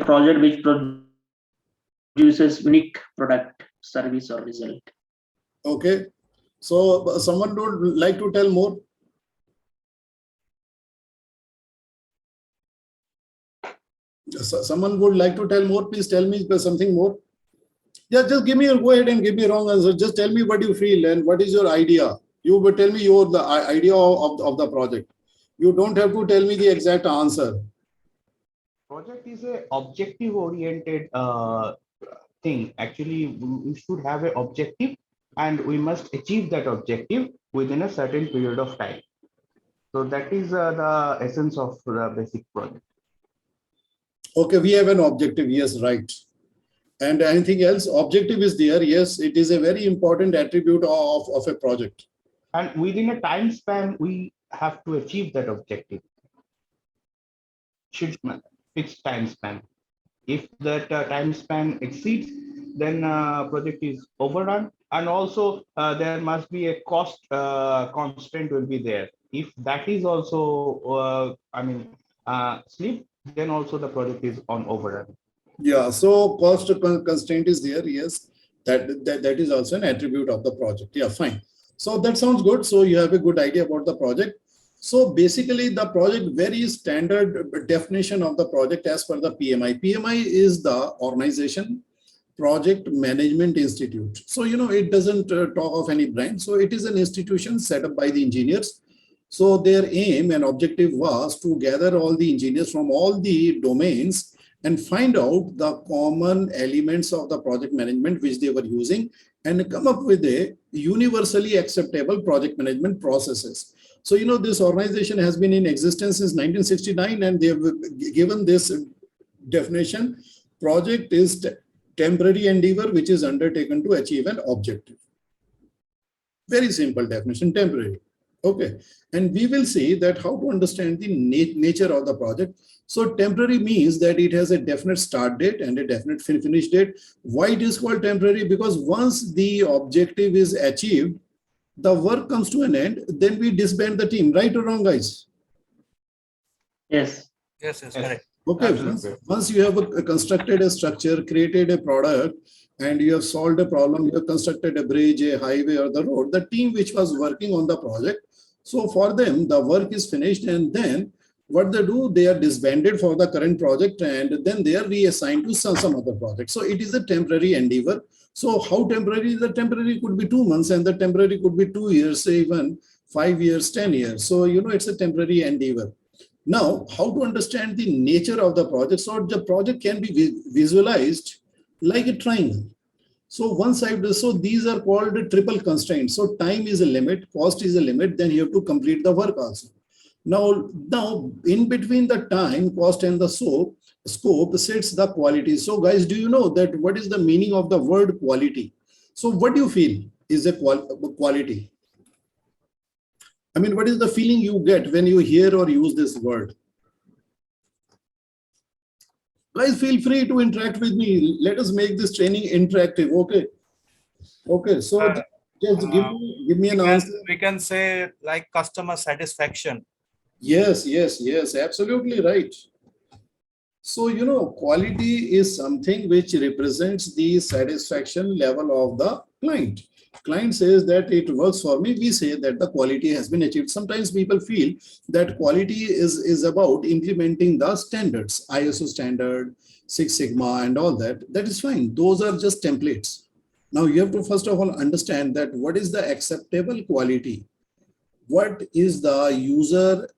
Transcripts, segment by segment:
project which produces unique product, service, or result. Okay. So someone would like to tell more? Someone would like to tell more? Please tell me something more. Yeah, just give me go ahead and give me wrong answer. Just tell me what you feel and what is your idea. You will tell me the idea of the project. You don't have to tell me the exact answer. Project is a objective oriented thing. Actually, we should have an objective and we must achieve that objective within a certain period of time. So that is the essence of the basic project. Okay, we have an objective. Yes, right. And anything else? Objective is there. Yes, it is a very important attribute of a project. And within a time span, we have to achieve that objective. Fixed time span. If that time span exceeds, then project is overrun. And also there must be a cost constraint will be there. If that is also, slip, then also the project is on overrun. Yeah, so cost constraint is there. Yes, that is also an attribute of the project. Yeah, fine. So that sounds good. So you have a good idea about the project. So basically the project, very standard definition of the project as per the PMI. PMI is the organization project management institute. So, it doesn't talk of any brand. So it is an institution set up by the engineers. So their aim and objective was to gather all the engineers from all the domains and find out the common elements of the project management which they were using and come up with a universally acceptable project management processes. So, this organization has been in existence since 1969 and they have given this definition: project is temporary endeavor which is undertaken to achieve an objective. Very simple definition, temporary. Okay, and we will see that how to understand the nature of the project. So temporary means that it has a definite start date and a definite finish date. Why it is called temporary? Because once the objective is achieved, the work comes to an end, then we disband the team. Right or wrong, guys? Yes. Yes, correct. Okay, once you have constructed a structure, created a product, and you have solved a problem, you have constructed a bridge, a highway, or the road, the team which was working on the project, so for them, the work is finished, and then what they do, they are disbanded for the current project, and then they are reassigned to some other project. So it is a temporary endeavor. So how temporary? The temporary could be 2 months, and the temporary could be 2 years, even 5 years, 10 years. So, it's a temporary endeavor. Now, how to understand the nature of the project? So the project can be visualized like a triangle. So one side, so these are called triple constraints. So time is a limit, cost is a limit, then you have to complete the work also. Now in between the time, cost, and the scope sits the quality. So guys, do you know that what is the meaning of the word quality? So what do you feel is a quality? I mean, what is the feeling you get when you hear or use this word? Guys, feel free to interact with me. Let us make this training interactive. Okay. So just give me an answer. We can say like customer satisfaction. Yes, absolutely right. So, quality is something which represents the satisfaction level of the client. Client says that it works for me. We say that the quality has been achieved. Sometimes people feel that quality is about implementing the standards, ISO standard, Six Sigma, and all that. That is fine. Those are just templates. Now you have to first of all understand that what is the acceptable quality? What is the user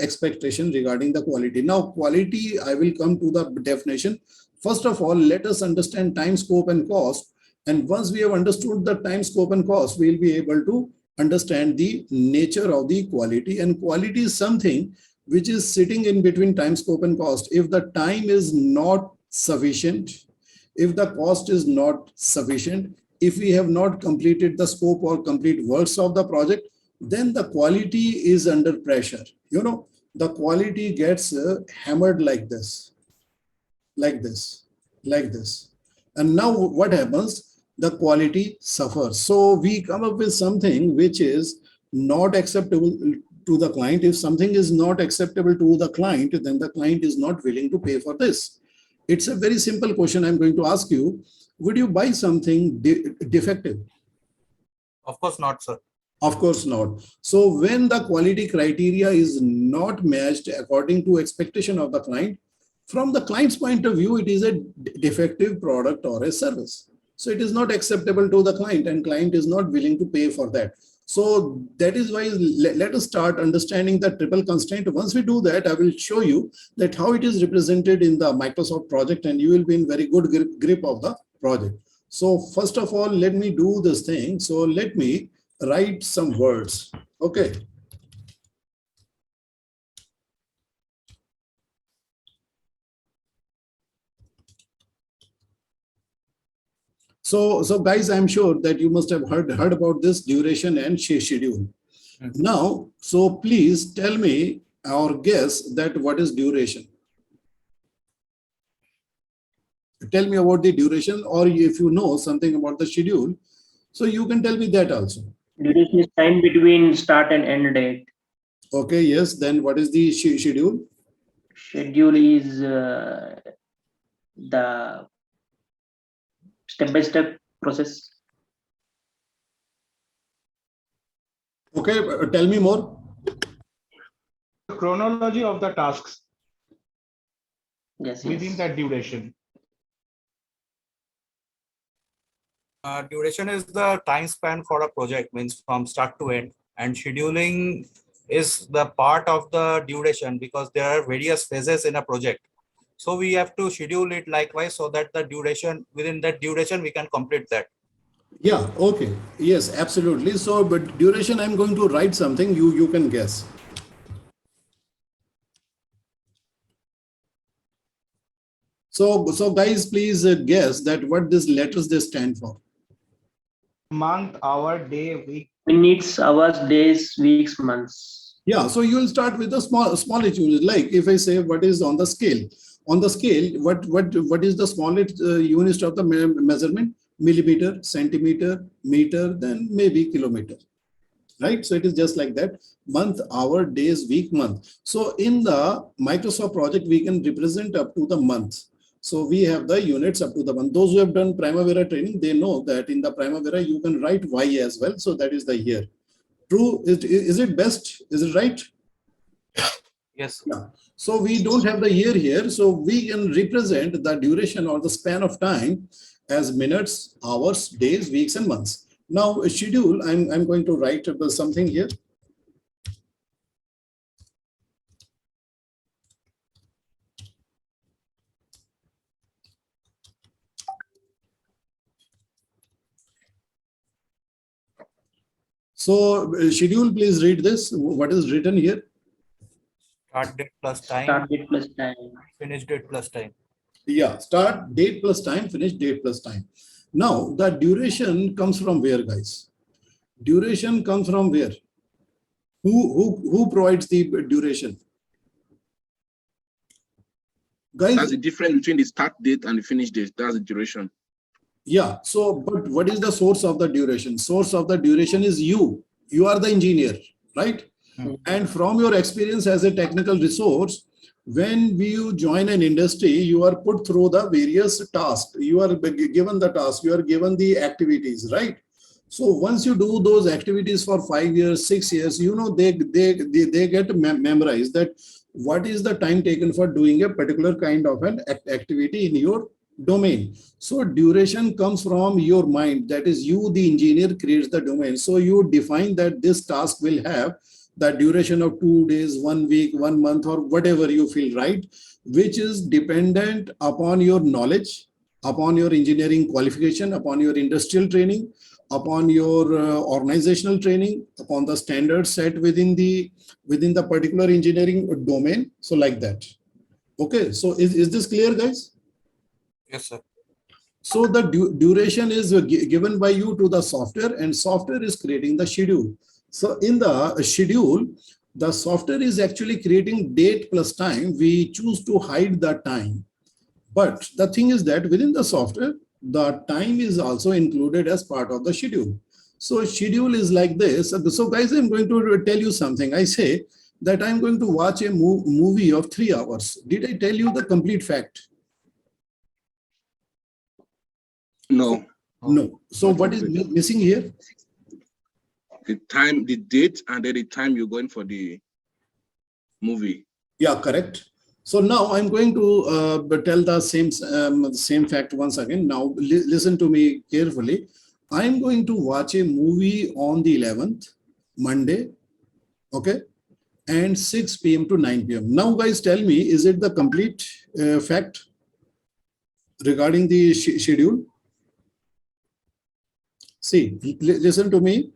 expectation regarding the quality? Now quality, I will come to the definition. First of all, let us understand time, scope, and cost. And once we have understood the time, scope, and cost, we will be able to understand the nature of the quality. And quality is something which is sitting in between time, scope, and cost. If the time is not sufficient, if the cost is not sufficient, if we have not completed the scope or complete works of the project, then the quality is under pressure. The quality gets hammered like this. And now what happens? The quality suffers. So we come up with something which is not acceptable to the client. If something is not acceptable to the client, then the client is not willing to pay for this. It's a very simple question I'm going to ask you. Would you buy something defective? Of course not, sir. Of course not. So when the quality criteria is not matched according to expectation of the client, from the client's point of view, it is a defective product or a service. So it is not acceptable to the client, and client is not willing to pay for that. So that is why let us start understanding the triple constraint. Once we do that, I will show you that how it is represented in the Microsoft project, and you will be in very good grip of the project. So first of all, let me do this thing. So let me write some words. Okay. So guys, I'm sure that you must have heard about this duration and schedule. Now, so please tell me or guess that what is duration. Tell me about the duration, or if you know something about the schedule, so you can tell me that also. Duration is time between start and end date. Okay, yes. Then what is the schedule? Schedule is the step-by-step process. Okay, tell me more. The chronology of the tasks Yes, within yes. that duration. Duration is the time span for a project, means from start to end, and scheduling is the part of the duration because there are various phases in a project. So we have to schedule it likewise so that the duration, within that duration, we can complete that. Yeah, okay. Yes, absolutely. So, but duration, I'm going to write something, you can guess. So guys, please guess that what these letters they stand for. Month, hour, day, week. Minutes, hours, days, weeks, months. Yeah, so you will start with the smallest unit. Like if I say what is on the scale, what is the smallest unit of the measurement? Millimeter, centimeter, meter, then maybe kilometer. Right? So it is just like that. Month, hour, days, week, month. So in the Microsoft project, we can represent up to the month. So we have the units up to the month. Those who have done Primavera training, they know that in the Primavera, you can write Y as well. So that is the year. True. Is it best? Is it right? Yes. Yeah. So we don't have the year here. So we can represent the duration or the span of time as minutes, hours, days, weeks, and months. Now, a schedule, I'm going to write something here. So, schedule, please read this. What is written here? Start date plus time, Start date plus time. finish date plus time. Yeah, start date plus time, finish date plus time. Now, the duration comes from where, guys? Duration comes from where? Who provides the duration? Guys, that's the difference between the start date and the finish date. That's the duration. Yeah. So, but what is the source of the duration? Source of the duration is you. You are the engineer, right? And from your experience as a technical resource, when you join an industry, you are put through the various tasks. You are given the task, you are given the activities, right? So once you do those activities for 5 years, 6 years, you know, they get memorized that what is the time taken for doing a particular kind of an activity in your domain. So duration comes from your mind. That is, you, the engineer, creates the domain. So you define that this task will have the duration of 2 days, 1 week, 1 month, or whatever you feel right, which is dependent upon your knowledge, upon your engineering qualification, upon your industrial training, upon your organizational training, upon the standards set within the particular engineering domain. So like that. Okay. So is this clear, guys? Yes, sir. So the duration is given by you to the software, and software is creating the schedule. So in the schedule, the software is actually creating date plus time. We choose to hide the time. But the thing is that within the software, the time is also included as part of the schedule. So schedule is like this. So guys, I'm going to tell you something. I say that I'm going to watch a movie of 3 hours. Did I tell you the complete fact? No, No. So Not what is complete. missing here? the time, the date, and then the time you're going for the movie. Yeah, correct. So now I'm going to tell the same fact once again. Now listen to me carefully. I'm going to watch a movie on the 11th, Monday, okay, and 6 p.m. to 9 p.m. Now, guys, tell me, is it the complete fact regarding the schedule? See, listen to me.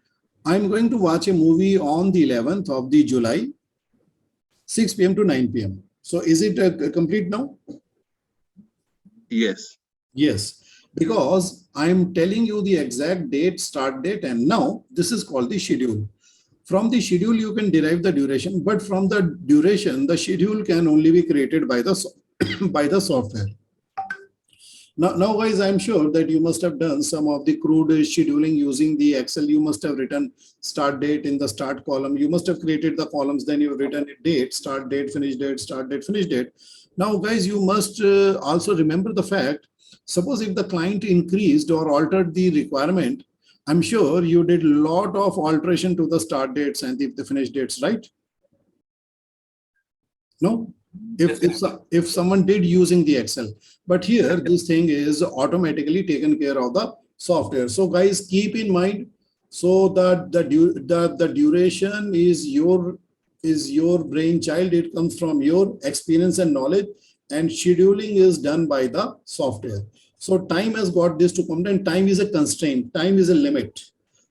I'm going to watch a movie on the 11th of the July, 6 p.m. to 9 p.m. So is it complete now? Yes. Yes, because I'm telling you the exact date, start date, and now this is called the schedule. From the schedule, you can derive the duration, but from the duration, the schedule can only be created by the by the software. Now, guys, I'm sure that you must have done some of the crude scheduling using the Excel. You must have written start date in the start column. You must have created the columns. Then you've written a date, start date, finish date, start date, finish date. Now, guys, you must also remember the fact, suppose if the client increased or altered the requirement, I'm sure you did a lot of alteration to the start dates and the finish dates, right? No? If someone did using the Excel, but here this thing is automatically taken care of the software. So guys, keep in mind, so that the duration is your brainchild. It comes from your experience and knowledge, and scheduling is done by the software. So time has got this to come, and time is a constraint, time is a limit.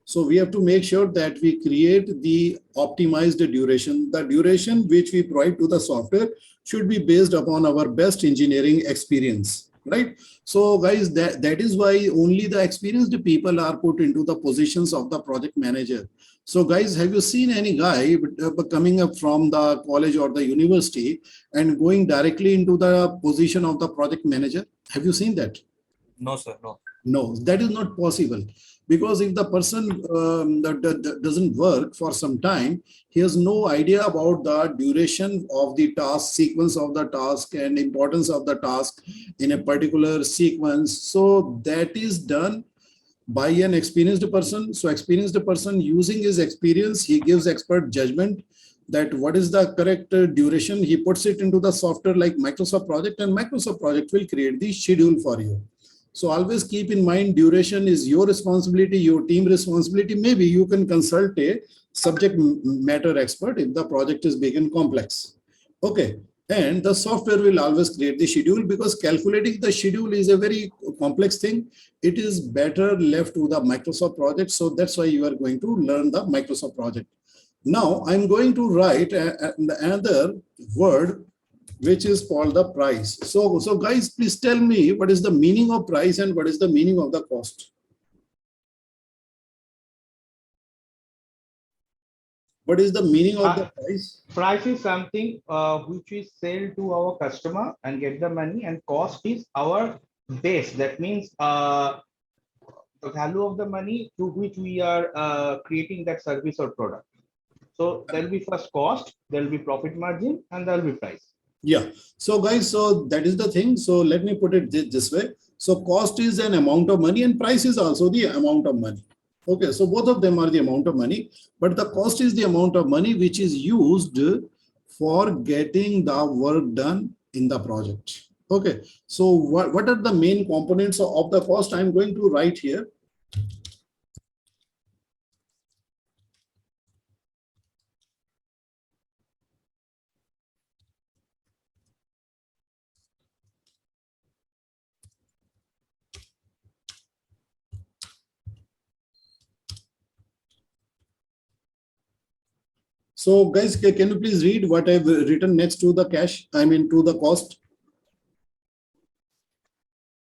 So we have to make sure that we create the optimized duration. The duration which we provide to the software should be based upon our best engineering experience, right? So guys, that is why only the experienced people are put into the positions of the project manager. So guys, have you seen any guy coming up from the college or the university and going directly into the position of the project manager? Have you seen that? No, sir, no. No, that is not possible, because if the person that doesn't work for some time, he has no idea about the duration of the task, sequence of the task, and importance of the task in a particular sequence. So that is done by an experienced person. So experienced person, using his experience, he gives expert judgment that what is the correct duration. He puts it into the software like Microsoft Project, and Microsoft Project will create the schedule for you. So always keep in mind, duration is your responsibility, your team responsibility. Maybe you can consult a subject matter expert if the project is big and complex. Okay. And the software will always create the schedule, because calculating the schedule is a very complex thing. It is better left to the Microsoft Project. So that's why you are going to learn the Microsoft Project. Now I'm going to write another word which is called the price. So guys, please tell me, what is the meaning of price and what is the meaning of the cost? What is the meaning of the price? Price is something which we sell to our customer and get the money, and cost is our base. That means the value of the money to which we are creating that service or product. So there will be first cost, there will be profit margin, and there will be price. Yeah. So guys, so that is the thing. So let me put it this way. So cost is an amount of money and price is also the amount of money. Okay. So both of them are the amount of money, but the cost is the amount of money which is used for getting the work done in the project. Okay. So what are the main components of the cost? I'm going to write here. So guys, can you please read what I've written next to the cash? I mean, to the cost.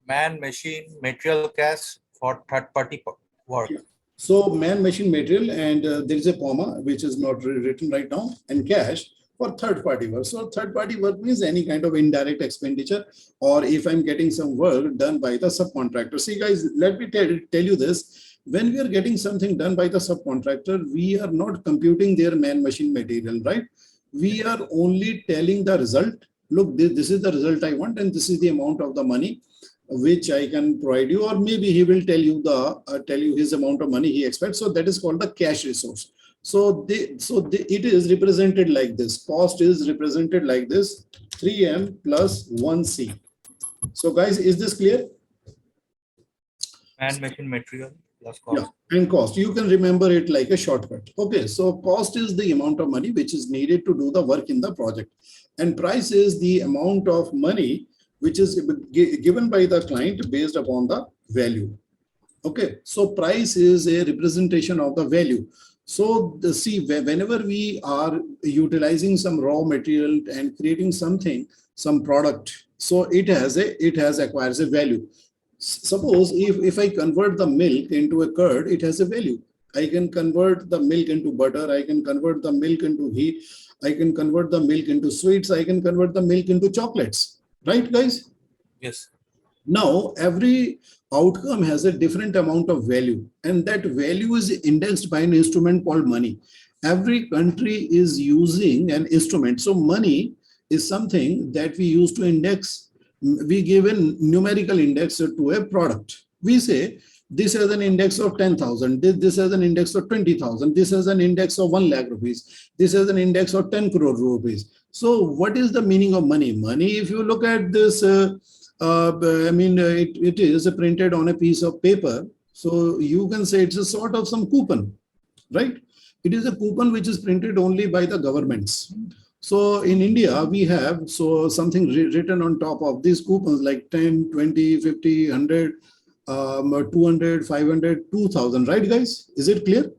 Man, machine, material, cash for third-party work. So man, machine, material, and there is a comma which is not written right now, and cash for third-party work. So third-party work means any kind of indirect expenditure, or if I'm getting some work done by the subcontractor. See guys, let me tell you this. when we are getting something done by the subcontractor, we are not computing their man machine material, right? We are only telling the result. Look, this is the result I want, and this is the amount of the money which I can provide you, or maybe he will tell you his amount of money he expects. So that is called the cash resource. So it is represented like this. Cost is represented like this: 3M plus 1C. So guys, is this clear? Man machine material plus cost. Yeah, and cost. You can remember it like a shortcut. Okay, so cost is the amount of money which is needed to do the work in the project, and price is the amount of money which is given by the client based upon the value. Okay, so price is a representation of the value. So see, whenever we are utilizing some raw material and creating something, some product, so it acquires a value. Suppose if I convert the milk into a curd, it has a value. I can convert the milk into butter. I can convert the milk into ghee. I can convert the milk into sweets. I can convert the milk into chocolates. Right, guys? Yes. Now, every outcome has a different amount of value, and that value is indexed by an instrument called money. Every country is using an instrument. So money is something that we use to index. We give a numerical index to a product. We say this has an index of 10,000, this has an index of 20,000, this has an index of 1 lakh rupees, this has an index of 10 crore rupees. So what is the meaning of money? Money, if you look at this, it is printed on a piece of paper. So you can say it's a sort of some coupon, right? It is a coupon which is printed only by the governments. So in India, we have something written on top of these coupons like 10, 20, 50, 100, 200, 500, 2000, right, guys? Is it clear?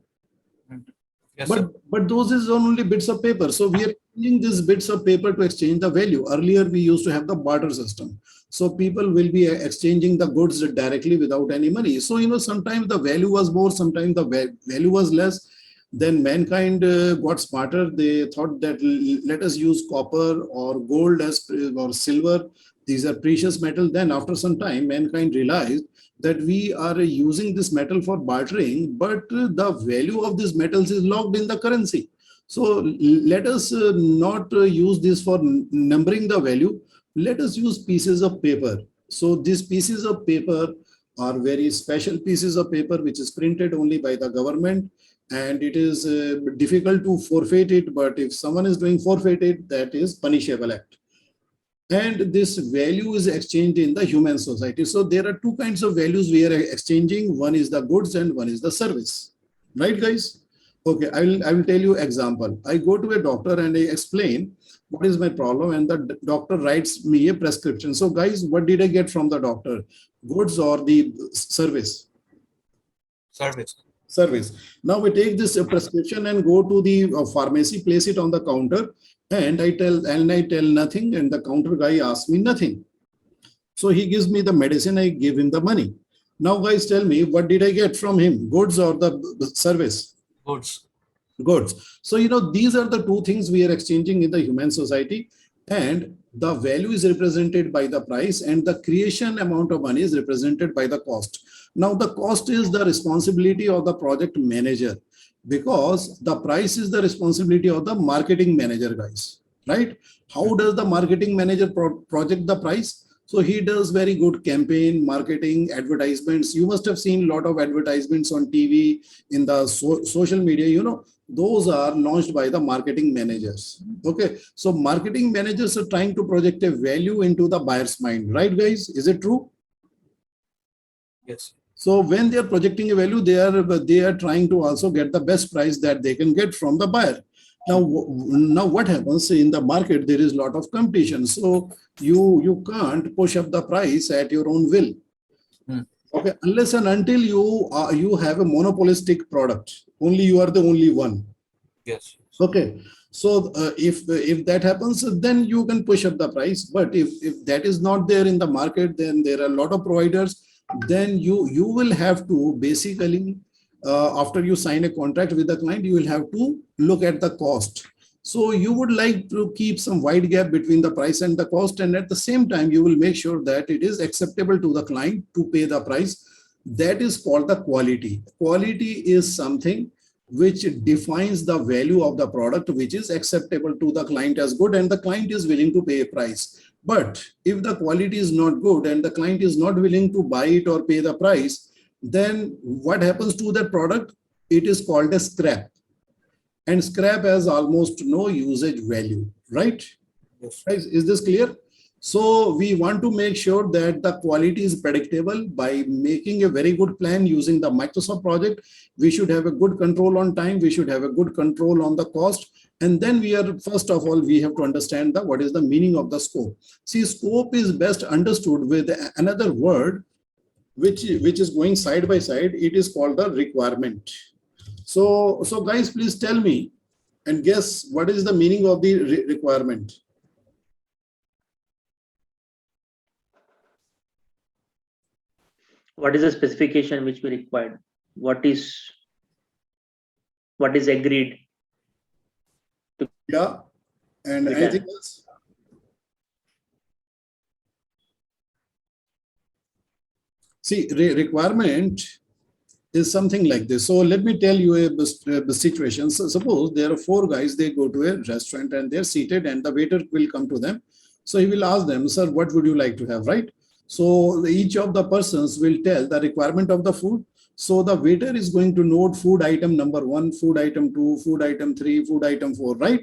Yes, but those is only bits of paper. So we are using these bits of paper to exchange the value. Earlier, we used to have the barter system. So people will be exchanging the goods directly without any money. So, sometimes the value was more, sometimes the value was less. Then mankind got smarter. They thought that let us use copper or gold or silver. These are precious metal. Then after some time, mankind realized that we are using this metal for bartering, but the value of these metals is locked in the currency. So let us not use this for numbering the value. Let us use pieces of paper. So these pieces of paper are very special pieces of paper which is printed only by the government, and it is difficult to forfeit it. But if someone is doing forfeit it, that is punishable act. And this value is exchanged in the human society. So there are two kinds of values we are exchanging. One is the goods and one is the service. Right, guys? Okay, I will tell you example. I go to a doctor and I explain what is my problem, and the doctor writes me a prescription. So guys, what did I get from the doctor? Goods or the service? Service. Now we take this prescription and go to the pharmacy, place it on the counter, and I tell nothing, and the counter guy asks me nothing. So he gives me the medicine, I give him the money. Now guys, tell me, what did I get from him? Goods or the service? Goods. So these are the two things we are exchanging in the human society, and the value is represented by the price, and the creation amount of money is represented by the cost. Now the cost is the responsibility of the project manager, because the price is the responsibility of the marketing manager, guys, right? How does the marketing manager project the price? So he does very good campaign, marketing, advertisements. You must have seen a lot of advertisements on TV, in the social media, those are launched by the marketing managers. Okay, so marketing managers are trying to project a value into the buyer's mind, right, guys? Is it true? Yes. So when they are projecting a value, they are trying to also get the best price that they can get from the buyer. Now what happens in the market? There is a lot of competition. So you can't push up the price at your own will. Okay, unless and until you have a monopolistic product, only you are the only one. Yes. Okay, so if that happens, then you can push up the price. But if that is not there in the market, then there are a lot of providers. Then you will have to basically, after you sign a contract with the client, you will have to look at the cost. So you would like to keep some wide gap between the price and the cost, and at the same time, you will make sure that it is acceptable to the client to pay the price. That is called the quality. Quality is something which defines the value of the product, which is acceptable to the client as good, and the client is willing to pay a price. But if the quality is not good and the client is not willing to buy it or pay the price, then what happens to that product? It is called a scrap. And scrap has almost no usage value, right? Yes. Guys, is this clear? So we want to make sure that the quality is predictable by making a very good plan using the Microsoft project. We should have a good control on time. We should have a good control on the cost. And then we are, first of all, we have to understand what is the meaning of the scope. See, scope is best understood with another word, which is going side by side. It is called the requirement. So guys, please tell me and guess what is the meaning of the requirement. What is the specification which we required? What is agreed? Yeah. And Okay. anything else? See, requirement is something like this. So let me tell you a situation. So suppose there are four guys, they go to a restaurant and they're seated and the waiter will come to them. So he will ask them, sir, what would you like to have, right? So each of the persons will tell the requirement of the food. So the waiter is going to note food item number 1, food item 2, food item 3, food item 4, right?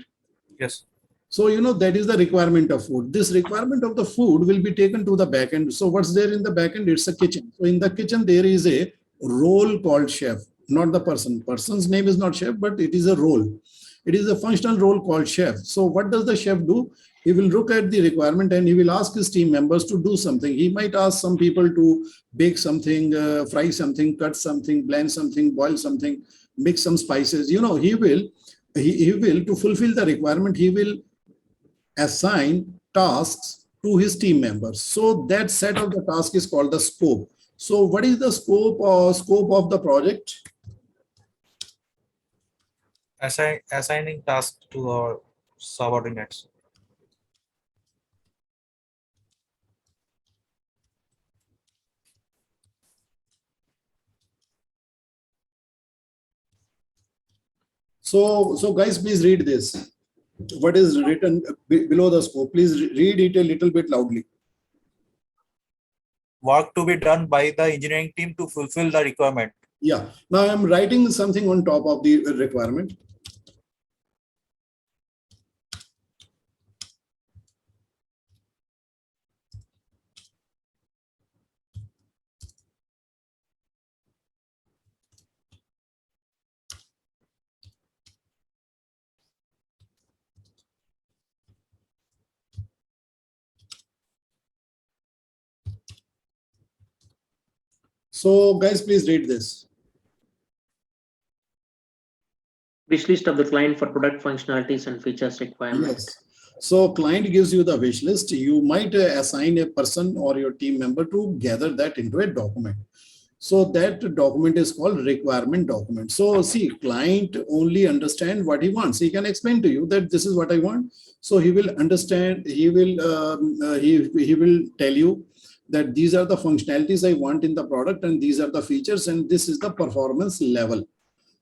Yes. So, that is the requirement of food. This requirement of the food will be taken to the backend. So what's there in the backend? It's a kitchen. So in the kitchen, there is a role called chef, not the person. Person's name is not chef, but it is a role. It is a functional role called chef. So what does the chef do? He will look at the requirement and he will ask his team members to do something. He might ask some people to bake something, fry something, cut something, blend something, boil something, mix some spices. He will to fulfill the requirement, he will assign tasks to his team members. So that set of the task is called the scope. So what is the scope of the project? Assigning tasks to our subordinates. So guys, please read this. What is written below the scope? Please read it a little bit loudly. Work to be done by the engineering team to fulfill the requirement. Yeah. Now I'm writing something on top of the requirement. So guys, please read this. Wish list of the client for product functionalities and features requirements. Yes. So client gives you the wish list. You might assign a person or your team member to gather that into a document. So that document is called requirement document. So see, client only understand what he wants. He can explain to you that this is what I want. So he will understand. He will he will tell you that these are the functionalities I want in the product, and these are the features, and this is the performance level.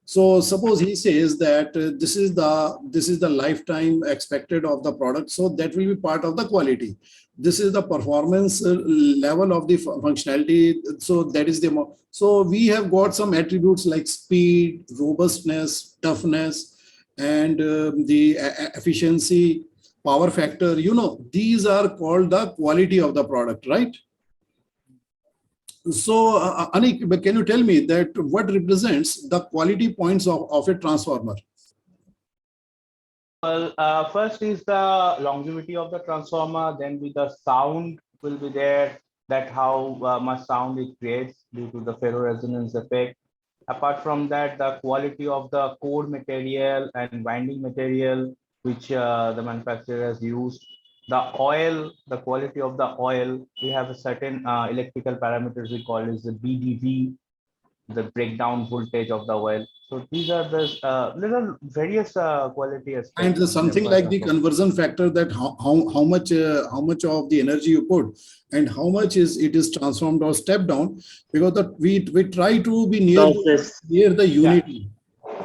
So suppose he says that this is the lifetime expected of the product. So that will be part of the quality. This is the performance level of the functionality. So that is so we have got some attributes like speed, robustness, toughness, and the efficiency, power factor. These are called the quality of the product, right? So, Anik, can you tell me that what represents the quality points of a transformer? Well, first is the longevity of the transformer, then with the sound will be there, that how much sound it creates due to the ferroresonance effect. Apart from that, the quality of the core material and winding material which the manufacturer has used. The oil, the quality of the oil, we have a certain electrical parameters we call is the BDV. the breakdown voltage of the oil. So these are the little various quality aspects. And something like the conversion factor, that how much of the energy you put and how much it is transformed or stepped down, because we try to be near the unity.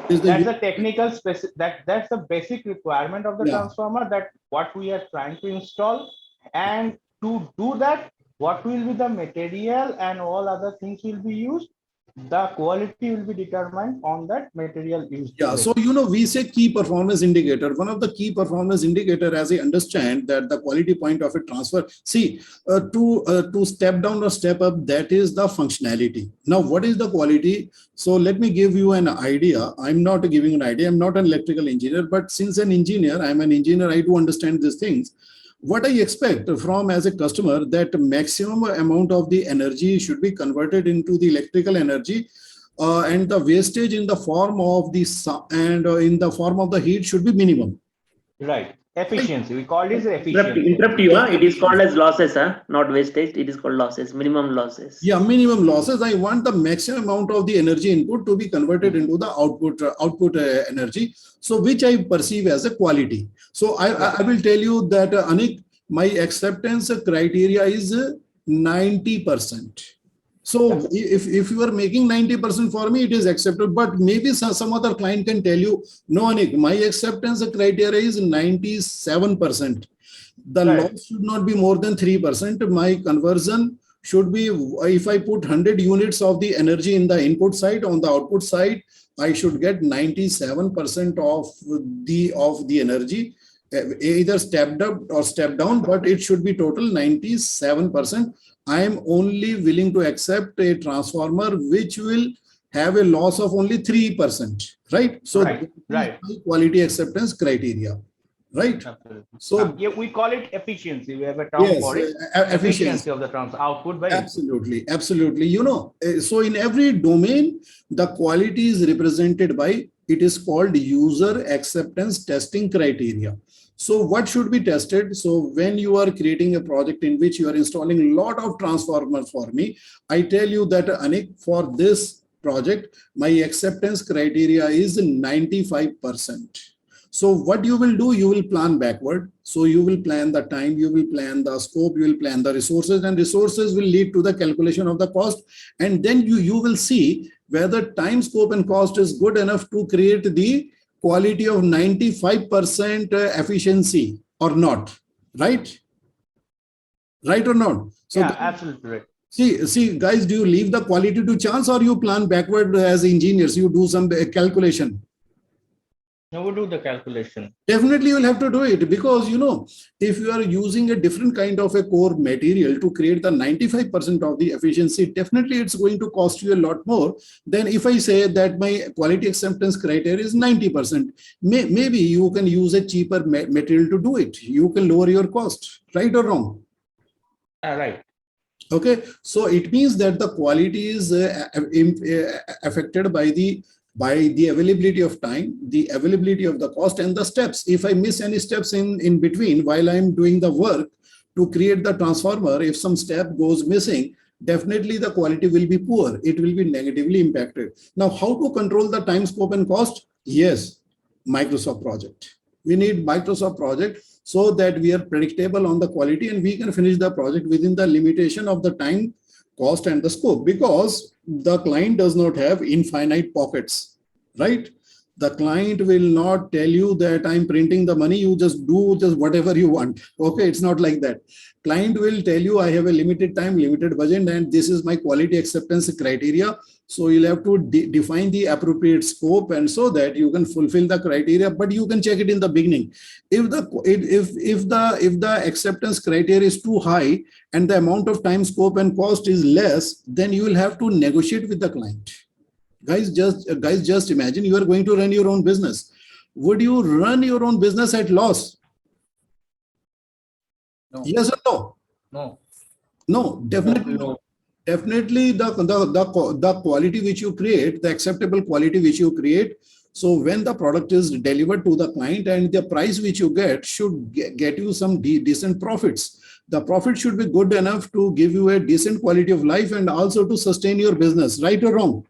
That's the technical that's the basic requirement of the transformer, that what we are trying to install, and to do that, what will be the material and all other things will be used. The quality will be determined on that material used. Yeah, so we say key performance indicator. One of the key performance indicator, as I understand, that the quality point of a transfer. See, to step down or step up, that is the functionality. Now, what is the quality? So let me give you an idea. I'm not giving an idea. I'm not an electrical engineer, but since I'm an engineer, I do understand these things. What I expect from as a customer, that maximum amount of the energy should be converted into the electrical energy, and the wastage in the form of the in the form of the heat should be minimum. Right. Efficiency. We call it efficiency. Interrupt you. It is called as losses, not wastage. It is called losses, minimum losses. Yeah, minimum losses. I want the maximum amount of the energy input to be converted into the output energy. So which I perceive as a quality. So I will tell you that, Anik, my acceptance criteria is 90%. So if you are making 90% for me, it is acceptable. But maybe some other client can tell you, no, Anik, my acceptance criteria is 97%. The loss should not be more than 3%. My conversion should be, if I put 100 units of the energy in the input side, on the output side, I should get 97% of the energy, either stepped up or stepped down, but it should be total 97%. I am only willing to accept a transformer which will have a loss of only 3%, right? So quality acceptance criteria, right? Absolutely. So we call it efficiency. We have a term for it. Efficiency of the transfer, output by absolutely, absolutely. So in every domain, the quality is represented by, it is called user acceptance testing criteria. So what should be tested? So when you are creating a project in which you are installing a lot of transformers for me, I tell you that, Anik, for this project, my acceptance criteria is 95%. So what you will do, you will plan backward. So you will plan the time, you will plan the scope, you will plan the resources, and resources will lead to the calculation of the cost. And then you will see whether time, scope, and cost is good enough to create the quality of 95% efficiency or not, right? Right or not? So absolutely right. See, guys, do you leave the quality to chance, or you plan backward as engineers? You do some calculation. No, we do the calculation. Definitely you will have to do it, because if you are using a different kind of a core material to create the 95% of the efficiency, definitely it's going to cost you a lot more than if I say that my quality acceptance criteria is 90%. Maybe you can use a cheaper material to do it. You can lower your cost, right or wrong? Right. Okay, so it means that the quality is affected by the availability of time, the availability of the cost, and the steps. If I miss any steps in between while I'm doing the work to create the transformer, if some step goes missing, definitely the quality will be poor. It will be negatively impacted. Now, how to control the time, scope, and cost? Yes, Microsoft project. We need Microsoft project so that we are predictable on the quality and we can finish the project within the limitation of the time, cost, and the scope, because the client does not have infinite pockets, right? The client will not tell you that I'm printing the money, you just do whatever you want. Okay, it's not like that. Client will tell you, I have a limited time, limited budget, and this is my quality acceptance criteria. So you'll have to define the appropriate scope, and so that you can fulfill the criteria, but you can check it in the beginning. If the acceptance criteria is too high and the amount of time, scope, and cost is less, then you will have to negotiate with the client. Guys, just imagine you are going to run your own business. Would you run your own business at loss? No. Yes or no? No. No, definitely no. Definitely the quality which you create, the acceptable quality which you create. So when the product is delivered to the client, and the price which you get should get you some decent profits. The profit should be good enough to give you a decent quality of life and also to sustain your business, right or wrong?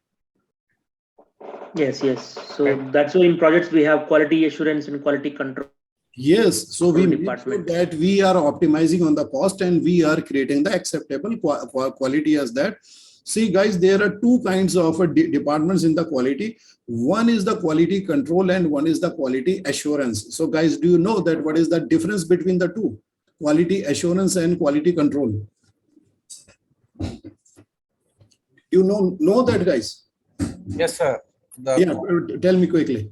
Yes, yes. So Right. that's why in projects we have quality assurance and quality control Yes, so we make sure department. that we are optimizing on the cost and we are creating the acceptable quality as that. See, guys, there are two kinds of departments in the quality. One is the quality control and one is the quality assurance. So, guys, do you know that what is the difference between the two? Quality assurance and quality control. You know that, guys? Yes, sir. The Yeah, tell me quickly.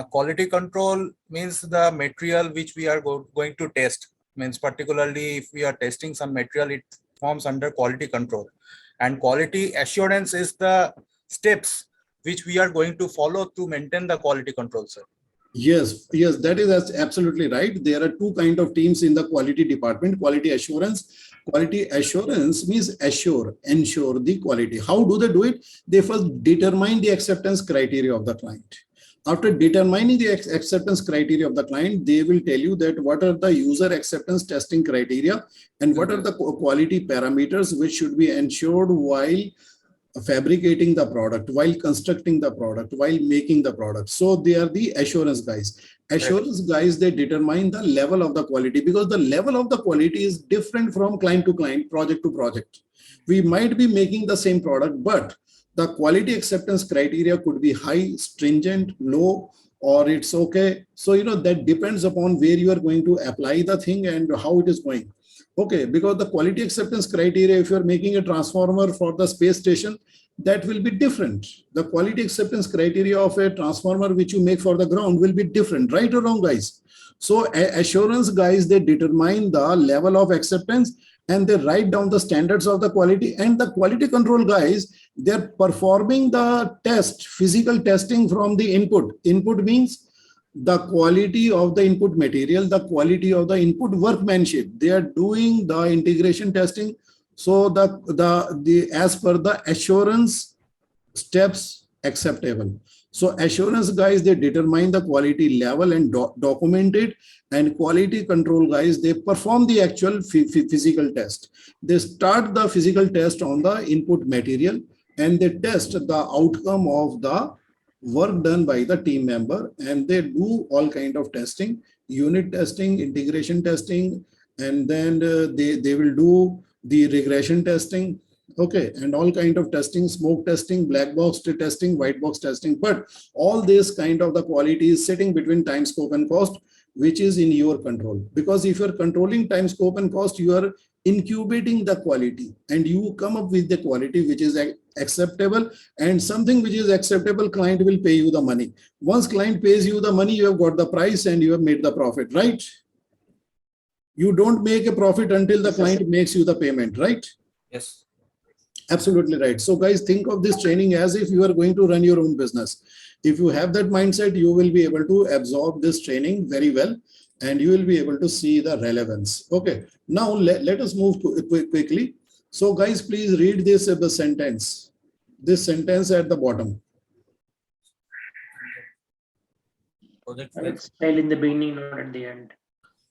quality control means the material which we are going to test. Means particularly if we are testing some material, it forms under quality control. And quality assurance is the steps which we are going to follow to maintain the quality control, sir. Yes, yes, that is absolutely right. There are two kind of teams in the quality department. Quality assurance. Quality assurance means ensure the quality. How do they do it? They first determine the acceptance criteria of the client. After determining the acceptance criteria of the client, they will tell you that what are the user acceptance testing criteria and what are the quality parameters which should be ensured while fabricating the product, while constructing the product, while making the product. So they are the assurance guys. Assurance guys, they determine the level of the quality, because the level of the quality is different from client to client, project to project. We might be making the same product, but the quality acceptance criteria could be high, stringent, low, or it's okay. So, that depends upon where you are going to apply the thing and how it is going. Okay, because the quality acceptance criteria, if you're making a transformer for the space station, that will be different. The quality acceptance criteria of a transformer which you make for the ground will be different, right or wrong, guys? So assurance guys, they determine the level of acceptance and they write down the standards of the quality, and the quality control guys, they're performing the test, physical testing from the input. Input means the quality of the input material, the quality of the input workmanship. They are doing the integration testing. So the as per the assurance steps acceptable. So assurance guys, they determine the quality level and document it, and quality control guys, they perform the actual physical test. They start the physical test on the input material and they test the outcome of the work done by the team member, and they do all kind of testing, unit testing, integration testing, and then they will do the regression testing. Okay, and all kind of testing, smoke testing, black box testing, white box testing. But all this kind of the quality is sitting between time, scope, and cost, which is in your control. Because if you're controlling time, scope, and cost, you are incubating the quality and you come up with the quality which is acceptable, and something which is acceptable, client will pay you the money. Once client pays you the money, you have got the price and you have made the profit, right? You don't make a profit until the client makes you the payment, right? Yes. Absolutely right. So guys, think of this training as if you are going to run your own business. If you have that mindset, you will be able to absorb this training very well and you will be able to see the relevance. Okay, now let us move quickly. So guys, please read this sentence at the bottom. It's fail in the beginning, not at the end.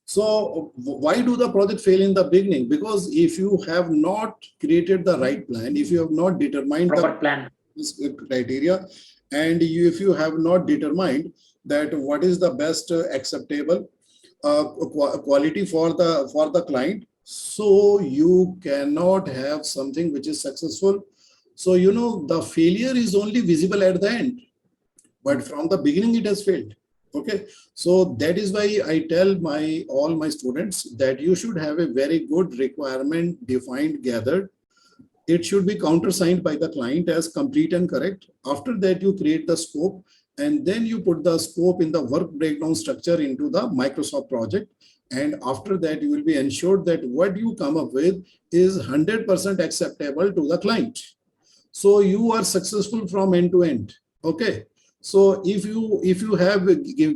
So why do the project fail in the beginning? Because if you have not created the right plan, if you have not determined Proper plan, criteria, and if you have not determined that what is the best acceptable quality for the client, so you cannot have something which is successful. So the failure is only visible at the end, but from the beginning it has failed. Okay, so that is why I tell all my students that you should have a very good requirement defined, gathered. It should be countersigned by the client as complete and correct. After that, you create the scope, and then you put the scope in the work breakdown structure into the Microsoft project. And after that, you will be ensured that what you come up with is 100% acceptable to the client. So you are successful from end to end. Okay. So if you have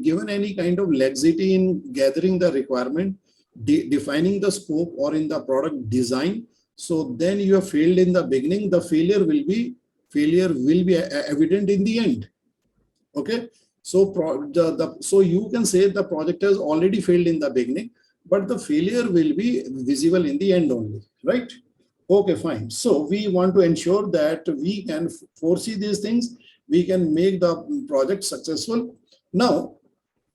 given any kind of laxity in gathering the requirement, defining the scope, or in the product design, so then you have failed in the beginning. The failure will be evident in the end. Okay, so so you can say the project has already failed in the beginning, but the failure will be visible in the end only, right? Okay, fine. So we want to ensure that we can foresee these things we can make the project successful. Now,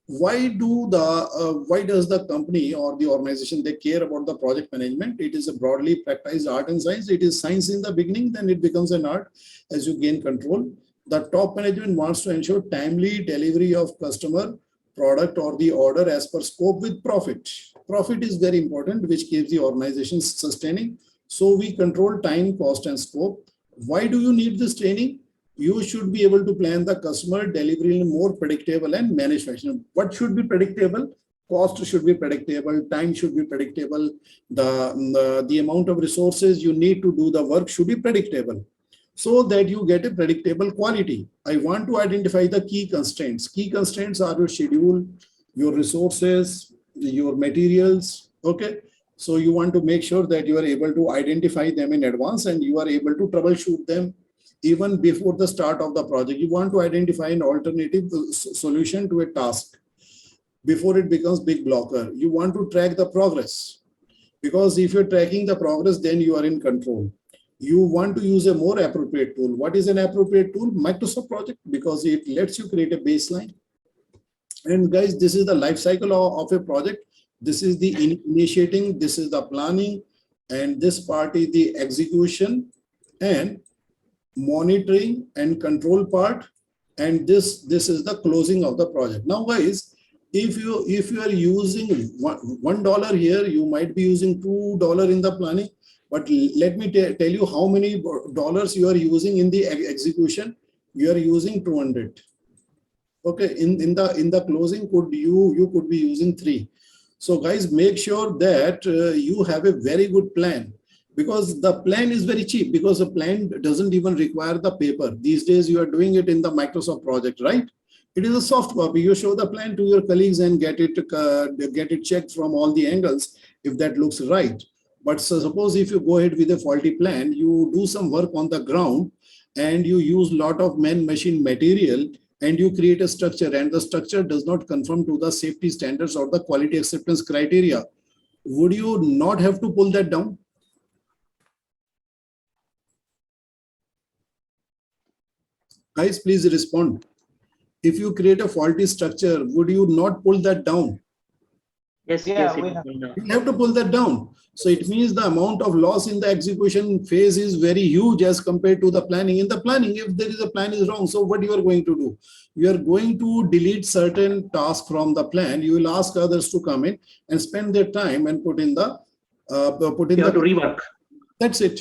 why does the company or the organization, they care about the project management? It is a broadly practiced art and science. It is science in the beginning, then it becomes an art as you gain control. The top management wants to ensure timely delivery of customer product or the order as per scope with profit. Profit is very important, which keeps the organization sustaining. So we control time, cost, and scope. Why do you need this training? You should be able to plan the customer delivery in a more predictable and managed fashion. What should be predictable? Cost should be predictable, time should be predictable, the amount of resources you need to do the work should be predictable, so that you get a predictable quality. I want to identify the key constraints. Key constraints are your schedule, your resources, your materials, okay? So you want to make sure that you are able to identify them in advance and you are able to troubleshoot them even before the start of the project. You want to identify an alternative solution to a task before it becomes big blocker. You want to track the progress, because if you're tracking the progress, then you are in control. You want to use a more appropriate tool. What is an appropriate tool? Microsoft Project, because it lets you create a baseline. And guys, this is the life cycle of a project. This is the initiating, this is the planning, and this part is the execution and monitoring and control part, and this is the closing of the project. Now guys, if you are using $1 here, you might be using $2 in the planning, but let me tell you how many dollars you are using in the execution. You are using 200. Okay, in the closing, you could be using 3. So guys, make sure that you have a very good plan, because the plan is very cheap, because a plan doesn't even require the paper. These days you are doing it in the Microsoft project, right? It is a soft copy. You show the plan to your colleagues and get it checked from all the angles if that looks right. But so suppose if you go ahead with a faulty plan, you do some work on the ground and you use a lot of man-machine material and you create a structure, and the structure does not conform to the safety standards or the quality acceptance criteria. Would you not have to pull that down? Guys, please respond. If you create a faulty structure, would you not pull that down? Yes, Yeah, yes, we it have- will not. You have to pull that down. So it means the amount of loss in the execution phase is very huge as compared to the planning. In the planning, if there is a plan is wrong, so what you are going to do? You are going to delete certain tasks from the plan. You will ask others to come in and spend their time and put in the You have to rework. That's it.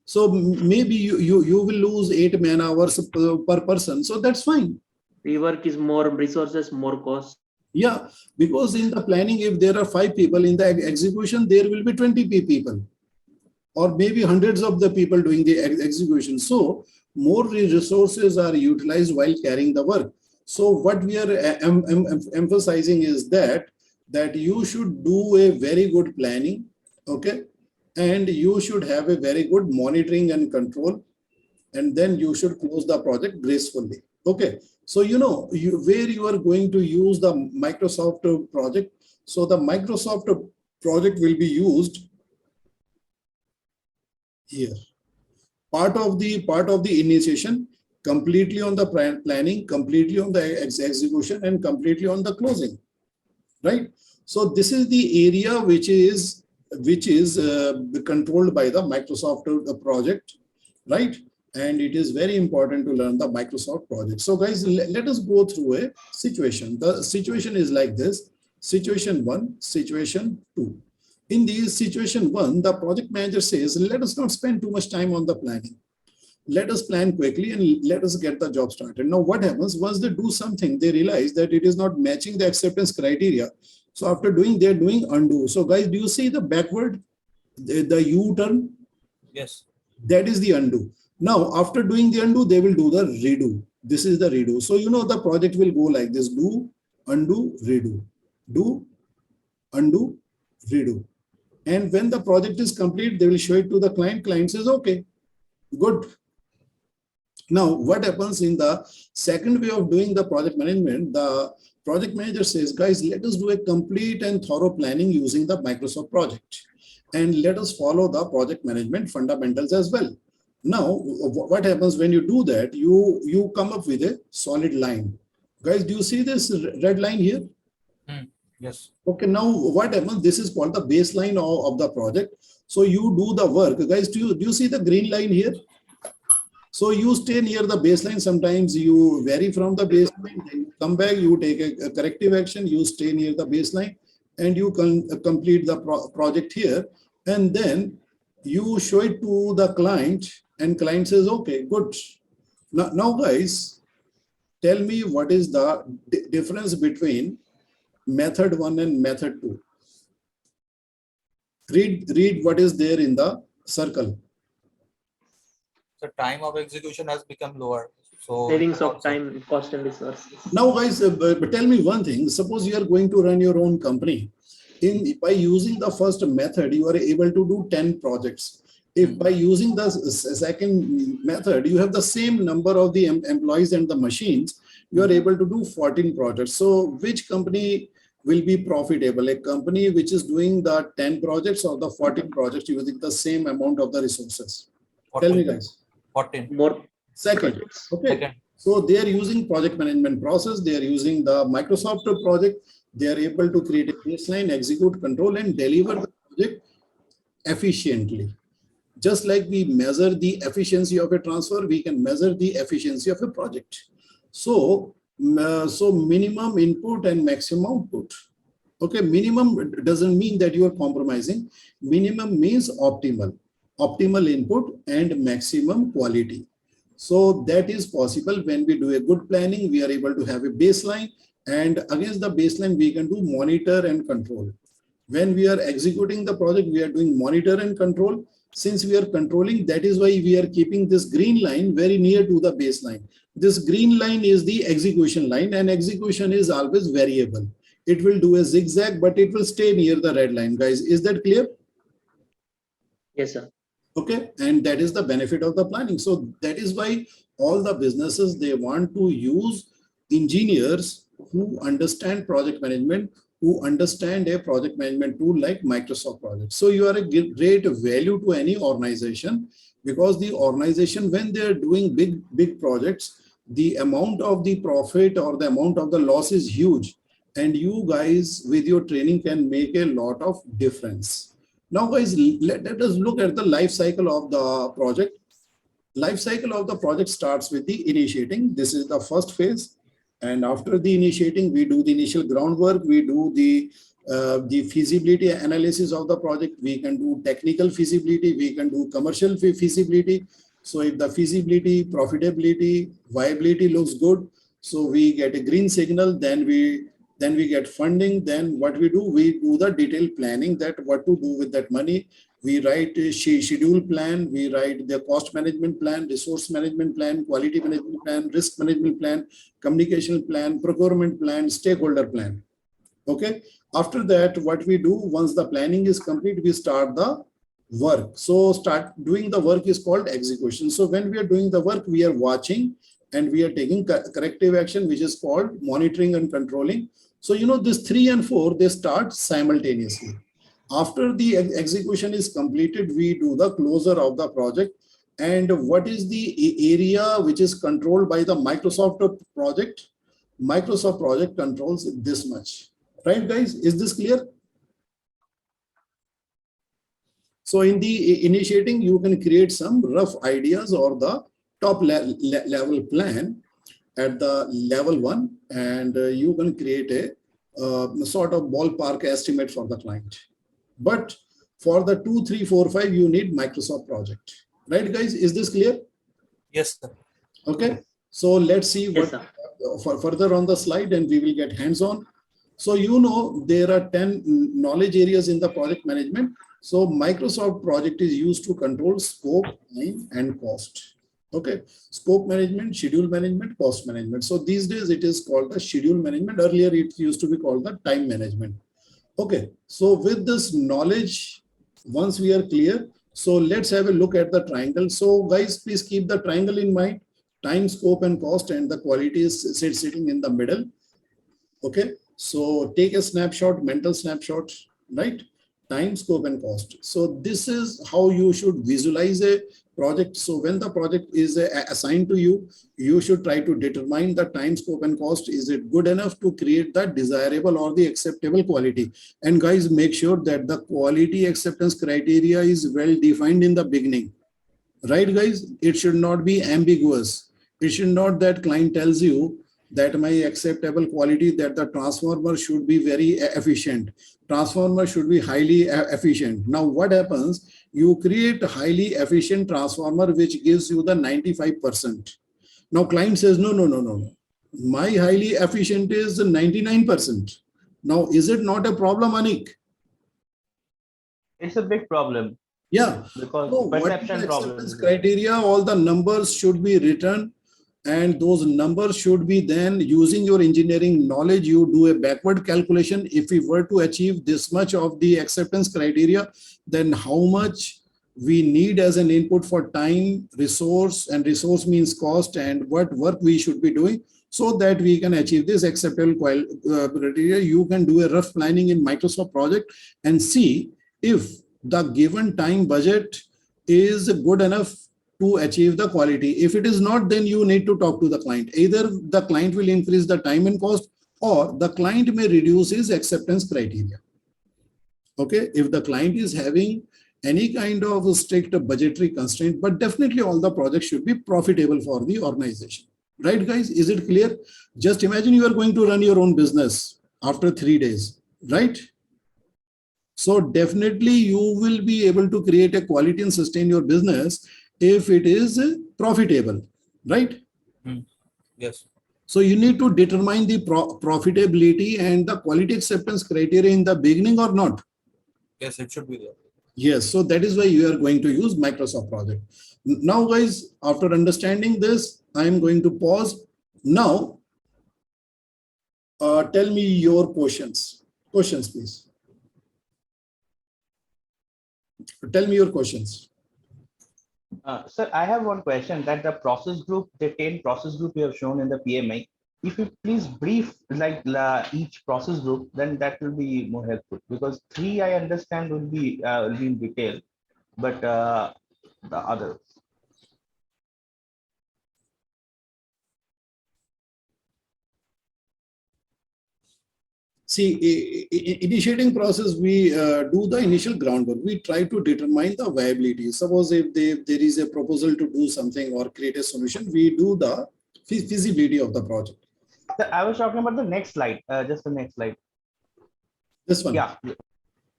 So maybe you will lose 8 man hours per person. So that's fine. Rework is more resources, more cost. Yeah, because in the planning, if there are 5 people, in the execution, there will be 20 people, or maybe hundreds of the people doing the execution. So more resources are utilized while carrying the work. So what we are emphasizing is that you should do a very good planning, okay? And you should have a very good monitoring and control, and then you should close the project gracefully. Okay, so where you are going to use the Microsoft project. So the Microsoft project will be used here. Part of the initiation, completely on the planning, completely on the execution, and completely on the closing, right? So this is the area which is controlled by the Microsoft project, right? And it is very important to learn the Microsoft project. So guys, let us go through a situation. The situation is like this: situation 1, situation 2. In this situation 1, the project manager says, let us not spend too much time on the planning. Let us plan quickly and let us get the job started. Now what happens once they do something, they realize that it is not matching the acceptance criteria. So after they're doing undo. So guys, do you see the backward, the U-turn? Yes. That is the undo. Now, after doing the undo, they will do the redo. This is the redo. So, the project will go like this: do, undo, redo, do, undo, redo. And when the project is complete, they will show it to the client. Client says, okay, good. Now, what happens in the second way of doing the project management? The project manager says, guys, let us do a complete and thorough planning using the Microsoft project. And let us follow the project management fundamentals as well. Now, what happens when you do that? You come up with a solid line. Guys, do you see this red line here? Yes. Okay, now what happens? This is called the baseline of the project. So you do the work. Guys, do you see the green line here? So you stay near the baseline. Sometimes you vary from the baseline, then you come back, you take a corrective action, you stay near the baseline, and you can complete the project here. And then you show it to the client, and client says, okay, good. Now guys, tell me what is the difference between method 1 and method 2. Read what is there in the circle. The time of execution has become lower. So Savings of time, cost, and resources. Now, guys, but tell me one thing. Suppose you are going to run your own company. By using the first method, you are able to do 10 projects. If by using the second method, you have the same number of the employees and the machines, you are able to do 14 projects. So which company will be profitable? A company which is doing the 10 projects or the 14 projects using the same amount of the resources? 14. Tell me, guys. 14. More Second. projects. Okay. Second. So they are using project management process. They are using the Microsoft project. They are able to create a baseline, execute, control, and deliver the project efficiently. Just like we measure the efficiency of a transfer, we can measure the efficiency of a project. So minimum input and maximum output. Okay, minimum doesn't mean that you are compromising. Minimum means optimal input and maximum quality. So that is possible when we do a good planning. We are able to have a baseline, and against the baseline we can do monitor and control. When we are executing the project, we are doing monitor and control. Since we are controlling, that is why we are keeping this green line very near to the baseline. This green line is the execution line, and execution is always variable. It will do a zigzag, but it will stay near the red line. Guys, is that clear? Yes, sir. Okay, and that is the benefit of the planning. So that is why all the businesses, they want to use engineers who understand project management, who understand a project management tool like Microsoft Project. So you are a great value to any organization, because the organization, when they are doing big projects, the amount of the profit or the amount of the loss is huge, and you guys with your training can make a lot of difference. Now, guys, let us look at the life cycle of the project. Life cycle of the project starts with the initiating. This is the first phase. And after the initiating, we do the initial groundwork. We do the feasibility analysis of the project. We can do technical feasibility. We can do commercial feasibility. So if the feasibility, profitability, viability looks good, so we get a green signal, then we get funding. Then what we do the detailed planning, that what to do with that money. We write a schedule plan, we write the cost management plan, resource management plan, quality management plan, risk management plan, communication plan, procurement plan, stakeholder plan. Okay. After that, what we do, once the planning is complete, we start the work. So start doing the work is called execution. So when we are doing the work, we are watching and we are taking corrective action, which is called monitoring and controlling. So, this 3 and 4, they start simultaneously. After the execution is completed, we do the closure of the project. And what is the area which is controlled by the Microsoft project? Microsoft project controls this much. Right, guys? Is this clear? So in the initiating, you can create some rough ideas or the top level plan at the level 1, and you can create a sort of ballpark estimate for the client. But for the 2, 3, 4, 5, you need Microsoft project. Right, guys? Is this clear? Yes, sir. Okay. So let's see what further on the slide, and we will get hands-on. So there are 10 knowledge areas in the project management. So Microsoft project is used to control scope, time, and cost. Okay, scope management, schedule management, cost management. So these days it is called the schedule management. Earlier it used to be called the time management. Okay, so with this knowledge, once we are clear, so let's have a look at the triangle. So guys, please keep the triangle in mind. Time, scope, and cost, and the quality is sitting in the middle. Okay, so take a snapshot, mental snapshot, right? time, scope, and cost. So this is how you should visualize a project. So when the project is assigned to you, you should try to determine the time, scope, and cost. Is it good enough to create the desirable or the acceptable quality? And guys, make sure that the quality acceptance criteria is well defined in the beginning. Right, guys? It should not be ambiguous. It should not that client tells you that my acceptable quality, that the transformer should be very efficient. Transformer should be highly efficient. Now what happens? You create a highly efficient transformer which gives you the 95%. Now client says, no, no, no, no, no. My highly efficient is 99%. Now, is it not a problem, Anik? It's a big problem. Yeah. Because So what is the perception problem. acceptance criteria? All the numbers should be written, and those numbers should be then, using your engineering knowledge, you do a backward calculation. If we were to achieve this much of the acceptance criteria, then how much we need as an input for time, resource, and resource means cost, and what work we should be doing so that we can achieve this acceptable criteria. You can do a rough planning in Microsoft project and see if the given time budget is good enough to achieve the quality. If it is not, then you need to talk to the client. Either the client will increase the time and cost, or the client may reduce his acceptance criteria. Okay, if the client is having any kind of a strict budgetary constraint, but definitely all the projects should be profitable for the organization. Right, guys? Is it clear? Just imagine you are going to run your own business after 3 days, right? So definitely you will be able to create a quality and sustain your business if it is profitable, right? Yes. So you need to determine the profitability and the quality acceptance criteria in the beginning or not? Yes, it should be there. Yes, so that is why you are going to use Microsoft project. Now guys, after understanding this, I am going to pause. Now, tell me your questions. Questions, please. Tell me your questions. Sir, I have one question, that the process group, the 10 process group you have shown in the PMI, if you please brief like each process group, then that will be more helpful, because 3 I understand will be in detail, but the others. See, initiating process, we do the initial groundwork. We try to determine the viability. Suppose if there is a proposal to do something or create a solution, we do the feasibility of the project. Sir, I was talking about the next slide, just the next slide. This one? Yeah.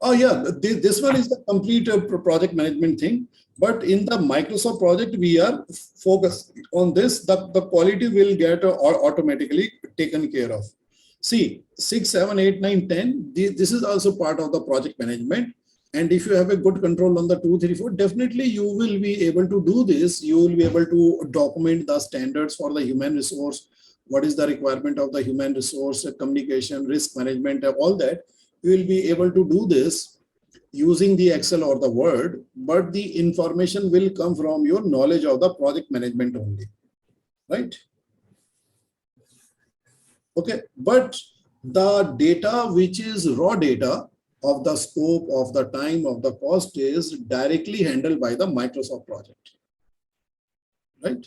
Oh yeah, this one is the complete project management thing. But in the Microsoft project, we are focused on this. The quality will get automatically taken care of. See, 6, 7, 8, 9, 10, this is also part of the project management. And if you have a good control on the 2, 3, 4, definitely you will be able to do this. You will be able to document the standards for the human resource. What is the requirement of the human resource, communication, risk management, all that. You will be able to do this using the Excel or the Word, but the information will come from your knowledge of the project management only, right? Okay, but the data which is raw data of the scope, of the time, of the cost is directly handled by the Microsoft project, right?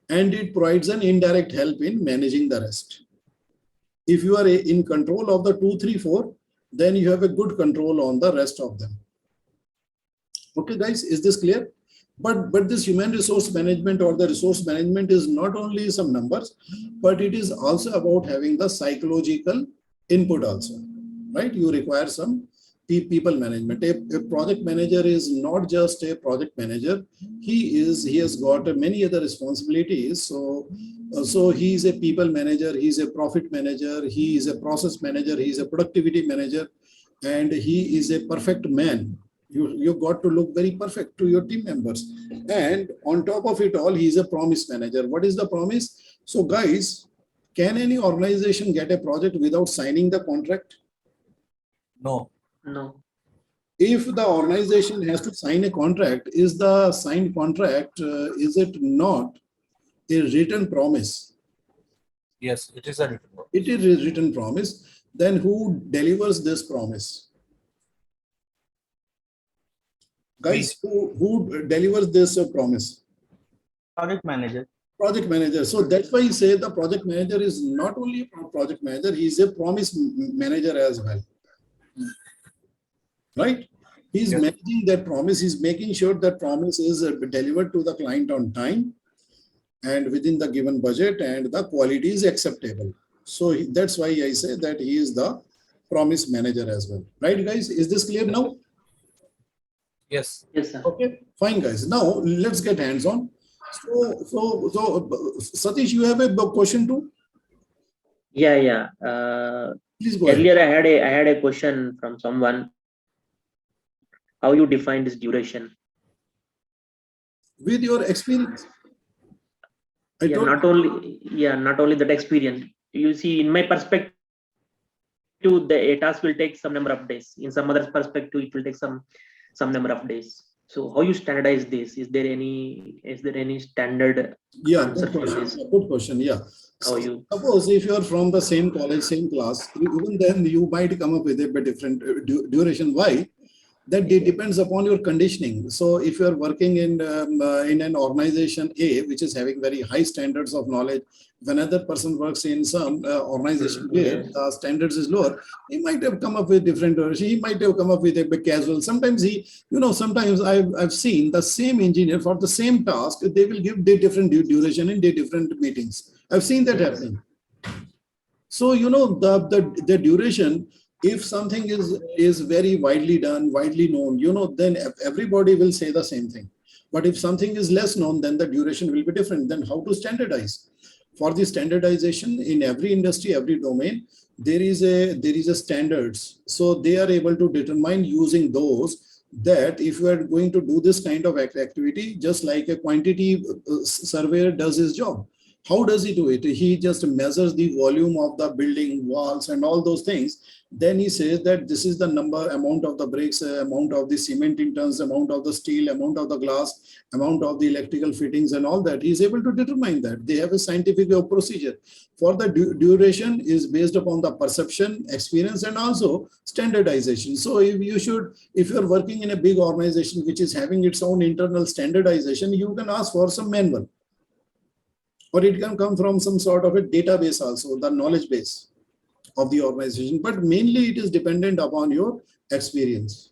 And it provides an indirect help in managing the rest. If you are in control of the 2, 3, 4, then you have a good control on the rest of them. Okay, guys, is this clear? But this human resource management or the resource management is not only some numbers, but it is also about having the psychological input also, right? You require some people management. A project manager is not just a project manager. He has got many other responsibilities. So he is a people manager, he is a profit manager, he is a process manager, he is a productivity manager, and he is a perfect man. You got to look very perfect to your team members. And on top of it all, he is a promise manager. What is the promise? So guys, can any organization get a project without signing the contract? No. No. If the organization has to sign a contract, is the signed contract, is it not a written promise? Yes, it is a written promise. It is a written promise. Then who delivers this promise? Guys, who delivers this promise? Project manager. Project manager. So that's why you say the project manager is not only a project manager, he's a promise manager as well. Right? He's Yes. managing that promise. He's making sure that promise is delivered to the client on time and within the given budget, and the quality is acceptable. So that's why I say that he is the promise manager as well. Right, guys? Is this clear now? Yes. Yes, sir. Okay, fine, guys. Now let's get hands-on. So Satish, you have a question too? Yeah. Please go ahead. Earlier, I had a question from someone. How you define this duration? With your experience. Not only that experience. You see, in my perspective, a task will take some number of days. In some other perspective, it will take some number of days. So how you standardize this? Is there any standard? Yeah, answer good for question. this? Good question. Yeah. How you? Suppose if you are from the same college, same class, even then you might come up with a bit different duration. Why? That depends upon your conditioning. So if you are working in an organization A, which is having very high standards of knowledge, if another person works in some organization where the standards is lower, he might have come up with different duration. He might have come up with a bit casual. Sometimes sometimes I've seen the same engineer for the same task, they will give the different duration in the different meetings. I've seen that happening. So, the duration, if something is very widely done, widely known, then everybody will say the same thing. But if something is less known, then the duration will be different. Then how to standardize? For the standardization in every industry, every domain, there is a standards. So they are able to determine using those that if you are going to do this kind of activity, just like a quantity surveyor does his job. How does he do it? He just measures the volume of the building walls and all those things. Then he says that this is the amount of the bricks, amount of the cement in tons, amount of the steel, amount of the glass, amount of the electrical fittings and all that. He's able to determine that. They have a scientific procedure. For the duration is based upon the perception, experience, and also standardization. So if you're working in a big organization which is having its own internal standardization, you can ask for some manual. Or it can come from some sort of a database also, the knowledge base of the organization. But mainly it is dependent upon your experience.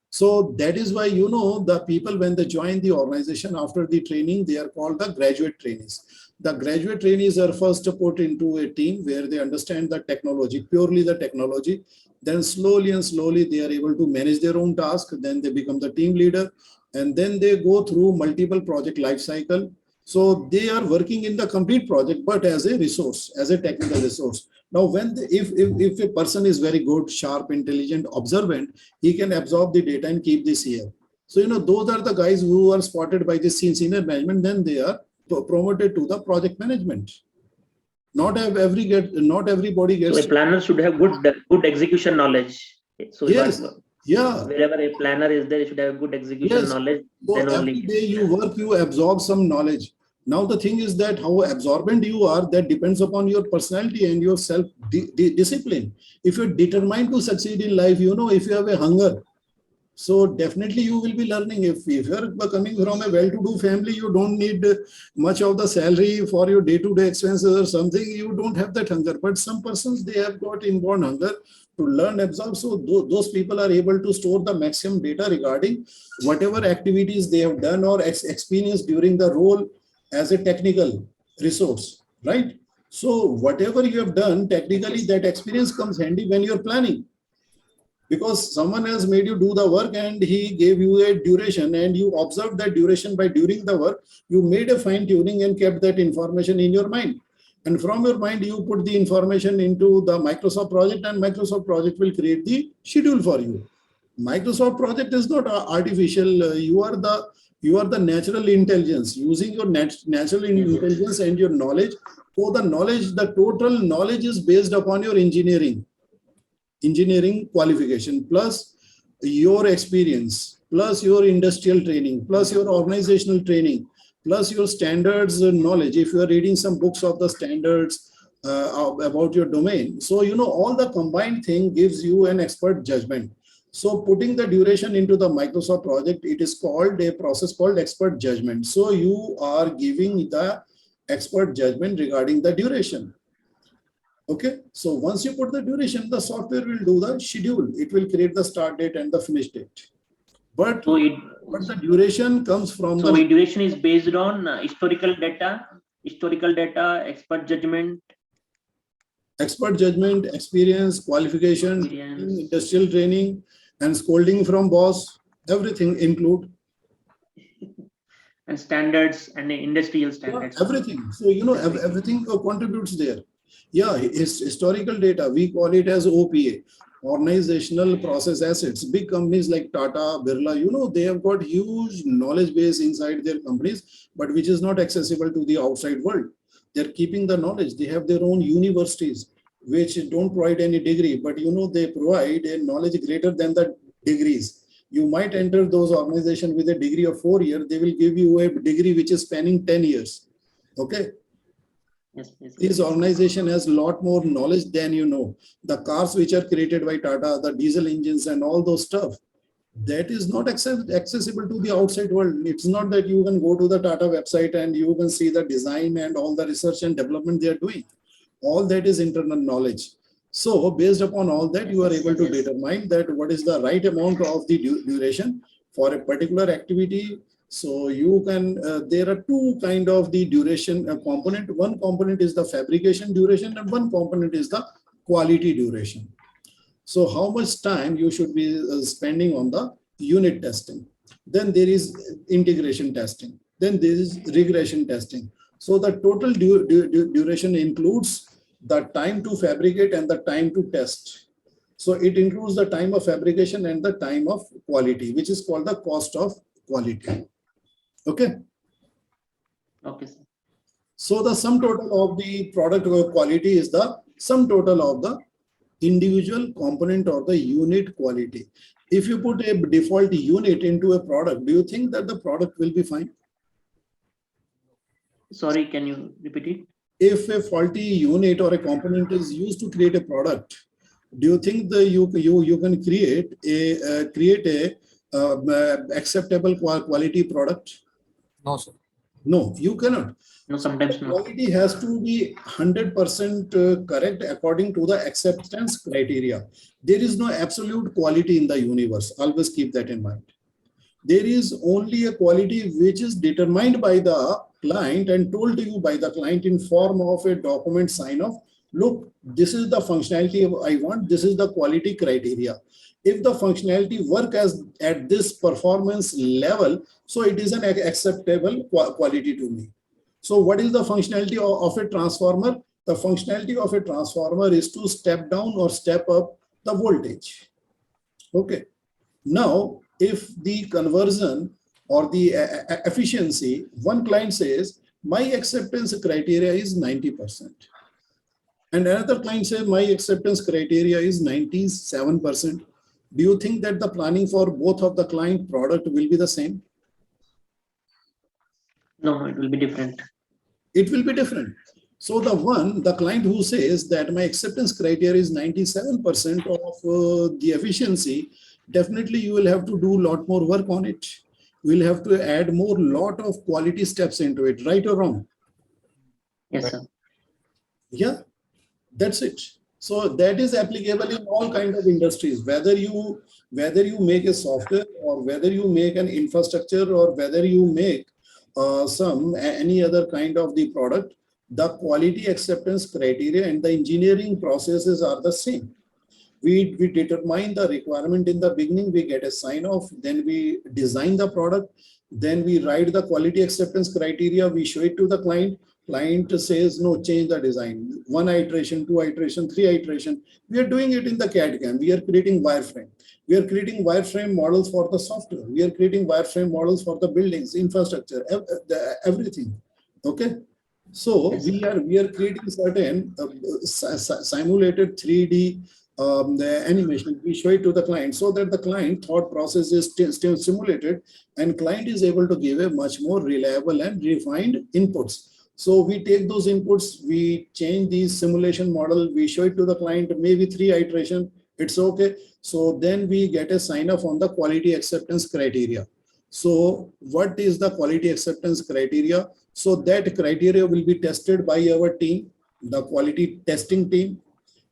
So that is why, the people, when they join the organization after the training, they are called the graduate trainees. The graduate trainees are first put into a team where they understand the technology, purely the technology. Then slowly they are able to manage their own task. Then they become the team leader. And then they go through multiple project lifecycle. So they are working in the complete project, but as a resource, as a technical resource. Now, if a person is very good, sharp, intelligent, observant, he can absorb the data and keep this here. So, those are the guys who are spotted by the senior management, then they are promoted to the project management. Not everybody gets. So a planner should have good execution knowledge. So yes. Yeah. Wherever a planner is there, you should have good execution knowledge. So then every day you work, you absorb some knowledge. Now the thing is that how absorbent you are, that depends upon your personality and your self-discipline. If you're determined to succeed in life, if you have a hunger, so definitely you will be learning. If you're coming from a well-to-do family, you don't need much of the salary for your day-to-day expenses or something. You don't have that hunger. But some persons, they have got inborn hunger to learn, absorb. So those people are able to store the maximum data regarding whatever activities they have done or experienced during the role as a technical resource, right? So whatever you have done technically, that experience comes handy when you're planning. Because someone else made you do the work and he gave you a duration and you observed that duration by during the work, you made a fine tuning and kept that information in your mind. And from your mind, you put the information into the Microsoft project and Microsoft project will create the schedule for you. Microsoft project is not artificial. You are the natural intelligence, using your natural intelligence and your knowledge. So the total knowledge is based upon your engineering qualification, plus your experience, plus your industrial training, plus your organizational training, plus your standards knowledge. If you are reading some books of the standards about your domain. So, all the combined thing gives you an expert judgment. So putting the duration into the Microsoft project, it is called a process called expert judgment. So you are giving the expert judgment regarding the duration. Okay, so once you put the duration, the software will do the schedule. It will create the start date and the finish date. But the duration comes from the duration is based on historical data, expert judgment, experience, qualification, industrial training, and scolding from boss. Everything include. And standards and industrial standards. Yeah, everything. So everything contributes there. Yeah, historical data, we call it as OPA, organizational process assets. Big companies like Tata, Birla, they have got huge knowledge base inside their companies, but which is not accessible to the outside world. They're keeping the knowledge. They have their own universities, which don't provide any degree, but they provide a knowledge greater than the degrees. You might enter those organizations with a degree of 4 years. They will give you a degree which is spanning 10 years. Okay. Yes. This organization has a lot more knowledge than the cars which are created by Tata, the diesel engines and all those stuff. That is not accessible to the outside world. It's not that you can go to the Tata website and you can see the design and all the research and development they are doing. All that is internal knowledge. So based upon all that, you are able to determine that what is the right amount of the duration for a particular activity. So you can, there are two kind of the duration component. One component is the fabrication duration and one component is the quality duration. So how much time you should be spending on the unit testing. Then there is integration testing. Then there is regression testing. So the total duration includes the time to fabricate and the time to test. So it includes the time of fabrication and the time of quality, which is called the cost of quality. Okay. Okay, sir. So the sum total of the product quality is the sum total of the individual component or the unit quality. If you put a default unit into a product, do you think that the product will be fine? Sorry, can you repeat it? If a faulty unit or a component is used to create a product, do you think that you can create a acceptable quality product? No, sir. No, you cannot. No, sometimes not. Quality has to be 100% correct according to the acceptance criteria. There is no absolute quality in the universe. Always keep that in mind. There is only a quality which is determined by the client and told to you by the client in form of a document sign off. Look, this is the functionality I want. This is the quality criteria. If the functionality work at this performance level, so it is an acceptable quality to me. So what is the functionality of a transformer? The functionality of a transformer is to step down or step up the voltage. Okay. Now, if the conversion or the efficiency, one client says, my acceptance criteria is 90%. And another client says, my acceptance criteria is 97%. Do you think that the planning for both of the client product will be the same? No, it will be different. It will be different. So the client who says that my acceptance criteria is 97% of the efficiency, definitely you will have to do a lot more work on it. We'll have to add lot of quality steps into it, right or wrong? Yes, sir. Yeah, that's it. So that is applicable in all kinds of industries, whether you make a software or whether you make an infrastructure or whether you make any other kind of the product, the quality acceptance criteria and the engineering processes are the same. We determine the requirement in the beginning, we get a sign off, then we design the product, then we write the quality acceptance criteria, we show it to the client. Client says, no, change the design. 1 iteration, 2 iteration, 3 iteration. We are doing it in the CAD/CAM. We are creating wireframe. We are creating wireframe models for the software. We are creating wireframe models for the buildings, infrastructure, everything. Okay. So we are creating certain simulated 3D the animation. We show it to the client so that the client thought process is still simulated and client is able to give a much more reliable and refined inputs. So we take those inputs, we change the simulation model, we show it to the client, maybe 3 iterations, It's okay. So then we get a sign off on the quality acceptance criteria. So what is the quality acceptance criteria? So that criteria will be tested by our team, the quality testing team,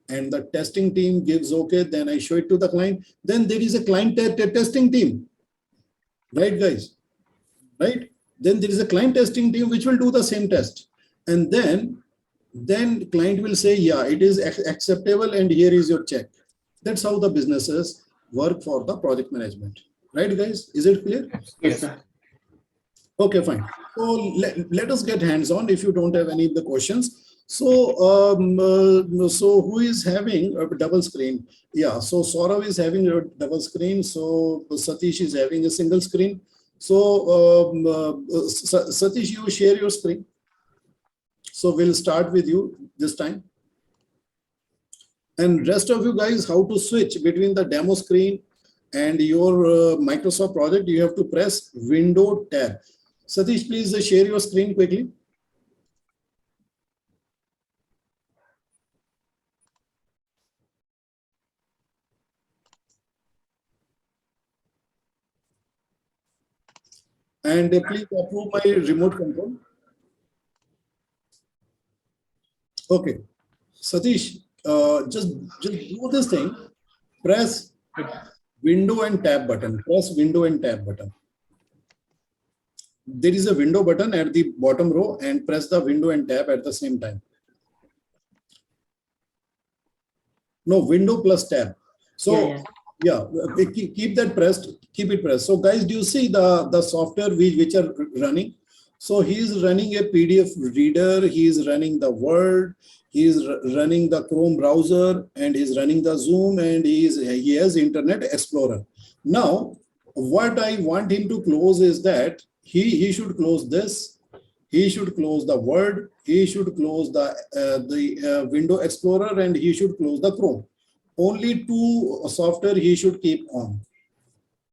and the testing team gives okay. Then I show it to the client. Then there is a client testing team, right, guys? Right? Then there is a client testing team which will do the same test, and then client will say, yeah, it is acceptable, and here is your check. That's how the businesses work for the project management, right, guys? Is it clear? Yes, sir. Okay, fine. So let us get hands-on if you don't have any of the questions. So, so who is having a double screen? Yeah, so Saurav is having a double screen. So Satish is having a single screen. So Satish, you share your screen. So we'll start with you this time. And rest of you guys, how to switch between the demo screen and your Microsoft project, you have to press Window tab. Satish, please share your screen quickly. And please approve my remote control. Okay. Satish, just do this thing. Press Window and Tab button. Press Window and Tab button. There is a window button at the bottom row, and press the window and tab at the same time. No, window plus tab. So yeah, keep that pressed, keep it pressed. So guys, do you see the software which are running? So he is running a PDF reader, he is running the Word, he is running the Chrome browser, and he's running the Zoom, and he has Internet Explorer. Now, what I want him to close is that he should close this, he should close the Word, he should close the Window Explorer, and he should close the Chrome. Only two software he should keep on.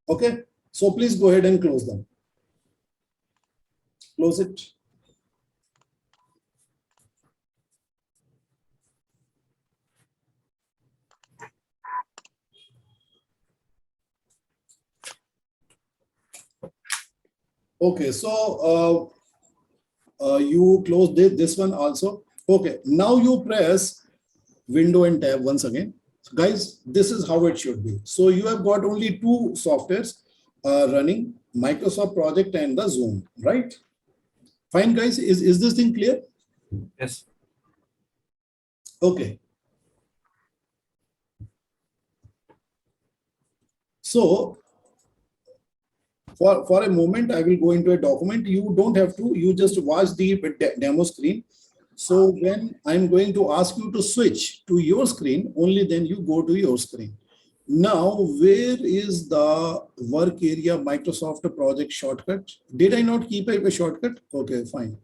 Okay, so please go ahead and close them. Close it. Okay, so you close this one also. Okay, now you press Window and Tab once again. So guys, this is how it should be. So you have got only two softwares running, Microsoft Project and the Zoom, right? Fine, guys. Is this thing clear? Yes. Okay. So for a moment, I will go into a document. You don't have to, you just watch the demo screen. So when I'm going to ask you to switch to your screen, only then you go to your screen. Now, where is the work area Microsoft project shortcut? Did I not keep a shortcut? Okay, fine.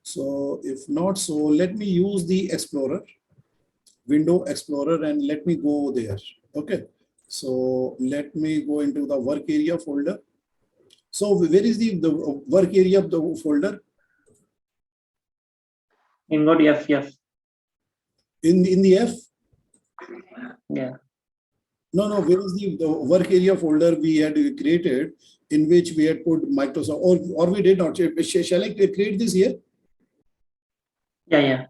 So if not, so let me use the Explorer, Window Explorer, and let me go there. Okay. So let me go into the work area folder. So where is the work area of the folder? In what F. In the F? Yeah. No, where is the work area folder we had created in which we had put Microsoft, or we did not? Shall I create this here? Yeah.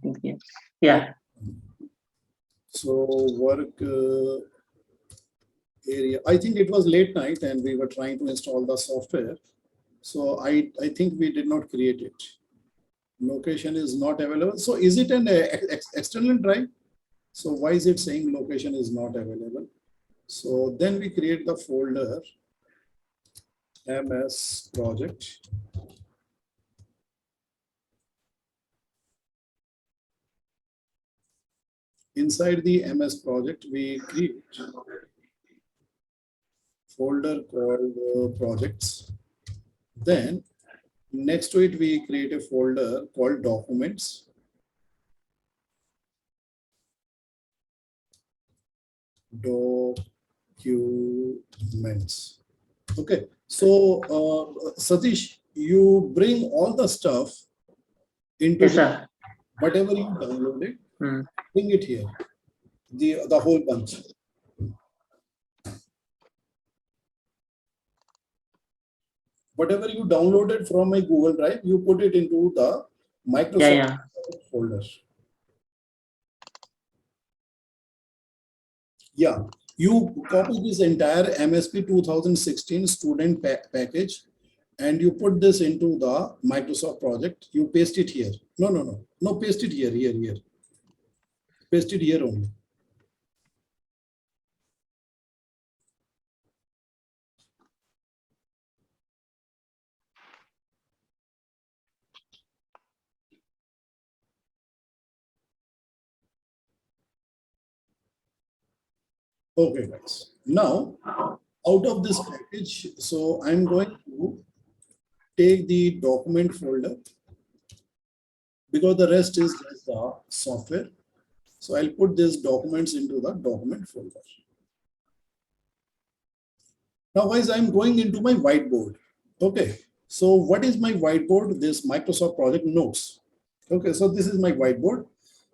So work area, I think it was late night and we were trying to install the software. So I think we did not create it. Location is not available. So is it an external drive? So why is it saying location is not available? So then we create the folder MS project. Inside the MS project, we create folder called projects. Then next to it, we create a folder called documents. Documents. Okay. So Satish, you bring all the stuff into whatever you downloaded, bring it here, the whole bunch. whatever you downloaded from my Google Drive, you put it into the Microsoft folder. Yeah, you copy this entire MSP 2016 student package and you put this into the Microsoft project. You paste it here. No, paste it here, here. Paste it here only. Okay, guys. Now, out of this package, so I'm going to take the document folder because the rest is just the software. So I'll put these documents into the document folder. Now, guys, I'm going into my whiteboard. Okay. So what is my whiteboard? This Microsoft project notes. Okay. So this is my whiteboard.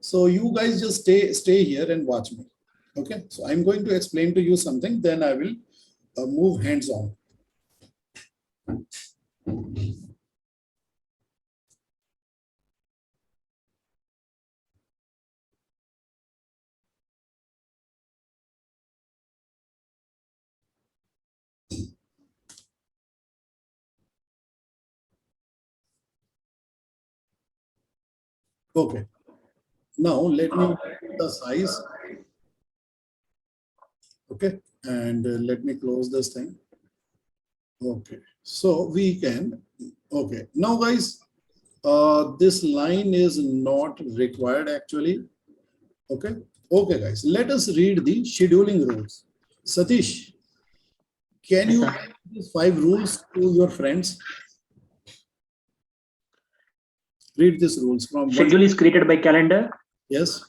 So you guys just stay here and watch me. Okay. So I'm going to explain to you something. Then I will move hands on. Okay. Now let me put the size. Okay. And let me close this thing. Okay. So we can. Okay. Now, guys, this line is not required actually. Okay. Okay, guys. Let us read the scheduling rules. Satish, can you read these 5 rules to your friends? Read these rules from schedule is created by calendar. Yes.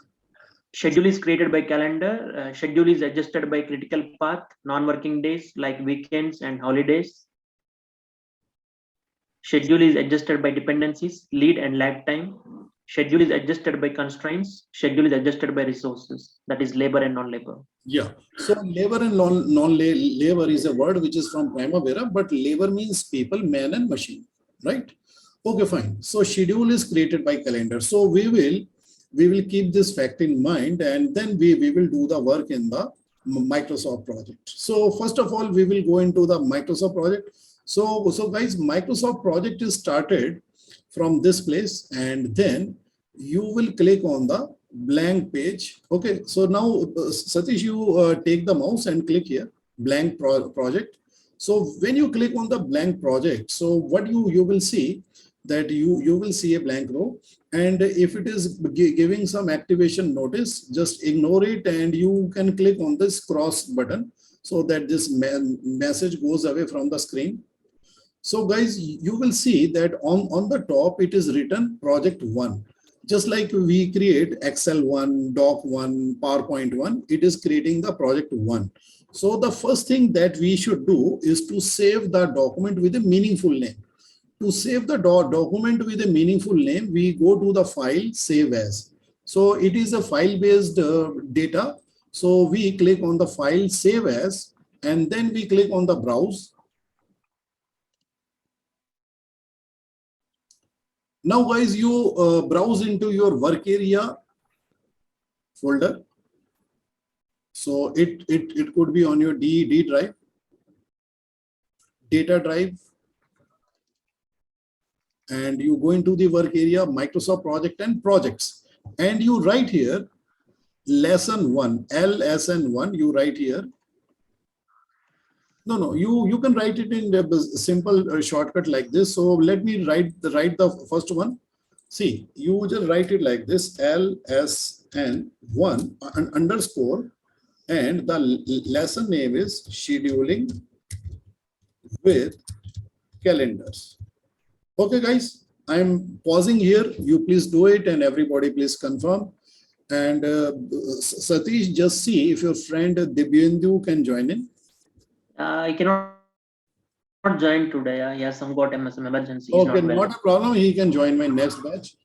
Schedule is created by calendar. Schedule is adjusted by critical path, non-working days like weekends and holidays. Schedule is adjusted by dependencies, lead and lag time. Schedule is adjusted by constraints. Schedule is adjusted by resources, that is labor and non-labor. Yeah. So labor and non-labor is a word which is from Primavera, but labor means people, man and machine, right? Okay, fine. So schedule is created by calendar. So we will keep this fact in mind, and then we will do the work in the Microsoft project. So first of all, we will go into the Microsoft project. So guys, Microsoft project is started from this place, and then you will click on the blank page. Okay, so now Satish, you take the mouse and click here, blank project. So when you click on the blank project, so what you will see that you will see a blank row, and if it is giving some activation notice, just ignore it and you can click on this cross button so that this message goes away from the screen. So guys, you will see that on the top it is written project 1. Just like we create Excel 1, Doc 1, PowerPoint 1, it is creating the project 1. So the first thing that we should do is to save the document with a meaningful name. To save the document with a meaningful name, we go to the file, save as. So it is a file-based data. So we click on the file, save as, and then we click on the browse. Now, guys, you browse into your work area folder. So it could be on your D drive, data drive, and you go into the work area, Microsoft project and projects, and you write here lesson 1, LSN1, you write here. No, you can write it in a simple shortcut like this. So let me write the first one. See, you just write it like this, LSN1 underscore, and the lesson name is scheduling with calendars. Okay, guys, I'm pausing here. You please do it, and everybody please confirm. And Satish, just see if your friend Dibyendu can join in. I cannot join today. He has some emergency. Okay, not a problem. He can join my next batch.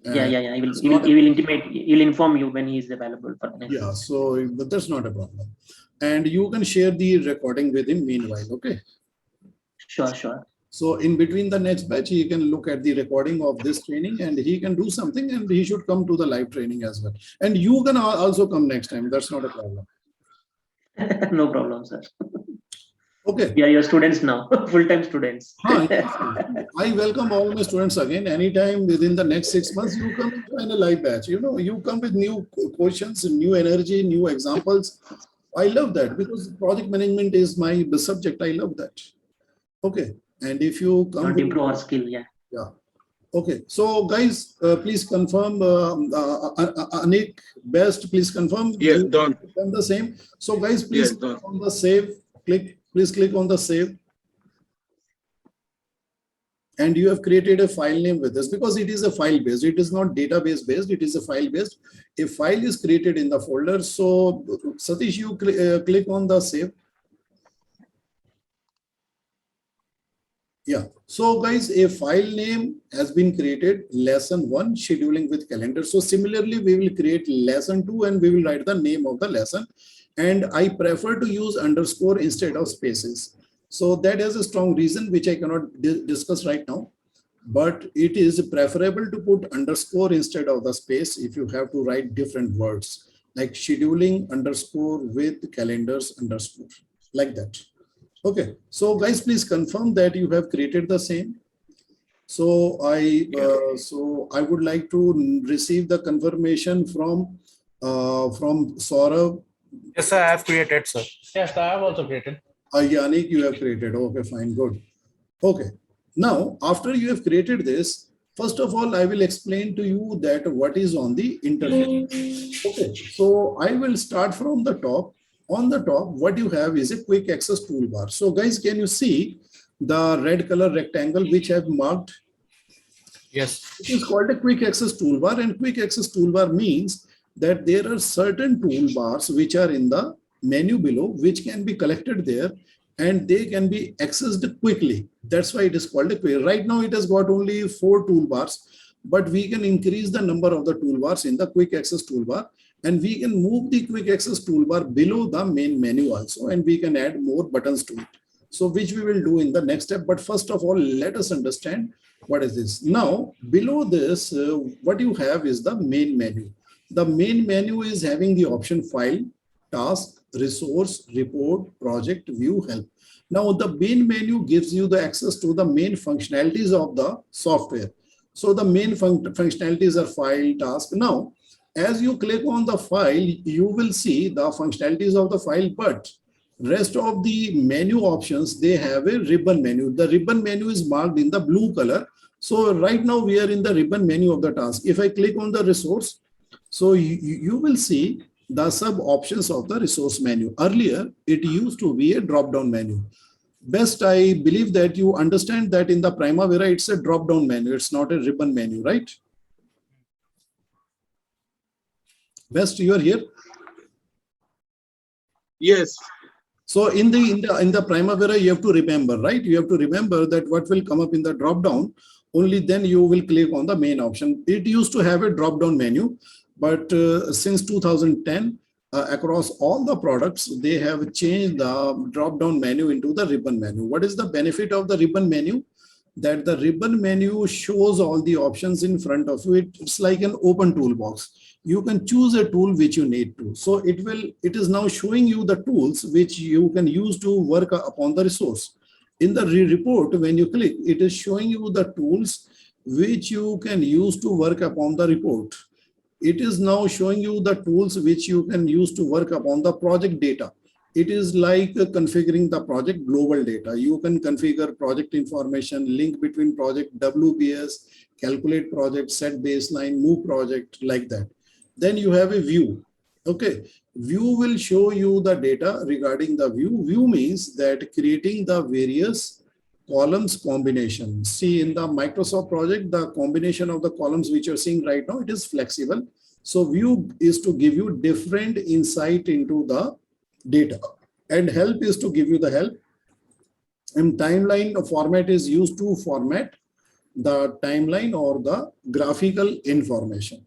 Yeah. He will intimate. He'll inform you when he is available for the next. Yeah. So, but that's not a problem. And you can share the recording with him meanwhile. Okay. Sure. So in between the next batch, he can look at the recording of this training and he can do something, and he should come to the live training as well. And you can also come next time. That's not a problem. No problem, sir. Okay. We are your students now, full-time students. I welcome all my students again. Anytime within the next 6 months, you come and join a live batch. You know, you come with new questions, new energy, new examples. I love that because project management is my subject. I love that. Okay. And if you come Want to improve our skill, yeah. Yeah. Okay. So guys, please confirm. Anik, best, please confirm. Yes, done. Done the same. So guys, please Yes, done. click on the save. Please click on the save. And you have created a file name with this because it is a file based. It is not database based. It is a file based. A file is created in the folder. So Satish, you click on the save. Yeah. So guys, a file name has been created, lesson 1, scheduling with calendar. So similarly, we will create lesson 2 and we will write the name of the lesson. And I prefer to use underscore instead of spaces. So that has a strong reason, which I cannot discuss right now. But it is preferable to put underscore instead of the space if you have to write different words, like scheduling underscore with calendars underscore, like that. Okay, so guys, please confirm that you have created the same. So I would like to receive the confirmation from Saurav. Yes, sir, I have created, sir. Yes, I have also created. Yannick, you have created. Okay, fine, good. Okay, now after you have created this, first of all, I will explain to you that what is on the interface. Okay, so I will start from the top. On the top, what you have is a quick access toolbar. So guys, can you see the red color rectangle which I have marked? Yes. It is called a quick access toolbar, and quick access toolbar means that there are certain toolbars which are in the menu below, which can be collected there and they can be accessed quickly. That's why it is called a quick. Right now, it has got only 4 toolbars, but we can increase the number of the toolbars in the quick access toolbar. And we can move the quick access toolbar below the main menu also, and we can add more buttons to it. So which we will do in the next step. But first of all, let us understand what is this. Now, below this, what you have is the main menu. The main menu is having the option file, task, resource, report, project, view, help. Now, the main menu gives you the access to the main functionalities of the software. So the main functionalities are file, task. Now, as you click on the file, you will see the functionalities of the file, but rest of the menu options, they have a ribbon menu. The ribbon menu is marked in the blue color. So right now we are in the ribbon menu of the task. If I click on the resource, so you will see the sub options of the resource menu. Earlier, it used to be a drop-down menu. Best, I believe that you understand that in the Primavera, it's a drop-down menu. It's not a ribbon menu, right? Best, you are here? Yes. So in the Primavera, you have to remember, right? You have to remember that what will come up in the drop-down, only then you will click on the main option. It used to have a drop-down menu, but since 2010, across all the products, they have changed the drop-down menu into the ribbon menu. What is the benefit of the ribbon menu? That the ribbon menu shows all the options in front of you. It's like an open toolbox. You can choose a tool which you need to. So it is now showing you the tools which you can use to work upon the resource. In the report, when you click, it is showing you the tools which you can use to work upon the report. It is now showing you the tools which you can use to work upon the project data. It is like configuring the project global data. You can configure project information, link between project, WBS, calculate project, set baseline, move project, like that. Then you have a view. Okay, view will show you the data regarding the view. View means that creating the various columns combination. See, in the Microsoft project, the combination of the columns which you're seeing right now, it is flexible. So view is to give you different insight into the data, and help is to give you the help. And timeline format is used to format the timeline or the graphical information.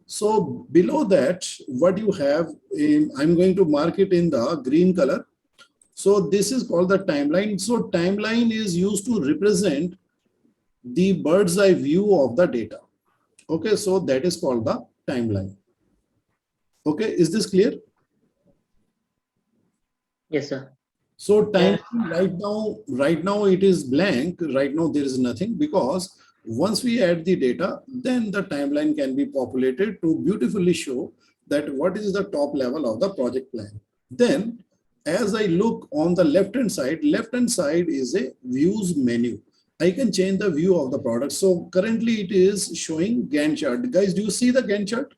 So below that, what you have, I'm going to mark it in the green color. So this is called the timeline. So timeline is used to represent the bird's eye view of the data. Okay, so that is called the timeline. Okay, is this clear? Yes, sir. So time right now it is blank. Right now there is nothing, because once we add the data, then the timeline can be populated to beautifully show that what is the top level of the project plan. Then as I look on the left hand side is a views menu. I can change the view of the product. So currently it is showing Gantt chart. Guys, do you see the Gantt chart,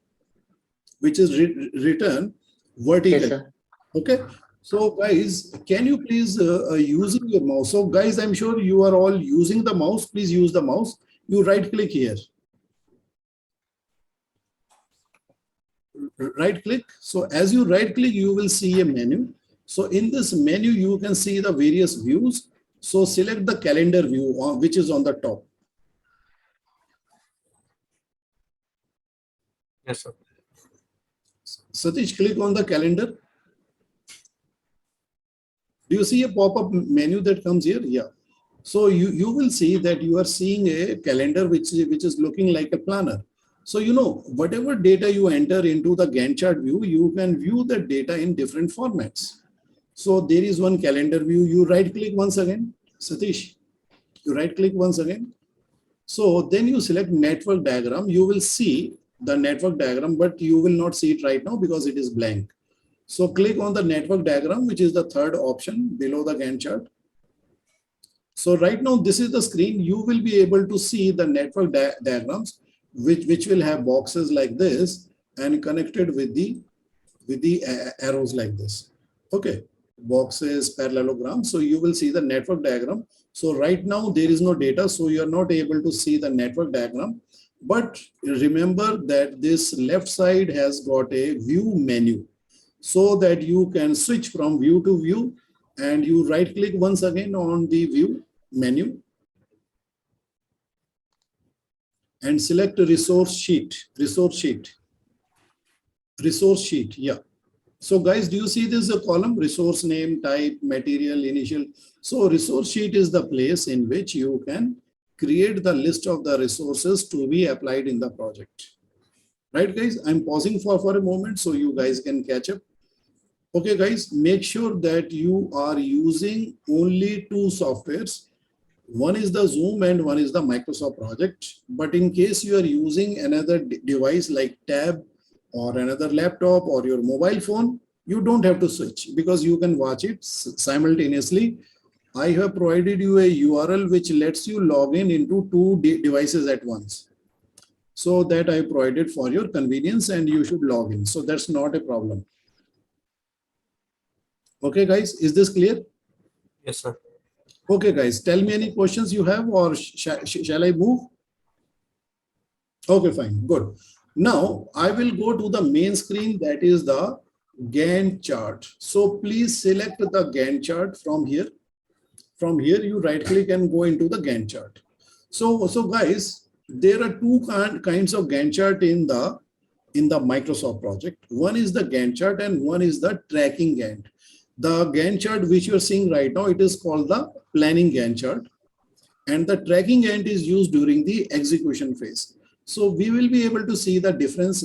which is written vertically? Yes, sir. Okay. So guys, can you please using your mouse? So guys, I'm sure you are all using the mouse. Please use the mouse. You right click here. Right click. So as you right click, you will see a menu. So in this menu, you can see the various views. So select the calendar view, which is on the top. Yes, sir. Satish, click on the calendar. Do you see a pop-up menu that comes here? Yeah. So you will see that you are seeing a calendar which is looking like a planner. So whatever data you enter into the Gantt chart view, you can view the data in different formats. So there is one calendar view. You right click once again, Satish. You right click once again. So then you select network diagram. You will see the network diagram, but you will not see it right now because it is blank. So click on the network diagram, which is the third option below the Gantt chart. So right now, this is the screen. You will be able to see the network diagrams, which will have boxes like this and connected with the arrows like this. Okay, boxes, parallelograms. So you will see the network diagram. So right now there is no data, so you are not able to see the network diagram. But remember that this left side has got a view menu, so that you can switch from view to view, and you right click once again on the view menu and select resource sheet. Yeah. So guys, do you see this column? Resource name, type, material, initial. So resource sheet is the place in which you can create the list of the resources to be applied in the project. Right, guys? I'm pausing for a moment so you guys can catch up. Okay, guys, make sure that you are using only two softwares. One is the Zoom and one is the Microsoft project. But in case you are using another device like tab or another laptop or your mobile phone, you don't have to switch because you can watch it simultaneously. I have provided you a URL which lets you log in into two devices at once. So that I provided for your convenience, and you should log in. So that's not a problem. Okay, guys, is this clear? Yes, sir. Okay, guys, tell me any questions you have, or shall I move? Okay, fine, good. Now I will go to the main screen, that is the Gantt chart. So please select the Gantt chart from here. From here, you right click and go into the Gantt chart. So guys, there are two kinds of Gantt chart in the Microsoft project. One is the Gantt chart and one is the tracking Gantt. The Gantt chart which you are seeing right now, it is called the planning Gantt chart, and the tracking Gantt is used during the execution phase. So we will be able to see the difference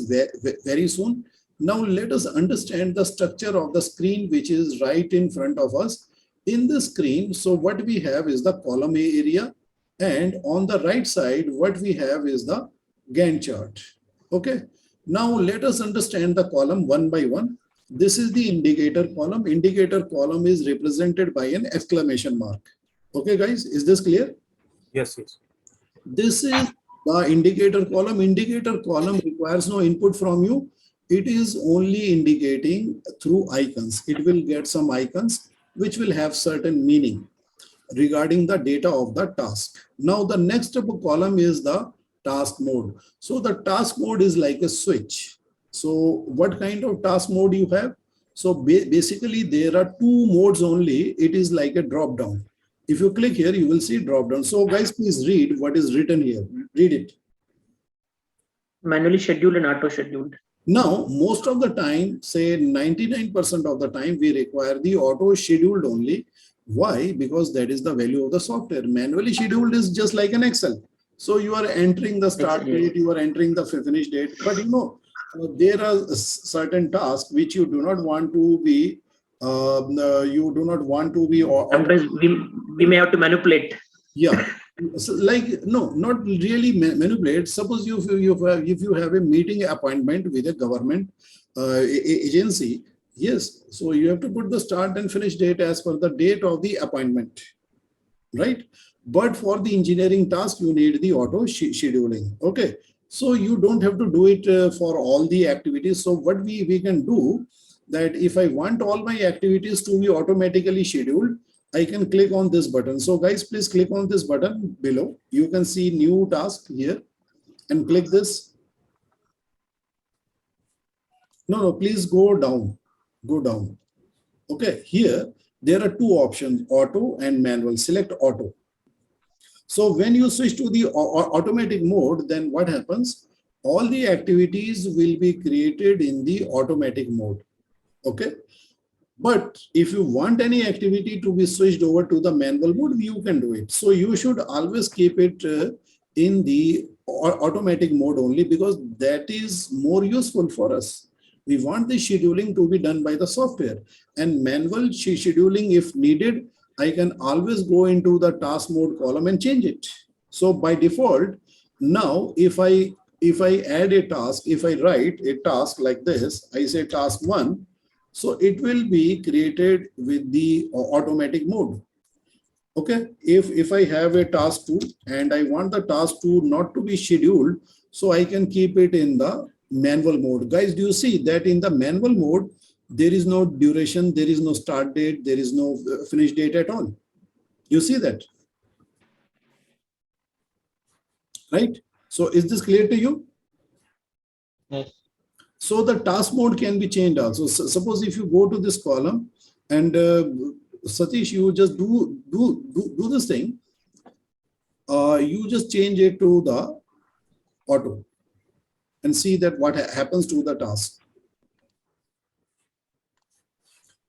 very soon. Now let us understand the structure of the screen which is right in front of us. In the screen, so what we have is the column A area, and on the right side, what we have is the Gantt chart. Okay. Now let us understand the column one by one. This is the indicator column. Indicator column is represented by an exclamation mark. Okay, guys, is this clear? Yes, yes. This is the indicator column. Indicator column requires no input from you. It is only indicating through icons. It will get some icons which will have certain meaning regarding the data of the task. Now the next column is the task mode. So the task mode is like a switch. So what kind of task mode you have? So basically there are two modes only. It is like a drop down. If you click here, you will see drop down. So guys, please read what is written here. Read it. Manually scheduled and auto scheduled. Now, most of the time, say 99% of the time, we require the auto scheduled only. Why? Because that is the value of the software. Manually scheduled is just like an Excel. So you are entering the start date, you are entering the finish date. But there are certain tasks which you do not want to be, Sometimes we may have to manipulate. yeah. So like, no, not really manipulate. Suppose if you have a meeting appointment with a government agency, yes. So you have to put the start and finish date as per the date of the appointment, right? But for the engineering task, you need the auto scheduling. Okay. So you don't have to do it for all the activities. So what we can do, that if I want all my activities to be automatically scheduled, I can click on this button. So guys, please click on this button below. You can see new task here and click this. No, please go down. Go down. Okay, here there are two options, auto and manual. Select auto. So when you switch to the automatic mode, then what happens? All the activities will be created in the automatic mode. Okay. But if you want any activity to be switched over to the manual mode, you can do it. So you should always keep it in the automatic mode only, because that is more useful for us. We want the scheduling to be done by the software, and manual scheduling, if needed, I can always go into the task mode column and change it. So by default, now if I add a task, if I write a task like this, I say task 1, so it will be created with the automatic mode. Okay, if I have a task 2 and I want the task 2 not to be scheduled, so I can keep it in the manual mode. Guys, do you see that in the manual mode, there is no duration, there is no start date, there is no finish date at all. You see that? Right? So is this clear to you? Yes. So the task mode can be changed also. So suppose if you go to this column and Satish, you just do this thing. You just change it to the auto and see that what happens to the task.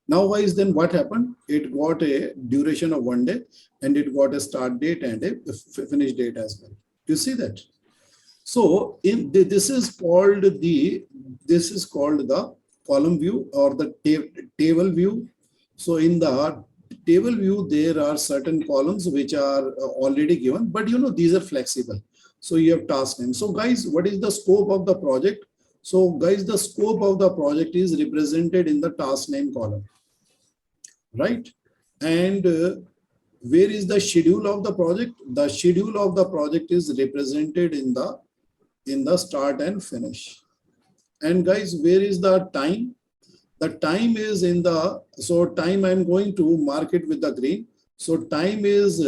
Now, wise, then what happened? It got a duration of 1 day and it got a start date and a finish date as well. You see that? So this is called the column view or the table view. So in the table view, there are certain columns which are already given, but these are flexible. So you have task name. So guys, what is the scope of the project? So guys, the scope of the project is represented in the task name column, right? And where is the schedule of the project? The schedule of the project is represented in the start and finish. And guys, where is the time? The time is in the, so time I'm going to mark it with the green. So time is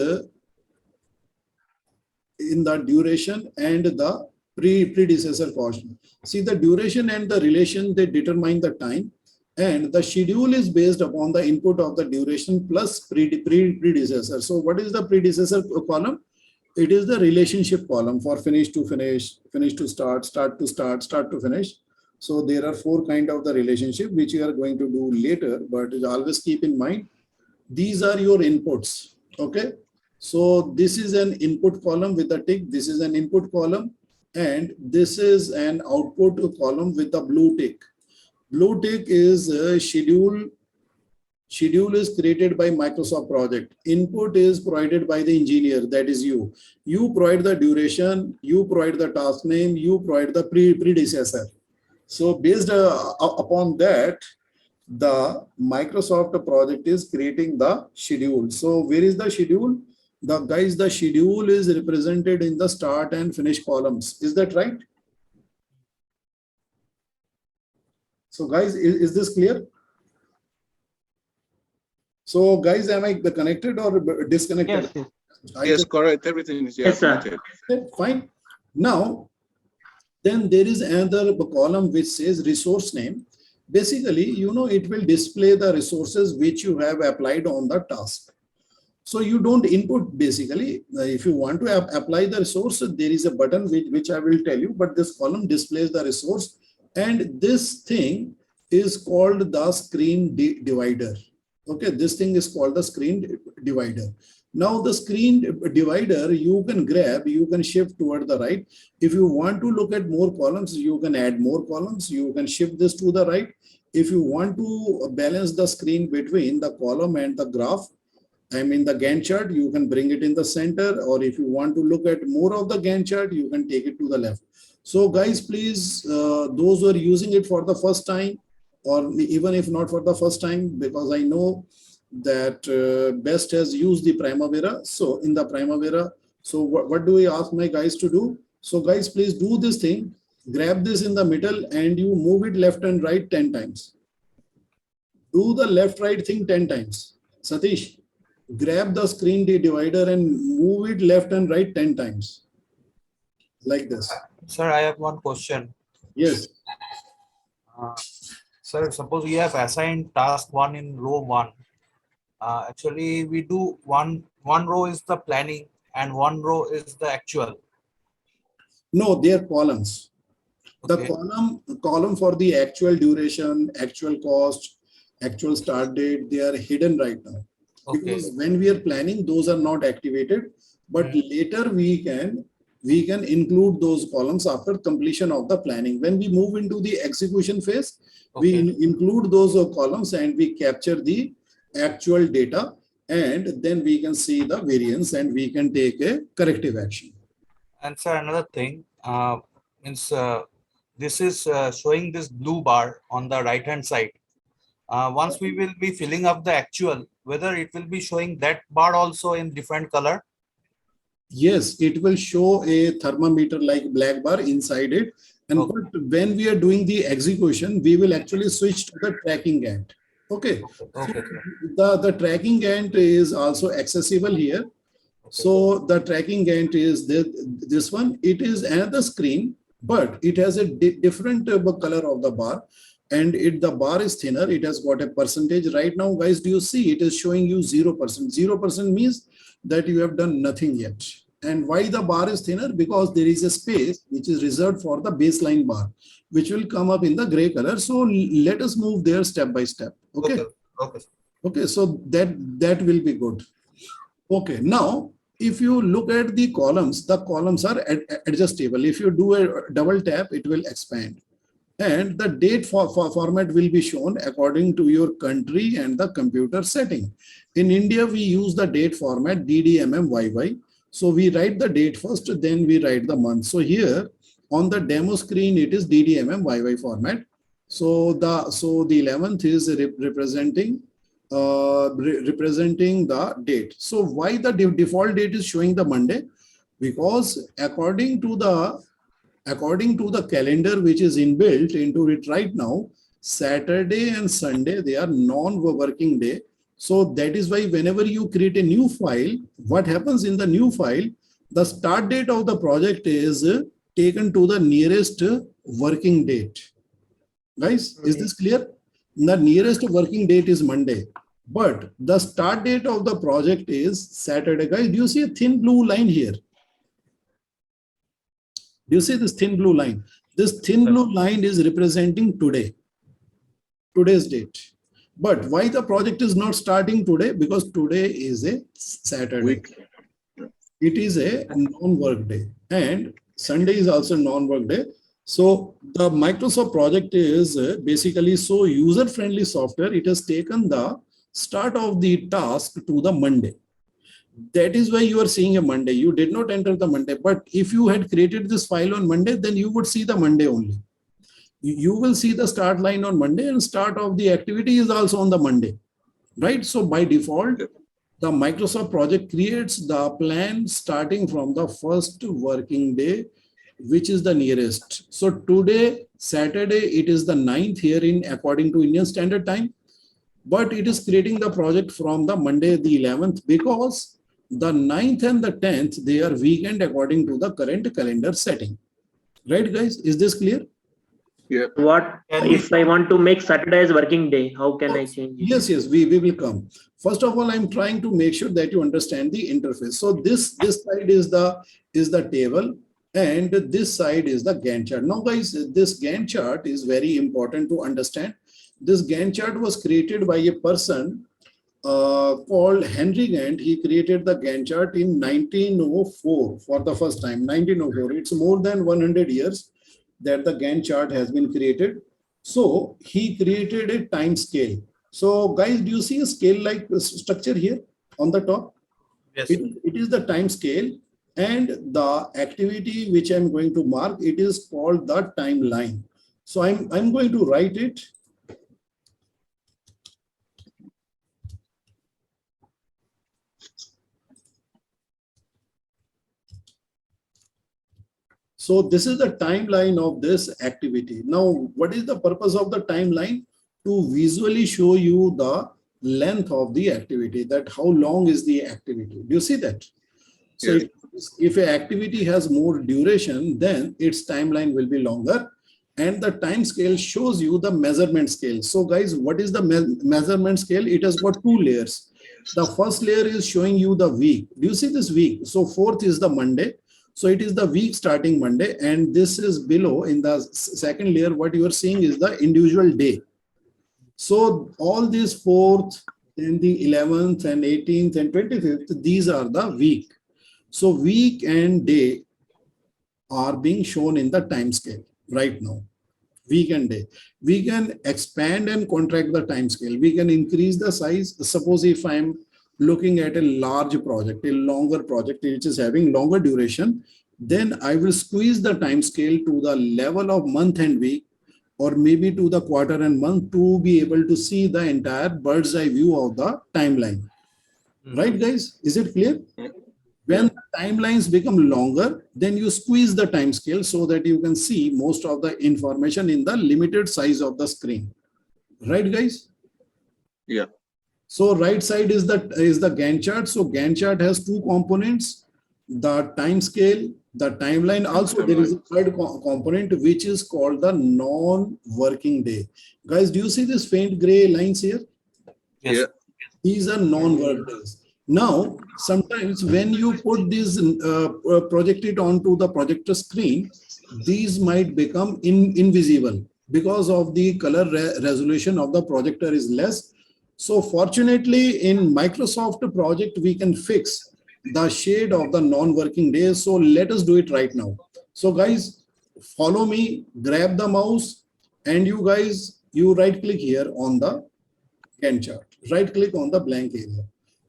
in the duration and the predecessor cost. See, the duration and the relation, they determine the time, and the schedule is based upon the input of the duration plus predecessor. So what is the predecessor column? It is the relationship column for finish to finish, finish to start, start to start, start to finish. So there are 4 kind of the relationship which you are going to do later, but always keep in mind, these are your inputs. Okay. So this is an input column with a tick. This is an input column, and this is an output column with the blue tick. Blue tick is schedule. Schedule is created by Microsoft project. Input is provided by the engineer, that is you. You provide the duration, you provide the task name, you provide the predecessor. So based upon that, the Microsoft project is creating the schedule. So where is the schedule? The schedule is represented in the start and finish columns. Is that right? So guys, is this clear? So guys, am I connected or disconnected? Yes. Yes, correct. Everything is connected. Okay, fine. Now, then there is another column which says resource name. Basically, it will display the resources which you have applied on the task. So you don't input basically. If you want to apply the resource, there is a button which I will tell you, but this column displays the resource And this thing is called the screen divider. Okay, this thing is called the screen divider. Now the screen divider you can grab, you can shift toward the right. If you want to look at more columns, you can add more columns. You can shift this to the right. If you want to balance the screen between the column and the graph, I mean the Gantt chart, you can bring it in the center, or if you want to look at more of the Gantt chart, you can take it to the left. So guys, please, those who are using it for the first time, or even if not for the first time, because I know that Best has used the Primavera. So in the Primavera, so what do we ask my guys to do? So guys, please do this thing, grab this in the middle and you move it left and right 10 times. Do the left right thing 10 times. Satish, grab the screen divider and move it left and right 10 times. Like this. Sir, I have one question. Yes. Sir, suppose we have assigned task 1 in row 1. Actually, we do one row is the planning and 1 row is the actual. No, they are columns. Okay. The column for the actual duration, actual cost, actual start date, they are hidden right now. Okay. Because when we are planning, those are not activated, but later we can include those columns after completion of the planning. When we move into the execution phase, we include those columns and we capture the actual data, and then we can see the variance and we can take a corrective action. And sir, another thing, this is showing this blue bar on the right hand side. Once we will be filling up the actual, whether it will be showing that bar also in different color? Yes, it will show a thermometer like black bar inside it. And but when we are doing the execution, we will actually switch to the tracking Gantt. Okay. The tracking Gantt is also accessible here. So the tracking Gantt is this one. It is another screen, but it has a different color of the bar. And the bar is thinner. It has got a percentage. Right now, guys, do you see it is showing you 0%? 0% means that you have done nothing yet. And why the bar is thinner? Because there is a space which is reserved for the baseline bar, which will come up in the gray color. So let us move there step by step. Okay. Okay. So that will be good. Okay. Now, if you look at the columns are adjustable. If you do a double tap, it will expand. And the date format will be shown according to your country and the computer setting. In India, we use the date format DDMMYY. So we write the date first, then we write the month. So here on the demo screen, it is DDMMYY format. So the 11th is representing the date. So why the default date is showing the Monday? Because according to the calendar which is inbuilt into it right now, Saturday and Sunday, they are non-working day. So that is why whenever you create a new file, what happens in the new file, the start date of the project is taken to the nearest working date. Guys, is this clear? The nearest working date is Monday, but the start date of the project is Saturday. Guys, do you see a thin blue line here? Do you see this thin blue line? This thin blue line is representing today's date. But why the project is not starting today? Because today is a Saturday. It is a non-work day, and Sunday is also non-work day. So the Microsoft project is basically so user-friendly software. It has taken the start of the task to the Monday. That is why you are seeing a Monday. You did not enter the Monday, but if you had created this file on Monday, then you would see the Monday only. You will see the start line on Monday, and start of the activity is also on the Monday, right? So by default, the Microsoft project creates the plan starting from the first working day, which is the nearest. So today, Saturday, it is the 9th here in according to Indian Standard Time, but it is creating the project from the Monday, the 11th, because the 9th and the 10th, they are weekend according to the current calendar setting. Right, guys? Is this clear? Yeah. What if I want to make Saturday as working day? How can I change it? Yes, we will come. First of all, I'm trying to make sure that you understand the interface. So this side is the table. And this side is the Gantt chart. Now guys, this Gantt chart is very important to understand. This Gantt chart was created by a person called Henry Gantt. He created the Gantt chart in 1904 for the first time. 1904. It's more than 100 years that the Gantt chart has been created. So he created a time scale. So guys, do you see a scale like structure here on the top? Yes. It is the time scale, and the activity which I'm going to mark, it is called the timeline. So I'm going to write it. So this is the timeline of this activity. Now, what is the purpose of the timeline? To visually show you the length of the activity, that how long is the activity. Do you see that? So Yes. if an activity has more duration, then its timeline will be longer. And the time scale shows you the measurement scale. So guys, what is the measurement scale? It has got two layers. The first layer is showing you the week. Do you see this week? So 4th is the Monday. So it is the week starting Monday. And this is below in the second layer. What you are seeing is the individual day. So all these 4th, then the 11th and 18th and 25th, these are the week. So week and day are being shown in the time scale right now. Week and day. We can expand and contract the time scale. We can increase the size. Suppose if I'm looking at a large project, a longer project which is having longer duration, then I will squeeze the time scale to the level of month and week, or maybe to the quarter and month, to be able to see the entire bird's eye view of the timeline. Right, guys? Is it clear? When the timelines become longer, then you squeeze the time scale so that you can see most of the information in the limited size of the screen. Right, guys? Yeah. So right side is the Gantt chart. So Gantt chart has two components: the time scale, the timeline. Also, there is a third component which is called the non-working day. Guys, do you see this faint gray lines here? Yes. Yeah. These are non-work days. Now, sometimes when you put this project it onto the projector screen, these might become invisible because of the color resolution of the projector is less. So fortunately, in Microsoft project, we can fix the shade of the non-working days. So let us do it right now. So guys, follow me, grab the mouse, and you guys, you right click here on the Gantt chart. Right click on the blank area.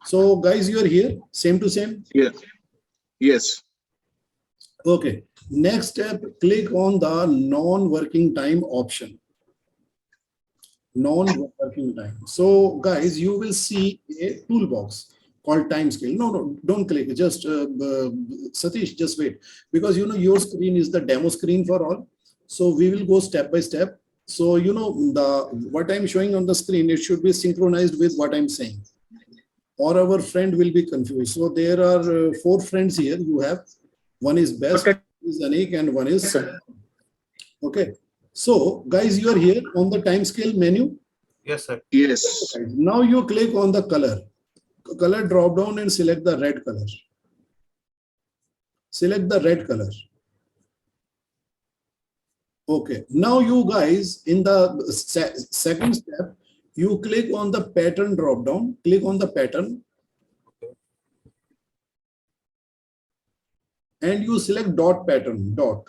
So guys, you are here, same to same? Yes. Yes. Okay. Next step, click on the non-working time option. Non-working time. So guys, you will see a toolbox called time scale. No, don't click. Just Satish, just wait, because you know your screen is the demo screen for all. So we will go step by step. So you know what I'm showing on the screen, it should be synchronized with what I'm saying, or our friend will be confused. So there are 4 friends here. You have one is Best, one is Anik, and one is okay. So guys, you are here on the time scale menu. Yes, sir. Yes. Now you click on the color drop down and select the red color. Select the red color. Okay. Now you guys, in the second step, you click on the pattern drop down. Click on the pattern. And you select dot pattern, dot.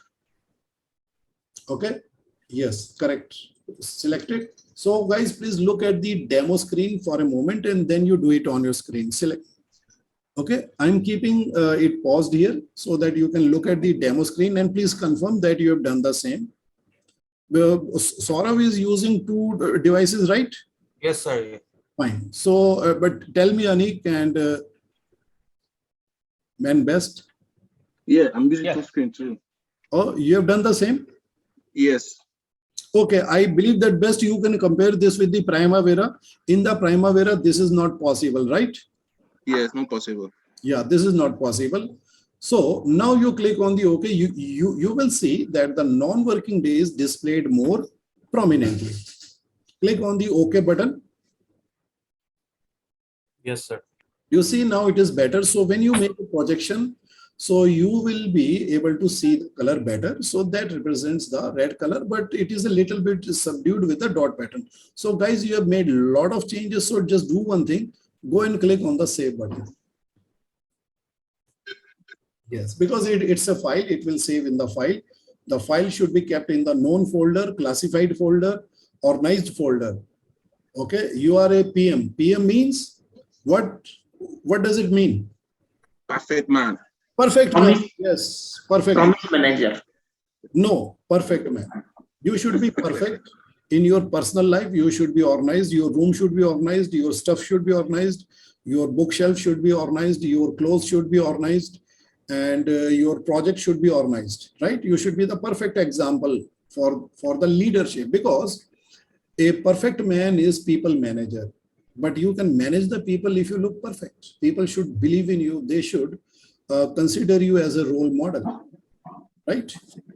Okay. Yes, correct. Select it. So guys, please look at the demo screen for a moment and then you do it on your screen. Select. Okay, I'm keeping it paused here so that you can look at the demo screen, and please confirm that you have done the same. Saurav is using 2 devices, right? Yes, sir. Fine. So, but tell me, Anik and Best. Yeah, I'm using 2 screens too. Oh, you have done the same? Yes. Okay, I believe that Best you can compare this with the Primavera. In the Primavera, this is not possible, right? Yeah, it's not possible. Yeah, this is not possible. So now you click on the OK, you will see that the non-working day is displayed more prominently. Click on the OK button. Yes, sir. You see now it is better. So when you make a projection, So you will be able to see the color better. So that represents the red color, but it is a little bit subdued with the dot pattern. So guys, you have made a lot of changes. So just do one thing, go and click on the save button. Yes, because it's a file, it will save in the file. The file should be kept in the known folder, classified folder, organized folder. Okay, you are a PM. PM means what? What does it mean? Perfect man. Perfect man. Promise, Yes, perfect. promise manager. No, perfect man. You should be perfect in your personal life. You should be organized. Your room should be organized. Your stuff should be organized. Your bookshelf should be organized. Your clothes should be organized. And your project should be organized, right? You should be the perfect example for the leadership, because a perfect man is people manager. But you can manage the people if you look perfect. People should believe in you. They should consider you as a role model, right?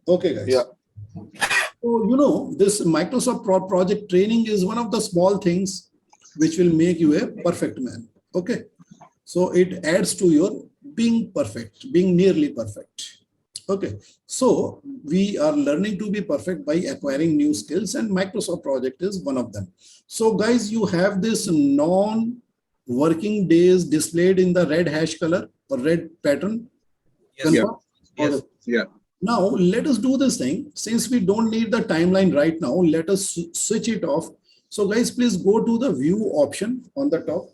Okay, guys. Yeah. So, this Microsoft project training is one of the small things which will make you a perfect man. Okay. So it adds to your being perfect, being nearly perfect. Okay. So we are learning to be perfect by acquiring new skills, and Microsoft project is one of them. So guys, you have this non-working days displayed in the red hash color or red pattern. Yes. Yeah. Confirm? Yes. Yeah. Now, let us do this thing. Since we don't need the timeline right now, let us switch it off. So guys, please go to the view option on the top.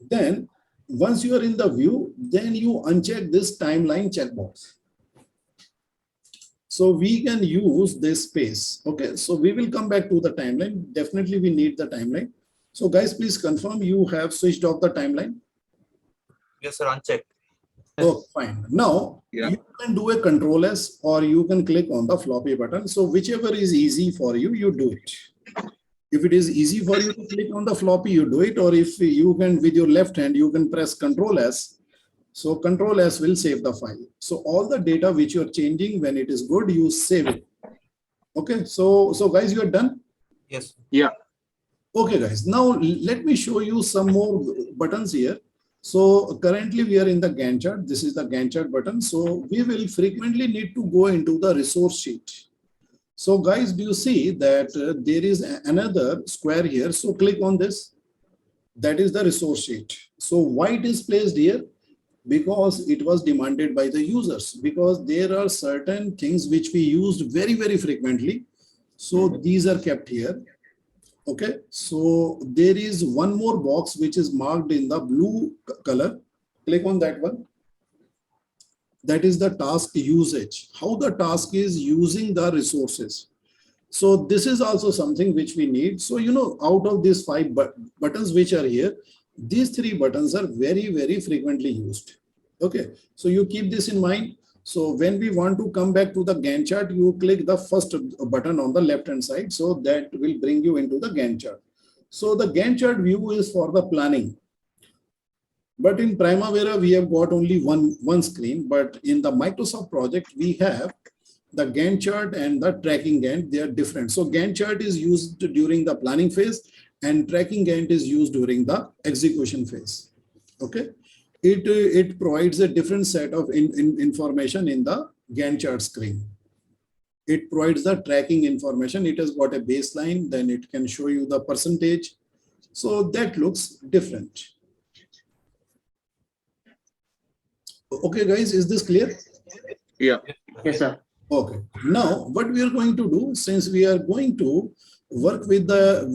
Then once you are in the view, then you uncheck this timeline checkbox. So we can use this space. Okay, so we will come back to the timeline. Definitely we need the timeline. So guys, please confirm you have switched off the timeline. Yes, sir. Unchecked. Oh, fine. Now Yeah. you can do a Control S, or you can click on the floppy button. So whichever is easy for you, you do it. If it is easy for you to click on the floppy, you do it. Or if you can, with your left hand, you can press Control S. So Control S will save the file. So all the data which you're changing, when it is good, you save it. Okay. So guys, you are done. Yes. Yeah. Okay, guys. Now let me show you some more buttons here. So currently we are in the Gantt chart. This is the Gantt chart button. So we will frequently need to go into the resource sheet. So guys, do you see that there is another square here? So click on this. That is the resource sheet. So why it is placed here? Because it was demanded by the users, because there are certain things which we used very, very frequently. So these are kept here. Okay, so there is one more box which is marked in the blue color. Click on that one. That is the task usage, how the task is using the resources. So this is also something which we need. So, out of these 5 buttons which are here, these 3 buttons are very, very frequently used. Okay, so you keep this in mind. So when we want to come back to the Gantt chart, you click the first button on the left hand side. So that will bring you into the Gantt chart. So the Gantt chart view is for the planning. But in Primavera, we have got only one screen. But in the Microsoft project, we have the Gantt chart and the tracking Gantt. They are different. So Gantt chart is used during the planning phase, and tracking Gantt is used during the execution phase. Okay. It provides a different set of information in the Gantt chart screen. It provides the tracking information. It has got a baseline, then it can show you the percentage. So that looks different. Okay, guys, is this clear? Yeah. Yes, sir. Okay. Now, what we are going to do, since we are going to work with the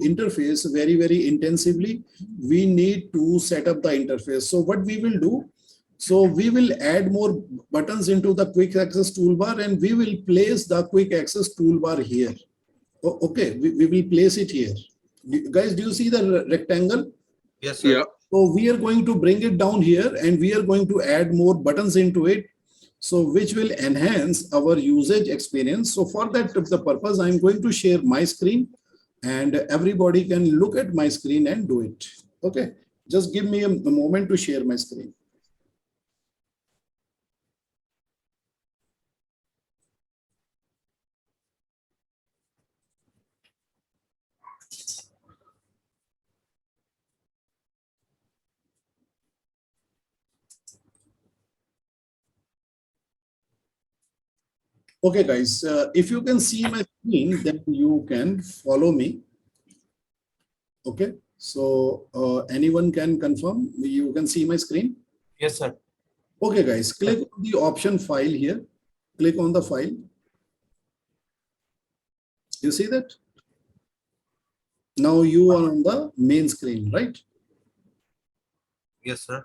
interface very, very intensively, we need to set up the interface. So what we will do, so we will add more buttons into the quick access toolbar, and we will place the quick access toolbar here. Okay, we will place it here. Guys, do you see the rectangle? Yes, sir. Yeah. So we are going to bring it down here, and we are going to add more buttons into it. So which will enhance our usage experience. So for that the purpose, I'm going to share my screen, and everybody can look at my screen and do it. Okay, just give me a moment to share my screen. Okay, guys, if you can see my screen, then you can follow me. Okay, so anyone can confirm you can see my screen? Yes, sir. Okay, guys, click on the option file here. Click on the file. You see that? Now you are on the main screen, right? Yes, sir.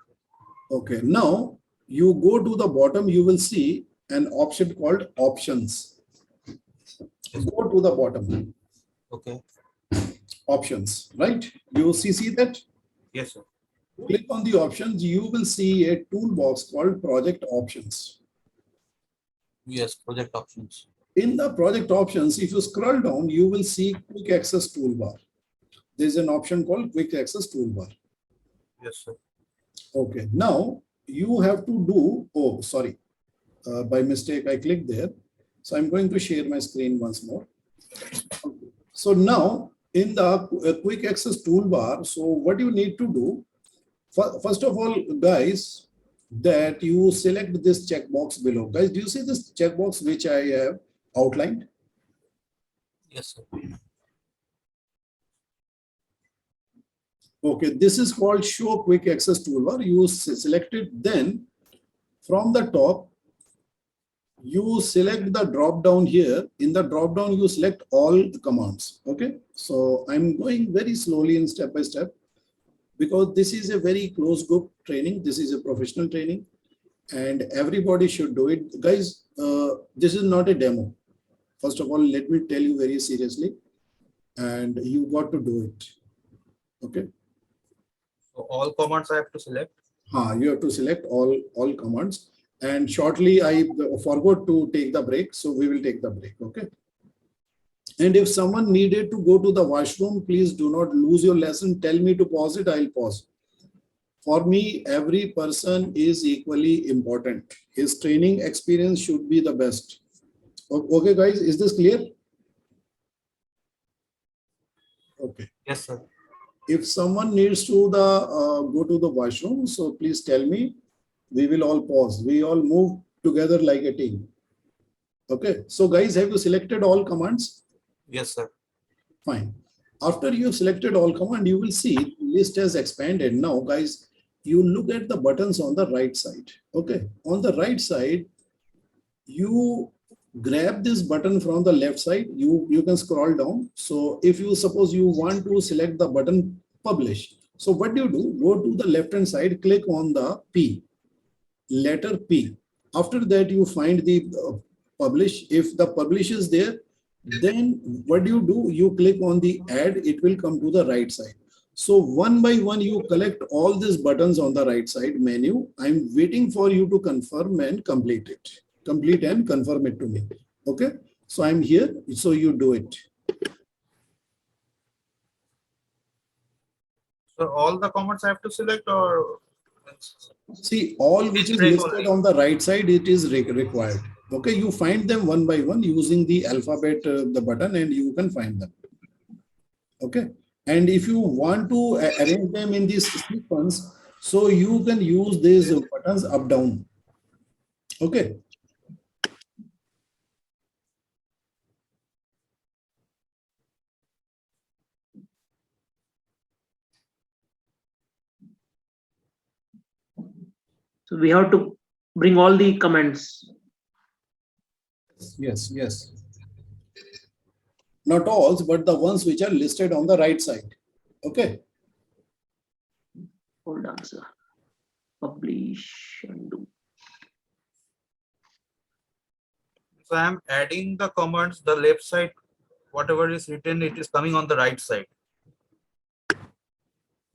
Okay, now you go to the bottom, you will see an option called options. Go to the bottom, Okay. options, right? You see that? Yes, sir. Click on the options, you will see a toolbox called project options. Yes, project options. In the project options, if you scroll down, you will see quick access toolbar. There's an option called quick access toolbar. Yes, sir. Okay, now you have to do, oh, sorry, by mistake, I clicked there. So I'm going to share my screen once more. So now in the quick access toolbar, so what you need to do, first of all, guys, that you select this checkbox below. Guys, do you see this checkbox which I have outlined? Yes, sir. Okay, this is called show quick access toolbar. You select it, then from the top, you select the drop down here. In the drop down, you select all commands. Okay, so I'm going very slowly and step by step because this is a very close group training. This is a professional training and everybody should do it. Guys, this is not a demo. First of all, let me tell you very seriously, and you got to do it. Okay. So all commands I have to select. You have to select all commands. And shortly, I forgot to take the break, so we will take the break. Okay. And if someone needed to go to the washroom, please do not lose your lesson. Tell me to pause it. I'll pause. For me, every person is equally important. His training experience should be the best. Okay, guys, is this clear? Okay. Yes, sir. If someone needs to go to the washroom, so please tell me. We will all pause. We all move together like a team. Okay. So, guys, have you selected all commands? Yes, sir. Fine. After you've selected all command, you will see the list has expanded. Now, guys, you look at the buttons on the right side. Okay. On the right side, you grab this button from the left side. You can scroll down. So if you suppose you want to select the button publish. So what do? Go to the left hand side, click on the P, letter P. After that, you find the publish. If the publish is there, then what do? You click on the add, it will come to the right side. So one by one, you collect all these buttons on the right side menu. I'm waiting for you to confirm and complete it. Complete and confirm it to me. Okay. So I'm here. So you do it. So all the commands I have to select, or See, all which is listed on the right side, it is required. Okay. You find them one by one using the alphabet, the button, and you can find them. Okay. And if you want to arrange them in this sequence, so you can use these buttons up down. Okay. So we have to bring all the comments. Yes, yes. Not all, but the ones which are listed on the right side. Okay. Hold on, sir. Publish and do. so I'm adding the commands, the left side, whatever is written, it is coming on the right side.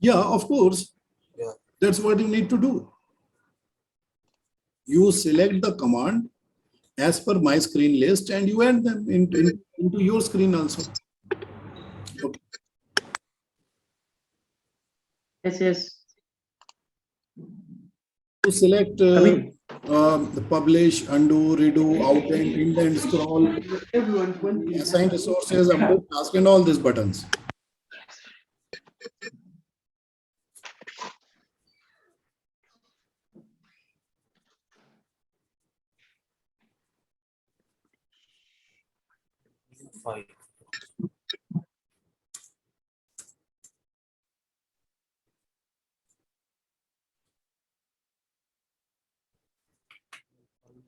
Yeah, of course. Yeah. That's what you need to do. You select the command as per my screen list and you add them into your screen also. Okay. Yes, yes. You select the publish, undo, redo, outend, indent, scroll, assign resources, update task, and all these buttons. Five.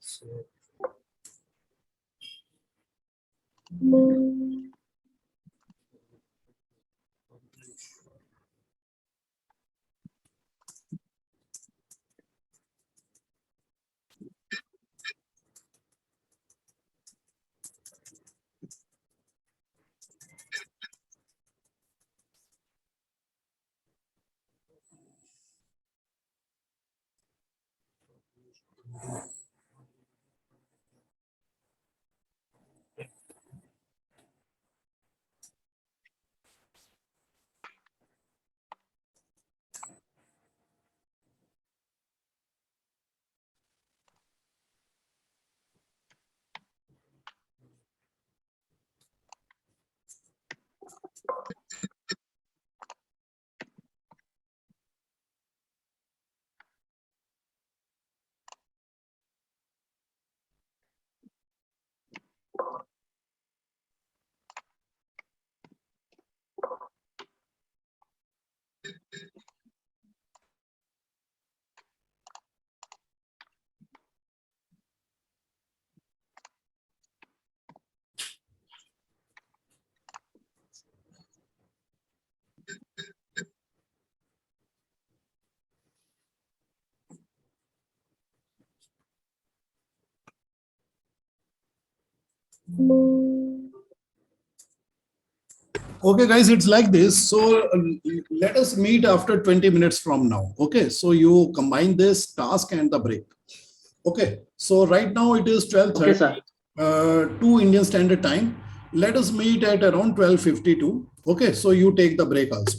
So, Okay, guys, it's like this. So let us meet after 20 minutes from now. Okay, so you combine this task and the break. Okay, so right now it is 12:30, Okay, sir. 2 Indian Standard Time. Let us meet at around 12:52. Okay, so you take the break also.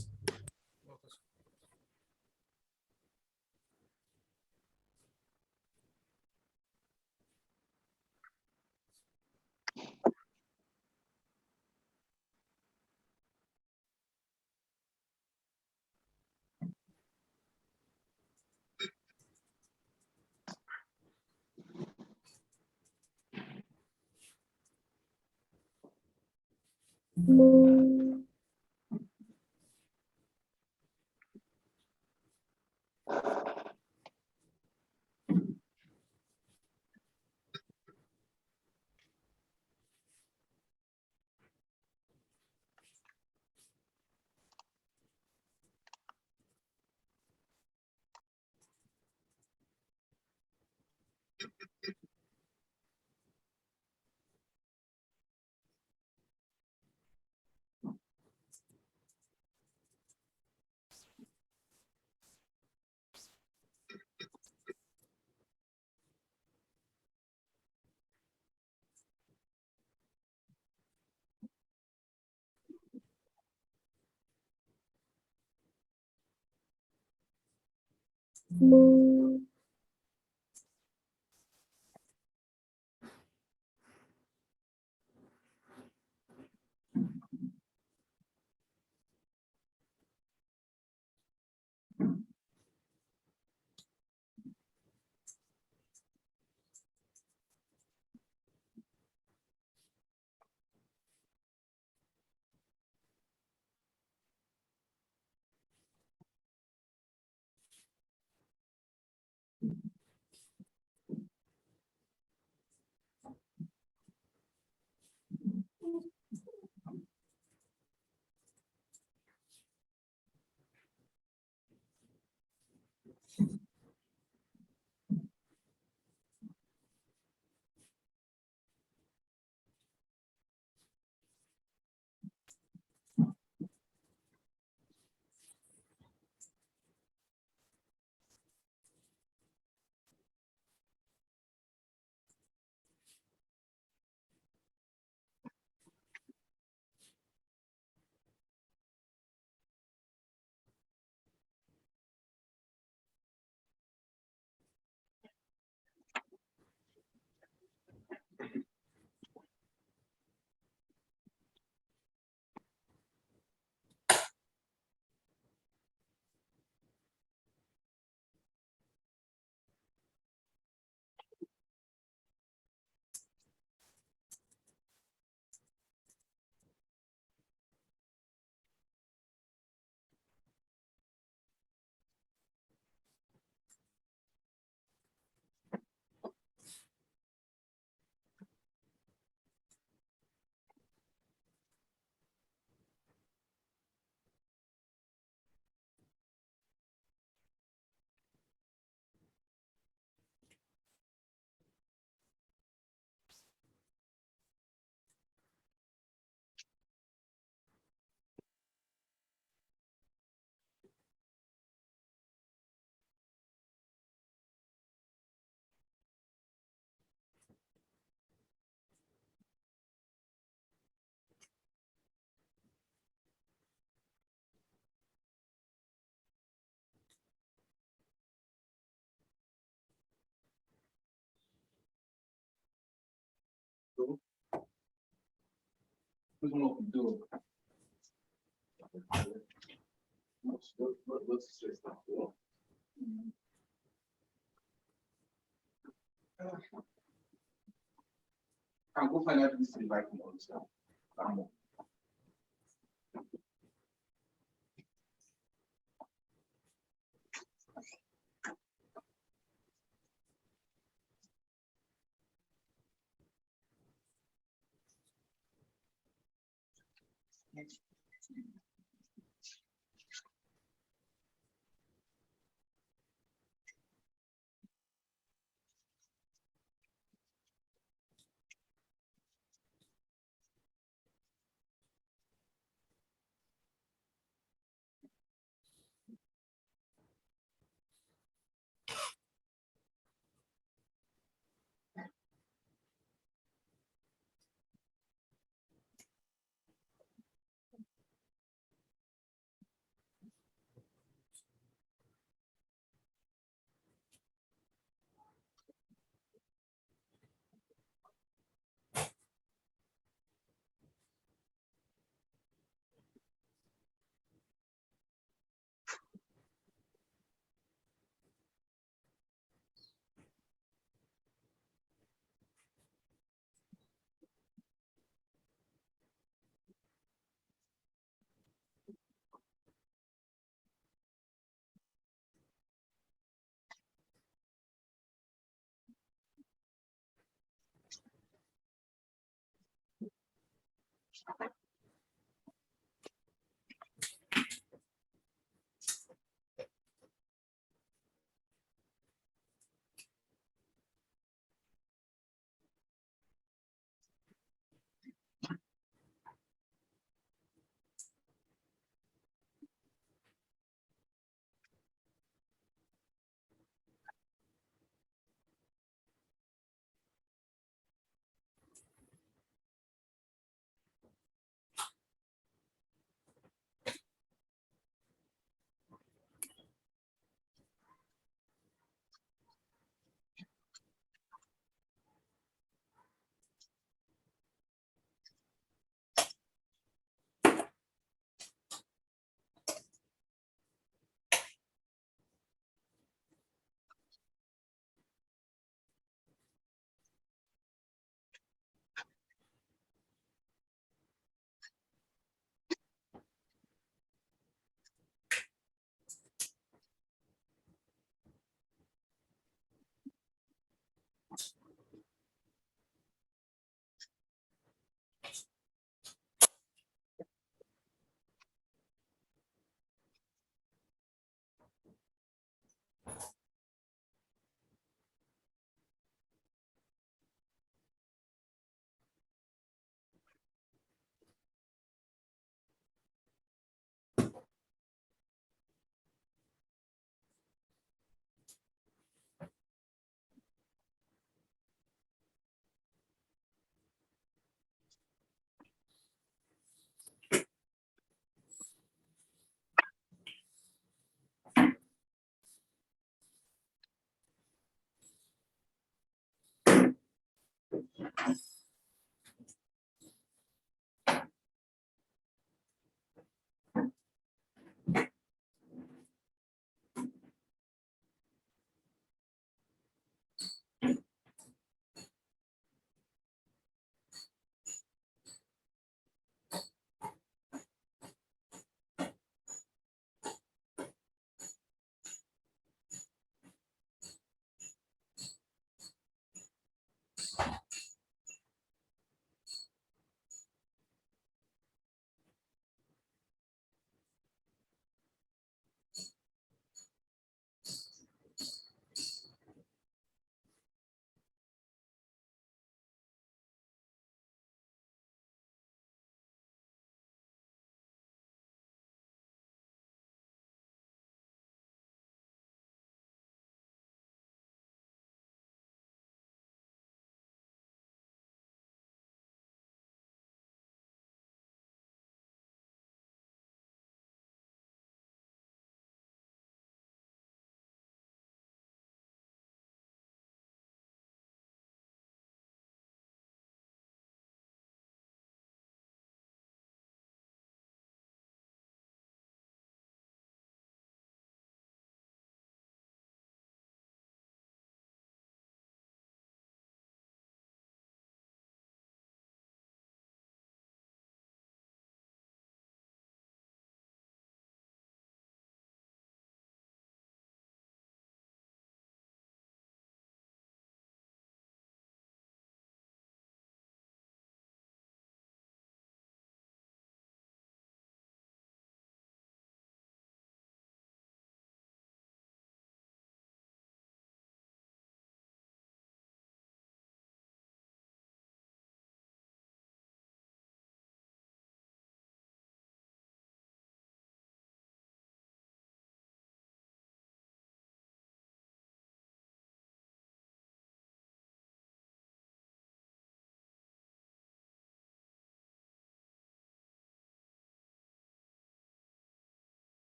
Can go find out this invite me also.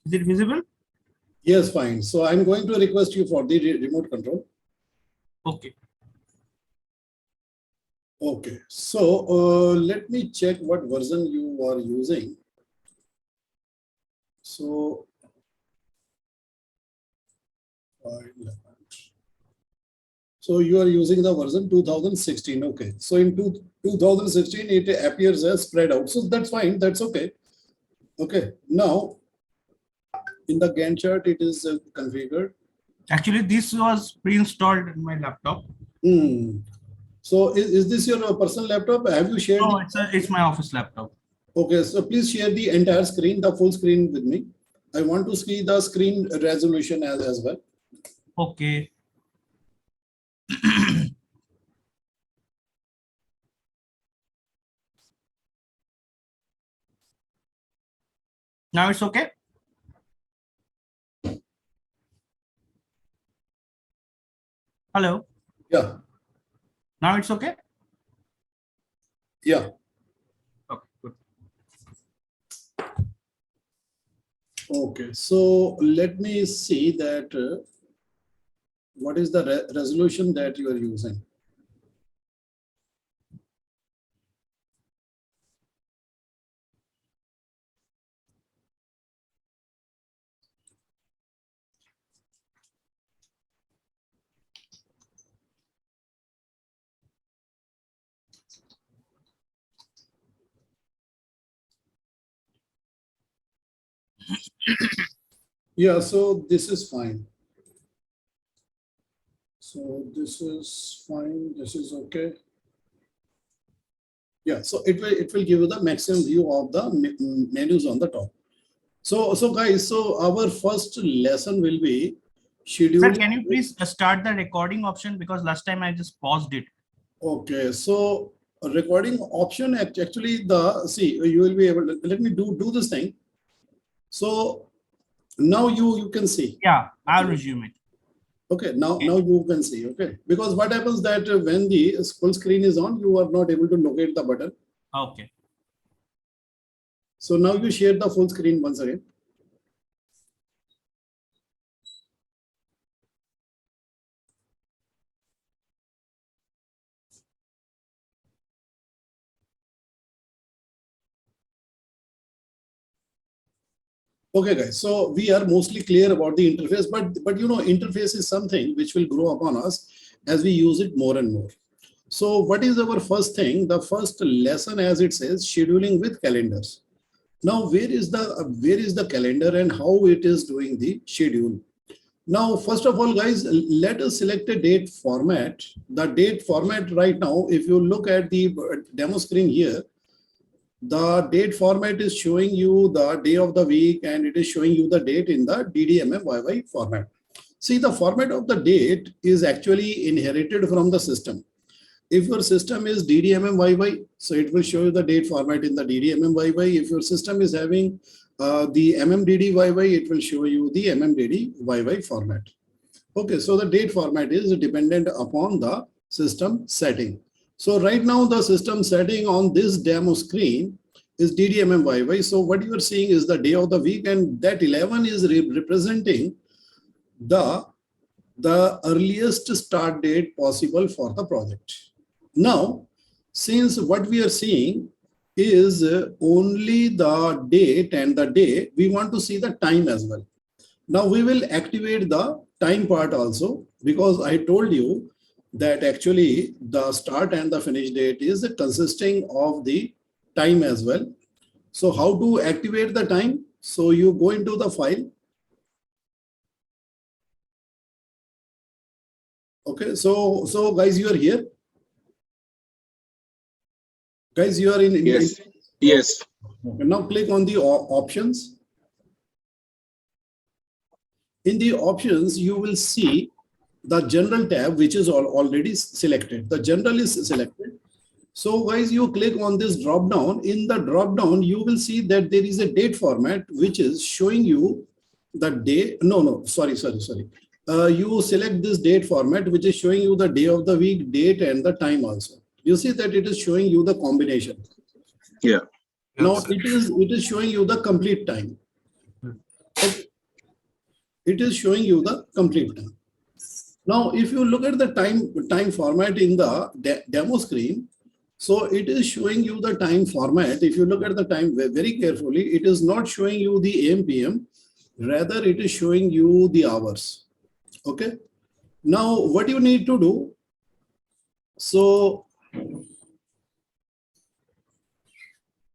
Is it visible? Yes, fine. So I'm going to request you for the remote control. Okay. Okay. So let me check what version you are using. So you are using the version 2016. Okay. So in 2016, it appears as spread out. So that's fine. That's okay. Okay. Now, in the Gantt chart, it is configured. Actually, this was pre-installed in my laptop. So is this your personal laptop? Have you shared? No, it's my office laptop. Okay. So please share the entire screen, the full screen with me. I want to see the screen resolution as well. Okay. Now it's okay. Hello. Yeah. Now it's okay. Yeah. Okay, good. Okay. So let me see that what is the resolution that you are using. Yeah, so this is fine. So this is fine. This is okay. Yeah, so it will give you the maximum view of the menus on the top. So guys, so our first lesson will be scheduling. Sir, can you please start the recording option, because last time I just paused it. Okay, so a recording option actually you will be able to, let me do this thing. So now you can see. Yeah, I'll resume it. Okay, now you can see. Okay, because what happens that when the full screen is on, you are not able to locate the button. Okay. So now you share the full screen once again. Okay, guys. So we are mostly clear about the interface, but you know, interface is something which will grow upon us as we use it more and more. So what is our first thing? The first lesson, as it says, scheduling with calendars. Now, where is the calendar and how it is doing the schedule? Now, first of all, guys, let us select a date format. The date format right now, if you look at the demo screen here, the date format is showing you the day of the week and it is showing you the date in the DDMMYY format. See, the format of the date is actually inherited from the system. If your system is DDMMYY, so it will show you the date format in the DDMMYY. If your system is having the MMDDYY, it will show you the MMDDYY format. Okay, so the date format is dependent upon the system setting. So right now the system setting on this demo screen is DDMMYY. So what you are seeing is the day of the week, and that 11 is representing the earliest start date possible for the project. Now, since what we are seeing is only the date and the day, we want to see the time as well. Now we will activate the time part also, because I told you that actually the start and the finish date is consisting of the time as well. So how to activate the time? So you go into the file. Okay, so guys, you are here. Guys, you are in. Yes. Yes. Okay, now click on the options. In the options, you will see the general tab, which is already selected. The general is selected. So guys, you click on this drop down. In the drop down, you will see that there is a date format which is showing you the day. Sorry. You select this date format which is showing you the day of the week, date, and the time also. You see that it is showing you the combination. Yeah. Now it is showing you the complete time. Okay. It is showing you the complete time. Now, if you look at the time format in the demo screen, so it is showing you the time format. If you look at the time very carefully, it is not showing you the AM PM, rather it is showing you the hours. Okay. Now, what you need to do, so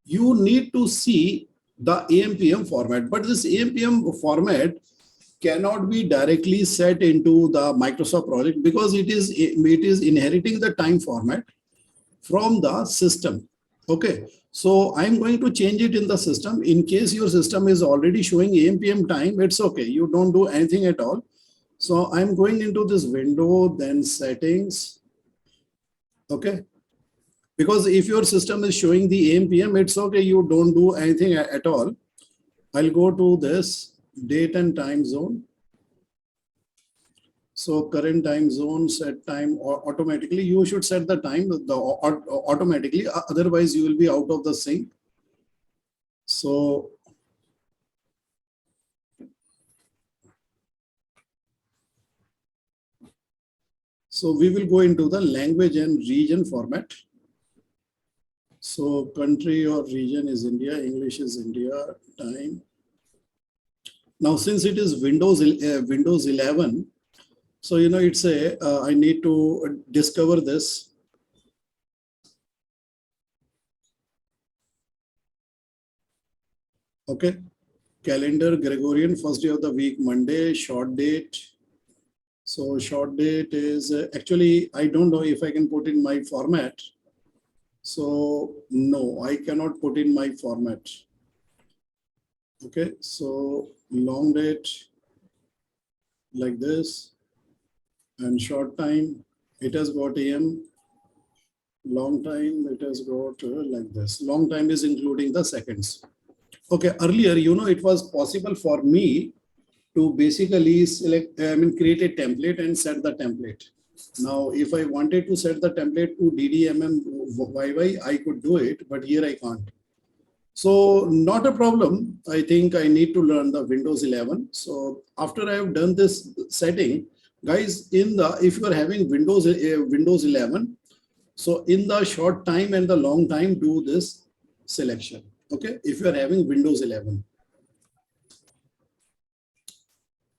you need to see the AM PM format, but this AM PM format cannot be directly set into the Microsoft project because it is inheriting the time format from the system. Okay, so I'm going to change it in the system. In case your system is already showing AM PM time, it's okay. You don't do anything at all. So I'm going into this window, then settings. Okay, because if your system is showing the AM PM, it's okay. You don't do anything at all. I'll go to this date and time zone. So current time zone, set time automatically. You should set the time automatically. Otherwise, you will be out of the sync. So we will go into the language and region format. So country or region is India, English is India, time. Now, since it is Windows 11, so, it's I need to discover this. Okay. Calendar, Gregorian, first day of the week, Monday, short date. So short date is actually, I don't know if I can put in my format. So no, I cannot put in my format. Okay. So long date like this. And short time, it has got AM. Long time, it has got like this. Long time is including the seconds. Okay, earlier, it was possible for me to basically select, create a template and set the template. Now, if I wanted to set the template to DDMMYY, I could do it, but here I can't. So not a problem. I think I need to learn the Windows 11. So after I have done this setting, guys, if you are having Windows 11, so in the short time and the long time, do this selection. Okay, if you are having Windows 11.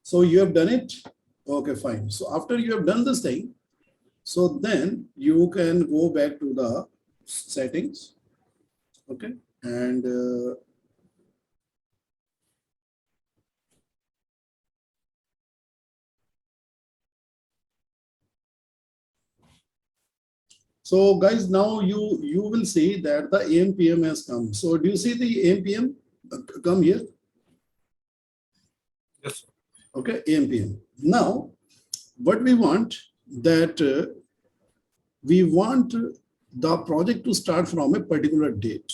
So you have done it. Okay, fine. So after you have done this thing, so then you can go back to the settings. Okay, and so guys, now you will see that the AM PM has come. So do you see the AM PM come here? Yes. Okay, AM PM. Now, what we want that we want the project to start from a particular date.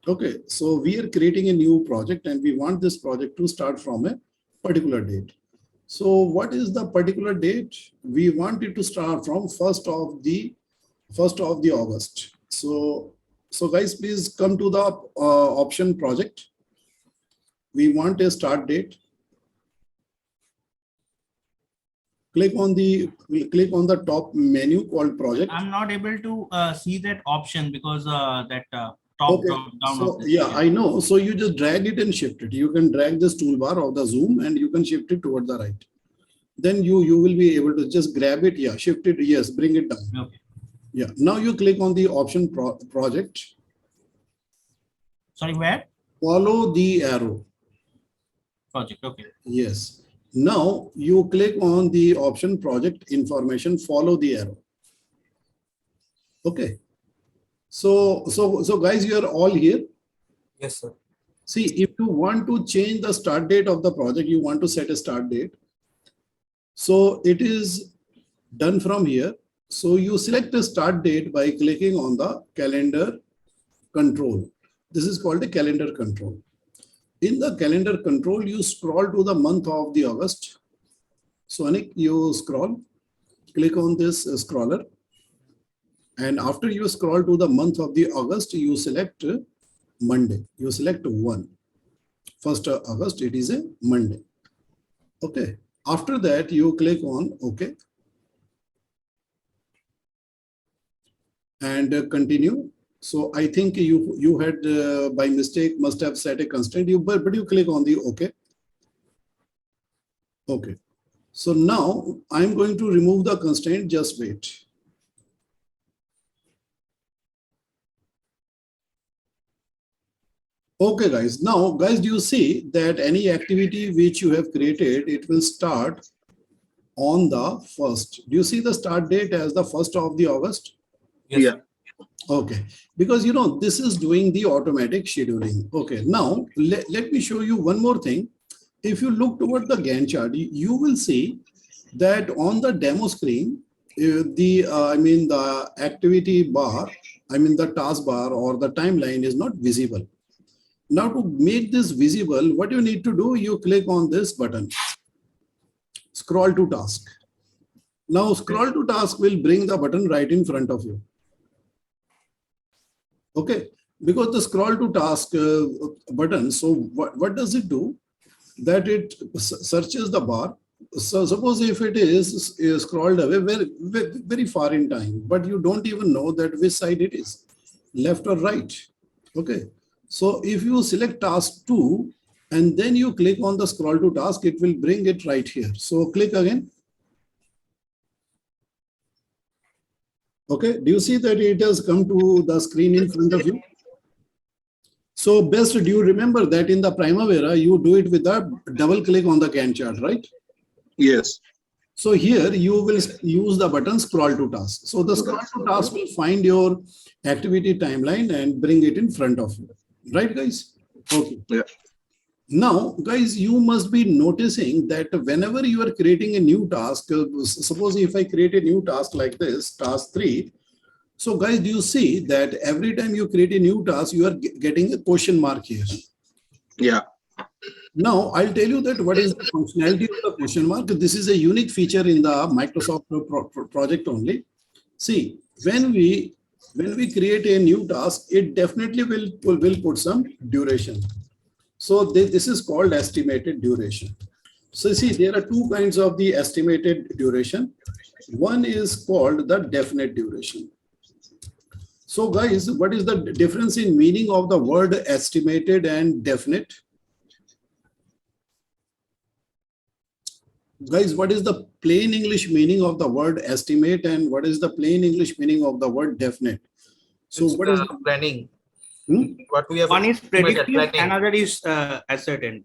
Okay, so we are creating a new project and we want this project to start from a particular date. So what is the particular date? We want it to start from 1st of the August. So guys, please come to the option project. We want a start date. Click on the top menu called project. I'm not able to see that option because that top Okay. drop down. So of this yeah, sheet. I know. So you just drag it and shift it. You can drag this toolbar of the zoom and you can shift it toward the right. Then you will be able to just grab it. Yeah, shift it. Yes, bring it down. Okay. Yeah. Now you click on the option project. Sorry, where? Follow the arrow. Project. Okay. Yes. Now you click on the option project information. Follow the arrow. Okay. So guys, you are all here. Yes, sir. See, if you want to change the start date of the project, you want to set a start date. So it is done from here. So you select the start date by clicking on the calendar control. This is called a calendar control. In the calendar control, you scroll to the month of the August. So Anik, you scroll, click on this scroller. And after you scroll to the month of the August, you select Monday. You select 1. 1st August, it is a Monday. Okay. After that, you click on OK. And continue. So I think you had by mistake must have set a constraint, but you click on the OK. Okay. So now I'm going to remove the constraint. Just wait. Okay, guys. Now, guys, do you see that any activity which you have created, it will start on the 1st. Do you see the start date as the 1st of the August? Yes. Yeah. Okay, because this is doing the automatic scheduling. Okay, now let me show you one more thing. If you look toward the Gantt chart, you will see that on the demo screen, the activity bar, the task bar or the timeline is not visible. Now to make this visible, what you need to do, you click on this button, scroll to task. Now scroll to task will bring the button right in front of you. Okay, because the scroll to task button, so what does it do? That it searches the bar. So suppose if it is scrolled away very far in time, but you don't even know that which side it is, left or right. Okay, so if you select task 2 and then you click on the scroll to task, it will bring it right here. So click again. Okay, do you see that it has come to the screen in front of you? So best, do you remember that in the Primavera, you do it with a double click on the Gantt chart, right? Yes. So here you will use the button scroll to task. So the scroll to task will find your activity timeline and bring it in front of you. Right, guys? Okay. Yeah. Now, guys, you must be noticing that whenever you are creating a new task, suppose if I create a new task like this, task 3. So guys, do you see that every time you create a new task, you are getting a question mark here? Yeah. Now, I'll tell you that what is the functionality of the question mark. This is a unique feature in the Microsoft project only. See, when we create a new task, it definitely will put some duration. So this is called estimated duration. So see, there are two kinds of the estimated duration. One is called the definite duration. So guys, what is the difference in meaning of the word estimated and definite? Guys, what is the plain English meaning of the word estimate and what is the plain English meaning of the word definite? So It's what is planning? What we have One is predictive, planning. another is ascertained.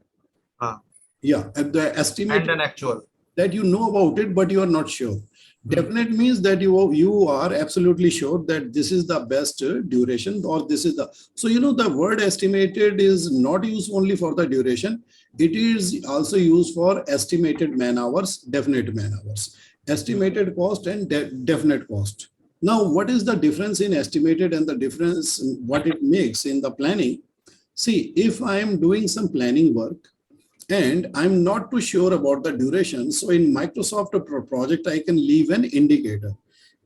Yeah, and the estimate And an actual. that you know about it, but you are not sure. Definite means that you are absolutely sure that this is the best duration or this is the. So the word estimated is not used only for the duration. It is also used for estimated man hours, definite man hours, estimated cost and definite cost. Now, what is the difference in estimated and the difference what it makes in the planning? See, if I am doing some planning work and I'm not too sure about the duration, so in Microsoft project, I can leave an indicator.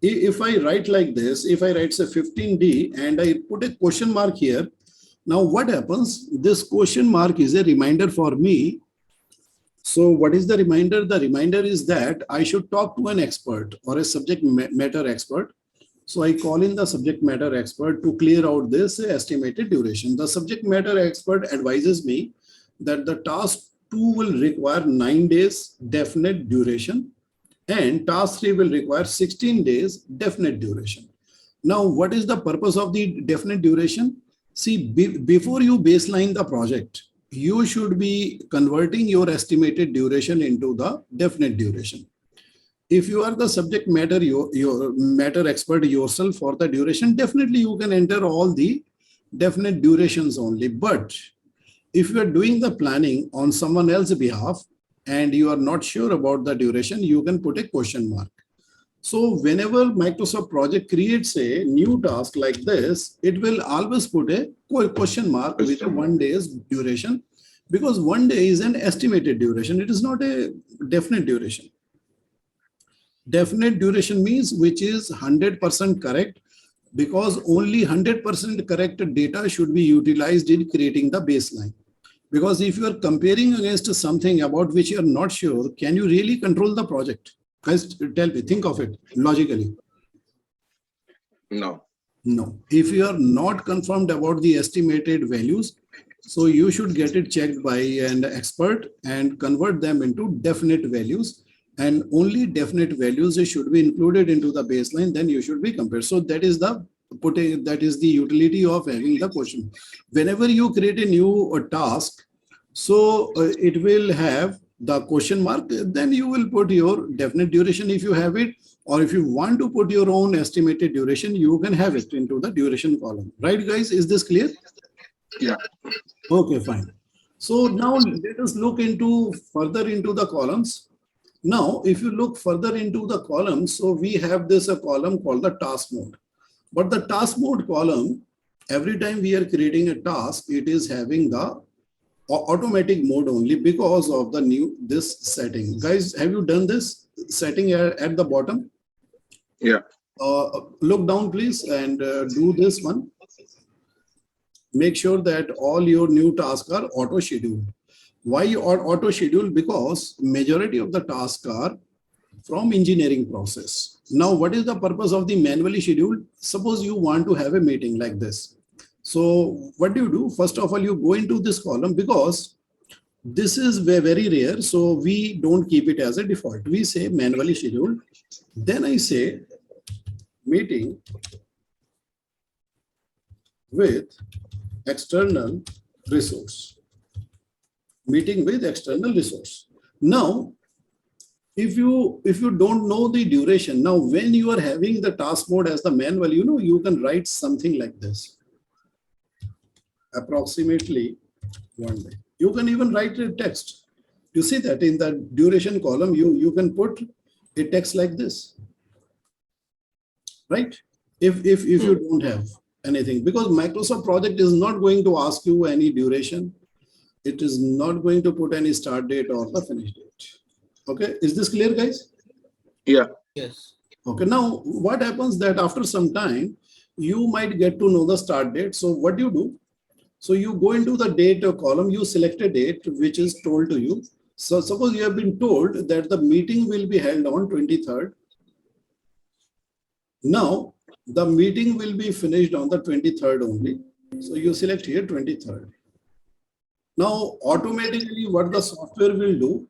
If I write like this, if I write say 15D and I put a question mark here, now what happens? This question mark is a reminder for me. So what is the reminder? The reminder is that I should talk to an expert or a subject matter expert. So I call in the subject matter expert to clear out this estimated duration. The subject matter expert advises me that the task 2 will require 9 days definite duration and task 3 will require 16 days definite duration. Now, what is the purpose of the definite duration? See, before you baseline the project, you should be converting your estimated duration into the definite duration. If you are the subject matter, your matter expert yourself for the duration, definitely you can enter all the definite durations only. But if you are doing the planning on someone else's behalf and you are not sure about the duration, you can put a question mark. So whenever Microsoft project creates a new task like this, it will always put a question mark with a 1 day's duration, because 1 day is an estimated duration. It is not a definite duration. Definite duration means which is 100% correct, because only 100% correct data should be utilized in creating the baseline. Because if you are comparing against something about which you are not sure, can you really control the project? Guys, tell me, think of it logically. No. No. If you are not confirmed about the estimated values, so you should get it checked by an expert and convert them into definite values. And only definite values should be included into the baseline, then you should be compared. So that is the utility of having the question. Whenever you create a new task, so it will have the question mark, then you will put your definite duration if you have it, or if you want to put your own estimated duration, you can have it into the duration column. Right, guys? Is this clear? Yeah. Okay, fine. So now let us look further into the columns. Now, if you look further into the columns, so we have this a column called the task mode. But the task mode column, every time we are creating a task, it is having the automatic mode only because of the this setting. Guys, have you done this setting at the bottom? Yeah. Look down, please, and do this one. Make sure that all your new tasks are auto scheduled. Why auto scheduled? Because majority of the tasks are from engineering process. Now, what is the purpose of the manually scheduled? Suppose you want to have a meeting like this. So what do? First of all, you go into this column, because this is very rare. So we don't keep it as a default. We say manually scheduled. Then I say meeting with external resource. Meeting with external resource. Now, if you don't know the duration, now when you are having the task mode as the manual, you can write something like this. Approximately 1 day. You can even write a text. You see that in the duration column, you can put a text like this, right? If you don't have anything, because Microsoft project is not going to ask you any duration. It is not going to put any start date or the finish date. Okay, is this clear, guys? Yeah. Yes. Okay, now what happens that after some time, you might get to know the start date. So what do you do? So you go into the date column, you select a date which is told to you. So suppose you have been told that the meeting will be held on 23rd. Now the meeting will be finished on the 23rd only. So you select here 23rd. Now automatically what the software will do,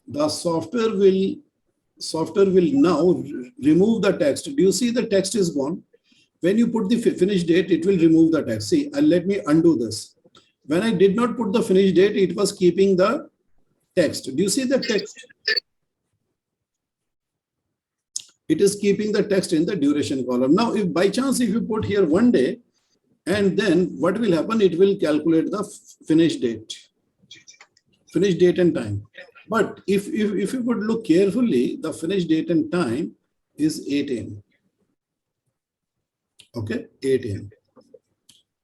the software will now remove the text. Do you see the text is gone? When you put the finish date, it will remove the text. See, let me undo this. When I did not put the finish date, it was keeping the text. Do you see the text? It is keeping the text in the duration column. Now, if by chance, if you put here 1 day, and then what will happen? It will calculate the finish date and time. But if you would look carefully, the finish date and time is 8 a.m. Okay, 8 a.m.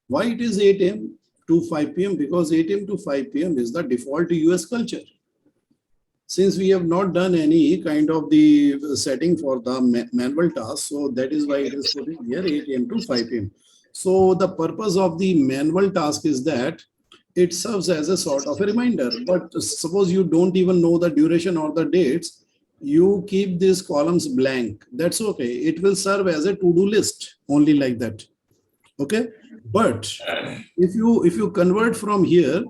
Why it is 8 a.m. to 5 p.m.? Because 8 a.m. to 5 p.m. is the default US culture. Since we have not done any kind of the setting for the manual task, so that is why it is putting here 8 a.m. to 5 p.m. So the purpose of the manual task is that it serves as a sort of a reminder. But suppose you don't even know the duration or the dates, you keep these columns blank. That's okay. It will serve as a to-do list only like that. Okay. But if you convert from here,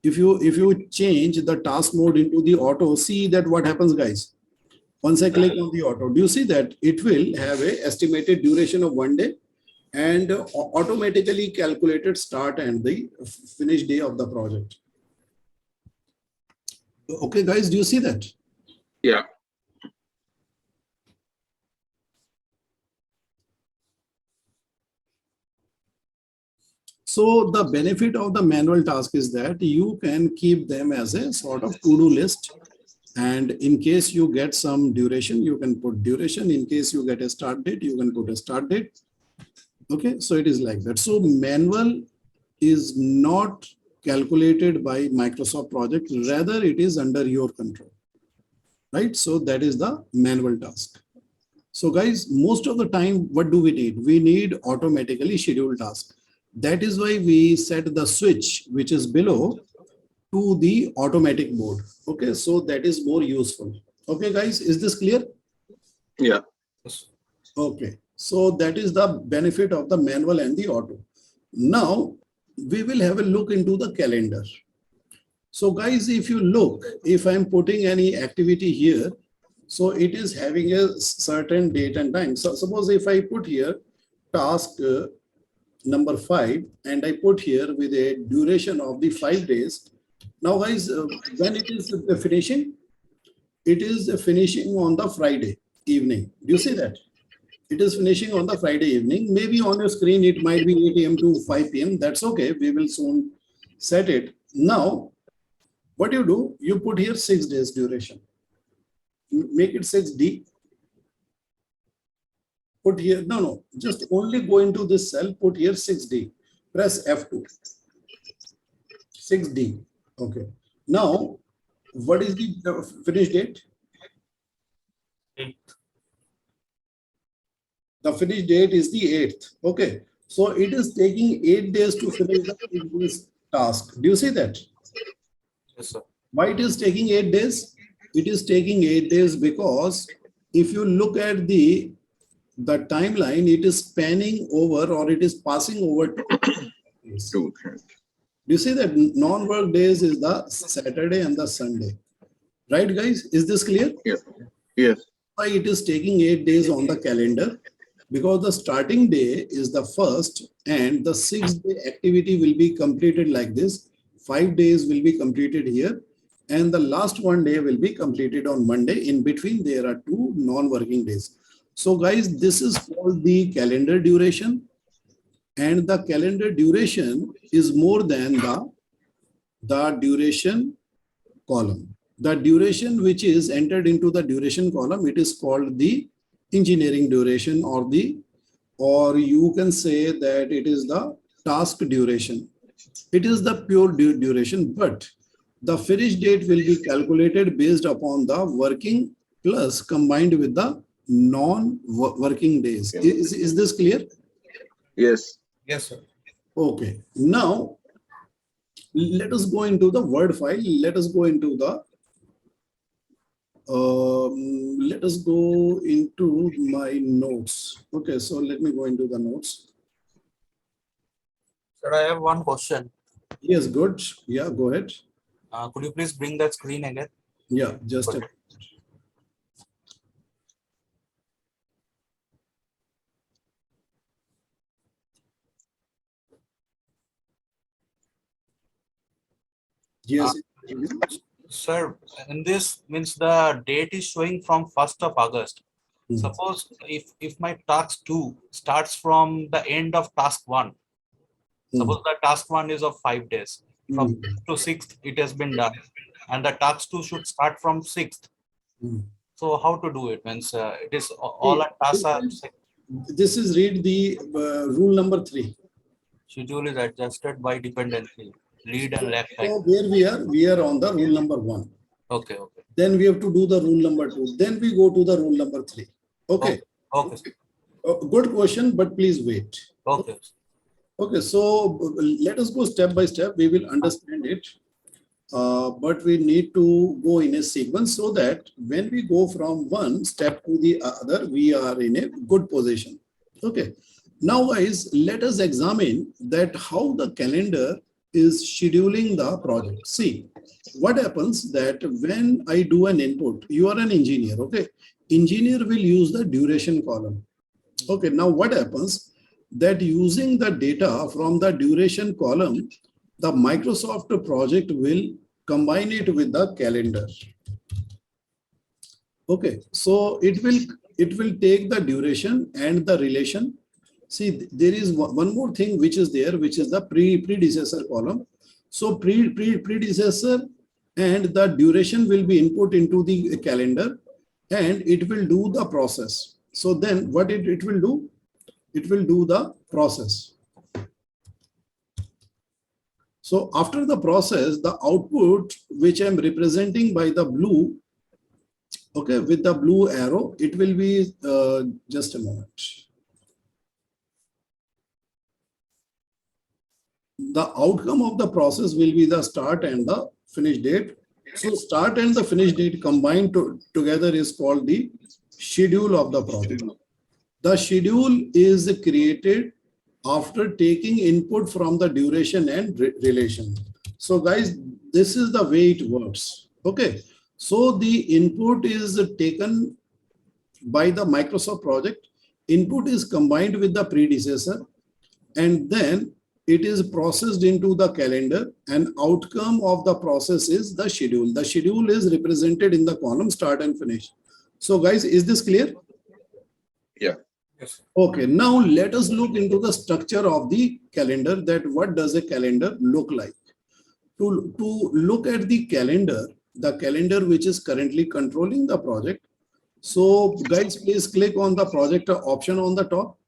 if you change the task mode into the auto, see that what happens, guys. Once I click on the auto, do you see that it will have a estimated duration of 1 day and automatically calculated start and the finish day of the project. Okay, guys, do you see that? Yeah. So the benefit of the manual task is that you can keep them as a sort of to-do list. And in case you get some duration, you can put duration. In case you get a start date, you can put a start date. Okay, so it is like that. So manual is not calculated by Microsoft project, rather it is under your control, right? So that is the manual task. So guys, most of the time, what do we need? We need automatically scheduled tasks. That is why we set the switch, which is below, to the automatic mode. Okay, so that is more useful. Okay, guys, is this clear? Yeah. Okay, so that is the benefit of the manual and the auto. Now, we will have a look into the calendar. So guys, if you look, if I'm putting any activity here, so it is having a certain date and time. So suppose if I put here task number 5 and I put here with a duration of the 5 days. Now guys, when it is finishing, it is finishing on the Friday evening. Do you see that? It is finishing on the Friday evening. Maybe on your screen, it might be 8 a.m. to 5 p.m. That's okay. We will soon set it. Now, what you do, you put here 6 days duration. Make it 6D. Put here, no, just only go into this cell, put here 6D. Press F2. 6D. Okay. Now, what is the finish date? 8th. The finish date is the 8th. Okay. So it is taking 8 days to finish this task. Do you see that? Yes, sir. Why it is taking 8 days? It is taking 8 days because if you look at the timeline, it is spanning over or it is passing over 2 days. Do you see that non-work days is the Saturday and the Sunday? Right, guys? Is this clear? Yes. Yes. Why it is taking 8 days on the calendar? Because the starting day is the 1st and the 6th day activity will be completed like this. 5 days will be completed here and the last 1 day will be completed on Monday. In between, there are 2 non-working days. So guys, this is called the calendar duration, and the calendar duration is more than the duration column. The duration which is entered into the duration column, it is called the engineering duration, or you can say that it is the task duration. It is the pure duration, but the finish date will be calculated based upon the working plus combined with the non-working days. Is this clear? Yes. Yes, sir. Okay. Now, let us go into the Word file. Let us go into the my notes. Okay, so let me go into the notes. Sir, I have one question. Yes, good. Yeah, go ahead. Could you please bring that screen again? Yeah, just a yes. Sir, in this means the date is showing from 1st of August. Suppose if my task 2 starts from the end of task 1. Suppose the task 1 is of 5 days. From 5th to 6th, it has been done. And the task 2 should start from 6th. So how to do it? Means it is all our tasks are. This is read the rule number 3. Schedule is adjusted by dependency. Lead and lag time. So where we are on the rule number 1. Okay, okay. Then we have to do the rule number 2. Then we go to the rule number 3. Okay. Okay. Good question, but please wait. Okay. Okay, so let us go step by step. We will understand it. But we need to go in a sequence so that when we go from one step to the other, we are in a good position. Okay. Now, guys, let us examine that how the calendar is scheduling the project. See, what happens that when I do an input, you are an engineer, okay? Engineer will use the duration column. Okay, now what happens that using the data from the duration column, the Microsoft project will combine it with the calendar. Okay, so it will take the duration and the relation. See, there is one more thing which is there, which is the predecessor column. So predecessor and the duration will be input into the calendar, and it will do the process. So then what it will do? It will do the process. So after the process, the output, which I'm representing by the blue, okay, with the blue arrow, it will be, just a moment. The outcome of the process will be the start and the finish date. So start and the finish date combined together is called the schedule of the project. The schedule is created after taking input from the duration and relation. So guys, this is the way it works. Okay. So the input is taken by the Microsoft project. Input is combined with the predecessor, and then it is processed into the calendar, and outcome of the process is the schedule. The schedule is represented in the column start and finish. So guys, is this clear? Yeah. Yes. Okay, now let us look into the structure of the calendar, that what does a calendar look like. To look at the calendar which is currently controlling the project. So guys, please click on the project option on the top.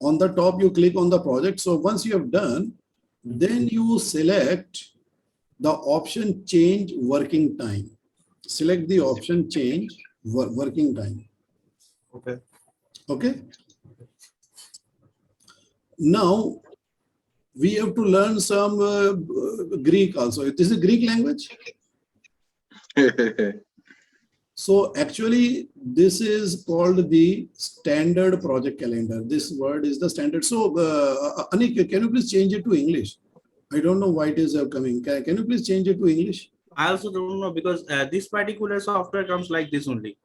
On the top, you click on the project. So once you have done, then you select the option change working time. Select the option change working time. Okay. Okay. Now we have to learn some Greek also. This is Greek language. So actually, this is called the standard project calendar. This word is the standard. So Anik, can you please change it to English? I don't know why it is coming. Can you please change it to English? I also don't know, because this particular software comes like this only.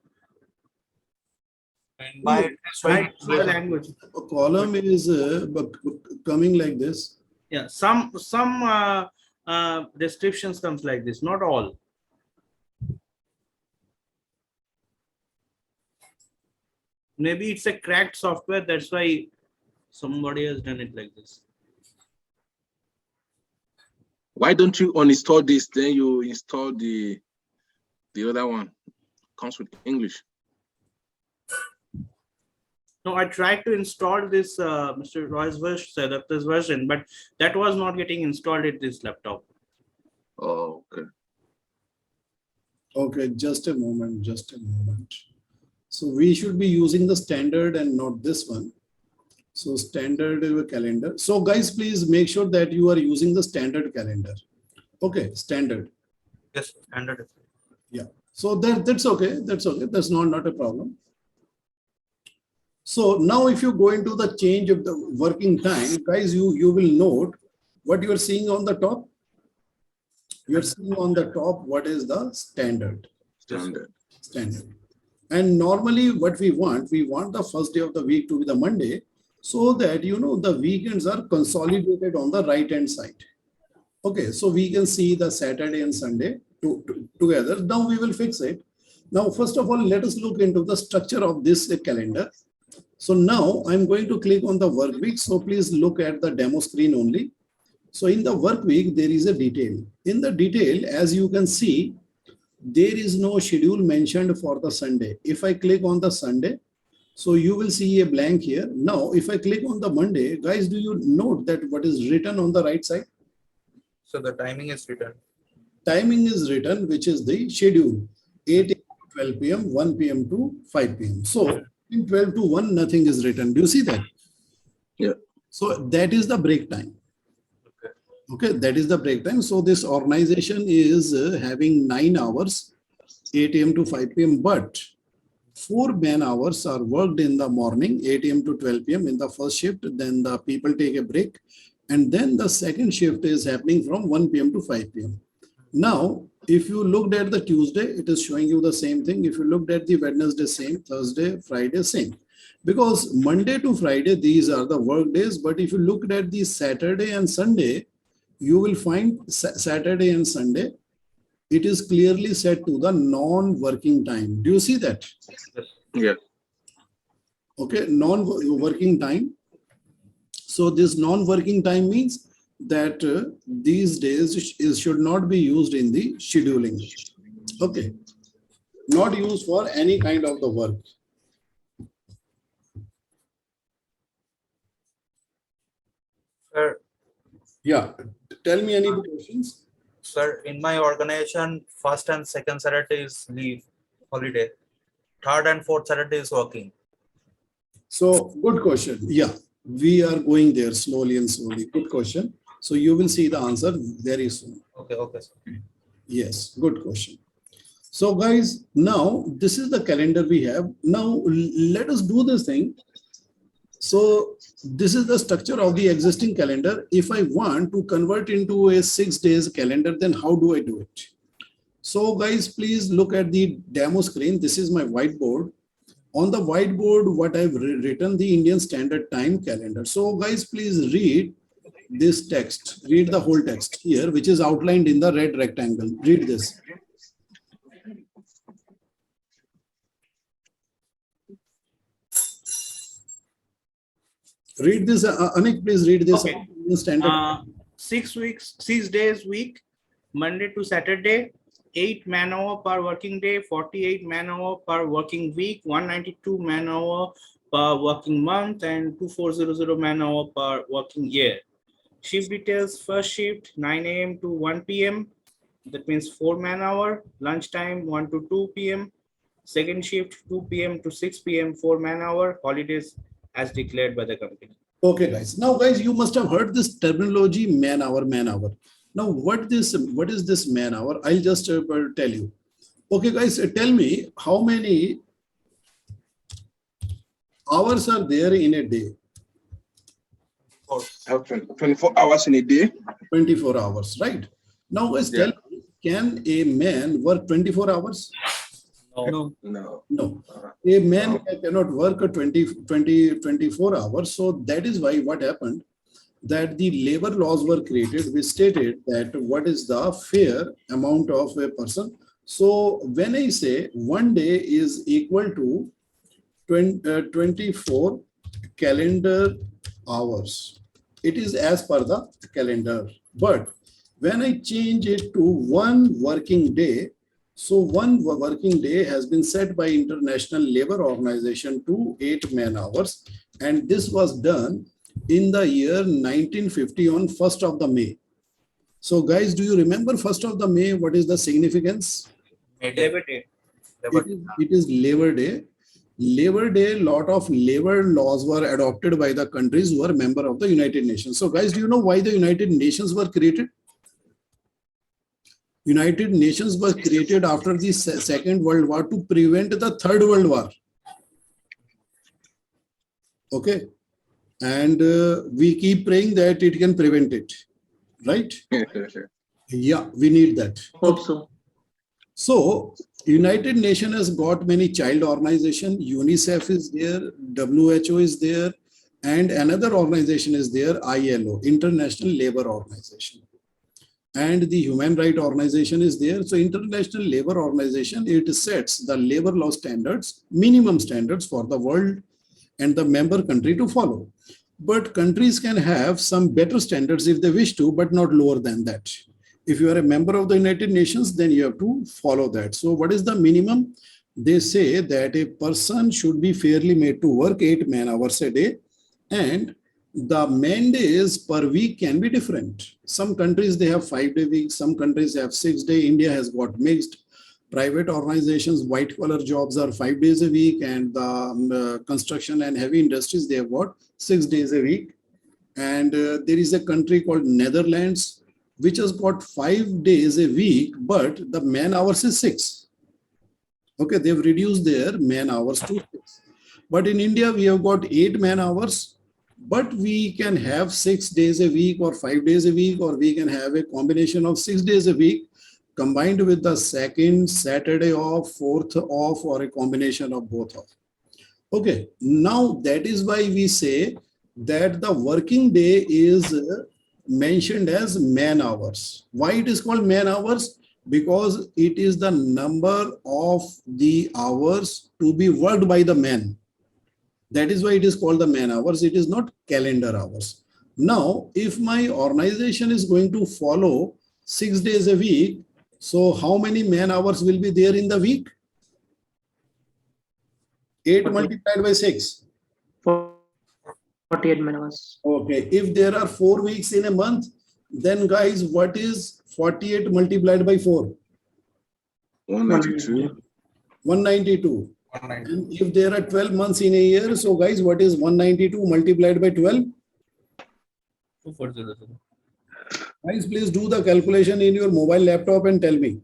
And No, Right, the language. a column is coming like this. Yeah, some descriptions comes like this, not all. Maybe it's a cracked software, that's why somebody has done it like this. Why don't you uninstall this? Then you install the other one. Comes with English. No, I tried to install this Mr. Roy's version, but that was not getting installed at this laptop. Oh, okay. Okay, just a moment, just a moment. So we should be using the standard and not this one. So standard calendar. So guys, please make sure that you are using the standard calendar. Okay, standard. yes, standard. Yeah. So that's okay. That's okay. That's not a problem. So now if you go into the change of the working time, guys, you will note what you are seeing on the top. You're seeing on the top what is the standard. Standard. And normally what we want the first day of the week to be the Monday, so that the weekends are consolidated on the right hand side. Okay, so we can see the Saturday and Sunday together. Now we will fix it. Now, first of all, let us look into the structure of this calendar. So now I'm going to click on the work week. So please look at the demo screen only. So in the work week, there is a detail. In the detail, as you can see, there is no schedule mentioned for the Sunday. If I click on the Sunday, so you will see a blank here. Now, if I click on the Monday, guys, do you note that what is written on the right side? So the timing is written. Timing is written, which is the schedule, 8 a.m. to 12 p.m., 1 p.m. to 5 p.m. So in 12 to 1, nothing is written. Do you see that? Yeah. So that is the break time. Okay, that is the break time. So this organization is having 9 hours, 8 a.m. to 5 p.m. But 4 man hours are worked in the morning, 8 a.m. to 12 p.m. in the first shift. Then the people take a break. And then the second shift is happening from 1 p.m. to 5 p.m. Now, if you looked at the Tuesday, it is showing you the same thing. If you looked at the Wednesday, same. Thursday, Friday, same. Because Monday to Friday, these are the work days. But if you looked at the Saturday and Sunday, you will find Saturday and Sunday, it is clearly set to the non-working time. Do you see that? Yeah. Okay, non-working time. So this non-working time means that these days should not be used in the scheduling. Okay, not used for any kind of the work. Sir, Yeah, tell me any questions. sir, in my organization, first and second Saturday is leave, holiday. Third and fourth Saturday is working. So good question. Yeah, we are going there slowly and slowly. Good question. So you will see the answer very soon. Okay, okay, sir. Yes, good question. So guys, now this is the calendar we have. Now let us do this thing. So this is the structure of the existing calendar. If I want to convert into a 6 days calendar, then how do I do it? So guys, please look at the demo screen. This is my whiteboard. On the whiteboard, what I've written, the Indian Standard Time calendar. So guys, please read this text. Read the whole text here, which is outlined in the red rectangle. Read this. Read this, Anik, please read this. Okay. Standard. 6 days week, Monday to Saturday, 8 man-hour per working day, 48 man-hour per working week, 192 man-hour per working month, and 2400 man-hour per working year. Shift details: first shift 9 a.m. to 1 p.m. That means 4 man-hour. Lunchtime 1 to 2 p.m. Second shift 2 p.m. to 6 p.m. 4 man-hour. Holidays as declared by the company. Okay, guys. Now, guys, you must have heard this terminology man-hour, man-hour. Now, what is this man-hour? I'll just tell you. Okay, guys, tell me how many hours are there in a day? 24 hours in a day. 24 hours, right? Now, guys, tell me, can a man work 24 hours? No. No. A man cannot work a 24 hours. So that is why what happened, that the labor laws were created, which stated that what is the fair amount of a person. So when I say 1 day is equal to 24 calendar hours, it is as per the calendar. But when I change it to 1 working day, so 1 working day has been set by International Labour Organization to 8 man hours. And this was done in the year 1950 on 1st of the May. So guys, do you remember 1st of the May? What is the significance? Labor Day. It is Labor Day. Labor Day, lot of labor laws were adopted by the countries who are member of the United Nations. So guys, do you know why the United Nations were created? United Nations was created after the Second World War to prevent the Third World War. Okay. And we keep praying that it can prevent it. Right? Yeah, we need that. Hope so. So, United Nations has got many child organizations. UNICEF is there, WHO is there, and another organization is there, ILO, International Labour Organization. And the Human Rights Organization is there. So International Labour Organization, it sets the labor law standards, minimum standards for the world and the member country to follow. But countries can have some better standards if they wish to, but not lower than that. If you are a member of the United Nations, then you have to follow that. So what is the minimum? They say that a person should be fairly made to work 8 man hours a day, and the man days per week can be different. Some countries, they have 5-day weeks. Some countries have 6-day. India has got mixed. Private organizations, white collar jobs are 5 days a week, and the construction and heavy industries, they have got 6 days a week. And there is a country called Netherlands, which has got 5 days a week, but the man hours is 6. Okay, they've reduced their man hours to 6. But in India, we have got 8 man hours. But we can have 6 days a week or 5 days a week, or we can have a combination of 6 days a week combined with the second Saturday off, 4th off, or a combination of both off. Okay, now that is why we say that the working day is mentioned as man hours. Why it is called man hours? Because it is the number of the hours to be worked by the man. That is why it is called the man hours. It is not calendar hours. Now, if my organization is going to follow 6 days a week, so how many man hours will be there in the week? 8 multiplied by 6. 48 man hours. Okay, if there are 4 weeks in a month, then guys, what is 48 multiplied by 4? 192. 192. And if there are 12 months in a year, so guys, what is 192 multiplied by 12? 2400. Guys, please do the calculation in your mobile laptop and tell me.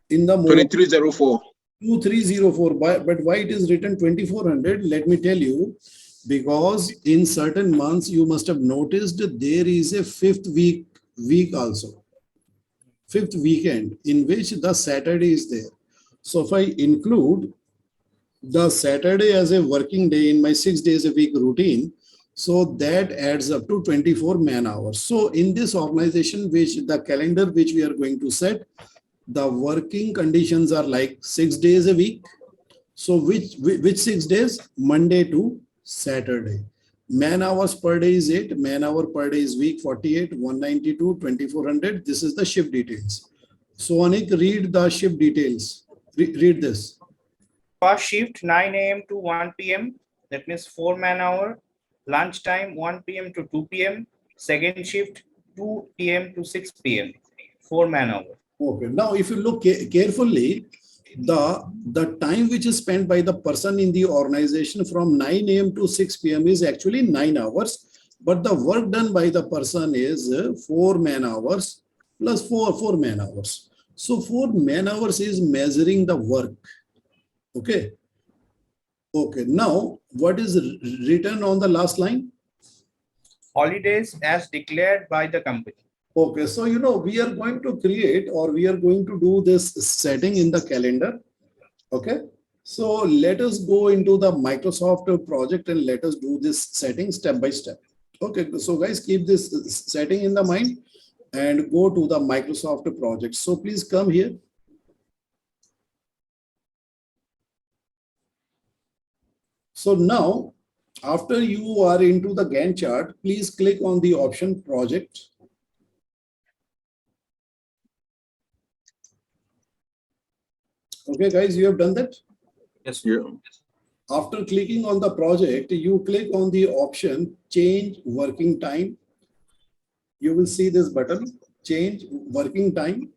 In the 2304. 2304, but why it is written 2400? Let me tell you, because in certain months you must have noticed there is a fifth week also, fifth weekend in which the Saturday is there. So if I include the Saturday as a working day in my 6 days a week routine, so that adds up to 24 man hours. So in this organization, which the calendar which we are going to set, the working conditions are like 6 days a week. So which 6 days? Monday to Saturday. Man hours per day is 8. Man hour per day is week 48, 192, 2400. This is the shift details. So Anik, read the shift details. Read this. First shift 9 a.m. to 1 p.m. That means 4 man hour. Lunchtime 1 p.m. to 2 p.m. Second shift 2 p.m. to 6 p.m. 4 man hour. Okay. Now, if you look carefully, the time which is spent by the person in the organization from 9 a.m. to 6 p.m. is actually 9 hours. But the work done by the person is 4 man hours plus 4 man hours. So 4 man hours is measuring the work. Okay. Okay. Now, what is written on the last line? Holidays as declared by the company. Okay, so we are going to create, or we are going to do this setting in the calendar. Okay, so let us go into the Microsoft project and let us do this setting step by step. Okay, so guys, keep this setting in the mind and go to the Microsoft project. So please come here. So now, after you are into the Gantt chart, please click on the option project. Okay, guys, you have done that? Yes. Yeah. After clicking on the project, you click on the option change working time. You will see this button, change working time.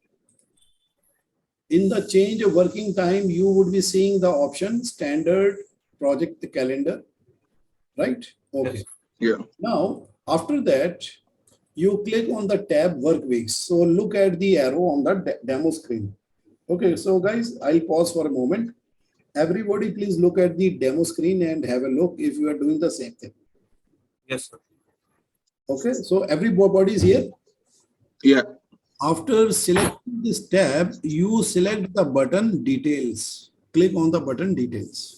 In the change working time, you would be seeing the option standard project calendar, right? Okay. Yeah. Now, after that, you click on the tab work weeks. So look at the arrow on the demo screen. Okay, so guys, I'll pause for a moment. Everybody, please look at the demo screen and have a look if you are doing the same thing. Yes, sir. Okay, so everybody is here. Yeah. After selecting this tab, you select the button details. Click on the button details.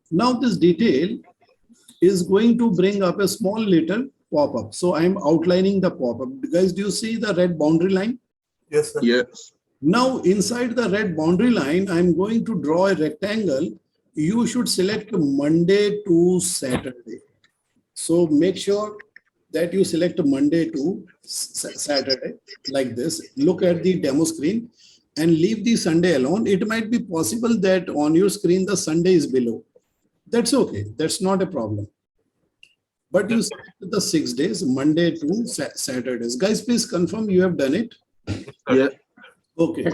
Now this detail is going to bring up a small little pop-up. So I'm outlining the pop-up. Guys, do you see the red boundary line? Yes, sir. Yes. Now, inside the red boundary line, I'm going to draw a rectangle. You should select Monday to Saturday. So make sure that you select Monday to Saturday like this. Look at the demo screen and leave the Sunday alone. It might be possible that on your screen, the Sunday is below. That's okay. That's not a problem. But you select the 6 days, Monday to Saturdays. Guys, please confirm you have done it. Yeah. Okay.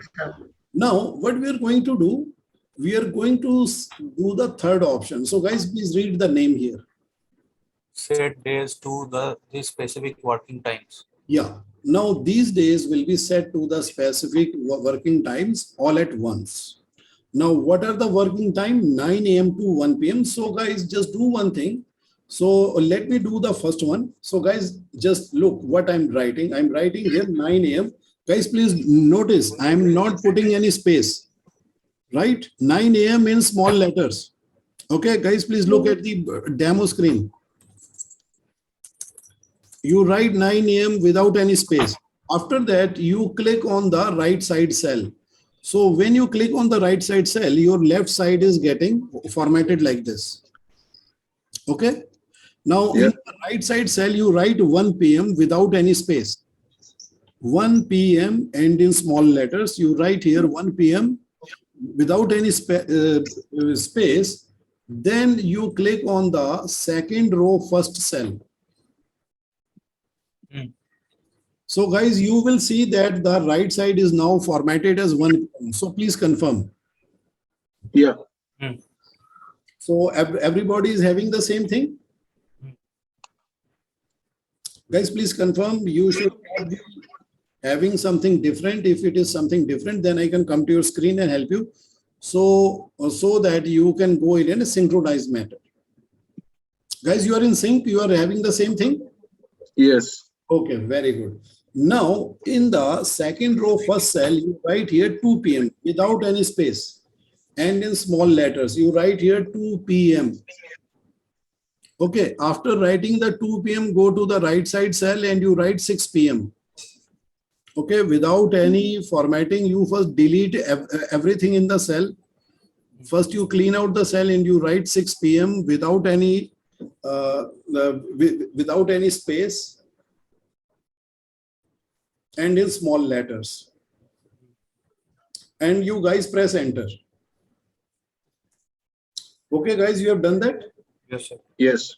Now, what we are going to do, we are going to do the third option. So guys, please read the name here. Set days to these specific working times. Yeah. Now, these days will be set to the specific working times all at once. Now, what are the working time? 9 a.m. to 1 p.m. So guys, just do one thing. So let me do the first one. So guys, just look what I'm writing. I'm writing here 9 a.m. Guys, please notice I'm not putting any space, right? 9 a.m. in small letters. Okay, guys, please look at the demo screen. You write 9 a.m. without any space. After that, you click on the right side cell. So when you click on the right side cell, your left side is getting formatted like this. Okay. Now Yeah. in the right side cell, you write 1 p.m. without any space. 1 p.m. and in small letters, you write here 1 p.m. without any space. Then you click on the second row, first cell. So guys, you will see that the right side is now formatted as 1 p.m. So please confirm. Yeah. So everybody is having the same thing? Guys, please confirm. You should not be having something different. If it is something different, then I can come to your screen and help you. So that you can go in a synchronized manner. Guys, you are in sync. You are having the same thing? Yes. Okay, very good. Now, in the second row, first cell, you write here 2 p.m. without any space. And in small letters, you write here 2 p.m. Okay, after writing the 2 p.m., go to the right side cell and you write 6 p.m. Okay, without any formatting, you first delete everything in the cell. First, you clean out the cell and you write 6 p.m. without any space and in small letters. And you guys press enter. Okay, guys, you have done that? Yes, sir. Yes.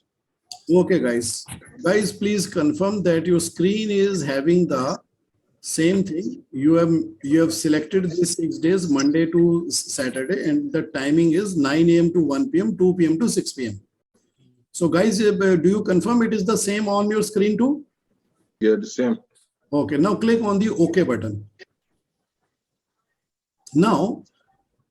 Okay, guys. Guys, please confirm that your screen is having the same thing. You have selected these 6 days, Monday to Saturday, and the timing is 9 a.m. to 1 p.m., 2 p.m. to 6 p.m. So guys, do you confirm it is the same on your screen too? Yeah, the same. Okay, now click on the OK button. Now,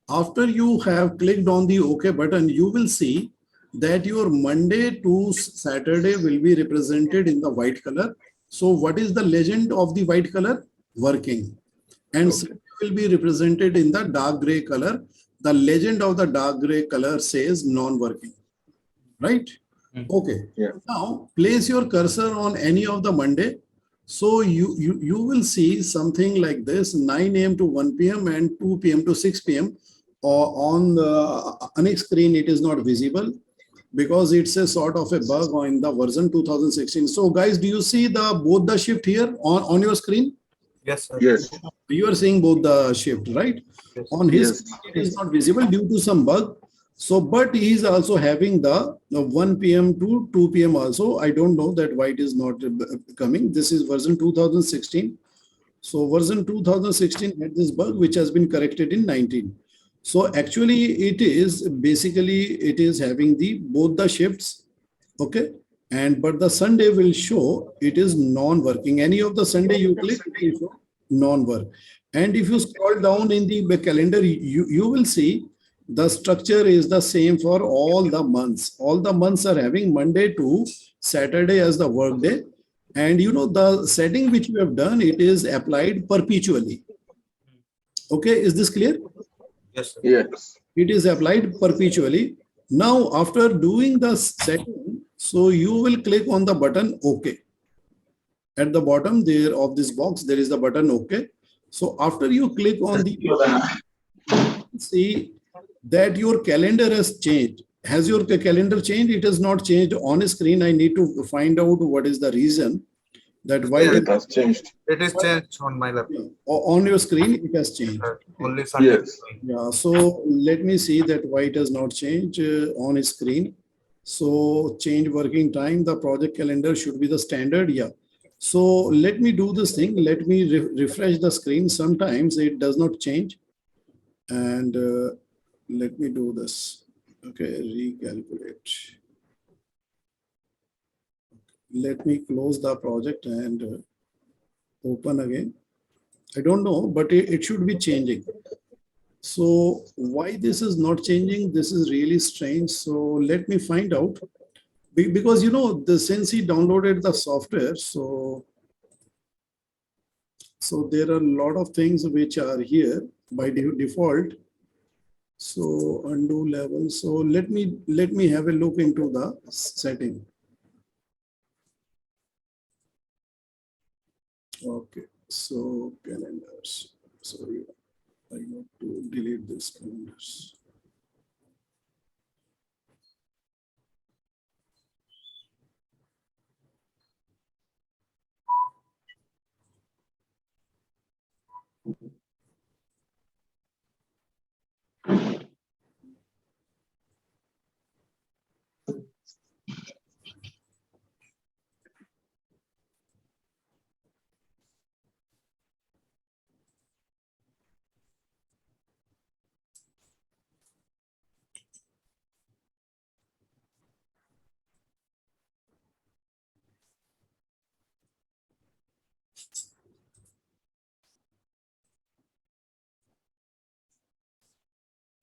after you have clicked on the OK button, you will see that your Monday to Saturday will be represented in the white color. So what is the legend of the white color? Working. And Sunday will be represented in the dark gray color. The legend of the dark gray color says non-working. Right? Okay. Yeah. Now place your cursor on any of the Monday. So you will see something like this: 9 a.m. to 1 p.m. and 2 p.m. to 6 p.m. On the Annex screen, it is not visible because it's a sort of a bug on the version 2016. So guys, do you see both the shift here on your screen? Yes, sir. Yes. You are seeing both the shift, right? Yes. On his Yes. screen, it is not visible due to some bug. So, but he is also having the 1 p.m. to 2 p.m. also. I don't know that why it is not coming. This is version 2016. So version 2016 had this bug which has been corrected in 19. So actually it is having both the shifts. Okay. But the Sunday will show it is non-working. Any of the Sunday you click, it will show non-work. And if you scroll down in the calendar, you will see the structure is the same for all the months. All the months are having Monday to Saturday as the work day. And you know, the setting which we have done, it is applied perpetually. Okay, is this clear? Yes, sir. Yes. It is applied perpetually. Now, after doing the setting, so you will click on the button OK. At the bottom there of this box, there is the button OK. So after you click on the button, see that your calendar has changed. Has your calendar changed? It has not changed on a screen. I need to find out what is the reason that why It has changed. It is changed on my laptop. on your screen it has changed. Only Sunday. Yes. Yeah, so let me see that why it has not changed on his screen. So change working time, the project calendar should be the standard. Yeah. So let me do this thing. Let me refresh the screen. Sometimes it does not change. And let me do this. Okay, recalculate. Let me close the project and open again. I don't know, but it should be changing. So why this is not changing? This is really strange. So let me find out. Because you know, since he downloaded the software, so there are a lot of things which are here by default. So undo level. So let me have a look into the setting. Okay, so calendars. Sorry, I got to delete this calendars.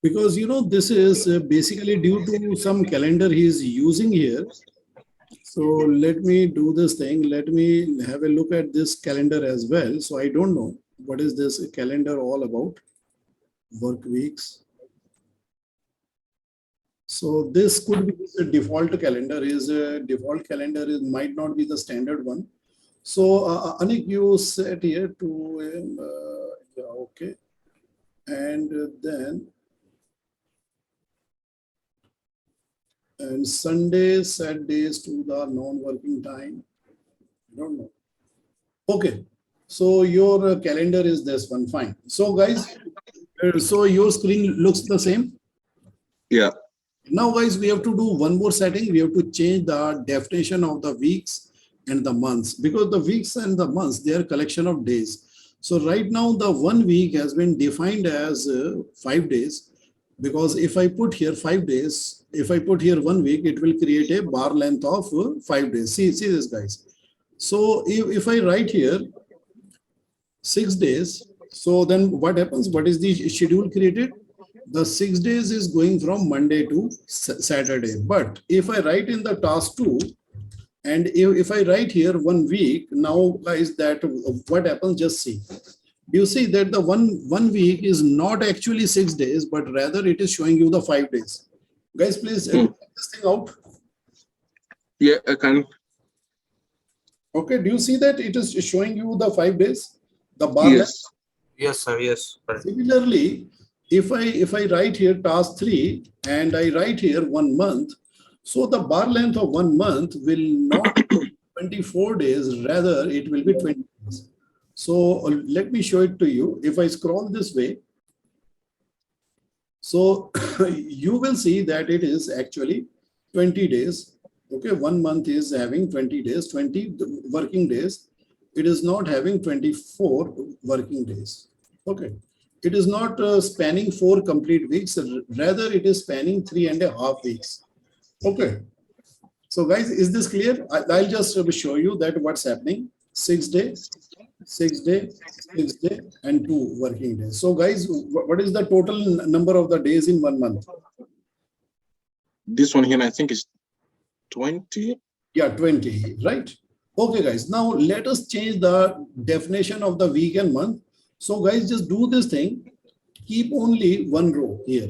Because this is basically due to some calendar he is using here. So let me do this thing. Let me have a look at this calendar as well. So I don't know what is this calendar all about. Work weeks. So this could be a default calendar. Is a default calendar is might not be the standard one. So Anik, you set here to yeah, okay, and then and Sunday set days to the non-working time. I don't know. Okay, so your calendar is this one. Fine. So guys, so your screen looks the same. Yeah. Now, guys, we have to do one more setting. We have to change the definition of the weeks and the months, because the weeks and the months, they are a collection of days. So right now, the 1 week has been defined as 5 days, because if I put here 5 days, if I put here 1 week, it will create a bar length of 5 days. See this, guys. So if I write here 6 days, so then what happens? What is the schedule created? The 6 days is going from Monday to Saturday. But if I write in the task 2, and if I write here 1 week, now guys, that what happens? Just see. You see that the one week is not actually 6 days, but rather it is showing you the 5 days. Guys, please check this thing out. Yeah, I can. Okay, do you see that it is showing you the 5 days? The bar length? Yes. Yes, sir. Yes. Correct. Similarly, if I write here task 3 and I write here 1 month, so the bar length of 1 month will not be 24 days, rather it will be 20 days. So let me show it to you. If I scroll this way, so you will see that it is actually 20 days. Okay, 1 month is having 20 days, 20 working days. It is not having 24 working days. Okay. It is not spanning 4 complete weeks, rather it is spanning 3.5 weeks. Okay. So guys, is this clear? I'll just show you that what's happening. 6 days, 6 days, 6 days, and 2 working days. So guys, what is the total number of the days in 1 month? This one here, I think is 20. Yeah, 20, right? Okay, guys. Now let us change the definition of the week and month. So guys, just do this thing. Keep only 1 row here.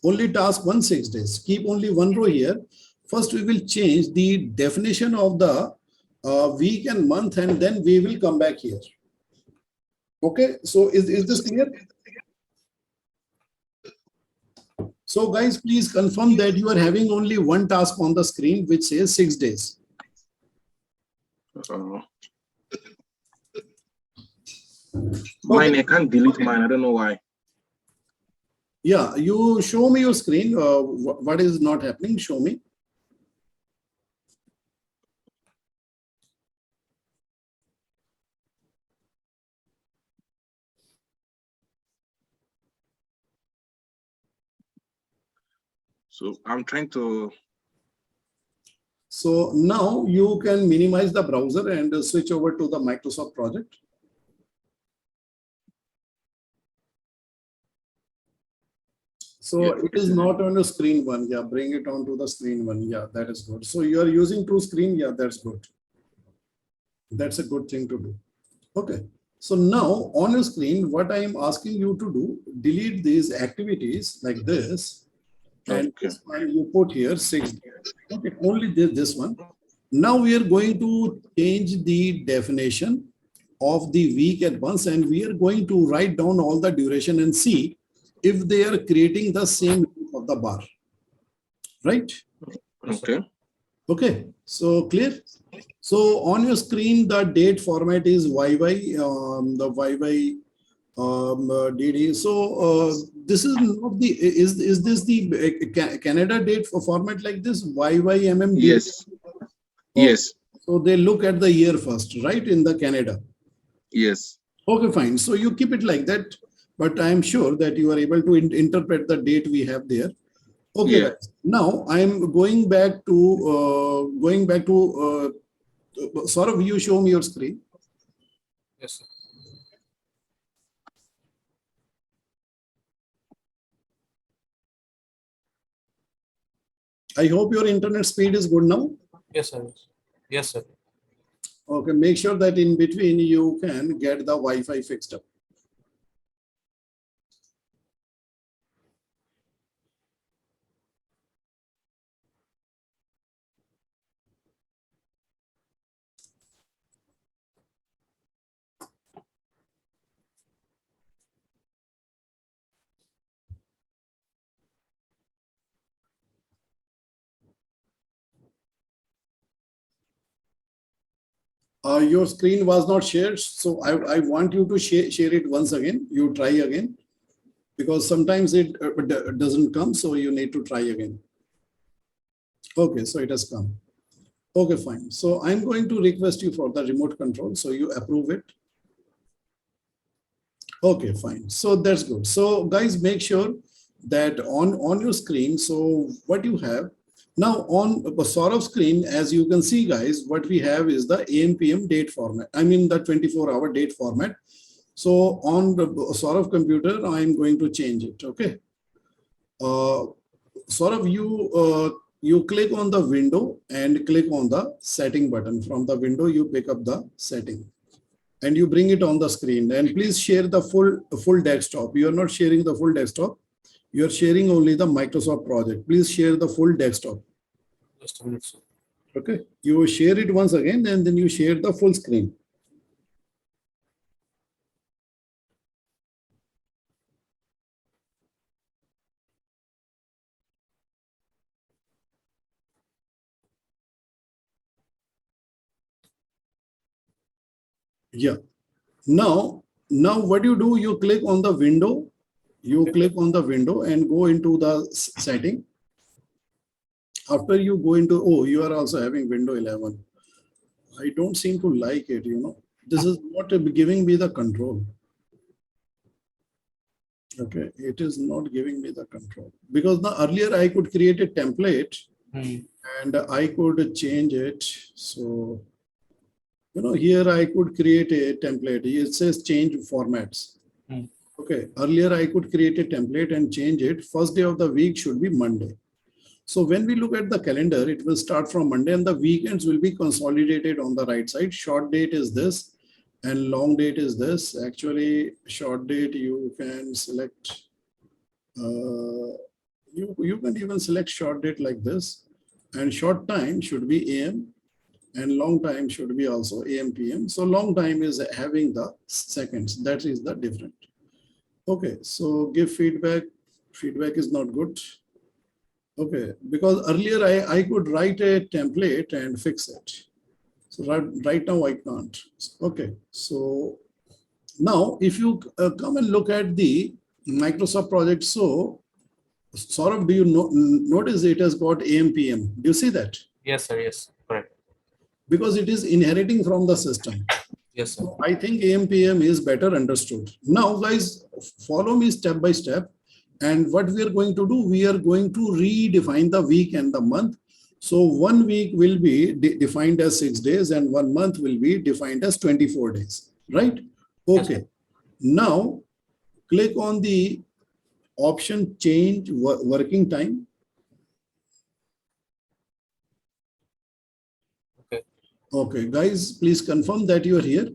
Only task 1 6 days. Keep only 1 row here. First, we will change the definition of the week and month, and then we will come back here. Okay, so is this clear? So guys, please confirm that you are having only 1 task on the screen, which says 6 days. Mine, I can't delete mine. I don't know why. Yeah, you show me your screen. What is not happening? Show me. So I'm trying to. So now you can minimize the browser and switch over to the Microsoft project. So Yeah, it is not on the screen 1. Yeah, bring it onto the screen 1. Yeah, that is good. So you are using 2 screen. Yeah, that's good. That's a good thing to do. Okay. So now on your screen, what I am asking you to do, delete these activities like this. And Okay. you put here 6 days. Okay, only this one. Now we are going to change the definition of the week and months, and we are going to write down all the duration and see if they are creating the same length of the bar. Right? Okay. Okay, so clear. So on your screen, the date format is YY, the YY DD. So this is not the, is this the Canada date for format like this? YYMMD? Yes. Yes. So they look at the year first, right? In the Canada. Yes. Okay, fine. So you keep it like that, but I'm sure that you are able to interpret the date we have there. Okay, Yeah. guys. Now I'm going back to Saurav, you show me your screen. Yes, sir. I hope your internet speed is good now. Yes, sir. Yes, sir. Okay, make sure that in between you can get the Wi-Fi fixed up. Your screen was not shared, so I want you to share it once again. You try again, because sometimes it doesn't come, so you need to try again. Okay, so it has come. Okay, fine. So I'm going to request you for the remote control, so you approve it. Okay, fine. So that's good. So guys, make sure that on your screen, so what you have now on the Saurav's screen, as you can see, guys, what we have is the AM/PM date format. I mean the 24-hour date format. So on the Saurav computer, I'm going to change it. Okay. Saurav, you click on the window and click on the setting button. From the window, you pick up the setting and you bring it on the screen. And please share the full desktop. You are not sharing the full desktop. You are sharing only the Microsoft project. Please share the full desktop. Just a minute, sir. Okay. You share it once again, and then you share the full screen. Yeah. Now what you do, you click on the window. You click on the window and go into the setting. After you go into, oh, you are also having window 11. I don't seem to like it, you know. This is not giving me the control. Okay, it is not giving me the control. Because the earlier I could create a template and I could change it. So, you know, here I could create a template. It says change formats. Okay, earlier I could create a template and change it. First day of the week should be Monday. So when we look at the calendar, it will start from Monday and the weekends will be consolidated on the right side. Short date is this and long date is this. Actually, short date you can select, you can even select short date like this, and short time should be AM and long time should be also AM PM. So long time is having the seconds. That is the different. Okay, so give feedback. Feedback is not good. Okay, because earlier I could write a template and fix it. So right now I can't. Okay, so now if you come and look at the Microsoft project, so Saurabh, do you notice it has got AM PM? Do you see that? Yes, sir. Yes, correct. Because it is inheriting from the system. Yes, sir. So I think AM PM is better understood. Now, guys, follow me step by step. And what we are going to do, we are going to redefine the week and the month. So 1 week will be defined as 6 days and 1 month will be defined as 24 days, right? Okay. Yes, now click on the option change working time. Okay. Okay, guys, please confirm that you are here.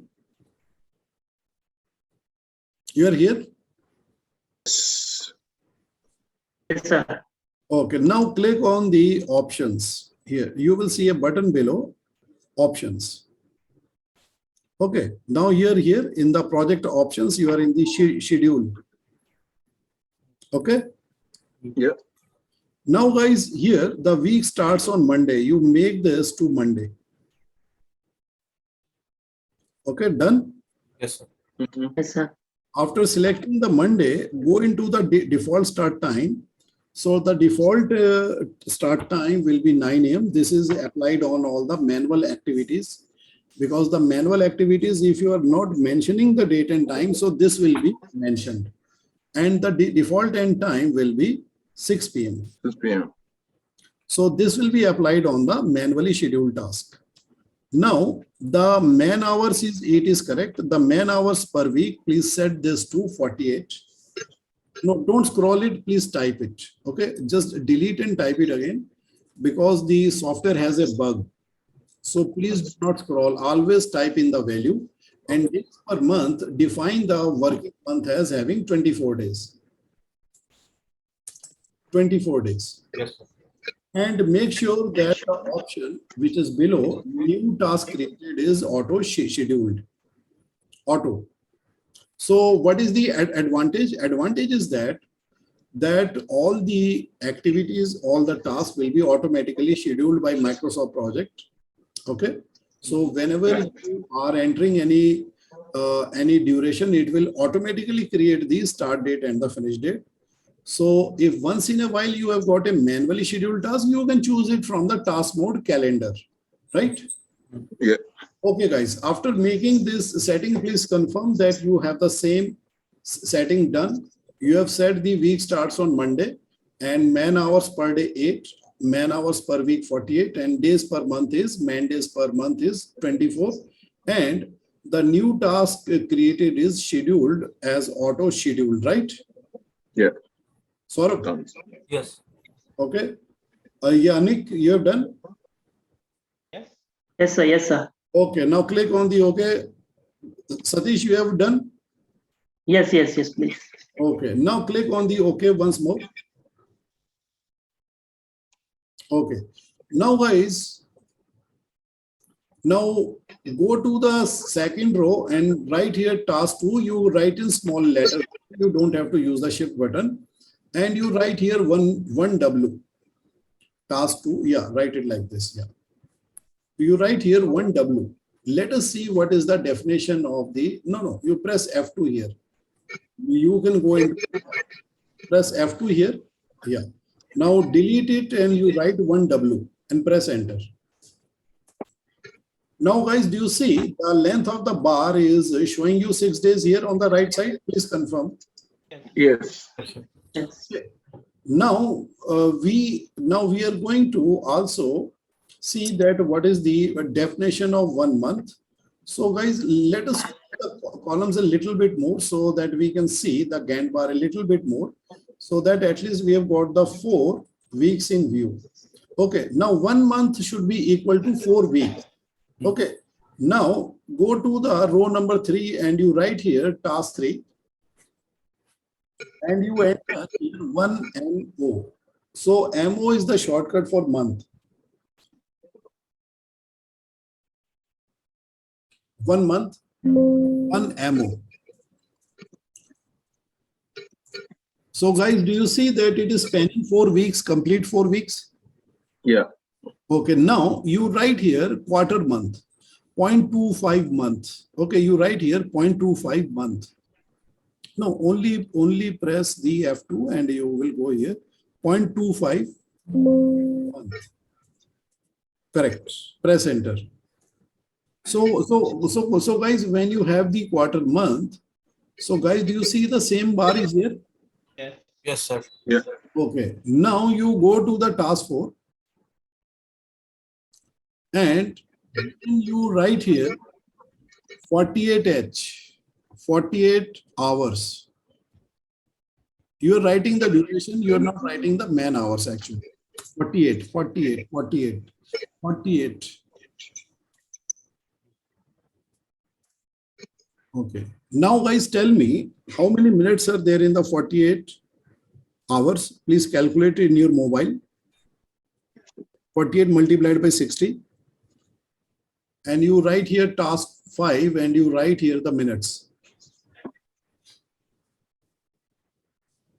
You are here? Yes, sir. Okay, now click on the options here. You will see a button below options. Okay, now here in the project options, you are in the schedule. Okay. Yeah. Now guys, here the week starts on Monday. You make this to Monday. Okay, done. Yes, sir. Yes, sir. After selecting the Monday, go into the default start time. So the default start time will be 9 a.m. This is applied on all the manual activities, because the manual activities, if you are not mentioning the date and time, so this will be mentioned. And the default end time will be 6 p.m. 6 p.m. So this will be applied on the manually scheduled task. Now, the man hours is correct. The man hours per week, please set this to 48. No, don't scroll it, please type it. Okay, just delete and type it again, because the software has a bug. So please do not scroll, always type in the value. And days per month, define the working month as having 24 days. 24 days. Yes, sir. And make sure that the option which is below new task created is auto scheduled. Auto. So what is the advantage? Advantage is that all the activities, all the tasks will be automatically scheduled by Microsoft Project. Okay. So whenever you are entering any duration, it will automatically create the start date and the finish date. So if once in a while you have got a manually scheduled task, you can choose it from the task mode calendar, right? Yeah. Okay, guys, after making this setting, please confirm that you have the same setting done. You have said the week starts on Monday and man hours per day 8, man hours per week 48, and days per month is man days per month is 24. And the new task created is scheduled as auto scheduled, right? Yeah. Saurabh? Done. Yes. Okay. Yannick, you have done? Yes. Yes, sir. Yes, sir. Okay. Now click on the OK. Satish, you have done? Yes, yes, yes, please. Okay. Now click on the OK once more. Okay. Now, guys, now go to the second row and write here task 2. You write in small letter. You don't have to use the shift button. And you write here 1W. Task 2. Yeah, write it like this. Yeah. You write here 1W. Let us see what is the definition of the, no, you press F2 here. You can go into, press F2 here. Yeah. Now delete it and you write 1W and press enter. Now guys, do you see the length of the bar is showing you 6 days here on the right side? Please confirm. Yes. Yes. Now we are going to also see that what is the definition of 1 month. So guys, let us put the columns a little bit more so that we can see the Gantt bar a little bit more, so that at least we have got the 4 weeks in view. Okay, now 1 month should be equal to 4 weeks. Okay, now go to the row number 3 and you write here task 3 and you enter here 1 MO. So MO is the shortcut for month. 1 month, 1 MO. So guys, do you see that it is spanning 4 weeks, complete 4 weeks? Yeah. Okay, now you write here quarter month, 0.25 month. Okay, you write here 0.25 month. No, only press the F2 and you will go here 0.25 month. Correct. Press enter. So guys, when you have the quarter month, so guys, do you see the same bar is here? Yes. Yes, sir. Yeah. Okay. Now you go to the task 4 and you write here 48H, 48 hours. You are writing the duration, you are not writing the man hours actually. 48, 48, 48, 48. Okay. Now guys, tell me how many minutes are there in the 48 hours? Please calculate it in your mobile. 48 multiplied by 60. And you write here task 5 and you write here the minutes.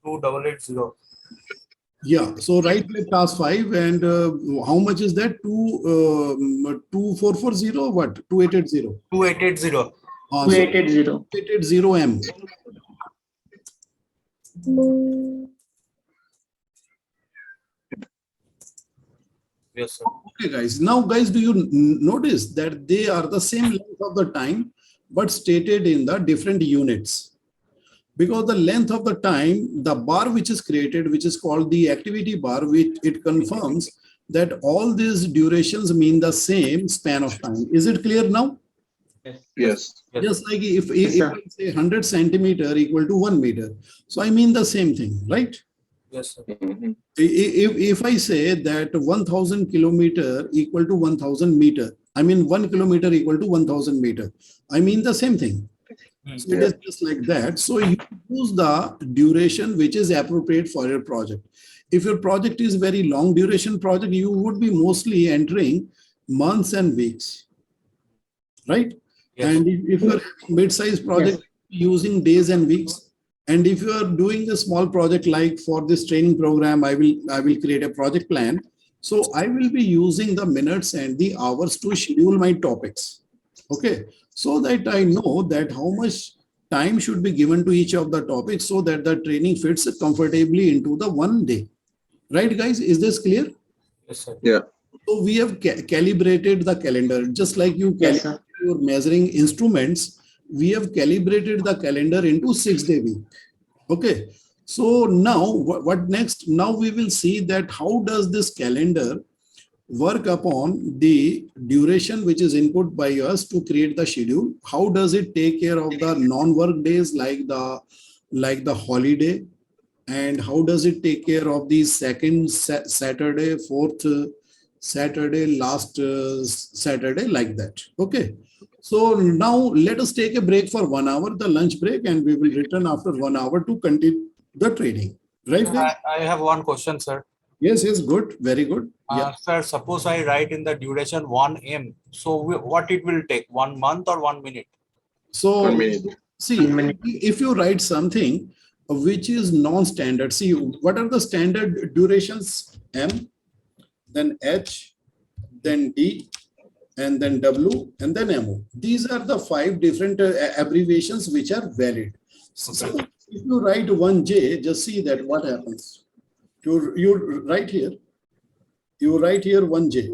2880. Yeah. So right click task 5 and how much is that? 2440 what? 2880. 2880. So 2880. 2880M. Yes, sir. Okay, guys. Now, guys, do you notice that they are the same length of the time, but stated in the different units? Because the length of the time, the bar which is created, which is called the activity bar, which it confirms that all these durations mean the same span of time. Is it clear now? Yes. Yes. Yes. Yes. Just like Yes, if sir. I say 100 centimeter equal to 1 meter. So I mean the same thing, right? Yes, sir. Mhm. If I say that 1000 kilometer equal to 1000 meter, I mean 1 kilometer equal to 1000 meter. I mean the same thing. So it Yeah. is just like that. So you use the duration which is appropriate for your project. If your project is very long duration project, you would be mostly entering months and weeks, right? Yes. And if you're mid-sized Yes. project using days and weeks, and if you are doing a small project like for this training program, I will create a project plan. So I will be using the minutes and the hours to schedule my topics. Okay, so that I know that how much time should be given to each of the topics so that the training fits comfortably into the one day. Right, guys? Is this clear? Yes, sir. Yeah. So we have calibrated the calendar, just like you Yes, calibrate sir. your measuring instruments. We have calibrated the calendar into 6 day week. Okay. So now what next? Now we will see that how does this calendar work upon the duration which is input by us to create the schedule. How does it take care of the non-work days like the holiday, and how does it take care of the second Saturday, fourth Saturday, last Saturday, like that. Okay. So now let us take a break for 1 hour, the lunch break, and we will return after 1 hour to continue the trading. Right, Sir, guys? I have one question, sir. Yes, yes, good, very good. Yeah. Sir, suppose I write in the duration 1M. So what it will take? 1 month or 1 minute? 1 So minute. see, 1 minute. if you write something which is non-standard, see what are the standard durations? M, then H, then D, and then W, and then MO. These are the 5 different abbreviations which are valid. So Okay. if you write 1J, just see that what happens. You write here, 1J.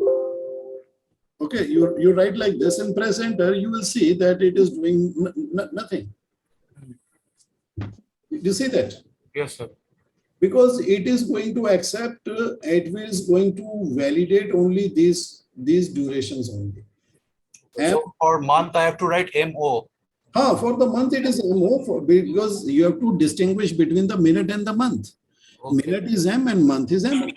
Okay, you write like this and press enter, you will see that it is doing nothing. You see that? Yes, sir. Because it is going to accept, it is going to validate only these durations only. And So for month, I have to write MO. for the month it is MO because you have to distinguish between the minute and the month. Okay. Minute is M and month is MO.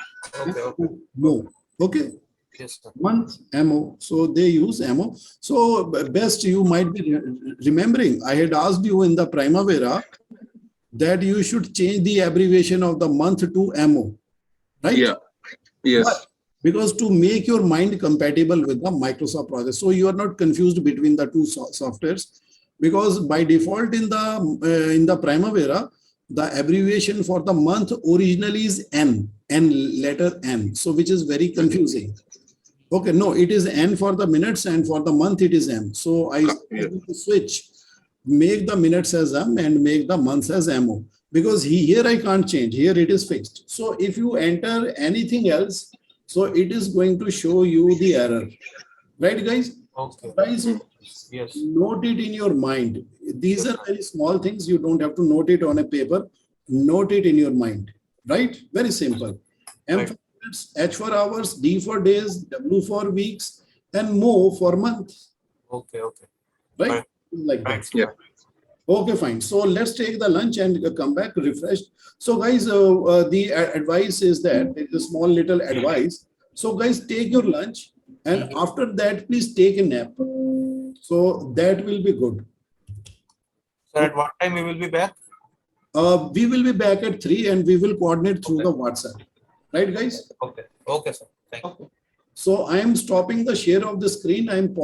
Okay. Okay. No. Okay. Yes, sir. Month MO. So they use MO. So best you might be remembering, I had asked you in the Primavera that you should change the abbreviation of the month to MO, right? Yeah. Yes. Because to make your mind compatible with the Microsoft project, so you are not confused between the two softwares. Because by default in the Primavera, the abbreviation for the month originally is letter N, so which is very confusing. Okay, no, it is N for the minutes and for the month it is M. So I Yeah. switch, make the minutes as M and make the months as MO, because here I can't change, here it is fixed. So if you enter anything else, so it is going to show you the error, right, guys? Okay. Guys, Yes. note it in your mind. These are very small things, you don't have to note it on a paper, note it in your mind, right? Very simple. M for minutes, H for hours, D for days, W for weeks, and MO for month, Okay. Okay. right? Right. Like that. Right. Yeah. Okay, fine. So let's take the lunch and come back refreshed. So guys, the advice is that it's a small little advice. So guys, take your lunch and after that, please take a nap. So that will be good. Sir, at what time we will be back? We will be back at 3 and we will coordinate through the WhatsApp. Right, guys? Okay. Okay, sir. Thank you. Okay. So I am stopping the share of the screen. I am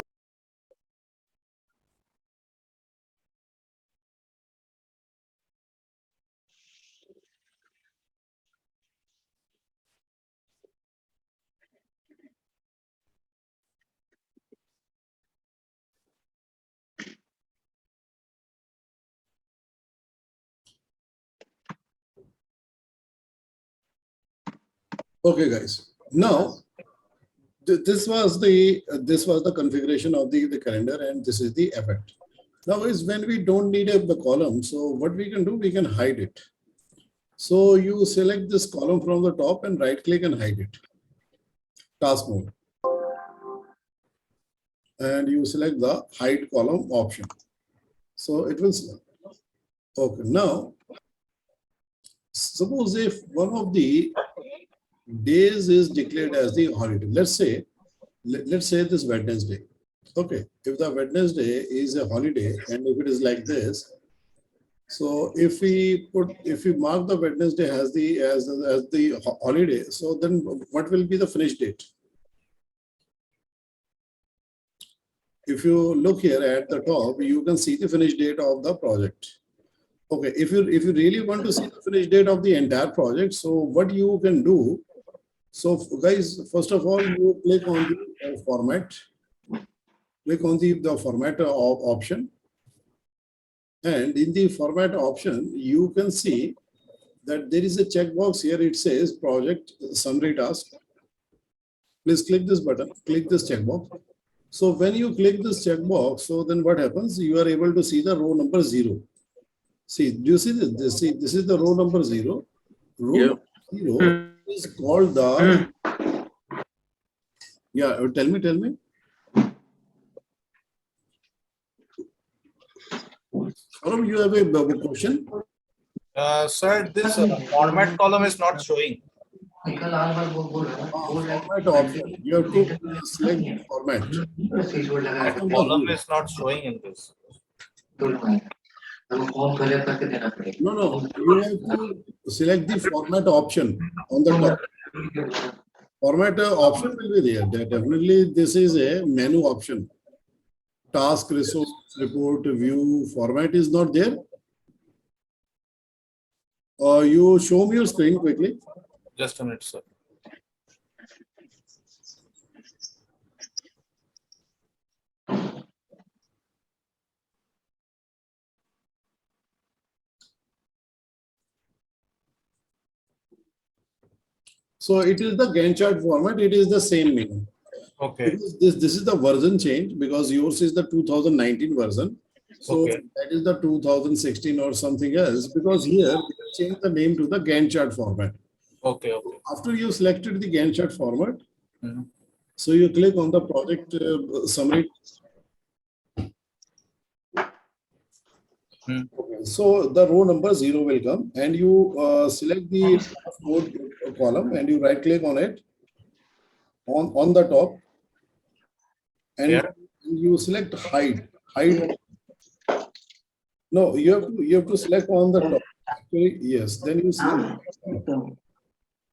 Okay, guys. Now, this was the configuration of the calendar, and this is the effect. Now is when we don't need the column. So what we can do, we can hide it. So you select this column from the top and right click and hide it. Task mode. And you select the hide column option. So it will select. Okay, now suppose if one of the days is declared as the holiday, let's say this Wednesday. Okay, if the Wednesday is a holiday and if it is like this, so if we mark the Wednesday as the holiday, so then what will be the finish date? If you look here at the top, you can see the finish date of the project. Okay, if you really want to see the finish date of the entire project, so what you can do, so guys, first of all, you click on the format, click on the format option, and in the format option, you can see that there is a checkbox here. It says project summary task. Please click this button, click this checkbox. So when you click this checkbox, so then what happens? You are able to see the row number 0. See, do you see this? See, this is the row number 0. Row number 0 is called the. Yeah, tell me. Saurabh, you have a question? Sir, this format column is not showing. Format option. You have to select the format. Column is not showing in this. No. You have to select the format option on the top. Format option will be there. Definitely, this is a menu option. Task, resource, report, view, format is not there. You show me your screen quickly. Just a minute, sir. So it is the Gantt chart format. It is the same menu. Okay. Because this is the version change because yours is the 2019 version. So Okay. that is the 2016 or something else because here we have changed the name to the Gantt chart format. Okay. After you selected the Gantt chart format, Mhm. so you click on the project summary. So the row number 0 will come and you select the mode column and you right click on it on the top and Here? you select hide. No, you have to select on the top. Actually, yes, then you select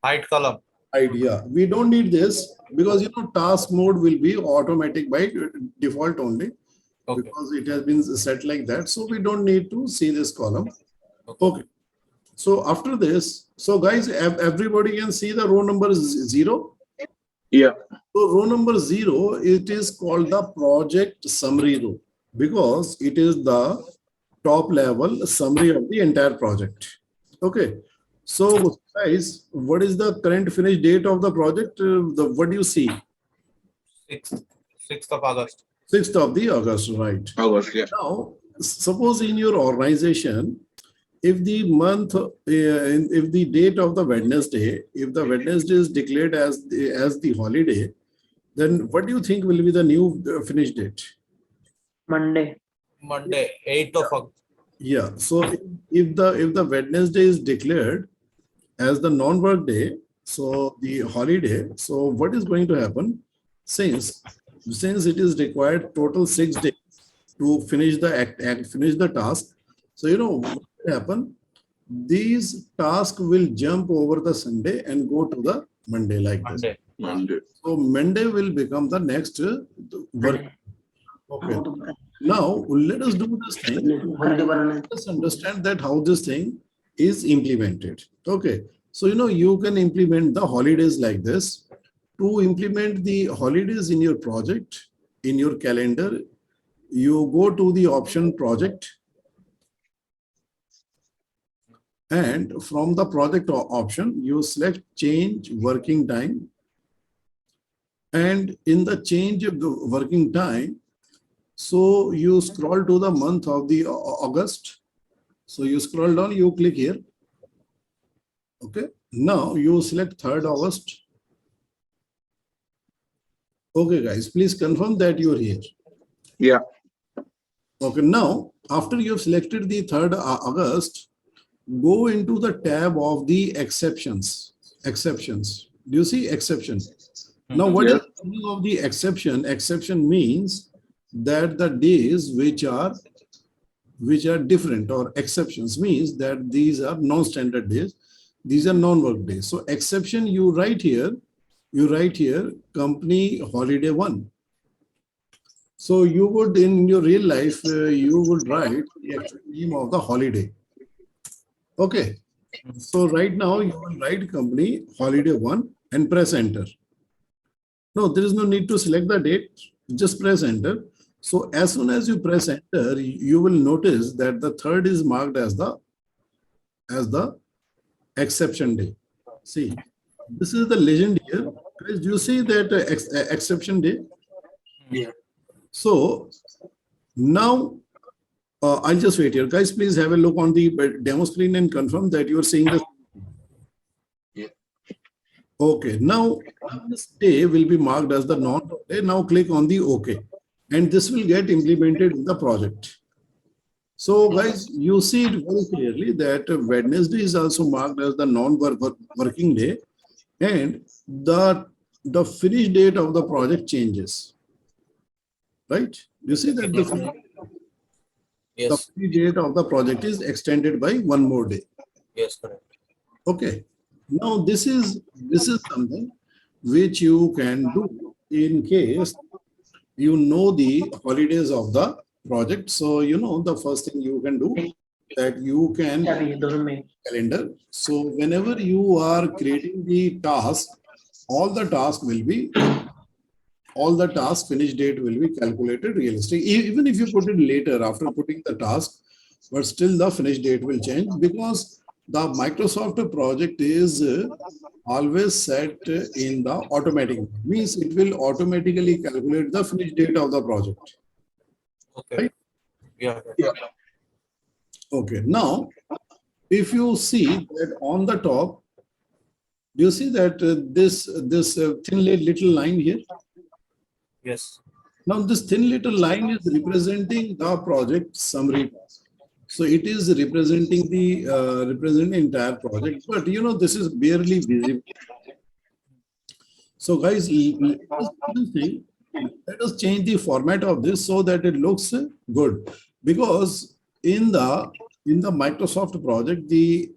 Hide column. hide. Yeah, we don't need this because task mode will be automatic by default only. Okay. Because it has been set like that. So we don't need to see this column. Okay. So after this, so guys, everybody can see the row number 0. Yeah. So row number 0, it is called the project summary row because it is the top level summary of the entire project. Okay. So guys, what is the current finish date of the project? What do you see? 6th of August. 6th of the August, right? August, yeah. Now, suppose in your organization, if the month, if the date of the Wednesday, if the Wednesday is declared as the holiday, then what do you think will be the new finish date? Monday. 8th of August. Yeah. So if the Wednesday is declared as the non-work day, so the holiday, so what is going to happen? Since it is required total 6 days to finish the task, so what will happen? These tasks will jump over the Sunday and go to the Monday like this. Monday. So Monday will become the next work. Okay. Now let us do this thing. Let's understand that how this thing is implemented. Okay. So you can implement the holidays like this. To implement the holidays in your project, in your calendar, you go to the option project And from the project option, you select change working time. And in the change of the working time, so you scroll to the month of the August. So you scroll down, you click here. Okay. Now you select 3rd August. Okay, guys, please confirm that you're here. Yeah. Okay. Now, after you've selected the 3rd August, go into the tab of the exceptions. Exceptions. Do you see exception? Now, what is the meaning of the exception? Exception means that the days which are different, or exceptions means that these are non-standard days. These are non-work days. So exception, you write here company holiday 1. So you would, in your real life, you would write the actual name of the holiday. Okay. So right now you will write company holiday 1 and press enter. No, there is no need to select the date. Just press enter. So as soon as you press enter, you will notice that the 3rd is marked as the exception day. See, this is the legend here. Guys, do you see that exception day? Yeah. So now I'll just wait here. Guys, please have a look on the demo screen and confirm that you are seeing this. Yeah. Okay, now this day will be marked as the non-work day. Now click on the OK, and this will get implemented in the project. So guys, you see it very clearly that Wednesday is also marked as the non-working day, and the finish date of the project changes. Right? You see that the finish date of the project is extended by 1 more day. Yes, correct. Okay. Now this is something which you can do in case you know the holidays of the project. So you know the first thing you can do that you can calendar. So whenever you are creating the task, all the task finish date will be calculated realistic. Even if you put it later after putting the task, but still the finish date will change because the Microsoft project is always set in the automatic. Means it will automatically calculate the finish date of the project. Okay. Right? Yeah. Okay. Now, if you see that on the top, do you see that this thin little line here? Yes. Now, this thin little line is representing the project summary task. So it is representing the entire project, but you know this is barely visible. So guys, let us change the format of this so that it looks good. Because in the Microsoft project, the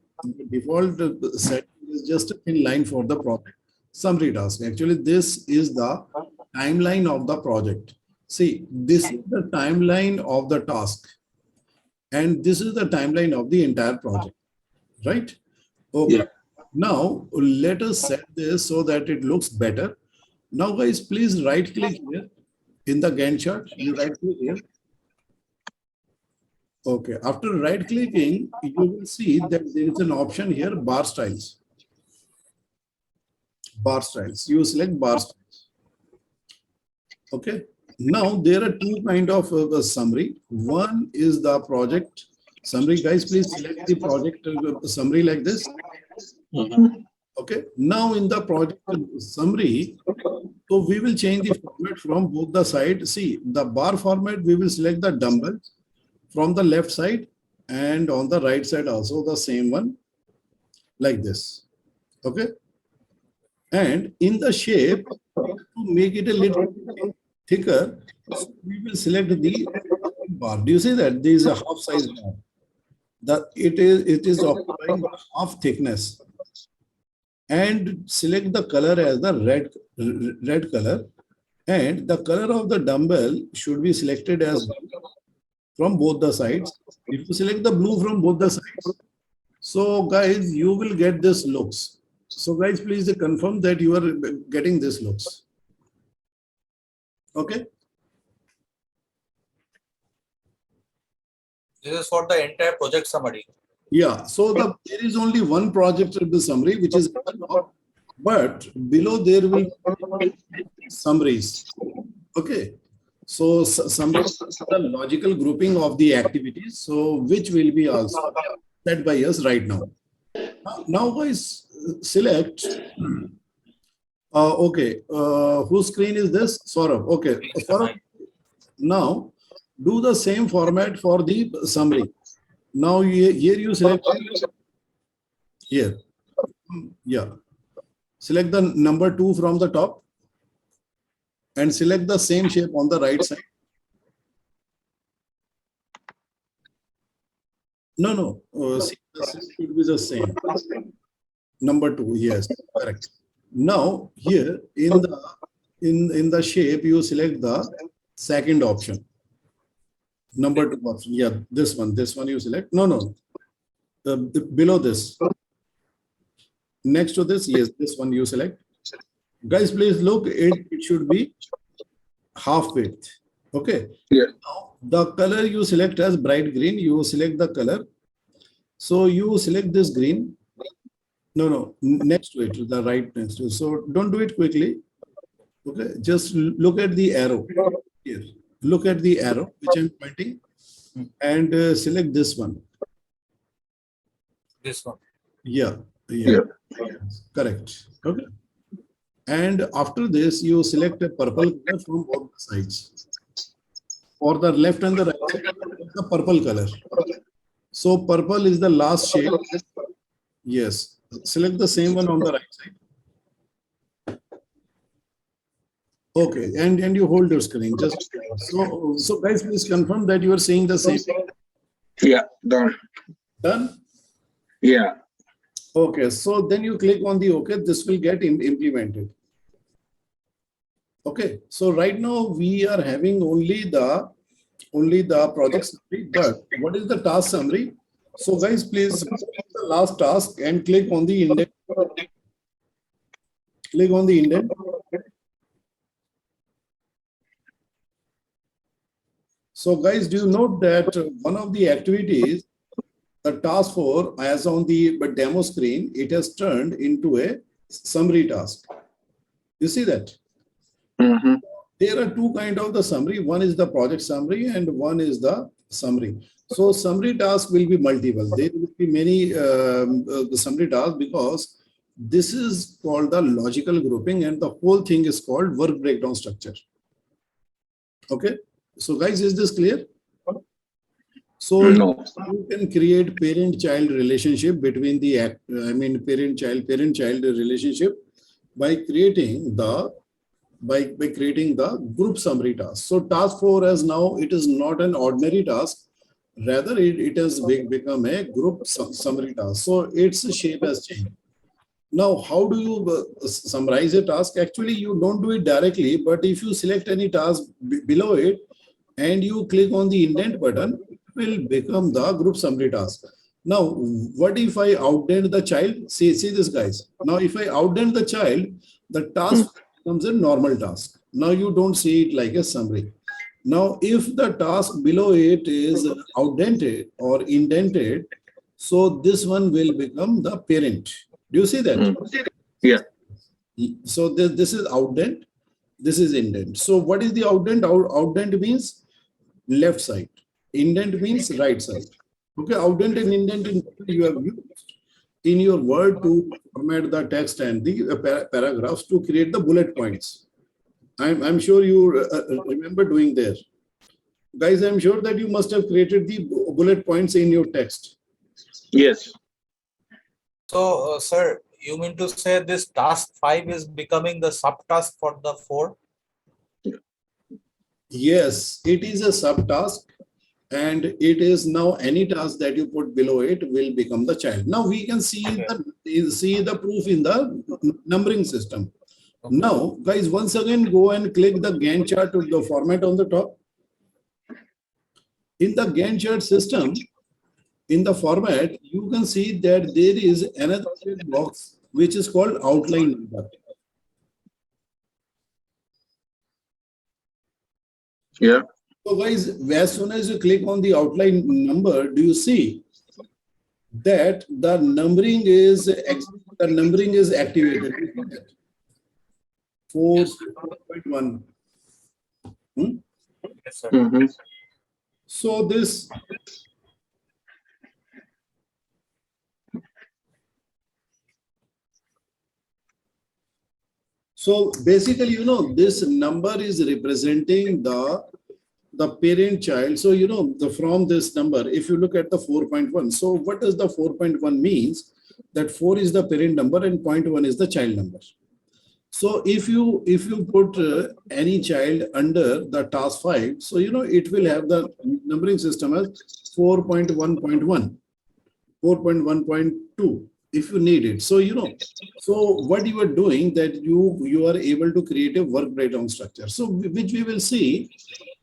default setting is just a thin line for the project summary task. Actually, this is the timeline of the project. See, this is the timeline of the task. And this is the timeline of the entire project, right? Okay. Yeah. Now, let us set this so that it looks better. Now, guys, please right click here in the Gantt chart. You right click here. Okay. After right clicking, you will see that there is an option here, bar styles. Bar styles. You select bar styles. Okay. Now, there are two kind of summary. One is the project summary. Guys, please select the project summary like this. Okay. Now, in the project summary, so we will change the format from both the sides. See, the bar format, we will select the dumbbells from the left side and on the right side also the same one like this. Okay. And in the shape, to make it a little thicker, so we will select the bar. Do you see that? There is a half size bar. It is occupying half thickness. And select the color as the red color. And the color of the dumbbell should be selected as from both the sides. If you select the blue from both the sides, so guys, you will get this looks. So guys, please confirm that you are getting this looks. Okay. This is for the entire project summary. Yeah, so there is only one project at the summary, which is, but below there will be summaries. Okay, so summary is the logical grouping of the activities, so which will be also set by us right now. Now guys, select. Okay, whose screen is this? Saurabh. Okay, Saurabh. Now do the same format for the summary. Now here you select here. Yeah. Select the number 2 from the top and select the same shape on the right side. No. See, the shape should be the same. Number 2, yes, correct. Now here in the shape you select the second option. Number 2 option. Yeah, this one you select. No. Below this. Next to this, yes, this one you select. Guys, please look, it should be half width. Okay. Yeah. Now, the color you select as bright green, you select the color. So you select this green. No, next to it, the right next to it. So don't do it quickly. Okay, just look at the arrow here. Look at the arrow which I'm pointing and select this one. This one. Yeah. Yeah. Correct. Okay. And after this, you select a purple color from both sides. For the left and the right side, the purple color. So purple is the last shade. Yes. Select the same one on the right side. Okay. And you hold your screen. Just so guys, please confirm that you are seeing the same. Yeah. Done. Done? Yeah. Okay. So then you click on the OK. This will get implemented. Okay, so right now we are having only the project summary, but what is the task summary? So guys, please click the last task and click on the indent. Click on the indent. So guys, do you note that one of the activities, the task 4, as on the demo screen, it has turned into a summary task. You see that? Mm-hmm. There are two kinds of the summary. One is the project summary and one is the summary. So summary task will be multiple. There will be many the summary tasks because this is called the logical grouping and the whole thing is called work breakdown structure. Okay. So guys, is this clear? So No. you can create parent-child relationship between the parent-child relationship by creating the group summary task. So task 4 as now it is not an ordinary task, rather it has become a group summary task. So its shape has changed. Now how do you summarize a task? Actually you don't do it directly, but if you select any task below it and you click on the indent button, it will become the group summary task. Now what if I outdent the child? See this guys. Now if I outdent the child, the task becomes a normal task. Now you don't see it like a summary. Now, if the task below it is outdented or indented, so this one will become the parent. Do you see that? Yeah. So this is outdent, this is indent. So what is the outdent? Outdent means left side. Indent means right side. Okay, outdent and indent you have used in your Word to format the text and the paragraphs to create the bullet points. I'm sure you remember doing there. Guys, I'm sure that you must have created the bullet points in your text. Yes. So, sir, you mean to say this task 5 is becoming the subtask for the 4? Yes, it is a subtask. And it is now any task that you put below it will become the child. Now we can see the proof in the numbering system. Okay. Now, guys, once again, go and click the Gantt chart to the format on the top. In the Gantt chart system, in the format, you can see that there is another box which is called outline number. Yeah. So guys, as soon as you click on the outline number, do you see that the numbering is activated. 4.1. Yes, sir. Mhm. So this basically, this number is representing the parent child. So, from this number, if you look at the 4.1, so what does the 4.1 means? That 4 is the parent number and 0.1 is the child number. So if you put any child under the task 5, so it will have the numbering system as 4.1.1, 4.1.2 if you need it. So so what you are doing, that you are able to create a work breakdown structure. So which we will see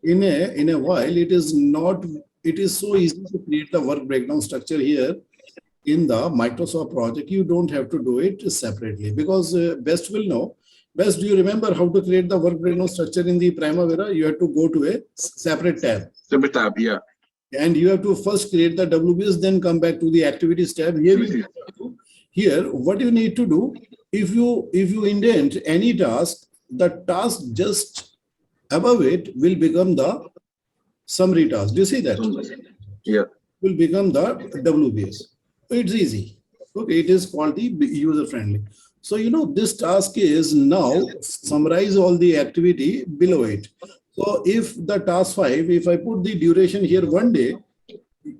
in a while. It is so easy to create the work breakdown structure here in the Microsoft project. You don't have to do it separately, because Best will know. Best, do you remember how to create the work breakdown structure in the Primavera? You have to go to a separate tab. Separate tab, yeah. And you have to first create the WBS, then come back to the activities tab. Here, what you need to do, if you indent any task, the task just above it will become the summary task. Do you see that? Yeah. Will become the WBS. It's easy. Okay, it is called the user friendly. So this task is now summarize all the activity below it. So if the task 5, if I put the duration here 1 day,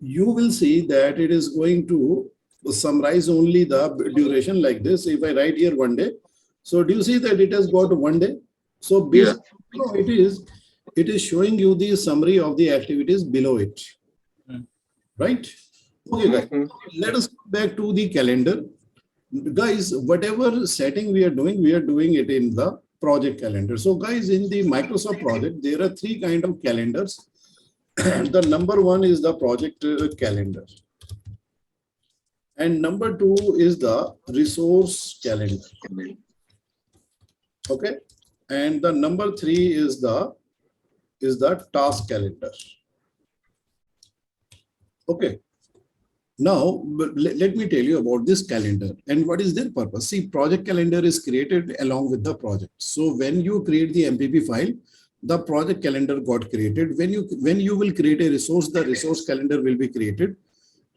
you will see that it is going to summarize only the duration like this. If I write here 1 day, so do you see that it has got 1 day? So basically, it is showing you the summary of the activities below it. Right? Okay, guys. Let us go back to the calendar. Guys, whatever setting we are doing it in the project calendar. So guys, in the Microsoft project, there are 3 kind of calendars. The number 1 is the project calendar. And number 2 is the resource calendar. Okay. And the number 3 is the task calendar. Okay. Now, let me tell you about this calendar and what is their purpose. See, project calendar is created along with the project. So when you create the MPP file, the project calendar got created. When you will create a resource, the resource calendar will be created.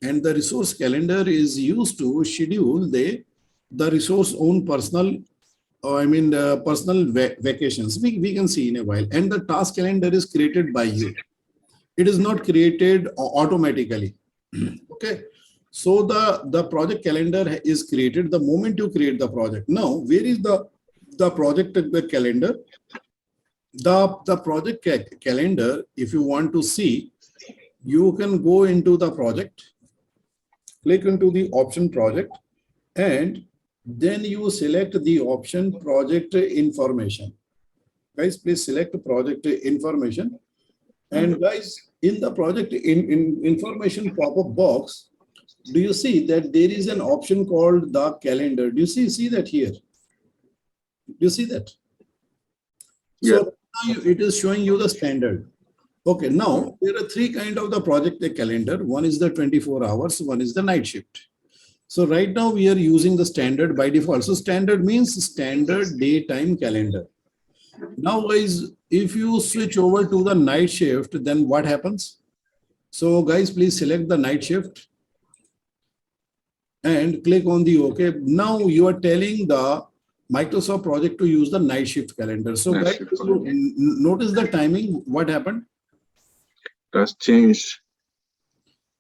And the resource calendar is used to schedule the resource own personal, personal vacations. We can see in a while. And the task calendar is created by you. It is not created automatically. Okay. So the project calendar is created the moment you create the project. Now, where is the project calendar? The project calendar, if you want to see, you can go into the project, click into the option project, and then you select the option project information. Guys, please select project information. And guys, in the project information pop-up box, do you see that there is an option called the calendar? Do you see that here? Do you see that? Yeah. So now it is showing you the standard. Okay, now there are 3 kind of the project calendar. One is the 24 hours, one is the night shift. So right now we are using the standard by default. So standard means standard daytime calendar. Now guys, if you switch over to the night shift, then what happens? So guys, please select the night shift and click on the OK. Now you are telling the Microsoft project to use the night shift calendar. So guys, notice the timing. What happened? That's changed.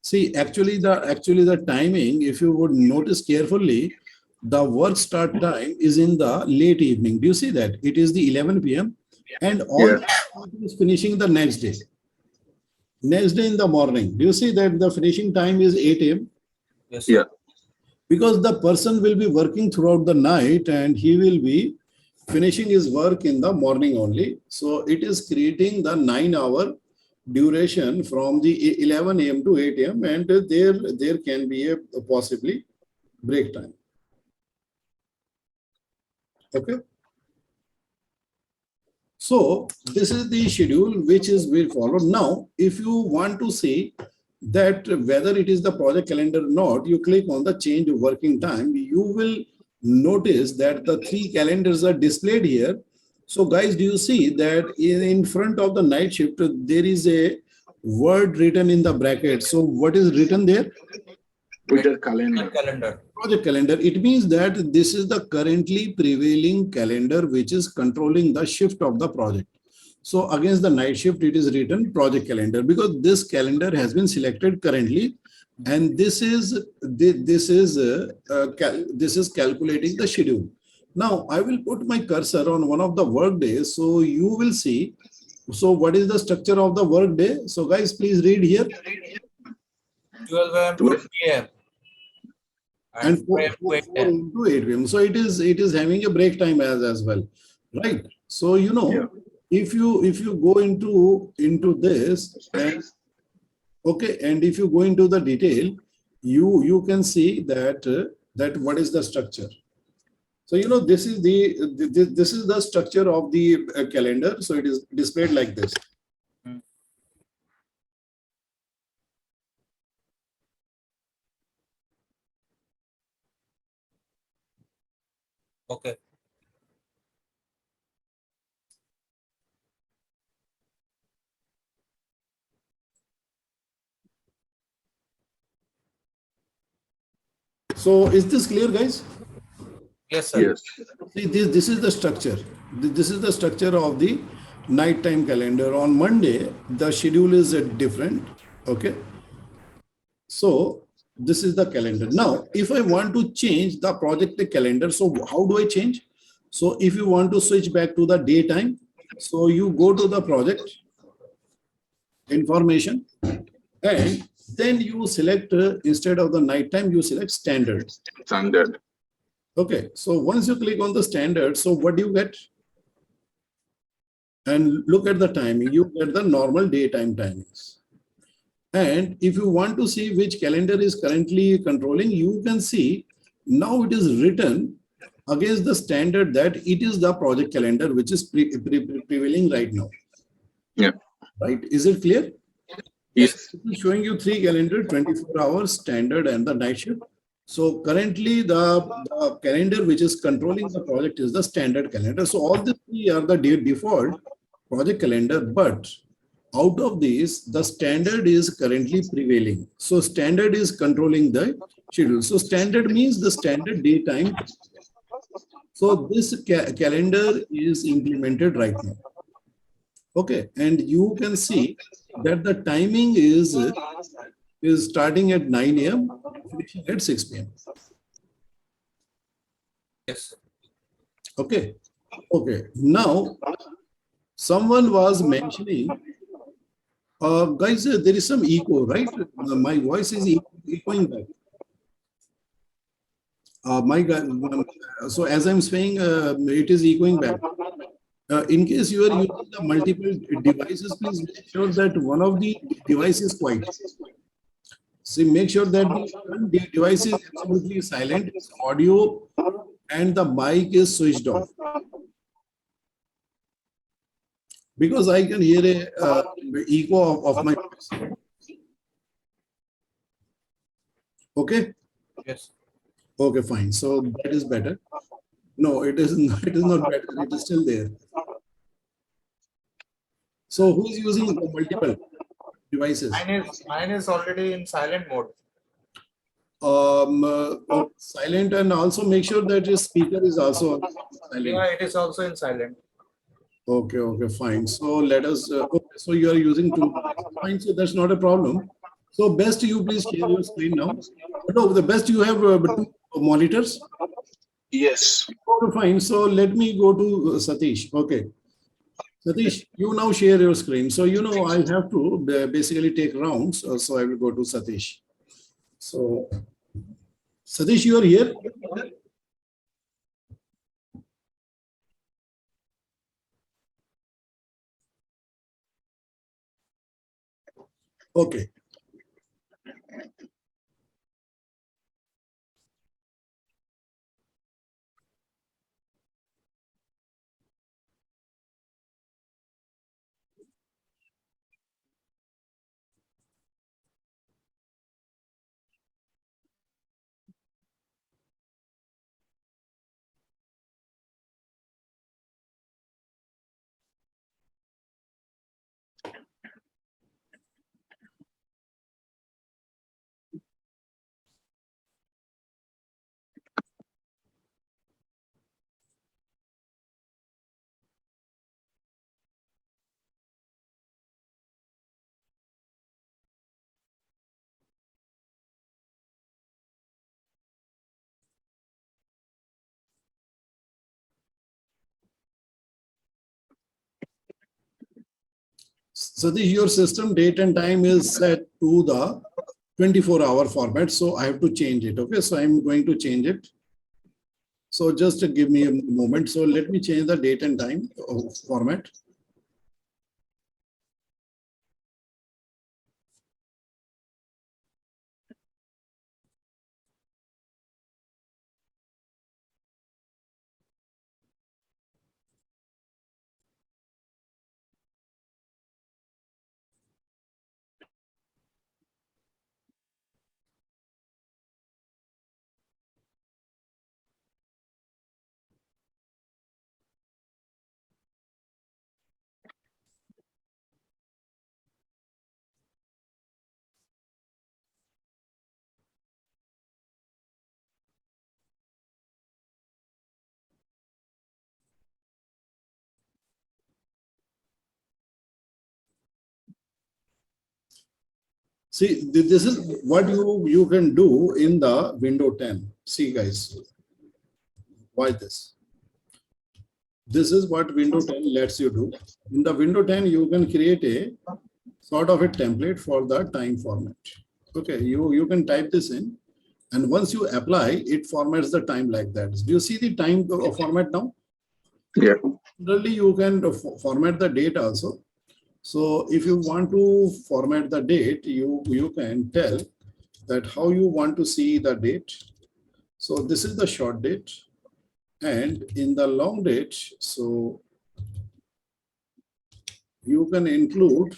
See, actually the timing, if you would notice carefully, the work start time is in the late evening. Do you see that? It is the 11 p.m. and all is finishing the next day. Next day in the morning. Do you see that the finishing time is 8 a.m.? Yes. Yeah. Because the person will be working throughout the night and he will be finishing his work in the morning only. So it is creating the 9-hour duration from the 11 a.m. to 8 a.m. and there can be a possibly break time. Okay. So this is the schedule which is will follow. Now, if you want to see that whether it is the project calendar or not, you click on the change working time, you will notice that the 3 calendars are displayed here. So guys, do you see that in front of the night shift, there is a word written in the bracket? So what is written there? Project calendar. Project calendar. It means that this is the currently prevailing calendar which is controlling the shift of the project. So against the night shift, it is written project calendar because this calendar has been selected currently, and this is calculating the schedule. Now I will put my cursor on one of the work days, so you will see. So what is the structure of the work day? So guys, please read here. 12 a.m. to 3 a.m. And 4 into 8 p.m. So it is having a break time as well, right? So if you go into this, and okay, and if you go into the detail, you can see that what is the structure. So this is the structure of the calendar. So it is displayed like this. Okay. So is this clear, guys? Yes, sir. Yes. See, this is the structure. This is the structure of the nighttime calendar. On Monday, the schedule is different. Okay. So this is the calendar. Now, if I want to change the project calendar, so how do I change? So if you want to switch back to the daytime, so you go to the project information, and then you select instead of the nighttime, you select standard. Standard. Okay, so once you click on the standard, so what do you get? And look at the timing, you get the normal daytime timings. And if you want to see which calendar is currently controlling, you can see now it is written against the standard that it is the project calendar which is prevailing right now. Yeah. Right? Is it clear? Yes. It is showing you 3 calendar, 24 hours, standard, and the night shift. So currently the calendar which is controlling the project is the standard calendar. So all the 3 are the default project calendar, but out of these, the standard is currently prevailing. So standard is controlling the schedule. So standard means the standard daytime. So this calendar is implemented right now. Okay, and you can see that the timing is starting at 9 a.m., finishing at 6 p.m. Yes. Okay. Okay. Now, someone was mentioning, guys, there is some echo, right? My voice is echoing back. So as I'm saying, it is echoing back. In case you are using the multiple devices, please make sure that one of the devices is quiet. See, make sure that the device is absolutely silent, audio, and the mic is switched off. Because I can hear a echo of my voice. Okay? Yes. Okay, fine. So that is better. No, it is not, it is not better. It is still there. So who is using multiple devices? Mine is already in silent mode. Silent, and also make sure that your speaker is also silent. Yeah, it is also in silent. Okay, okay, fine. So let us, okay, so you are using 2 devices. Fine, so that's not a problem. So best you please share your screen now. No, the best you have 2 monitors. Yes. Okay, fine. So let me go to Satish. Okay. Satish, you now share your screen. So, I have to basically take rounds. So I will go to Satish. So, Satish, you are here? Okay. So your system date and time is set to the 24-hour format. So I have to change it. Okay, so I'm going to change it. So just give me a moment. So let me change the date and time format. See, this is what you can do in the window 10. See, guys, why this? This is what window 10 lets you do. In the window 10, you can create a sort of a template for the time format. Okay, you can type this in, and once you apply, it formats the time like that. Do you see the time format now? Yeah. Similarly, you can format the date also. So if you want to format the date, you can tell that how you want to see the date. So this is the short date, and in the long date, so you can include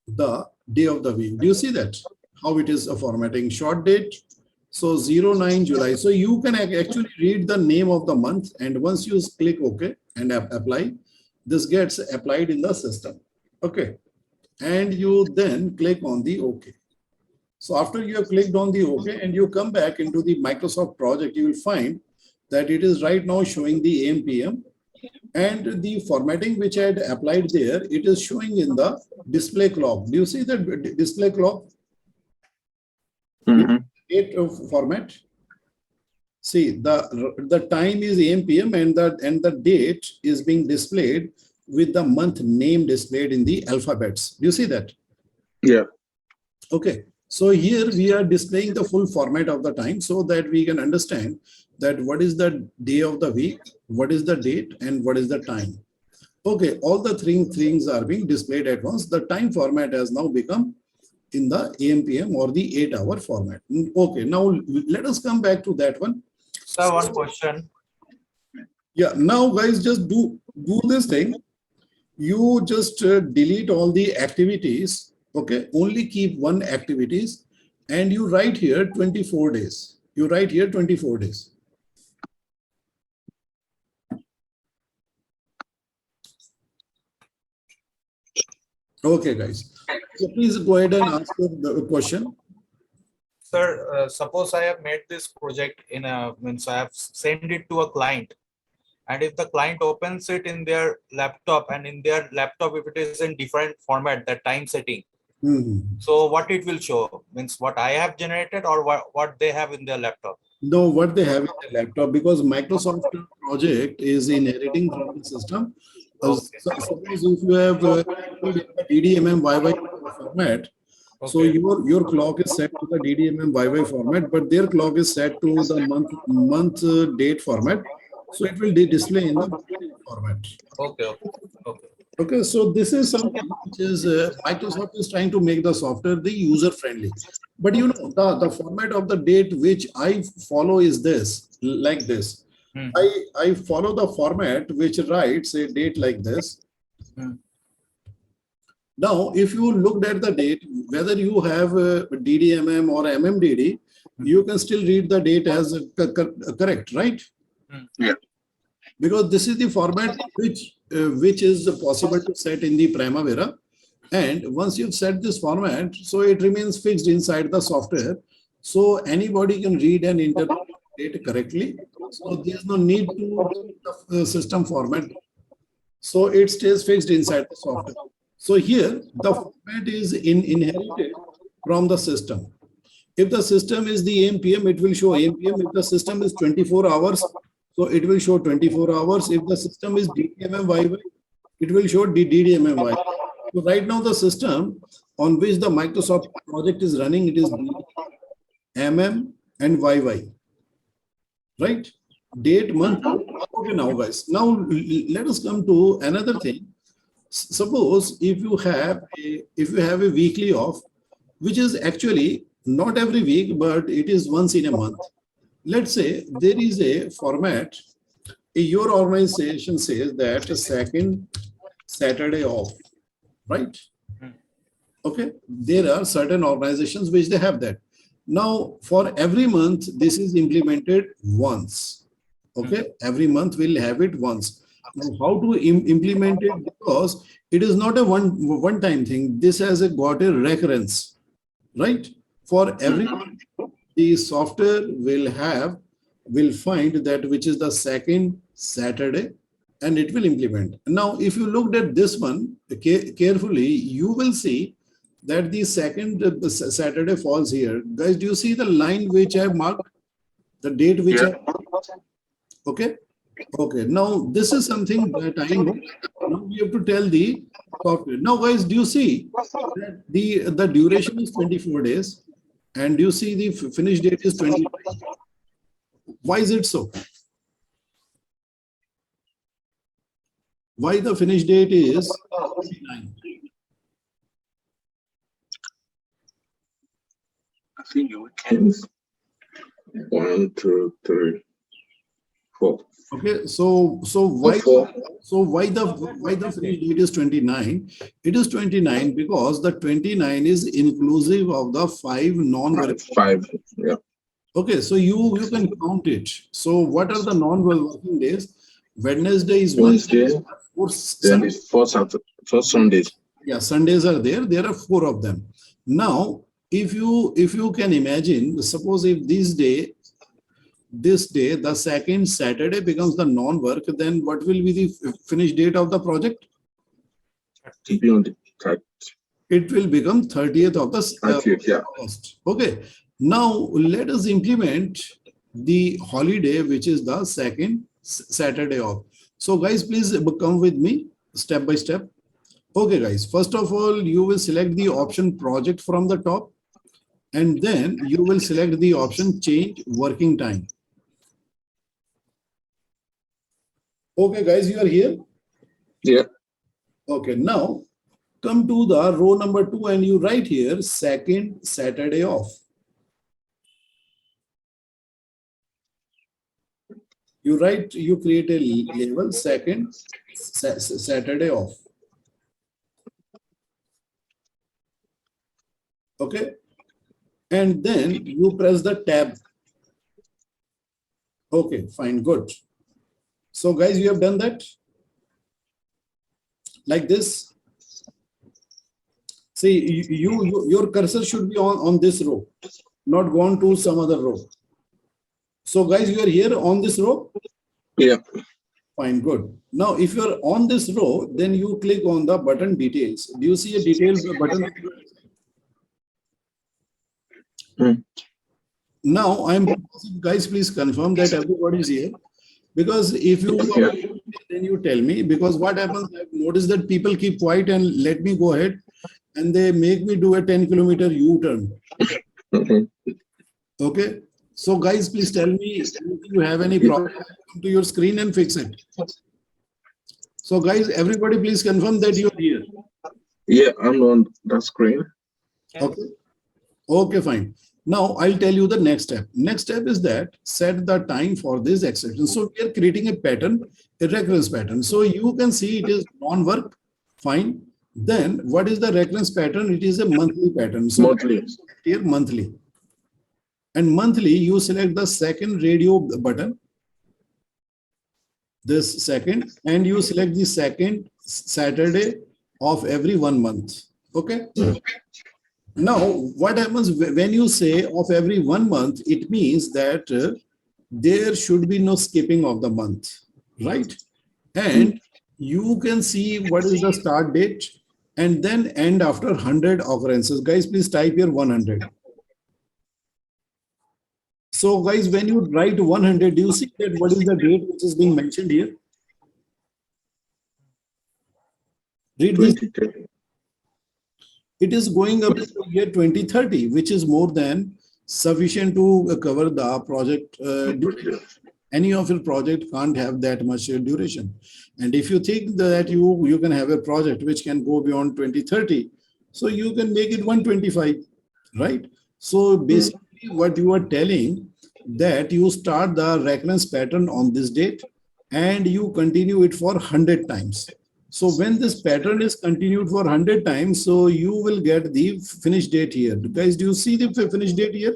the day of the week. Do you see that? How it is a formatting short date. So 09 July. So you can actually read the name of the month, and once you click OK and apply, this gets applied in the system. Okay. And you then click on the OK. So after you have clicked on the OK and you come back into the Microsoft project, you will find that it is right now showing the AM PM, and the formatting which I had applied there, it is showing in the display clock. Do you see the display clock? Mm-hmm. Date of format. See, the time is AM PM, and the date is being displayed with the month name displayed in the alphabets. Do you see that? Yeah. Okay. So here we are displaying the full format of the time so that we can understand that what is the day of the week, what is the date, and what is the time. Okay, all the three things are being displayed at once. The time format has now become in the AM PM or the 8-hour format. Okay, now let us come back to that one. Sir, one question. Yeah, now guys, just do this thing. You just delete all the activities. Okay, only keep one activities, and you write here 24 days. You write here 24 days. Okay, guys. So please go ahead and ask the question. Sir, suppose I have made this project in a, means I have sent it to a client. And if the client opens it in their laptop, and in their laptop, if it is in different format, that time setting, so what it will show? Means what I have generated, or what they have in their laptop? No, what they have in the laptop, because Microsoft project is inheriting from the system. Suppose if you have DDMM YY format, so your clock is set to the DDMM YY format, but their clock is set to the month date format. So it will display in the format. Okay, so this is something which is Microsoft is trying to make the software the user friendly. But you know, the format of the date which I follow is this, like this. I follow the format which writes a date like this. Now, if you looked at the date, whether you have DDMM or MMDD, you can still read the date as correct, right? Yeah. Because this is the format which is possible to set in the Primavera. And once you've set this format, so it remains fixed inside the software. So anybody can read and interpret it correctly. So there's no need to change the system format. So it stays fixed inside the software. So here the format is inherited from the system. If the system is the AM PM, it will show AM PM. If the system is 24 hours, so it will show 24 hours. If the system is DDMM YY, it will show DDMM YY. So right now the system on which the Microsoft project is running, it is MM and YY, right? Date, month. Okay, now guys, now let us come to another thing. Suppose if you have a weekly off, which is actually not every week, but it is once in a month. Let's say there is a format. Your organization says that second Saturday off, right? Okay, there are certain organizations which they have that. Now, for every month, this is implemented once. Okay, every month we'll have it once. Now, how to implement it? Because it is not a one-time thing. This has got a recurrence, right? For every month, the software will find that which is the second Saturday, and it will implement. Now, if you looked at this one carefully, you will see that the second Saturday falls here. Guys, do you see the line which I marked? The date which I marked? Okay. Okay. Now, this is something that I know. Now we have to tell the software. Now, guys, do you see that the duration is 24 days, and do you see the finish date is 20? Why is it so? Why the finish date is 29? I think your weekends. 1, 2, 3, 4. Okay, so why the finish date is 29? It is 29 because the 29 is inclusive of the 5 non-working. 5. Yeah. Okay, so you can count it. So what are the non-working days? Wednesday is Wednesday. Then it's 4 Sundays. Yeah, Sundays are there. There are 4 of them. Now, if you can imagine, suppose if this day, the second Saturday becomes the non-work, then what will be the finish date of the project? To be on the 30th. It will become 30th of the 30th, yeah. August. Okay. Now let us implement the holiday, which is the second Saturday off. So guys, please come with me step by step. Okay, guys. First of all, you will select the option project from the top, and then you will select the option change working time. Okay, guys, you are here? Yeah. Okay, now come to the row number 2 and you write here second Saturday off. You create a label second Saturday off. Okay. And then you press the tab. Okay, fine, good. So guys, you have done that like this. See, your cursor should be on this row, not gone to some other row. So guys, you are here on this row? Yeah. Fine, good. Now, if you're on this row, then you click on the button details. Do you see a details button? Now, guys, please confirm that everybody is here. Because if you then you tell me, because what happens, I've noticed that people keep quiet and let me go ahead and they make me do a 10-kilometer U-turn. Okay. So guys, please tell me if you have any problem, come to your screen and fix it. So guys, everybody please confirm that you're here. Yeah, I'm on the screen. Okay. Okay, fine. Now I'll tell you the next step. Next step is that set the time for this exception. So we are creating a pattern, a recurrence pattern. So you can see it is non-work, fine. Then what is the recurrence pattern? It is a monthly pattern. So Monthly. here monthly. And monthly, you select the second radio button, this second, and you select the second Saturday of every 1 month. Okay. Now, what happens when you say of every 1 month, it means that there should be no skipping of the month, right? And you can see what is the start date and then end after 100 occurrences. Guys, please type here 100. So guys, when you write 100, do you see that what is the date which is being mentioned here? Read this. it is going up to the year 2030, which is more than sufficient to cover the project duration. Any of your project can't have that much duration. And if you think that you can have a project which can go beyond 2030, so you can make it 125, right? So basically what you are telling, that you start the recurrence pattern on this date and you continue it for 100 times. So when this pattern is continued for 100 times, so you will get the finish date here. Guys, do you see the finish date here?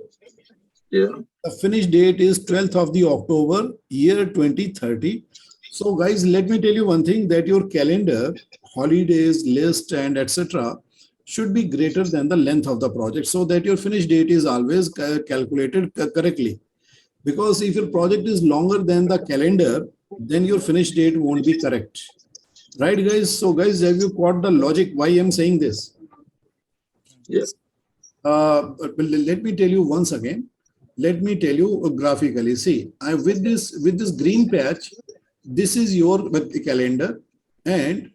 Yeah. The finish date is 12th of the October, year 2030. So guys, let me tell you one thing, that your calendar, holidays, list, and etc. should be greater than the length of the project, so that your finish date is always calculated correctly. Because if your project is longer than the calendar, then your finish date won't be correct. Right, guys? So guys, have you caught the logic why I'm saying this? Yes. Let me tell you once again. Let me tell you graphically. See, with this green patch, this is your calendar, and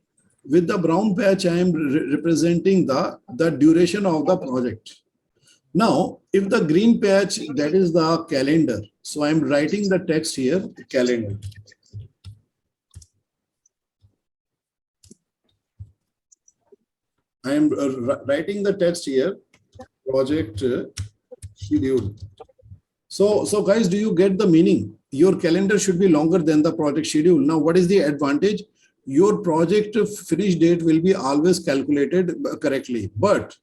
with the brown patch, I am representing the duration of the project. Now, if the green patch, that is the calendar, so I am writing the text here, calendar. I am writing the text here, project schedule. So guys, do you get the meaning? Your calendar should be longer than the project schedule. Now, what is the advantage? Your project finish date will be always calculated correctly. But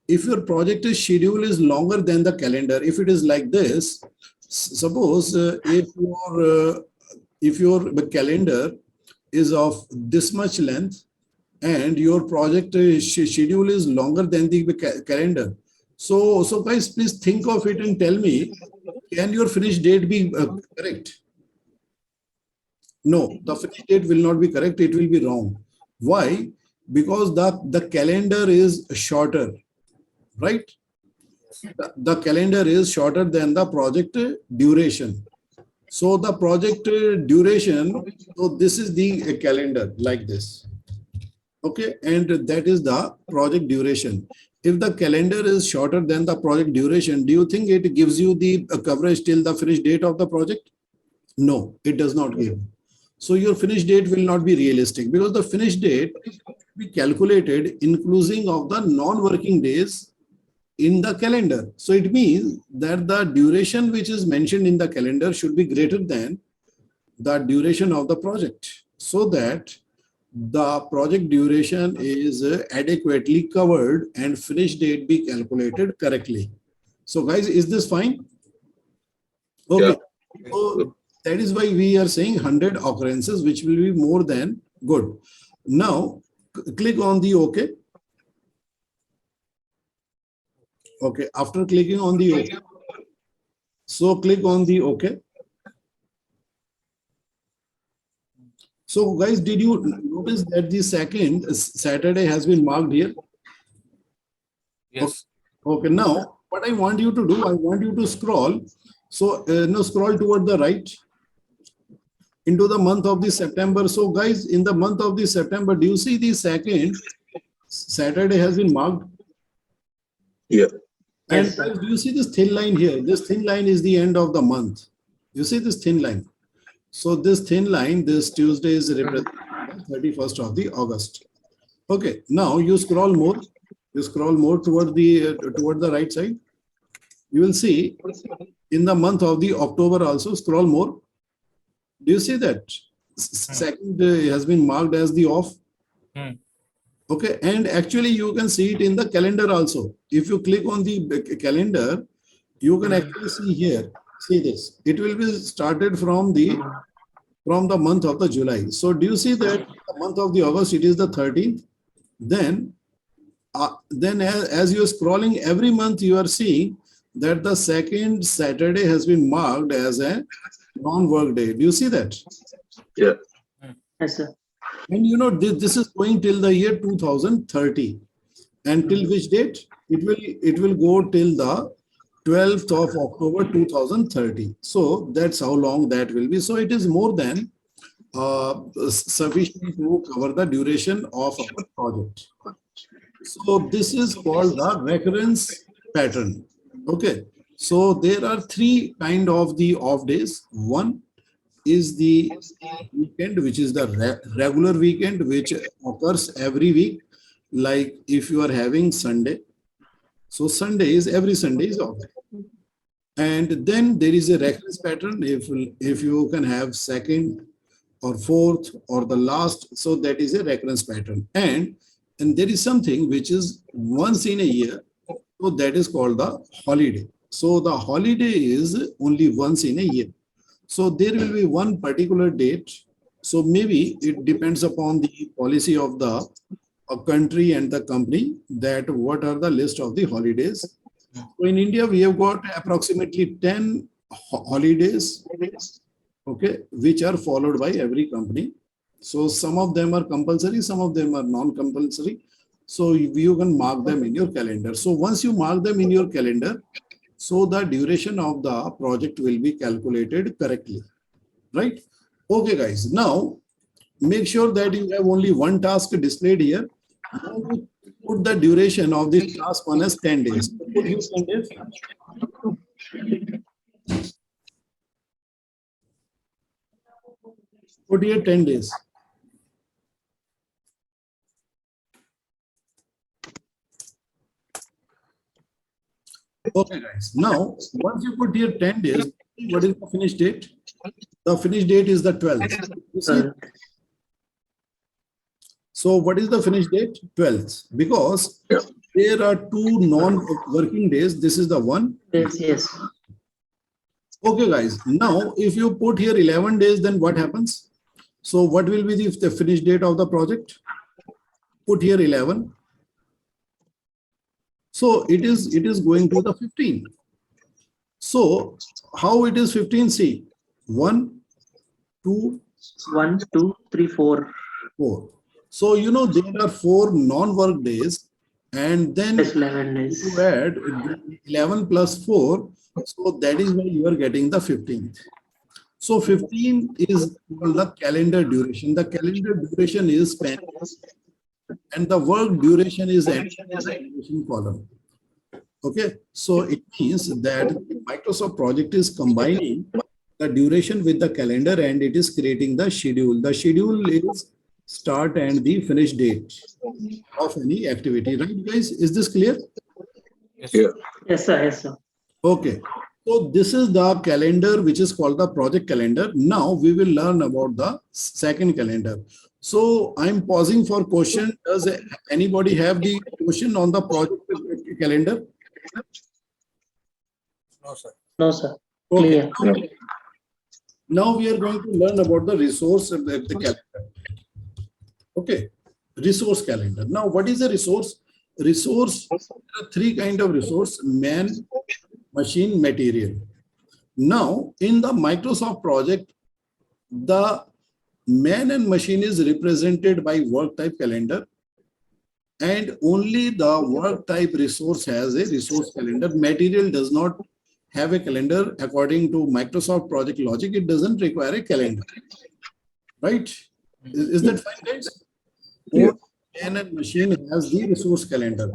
if your project schedule is longer than the calendar, if it is like this, suppose if your calendar is of this much length and your project schedule is longer than the calendar. So guys, please think of it and tell me, can your finish date be correct? No, the finish date will not be correct. It will be wrong. Why? Because the calendar is shorter, right? The calendar is shorter than the project duration. So the project duration, so this is the calendar like this. Okay, and that is the project duration. If the calendar is shorter than the project duration, do you think it gives you the coverage till the finish date of the project? No, it does not give. So your finish date will not be realistic, because the finish date will be calculated including of the non-working days in the calendar. So it means that the duration which is mentioned in the calendar should be greater than the duration of the project, so that the project duration is adequately covered and finish date be calculated correctly. So guys, is this fine? Okay. Yeah. So that is why we are saying 100 occurrences, which will be more than good. Now click on the OK. Okay, after clicking on the OK, so click on the OK. So guys, did you notice that the second Saturday has been marked here? Yes. Okay, now what I want you to do, I want you to scroll. So now scroll toward the right into the month of the September. So guys, in the month of the September, do you see the second Saturday has been marked? Yeah. And Yes, guys, do you see this thin line here? This thin line is the end of the month. You see this thin line? So this thin line, this Tuesday is representing 31st of the August. Okay, now you scroll more. You scroll more toward the right side. You will see in the month of the October also, scroll more. Do you see that? Second has been marked as the off. Okay, and actually you can see it in the calendar also. If you click on the calendar, you can actually see here. See this. It will be started from the month of the July. So do you see that the month of the August, it is the 13th? Then as you are scrolling every month, you are seeing that the second Saturday has been marked as a non-work day. Do you see that? Yeah. yes, sir. And you know, this is going till the year 2030. And till which date? It will go till the 12th of October 2030. So that's how long that will be. So it is more than sufficient to cover the duration of our project. So this is called the recurrence pattern. Okay. So there are three kind of the off days. One is the weekend, which is the regular weekend, which occurs every week. Like if you are having Sunday, so Sunday is every Sunday is off. And then there is a recurrence pattern. If you can have second or fourth or the last, so that is a recurrence pattern. And there is something which is once in a year, so that is called the holiday. So the holiday is only once in a year. So there will be one particular date. So maybe it depends upon the policy of the country and the company that what are the list of the holidays. So in India, we have got approximately 10 holidays, okay, which are followed by every company. So some of them are compulsory, some of them are non-compulsory. So you can mark them in your calendar. So once you mark them in your calendar, so the duration of the project will be calculated correctly, right? Okay, guys. Now make sure that you have only one task displayed here. Now we put the duration of this task one as 10 days. Put here 10 days. Put here 10 days. Okay, guys. Now, once you put here 10 days, what is the finish date? The finish date is the 12th. You see? So what is the finish date? 12th. Because there are two non-working days. This is the one. Yes. Okay, guys. Now, if you put here 11 days, then what happens? So what will be the finish date of the project? Put here 11. So it is going to the 15. So how it is 15? See, 1, 2, 1, 2, 3, 4. 4. So you know there are 4 non-work days, and then Plus 11 days. you add 11 plus 4. So that is why you are getting the 15th. So 15 is called the calendar duration. The calendar duration is span, and the work duration is the duration column. Okay, so it means that the Microsoft project is combining the duration with the calendar, and it is creating the schedule. The schedule is start and the finish date of any activity, right, guys? Is this clear? Yeah. Yes, sir. Yes, sir. Okay. So this is the calendar, which is called the project calendar. Now we will learn about the second calendar. So I'm pausing for question. Does anybody have the question on the project calendar? No, sir. No, sir. Okay. Clear. Now we are going to learn about the resource of the calendar. Okay. Resource calendar. Now, what is a resource? Resource, there are 3 kinds of resource: man, machine, material. Now, in the Microsoft project, the man and machine is represented by work type calendar, and only the work type resource has a resource calendar. Material does not have a calendar. According to Microsoft project logic, it doesn't require a calendar, right? Is that fine, guys? Yeah. Man and machine has the resource calendar.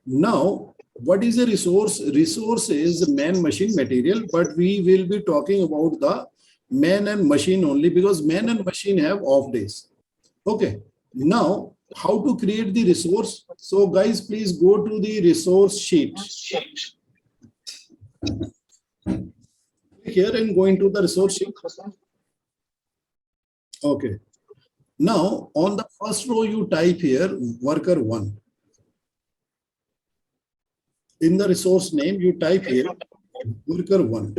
Now, what is a resource? Resource is man, machine, material, but we will be talking about the man and machine only, because man and machine have off days. Okay. Now, how to create the resource? So guys, please go to the resource sheet. Here and go into the resource sheet. Okay. Now, on the first row, you type here worker 1. In the resource name, you type here worker 1.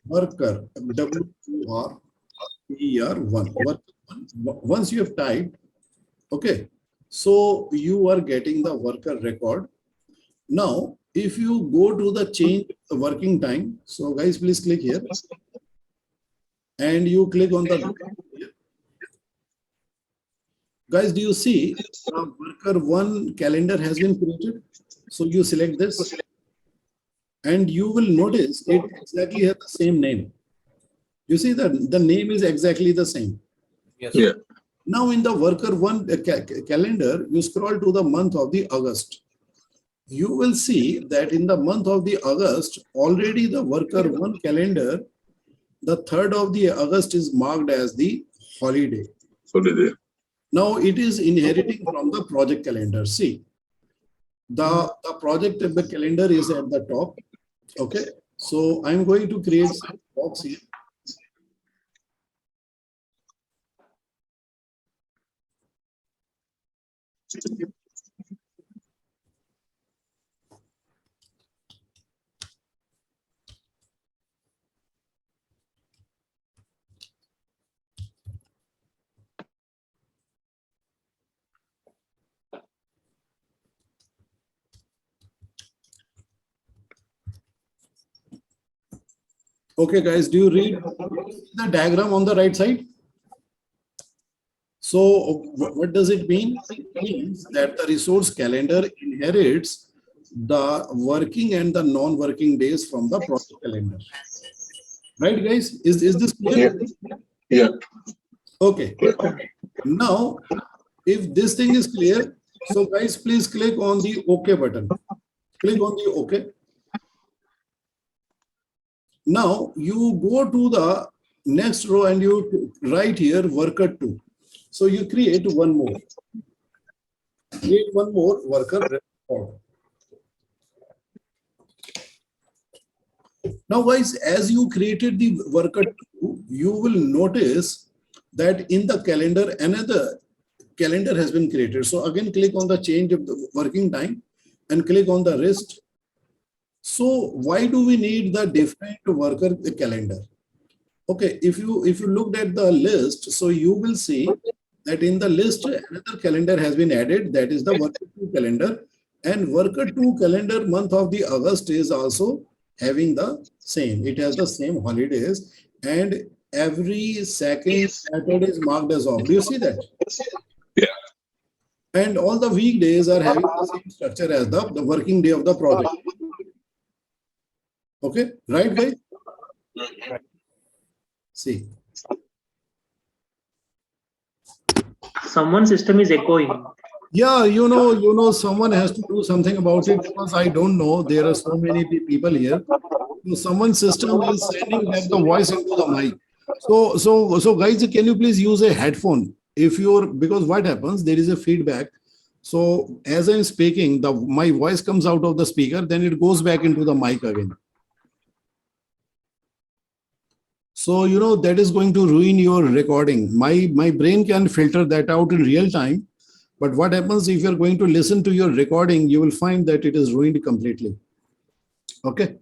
Worker, W-O-R-K-E-R 1. Worker 1. Once you have typed, okay, so you are getting the worker record. Now, if you go to the change the working time, so guys, please click here. And you click on the guys, do you see worker 1 calendar has been created? So you select this and you will notice it exactly has the same name. You see that the name is exactly the same. Yes. Yeah. Now in the worker one calendar, you scroll to the month of the August. You will see that in the month of the August, already the worker one calendar, the 3rd of the August is marked as the holiday. Holiday. Now it is inheriting from the project calendar. See, the project calendar is at the top. Okay, so I'm going to create some box here. Okay, guys, do you read the diagram on the right side? So what does it mean? It means that the resource calendar inherits the working and the non-working days from the project calendar. Right, guys? Is this clear? Yeah. Okay. Now, if this thing is clear, so guys, please click on the OK button. Click on the OK. Now you go to the next row and you write here worker 2. So you create one more. Create one more worker record. Now guys, as you created the worker 2, you will notice that in the calendar, another calendar has been created. So again, click on the change of the working time and click on the rest. So why do we need the different worker calendar? Okay, if you looked at the list, so you will see that in the list another calendar has been added, that is the worker 2 calendar, and worker 2 calendar month of the August is also having the same. It has the same holidays, and every second Saturday is marked as off. Do you see that? Yeah. And all the weekdays are having the same structure as the working day of the project. Okay, right, guys? See. Someone's system is echoing. Yeah, you know, someone has to do something about it because I don't know. There are so many people here. So someone's system is sending back the voice into the mic. So guys, can you please use a headphone? If you're, because what happens, there is a feedback. So as I'm speaking, my voice comes out of the speaker, then it goes back into the mic again. So, you know, that is going to ruin your recording. My brain can filter that out in real time. But what happens if you're going to listen to your recording, you will find that it is ruined completely. Okay.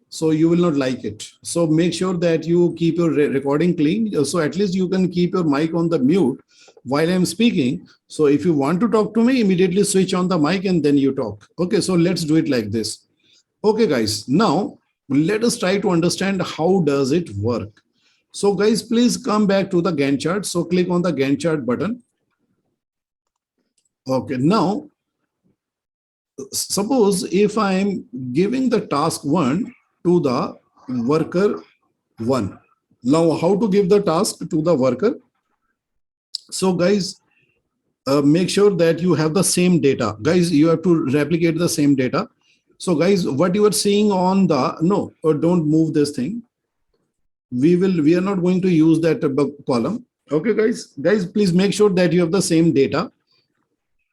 So you will not like it. So make sure that you keep your recording clean. So at least you can keep your mic on the mute while I'm speaking. So if you want to talk to me, immediately switch on the mic and then you talk. Okay. So let's do it like this. Okay, guys. Now let us try to understand how does it work. So guys, please come back to the Gantt chart. So click on the Gantt chart button. Okay, now suppose if I am giving the task 1 to the worker 1. Now how to give the task to the worker? So guys, make sure that you have the same data. Guys, you have to replicate the same data. So guys, what you are seeing on the, no, don't move this thing. We are not going to use that column. Okay, guys, please make sure that you have the same data.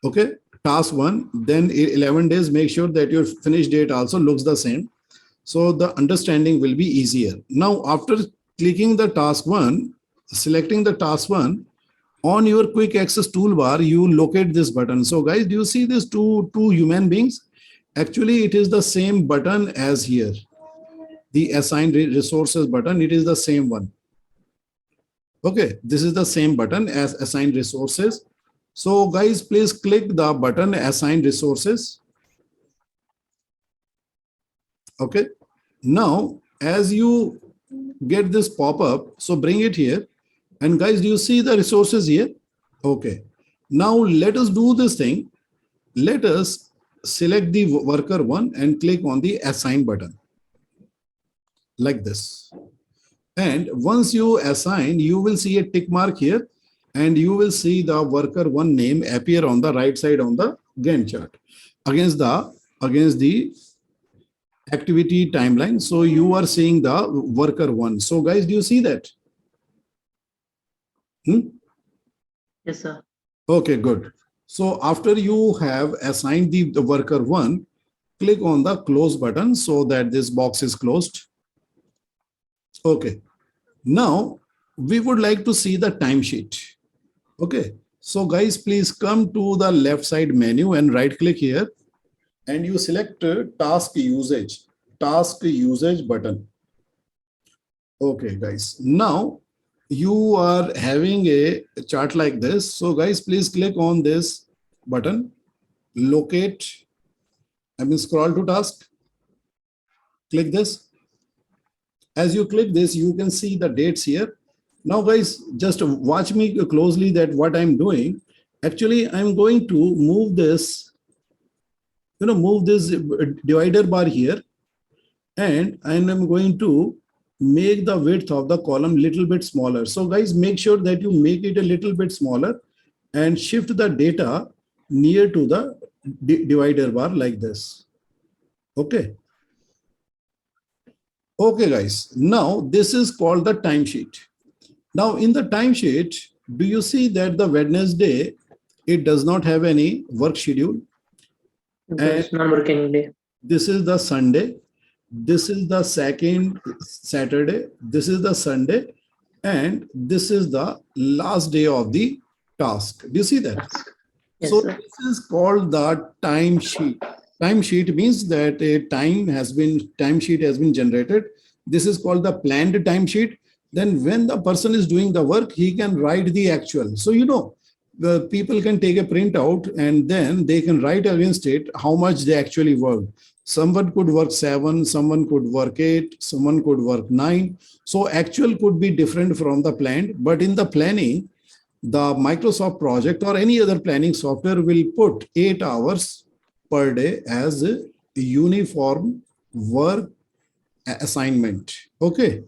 Okay, task 1, then 11 days, make sure that your finish date also looks the same. So the understanding will be easier. Now, after clicking the task 1, selecting the task 1, on your quick access toolbar, you locate this button. So guys, do you see this two human beings? Actually, it is the same button as here. The assigned resources button, it is the same one. Okay, this is the same button as assigned resources. So guys, please click the button assigned resources. Okay, now as you get this pop-up, so bring it here. And guys, do you see the resources here? Okay, now let us do this thing. Let us select the worker 1 and click on the assign button like this. And once you assign, you will see a tick mark here. and you will see the worker one name appear on the right side on the Gantt chart against the activity timeline. So you are seeing the worker one. So guys, do you see that? Yes, sir. Okay, good. So after you have assigned the worker one, click on the close button so that this box is closed. Okay. Now we would like to see the timesheet. Okay. So guys, please come to the left side menu and right click here and you select task usage button. Okay, guys. Now you are having a chart like this. So guys, please click on this button, locate, scroll to task, click this. As you click this, you can see the dates here. Now guys, just watch me closely that what I'm doing. Actually, I'm going to move this, move this divider bar here, and I'm going to make the width of the column little bit smaller. So guys, make sure that you make it a little bit smaller and shift the data near to the divider bar like this. Okay. Okay, guys. Now this is called the timesheet. Now in the timesheet, do you see that the Wednesday, it does not have any work schedule? It's non-working day. This is the Sunday. This is the second Saturday. This is the Sunday. And this is the last day of the task. Do you see that? Yes, So sir. this is called the timesheet. Timesheet means that a timesheet has been generated. This is called the planned timesheet. Then when the person is doing the work, he can write the actual. So, the people can take a printout and then they can write against it how much they actually worked. Someone could work 7, someone could work 8, someone could work 9. So actual could be different from the planned, but in the planning, the Microsoft project or any other planning software will put 8 hours per day as a uniform work assignment. Okay.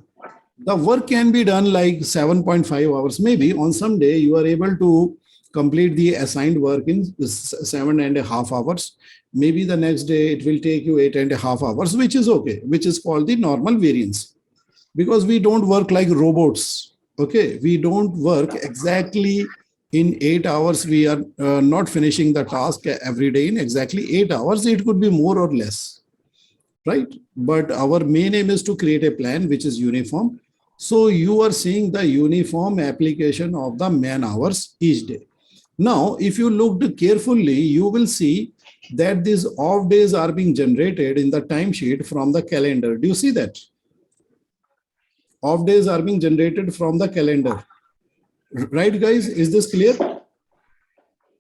The work can be done like 7.5 hours. Maybe on some day you are able to complete the assigned work in 7.5 hours. Maybe the next day it will take you 8.5 hours, which is okay, which is called the normal variance. Because we don't work like robots. Okay, we don't work exactly in 8 hours. We are not finishing the task every day in exactly 8 hours. It could be more or less, right? But our main aim is to create a plan which is uniform. So you are seeing the uniform application of the man hours each day. Now, if you looked carefully, you will see that these off days are being generated in the timesheet from the calendar. Do you see that? Off days are being generated from the calendar. Right, guys? Is this clear?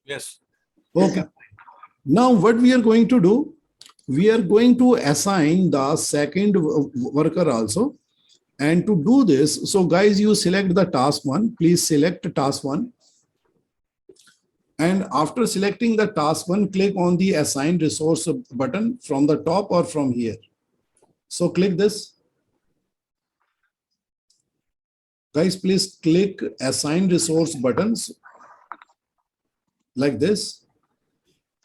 Yes. Okay. Now, what we are going to do, we are going to assign the second worker also. And to do this, so guys, you select the task one. Please select task one. And after selecting the task one, click on the assign resource button from the top or from here. So click this. Guys, please click assign resource buttons like this.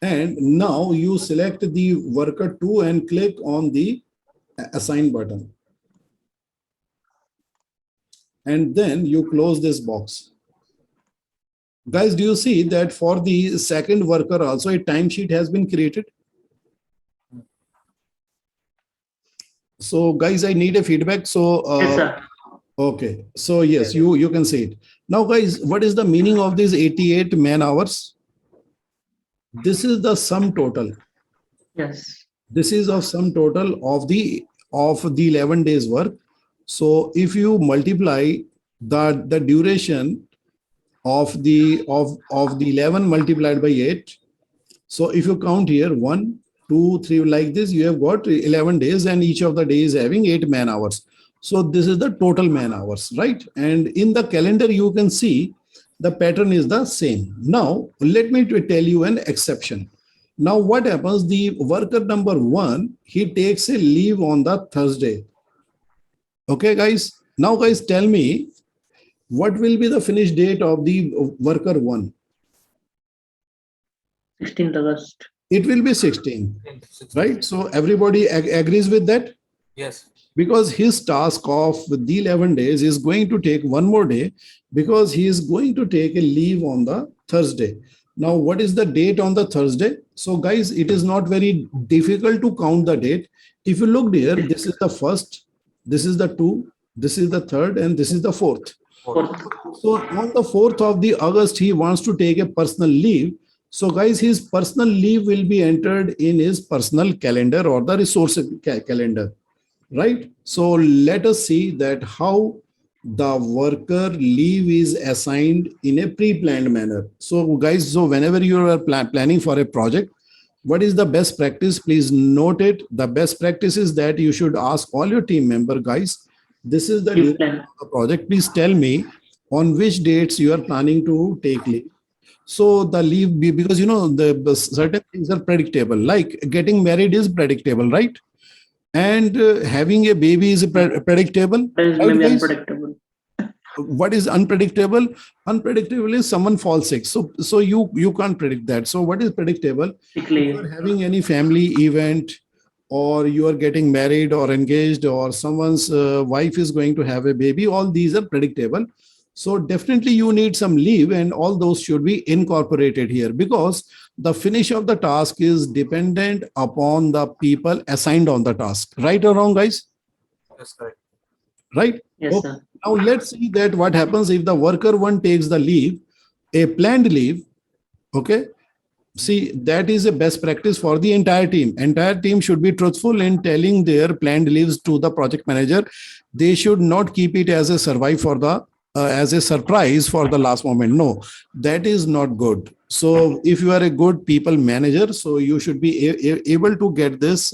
And now you select the worker 2 and click on the assign button. And then you close this box. Guys, do you see that for the second worker also a timesheet has been created? So guys, I need a feedback. So Yes, sir. okay, so yes, you can see it. Now guys, what is the meaning of these 88 man hours? This is the sum total. Yes. This is of sum total of the 11 days work. So if you multiply the duration of the 11 multiplied by 8, so if you count here 1, 2, 3 like this, you have got 11 days and each of the days having 8 man hours. So this is the total man hours, right? And in the calendar, you can see the pattern is the same. Now, let me tell you an exception. Now, what happens? The worker number 1, he takes a leave on the Thursday. Okay, guys. Now, guys, tell me, what will be the finish date of the worker 1? 16th August. It will be 16, right? So everybody agrees with that? Yes. Because his task of the 11 days is going to take one more day, because he is going to take a leave on the Thursday. Now, what is the date on the Thursday? So guys, it is not very difficult to count the date. If you look here, this is the first, this is the 2, this is the 3rd, and this is the 4th. 4th. So on the 4th of the August, he wants to take a personal leave. So guys, his personal leave will be entered in his personal calendar or the resource calendar, right? So let us see that how the worker leave is assigned in a pre-planned manner. So guys, so whenever you are planning for a project, what is the best practice? Please note it. The best practice is that you should ask all your team member, guys, this is the Leave duration plan. of the project. Please tell me on which dates you are planning to take leave. So the leave, because you know, the certain things are predictable, like getting married is predictable, right? And having a baby is predictable, That is right maybe guys? unpredictable. What is unpredictable? Unpredictable is someone falls sick. So you can't predict that. So what is predictable? Sick If leave. you're having any family event, or you are getting married or engaged, or someone's wife is going to have a baby, all these are predictable. So definitely you need some leave, and all those should be incorporated here, because the finish of the task is dependent upon the people assigned on the task. Right or wrong, guys? That's correct. Right? Yes, Okay. sir. Now let's see that what happens if the worker 1 takes the leave, a planned leave. Okay. See, that is a best practice for the entire team. Entire team should be truthful in telling their planned leaves to the project manager. They should not keep it as a as a surprise for the last moment. No, that is not good. So if you are a good people manager, so you should be able to get this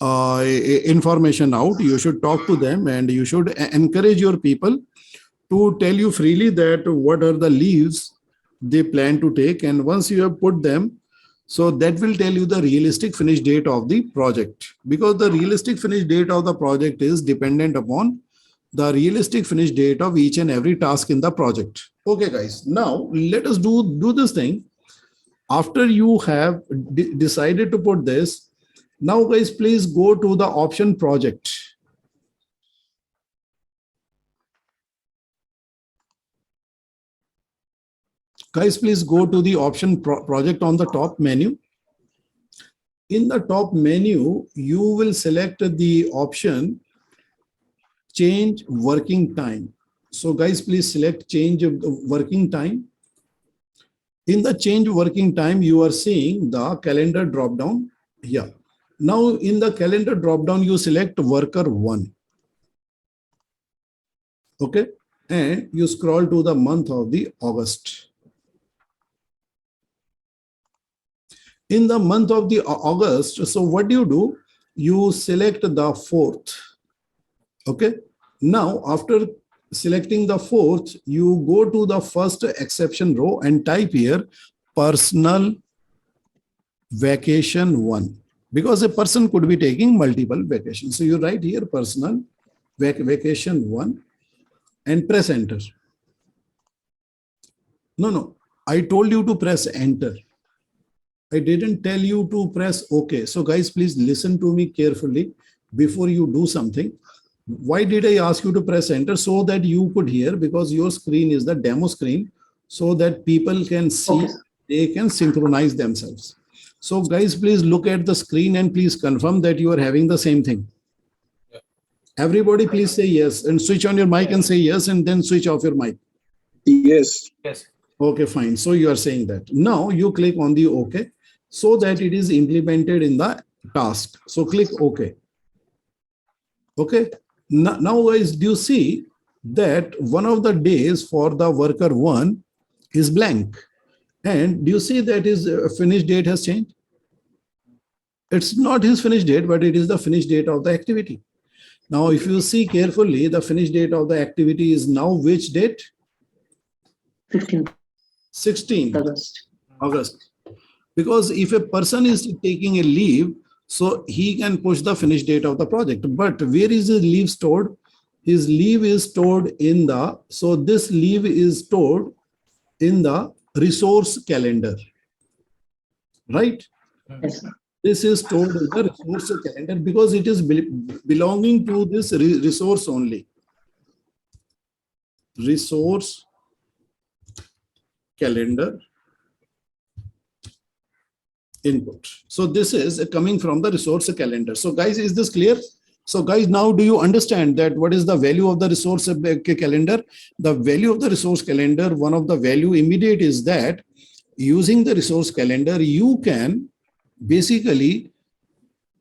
information out. You should talk to them, and you should encourage your people to tell you freely that what are the leaves they plan to take. And once you have put them, so that will tell you the realistic finish date of the project, because the realistic finish date of the project is dependent upon the realistic finish date of each and every task in the project. Okay, guys, now let us do this thing. After you have decided to put this, now guys, please go to the option project. Guys, please go to the option project on the top menu. In the top menu, you will select the option change working time. So guys, please select change of working time. In the change working time, you are seeing the calendar drop down here. Now in the calendar drop down, you select worker 1. Okay. And you scroll to the month of the August. In the month of the August, so what do? You select the 4th. Okay. Now, after selecting the 4th, you go to the first exception row and type here personal vacation 1, because a person could be taking multiple vacations. So you write here personal vacation 1 and press enter. No, I told you to press enter. I didn't tell you to press OK. So guys, please listen to me carefully before you do something. Why did I ask you to press enter? So that you could hear, because your screen is the demo screen, so that people can see, Okay. they can synchronize themselves. So guys, please look at the screen and please confirm that you are having the same thing. Everybody please say yes, and switch on your mic and say yes, and then switch off your mic. Yes. Yes. Okay, fine. So you are saying that. Now you click on the OK, so that it is implemented in the task. So click OK. Okay. Now guys, do you see that one of the days for the worker 1 is blank? And do you see that his finish date has changed? It's not his finish date, but it is the finish date of the activity. Now, if you see carefully, the finish date of the activity is now which date? 16th 16th August. Because if a person is taking a leave, so he can push the finish date of the project. But where is the leave stored? his leave is stored in the, so this leave is stored in the resource calendar, right? Yes. This is stored in the resource calendar because it is belonging to this resource only. Resource calendar input. So this is coming from the resource calendar. So guys, is this clear? So guys, now do you understand that what is the value of the resource calendar? The value of the resource calendar, one of the value immediate is that using the resource calendar, you can basically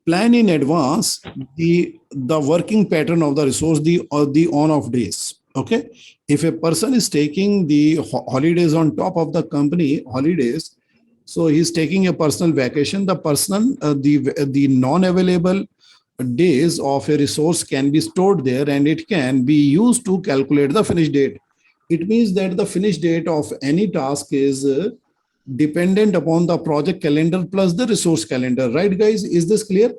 plan in advance the working pattern of the resource, the on-off days. Okay. If a person is taking the holidays on top of the company holidays, so he's taking a personal vacation, the person, the non-available days of a resource can be stored there and it can be used to calculate the finish date. It means that the finish date of any task is dependent upon the project calendar plus the resource calendar, right guys? Is this clear?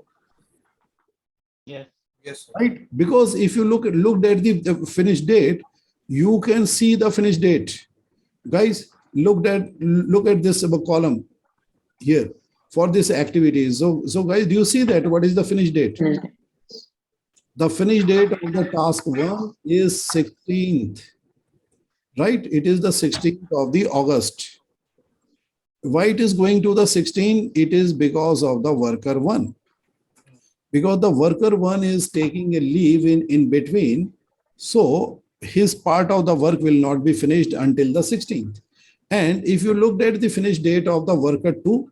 Yes. Yes, sir. Right, because if you looked at the finish date, you can see the finish date. Guys, look at this column here for this activity. So guys, do you see that? What is the finish date? The finish date of the task 1 is 16th, right? It is the 16th of the August. Why it is going to the 16th? It is because of the worker 1. Because the worker 1 is taking a leave in between. So his part of the work will not be finished until the 16th. And if you looked at the finish date of the worker 2,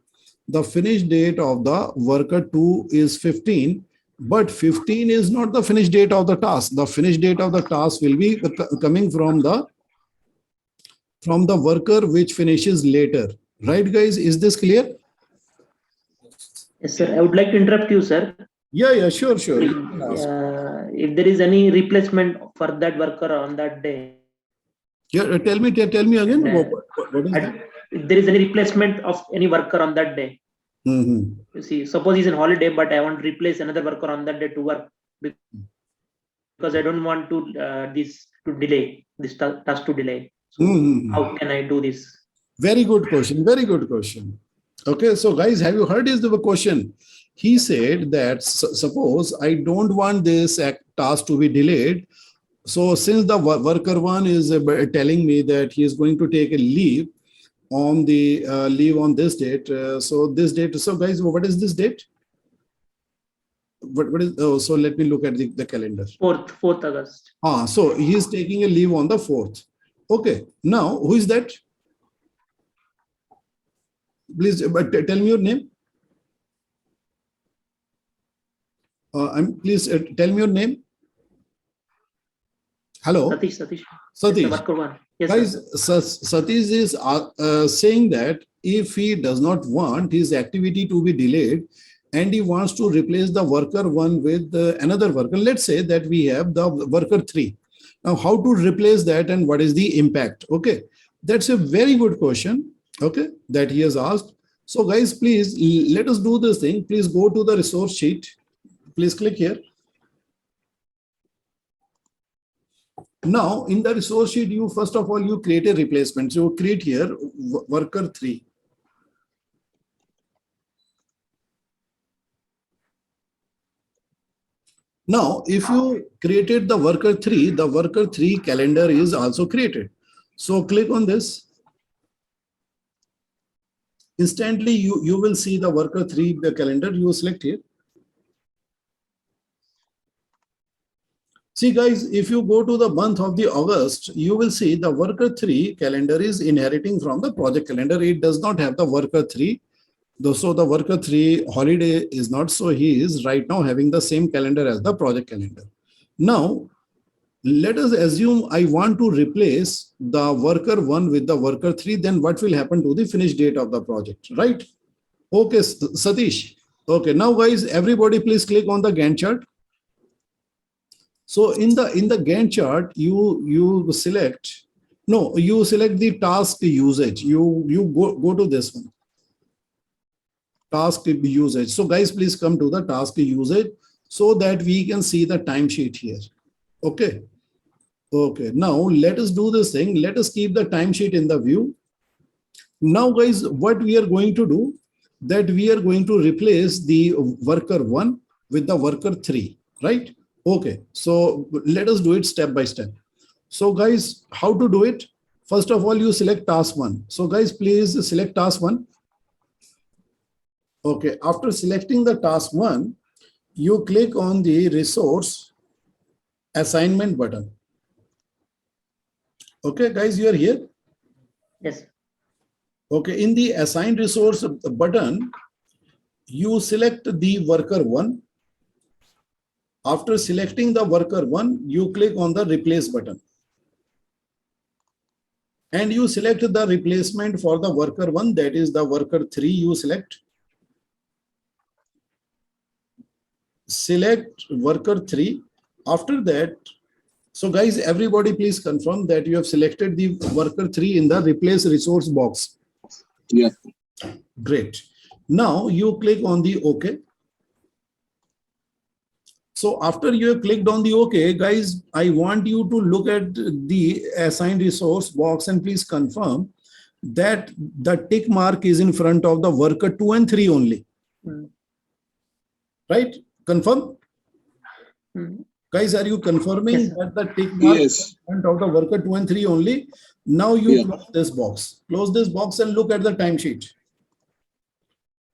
the finish date of the worker 2 is 15, but 15 is not the finish date of the task. The finish date of the task will be coming from the worker which finishes later. Right, guys? Is this clear? Yes, sir. I would like to interrupt you, sir. Yeah, sure. If there is any replacement for that worker on that day. Yeah, tell me again. What is that? If there is any replacement of any worker on that day. You see, suppose he's on holiday, but I want to replace another worker on that day to work because I don't want to delay this task to delay. So how can I do this? Very good question. Okay, so guys, have you heard his question? He said that suppose I don't want this task to be delayed. So since the worker 1 is telling me that he is going to take a leave on the on this date. So this date. So guys, what is this date? What is? Oh, so let me look at the calendar. 4th August. So he is taking a leave on the 4th. Okay. Now who is that? Please, tell me your name. Please tell me your name. Hello. Satish. Satish. Worker 1. Yes, guys, sir. Satish is saying that if he does not want his activity to be delayed and he wants to replace the worker 1 with another worker, let's say that we have the worker 3. Now, how to replace that and what is the impact? Okay, that's a very good question. Okay, that he has asked. So guys, please let us do this thing. Please go to the resource sheet. Please click here. Now, in the resource sheet, you first of all, you create a replacement. So create here worker 3. Now, if you created the worker 3 calendar is also created. So click on this. Instantly, you will see the worker 3 calendar. You select here. See guys, if you go to the month of the August, you will see the worker 3 calendar is inheriting from the project calendar. It does not have the worker 3. So the worker 3 holiday is not. So he is right now having the same calendar as the project calendar. Now, let us assume I want to replace the worker 1 with the worker 3. Then what will happen to the finish date of the project, right? Okay, Satish. Okay, now guys, everybody please click on the Gantt chart. So in the Gantt chart, you select the task usage. You go to this one. Task usage. So guys, please come to the task usage so that we can see the timesheet here. Okay. Okay. Now let us do this thing. Let us keep the timesheet in the view. Now, guys, what we are going to do, that we are going to replace the worker 1 with the worker 3, right? Okay. So let us do it step by step. So guys, how to do it? First of all, you select task 1. So guys, please select task 1. Okay. After selecting the task 1, you click on the resource assignment button. Okay, guys, you are here. Yes. Okay, in the assign resource button, you select the worker 1. After selecting the worker 1, you click on the replace button. And you select the replacement for the worker 1, that is the worker 3 you select. Select worker 3. After that, so guys, everybody please confirm that you have selected the worker 3 in the replace resource box. Yeah. Great. Now you click on the OK. So after you have clicked on the OK, guys, I want you to look at the assigned resource box and please confirm that the tick mark is in front of the worker 2 and 3 only. Right? Confirm? Guys, are you confirming Yes, that the tick mark Yes. is in front of the worker 2 and 3 only? Now you Yeah. close this box. Close this box and look at the timesheet.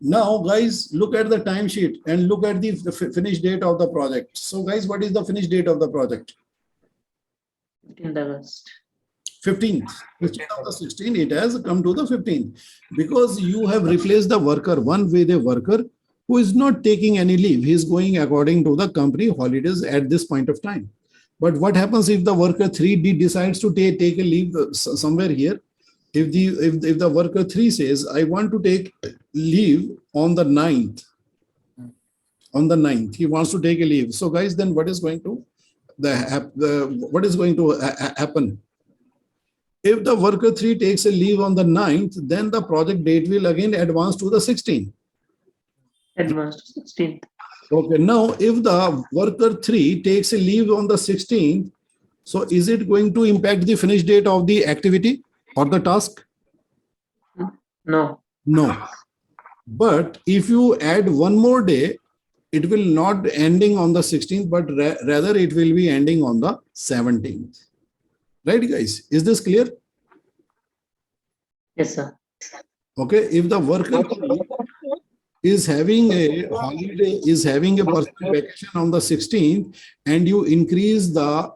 Now, guys, look at the timesheet and look at the finish date of the project. So, guys, what is the finish date of the project? 15th August. 15th. Instead of the 16th, it has come to the 15th because you have replaced the worker 1 with a worker who is not taking any leave. He is going according to the company holidays at this point of time. But what happens if the worker 3 decides to take a leave somewhere here? If the worker 3 says, I want to take leave on the 9th, he wants to take a leave. So guys, then what is going to happen? If the worker 3 takes a leave on the 9th, then the project date will again advance to the 16th. Advanced 16th. Okay, now if the worker 3 takes a leave on the 16th, so is it going to impact the finish date of the activity or the task? No. No. But if you add one more day, it will not ending on the 16th, but rather it will be ending on the 17th. Right, guys? Is this clear? Yes, sir. Okay, if the worker is having a holiday, is having a personal vacation on the 16th, and you increase the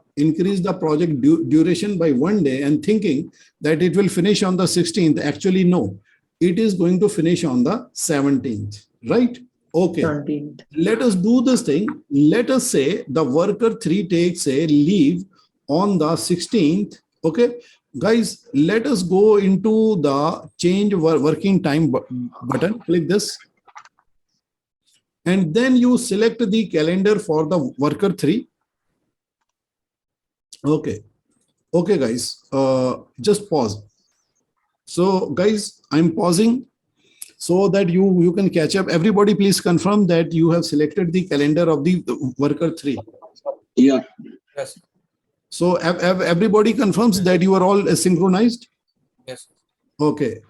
project duration by 1 day and thinking that it will finish on the 16th, actually no, it is going to finish on the 17th, right? Okay. 17th. Let us do this thing. Let us say the worker 3 takes a leave on the 16th. Okay, guys, let us go into the change working time button. Click this. And then you select the calendar for the worker 3. Okay. Okay, guys, just pause. So guys, I'm pausing so that you can catch up. Everybody please confirm that you have selected the calendar of the worker 3. Yeah. Yes. So everybody confirms that you are all synchronized? Yes. Okay.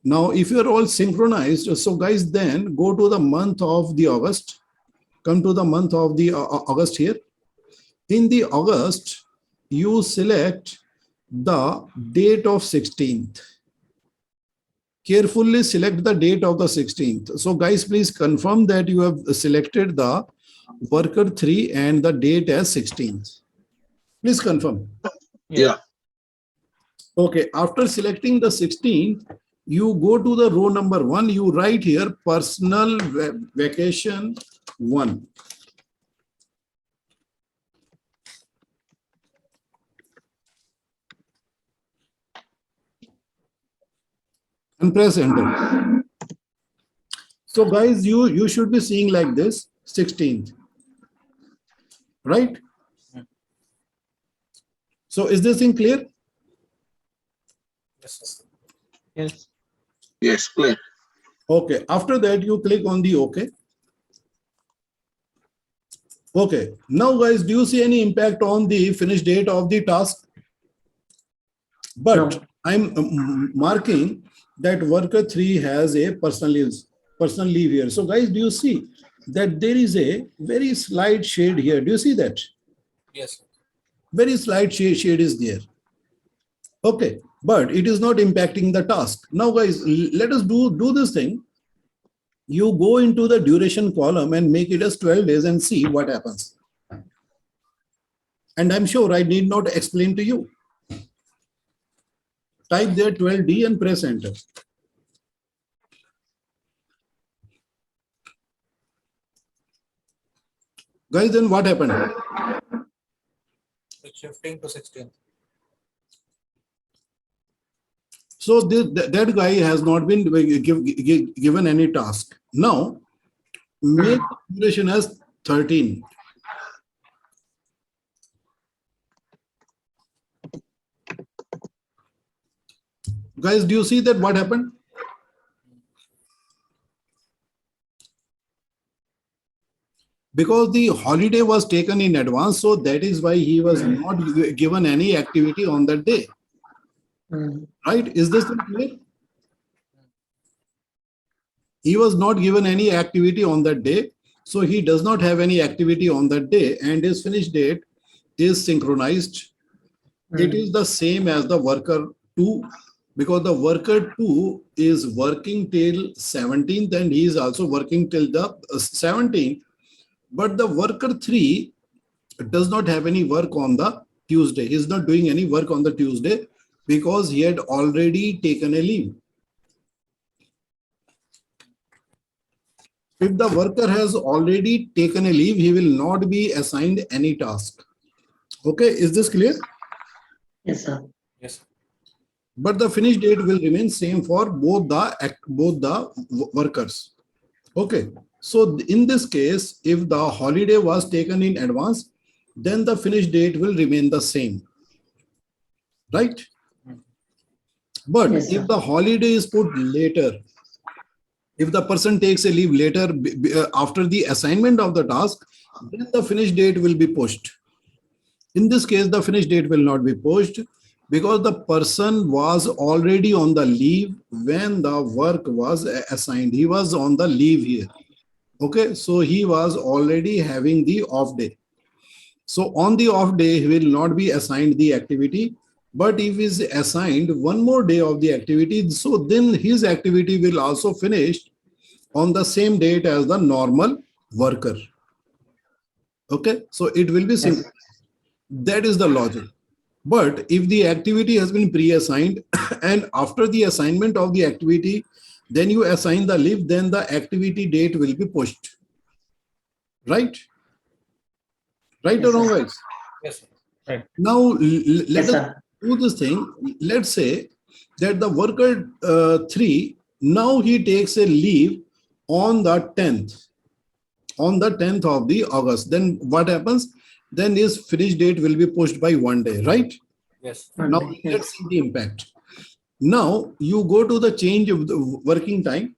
Now, if you are all synchronized, so guys, then go to the month of the August. Come to the month of the August here. In the August, you select the date of 16th. Carefully select the date of the 16th. So guys, please confirm that you have selected the worker 3 and the date as 16th. Please confirm. Yeah. Okay, after selecting the 16th, you go to the row number 1, you write here personal vacation 1. And press enter. So guys, you should be seeing like this 16th, right? So is this thing clear? Yes. Yes. Yes, clear. Okay, after that you click on the OK. Okay. Now, guys, do you see any impact on the finish date of the task? But No. I'm marking that worker 3 has a personal leave here. So, guys, do you see that there is a very slight shade here? Do you see that? Yes. Very slight shade is there. Okay, but it is not impacting the task. Now, guys, let us do this thing. You go into the duration column and make it as 12 days and see what happens. And I'm sure I need not explain to you. Type there 12D and press enter. Guys, then what happened? It's shifting to 16. So that guy has not been given any task. Now, make duration as 13. Guys, do you see that what happened? Because the holiday was taken in advance, so that is why he was not given any activity on that day. Right? Is this clear? He was not given any activity on that day, so he does not have any activity on that day, and his finish date is synchronized. It is the same as the worker 2, because the worker 2 is working till 17th and he is also working till the 17th. But the worker 3 does not have any work on the Tuesday. He is not doing any work on the Tuesday because he had already taken a leave. If the worker has already taken a leave, he will not be assigned any task. Okay, is this clear? Yes, sir. Yes. But the finish date will remain same for both the workers. Okay. So in this case, if the holiday was taken in advance, then the finish date will remain the same. Right? But Yes, sir. if the holiday is put later, if the person takes a leave later after the assignment of the task, then the finish date will be pushed. In this case, the finish date will not be pushed because the person was already on the leave when the work was assigned. He was on the leave here. Okay, so he was already having the off day. So on the off day, he will not be assigned the activity. But if he is assigned one more day of the activity, so then his activity will also finish on the same date as the normal worker. Okay, so it will be simple. That is the logic. But if the activity has been pre-assigned and after the assignment of the activity, then you assign the leave, then the activity date will be pushed. Right? Right or wrong, guys? Yes. Right. Now, let us do this thing. Let's say that the worker 3, now he takes a leave on the 10th. On the 10th of the August. Then what happens? Then his finish date will be pushed by 1 day, right? Yes. Now, let's see the impact. Now, you go to the change of the working time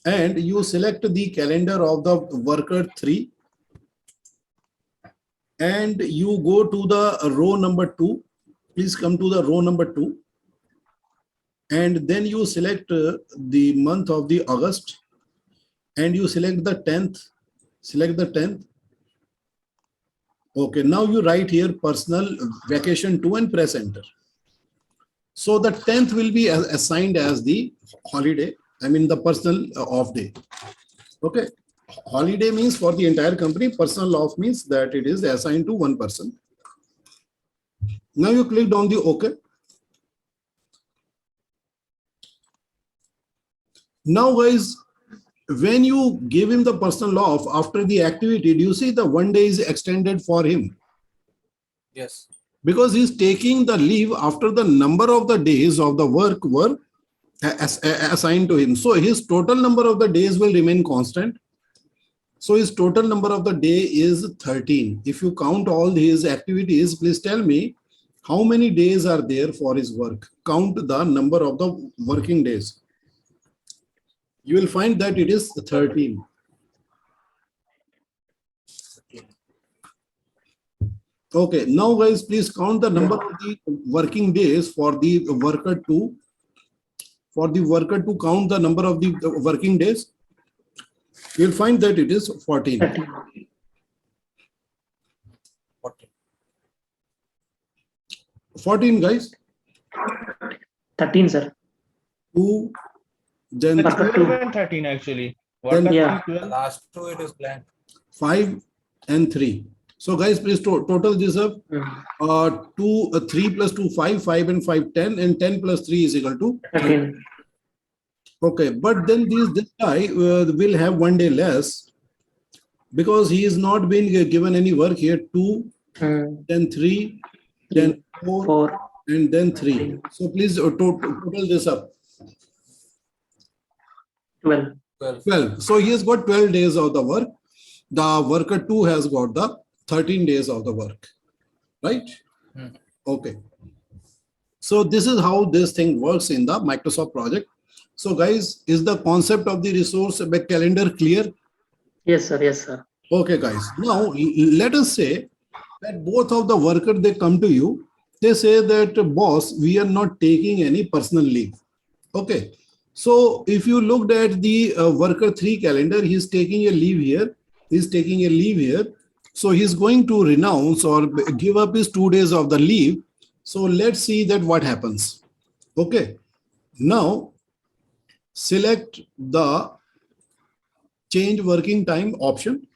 and you select the calendar of the worker 3 and you go to the row number 2. Please come to the row number 2 and then you select the month of the August and you select the 10th. Select the 10th. Okay, now you write here personal vacation 2 and press enter. So the 10th will be assigned as the holiday. I mean the personal off day. Okay, holiday means for the entire company. Personal off means that it is assigned to one person. Now you clicked on the OK. Now guys, when you give him the personal off after the activity, do you see the 1 day is extended for him? Yes. Because he's taking the leave after the number of the days of the work were assigned to him. So his total number of the days will remain constant. So his total number of the day is 13. If you count all his activities, please tell me how many days are there for his work. Count the number of the working days. you will find that it is 13. Okay, now guys, please count the number of the working days for the worker 2. For the worker to count the number of the working days, you'll find that it is 14. 14 guys. 13, sir. 2, then Worker 12 2. and 13 actually. Then- Worker Yeah. 3, 12. Last two it is blank. 5 and 3. So guys, please total this up. 3 plus 2, 5, 5 and 5, 10, and 10 plus 3 is equal to 13. Okay, but then this guy will have 1 day less because he is not being given any work here. 2, then 3, then 4, 4. and then 3. So please total this up. 12. 12. So he has got 12 days of the work. The worker 2 has got the 13 days of the work, right? Okay. So this is how this thing works in the Microsoft project. So guys, is the concept of the resource calendar clear? Yes, sir. Yes, sir. Okay, guys. Now let us say that both of the workers, they come to you. They say that, boss, we are not taking any personal leave. Okay. So if you looked at the worker 3 calendar, he's taking a leave here. He's taking a leave here. So he's going to renounce or give up his 2 days of the leave. So let's see that what happens. Okay. Now select the change working time option.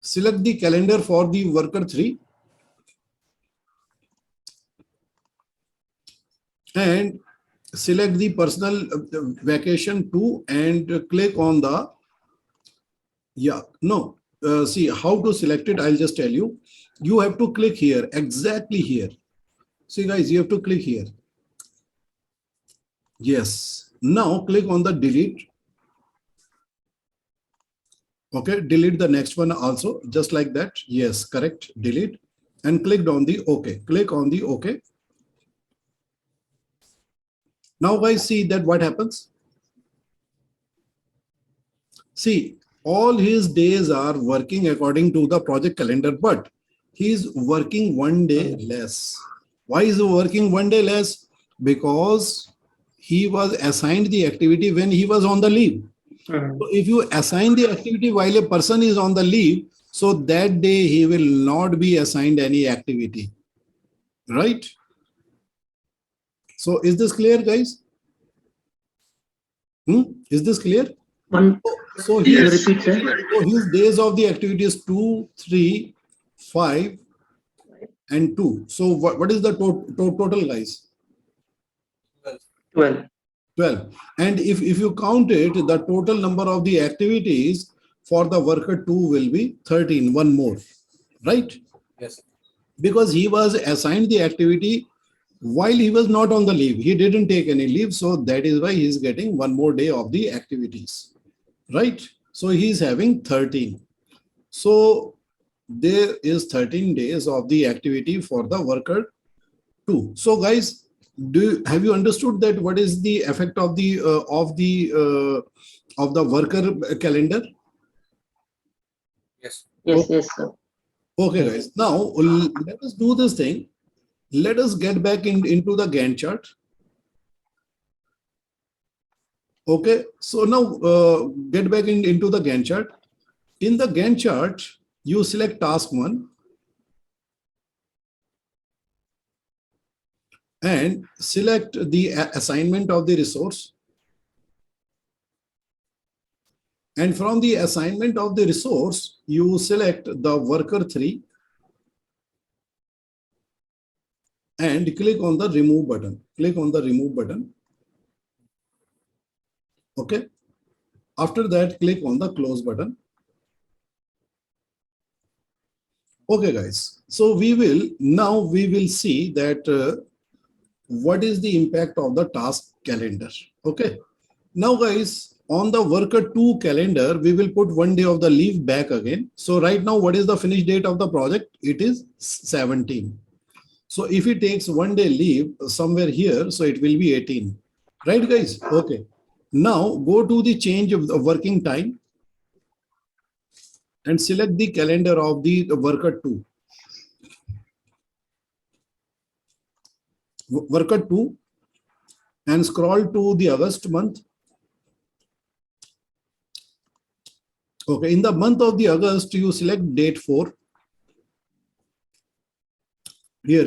Select the calendar for the worker 3 and select the personal vacation 2 and click on the see how to select it. I'll just tell you. You have to click here, exactly here. See guys, you have to click here. Yes. Now click on the delete. Okay, delete the next one also, just like that. Yes, correct. Delete and click on the OK. Click on the OK. Now guys, see that what happens. See, all his days are working according to the project calendar, but he's working 1 day less. Why is he working 1 day less? Because he was assigned the activity when he was on the leave. So if you assign the activity while a person is on the leave, so that day he will not be assigned any activity, right? So is this clear, guys? Is this clear? So Yes. his days of the activity is 2, 3, 5, and 2. So what is the total, guys? 12. 12. And if you count it, the total number of the activities for the worker 2 will be 13, one more, right? Yes. Because he was assigned the activity while he was not on the leave. He didn't take any leave. So that is why he is getting one more day of the activities, right? So he is having 13. So there is 13 days of the activity for the worker 2. So guys, have you understood that what is the effect of the worker calendar? Yes. Yes, yes, sir. Okay, guys. Now let us do this thing. Let us get back into the Gantt chart. Okay. So now get back into the Gantt chart. In the Gantt chart, you select task 1. And select the assignment of the resource. And from the assignment of the resource, you select the worker 3 and click on the remove button. Click on the remove button. Okay. After that, click on the close button. Okay, guys. So we will see that what is the impact of the task calendar. Okay. Now, guys, on the worker 2 calendar, we will put 1 day of the leave back again. So right now, what is the finish date of the project? It is 17. So if he takes 1 day leave somewhere here, so it will be 18. Right, guys? Okay. Now go to the change of the working time and select the calendar of the worker 2. Worker 2 and scroll to the August month. Okay, in the month of the August, you select date 4. Here.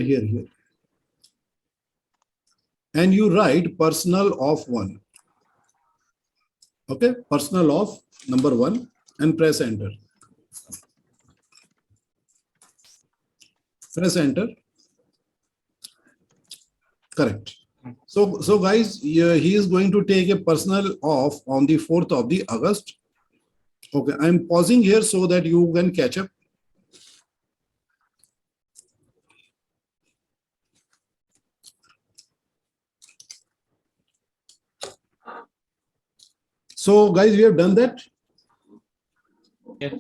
And you write personal of 1. Okay, personal of number 1 and press enter. Press enter. Correct. So guys, he is going to take a personal off on the 4th of the August. Okay, I'm pausing here so that you can catch up. So guys, we have done that. Yes.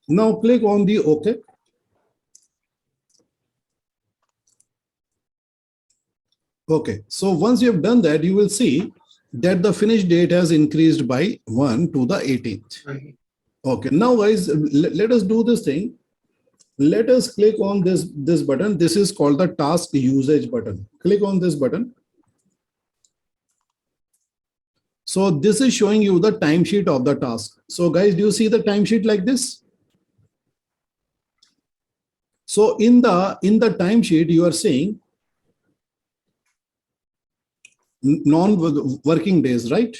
Now click on the OK. Okay, so once you have done that, you will see that the finish date has increased by 1 to the 18th. Okay, now guys, let us do this thing. Let us click on this button. This is called the task usage button. Click on this button. So this is showing you the timesheet of the task. So guys, do you see the timesheet like this? So in the timesheet, you are saying non-working days, right?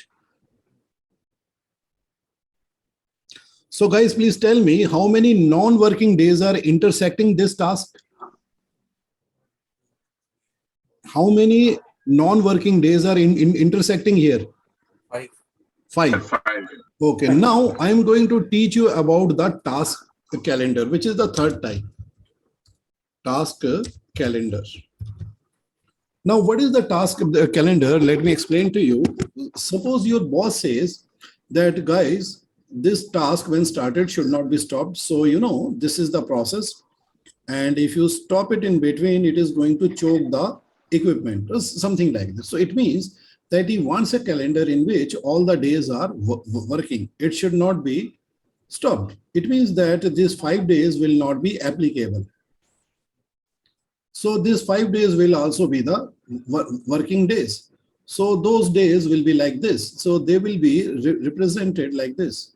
So guys, please tell me how many non-working days are intersecting this task? How many non-working days are intersecting here? 5. 5. Okay, now I'm going to teach you about the task calendar, which is the third type. Task calendar. Now, what is the task calendar? Let me explain to you. Suppose your boss says that, guys, this task when started should not be stopped. So, this is the process. And if you stop it in between, it is going to choke the equipment or something like this. So it means that he wants a calendar in which all the days are working. It should not be stopped. It means that these 5 days will not be applicable. So these 5 days will also be the working days. So those days will be like this. So they will be represented like this.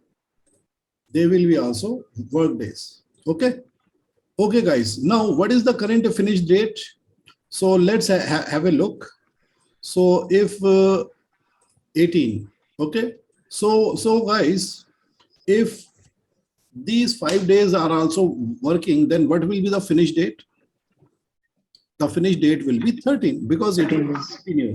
They will be also work days. Okay. Okay, guys. Now, what is the current finish date? So let's have a look. So if 18, okay. So guys, if these 5 days are also working, then what will be the finish date? The finish date will be 13 because it will continue.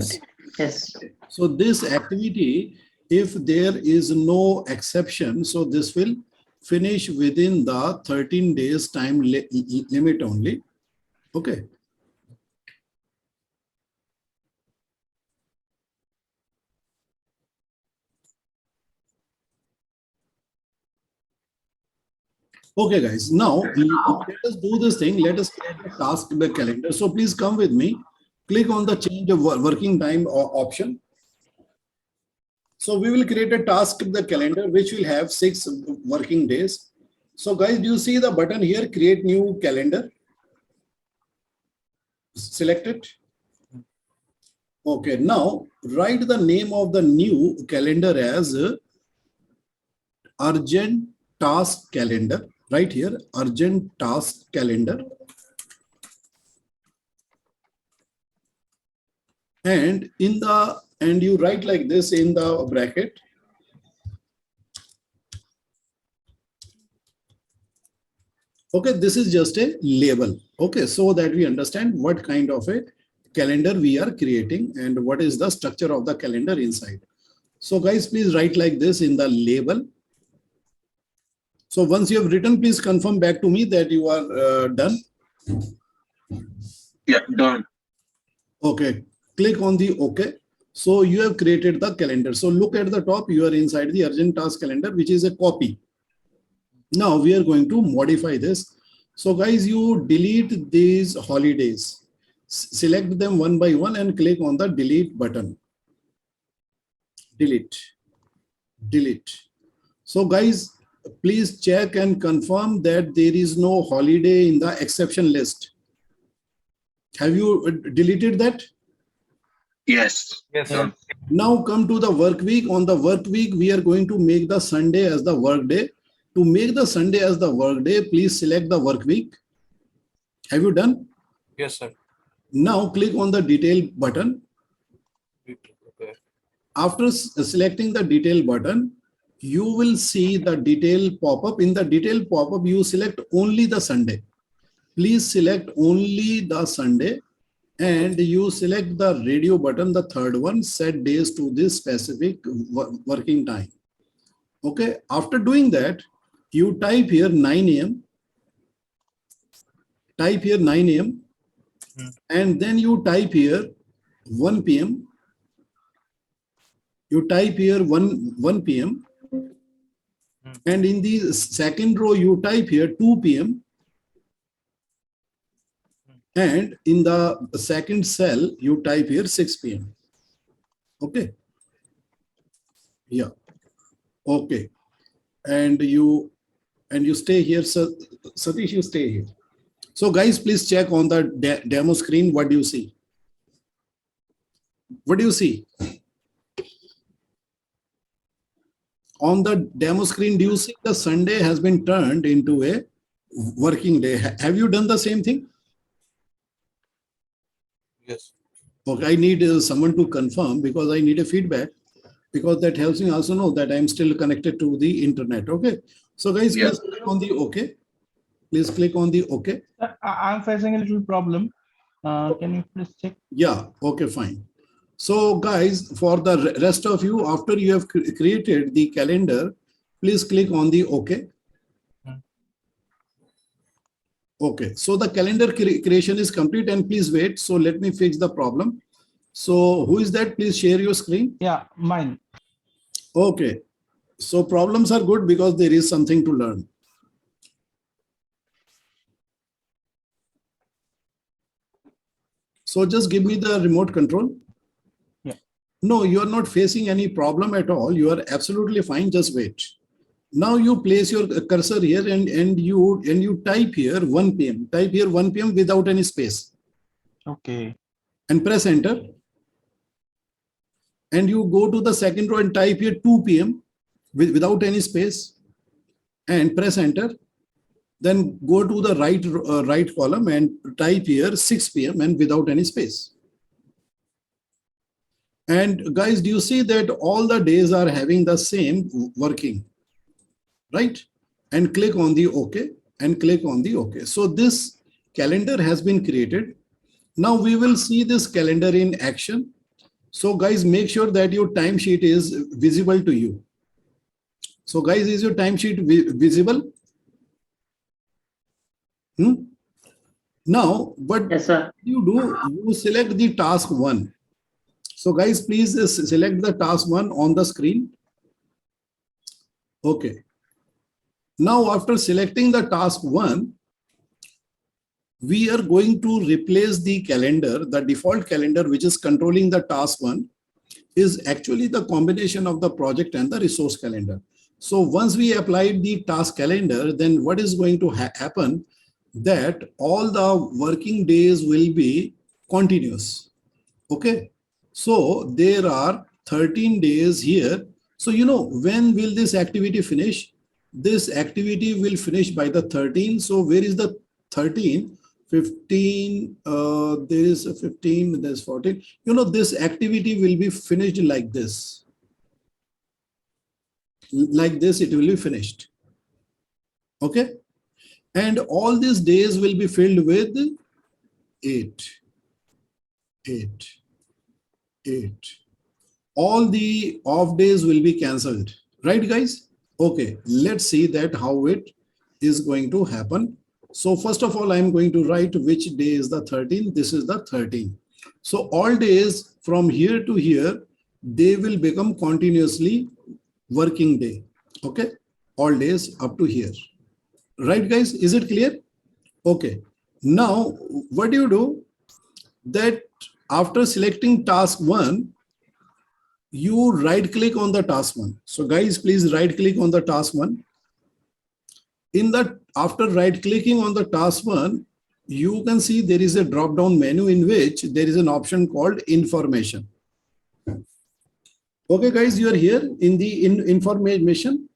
Yes. So this activity, if there is no exception, so this will finish within the 13 days time limit only. Okay. Okay, guys. Now let us do this thing. Let us create a task in the calendar. So please come with me. Click on the change of working time option. So we will create a task in the calendar which will have 6 working days. So guys, do you see the button here? Create new calendar. Select it. Okay. Now write the name of the new calendar as urgent task calendar. Right here, urgent task calendar. And you write like this in the bracket. Okay, this is just a label. Okay, so that we understand what kind of a calendar we are creating and what is the structure of the calendar inside. So guys, please write like this in the label. So once you have written, please confirm back to me that you are done. Yeah, done. Okay, click on the OK. So you have created the calendar. So look at the top, you are inside the urgent task calendar, which is a copy. Now we are going to modify this. So guys, you delete these holidays. Select them one by one and click on the delete button. Delete. Delete. So guys, please check and confirm that there is no holiday in the exception list. Have you deleted that? Yes. Yes, sir. Now come to the work week. On the work week, we are going to make the Sunday as the work day. To make the Sunday as the work day, please select the work week. Have you done? Yes, sir. Now click on the detail button. Okay. After selecting the detail button, you will see the detail pop-up. In the detail pop-up, you select only the Sunday. Please select only the Sunday and you select the radio button, the third one, set days to this specific working time. Okay, after doing that, you type here 9 a.m. Type here 9 a.m. and then you type here 1 p.m. You type here 1 p.m. and in the second row, you type here 2 p.m. and in the second cell, you type here 6 p.m. Okay. Yeah. Okay. And you stay here. So Satish, you stay here. So guys, please check on the demo screen. What do you see? What do you see? On the demo screen, do you see the Sunday has been turned into a working day? Have you done the same thing? Yes. Okay, I need someone to confirm because I need a feedback, because that helps me also know that I'm still connected to the internet. Okay. So guys, Yeah. please click on the OK. Please click on the OK. I'm facing a little problem. Can you please check? Yeah. Okay, fine. So guys, for the rest of you, after you have created the calendar, please click on the OK. Okay, so the calendar creation is complete and please wait. So let me fix the problem. So who is that? Please share your screen. Yeah, mine. Okay, so problems are good because there is something to learn. So just give me the remote control. Yeah. No, you are not facing any problem at all. You are absolutely fine. Just wait. Now you place your cursor here and you type here 1 p.m. Type here 1 p.m. without any space. Okay. And press enter. And you go to the second row and type here 2 p.m. without any space and press enter. Then go to the right column and type here 6 p.m. and without any space. And guys, do you see that all the days are having the same working, right? And click on the OK and click on the OK. So this calendar has been created. Now we will see this calendar in action. So guys, make sure that your timesheet is visible to you. So guys, is your timesheet visible? Now, what Yes, sir. you do, you select the task 1. So guys, please select the task 1 on the screen. Okay. Now, after selecting the task 1, we are going to replace the calendar. The default calendar, which is controlling the task 1, is actually the combination of the project and the resource calendar. So once we applied the task calendar, then what is going to happen that all the working days will be continuous. Okay. So there are 13 days here. So, you know, when will this activity finish? This activity will finish by the 13. So where is the 13? 15, there is a 15, there's 14. You know, this activity will be finished like this. Like this, it will be finished. Okay. And all these days will be filled with 8. All the off days will be cancelled. Right, guys? Okay. Let's see that how it is going to happen. So first of all, I'm going to write which day is the 13th. This is the 13th. So all days from here to here, they will become continuously working day. Okay. All days up to here. Right, guys? Is it clear? Okay. Now, what do? That after selecting task 1, you right click on the task 1. So guys, please right click on the task 1. In the after right clicking on the task 1, you can see there is a drop down menu in which there is an option called information. Okay, guys, you are here in the information.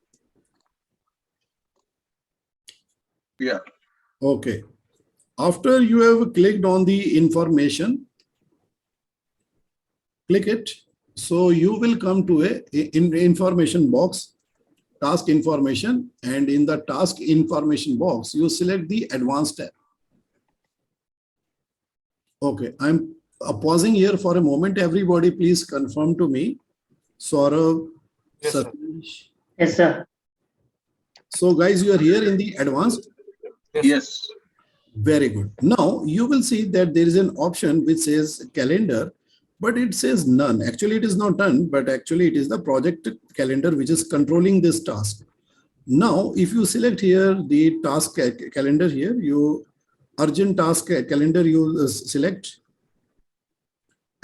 Yeah. Okay. After you have clicked on the information, click it. So you will come to a information box, task information, and in the task information box, you select the advanced tab. Okay, I'm pausing here for a moment. Everybody, please confirm to me. Saurabh, Yes, sir. Satish. Yes, sir. So guys, you are here in the advanced. Yes. Very good. Now you will see that there is an option which says calendar, but it says none. Actually, it is not done, but actually it is the project calendar which is controlling this task. Now, if you select here the task calendar here, you urgent task calendar you select.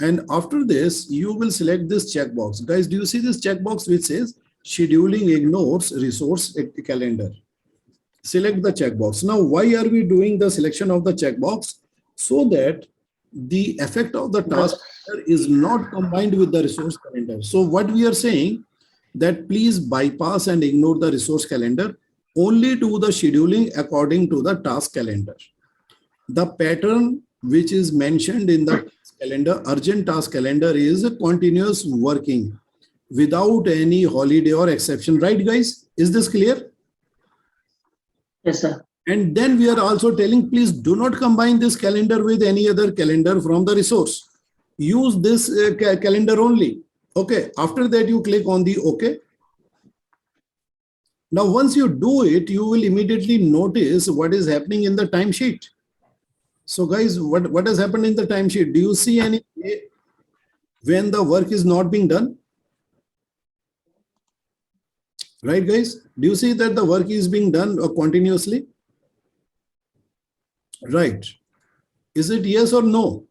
And after this, you will select this checkbox. Guys, do you see this checkbox which says scheduling ignores resource calendar? Select the checkbox. Now, why are we doing the selection of the checkbox? So that the effect of the task is not combined with the resource calendar. So what we are saying that please bypass and ignore the resource calendar, only do the scheduling according to the task calendar. The pattern which is mentioned in the calendar, urgent task calendar, is a continuous working without any holiday or exception, right guys? Is this clear? Yes, sir. And then we are also telling, please do not combine this calendar with any other calendar from the resource. Use this calendar only. Okay. After that, you click on the OK. Now, once you do it, you will immediately notice what is happening in the timesheet. So guys, what has happened in the timesheet? Do you see any when the work is not being done? Right, guys? Do you see that the work is being done continuously? Right. Is it yes or no?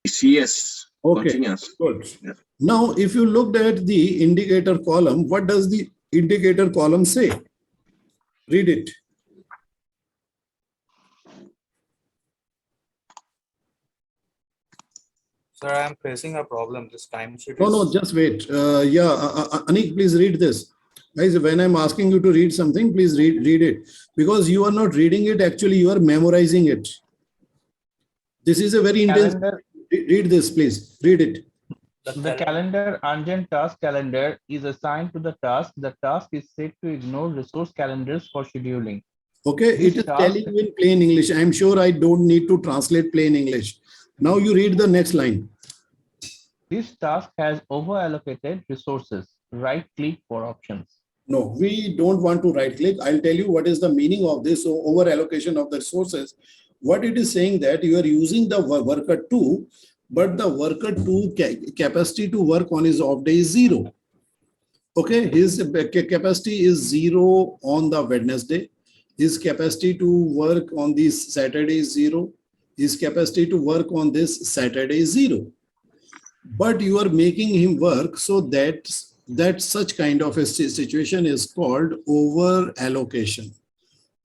It's yes. Okay. Continuous. Good. Yeah. Now, if you looked at the indicator column, what does the indicator column say? Read it. Sir, I am facing a problem. This timesheet No, is. just wait. Anik, please read this. Guys, when I'm asking you to read something, please read it. Because you are not reading it, actually, you are memorizing it. This is a very intense. Calendar, Read this, please. Read it. the calendar urgent task calendar is assigned to the task. The task is set to ignore resource calendars for scheduling. Okay, This it is task- telling you in plain English. I'm sure I don't need to translate plain English. Now you read the next line. This task has over-allocated resources. Right-click for options. No, we don't want to right click. I'll tell you what is the meaning of this over allocation of the resources. What it is saying that you are using the worker 2, but the worker 2 capacity to work on his off day is 0. Okay, his capacity is 0 on the Wednesday. His capacity to work on this Saturday is 0. His capacity to work on this Saturday is 0. But you are making him work so that such kind of a situation is called over allocation.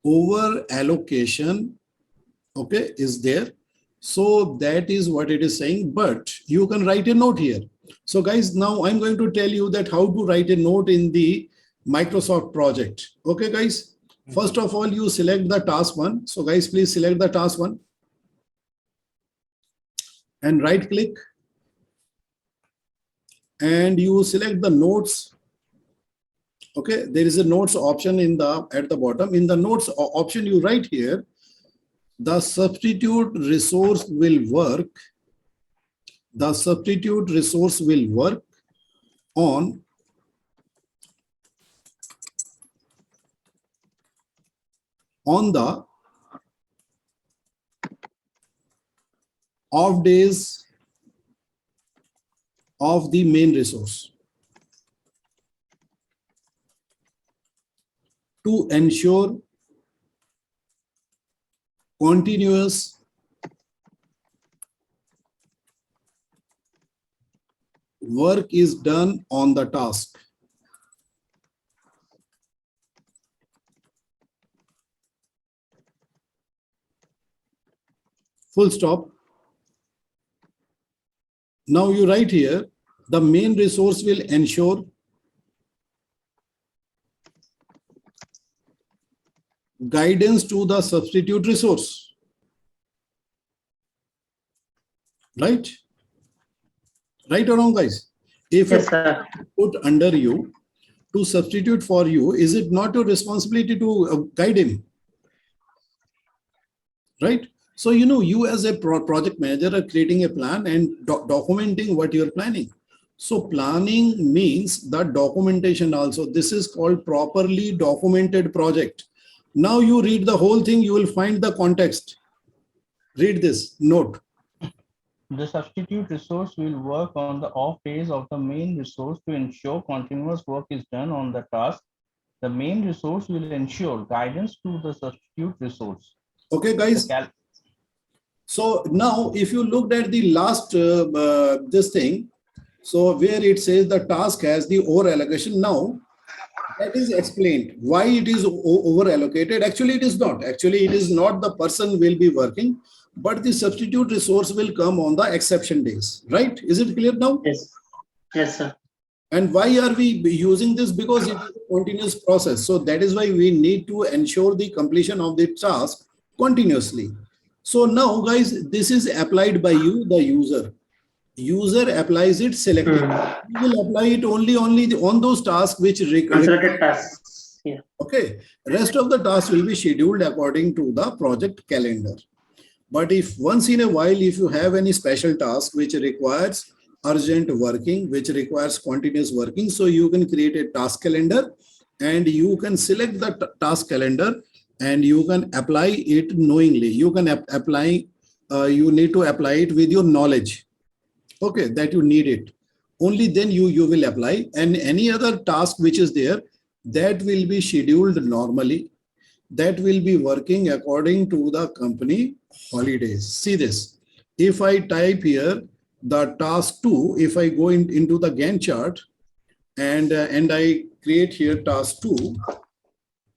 Over allocation, okay, is there. So that is what it is saying, but you can write a note here. So guys, now I'm going to tell you that how to write a note in the Microsoft project. Okay, guys. First of all, you select the task 1. So guys, please select the task 1 and right click. And you select the notes. Okay, there is a notes option at the bottom. In the notes option, you write here, the substitute resource will work. The substitute resource will work on the off days of the main resource to ensure continuous work is done on the task. Full stop. Now you write here, the main resource will ensure guidance to the substitute resource. Right? Right or wrong, guys? If Yes, you sir. put under you to substitute for you, is it not your responsibility to guide him? Right? So, you know, you as a project manager are creating a plan and documenting what you're planning. So planning means the documentation also. This is called properly documented project. Now you read the whole thing, you will find the context. Read this note. The substitute resource will work on the off days of the main resource to ensure continuous work is done on the task. The main resource will ensure guidance to the substitute resource. Okay, guys. So now if you looked at the last this thing, so where it says the task has the over allocation, now that is explained why it is over allocated. Actually, it is not. Actually, it is not the person will be working, but the substitute resource will come on the exception days, right? Is it clear now? Yes. Yes, sir. And why are we using this? Because it is a continuous process. So that is why we need to ensure the completion of the task continuously. So now, guys, this is applied by you, the user. User applies it selectively. You will apply it only on those tasks which Considered tasks. Yeah. Okay. Rest of the tasks will be scheduled according to the project calendar. But if once in a while, if you have any special task which requires urgent working, which requires continuous working, so you can create a task calendar and you can select the task calendar and you can apply it knowingly. You can apply, you need to apply it with your knowledge. Okay, that you need it. Only then you will apply, and any other task which is there, that will be scheduled normally. That will be working according to the company holidays. See this. If I type here the task 2, if I go into the Gantt chart and I create here task 2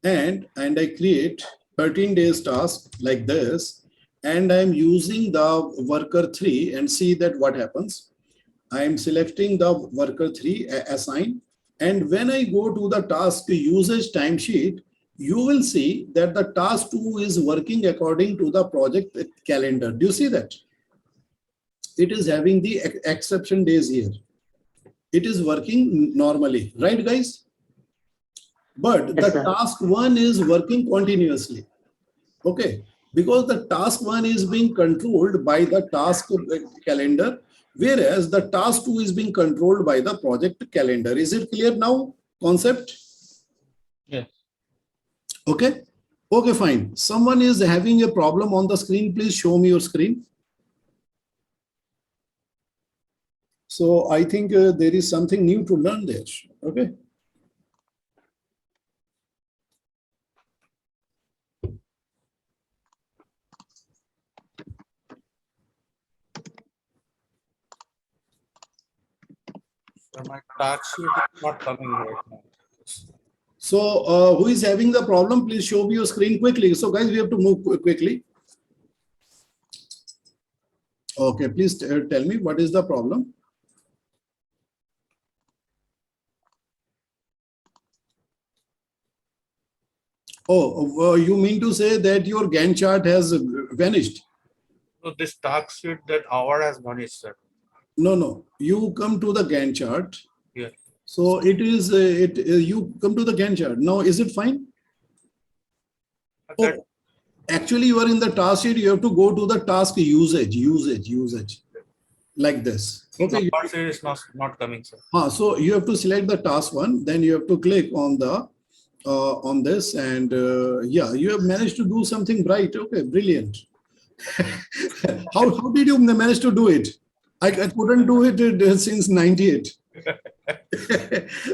and I create 13 days task like this, and I'm using the worker 3 and see that what happens. I'm selecting the worker 3 assign, and when I go to the task usage timesheet, you will see that the task 2 is working according to the project calendar. Do you see that? It is having the exception days here. It is working normally, right, guys? But Yes, the sir. task 1 is working continuously. Okay, because the task 1 is being controlled by the task calendar, whereas the task 2 is being controlled by the project calendar. Is it clear now? Concept? Yes. Okay. Okay, fine. Someone is having a problem on the screen. Please show me your screen. So I think there is something new to learn there. Okay. So my task sheet is not coming right now. So who is having the problem? Please show me your screen quickly. So guys, we have to move quickly. Okay, please tell me what is the problem. Oh, you mean to say that your Gantt chart has vanished? So this task sheet, that hour has vanished, sir. No. You come to the Gantt chart. Yeah. So it is, you come to the Gantt chart. Now, is it fine? That, Oh, actually, you are in the task sheet. You have to go to the task usage, like this. Okay. number sheet is not coming, sir. So you have to select the task 1. Then you have to click on the on this, and yeah, you have managed to do something right. Okay, brilliant. How did you manage to do it? I couldn't do it since 98.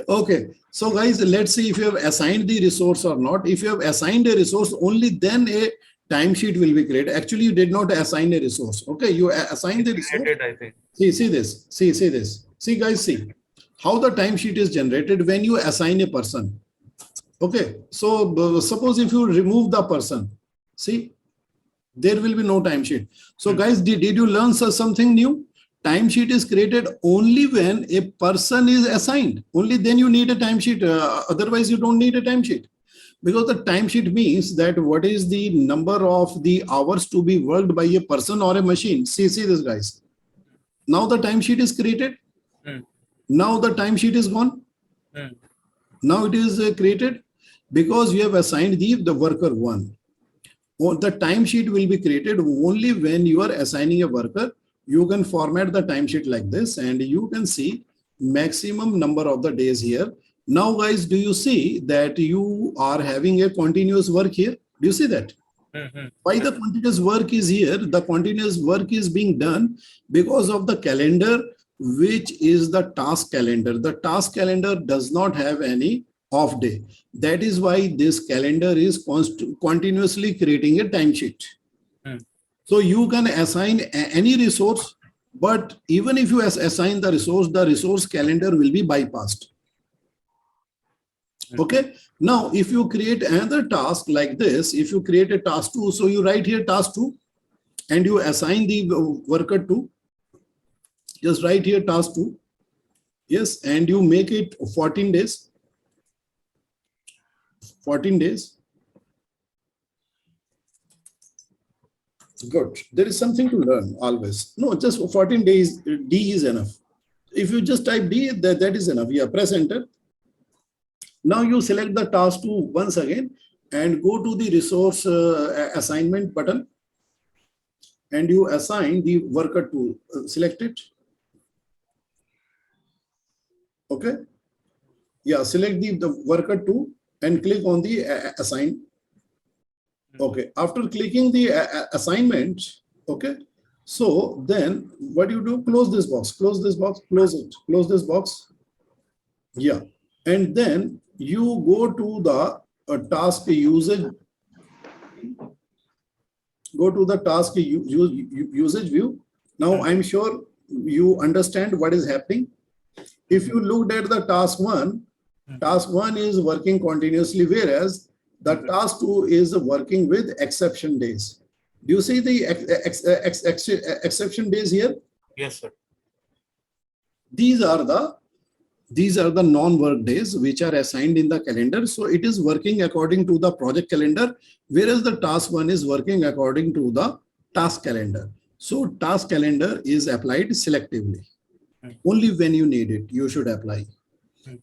Okay, so guys, let's see if you have assigned the resource or not. If you have assigned a resource, only then a timesheet will be created. Actually, you did not assign a resource. Okay, you assign the resource. I think. See this. See this. See, guys, see how the timesheet is generated when you assign a person. Okay, so suppose if you remove the person, see, there will be no timesheet. So, guys, did you learn something new? Timesheet is created only when a person is assigned. Only then you need a timesheet. Otherwise, you don't need a timesheet. Because the timesheet means that what is the number of the hours to be worked by a person or a machine. See this, guys. Now the timesheet is created. Now the timesheet is gone. Now it is created because you have assigned the worker one. The timesheet will be created only when you are assigning a worker. You can format the timesheet like this and you can see maximum number of the days here. Now, guys, do you see that you are having a continuous work here? Do you see that? Why the continuous work is here? The continuous work is being done because of the calendar, which is the task calendar. The task calendar does not have any off day. That is why this calendar is continuously creating a timesheet. So you can assign any resource, but even if you assign the resource calendar will be bypassed. Okay. Now, if you create another task like this, if you create a task 2, so you write here task 2 and you assign the worker 2. Just write here task 2. Yes. And you make it 14 days. 14 days. Good. There is something to learn always. No, just 14 days, D is enough. If you just type D, that is enough. Yeah, press enter. Now you select the task 2 once again and go to the resource assignment button and you assign the worker 2. Select it. Okay. Yeah, select the worker 2 and click on the assign. Okay, after clicking the assignment, okay, so then what you do, close this box, close this box, close it, close this box. Yeah, and then you go to the task usage, go to the task usage view. Now I'm sure you understand what is happening. If you looked at the task 1 is working continuously, whereas the task 2 is working with exception days. Do you see the exception days here? Yes, sir. These are the non-work days which are assigned in the calendar. So it is working according to the project calendar, whereas the task 1 is working according to the task calendar. So task calendar is applied selectively. Only when you need it, you should apply.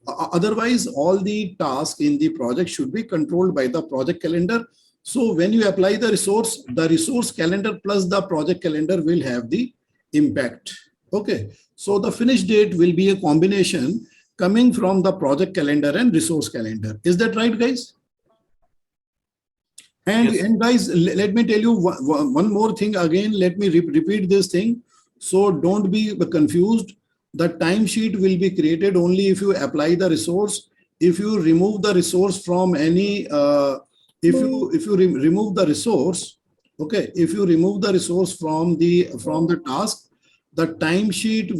Otherwise, all the tasks in the project should be controlled by the project calendar. So when you apply the resource calendar plus the project calendar will have the impact. Okay. So the finish date will be a combination coming from the project calendar and resource calendar. Is that right, guys? And, Yes. and guys, let me tell you one more thing again. Let me repeat this thing. So don't be confused. The timesheet will be created only if you apply the resource. If you remove the resource from any, if you remove the resource, okay, if you remove the resource from the task, the timesheet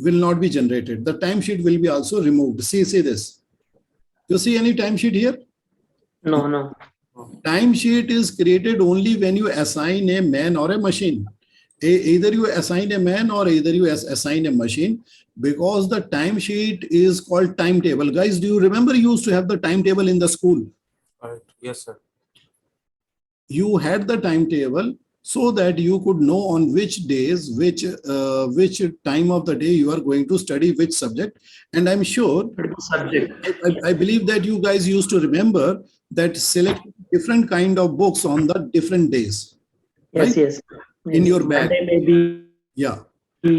will not be generated. The timesheet will be also removed. See this. You see any timesheet here? No. Timesheet is created only when you assign a man or a machine. Either you assign a man or either you assign a machine, because the timesheet is called timetable. Guys, do you remember you used to have the timetable in the school? Right. Yes, sir. You had the timetable so that you could know on which days, which time of the day you are going to study which subject. And I'm sure, Subject. I believe that you guys used to remember that select different kind of books on the different days. Yes, Right? yes. In your bag. Monday maybe Yeah.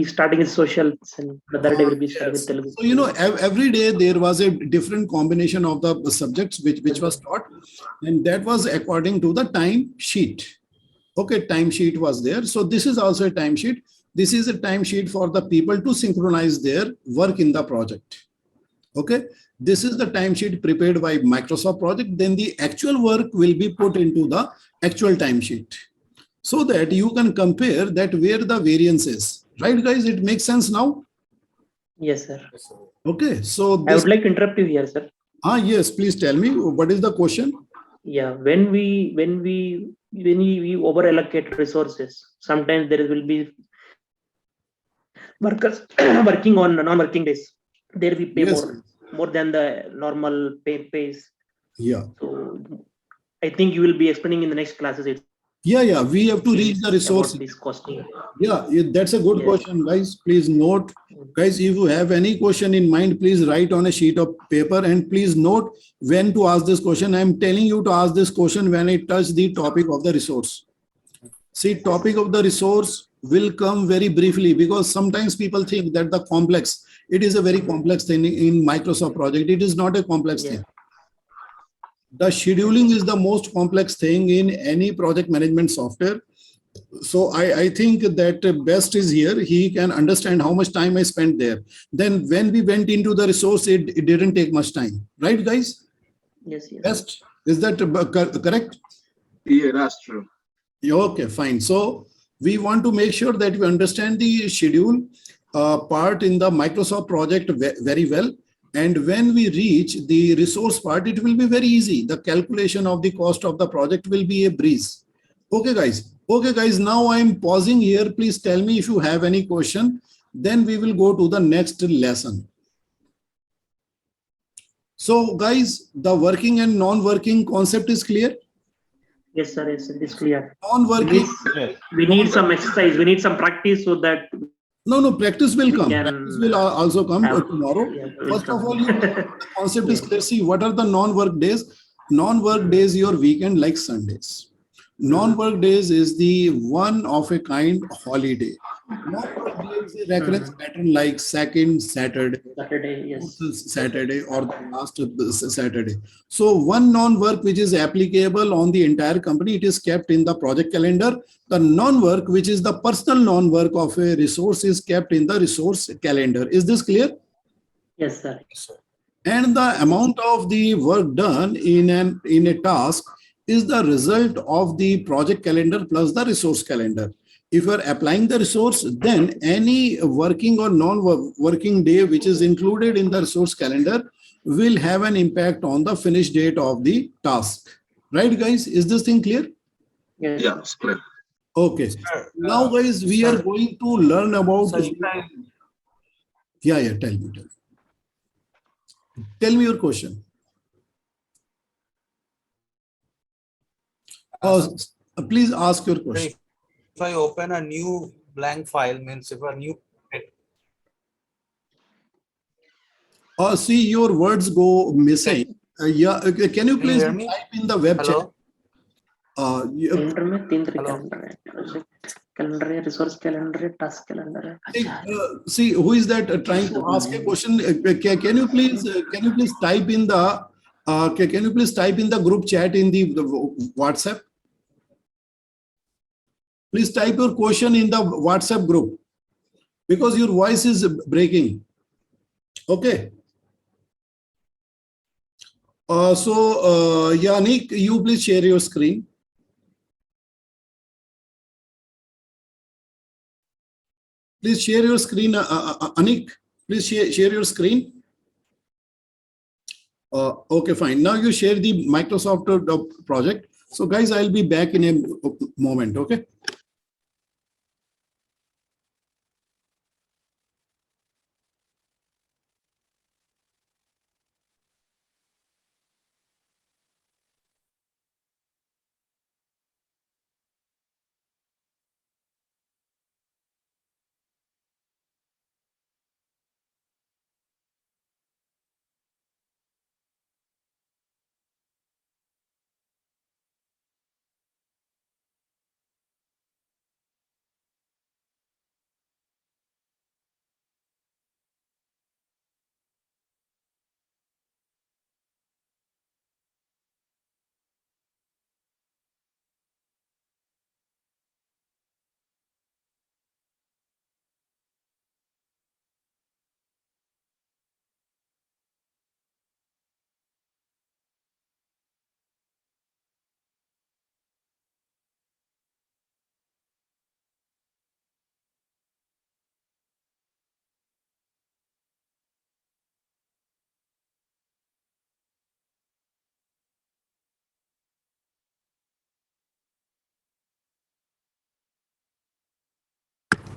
starting with social, and the other day will be starting with Yes. Telugu. So, you know, every day there was a different combination of the subjects which was taught, and that was according to the time sheet. Okay, time sheet was there. So this is also a time sheet. This is a time sheet for the people to synchronize their work in the project. Okay, this is the timesheet prepared by Microsoft project. Then the actual work will be put into the actual timesheet so that you can compare that where the variance is. Right, guys? It makes sense now. Yes, sir. Okay, so I this. would like to interrupt you here, sir. Yes, please tell me what is the question. Yeah, when we over allocate resources, sometimes there will be workers working on non-working days. There we pay Yes. more than the normal pays. Yeah. So I think you will be explaining in the next classes. It's Yeah. We have to reach the resource. about this costing. Yeah, that's a good Yes. question, guys. Please note, guys, if you have any question in mind, please write on a sheet of paper and please note when to ask this question. I'm telling you to ask this question when it touches the topic of the resource. See, topic of the resource will come very briefly because sometimes people think that the complex, it is a very complex thing in Microsoft project. It is not a complex Yeah. thing. The scheduling is the most complex thing in any project management software. So I think that best is here. He can understand how much time I spent there. Then when we went into the resource, it didn't take much time. Right, guys? Yes. Best. Is that correct? Yeah, that's true. Okay, fine. So we want to make sure that we understand the schedule part in the Microsoft project very well. And when we reach the resource part, it will be very easy. The calculation of the cost of the project will be a breeze. Okay, guys. Okay, guys. Now I'm pausing here. Please tell me if you have any question. Then we will go to the next lesson. So, guys, the working and non-working concept is clear. Yes, sir. Yes, it is clear. Non-working. We need some exercise. We need some practice so that No, practice will we come. can Practice will also come tomorrow. Yeah, First of all, come. the concept is Yes. clear. See, what are the non-work days? Non-work days, your weekend like Sundays. Non-work days is the one of a kind holiday. Non-work days is a recurrence pattern like second Saturday, Saturday. Yes. fourth Saturday, or the last Saturday. So one non-work which is applicable on the entire company, it is kept in the project calendar. The non-work, which is the personal non-work of a resource, is kept in the resource calendar. Is this clear? Yes, sir. And the amount of the work done in a task is the result of the project calendar plus the resource calendar. If you are applying the resource, then any working or non-working day which is included in the resource calendar will have an impact on the finish date of the task. Right, guys? Is this thing clear? Yes. Yeah, it's clear. Okay. Now, guys, we are going to learn about. Yeah. Tell me. Tell me your question. Please ask your question. If I open a new blank file, means if a new. See, your words go missing. Yeah, okay. Can you Can you please hear me? type in the web chat? Hello? Calendar में 3 तरह Hello? Calendar है, project calendar है, resource calendar है, task calendar है. See, who is that trying to ask a question? Can you please type in the can you please type in the group chat in the WhatsApp? Please type your question in the WhatsApp group because your voice is breaking. Okay. So, Yannick, you please share your screen. Please share your screen, Anik. Please share your screen. Okay, fine. Now you share the Microsoft project. So, guys, I'll be back in a moment. Okay.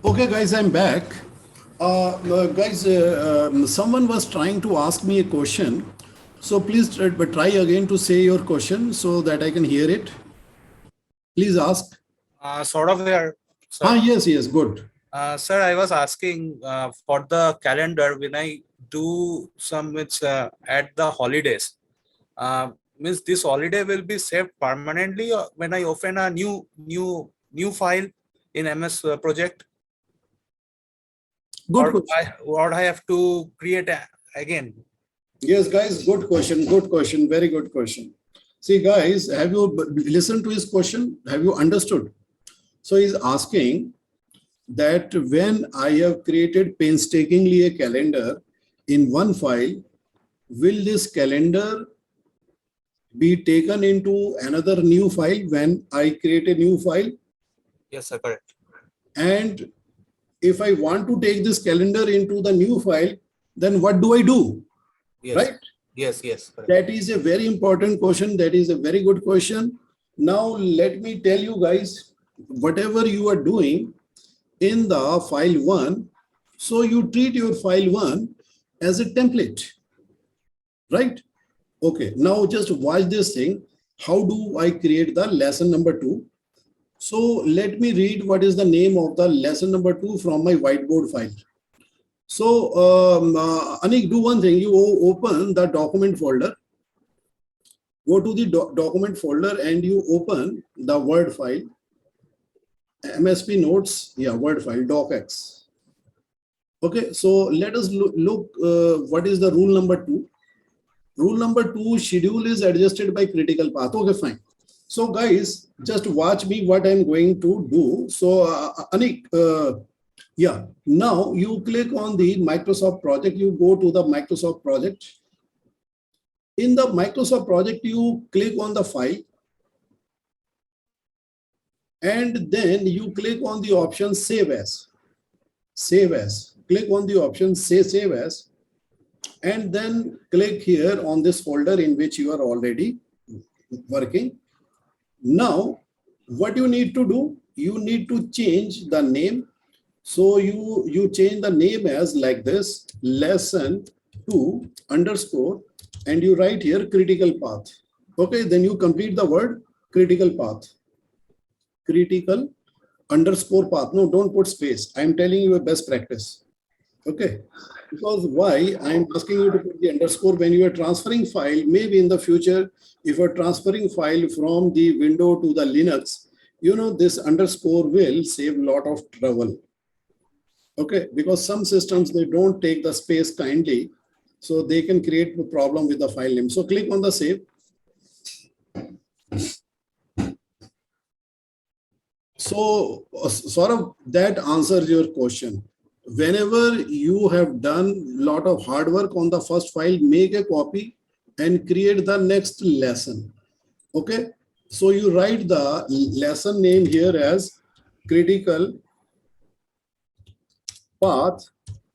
Okay, guys, I'm back. Guys, someone was trying to ask me a question. So please try again to say your question so that I can hear it. Please ask. Sort of here, Ah, sir. yes, good. Sir, I was asking for the calendar when I do some at the holidays. Means this holiday will be saved permanently when I open a new file in MS Project, Good question. or I have to create again. Yes, guys, good question, very good question. See, guys, have you listened to his question? Have you understood? So he's asking that when I have created painstakingly a calendar in one file, will this calendar be taken into another new file when I create a new file? Yes, sir, correct. And if I want to take this calendar into the new file, then what do I do? Yes. Right? Yes, correct. That is a very important question. That is a very good question. Now, let me tell you guys, whatever you are doing in the file one, so you treat your file one as a template, right? Okay, now just watch this thing. How do I create the lesson number 2? So let me read what is the name of the lesson number 2 from my whiteboard file. So Anik, do one thing. You open the document folder. Go to the document folder and you open the Word file. MSP notes, yeah, Word file, docx. Okay, so let us look what is the rule number 2. Rule number 2, schedule is adjusted by critical path. Okay, fine. So guys, just watch me what I'm going to do. So Anik, yeah, now you click on the Microsoft project, you go to the Microsoft project. In the Microsoft project, you click on the file and then you click on the option save as. Save as. Click on the option say save as and then click here on this folder in which you are already working. Now, what you need to do, you need to change the name. So you change the name as like this, lesson 2 underscore, and you write here critical path. Okay, then you complete the word critical path. Critical underscore path. No, don't put space. I'm telling you a best practice. Okay, because why I'm asking you to put the underscore when you are transferring file, maybe in the future, if you're transferring file from the window to the Linux, you know, this underscore will save a lot of trouble. Okay, because some systems, they don't take the space kindly, so they can create a problem with the file name. So click on the save. So sort of that answers your question. Whenever you have done a lot of hard work on the first file, make a copy and create the next lesson. Okay, so you write the lesson name here as critical path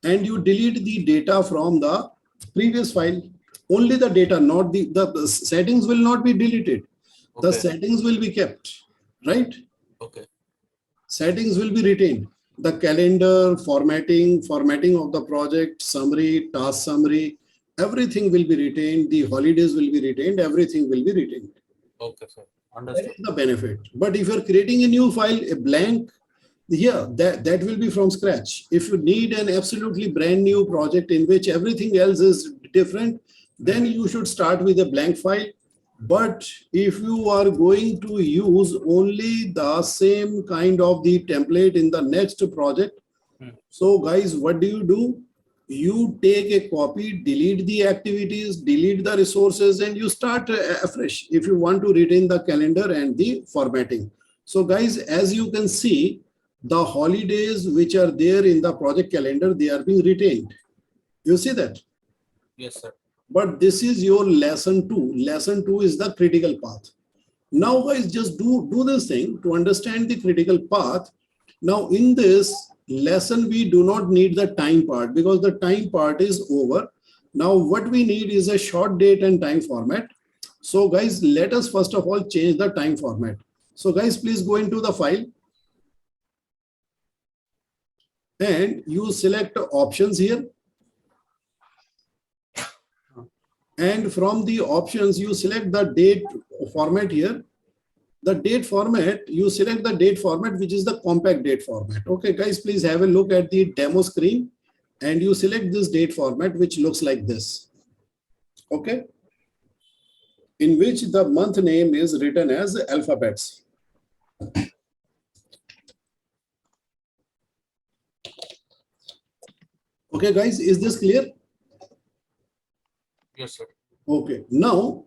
and you delete the data from the previous file. Only the data, not the settings will not be deleted. Okay. The settings will be kept, right? Okay. Settings will be retained. The calendar, formatting of the project, summary, task summary, everything will be retained. The holidays will be retained. Everything will be retained. Okay, sir. That is the benefit. But if you're creating a new file, a blank, yeah, that will be from scratch. If you need an absolutely brand new project in which everything else is different, then you should start with a blank file. But if you are going to use only the same kind of the template in the next project, so guys, what do? You take a copy, delete the activities, delete the resources, and you start afresh if you want to retain the calendar and the formatting. So guys, as you can see, the holidays which are there in the project calendar, they are being retained. You see that? Yes, sir. But this is your lesson 2. Lesson 2 is the critical path. Now guys, just do this thing to understand the critical path. Now in this lesson, we do not need the time part because the time part is over. Now what we need is a short date and time format. So guys, let us first of all change the time format. So guys, please go into the file. and you select options here. And from the options, you select the date format here. The date format, you select the date format, which is the compact date format. Okay, guys, please have a look at the demo screen and you select this date format, which looks like this. Okay, in which the month name is written as alphabets. Okay, guys, is this clear? Yes, sir. Okay, now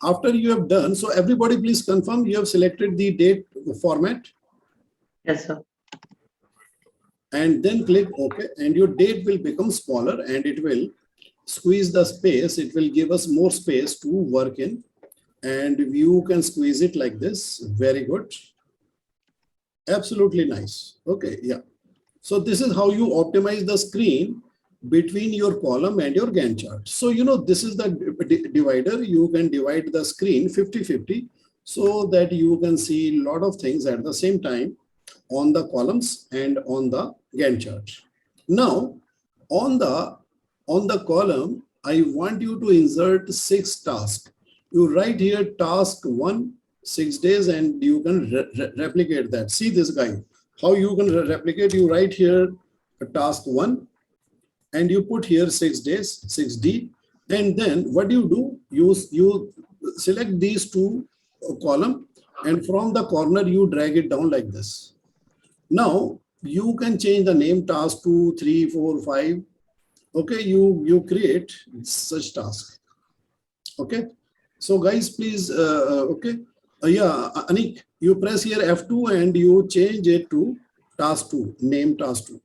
after you have done, so everybody please confirm you have selected the date format. Yes, sir. And then click OK, and your date will become smaller and it will squeeze the space. It will give us more space to work in, and you can squeeze it like this. Very good. Absolutely nice. Okay, yeah. So this is how you optimize the screen between your column and your Gantt chart. So, you know, this is the divider. You can divide the screen 50-50 so that you can see a lot of things at the same time on the columns and on the Gantt chart. Now, on the column, I want you to insert 6 tasks. You write here task 1, 6 days, and you can replicate that. See this guy, how you can replicate. You write here task 1 and you put here 6 days, 6D. And then what do? You select these 2 column, and from the corner, you drag it down like this. Now you can change the name task 2, 3, 4, 5. Okay, you create such task. Okay, so guys, please, okay, yeah, Anik, you press here F2 and you change it to task 2, name task 2.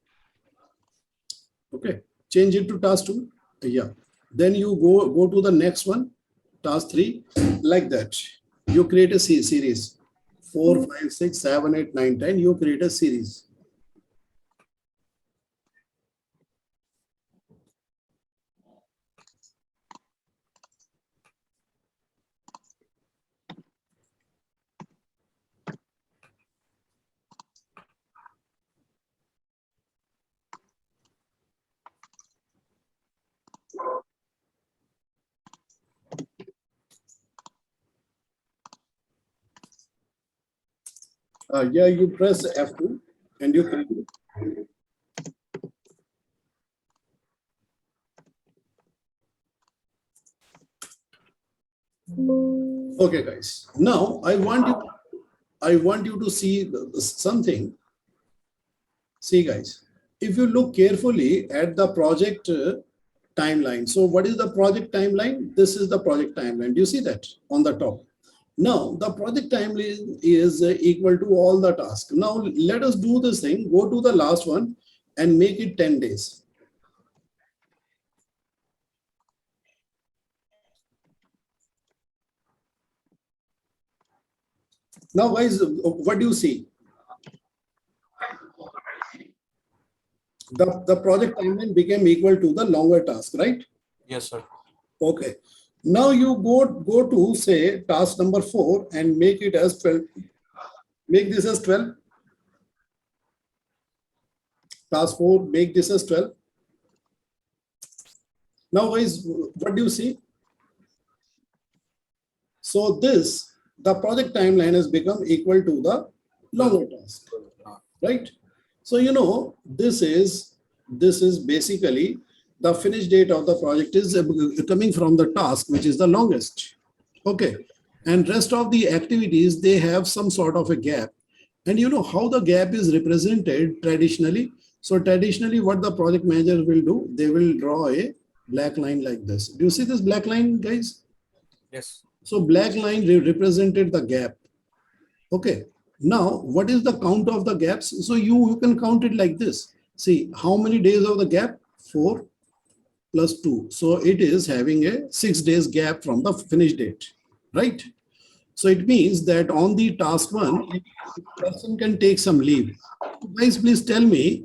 Okay, change it to task 2. Yeah, then you go to the next one, task 3, like that. You create a series 4, 5, 6, 7, 8, 9, 10. You create a series. Yeah, you press F2 and you create it. Okay, guys. Now I want you to see something. See, guys, if you look carefully at the project timeline. So what is the project timeline? This is the project timeline. Do you see that on the top? Now the project timeline is equal to all the tasks. Now let us do this thing. Go to the last one and make it 10 days. Now, guys, what do you see? The project timeline became equal to the longer task, right? Yes, sir. Okay. Now you go to say task number 4 and make it as 12. Make this as 12. Task 4, make this as 12. Now, guys, what do you see? So the project timeline has become equal to the longer task, right? So, you know, this is basically the finish date of the project is coming from the task, which is the longest. Okay. And rest of the activities, they have some sort of a gap. And you know how the gap is represented traditionally. So traditionally, what the project manager will do, they will draw a black line like this. Do you see this black line, guys? Yes. So black line represented the gap. Okay. Now, what is the count of the gaps? So you can count it like this. See, how many days of the gap? 4 plus 2. So it is having a 6 days gap from the finish date, right? So it means that on the task 1, a person can take some leave. Guys, please tell me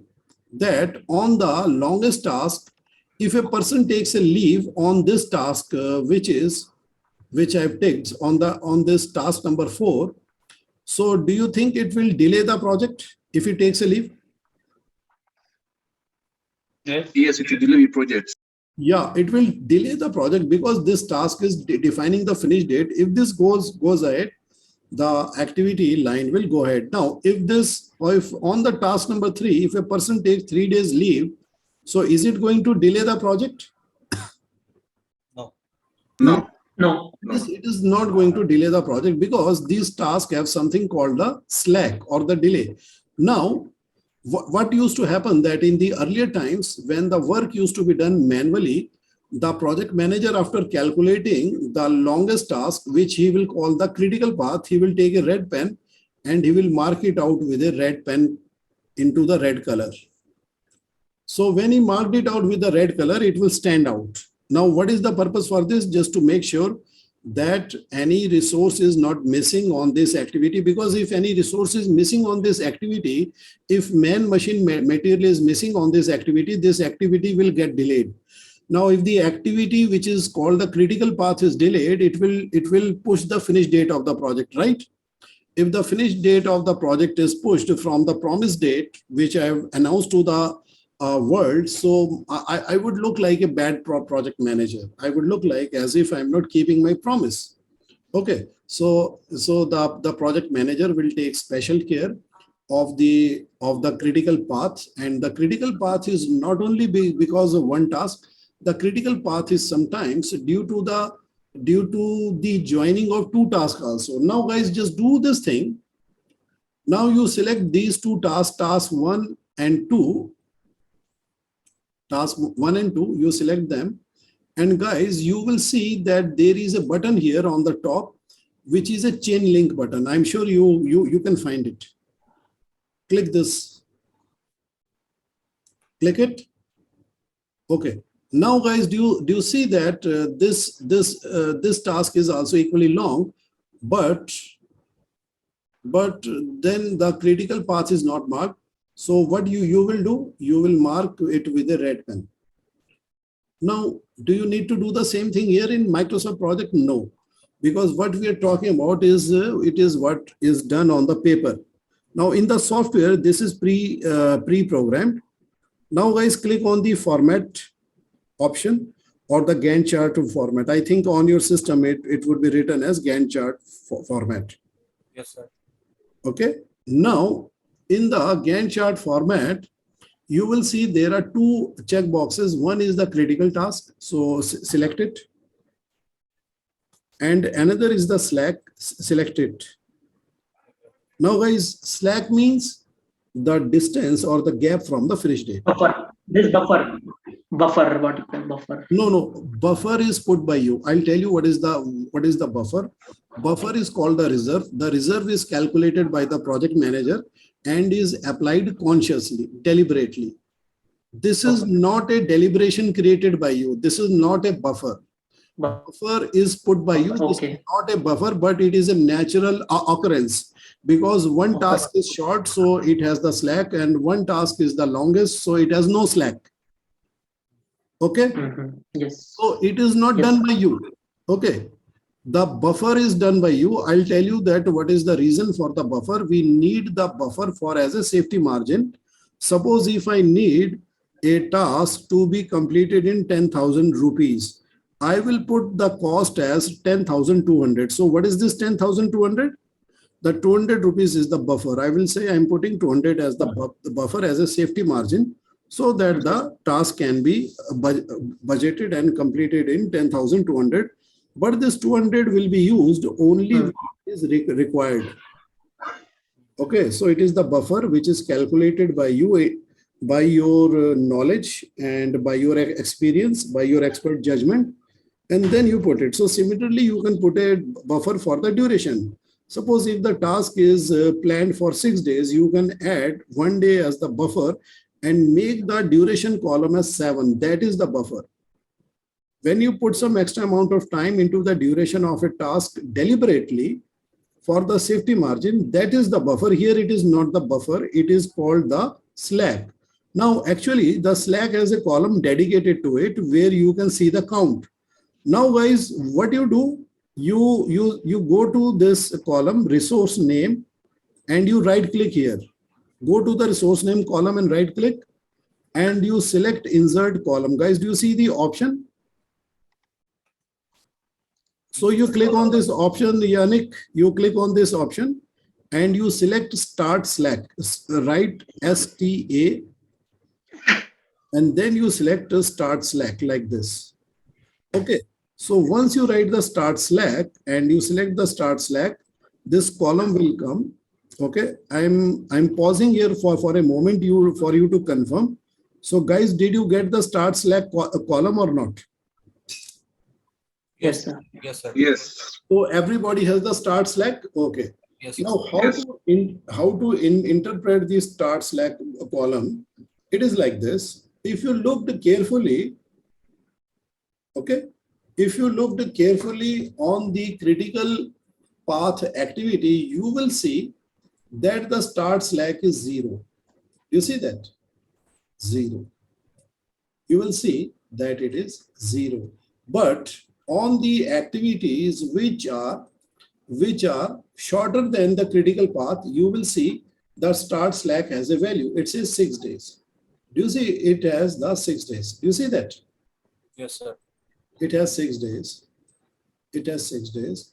that on the longest task, if a person takes a leave on this task, which I've ticked on this task number 4, so do you think it will delay the project if he takes a leave? Yes. Yes, it will delay the project. Yeah, it will delay the project because this task is defining the finish date. If this goes ahead, the activity line will go ahead. Now, if on the task number 3, if a person takes 3 days leave, so is it going to delay the project? No. No, No. no. It is not going to delay the project because these tasks have something called the slack or the delay. Now, what used to happen that in the earlier times when the work used to be done manually, the project manager, after calculating the longest task, which he will call the critical path, he will take a red pen and he will mark it out with a red pen into the red color. So when he marked it out with the red color, it will stand out. Now, what is the purpose for this? Just to make sure that any resource is not missing on this activity, because if any resource is missing on this activity, if man-machine material is missing on this activity will get delayed. Now, if the activity which is called the critical path is delayed, it will push the finish date of the project, right? If the finish date of the project is pushed from the promised date, which I have announced to the world, so I would look like a bad project manager. I would look like as if I'm not keeping my promise. Okay, so the project manager will take special care of the critical path, and the critical path is not only because of one task. The critical path is sometimes due to the joining of two tasks also. Now, guys, just do this thing. Now you select these two tasks, task 1 and 2. Task 1 and 2, you select them. And guys, you will see that there is a button here on the top, which is a chain link button. I'm sure you can find it. Click this. Click it. Okay. Now, guys, do you see that this task is also equally long, but then the critical path is not marked. So what you will do, you will mark it with a red pen. Now, do you need to do the same thing here in Microsoft project? No, because what we are talking about is it is what is done on the paper. Now, in the software, this is pre-programmed. Now, guys, click on the format option or the Gantt chart to format. I think on your system, it would be written as Gantt chart format. Yes, sir. Okay. Now, in the Gantt chart format, you will see there are two check boxes. One is the critical task, so select it. And another is the slack, select it. Now, guys, slack means the distance or the gap from the finish date. Buffer. This buffer, what you call buffer? No, buffer is put by you. I'll tell you what is the buffer. Buffer is called the reserve. The reserve is calculated by the project manager and is applied consciously, deliberately. This is not a deliberation created by you. This is not a buffer. Buffer is put by you. This is not a buffer, but it is a natural occurrence, because one task is short, so it has the slack, and one task is the longest, so it has no slack. Okay. Yes. So it is not done by you. Okay. The buffer is done by you. I'll tell you that what is the reason for the buffer. We need the buffer for as a safety margin. Suppose if I need a task to be completed in 10,000 rupees, I will put the cost as 10,200. So what is this 10,200? The 200 rupees is the buffer. I will say I'm putting 200 as the buffer as a safety margin, so that the task can be budgeted and completed in 10,200. But this 200 will be used only when it is required. Okay, so it is the buffer which is calculated by you, by your knowledge and by your experience, by your expert judgment, and then you put it. So similarly, you can put a buffer for the duration. Suppose if the task is planned for 6 days, you can add 1 day as the buffer and make the duration column as 7. That is the buffer. When you put some extra amount of time into the duration of a task deliberately for the safety margin, that is the buffer. Here it is not the buffer, it is called the slack. Now, actually, the slack has a column dedicated to it where you can see the count. Now, guys, what you do, you go to this column, resource name, and you right click here. Go to the resource name column and right click. and you select insert column. Guys, do you see the option? So you click on this option, Yannick, you click on this option and you select start Slack, write STA, and then you select start Slack like this. Okay. So once you write the start Slack and you select the start Slack, this column will come. Okay. I'm pausing here for a moment for you to confirm. So guys, did you get the start Slack column or not? Yes, sir. Yes, sir. Yes. So everybody has the start Slack. Okay. Yes. Now, Yes. how to interpret the start Slack column? It is like this. If you looked carefully, okay, if you looked carefully on the critical path activity, you will see that the start Slack is 0. You see that? 0. You will see that it is 0. But on the activities which are shorter than the critical path, you will see the start Slack has a value. It says 6 days. Do you see it has the 6 days? Do you see that? Yes, sir. It has 6 days. It has 6 days.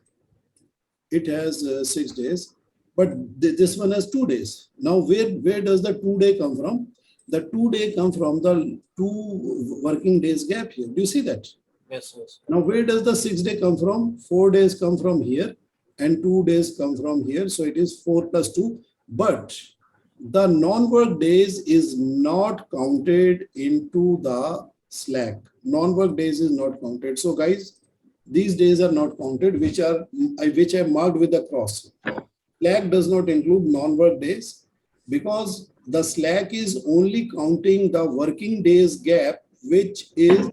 It has 6 days. But this one has 2 days. Now, where does the 2 day come from? The 2 day come from the 2 working days gap here. Do you see that? Yes, yes. Now, where does the 6 day come from? 4 days come from here and 2 days come from here. So it is 4 plus 2. But the non-work days is not counted into the Slack. Non-work days is not counted. So guys, these days are not counted, which I marked with the cross. Slack does not include non-work days because the Slack is only counting the working days gap, which is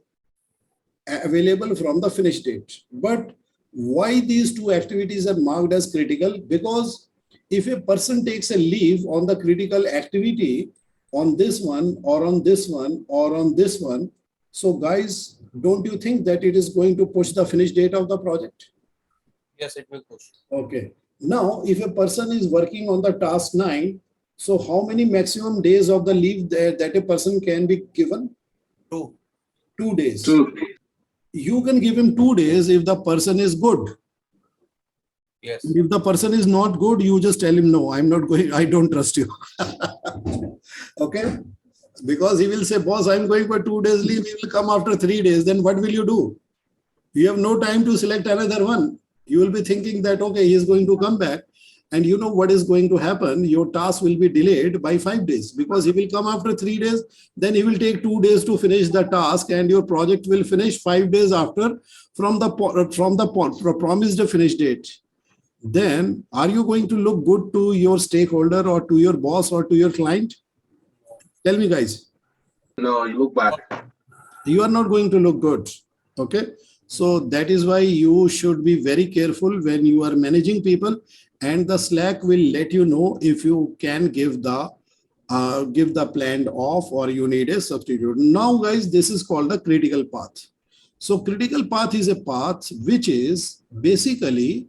available from the finish date. But why these two activities are marked as critical? Because if a person takes a leave on the critical activity on this one or on this one or on this one, so guys, don't you think that it is going to push the finish date of the project? Yes, it will push. Okay. Now, if a person is working on the task 9, so how many maximum days of the leave that a person can be given? 2. 2 days. 2. You can give him 2 days if the person is good. Yes. If the person is not good, you just tell him, no, I'm not going, I don't trust you. Okay. Because he will say, boss, I'm going for 2 days leave. He will come after 3 days. Then what will you do? You have no time to select another one. You will be thinking that, okay, he is going to come back. And you know what is going to happen? Your task will be delayed by 5 days because he will come after 3 days. Then he will take 2 days to finish the task and your project will finish 5 days after from the promised finish date. Then are you going to look good to your stakeholder or to your boss or to your client? Tell me, guys. No, you look bad. You are not going to look good. Okay. So that is why you should be very careful when you are managing people, and the Slack will let you know if you can give the planned off or you need a substitute. Now, guys, this is called the critical path. So critical path is a path which is basically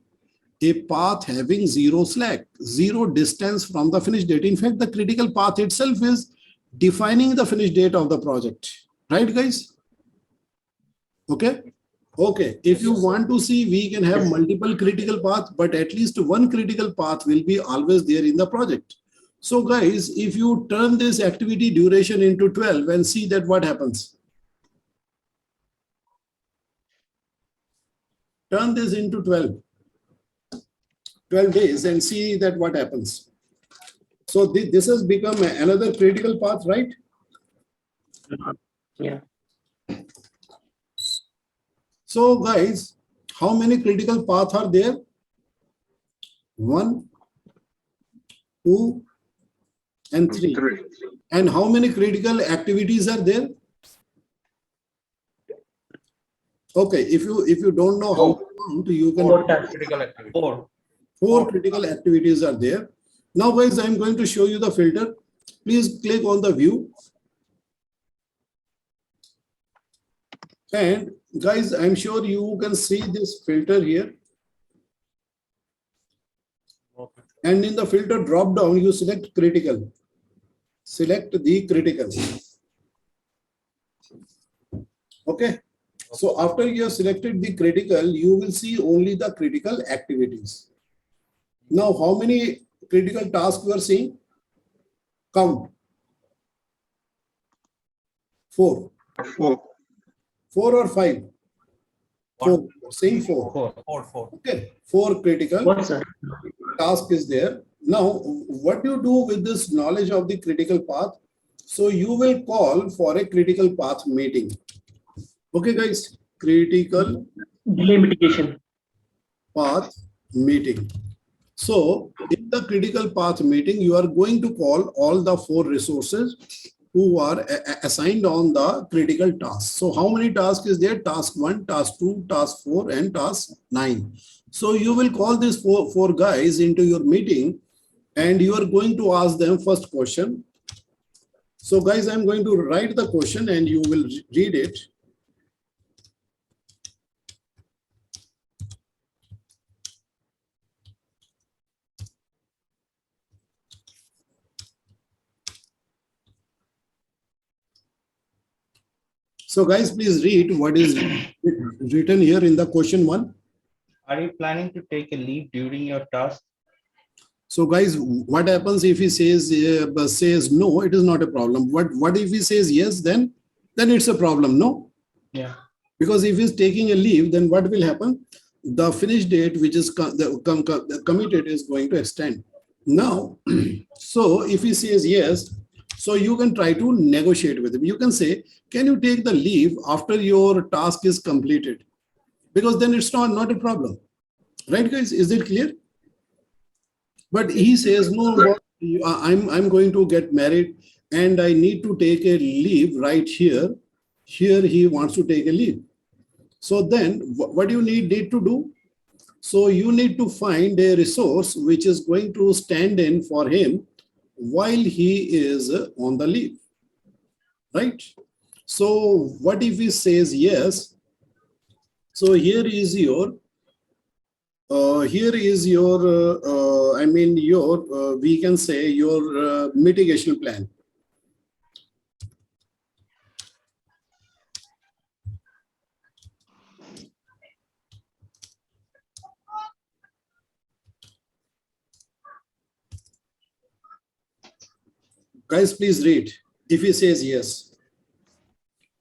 a path having 0 slack, 0 distance from the finish date. In fact, the critical path itself is defining the finish date of the project. Right, guys? Okay. Okay. If you want to see, we can have multiple critical paths, but at least one critical path will be always there in the project. So guys, if you turn this activity duration into 12 and see that what happens. Turn this into 12 days and see that what happens. So this has become another critical path, right? Yeah. So guys, how many critical paths are there? 1, 2, and 3. And how many critical activities are there? Okay, if you don't know how to count, you can. 4 tasks. Critical activity. 4 critical activities are there. Now, guys, I'm going to show you the filter. Please click on the view. And guys, I'm sure you can see this filter here. And in the filter drop down, you select critical. Select the critical. Okay. So after you have selected the critical, you will see only the critical activities. Now, how many critical tasks you are seeing? Count. 4. 4. 4 or 5? 4. Saying 4. Four. Okay. 4 critical What, sir? task is there. Now, what you do with this knowledge of the critical path? So you will call for a critical path meeting. Okay, guys. Critical Delay mitigation. path meeting. So in the critical path meeting, you are going to call all the 4 resources who are assigned on the critical task. So how many tasks is there? Task 1, task 2, task 4, and task 9. So you will call these four guys into your meeting and you are going to ask them first question. So guys, I'm going to write the question and you will read it. So guys, please read what is written here in the question 1. Are you planning to take a leave during your task? So guys, what happens if he says no, it is not a problem. What if he says yes, then it's a problem, no? Yeah. Because if he's taking a leave, then what will happen? The finish date, which is committed, is going to extend. Now, so if he says yes, so you can try to negotiate with him. You can say, can you take the leave after your task is completed? Because then it's not a problem. Right, guys? Is it clear? But he says, no, I'm going to get married and I need to take a leave right here. Here he wants to take a leave. So then what you need to do? So you need to find a resource which is going to stand in for him while he is on the leave. Right? So what if he says yes? So here is your we can say your mitigation plan. Guys, please read if he says yes.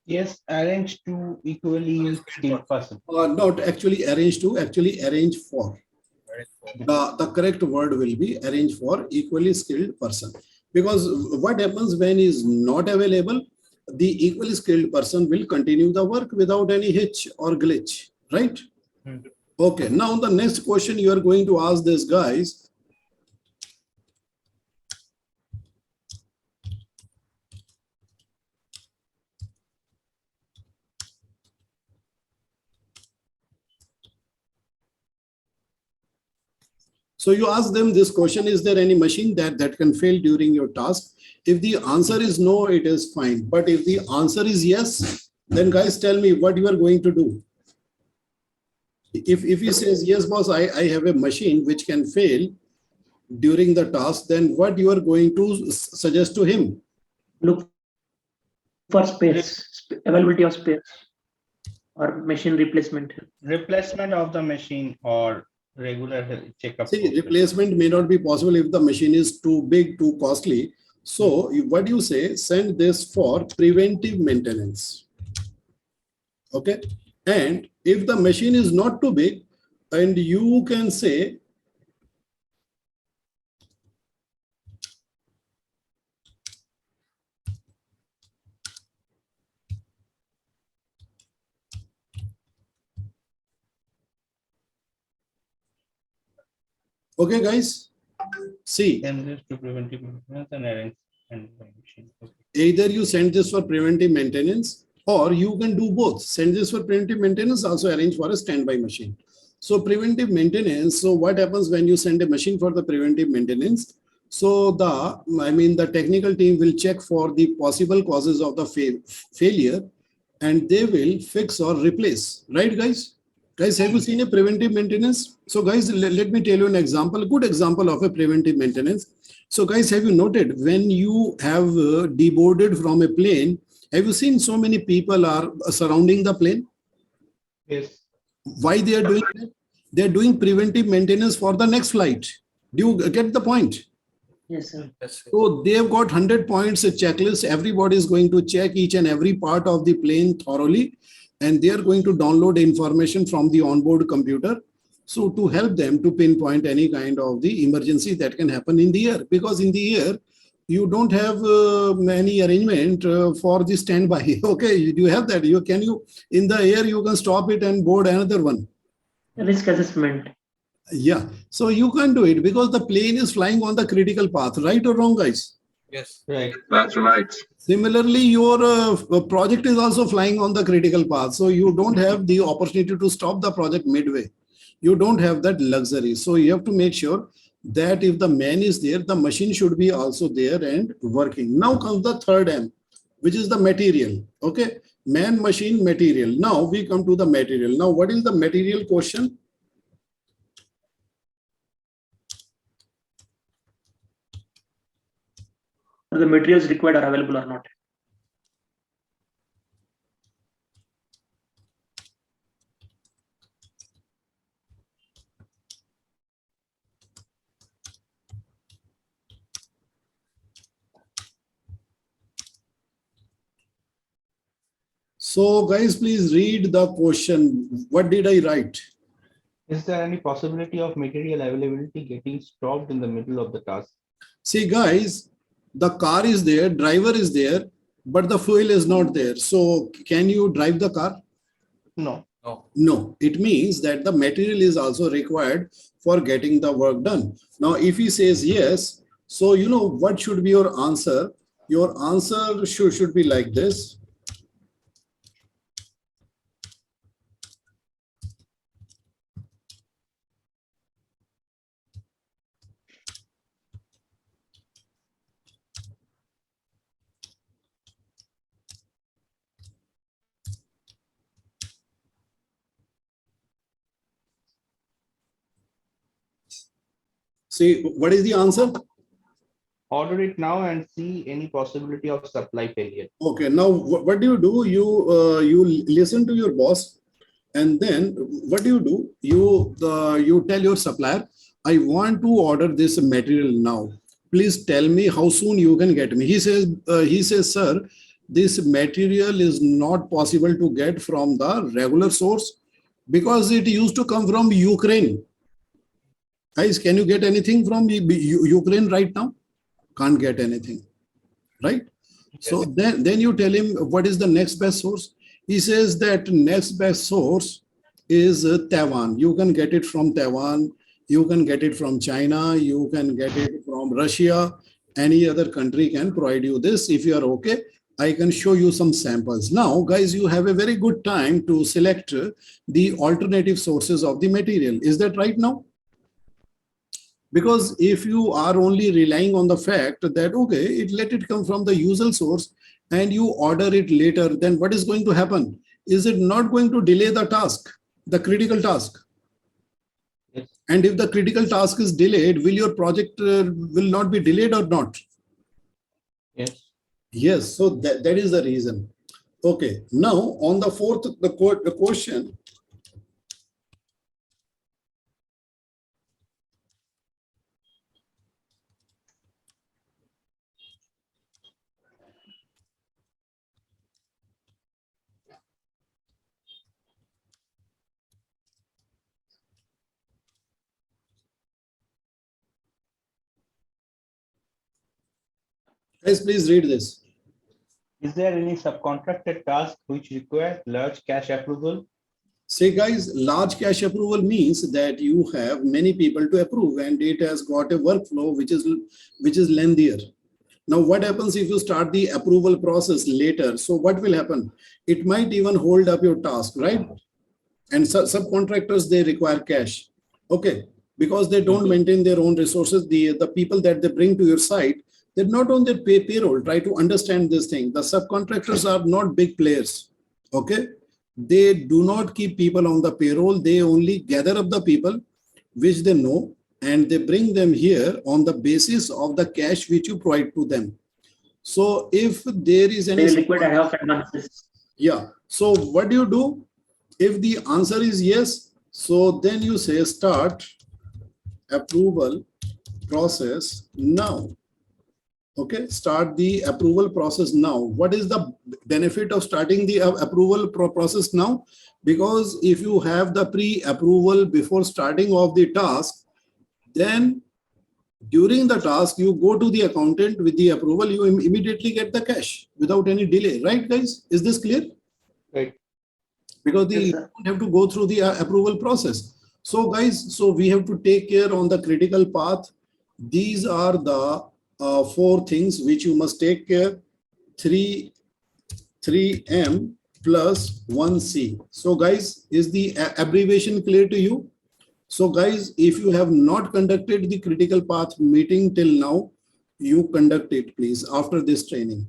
Yes, arrange to equally skilled person. Not actually arrange to, actually arrange for. The correct word will be arrange for equally skilled person. Because what happens when is not available, the equally skilled person will continue the work without any hitch or glitch, right? Okay, now the next question you are going to ask this guys. So you ask them this question, is there any machine that can fail during your task? If the answer is no, it is fine. But if the answer is yes, then guys tell me what you are going to do. If he says, yes, boss, I have a machine which can fail during the task, then what you are going to suggest to him? Look for space, availability of space, or machine replacement. Replacement of the machine or regular checkup. See, replacement may not be possible if the machine is too big, too costly. So what do you say? Send this for preventive maintenance. Okay. And if the machine is not too big, and you can say, okay, guys, see, Send this to preventive maintenance and arrange and machine. Okay. either you send this for preventive maintenance or you can do both. Send this for preventive maintenance, also arrange for a standby machine. So preventive maintenance, so what happens when you send a machine for the preventive maintenance? So the technical team will check for the possible causes of the failure and they will fix or replace. Right, guys? Guys, have you seen a preventive maintenance? So guys, let me tell you an example, a good example of a preventive maintenance. So guys, have you noted when you have deboarded from a plane, Have you seen so many people are surrounding the plane? Yes. Why they are doing that? They are doing preventive maintenance for the next flight. Do you get the point? Yes, sir. So they have got 100 points a checklist. Everybody is going to check each and every part of the plane thoroughly, and they are going to download information from the onboard computer. So to help them to pinpoint any kind of the emergency that can happen in the air, because in the air, you don't have any arrangement for the standby. Okay, you have that. In the air, you can stop it and board another one. Risk assessment. Yeah, so you can't do it because the plane is flying on the critical path, right or wrong, guys? Yes. Right. That's right. Similarly, your project is also flying on the critical path. So you don't have the opportunity to stop the project midway. You don't have that luxury. So you have to make sure that if the man is there, the machine should be also there and working. Now comes the third M, which is the material. Okay, man, machine, material. Now we come to the material. Now, what is the material question? The materials required are available or not. So guys, please read the question. What did I write? Is there any possibility of material availability getting stopped in the middle of the task? See guys, the car is there, driver is there, but the fuel is not there. So can you drive the car? No. No, it means that the material is also required for getting the work done. Now, if he says yes, so you know what should be your answer? Your answer should be like this. See, what is the answer? Order it now and see any possibility of supply failure. Okay, now what do? You listen to your boss, and then what do? You tell your supplier, I want to order this material now. Please tell me how soon you can get me. He says, sir, this material is not possible to get from the regular source because it used to come from Ukraine. Guys, can you get anything from Ukraine right now? Can't get anything, right? So then you tell him what is the next best source. He says that next best source is Taiwan. You can get it from Taiwan. You can get it from China. You can get it from Russia. Any other country can provide you this. If you are okay, I can show you some samples. Now, guys, you have a very good time to select the alternative sources of the material. Is that right now? Because if you are only relying on the fact that, okay, let it come from the usual source and you order it later, then what is going to happen? Is it not going to delay the task, the critical task? Yes. And if the critical task is delayed, will your project will not be delayed or not? Yes. Yes, so that is the reason. Okay, now on the fourth, the question. Guys, please read this. Is there any subcontracted task which require large cash approval? Say guys, large cash approval means that you have many people to approve and it has got a workflow which is lengthier. Now, what happens if you start the approval process later? So what will happen? It might even hold up your task, right? And subcontractors, they require cash. Okay, because they don't maintain their own resources. The people that they bring to your site, they're not on their payroll. Try to understand this thing. The subcontractors are not big players. Okay, they do not keep people on the payroll. They only gather up the people which they know and they bring them here on the basis of the cash which you provide to them. So if there is They any, will require ad hoc advances. yeah. So what do? If the answer is yes, so then you say start approval process now. Okay, start the approval process now. What is the benefit of starting the approval process now? Because if you have the pre-approval before starting of the task, then during the task, you go to the accountant with the approval, you immediately get the cash without any delay. Right, guys? Is this clear? Right. Because Yes, you sir. don't have to go through the approval process. So guys, so we have to take care on the critical path. These are the 4 things which you must take care. 3M plus 1C. So guys, is the abbreviation clear to you? So guys, if you have not conducted the critical path meeting till now, you conduct it please after this training.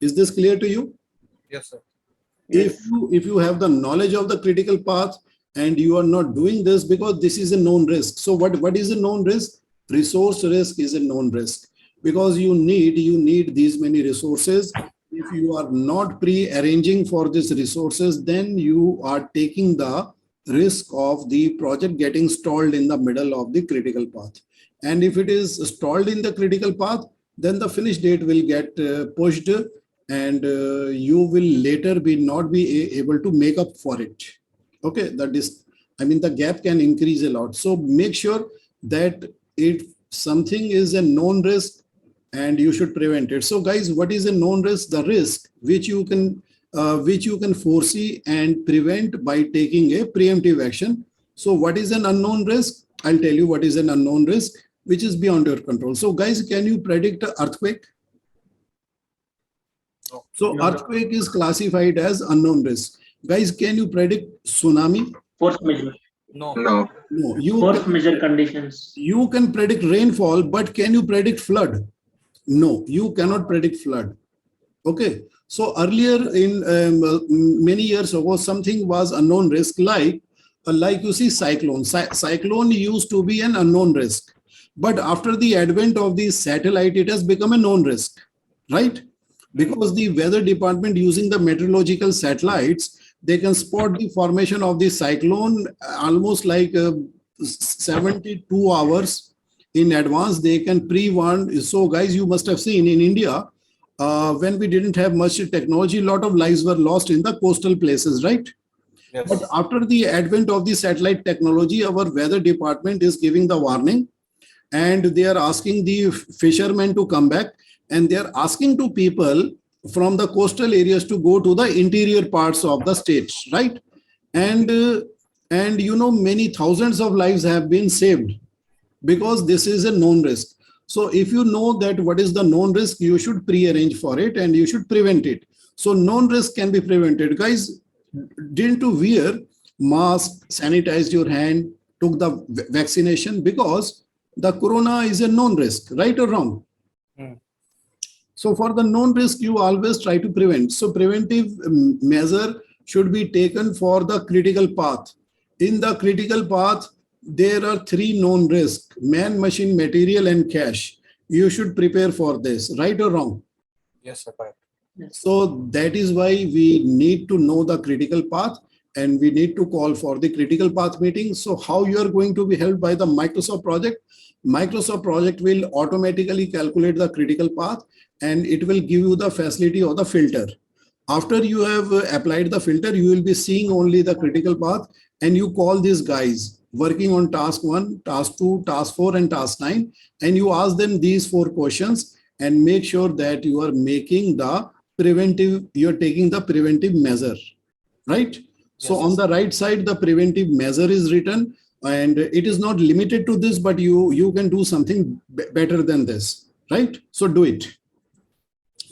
Is this clear to you? Yes, sir. Yes. If you have the knowledge of the critical path and you are not doing this, because this is a known risk. So what is a known risk? Resource risk is a known risk, because you need these many resources. If you are not pre-arranging for these resources, then you are taking the risk of the project getting stalled in the middle of the critical path. And if it is stalled in the critical path, then the finish date will get pushed, and you will later not be able to make up for it. Okay, that is, I mean, the gap can increase a lot. So make sure that if something is a known risk, and you should prevent it. So guys, what is a known risk? The risk which you can foresee and prevent by taking a preemptive action. So what is an unknown risk? I'll tell you what is an unknown risk, which is beyond your control. So guys, can you predict an earthquake? So No. earthquake is classified as unknown risk. Guys, can you predict tsunami? Force measure. No. No. No. Force measure conditions. You can predict rainfall, but can you predict flood? No, you cannot predict flood. Okay. So earlier in many years ago, something was unknown risk, like you see cyclone. Cyclone used to be an unknown risk, but after the advent of the satellite, it has become a known risk, right? Because the weather department, using the meteorological satellites, they can spot the formation of the cyclone almost like 72 hours in advance. They can pre-warn. So guys, you must have seen in India, when we didn't have much technology, a lot of lives were lost in the coastal places, right? Yes. But after the advent of the satellite technology, our weather department is giving the warning, and they are asking the fishermen to come back, and they are asking to people from the coastal areas to go to the interior parts of the states, right? And you know, many thousands of lives have been saved, because this is a known risk. So if you know that what is the known risk, you should pre-arrange for it and you should prevent it. So known risk can be prevented. Guys, didn't you wear mask, sanitize your hand, took the vaccination? Because the corona is a known risk, right or wrong? So for the known risk, you always try to prevent. So preventive measure should be taken for the critical path. In the critical path, there are 3 known risks: man, machine, material, and cash. You should prepare for this, right or wrong? Yes, sir. Correct. So that is why we need to know the critical path, and we need to call for the critical path meeting. So how you are going to be helped by the Microsoft project? Microsoft project will automatically calculate the critical path, and it will give you the facility of the filter. After you have applied the filter, you will be seeing only the critical path, and you call these guys working on task 1, task 2, task 4, and task 9, and you ask them these 4 questions, and make sure that you are making the preventive, you are taking the preventive measure, right? So on the right side, the preventive measure is written, and it is not limited to this, but you can do something better than this, right? So do it.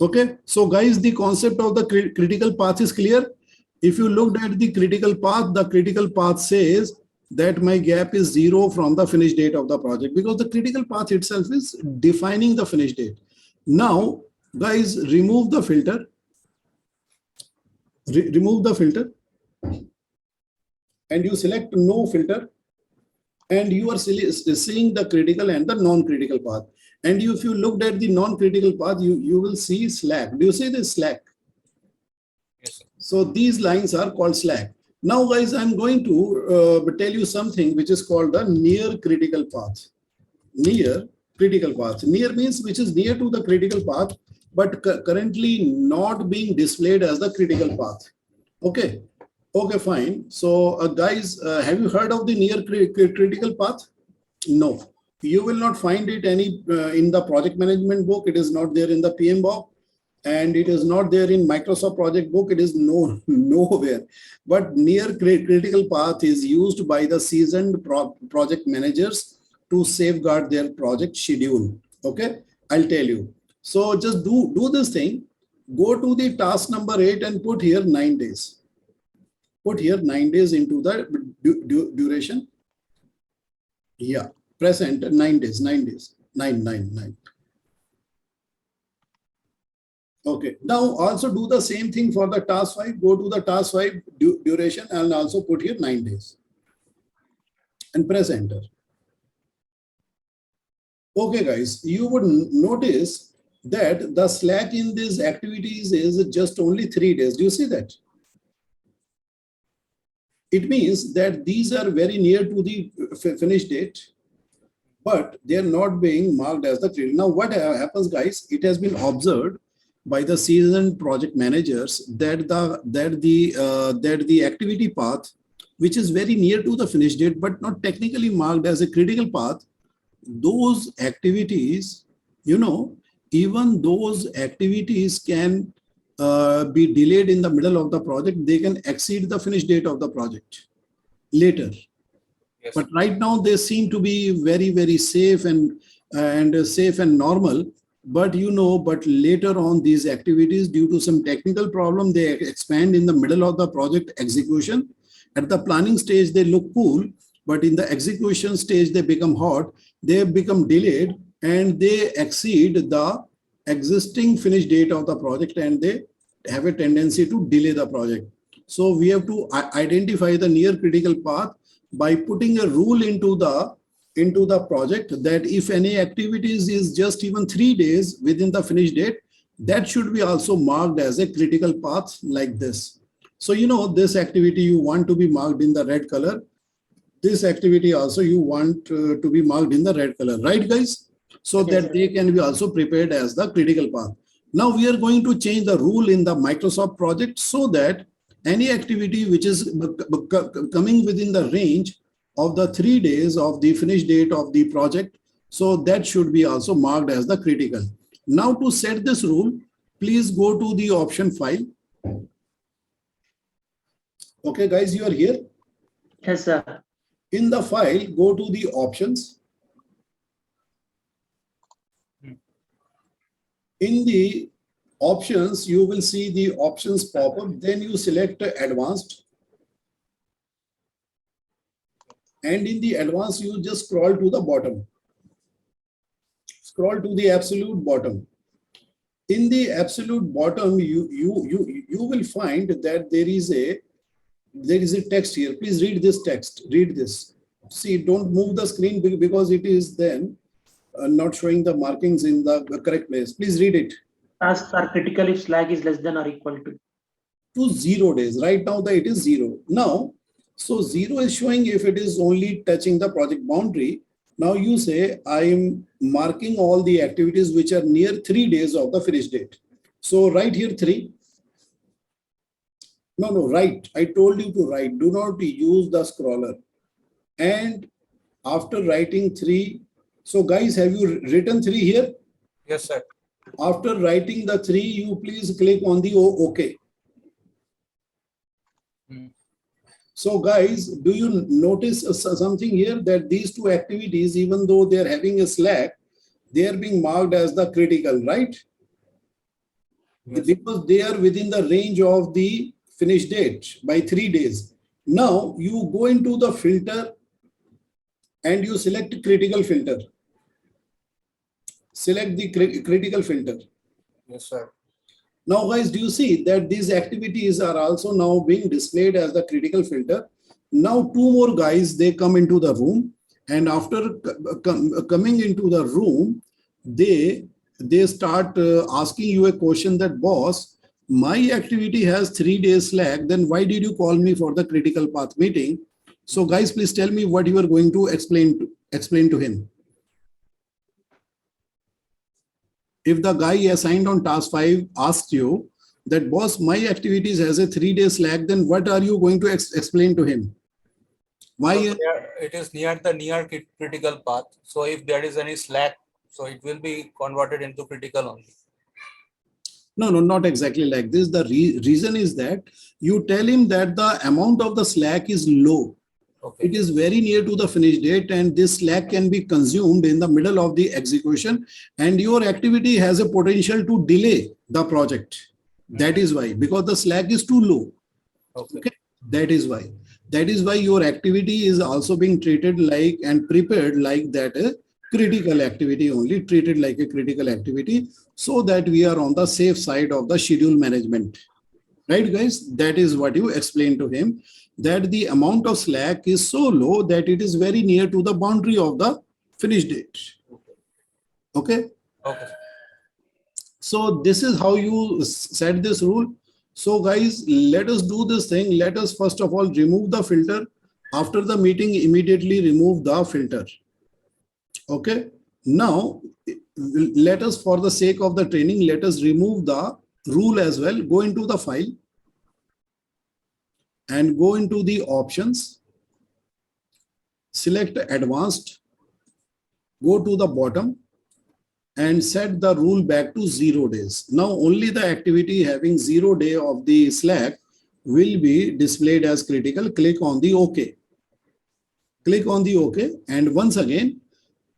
Okay. So guys, the concept of the critical path is clear. If you looked at the critical path says that my gap is 0 from the finish date of the project, because the critical path itself is defining the finish date. Now, guys, remove the filter. Remove the filter, and you select no filter, and you are seeing the critical and the non-critical path. And if you looked at the non-critical path, you will see slack. Do you see this slack? Yes, sir. So these lines are called slack. Now, guys, I'm going to tell you something which is called the near critical path. Near critical path. Near means which is near to the critical path, but currently not being displayed as the critical path. Okay. Okay, fine. So, guys, have you heard of the near critical path? No. You will not find it any in the project management book. It is not there in the PM book. And it is not there in Microsoft project book. It is nowhere. But near critical path is used by the seasoned project managers to safeguard their project schedule. Okay, I'll tell you. So just do this thing. Go to the task number 8 and put here 9 days. Put here 9 days into the duration. Yeah, present 9 days, 9 days, 9. Okay, now also do the same thing for the task 5. Go to the task 5 duration and also put here 9 days and press enter. Okay, guys, you would notice that the slack in these activities is just only 3 days. Do you see that? It means that these are very near to the finish date, but they are not being marked as the critical. Now, what happens, guys? It has been observed by the seasoned project managers that the activity path, which is very near to the finish date, but not technically marked as a critical path, those activities, even those activities can be delayed in the middle of the project. They can exceed the finish date of the project later. Yes. But right now they seem to be very, very safe and safe and normal. But but later on these activities, due to some technical problem, they expand in the middle of the project execution. At the planning stage, they look cool, but in the execution stage, they become hot. They become delayed and they exceed the existing finish date of the project, and they have a tendency to delay the project. So we have to identify the near critical path by putting a rule into the project that if any activities is just even 3 days within the finish date, that should be also marked as a critical path like this. So this activity you want to be marked in the red color. This activity also you want to be marked in the red color, right, guys? So that they can be also prepared as the critical path. Now we are going to change the rule in the Microsoft project so that any activity which is coming within the range of the 3 days of the finish date of the project, so that should be also marked as the critical. Now to set this rule, please go to the option file. Okay, guys, you are here? Yes, sir. In the file, go to the options. In the options, you will see the options pop up. Then you select advanced. And in the advanced, you just scroll to the bottom. Scroll to the absolute bottom. In the absolute bottom, you will find that there is a text here. Please read this text. Read this. See, don't move the screen because it is then not showing the markings in the correct place. Please read it. Tasks are critical if slack is less than or equal to 0 days. Right now, it is 0. Now, so 0 is showing if it is only touching the project boundary. Now you say, I am marking all the activities which are near 3 days of the finish date. So write here 3. No, write. I told you to write. Do not use the scroller. And after writing 3, so guys, have you written 3 here? Yes, sir. After writing the 3, you please click on the OK. So guys, do you notice something here that these 2 activities, even though they are having a slack, they are being marked as the critical, right? Yes. Because they are within the range of the finish date by 3 days. Now you go into the filter and you select critical filter. Select the critical filter. Yes, sir. Now, guys, do you see that these activities are also now being displayed as the critical filter? Now, 2 more guys, they come into the room, and after coming into the room, they start asking you a question that, boss, my activity has 3 days slack, then why did you call me for the critical path meeting? So guys, please tell me what you are going to explain to him. If the guy assigned on task 5 asks you that, boss, my activities has a 3 days slack, then what are you going to explain to him? Why? It is near the critical path. So if there is any slack, so it will be converted into critical only. No, not exactly like this. The reason is that you tell him that the amount of the slack is low. Okay. It is very near to the finish date, and this slack can be consumed in the middle of the execution, and your activity has a potential to delay the project. That is why, because the slack is too low. Okay. That is why your activity is also being treated like and prepared like that a critical activity, only treated like a critical activity, so that we are on the safe side of the schedule management. Right, guys? That is what you explain to him, that the amount of slack is so low that it is very near to the boundary of the finish date. Okay. Okay. So this is how you set this rule. So guys, let us do this thing. Let us first of all remove the filter. After the meeting, immediately remove the filter. Okay. Now, let us, for the sake of the training, let us remove the rule as well. Go into the file and go into the options. Select advanced. Go to the bottom and set the rule back to 0 days. Now only the activity having 0 day of the slack will be displayed as critical. Click on the OK. Click on the OK, and once again,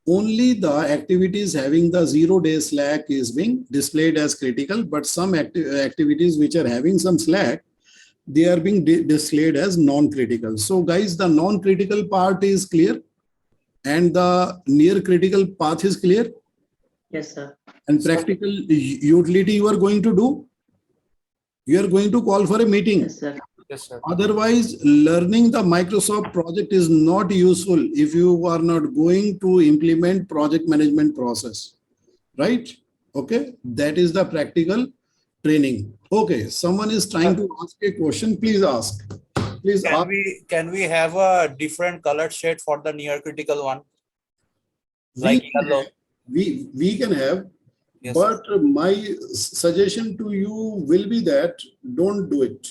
only the activities having the 0 day slack is being displayed as critical, but some activities which are having some slack, they are being displayed as non-critical. So guys, the non-critical part is clear and the near critical path is clear. Yes, sir. And practical utility you are going to do, you are going to call for a meeting. Yes, sir. Yes, sir. Otherwise, learning the Microsoft project is not useful if you are not going to implement project management process, right? Okay, that is the practical training. Okay, someone is trying to ask a question. Please ask. Please ask. Can we have a different color shade for the near critical one? Like yellow. We can have, Yes, but my suggestion to you will be that don't do it.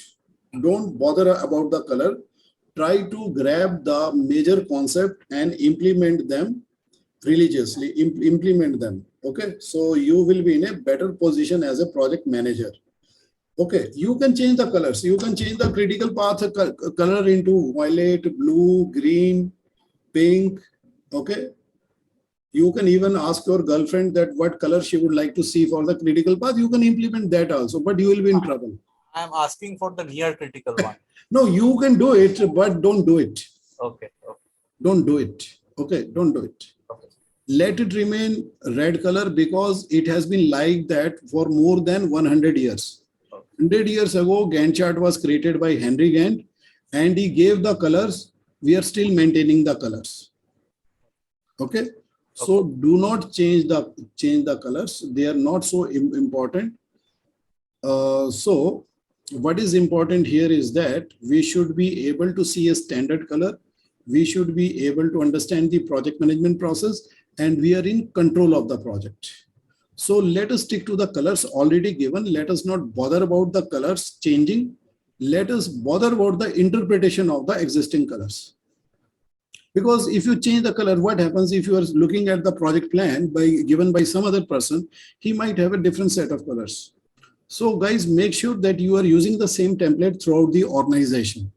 Don't bother about the color. Try to grab the major concept and implement them religiously. Implement them. Okay, so you will be in a better position as a project manager. Okay, you can change the colors. You can change the critical path color into violet, blue, green, pink. Okay. You can even ask your girlfriend that what color she would like to see for the critical path. You can implement that also, but you will be in trouble. I'm asking for the near critical one. No, you can do it, but don't do it. Okay. Don't do it. Okay, don't do it. Okay. Let it remain red color because it has been like that for more than 100 years. 100 years ago, Gantt chart was created by Henry Gantt and he gave the colors. We are still maintaining the colors. Okay. So do not change the colors. They are not so important. So what is important here is that we should be able to see a standard color. We should be able to understand the project management process, and we are in control of the project. So let us stick to the colors already given. Let us not bother about the colors changing. Let us bother about the interpretation of the existing colors. Because if you change the color, what happens if you are looking at the project plan given by some other person, he might have a different set of colors. So guys, make sure that you are using the same template throughout the organization.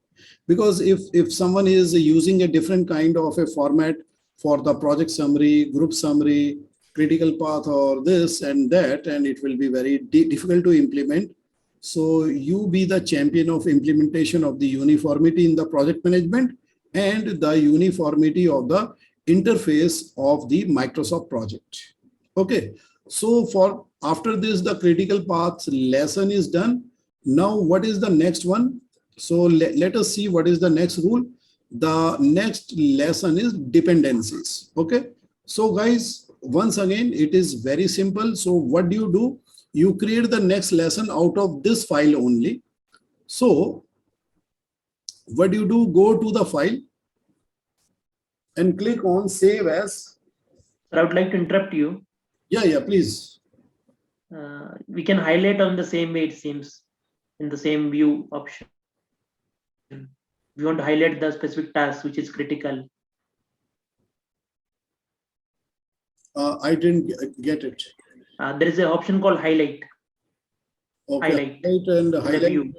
Because if someone is using a different kind of a format for the project summary, group summary, critical path or this and that, and it will be very difficult to implement. So you be the champion of implementation of the uniformity in the project management and the uniformity of the interface of the Microsoft project. Okay, so for after this, the critical path lesson is done. Now, what is the next one? So let us see what is the next rule. The next lesson is dependencies. Okay, so guys, once again, it is very simple. So what do? You create the next lesson out of this file only. So what do? Go to the file and click on save as. Sir, I would like to interrupt you. Yeah, please. We can highlight on the same way, it seems, in the same view option. We want to highlight the specific task which is critical. I didn't get it. There is an option called highlight. Okay. Highlight. And in the view.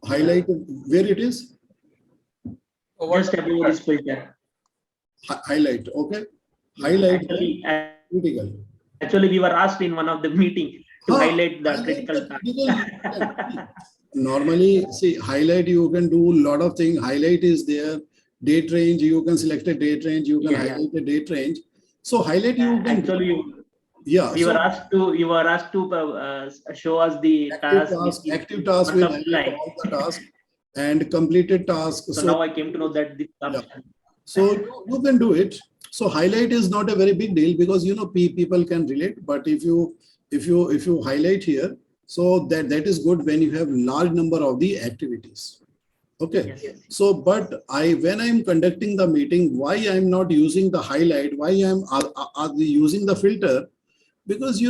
highlight where it is? Just above this filter. Highlight. Okay. Highlight. Critical. Actually, we were asked in one of the meeting to highlight the critical task. Normally, see, highlight, you can do a lot of things. Highlight is there. Date range, you can select a date range. You can highlight a date range. So highlight, you can actually. You were asked to show us the active task will highlight all the task and completed task. So now I came to know that this option. So you can do it. So highlight is not a very big deal because people can relate. But if you highlight here, so that is good when you have large number of the activities. Okay. Yes. So, but when I'm conducting the meeting, why I'm not using the highlight? Why I'm using the filter? Because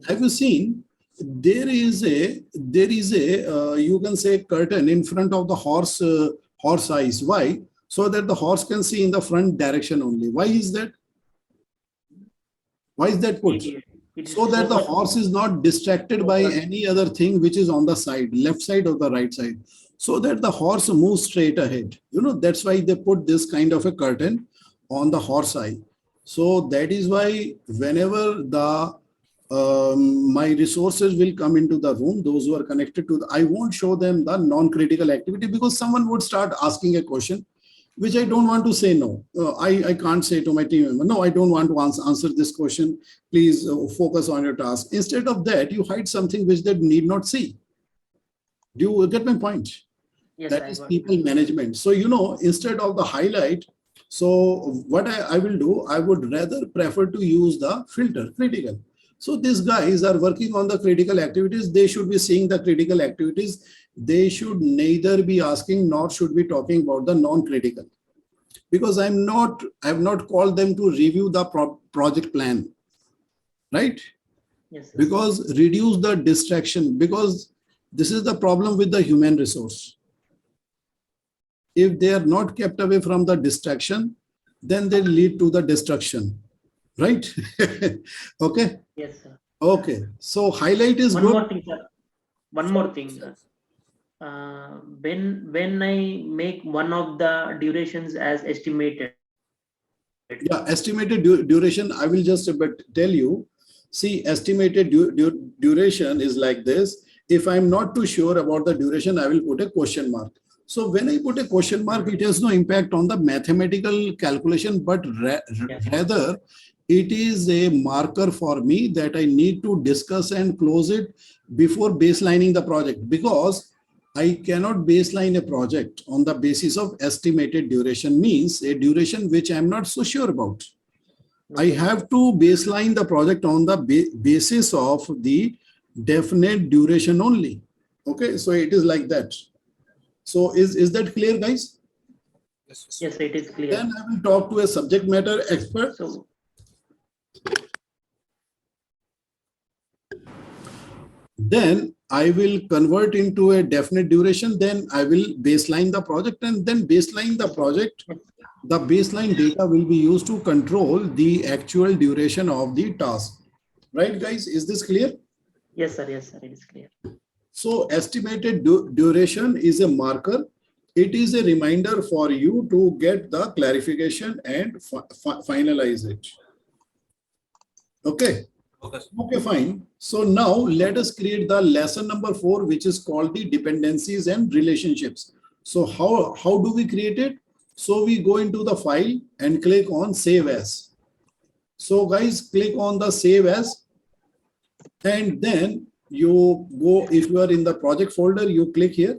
have you seen there is a you can say curtain in front of the horse eyes. Why? So that the horse can see in the front direction only. Why is that? Why is that put? So that the horse is not distracted by any other thing which is on the side, left side or the right side. So that the horse moves straight ahead. That's why they put this kind of a curtain on the horse eye. So that is why whenever the my resources will come into the room, those who are connected to I won't show them the non-critical activity because someone would start asking a question which I don't want to say no. I can't say to my team member, no, I don't want to answer this question. Please focus on your task. Instead of that, you hide something which they need not see. Do you get my point? Yes, that is people management. So, instead of the highlight, so what I will do, I would rather prefer to use the filter, critical. So these guys are working on the critical activities. They should be seeing the critical activities. They should neither be asking nor should be talking about the non-critical. Because I have not called them to review the project plan. Right? Yes. Because reduce the distraction. Because this is the problem with the human resource. If they are not kept away from the distraction, then they lead to the destruction. Right? Okay. Yes, sir. Okay. So highlight is one good. More thing, sir. One more thing. When I make one of the durations as estimated. Yeah, estimated duration. I will just tell you. See, estimated duration is like this. If I'm not too sure about the duration, I will put a question mark. So when I put a question mark, it has no impact on the mathematical calculation, but rather it is a marker for me that I need to discuss and close it before baselining the project, because I cannot baseline a project on the basis of estimated duration, means a duration which I'm not so sure about. I have to baseline the project on the basis of the definite duration only. Okay, so it is like that. So is that clear, guys? Yes, it is clear. Then I will talk to a subject matter expert. So, then I will convert into a definite duration. Then I will baseline the project, and then baseline the project. The baseline data will be used to control the actual duration of the task. Right, guys? Is this clear? yes, sir. Yes, sir. It is clear. So estimated duration is a marker. It is a reminder for you to get the clarification and finalize it. Okay. Okay, fine. So now let us create the lesson number 4, which is called the dependencies and relationships. So how do we create it? So we go into the file and click on save as. So guys, click on the save as, and then you go, if you are in the project folder, you click here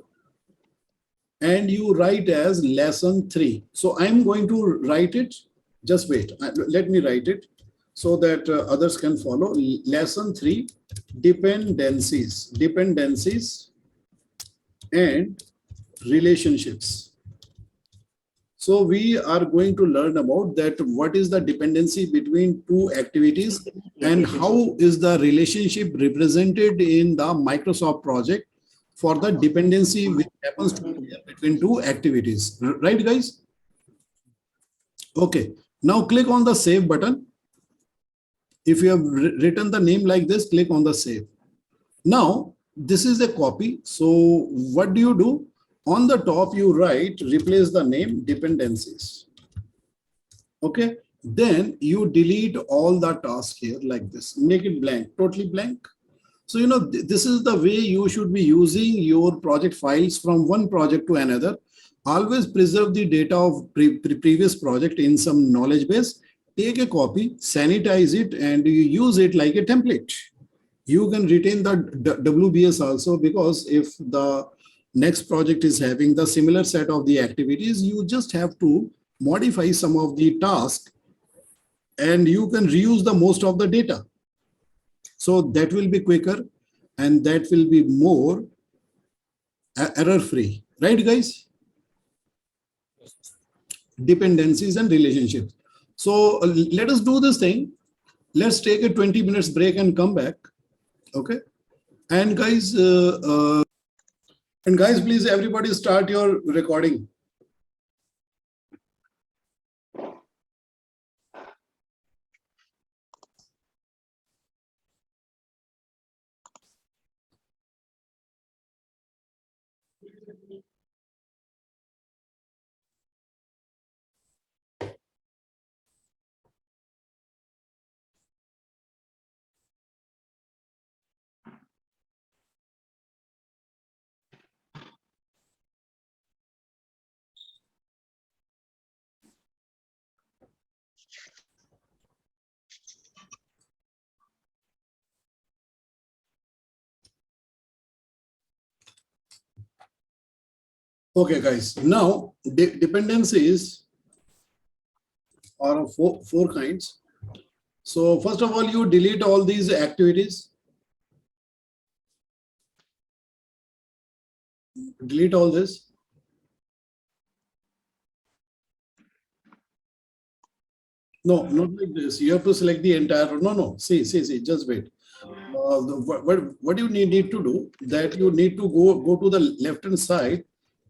and you write as lesson 3. So I'm going to write it. Just wait. Let me write it. so that others can follow. Lesson 3, dependencies and relationships. So we are going to learn about that, what is the dependency between two activities and how is the relationship represented in the Microsoft project for the dependency which happens to be between two activities. Right, guys? Okay. Now click on the save button. If you have written the name like this, click on the save. Now, this is a copy. So what do? On the top, you write, replace the name dependencies. Okay. Then you delete all the tasks here like this. Make it blank, totally blank. So, this is the way you should be using your project files from one project to another. Always preserve the data of previous project in some knowledge base. Take a copy, sanitize it, and you use it like a template. You can retain the WBS also, because if the next project is having the similar set of the activities, you just have to modify some of the tasks and you can reuse the most of the data. So that will be quicker and that will be more error-free. Right, guys? Dependencies and relationships. So let us do this thing. Let's take a 20 minutes break and come back. Okay. And guys, please, everybody start your recording. Okay, guys. Now, dependencies are of four kinds. So first of all, you delete all these activities. Delete all this. No, not like this. You have to select the entire. No. See. Just wait. What you need to do, that you need to go to the left hand side,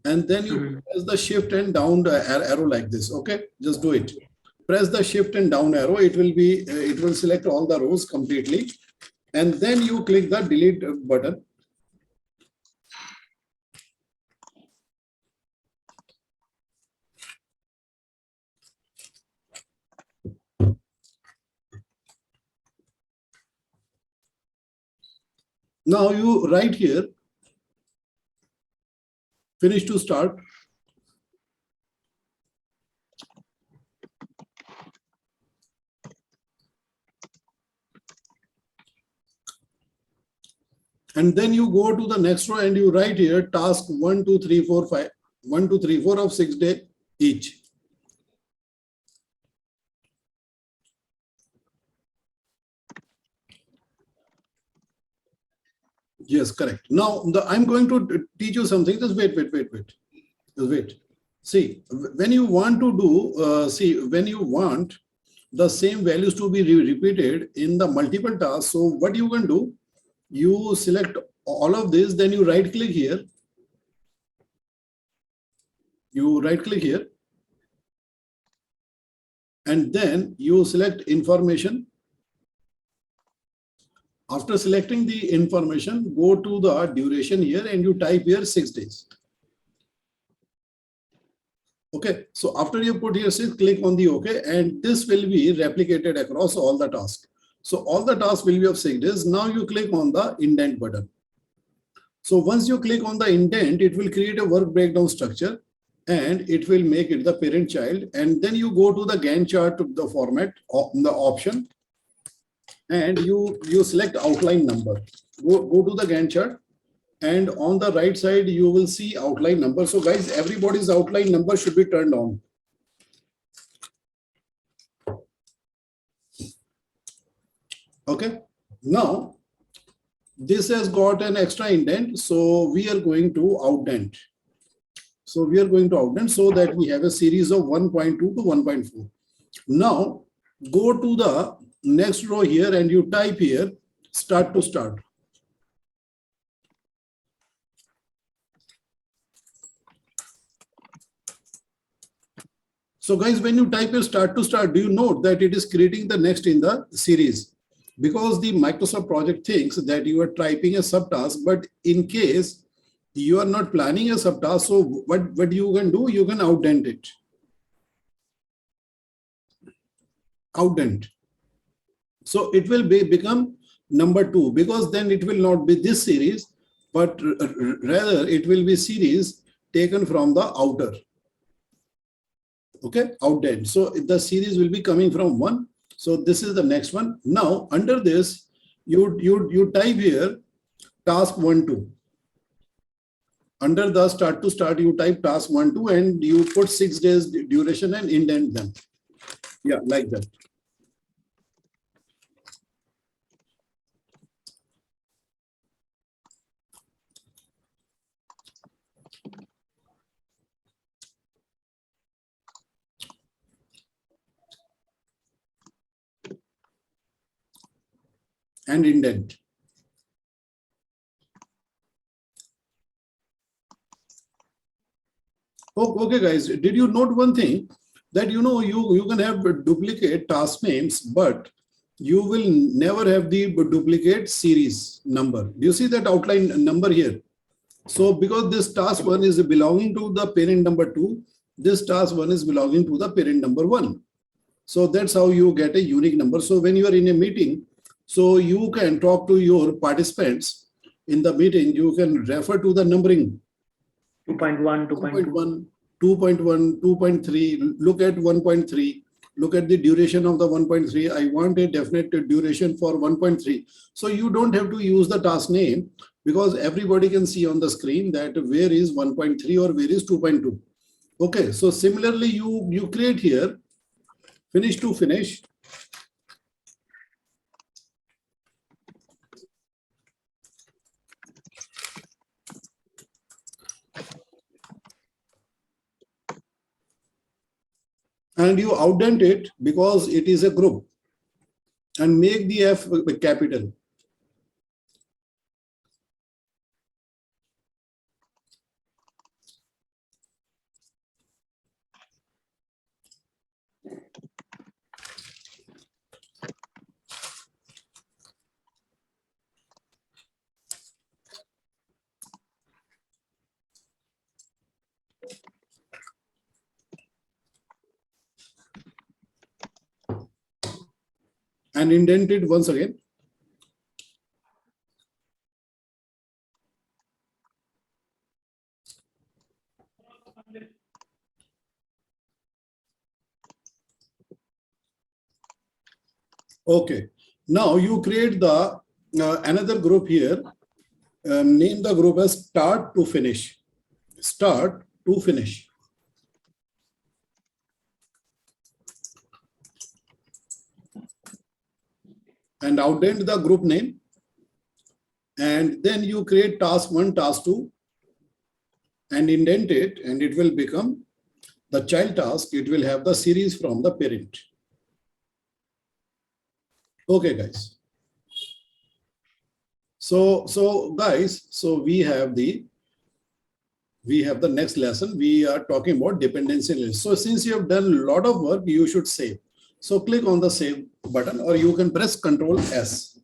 and then you press the shift and down arrow like this. Okay, just do it. Press the shift and down arrow. It will select all the rows completely, and then you click the delete button. Now you write here, finish to start. And then you go to the next row and you write here task 1, 2, 3, 4, 5, 1, 2, 3, 4 of 6 days each. Yes, correct. Now I'm going to teach you something. Just wait. Just wait. See, when you want to do, when you want the same values to be repeated in the multiple tasks, so what you can do, you select all of this, then you right click here. You right click here. And then you select information. After selecting the information, go to the duration here and you type here 6 days. Okay, so after you put here 6, click on the OK, and this will be replicated across all the tasks. So all the tasks will be of 6 days. Now you click on the indent button. So once you click on the indent, it will create a work breakdown structure and it will make it the parent child. And then you go to the Gantt chart, the format, the option, and you select outline number. Go to the Gantt chart, and on the right side you will see outline number. So guys, everybody's outline number should be turned on. Okay. Now, this has got an extra indent. So we are going to outdent. So we are going to outdent so that we have a series of 1.2 to 1.4. Now, go to the next row here and you type here, start to start. So guys, when you type your start to start, do you note that it is creating the next in the series? Because the Microsoft project thinks that you are typing a subtask, but in case you are not planning a subtask, so what you can do, you can outdent it. Outdent. So it will become number 2, because then it will not be this series, but rather it will be series taken from the outer. Okay, outdent. So the series will be coming from 1. So this is the next one. Now under this, you type here task 1, 2. Under the start to start, you type task 1, 2, and you put 6 days duration and indent them. Yeah, like that. And indent. Oh, okay, guys, did you note one thing? That you can have duplicate task names, but you will never have the duplicate series number. Do you see that outline number here? So because this task 1 is belonging to the parent number 2, this task 1 is belonging to the parent number 1. So that's how you get a unique number. So when you are in a meeting, so you can talk to your participants in the meeting, you can refer to the numbering. 2.1, 2.2. 2.1, 2.3, look at 1.3, look at the duration of the 1.3. I want a definite duration for 1.3. So you don't have to use the task name, because everybody can see on the screen that where is 1.3 or where is 2.2. Okay, so similarly, you create here, finish to finish. And you outdent it because it is a group, and make the F capital. And indent it once again. Okay, now you create the another group here. Name the group as start to finish. Start to finish. And outdent the group name. And then you create task 1, task 2, and indent it, and it will become the child task. It will have the series from the parent. Okay, guys. So guys, so we have the next lesson. We are talking about dependency list. So since you have done a lot of work, you should save. So click on the save button, or you can press Ctrl S.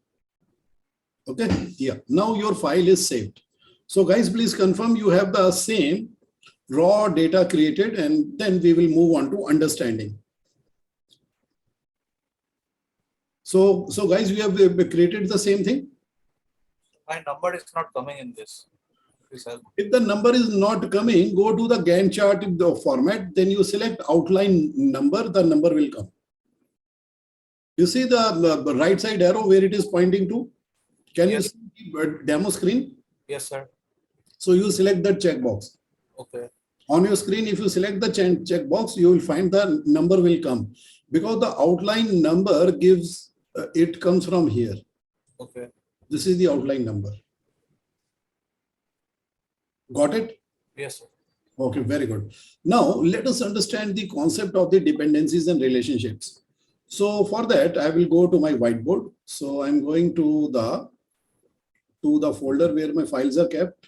Okay, yeah, now your file is saved. So guys, please confirm you have the same raw data created, and then we will move on to understanding. So guys, we have created the same thing. My number is not coming in this. If the number is not coming, go to the Gantt chart in the format, then you select outline number, the number will come. You see the right side arrow where it is pointing to? Can you see the demo screen? Yes, sir. So you select that checkbox. Okay. On your screen, if you select the checkbox, you will find the number will come, because the outline number gives It comes from here. Okay. This is the outline number. Got it? Yes, sir. Okay, very good. Now, let us understand the concept of the dependencies and relationships. So for that, I will go to my whiteboard. So I'm going to the folder where my files are kept.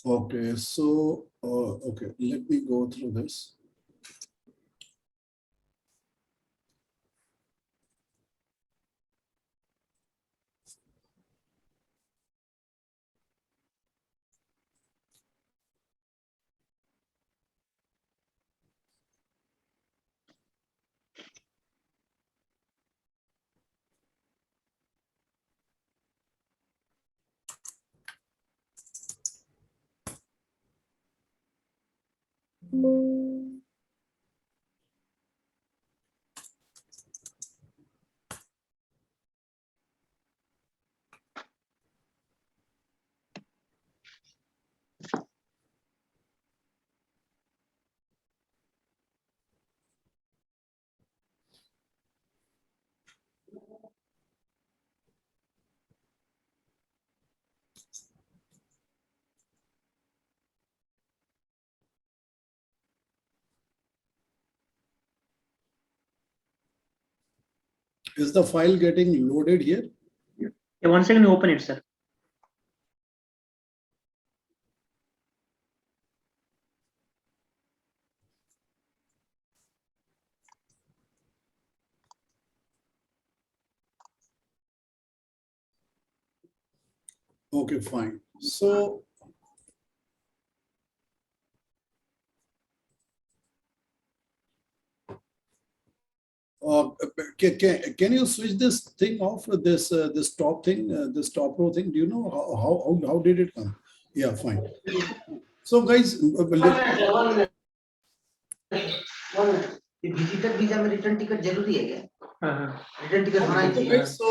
Okay, so, okay, let me go through this. Is the file getting loaded here? Yeah, 1 second, you open it, sir. Okay, fine. So can you switch this thing off, this top thing, this top row thing? Do you know how did it come? Yeah, fine. So guys, visitor visa में return ticket जरूरी है क्या? Return ticket होना ही चाहिए। so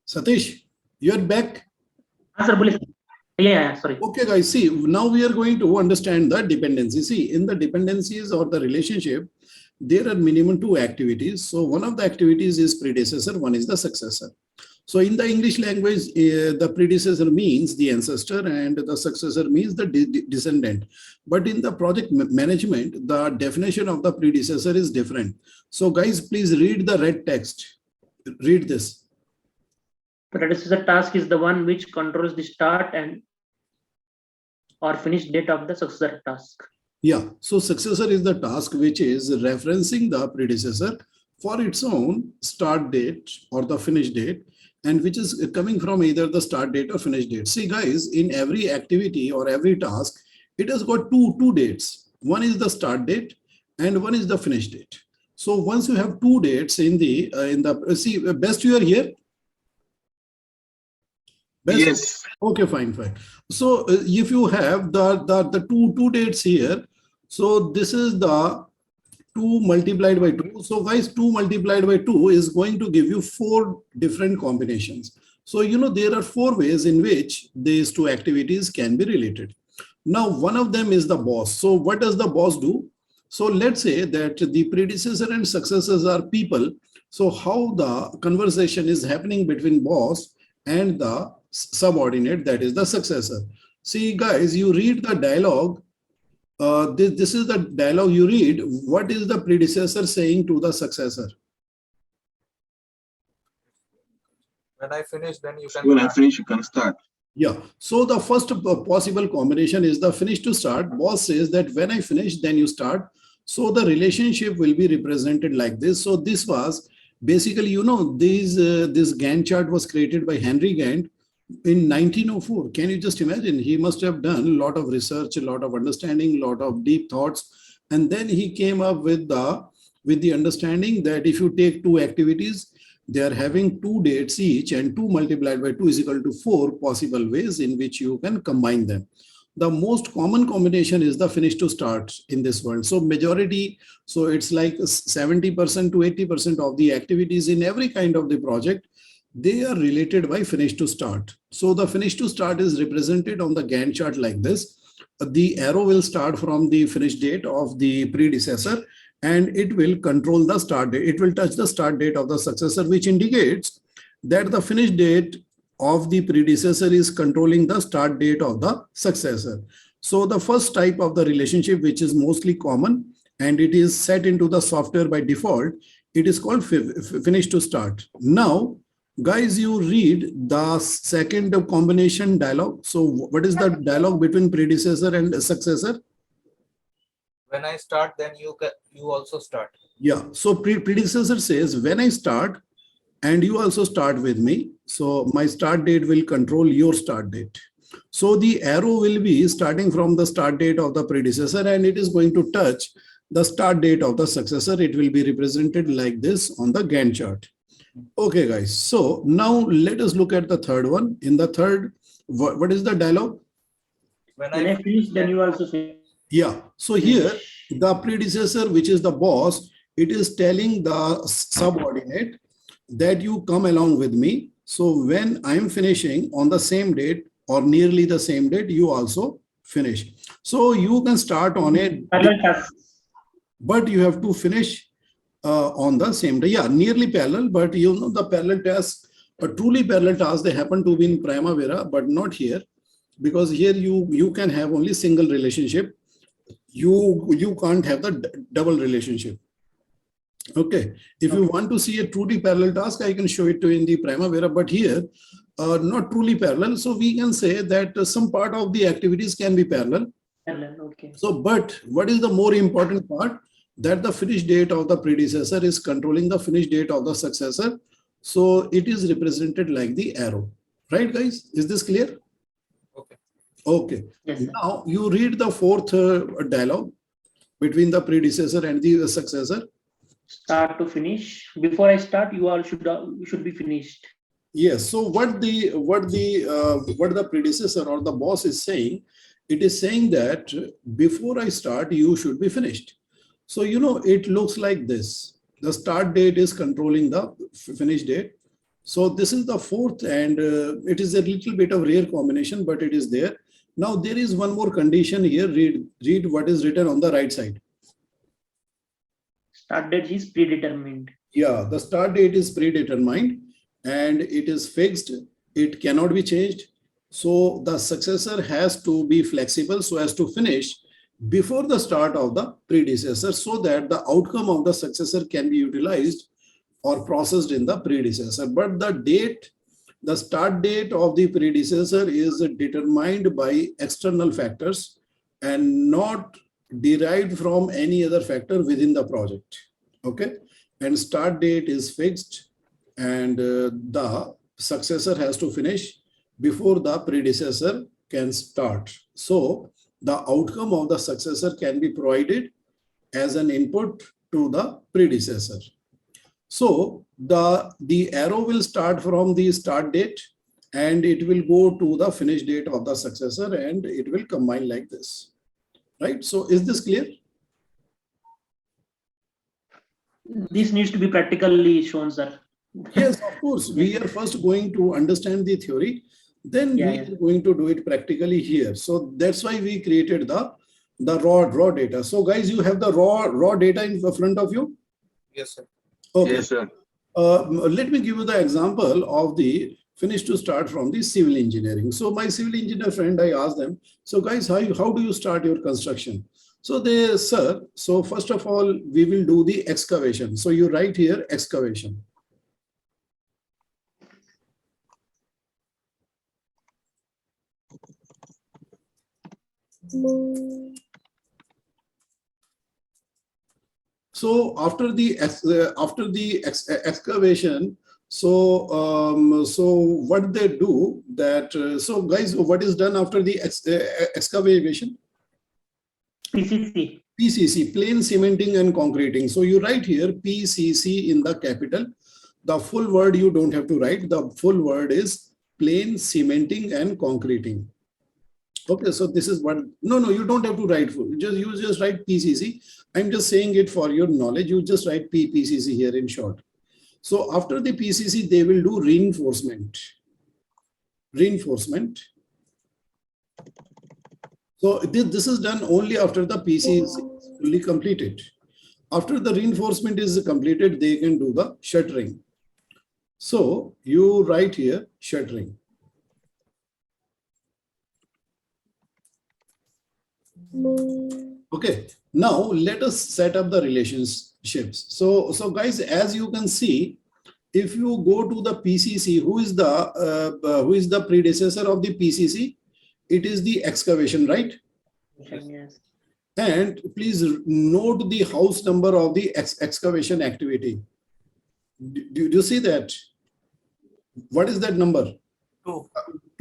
Satish, you're back. Sir, please. Yeah, sorry. Okay, guys, see, now we are going to understand the dependency. See, in the dependencies or the relationship, there are minimum 2 activities. So one of the activities is predecessor, one is the successor. So in the English language, the predecessor means the ancestor and the successor means the descendant. But in the project management, the definition of the predecessor is different. So guys, please read the red text. Read this. Predecessor task is the one which controls the start and or finish date of the successor task. Yeah, so successor is the task which is referencing the predecessor for its own start date or the finish date, and which is coming from either the start date or finish date. See guys, in every activity or every task, it has got two dates. One is the start date and one is the finish date. So once you have 2 dates in the see, best you are here. Best? Yes. Okay, fine. So if you have the two dates here, so this is the 2 multiplied by 2. So guys, 2 multiplied by 2 is going to give you 4 different combinations. So you know there are 4 ways in which these 2 activities can be related. Now one of them is the boss. So what does the boss do? So let's say that the predecessor and successors are people. So how the conversation is happening between boss and the subordinate, that is the successor. See guys, you read the dialogue. This is the dialogue you read. What is the predecessor saying to the successor? When I finish, then you can. When I finish, you can start. Yeah. So the first possible combination is the finish to start. Boss says that when I finish, then you start. So the relationship will be represented like this. So this was basically, you know, this Gantt chart was created by Henry Gantt in 1904. Can you just imagine? He must have done a lot of research, a lot of understanding, a lot of deep thoughts. And then he came up with the understanding that if you take 2 activities, they are having 2 dates each, and 2 multiplied by 2 is equal to 4 possible ways in which you can combine them. the most common combination is the finish to start in this world. So majority, so it's like 70% to 80% of the activities in every kind of the project, they are related by finish to start. So the finish to start is represented on the Gantt chart like this. The arrow will start from the finish date of the predecessor, and it will control the start date. It will touch the start date of the successor, which indicates that the finish date of the predecessor is controlling the start date of the successor. So the first type of the relationship, which is mostly common, and it is set into the software by default, it is called finish to start. Now, guys, you read the second combination dialog. So what is the dialog between predecessor and successor? When I start, then you also start. Yeah. So predecessor says, when I start, and you also start with me, so my start date will control your start date. So the arrow will be starting from the start date of the predecessor, and it is going to touch the start date of the successor. It will be represented like this on the Gantt chart. Okay, guys. So now let us look at the third one. In the third, what is the dialogue? When I finish, then you also finish. Yeah. So here, the predecessor, which is the boss, it is telling the subordinate that you come along with me. So when I'm finishing on the same date or nearly the same date, you also finish. So you can start on it, but you have to finish on the same day. Yeah, nearly parallel, but you know the parallel tasks, a truly parallel task, they happen to be in Primavera, but not here, because here you can have only single relationship. You can't have the double relationship. Okay, if you want to see a truly parallel task, I can show it to you in the Primavera, but here, not truly parallel. So we can say that some part of the activities can be parallel. Okay. So, but what is the more important part? That the finish date of the predecessor is controlling the finish date of the successor. So it is represented like the arrow. Right, guys? Is this clear? Okay. Okay. Yes, now you read the fourth dialogue between the predecessor and the successor. Start to finish. Before I start, you all should be finished. Yes. So what the predecessor or the boss is saying, it is saying that before I start, you should be finished. So you know it looks like this. The start date is controlling the finish date. So this is the fourth, and it is a little bit of rare combination, but it is there. Now there is one more condition here. Read what is written on the right side. Start date is predetermined. Yeah, the start date is predetermined and it is fixed. It cannot be changed. So the successor has to be flexible so as to finish before the start of the predecessor, so that the outcome of the successor can be utilized or processed in the predecessor. But the start date of the predecessor is determined by external factors and not derived from any other factor within the project. Okay, and start date is fixed, and the successor has to finish before the predecessor can start. So the outcome of the successor can be provided as an input to the predecessor. So the arrow will start from the start date and it will go to the finish date of the successor, and it will combine like this. Right? So is this clear? This needs to be practically shown, sir. Yes, of course. We are first going to understand the theory, then we are going to do it practically here. So that's why we created the raw data. So guys, you have the raw data in front of you? Yes, sir. Okay. Yes, sir. Let me give you the example of the finish to start from the civil engineering. So my civil engineer friend, I asked them, so guys, how do you start your construction? So they, sir, so first of all, we will do the excavation. So you write here excavation. So after the excavation, so what they do that, so guys, what is done after the excavation? PCC. PCC, plain cementing and concreting. So you write here PCC in the capital. The full word you don't have to write. The full word is plain cementing and concreting. Okay, so this is what, no, you don't have to write full. You just write PCC. I'm just saying it for your knowledge. You just write PCC here in short. So after the PCC, they will do reinforcement. So this is done only after the PCC is fully completed. After the reinforcement is completed, they can do the shuttering. So you write here shuttering. Okay, now let us set up the relationships. So guys, as you can see, if you go to the PCC, who is the predecessor of the PCC? It is the excavation, right? Yes. And please note the house number of the excavation activity. Do you see that? What is that number? 2.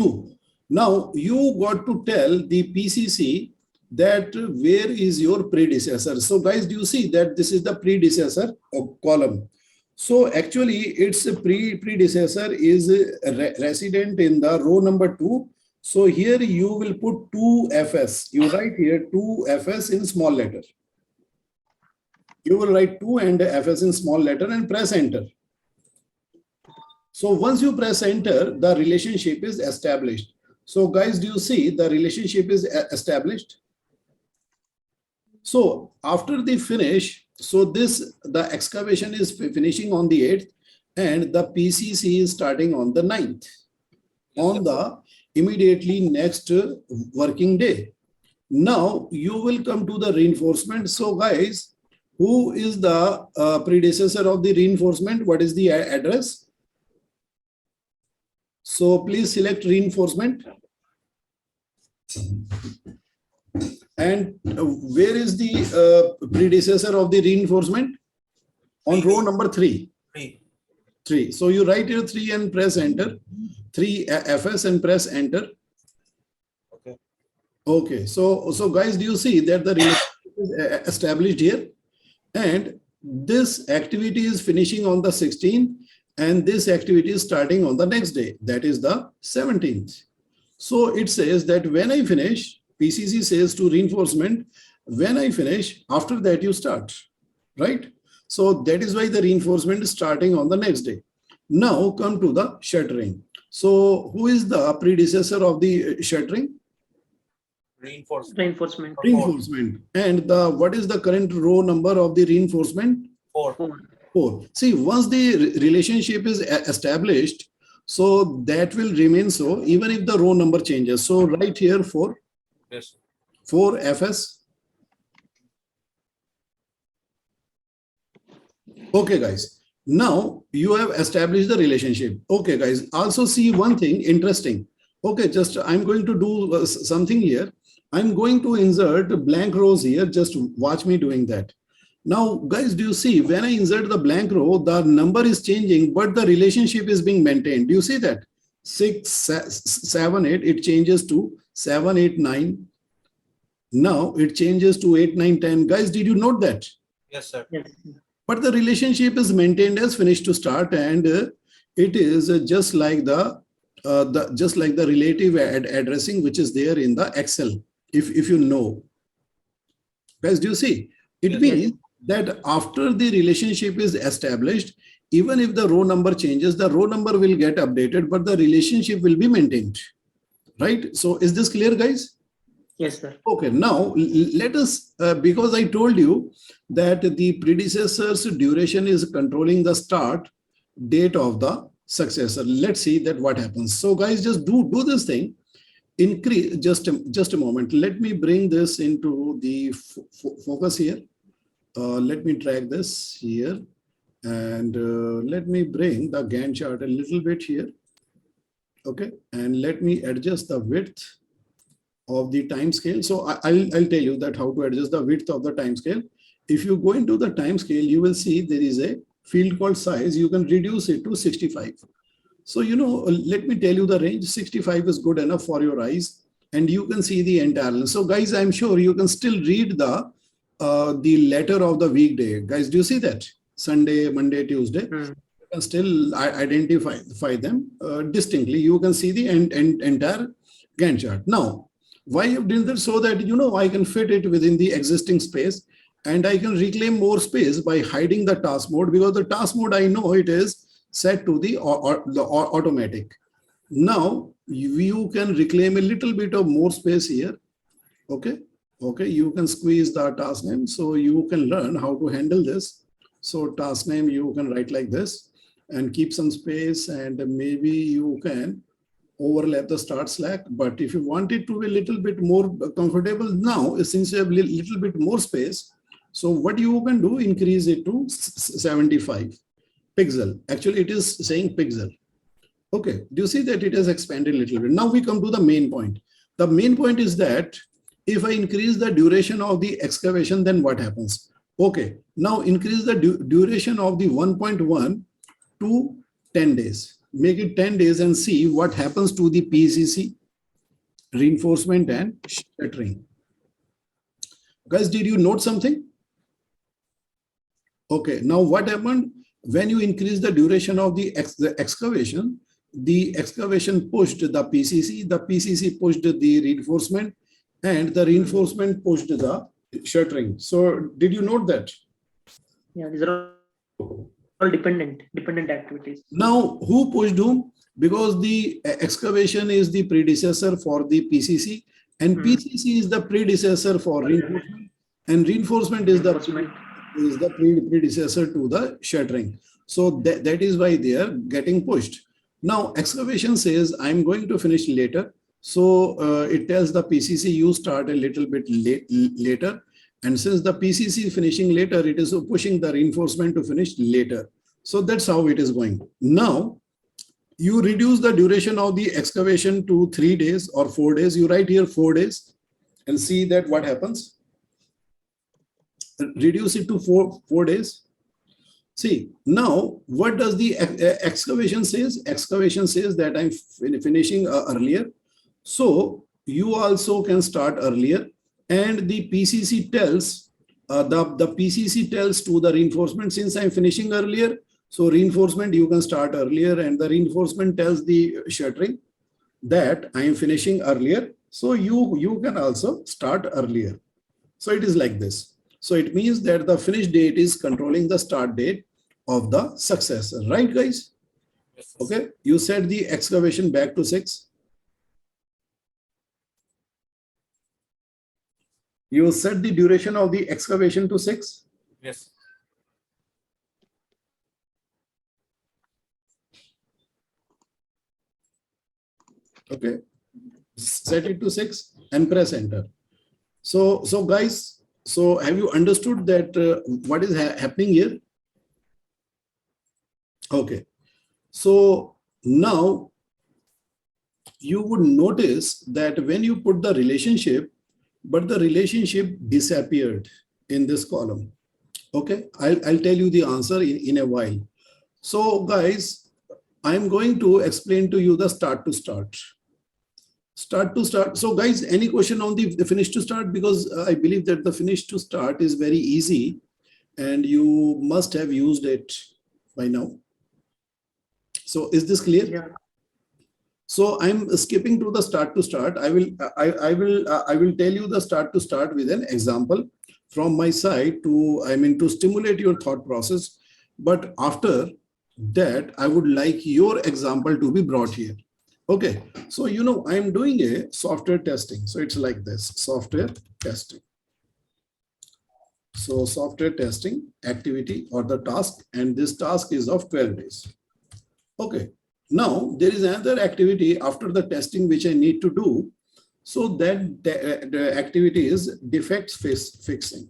2. Now you got to tell the PCC that where is your predecessor. So guys, do you see that this is the predecessor column? So actually its predecessor is resident in the row number 2. So here you will put 2FS. You write here 2FS in small letter. You will write 2 and FS in small letter and press enter. So once you press enter, the relationship is established. So guys, do you see the relationship is established? So after the finish, so the excavation is finishing on the 8th and the PCC is starting on the 9th. On the immediately next working day. Now you will come to the reinforcement. So guys, who is the predecessor of the reinforcement? What is the address? So please select reinforcement. And where is the predecessor of the reinforcement? On row number 3. 3. So you write here 3 and press enter. 3 FS and press enter. Okay. So guys, do you see that the relationship is established here? And this activity is finishing on the 16th and this activity is starting on the next day. That is the 17th. So it says that when I finish, PCC says to reinforcement, when I finish, after that you start, right? So that is why the reinforcement is starting on the next day. Now come to the shuttering. So who is the predecessor of the shuttering? Reinforcement. And what is the current row number of the reinforcement? 4. See, once the relationship is established, so that will remain so even if the row number changes. So right here 4. Yes. 4 FS. Okay, guys. Now you have established the relationship. Okay, guys. Also see one thing interesting. Okay, just I'm going to do something here. I'm going to insert blank rows here. Just watch me doing that. Now, guys, do you see when I insert the blank row, the number is changing, but the relationship is being maintained. Do you see that? 6, 7, 8, it changes to 7, 8, 9. Now it changes to 8, 9, 10. Guys, did you note that? Yes, sir. Yes. But the relationship is maintained as finish to start, and it is just like the relative addressing which is there in the Excel. If you know, guys, do you see? It means that after the relationship is established, even if the row number changes, the row number will get updated, but the relationship will be maintained, right? So is this clear, guys? Yes, sir. Okay, now let us, because I told you that the predecessor's duration is controlling the start date of the successor. Let's see that what happens. So guys, just do this thing. Increase, just a moment. Let me bring this into the focus here. Let me drag this here and let me bring the Gantt chart a little bit here. Okay, and let me adjust the width of the time scale. So I'll tell you that how to adjust the width of the time scale. If you go into the time scale, you will see there is a field called size. You can reduce it to 65. So, let me tell you the range. 65 is good enough for your eyes and you can see the entire. So guys, I'm sure you can still read the letter of the weekday. Guys, do you see that? Sunday, Monday, Tuesday. You can still identify them distinctly. You can see the entire Gantt chart. Now, Why I've done that? So that, I can fit it within the existing space and I can reclaim more space by hiding the task mode, because the task mode, I know it is set to the automatic. Now you can reclaim a little bit of more space here. Okay. You can squeeze the task name. So you can learn how to handle this. So task name, you can write like this and keep some space, and maybe you can overlap the start slack. But if you want it to be a little bit more comfortable now, since you have a little bit more space, so what you can do, increase it to 75 pixel. Actually, it is saying pixel. Okay, do you see that it has expanded a little bit? Now we come to the main point. The main point is that if I increase the duration of the excavation, then what happens? Okay, now increase the duration of the 1.1 to 10 days. Make it 10 days and see what happens to the PCC, reinforcement and shattering. Guys, did you note something? Okay, now what happened? When you increase the duration of the excavation pushed the PCC pushed the reinforcement, and the reinforcement pushed the shattering. So did you note that? Yeah, these are all dependent activities. Now, who pushed whom? Because the excavation is the predecessor for the PCC, and PCC is the predecessor for reinforcement, and reinforcement is the predecessor to the shattering. So that is why they are getting pushed. Now, excavation says, I'm going to finish later. So it tells the PCC, you start a little bit later. And since the PCC is finishing later, it is pushing the reinforcement to finish later. So that's how it is going. Now, you reduce the duration of the excavation to 3 days or 4 days. You write here 4 days and see that what happens. Reduce it to 4 days. See, now what does the excavation says? Excavation says that I'm finishing earlier. So you also can start earlier, and the PCC tells the PCC tells to the reinforcement, since I'm finishing earlier, so reinforcement you can start earlier, and the reinforcement tells the shattering that I am finishing earlier, so you can also start earlier. So it is like this. So it means that the finish date is controlling the start date of the successor, right, guys? Okay, you set the excavation back to 6. You set the duration of the excavation to 6. Yes. Okay, set it to 6 and press enter. So guys, so have you understood that what is happening here? Okay, so now you would notice that when you put the relationship, but the relationship disappeared in this column. Okay, I'll tell you the answer in a while. So guys, I'm going to explain to you the start to start. Start to start. So guys, any question on the finish to start? Because I believe that the finish to start is very easy and you must have used it by now. So is this clear? Yeah. So I'm skipping to the start to start. I will tell you the start to start with an example from my side to stimulate your thought process. But after that, I would like your example to be brought here. Okay, so I'm doing a software testing. So it's like this, software testing. So software testing activity or the task, and this task is of 12 days. Okay, now there is another activity after the testing which I need to do. So that the activity is defects fixing.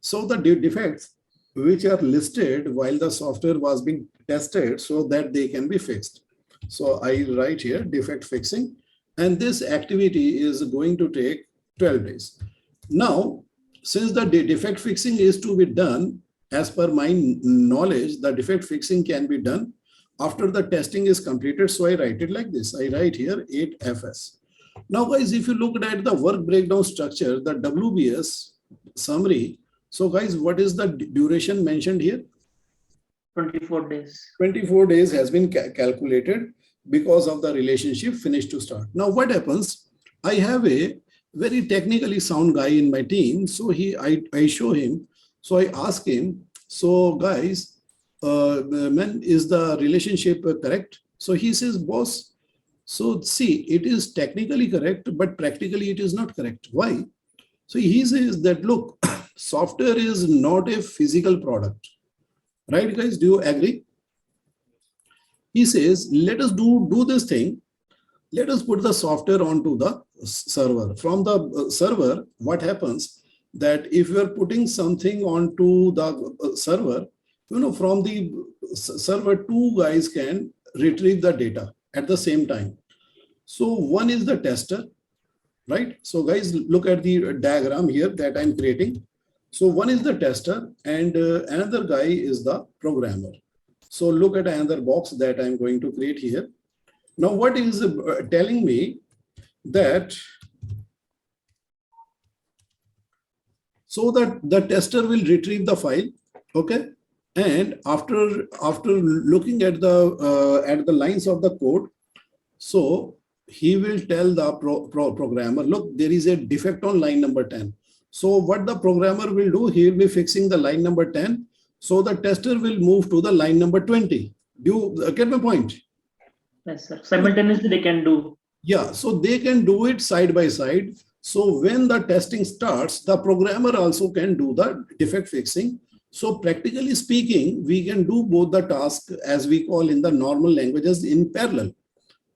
So the defects which are listed while the software was being tested so that they can be fixed. So I write here defect fixing, and this activity is going to take 12 days. Now, since the defect fixing is to be done, as per my knowledge, the defect fixing can be done after the testing is completed. So I write it like this. I write here 8FS. Now, guys, if you look at the work breakdown structure, the WBS summary. So, guys, what is the duration mentioned here? 24 days. 24 days has been calculated because of the relationship finish to start. Now, what happens? I have a very technically sound guy in my team. So I show him. So I ask him, so guys, man, is the relationship correct? So he says, boss, so see, it is technically correct, but practically it is not correct. Why? So he says that, look, software is not a physical product. Right, guys? Do you agree? He says, let us do this thing. Let us put the software onto the server. From the server, what happens that if you are putting something onto the server, from the server, two guys can retrieve the data at the same time. So one is the tester, right? So guys, look at the diagram here that I'm creating. So one is the tester and another guy is the programmer. So look at another box that I'm going to create here. Now, what is telling me that so that the tester will retrieve the file, okay, and after looking at the lines of the code, so he will tell the programmer, look, there is a defect on line number 10. So what the programmer will do, he will be fixing the line number 10. So the tester will move to the line number 20. Do you get my point? Yes, sir. Simultaneously they can do. Yeah, so they can do it side by side. So when the testing starts, the programmer also can do the defect fixing. So practically speaking, we can do both the tasks as we call in the normal languages in parallel.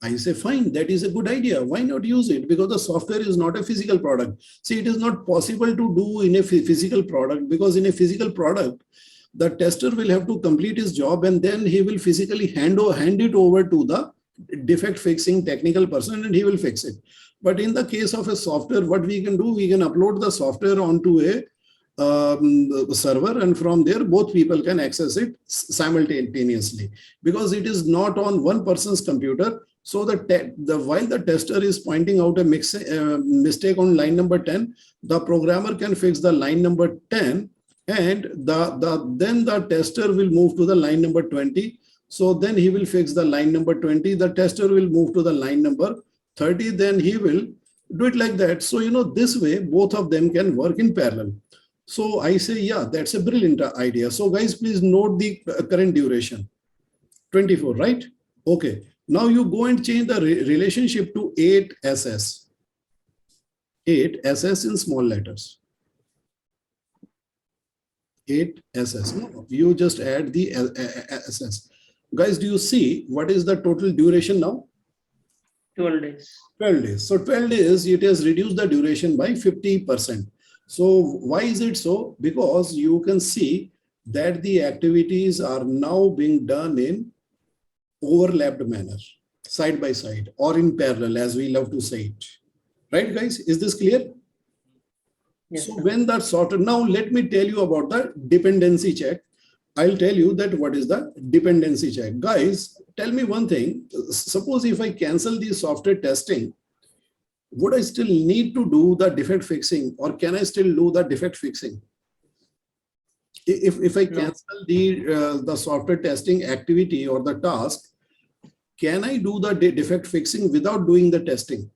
I say, fine, that is a good idea. Why not use it? Because the software is not a physical product. See, it is not possible to do in a physical product, because in a physical product, the tester will have to complete his job and then he will physically hand it over to the defect fixing technical person and he will fix it. But in the case of a software, what we can do, we can upload the software onto a server, and from there both people can access it simultaneously, because it is not on one person's computer. So while the tester is pointing out a mistake on line number 10, the programmer can fix the line number 10, and then the tester will move to the line number 20. So then he will fix the line number 20. The tester will move to the line number 30. Then he will do it like that. So, this way, both of them can work in parallel. So I say, yeah, that's a brilliant idea. So guys, please note the current duration, 24, right? Okay. Now you go and change the relationship to 8SS. 8SS in small letters. 8SS. No, you just add the SS. Guys, do you see what is the total duration now? 12 days. 12 days. So 12 days, it has reduced the duration by 50%. So why is it so? Because you can see that the activities are now being done in overlapped manner, side by side or in parallel, as we love to say it. Right, guys? Is this clear? Yes, so sir. when that's sorted, now let me tell you about the dependency check. I'll tell you that what is the dependency check. Guys, tell me one thing. Suppose if I cancel the software testing, would I still need to do the defect fixing, or can I still do the defect fixing? If I cancel the software testing activity or the task, can I do the defect fixing without doing the testing?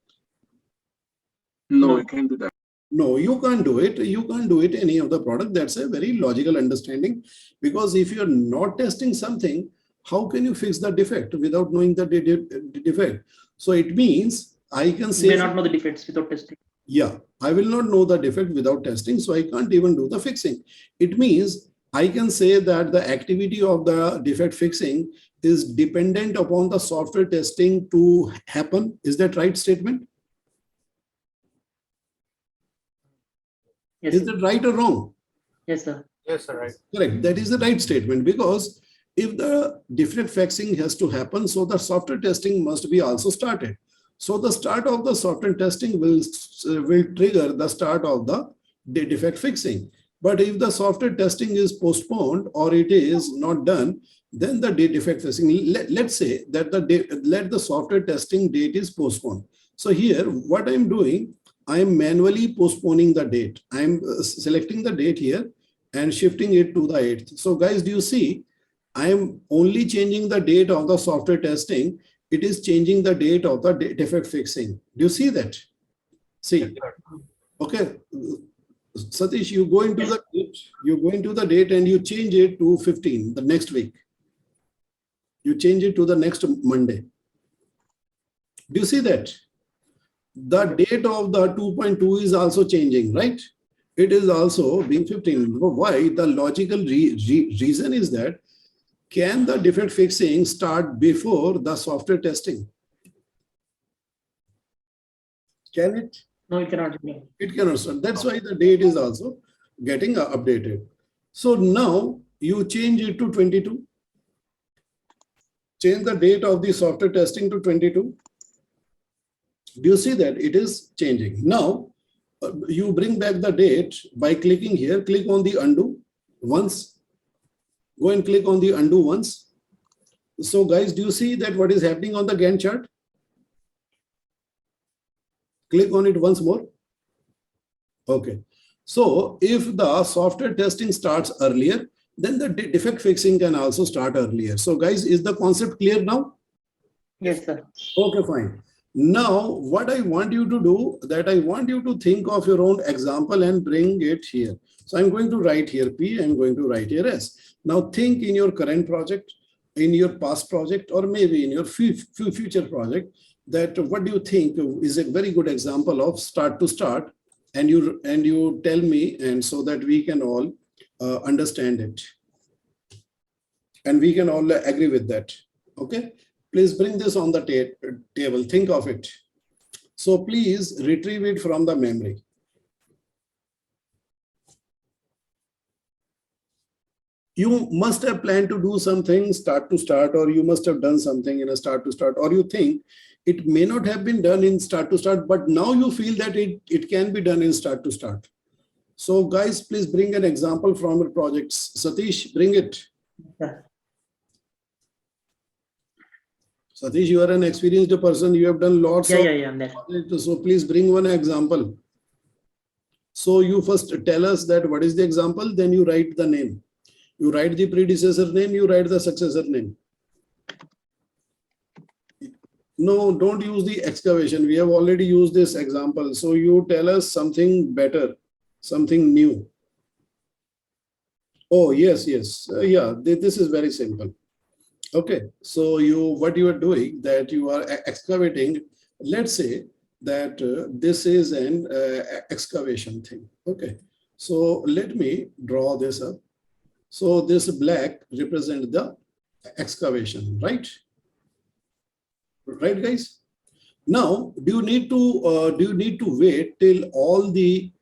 No, you can't do that. No, you can't do it. You can't do it any of the product. That's a very logical understanding, because if you're not testing something, how can you fix the defect without knowing the defect? So it means I can say, you may not know the defects without testing. Yeah, I will not know the defect without testing, so I can't even do the fixing. It means I can say that the activity of the defect fixing is dependent upon the software testing to happen. Is that right statement? Yes, Is sir. that right or wrong? Yes, sir. Yes, sir, right. Correct. That is the right statement, because if the defect fixing has to happen, so the software testing must be also started. So the start of the software testing will trigger the start of the defect fixing. But if the software testing is postponed or it is not done, then the defect fixing, let's say that let the software testing date is postponed. So here, what I'm doing, I'm manually postponing the date. I'm selecting the date here and shifting it to the 8th. So guys, do you see? I'm only changing the date of the software testing. It is changing the date of the defect fixing. Do you see that? See, okay, Satish, you go into the date, and you change it to 15 the next week. You change it to the next Monday. Do you see that? The date of the 2.2 is also changing, right? It is also being 15. Why? The logical reason is that, can the defect fixing start before the software testing? Can it? No, it cannot. It cannot start. That's why the date is also getting updated. So now you change it to 22. Change the date of the software testing to 22. Do you see that it is changing? Now you bring back the date by clicking here. Click on the undo once. Go and click on the undo once. So guys, do you see that what is happening on the Gantt chart? Click on it once more. Okay. So if the software testing starts earlier, then the defect fixing can also start earlier. So guys, is the concept clear now? Yes, sir. Okay, fine. Now, what I want you to do, that I want you to think of your own example and bring it here. So I'm going to write here P, I'm going to write here S. Now think in your current project, in your past project, or maybe in your future project, that what do you think is a very good example of start to start, and you tell me, and so that we can all understand it. And we can all agree with that. Okay. Please bring this on the table. Think of it. So please retrieve it from the memory. You must have planned to do something start to start, or you must have done something in a start to start, or you think it may not have been done in start to start, but now you feel that it can be done in start to start. So guys, please bring an example from your projects. Satish, bring it. Yeah. Satish, you are an experienced person. You have done lots of. I'm there. So please bring one example. So you first tell us that what is the example, then you write the name. You write the predecessor name, you write the successor name. No, don't use the excavation. We have already used this example. So you tell us something better, something new. Oh, yes. Yeah, this is very simple. Okay, so what you are doing, that you are excavating. Let's say that this is an excavation thing. Okay, so let me draw this up. So this black represents the excavation, right? Right, guys? Now, do you need to wait till all the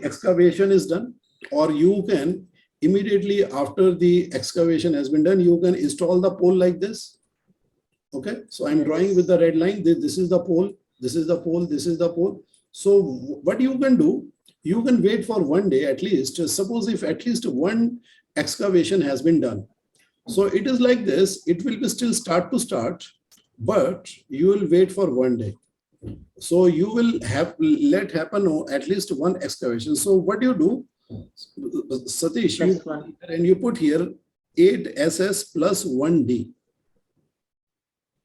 excavation is done, or you can immediately after the excavation has been done, you can install the pole like this? Okay, so I'm drawing with the red line. This is the pole. This is the pole. This is the pole. So what you can do, you can wait for one day at least. Suppose if at least one excavation has been done. So it is like this. It will be still start to start, but you will wait for one day. So you will let happen at least one excavation. So what you do, Satish, you put here 8SS plus 1D.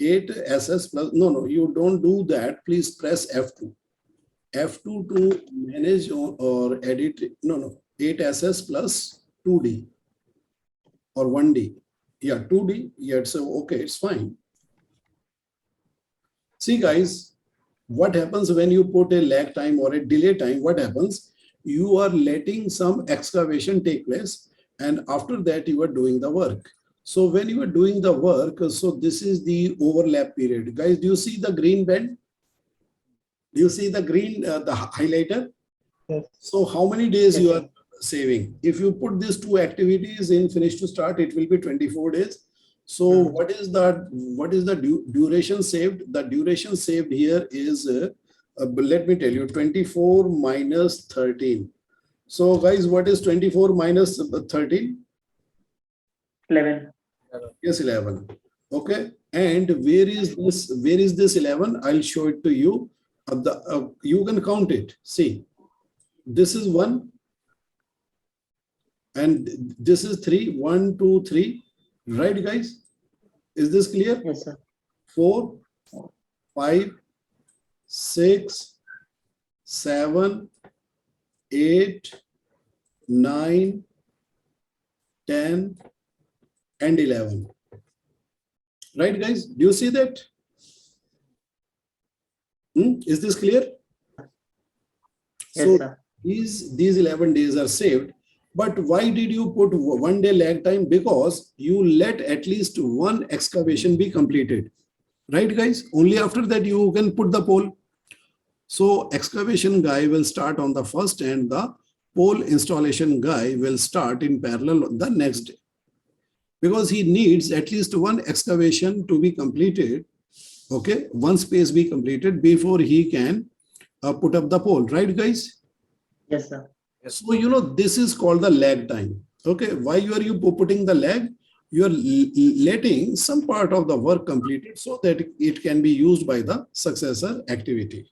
8SS plus, no, you don't do that. Please press F2. F2 to manage or edit. No, 8SS plus 2D or 1D. Yeah, 2D. Yeah, so okay, it's fine. See, guys, what happens when you put a lag time or a delay time? What happens? You are letting some excavation take place, and after that you are doing the work. So when you are doing the work, so this is the overlap period. Guys, do you see the green band? Do you see the green, the highlighter? Yes. So how many days you are saving? If you put these two activities in finish to start, it will be 24 days. So what is the duration saved? The duration saved here is, let me tell you, 24 minus 13. So guys, what is 24 minus 13? 11. Yes, 11. Okay. And where is this 11? I'll show it to you. You can count it. See, this is 1. And this is 3. 1, 2, 3. Right, guys? Is this clear? Yes, sir. 4, 5, 6, 7, 8, 9, 10, and 11. Right, guys? Do you see that? Is this clear? Yes, So sir. these 11 days are saved. But why did you put 1 day lag time? Because you let at least one excavation be completed. Right, guys? Only after that you can put the pole. So excavation guy will start on the first and the pole installation guy will start in parallel the next day. Because he needs at least one excavation to be completed. Okay, one space be completed before he can put up the pole. Right, guys? Yes, sir. So, this is called the lag time. Okay, why are you putting the lag? You are letting some part of the work completed so that it can be used by the successor activity,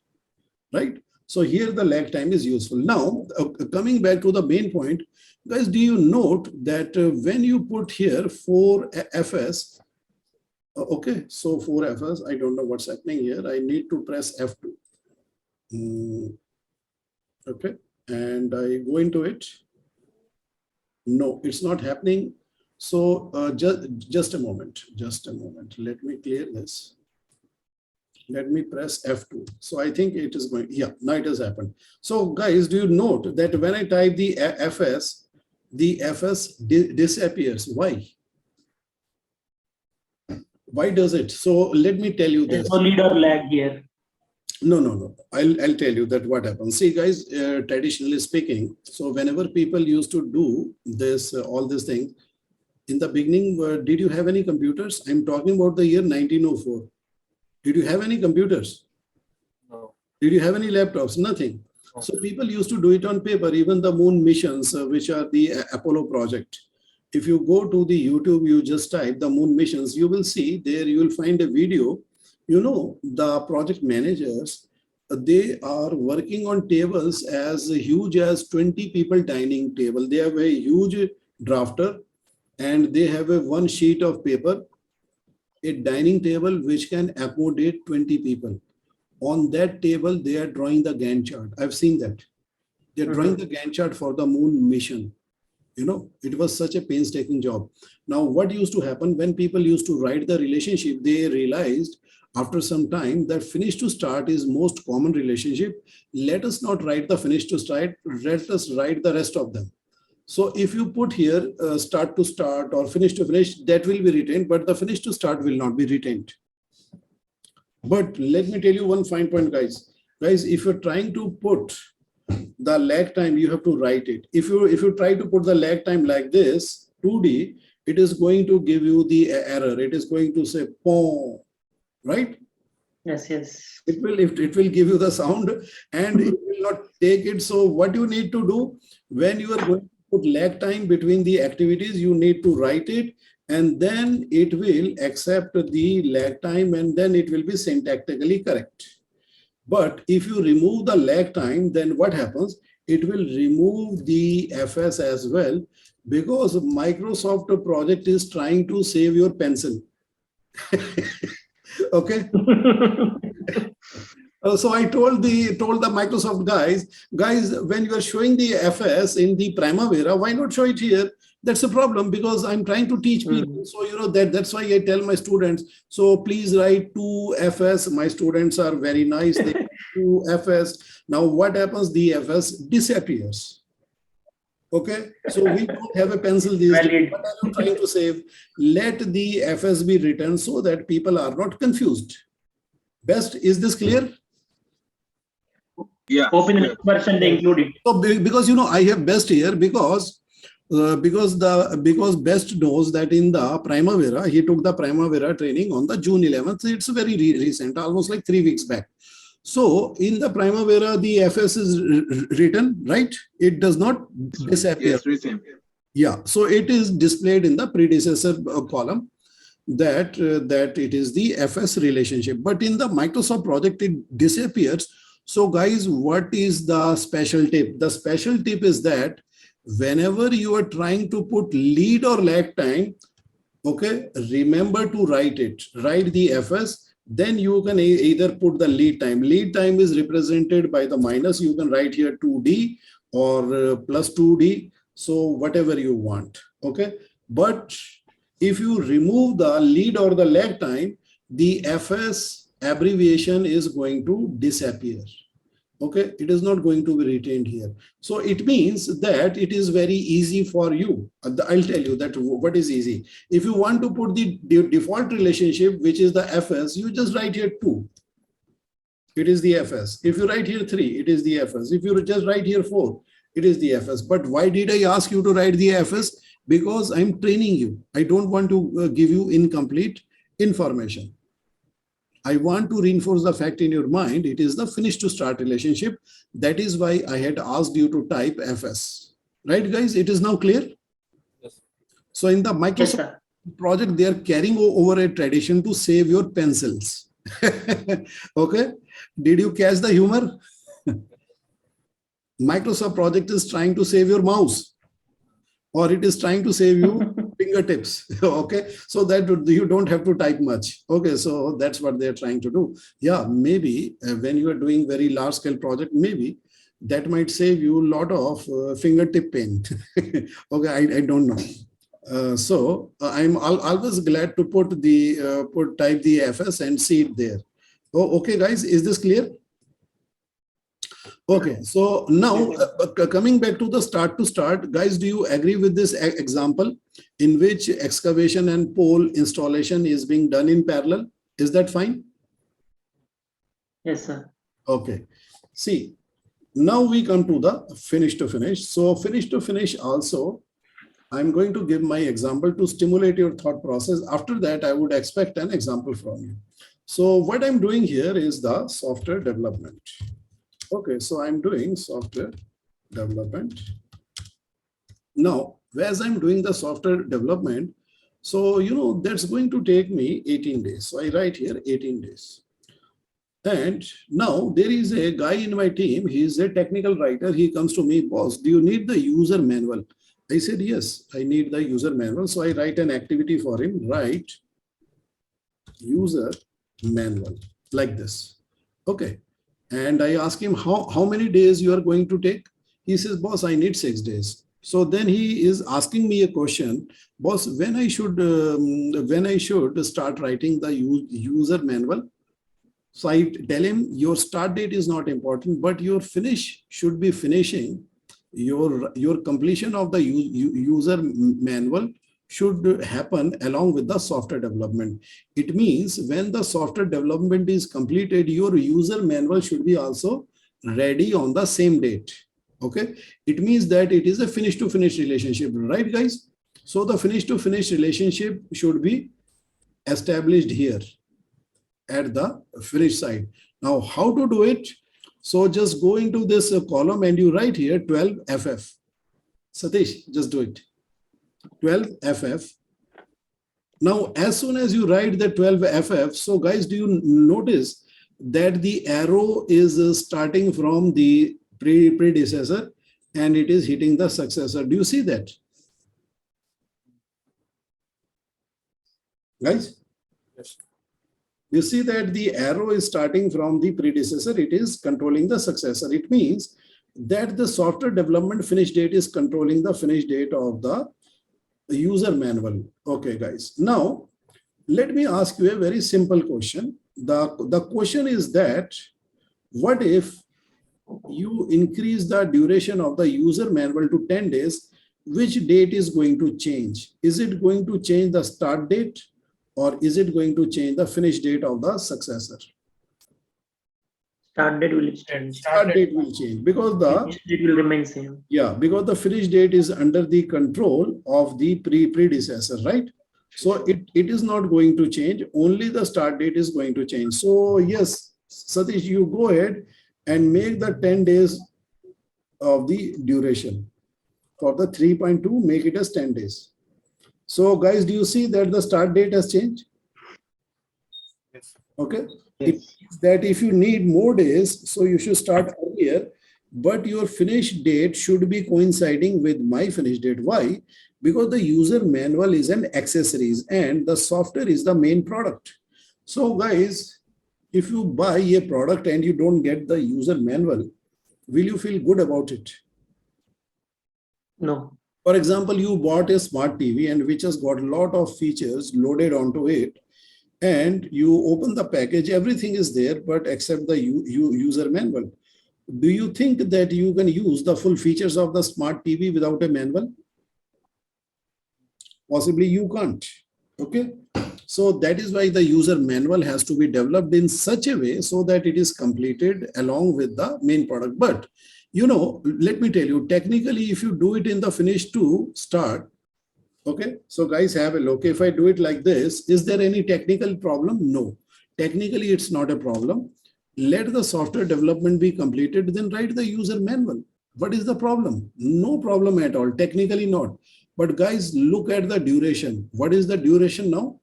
right? So here the lag time is useful. Now, coming back to the main point, guys, do you note that when you put here 4FS, okay, so 4FS, I don't know what's happening here. I need to press F2. Okay, and I go into it. No, it's not happening. So just a moment, Let me clear this. Let me press F2. So I think it is going, yeah, now it has happened. So guys, do you note that when I type the FS disappears? Why? Why does it? So let me tell you There's this. no lead or lag here. No. I'll tell you that what happens. See, guys, traditionally speaking, so whenever people used to do this, all these things, in the beginning, did you have any computers? I'm talking about the year 1904. Did you have any computers? No. Did you have any laptops? Nothing. No. So people used to do it on paper, even the moon missions, which are the Apollo project. If you go to the YouTube, you just type the moon missions, you will see there, you will find a video. The project managers, they are working on tables as huge as 20 people dining table. They have a huge drafter and they have a one sheet of paper, a dining table which can accommodate 20 people. On that table, they are drawing the Gantt chart. I've seen that. They're drawing the Gantt chart for the moon mission. It was such a painstaking job. Now, what used to happen when people used to write the relationship, they realized after some time that finish to start is most common relationship. Let us not write the finish to start, let us write the rest of them. So if you put here start to start or finish to finish, that will be retained, but the finish to start will not be retained. But let me tell you one fine point, guys. Guys, if you're trying to put the lag time, you have to write it. If you try to put the lag time like this, 2D, it is going to give you the error. It is going to say pong, right? Yes. It will give you the sound and it will not take it. So what you need to do when you are going to put lag time between the activities, you need to write it and then it will accept the lag time and then it will be syntactically correct. But if you remove the lag time, then what happens? It will remove the FS as well because Microsoft project is trying to save your pencil. Okay. So I told the Microsoft guys, when you are showing the FS in the Primavera, why not show it here? That's a problem because I'm trying to teach people. So that's why I tell my students, so please write 2FS. My students are very nice. They 2FS. Now what happens? The FS disappears. Okay, so we don't have a pencil these days. What are you trying to save? Let the FS be written so that people are not confused. Best, is this clear? Yeah. Hope in the next version they include it. So because I have Best here because Best knows that in the Primavera, he took the Primavera training on the June 11th. It's very recent, almost like 3 weeks back. So in the Primavera, the FS is written, right? It does not disappear. Yes, written. Yeah, so it is displayed in the predecessor column that it is the FS relationship. But in the Microsoft project, it disappears. So guys, what is the special tip? The special tip is that whenever you are trying to put lead or lag time, okay, remember to write it. Write the FS Then you can either put the lead time. Lead time is represented by the minus. You can write here 2D or plus 2D. So whatever you want. Okay. But if you remove the lead or the lag time, the FS abbreviation is going to disappear. Okay, it is not going to be retained here. So it means that it is very easy for you. I'll tell you that what is easy. If you want to put the default relationship, which is the FS, you just write here 2. It is the FS. If you write here 3, it is the FS. If you just write here 4, it is the FS. But why did I ask you to write the FS? Because I'm training you. I don't want to give you incomplete information. I want to reinforce the fact in your mind, it is the finish to start relationship. That is why I had asked you to type FS. Right, guys? It is now clear? Yes. So in the Microsoft project, they are carrying over a tradition to save your pencils. Okay. Did you catch the humor? Microsoft project is trying to save your mouse, or it is trying to save you fingertips. Okay, so that you don't have to type much. Okay, so that's what they're trying to do. Yeah, maybe when you are doing very large scale project, maybe that might save you a lot of fingertip pain. Okay, I don't know. So I'm always glad to put the type the FS and see it there. Oh, okay, guys, is this clear? Okay, so now coming back to the start to start, guys, do you agree with this example in which excavation and pole installation is being done in parallel? Is that fine? Yes, sir. Okay. See, now we come to the finish to finish. So finish to finish also, I'm going to give my example to stimulate your thought process. After that, I would expect an example from you. So what I'm doing here is the software development. Okay, so I'm doing software development. Now, as I'm doing the software development, so, you know, that's going to take me 18 days. So I write here 18 days. And now there is a guy in my team. He's a technical writer. He comes to me, boss, do you need the user manual? I said, yes, I need the user manual. So I write an activity for him, write user manual like this. Okay. And I ask him, how many days you are going to take? He says, boss, I need 6 days. So then he is asking me a question, boss, when I should start writing the user manual? So I tell him, your start date is not important, but your finish should be finishing. Your completion of the user manual should happen along with the software development. It means when the software development is completed, your user manual should be also ready on the same date. Okay, it means that it is a finish to finish relationship, right, guys? So the finish to finish relationship should be established here at the finish side. Now, how to do it? So just go into this column and you write here 12 FF. Satish, just do it. 12 FF. Now, as soon as you write the 12 FF, so guys, do you notice that the arrow is starting from the predecessor and it is hitting the successor? Do you see that? Guys? Yes. You see that the arrow is starting from the predecessor, it is controlling the successor. It means that the software development finish date is controlling the finish date of the user manual. Okay, guys. Now, let me ask you a very simple question. The question is that, what if you increase the duration of the user manual to 10 days, which date is going to change? Is it going to change the start date? Or is it going to change the finish date of the successor? Start date will change. Start date will change because the Finish date will remain same. Yeah, because the finish date is under the control of the predecessor, right? So it is not going to change. Only the start date is going to change. So yes, Satish, you go ahead and make the 10 days of the duration. For the 3.2, make it as 10 days. So guys, do you see that the start date has changed? Yes. Okay. Yes. It means that if you need more days, so you should start earlier, but your finish date should be coinciding with my finish date. Why? Because the user manual is an accessories and the software is the main product. So guys, if you buy a product and you don't get the user manual, will you feel good about it? No. For example, you bought a smart TV and which has got a lot of features loaded onto it, and you open the package, everything is there, but except the user manual. Do you think that you can use the full features of the smart TV without a manual? Possibly you can't. Okay. So that is why the user manual has to be developed in such a way so that it is completed along with the main product. But let me tell you, technically, if you do it in the finish to start, okay, so guys, have a look. If I do it like this, is there any technical problem? No, technically it's not a problem. Let the software development be completed, then write the user manual. What is the problem? No problem at all, technically not. But guys, look at the duration. What is the duration now?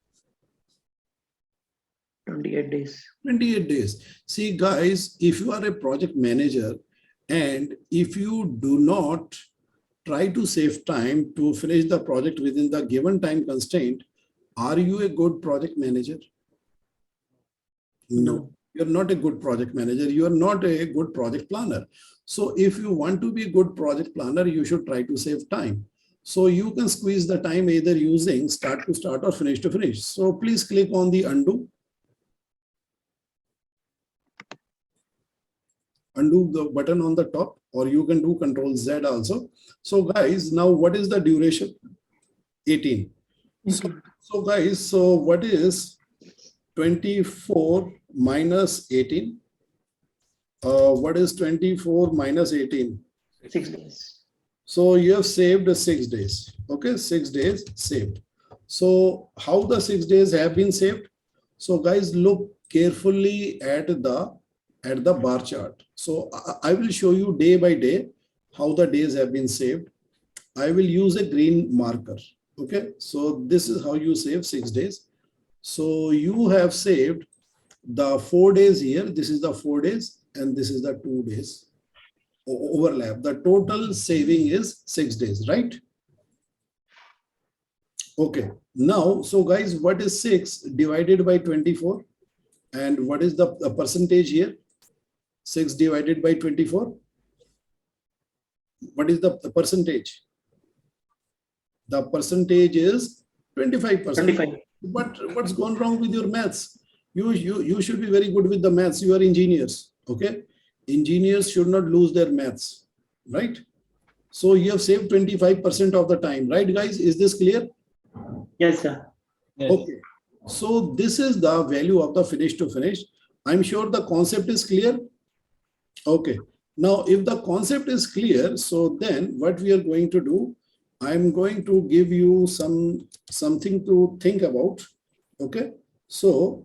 28 days. 28 days. See guys, if you are a project manager and if you do not try to save time to finish the project within the given time constraint, are you a good project manager? No, you're not a good project manager. You are not a good project planner. So if you want to be a good project planner, you should try to save time. So you can squeeze the time either using start to start or finish to finish. So please click on the undo the button on the top, or you can do Control Z also. So guys, now what is the duration? 18. So guys, so what is 24 minus 18? What is 24 minus 18? 6 days. So you have saved 6 days. Okay, 6 days saved. So how the 6 days have been saved? So guys, look carefully at the bar chart. So I will show you day by day how the days have been saved. I will use a green marker. Okay, so this is how you save 6 days. So you have saved the 4 days here. This is the 4 days and this is the 2 days overlap. The total saving is 6 days, right? Okay, now, so guys, what is 6 divided by 24? And what is the percentage here? 6 divided by 24. What is the percentage? The percentage is 25%. 25. But what's gone wrong with your maths? You should be very good with the maths. You are engineers. Okay. Engineers should not lose their maths. Right. So you have saved 25% of the time. Right, guys? Is this clear? Yes, sir. Yes. Okay. So this is the value of the finish to finish. I'm sure the concept is clear. Okay. Now, if the concept is clear, so then what we are going to do, I'm going to give you something to think about. Okay. So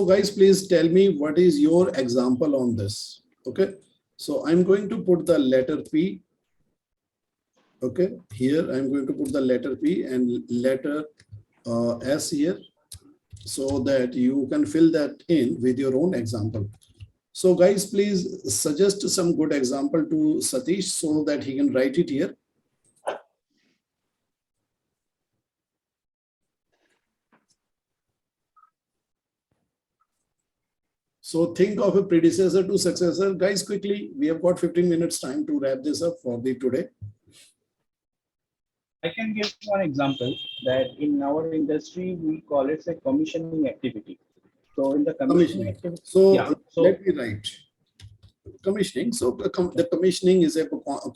guys, please tell me what is your example on this. Okay. So I'm going to put the letter P. Okay. Here I'm going to put the letter P and letter S here, so that you can fill that in with your own example. So guys, please suggest some good example to Satish so that he can write it here. So think of a predecessor to successor. Guys, quickly, we have got 15 minutes time to wrap this up for the today. I can give one example that in our industry, we call it a commissioning activity. So in the commissioning activity, so let me write commissioning. So the commissioning is a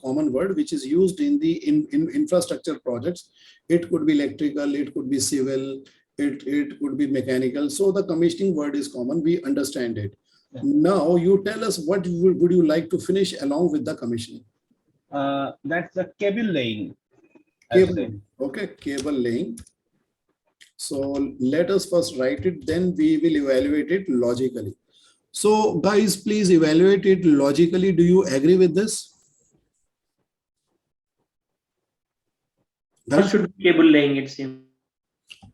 common word which is used in the infrastructure projects. It could be electrical, it could be civil, it could be mechanical. So the commissioning word is common. We understand it. Yeah. Now you tell us what would you like to finish along with the commissioning? That's the cable laying. Cable. Okay, cable laying. So let us first write it, then we will evaluate it logically. So guys, please evaluate it logically. Do you agree with this? What should be cable laying, it seems?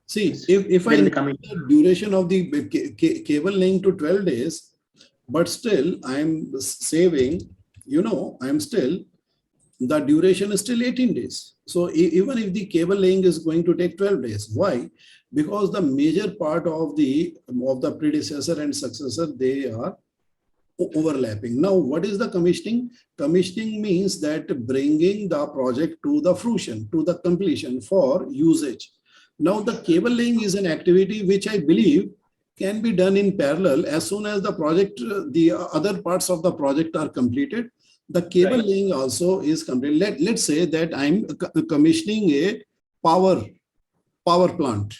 See, if I Then the duration of the cable laying to 12 days, but still I'm saving, I'm still the duration is still 18 days. So even if the cable laying is going to take 12 days, why? Because the major part of the predecessor and successor, they are overlapping. Now, what is the commissioning? Commissioning means that bringing the project to the fruition, to the completion for usage. Now, the cable laying is an activity which I believe can be done in parallel as soon as the project, the other parts of the project are completed. The cable laying also is complete. Let's say that I'm commissioning a power plant,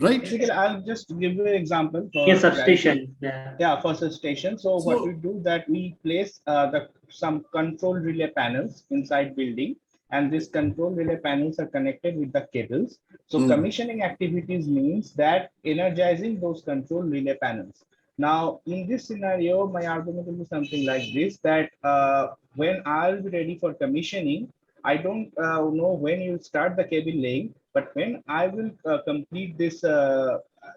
right? Basically, I'll just give you an example. For Yes, substation. Yeah, for substation. So what we do that we place some control relay panels inside building, and these control relay panels are connected with the cables. So commissioning activities means that energizing those control relay panels. Now, in this scenario, my argument will be something like this, that when I'll be ready for commissioning, I don't know when you start the cable laying, but when I will complete this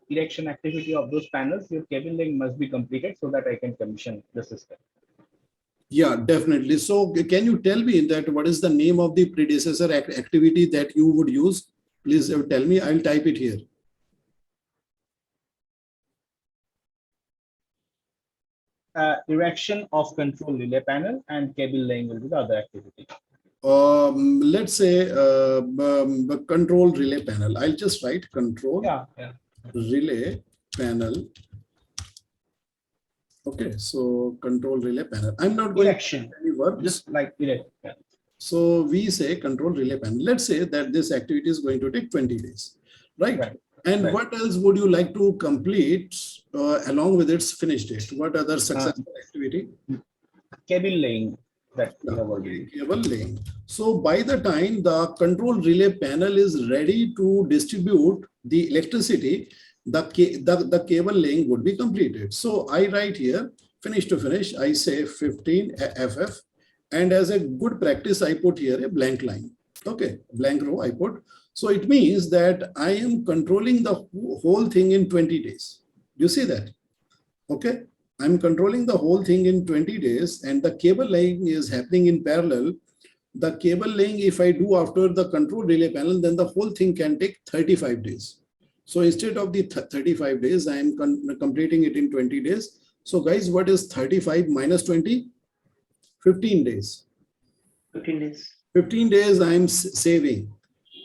erection activity of those panels, your cable laying must be completed so that I can commission the system. Yeah, definitely. So can you tell me that what is the name of the predecessor activity that you would use? Please tell me, I'll type it here. Erection of control relay panel and cable laying will be the other activity. Let's say the control relay panel. I'll just write control relay panel. Okay, so control relay panel. I'm not going erection, to any verbs. just like erection. So we say control relay panel. Let's say that this activity is going to take 20 days, right? And what else would you like to complete along with its finish date? What other successful activity? Cable laying. Cable laying. So by the time the control relay panel is ready to distribute the electricity, the cable laying would be completed. So I write here finish to finish. I say 15 FF, and as a good practice, I put here a blank line. Okay, blank row I put. So it means that I am controlling the whole thing in 20 days. You see that? Okay. I'm controlling the whole thing in 20 days, and the cable laying is happening in parallel. The cable laying, if I do after the control relay panel, then the whole thing can take 35 days. So instead of the 35 days, I am completing it in 20 days. So guys, what is 35 minus 20? 15 days. 15 days. 15 days I am saving.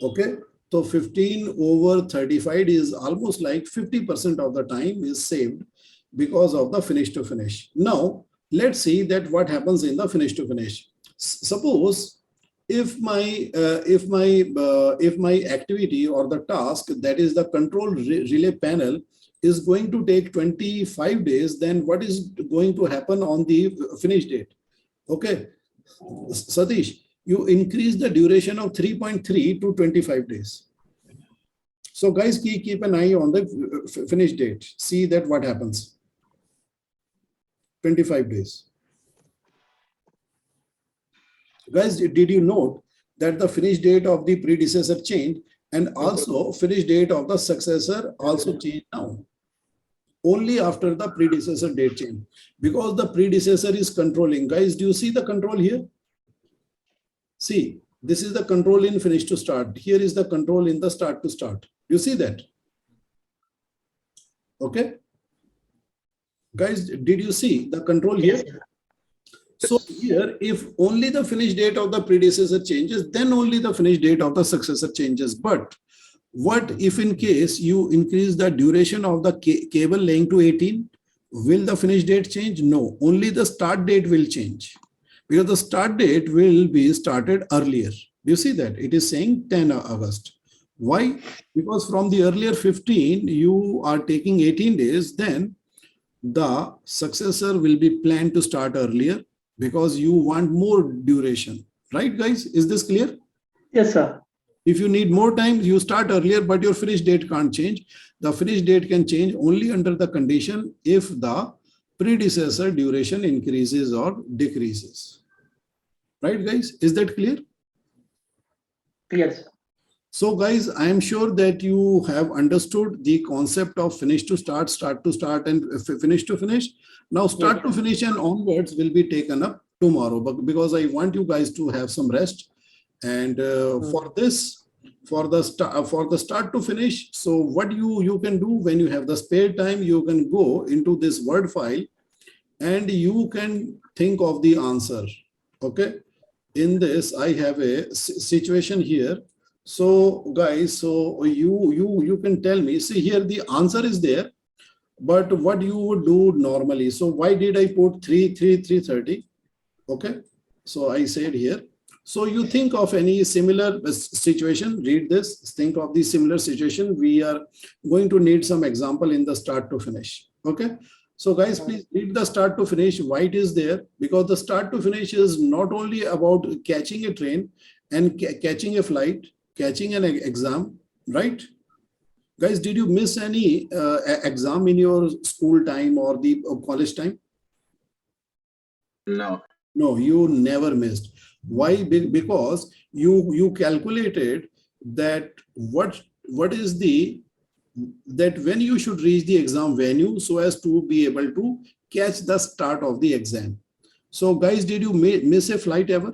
Okay. So 15 over 35 is almost like 50% of the time is saved because of the finish to finish. Now, let's see that what happens in the finish to finish. Suppose if my activity or the task, that is the control relay panel, is going to take 25 days, then what is going to happen on the finish date? Okay, Satish, you increase the duration of 3.3 to 25 days. So guys, keep an eye on the finish date. See that what happens. 25 days. Guys, did you note that the finish date of the predecessor changed, and also finish date of the successor also changed now? Only after the predecessor date change, because the predecessor is controlling. Guys, do you see the control here? See, this is the control in finish to start. Here is the control in the start to start. You see that? Okay. Guys, did you see the control here? Yes. So here, if only the finish date of the predecessor changes, then only the finish date of the successor changes. But what if in case you increase the duration of the cable laying to 18? Will the finish date change? No, only the start date will change, because the start date will be started earlier. You see that? It is saying 10 August. Why? Because from the earlier 15, you are taking 18 days, then the successor will be planned to start earlier because you want more duration. Right, guys? Is this clear? Yes, sir. If you need more time, you start earlier, but your finish date can't change. The finish date can change only under the condition if the predecessor duration increases or decreases. Right, guys? Is that clear? Clear, sir. So guys, I am sure that you have understood the concept of finish to start, and finish to finish. Now start to finish and onwards will be taken up tomorrow, but because I want you guys to have some rest. And for this, for the start to finish, so what you can do when you have the spare time, you can go into this Word file and you can think of the answer. Okay, in this I have a situation here. So guys, so you can tell me, see here the answer is there, but what you would do normally. So why did I put 3:30? Okay, so I said here. So you think of any similar situation, read this, think of the similar situation. We are going to need some example in the start to finish. Okay, so guys, please read the start to finish. Why it is there? Because the start to finish is not only about catching a train and catching a flight, catching an exam, right? Guys, did you miss any exam in your school time or the college time? No. No, you never missed. Why? Because you calculated that what is the, that when you should reach the exam venue so as to be able to catch the start of the exam. So guys, did you miss a flight ever?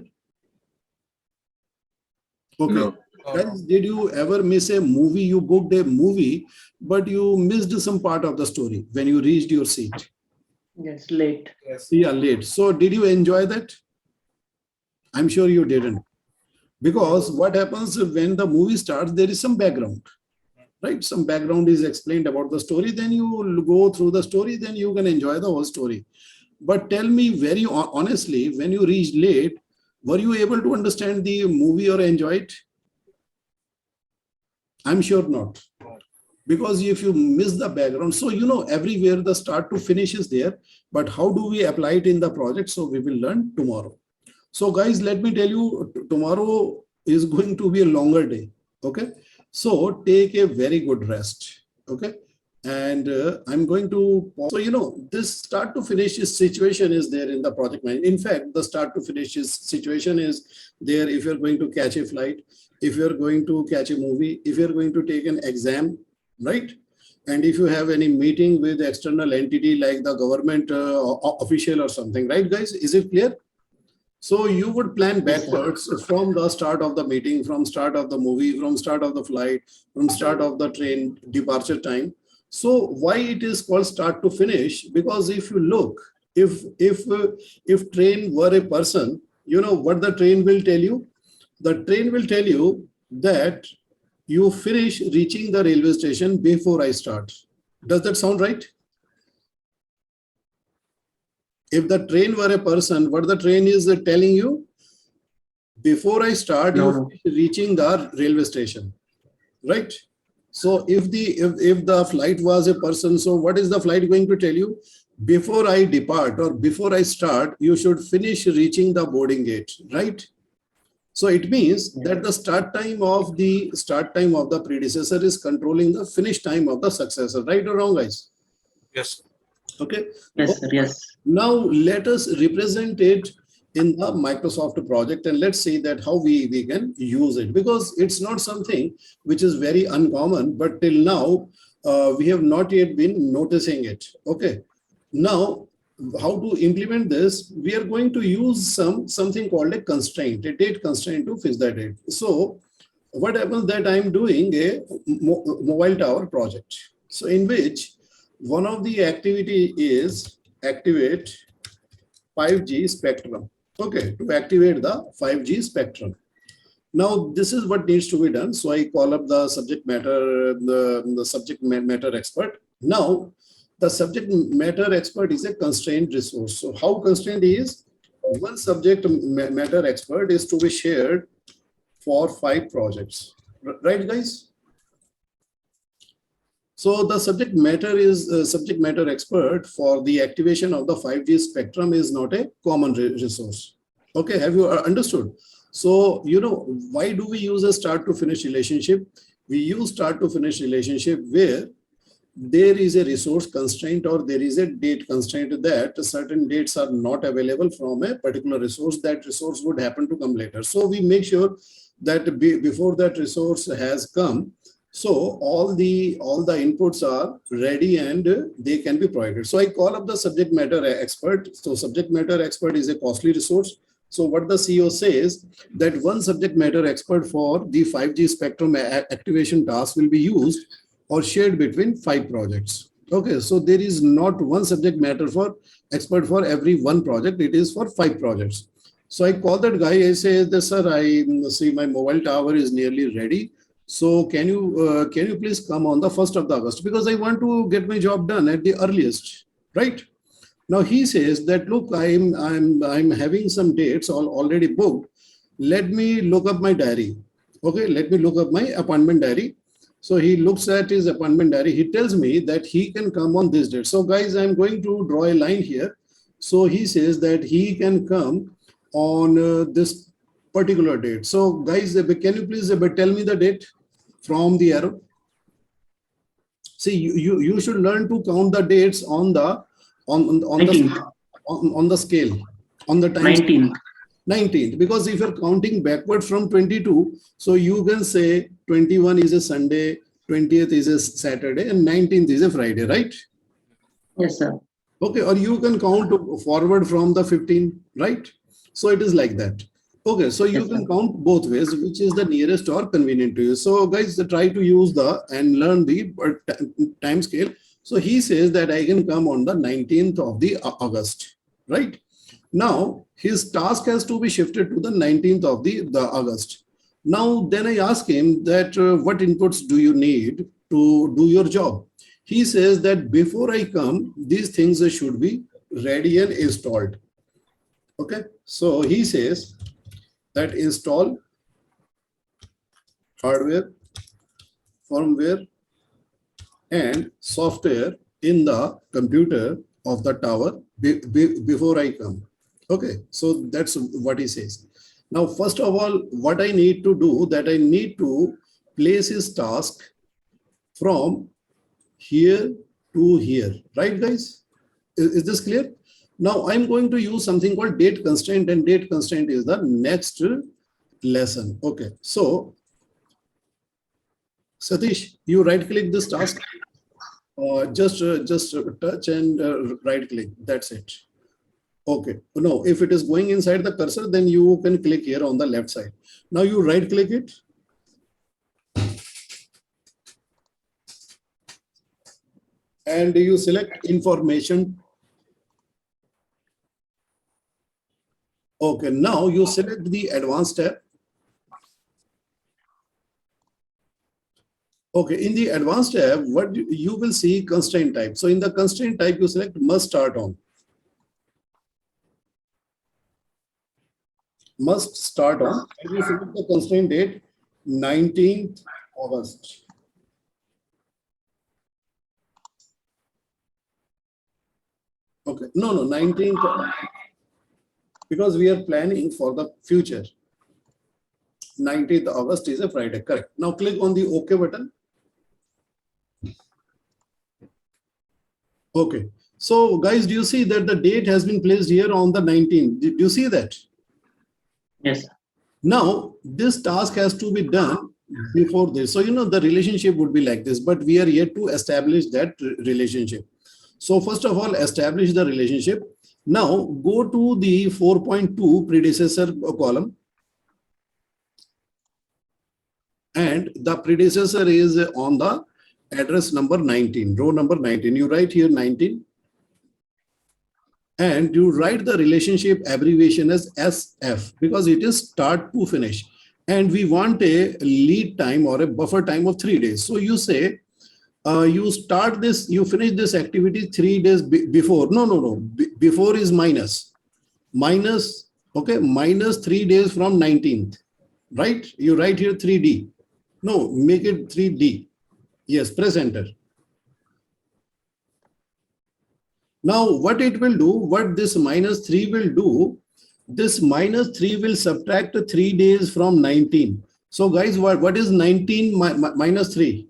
Okay. No. Guys, did you ever miss a movie? You booked a movie, but you missed some part of the story when you reached your seat. Yes, late. Yeah, late. So did you enjoy that? I'm sure you didn't. Because what happens when the movie starts, there is some background, right? Some background is explained about the story. Then you go through the story, then you can enjoy the whole story. But tell me very honestly, when you reached late, were you able to understand the movie or enjoy it? I'm sure not. Because if you miss the background, so you know, everywhere the start to finish is there, but how do we apply it in the project? So we will learn tomorrow. So guys, let me tell you, tomorrow is going to be a longer day. Okay, so take a very good rest. Okay, and I'm going to, so you know, this start to finish situation is there in the project management. In fact, the start to finish situation is there if you're going to catch a flight, if you're going to catch a movie, if you're going to take an exam, right? And if you have any meeting with external entity like the government official or something, right guys? Is it clear? So you would plan backwards from the start of the meeting, from start of the movie, from start of the flight, from start of the train departure time. So why it is called start to finish? Because if you look, if train were a person, you know what the train will tell you? The train will tell you that you finish reaching the railway station before I start. Does that sound right? If the train were a person, what the train is telling you? Before I start, you finish reaching the railway station, right? So if the flight was a person, so what is the flight going to tell you? Before I depart or before I start, you should finish reaching the boarding gate, right? So it means that the start time of the predecessor is controlling the finish time of the successor, right or wrong, guys? Yes. Okay. Yes, sir, yes. Now let us represent it in the Microsoft project and let's see that how we can use it, because it's not something which is very uncommon, but till now we have not yet been noticing it. Okay. Now, how to implement this? We are going to use something called a constraint, a date constraint to fix that date. So what happens that I'm doing a mobile tower project. So in which one of the activity is activate 5G spectrum. Okay, to activate the 5G spectrum. Now this is what needs to be done. So I call up the subject matter, the subject matter expert. Now the subject matter expert is a constrained resource. So how constrained is? One subject matter expert is to be shared for 5 projects, right guys? So the subject matter is subject matter expert for the activation of the 5G spectrum is not a common resource. Okay, have you understood? So, you know, why do we use a start to finish relationship? We use start to finish relationship where there is a resource constraint or there is a date constraint that certain dates are not available from a particular resource. That resource would happen to come later. So we make sure that before that resource has come, So all the inputs are ready and they can be provided. So I call up the subject matter expert. So subject matter expert is a costly resource. So what the CEO says that one subject matter expert for the 5G spectrum activation task will be used or shared between 5 projects. Okay, so there is not one subject matter for expert for every one project. It is for 5 projects. So I call that guy. I say, sir, I see my mobile tower is nearly ready. So can you please come on the 1st of August, because I want to get my job done at the earliest, right? Now he says that, look, I'm having some dates already booked. Let me look up my diary. Okay, let me look up my appointment diary. So he looks at his appointment diary. He tells me that he can come on this date. So guys, I'm going to draw a line here. So he says that he can come on this particular date. So guys, can you please tell me the date from the arrow? See, you should learn to count the dates on the scale, on the time. 19th. 19th, because if you're counting backward from 22, so you can say 21 is a Sunday, 20th is a Saturday, and 19th is a Friday, right? Yes, sir. Okay, or you can count forward from the 15, right? So it is like that. Okay, so you can count both ways, which is the nearest or convenient to you. So guys, try to use and learn the time scale. So he says that I can come on the 19th of the August, right? Now his task has to be shifted to the 19th of the August. Now then I ask him that what inputs do you need to do your job? He says that before I come, these things should be ready and installed. Okay, so he says that install hardware, firmware, and software in the computer of the tower before I come. Okay, so that's what he says. Now, first of all, what I need to do, that I need to place his task from here to here, right guys? Is this clear? Now I'm going to use something called date constraint, and date constraint is the next lesson. Okay, so Satish, you right click this task, just touch and right click, that's it. Okay, no, if it is going inside the cursor, then you can click here on the left side. Now you right click it. And you select information. Okay, now you select the advanced tab. Okay, in the advanced tab, what you will see constraint type. So in the constraint type, you select must start on. Must start on, and you select the constraint date 19th August. Okay, no, 19th, because we are planning for the future. 19th August is a Friday, correct. Now click on the OK button. Okay, so guys, do you see that the date has been placed here on the 19th? Did you see that? Yes. Now this task has to be done before this. So, the relationship would be like this, but we are yet to establish that relationship. So first of all, establish the relationship. Now go to the 4.2 predecessor column. And the predecessor is on the address number 19, row number 19. You write here 19. And you write the relationship abbreviation as SF, because it is start to finish. And we want a lead time or a buffer time of 3 days. So you say, you start this, you finish this activity 3 days before. No. Before is minus. Okay, minus 3 days from 19th, right? You write here 3D. No, make it 3D. Yes, press enter. Now, what it will do, what this minus 3 will do, this minus 3 will subtract 3 days from 19. So guys, what is 19 minus 3?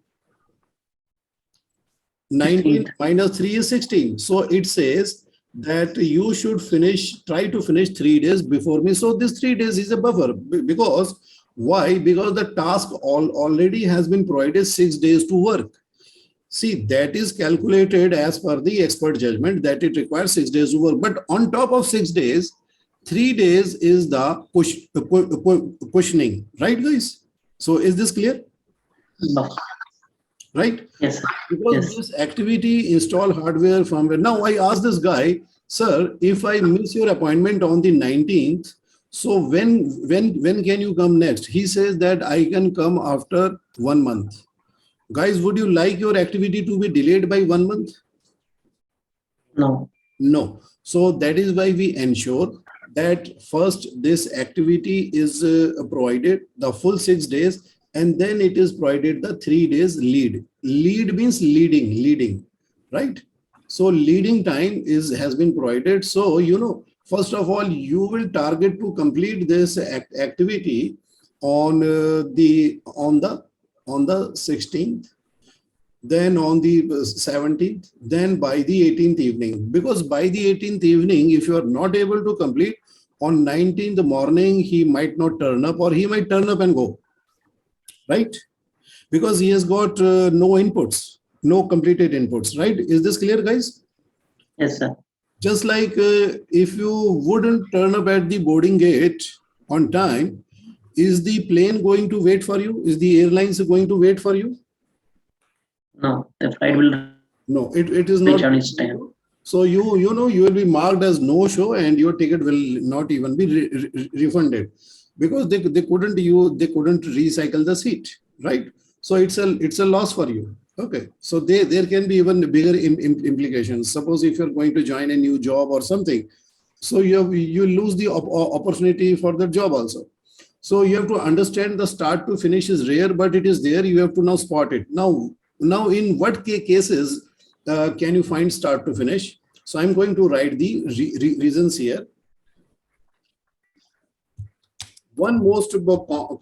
19 minus 3 is 16. So it says that you should try to finish 3 days before me. So this 3 days is a buffer, because Why? Because the task already has been provided 6 days to work. See, that is calculated as per the expert judgment that it requires 6 days to work. But on top of 6 days, 3 days is the cushioning, right, guys? So is this clear? No. Right? Yes. Because Yes. this activity, install hardware, firmware. Now I asked this guy, sir, if I miss your appointment on the 19th, so when can you come next? He says that I can come after 1 month. Guys, would you like your activity to be delayed by 1 month? No. No. So that is why we ensure that first this activity is provided the full 6 days, and then it is provided the 3 days lead. Lead means leading, right? So leading time has been provided. So, first of all, you will target to complete this activity on the 16th, then on the 17th, then by the 18th evening. Because by the 18th evening, if you are not able to complete, on 19th morning, he might not turn up, or he might turn up and go, right? Because he has got no inputs, no completed inputs, right? Is this clear, guys? Yes, sir. Just like if you wouldn't turn up at the boarding gate on time, is the plane going to wait for you? Is the airlines going to wait for you? No, the flight will No, it is reach not. on its time. So you will be marked as no show, and your ticket will not even be refunded, because they couldn't recycle the seat, right? So it's a loss for you. Okay, so there can be even bigger implications. Suppose if you're going to join a new job or something, so you lose the opportunity for the job also. So you have to understand the start to finish is rare, but it is there. You have to now spot it. Now in what cases can you find start to finish? So I'm going to write the reasons here. One most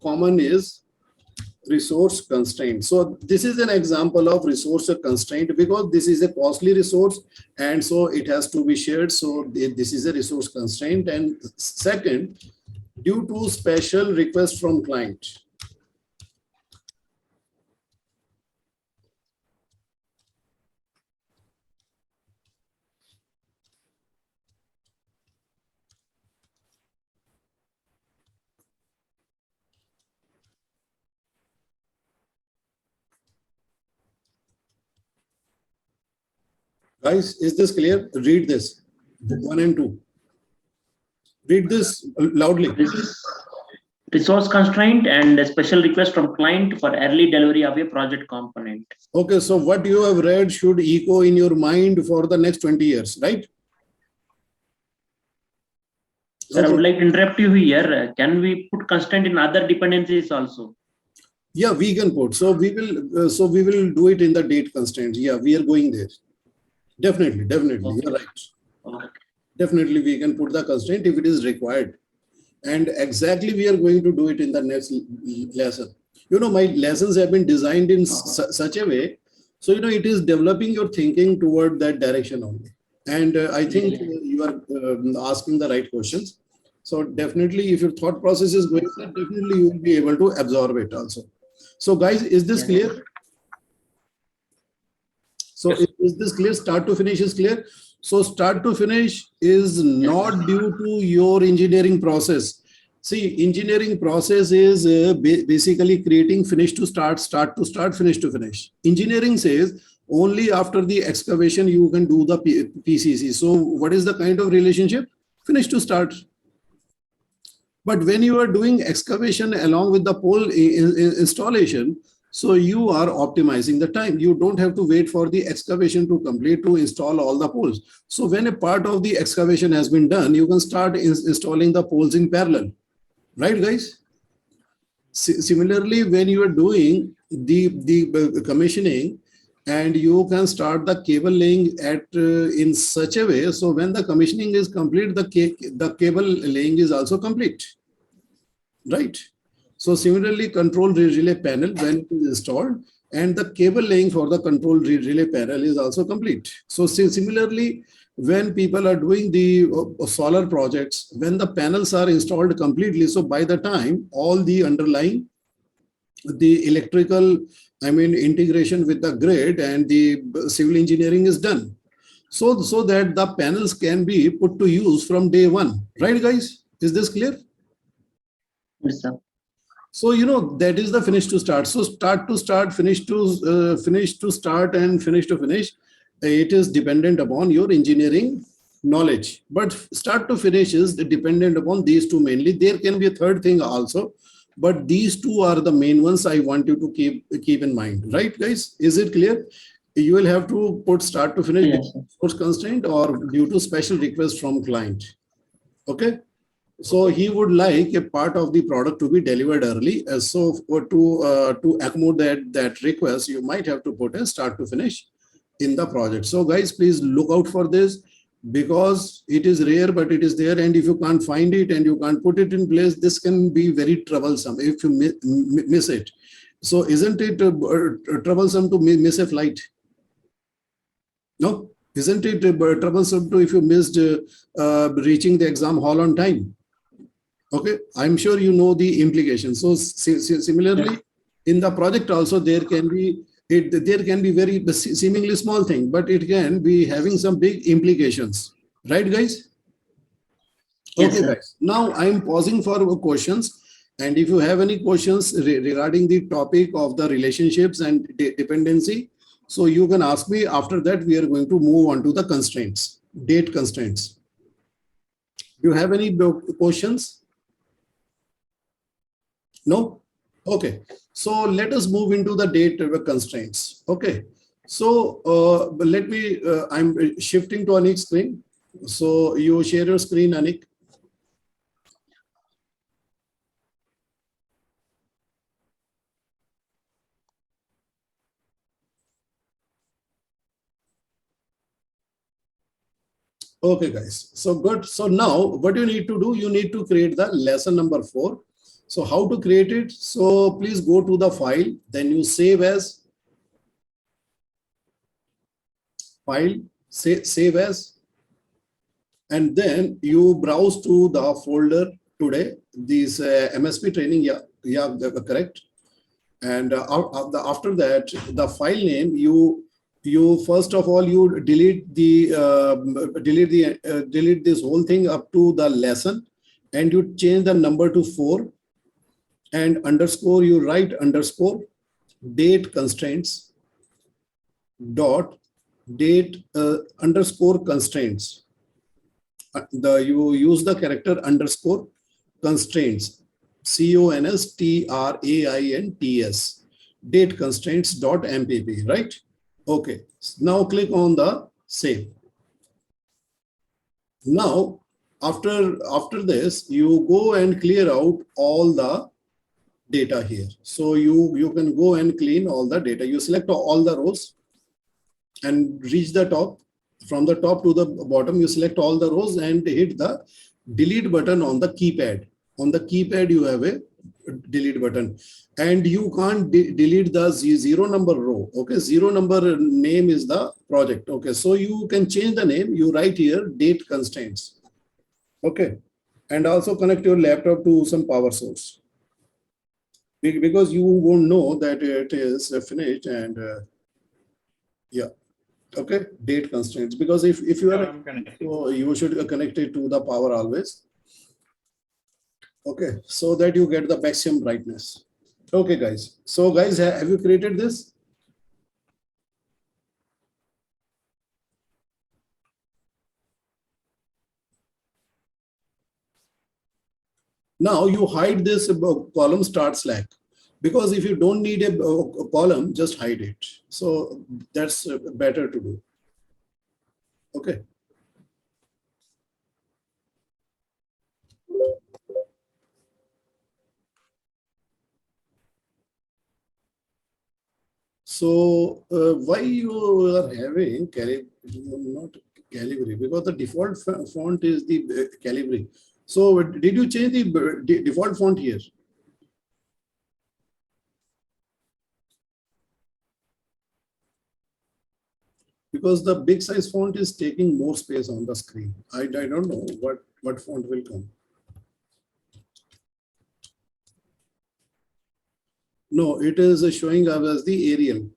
common is resource constraint. So this is an example of resource constraint, because this is a costly resource, and so it has to be shared. So this is a resource constraint. And second, due to special request from client. Guys, is this clear? Read this, 1 and 2. Read this loudly. Resource constraint and a special request from client for early delivery of a project component. Okay, so what you have read should echo in your mind for the next 20 years, right? Sir, I would like to interrupt you here. Can we put constraint in other dependencies also? Yeah, we can put. So we will do it in the date constraints. Yeah, we are going there. Definitely. Okay. You're right. Okay. Definitely, we can put the constraint if it is required. And exactly we are going to do it in the next lesson. My lessons have been designed in such a way. So, it is developing your thinking toward that direction only. And I think you are asking the right questions. So definitely, if your thought process is going there, definitely you will be able to absorb it also. So guys, is this clear? So is this clear? Start to finish is clear. So start to finish is not due to your engineering process. See, engineering process is basically creating finish to start, start to start, finish to finish. Engineering says only after the excavation you can do the PCC. So what is the kind of relationship? Finish to start. But when you are doing excavation along with the pole installation, so you are optimizing the time. You don't have to wait for the excavation to complete to install all the poles. So when a part of the excavation has been done, you can start installing the poles in parallel. Right, guys? Similarly, when you are doing the commissioning, and you can start the cable laying in such a way, so when the commissioning is complete, the cable laying is also complete. Right? So similarly, control relay panel, when it is installed, and the cable laying for the control relay panel is also complete. So similarly, when people are doing the solar projects, when the panels are installed completely, so by the time all the underlying, the electrical, I mean, integration with the grid and the civil engineering is done. So that the panels can be put to use from day one. Right, guys? Is this clear? Yes, sir. So, that is the finish to start. So start to start, finish to start, and finish to finish. It is dependent upon your engineering knowledge. But start to finish is dependent upon these two mainly. There can be a third thing also, but these two are the main ones I want you to keep in mind. Right, guys? Is it clear? You will have to put start to finish Yes, sir. source constraint or due to special request from client. Okay. So he would like a part of the product to be delivered early. So to accommodate that request, you might have to put a start to finish in the project. So guys, please look out for this, because it is rare, but it is there. And if you can't find it and you can't put it in place, this can be very troublesome if you miss it. So isn't it troublesome to miss a flight? No? Isn't it troublesome to if you missed reaching the exam hall on time? Okay, I'm sure you know the implications. So similarly, in the project also, there can be very seemingly small thing, but it can be having some big implications. Right, guys? Yes, Okay, sir. guys. Now I'm pausing for questions. And if you have any questions regarding the topic of the relationships and dependency, so you can ask me. After that, we are going to move on to the constraints, date constraints. Do you have any questions? No? Okay. So let us move into the date constraints. Okay. So let me, I'm shifting to Anik's screen. So you share your screen, Anik. Okay, guys. So good. So now what you need to do, you need to create the lesson number 4. So how to create it? So please go to the file, then you save as file, save as, and then you browse to the folder today, this MSP training. Yeah, correct. And after that, the file name, you first of all, you delete this whole thing up to the lesson, and you change the number to 4, and underscore, you write underscore date constraints dot date underscore constraints. You use the character underscore constraints, CONSTRAINTS, date constraints dot MPP, right? Okay. Now click on the save. Now, after this, you go and clear out all the data here. So you can go and clean all the data. You select all the rows and reach the top. From the top to the bottom, you select all the rows and hit the delete button on the keypad. On the keypad, you have a delete button, and you can't delete the 0 number row. Okay, 0 number name is the project. Okay, so you can change the name. You write here date constraints. Okay, and also connect your laptop to some power source, because you won't know that it is finished. And yeah. Okay, date constraints, because if you are, so you should connect it to the power always. Okay, so that you get the maximum brightness. Okay, guys. So guys, have you created this? Now you hide this column start slack, because if you don't need a column, just hide it. So that's better to do. Okay. So why you are having not Calibri? Because the default font is the Calibri. So did you change the default font here? because the big size font is taking more space on the screen. I don't know what font will come. No, it is showing up as the Arial.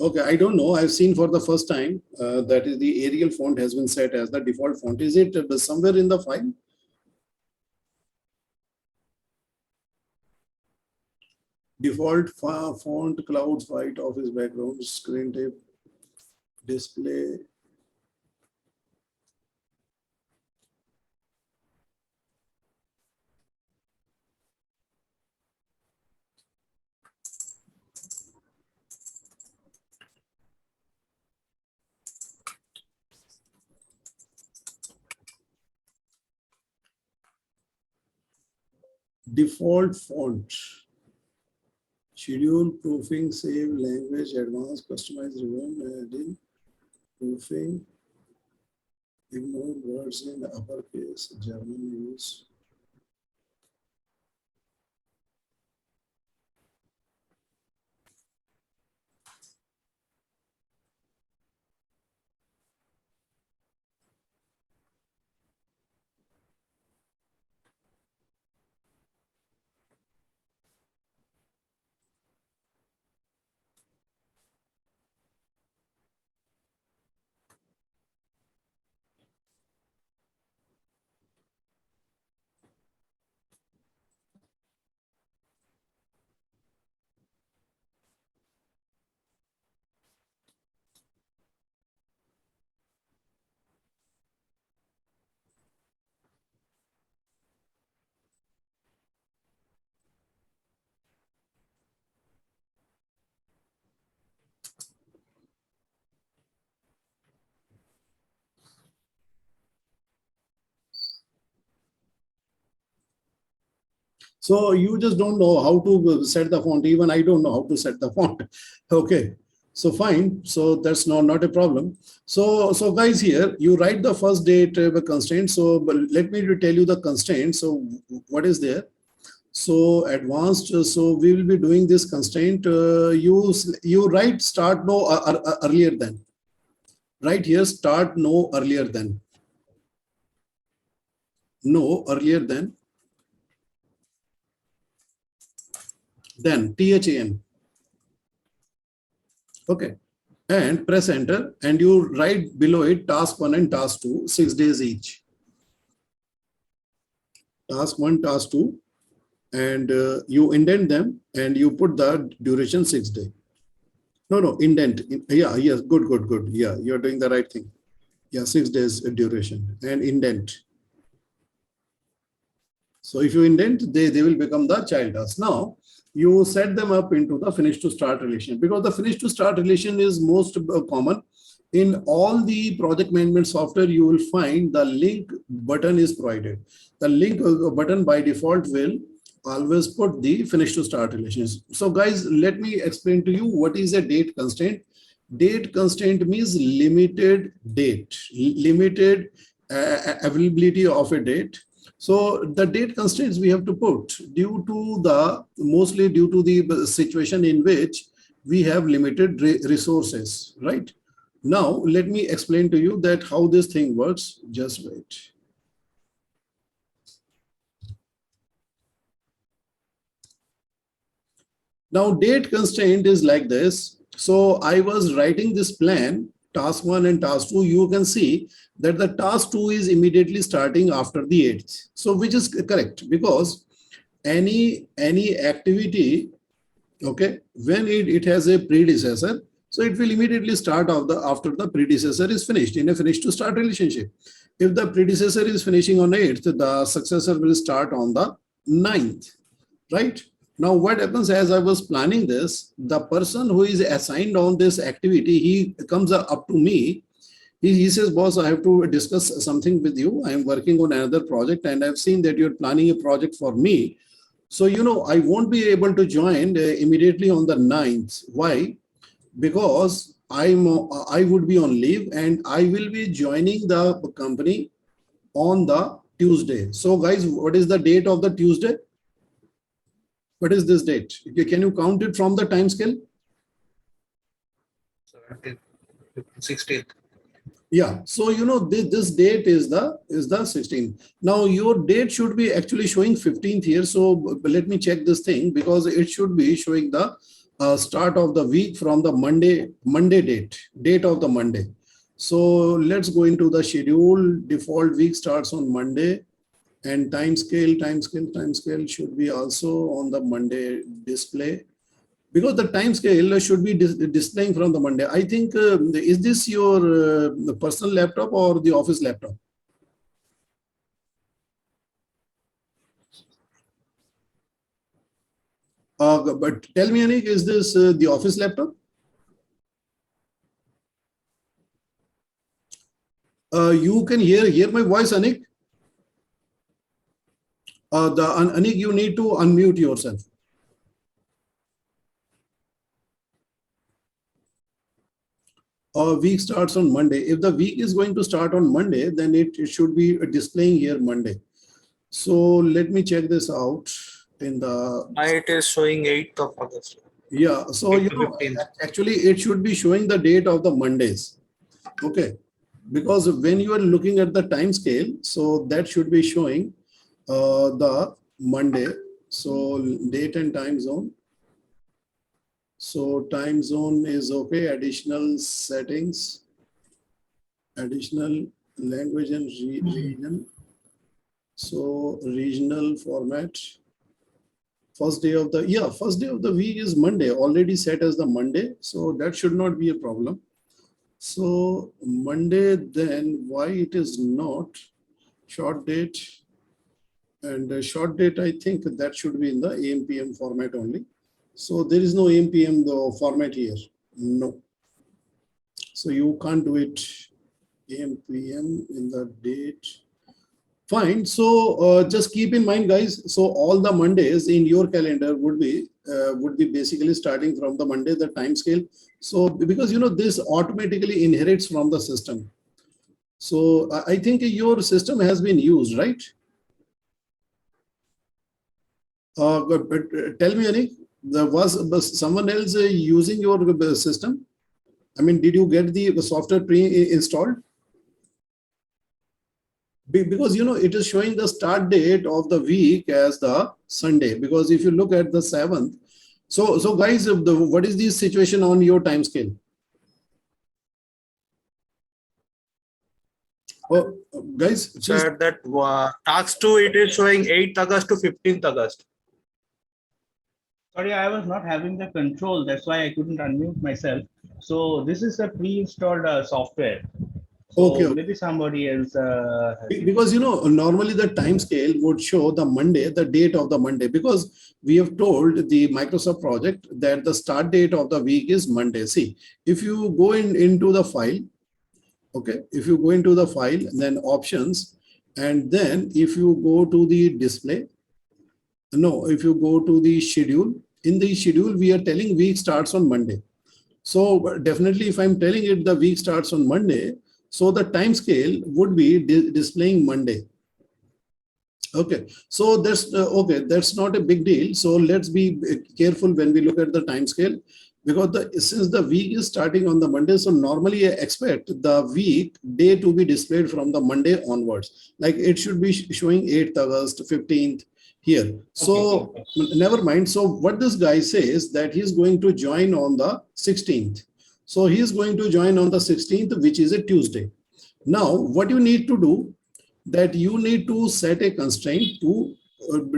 Okay, I don't know. I've seen for the first time that is the Arial font has been set as the default font. Is it somewhere in the file? Default font, clouds, white, office background, screen tape, display. Default font. Schedule, proofing, save, language, advanced, customize, review, adding, proofing, ignore words in uppercase, German use. So you just don't know how to set the font. Even I don't know how to set the font. Okay. So fine. So that's not a problem. So guys, here you write the first date constraint. So but let me tell you the constraint. So what is there? So advanced. So we will be doing this constraint. You write start no earlier than. Right here, start no earlier than. No earlier than. Then THAN. Okay. And press enter and you write below it task 1 and task 2, 6 days each. Task 1, task 2, and you indent them and you put the duration 6 days. No, indent. Yeah, yes, good. Yeah, you're doing the right thing. Yeah, 6 days duration and indent. So if you indent, they will become the child task. Now, you set them up into the finish to start relation because the finish to start relation is most common. In all the project management software, you will find the link button is provided. The link button by default will always put the finish to start relations. So guys, let me explain to you what is a date constraint. Date constraint means limited date, limited availability of a date. So the date constraints we have to put mostly due to the situation in which we have limited resources, right? Now, let me explain to you that how this thing works. Just wait. Now, date constraint is like this. So I was writing this plan, task 1 and task 2. You can see that the task 2 is immediately starting after the 8th. So which is correct because any activity, okay, when it has a predecessor, so it will immediately start after the predecessor is finished in a finish to start relationship. If the predecessor is finishing on 8th, the successor will start on the 9th, right? Now, what happens as I was planning this, the person who is assigned on this activity, he comes up to me. He says, boss, I have to discuss something with you. I am working on another project and I've seen that you're planning a project for me. So, I won't be able to join immediately on the 9th. Why? Because I would be on leave and I will be joining the company on the Tuesday. So guys, what is the date of the Tuesday? What is this date? Can you count it from the time scale? 16th. Yeah, so this date is the 16th. Now your date should be actually showing 15th here. So let me check this thing, because it should be showing the start of the week from the Monday date of the Monday. So let's go into the schedule. Default week starts on Monday, and time scale should be also on the Monday display, because the time scale should be displaying from the Monday. I think, is this your the personal laptop or the office laptop? But tell me, Anik, is this the office laptop? You can hear my voice, Anik? Anik, you need to unmute yourself. Week starts on Monday. If the week is going to start on Monday, then it should be displaying here Monday. So let me check this out in the. It is showing 8th of August. Yeah, so actually it should be showing the date of the Mondays. Okay, because when you are looking at the time scale, so that should be showing the Monday. So date and time zone. So time zone is okay. Additional settings, additional language and region. So regional format. First day of the week is Monday, already set as the Monday. So that should not be a problem. So Monday, then why it is not short date? And short date, I think that should be in the AM PM format only. So there is no AM PM format here. No. So you can't do it AM PM in the date. Fine. So just keep in mind, guys. So all the Mondays in your calendar would be basically starting from the Monday, the time scale. So because this automatically inherits from the system. So I think your system has been used, right? But tell me, Anik, was someone else using your system? I mean, did you get the software pre-installed? Because it is showing the start date of the week as the Sunday. Because if you look at the 7th, so guys, what is the situation on your time scale? Oh, guys, Sir, that task 2, it is showing 8th August to 15th August. Sorry, I was not having the control. That's why I couldn't unmute myself. So this is a pre-installed software. So okay. Maybe somebody else. Because normally the time scale would show the Monday, the date of the Monday, because we have told the Microsoft project that the start date of the week is Monday. See, if you go into the file, okay, if you go into the file, then options, and then if you go to the display, no, if you go to the schedule, in the schedule, we are telling week starts on Monday. So definitely if I'm telling it the week starts on Monday, so the time scale would be displaying Monday. Okay, so that's okay. That's not a big deal. So let's be careful when we look at the time scale, because since the week is starting on the Monday, so normally I expect the week day to be displayed from the Monday onwards. Like it should be showing 8th August, 15th here. So never mind. So what this guy says that he's going to join on the 16th. So he's going to join on the 16th, which is a Tuesday. Now, what you need to do, that you need to set a constraint to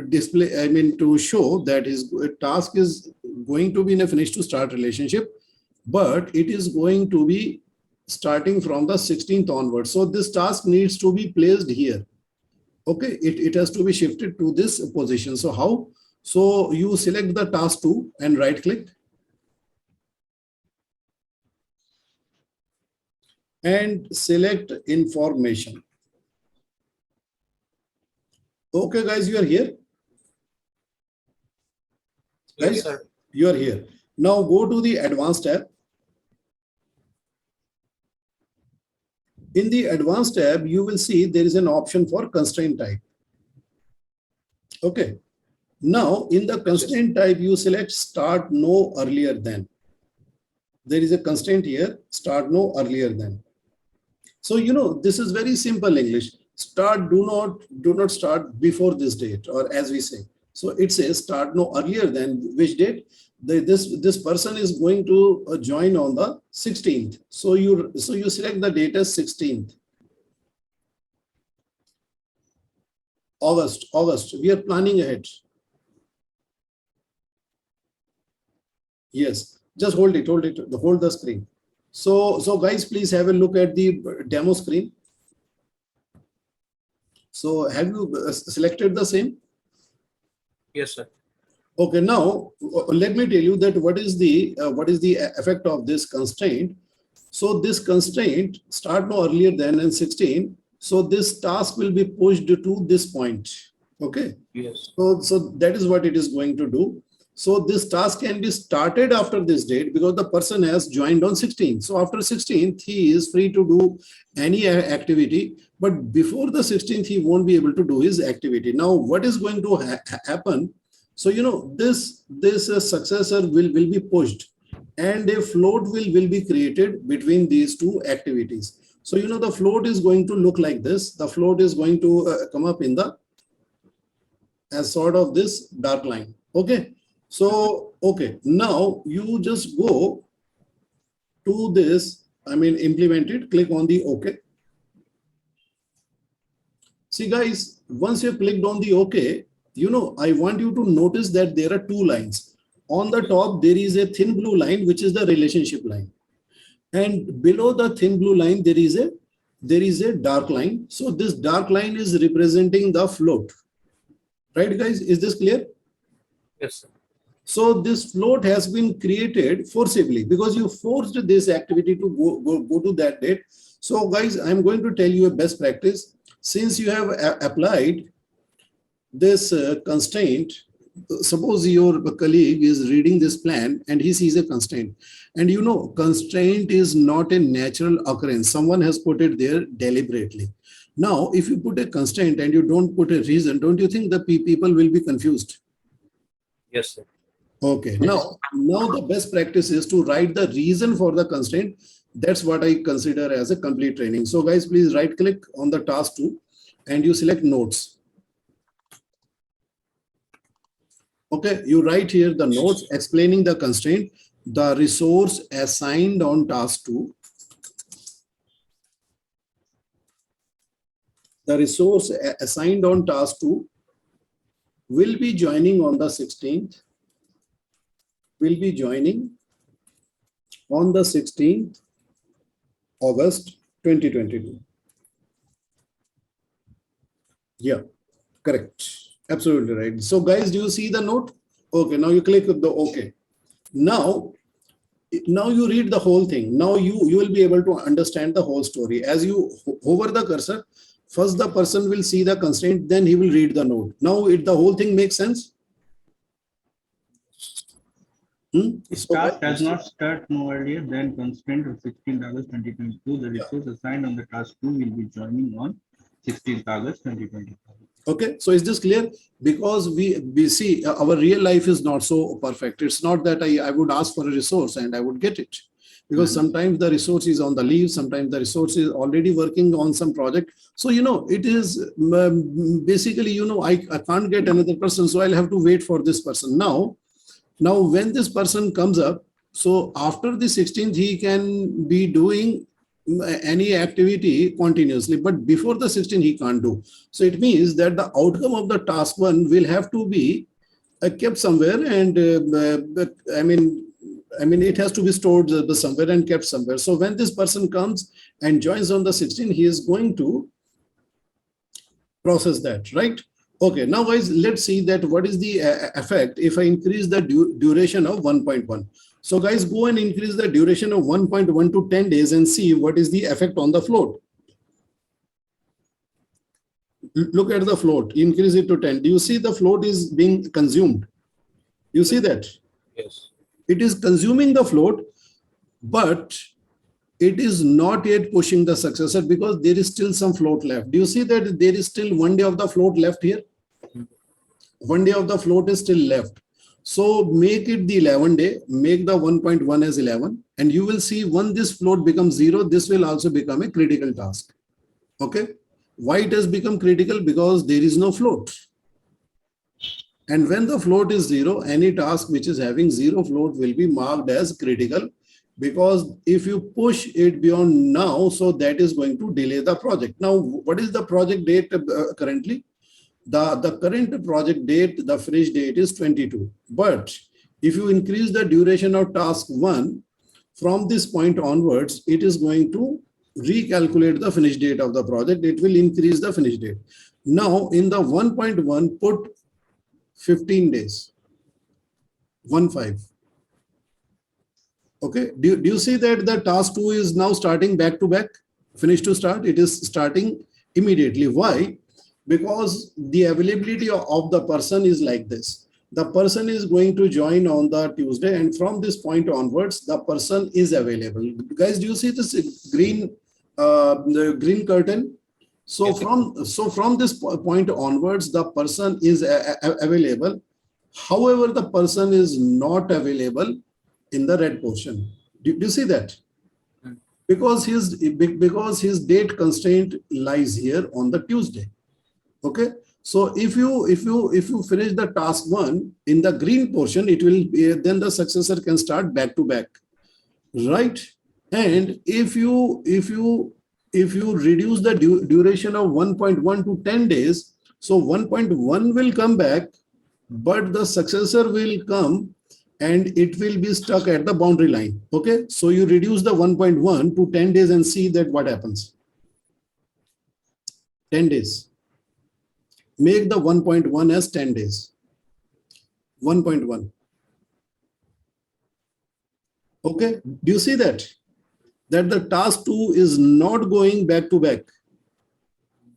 display, I mean, to show that his task is going to be in a finish to start relationship, but it is going to be starting from the 16th onwards. So this task needs to be placed here. Okay, it has to be shifted to this position. So how? So you select the task 2 and right click. And select information. Okay, guys, you are here. Guys, Yes, sir. you are here. Now go to the advanced tab. In the advanced tab, you will see there is an option for constraint type. Okay. Now in the constraint type, you select start no earlier than. there is a constraint here, start no earlier than. So, this is very simple English. Start, do not start before this date, or as we say. So it says start no earlier than which date? This person is going to join on the 16th. So you select the date as 16th. August. We are planning ahead. Yes, just hold it, hold the screen. So guys, please have a look at the demo screen. So have you selected the same? Yes, sir. Okay, now let me tell you that what is the effect of this constraint. So this constraint start no earlier than and 16. So this task will be pushed to this point. Okay. Yes. So that is what it is going to do. So this task can be started after this date because the person has joined on 16th. So after 16th, he is free to do any activity. But before the 16th, he won't be able to do his activity. Now, what is going to happen? So, this successor will be pushed and a float will be created between these two activities. So, the float is going to look like this. The float is going to come up in the as sort of this dark line. Okay. So, okay, now you just go to this, implement it, click on the OK. See guys, once you clicked on the OK, I want you to notice that there are two lines. On the top, there is a thin blue line, which is the relationship line. And below the thin blue line, there is a dark line. So this dark line is representing the float. Right, guys? Is this clear? Yes, sir. So this float has been created forcibly because you forced this activity to go to that date. So guys, I'm going to tell you a best practice. Since you have applied this constraint, suppose your colleague is reading this plan and he sees a constraint. And constraint is not a natural occurrence. Someone has put it there deliberately. Now, if you put a constraint and you don't put a reason, don't you think the people will be confused? Yes, sir. Okay, now the best practice is to write the reason for the constraint. That's what I consider as a complete training. So guys, please right click on the task 2 and you select notes. Okay, you write here the notes explaining the constraint, the resource assigned on task 2. The resource assigned on task 2 will be joining on the 16th. Will be joining on the 16th August 2022. Yeah, correct. Absolutely right. So guys, do you see the note? Okay, now you click the OK. Now you read the whole thing. Now you will be able to understand the whole story. As you hover the cursor, first the person will see the constraint, then he will read the note. Now the whole thing makes sense. Task does not start no earlier than constraint of 16th August 2022. The resource assigned on the task 2 will be joining on 16th August 2022. Okay, so is this clear? Because we see our real life is not so perfect. It's not that I would ask for a resource and I would get it. Because sometimes the resource is on the leave, sometimes the resource is already working on some project. So, it is basically, I can't get another person, so I'll have to wait for this person. Now, when this person comes up, so after the 16th, he can be doing any activity continuously, but before the 16th, he can't do. So it means that the outcome of the task 1 will have to be kept somewhere, and it has to be stored somewhere and kept somewhere. So when this person comes and joins on the 16th, he is going to process that, right? Okay, now guys, let's see that what is the effect if I increase the duration of 1.1. So guys, go and increase the duration of 1.1 to 10 days and see what is the effect on the float. Look at the float, increase it to 10. Do you see the float is being consumed? You see that? Yes. It is consuming the float, but it is not yet pushing the successor because there is still some float left. Do you see that there is still 1 day of the float left here? 1 day of the float is still left. So make it the 11 day, make the 1.1 as 11, and you will see when this float becomes 0, this will also become a critical task. Okay. Why it has become critical? Because there is no float. And when the float is 0, any task which is having 0 float will be marked as critical, because if you push it beyond now, so that is going to delay the project. Now, what is the project date currently? The current project date, the finish date is 22. But if you increase the duration of task 1, from this point onwards, it is going to recalculate the finish date of the project. It will increase the finish date. Now, in the 1.1, put 15 days, 1.5. Okay, do you see that the task 2 is now starting back to back, finish to start? It is starting immediately. Why? Because the availability of the person is like this. The person is going to join on the Tuesday, and from this point onwards, the person is available. Guys, do you see this the green curtain? So from this point onwards, the person is available. However, the person is not available in the red portion. Do you see that? Because his date constraint lies here on the Tuesday. Okay. So if you finish the task 1 in the green portion, it will be, then the successor can start back to back, right? And if you reduce the duration of 1.1 to 10 days, so 1.1 will come back, but the successor will come and it will be stuck at the boundary line. Okay, so you reduce the 1.1 to 10 days and see that what happens. 10 days. Make the 1.1 as 10 days. 1.1. Okay, do you see that? That the task 2 is not going back to back.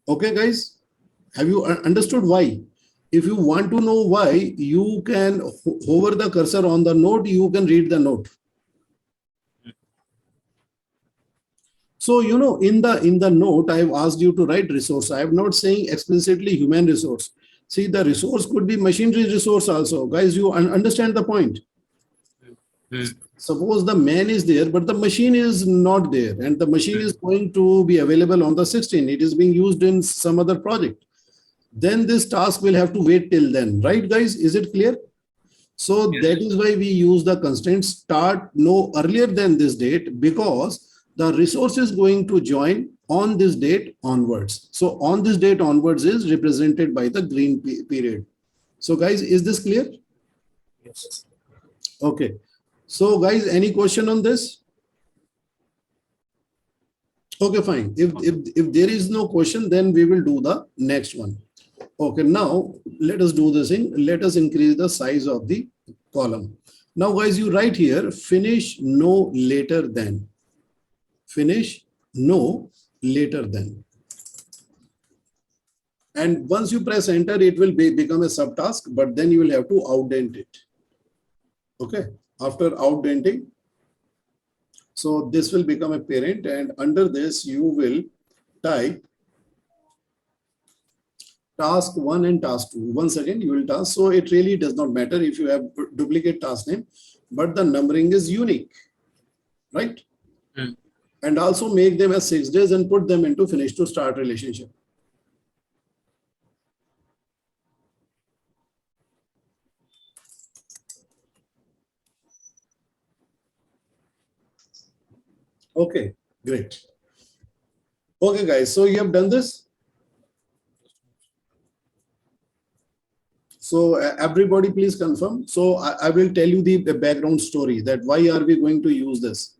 Okay, guys, have you understood why? If you want to know why, you can hover the cursor on the note, you can read the note. So, you know, in the note, I have asked you to write resource. I am not saying explicitly human resource. See, the resource could be machinery resource also. Guys, you understand the point. Suppose the man is there, but the machine is not there, and the machine is going to be available on the 16th. It is being used in some other project. Then this task will have to wait till then, right, guys? Is it clear? So that is why we use the constraint start no earlier than this date, because the resource is going to join on this date onwards. So on this date onwards is represented by the green period. So guys, is this clear? Yes. Okay. So guys, any question on this? Okay, fine. If there is no question, then we will do the next one. Okay, now let us do this thing. Let us increase the size of the column. Now guys, you write here, finish no later than. Finish no later than. And once you press enter, it will become a subtask, but then you will have to outdent it. Okay, after outdenting, so this will become a parent, and under this you will type task 1 and task 2. Once again, you will task. So it really does not matter if you have duplicate task name, but the numbering is unique, right? And also make them as 6 days and put them into finish to start relationship. Okay, great. Okay, guys, so you have done this. So everybody please confirm. So I will tell you the background story that why are we going to use this.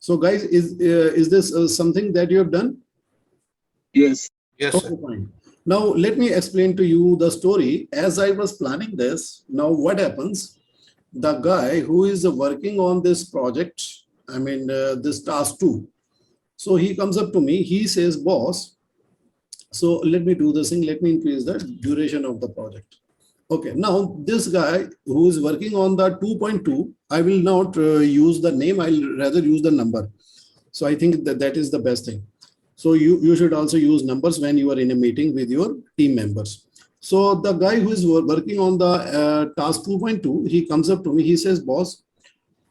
So guys, is this something that you have done? Yes. Yes, okay, fine. Now let me explain to you the story. As I was planning this, now what happens? The guy who is working on this project, I mean this task 2. So he comes up to me, he says, boss, so let me do this thing, let me increase the duration of the project. Okay, now this guy who is working on the 2.2, I will not use the name, I'll rather use the number. So I think that is the best thing. So you should also use numbers when you are in a meeting with your team members. So the guy who is working on the task 2.2, he comes up to me, he says, boss,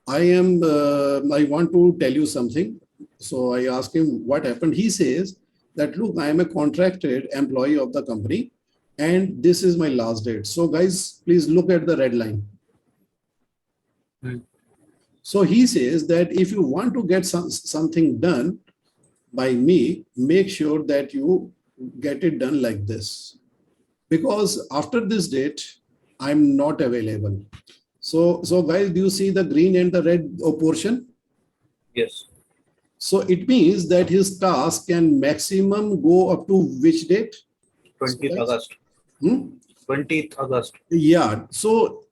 I want to tell you something. So I ask him what happened. He says that, look, I am a contracted employee of the company and this is my last date. So guys, please look at the red line. So he says that if you want to get something done by me, make sure that you get it done like this. Because after this date, I'm not available. So guys, do you see the green and the red portion? Yes. So it means that his task can maximum go up to which date? 20th August. 20th August. Yeah. So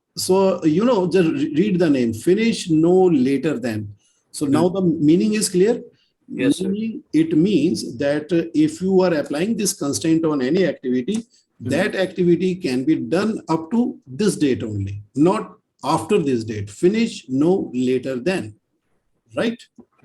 you know, just read the name. Finish no later than. So now the meaning is clear. Yes, sir. It means that if you are applying this constraint on any activity, that activity can be done up to this date only, not after this date. Finish no later than. Right?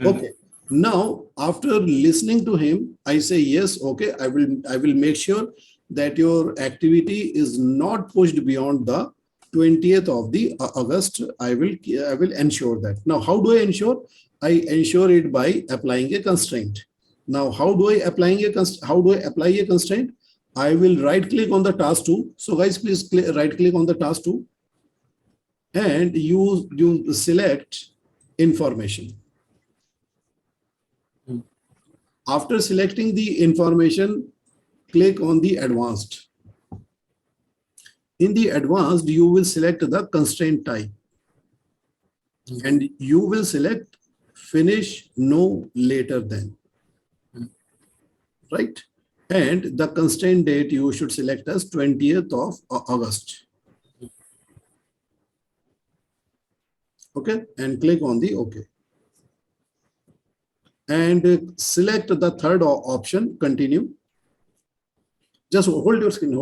Okay. Now, after listening to him, I say, yes, okay, I will make sure that your activity is not pushed beyond the 20th of the August. I will ensure that. Now, how do I ensure? I ensure it by applying a constraint. Now, how do I apply a constraint? I will right click on the task 2. So guys, please right click on the task 2 and you select information. After selecting the information, click on the advanced. In the advanced, you will select the constraint type and you will select finish no later than. Right? And the constraint date you should select as 20th of August. Okay, and click on the OK. And select the third option, continue. Just hold your screen,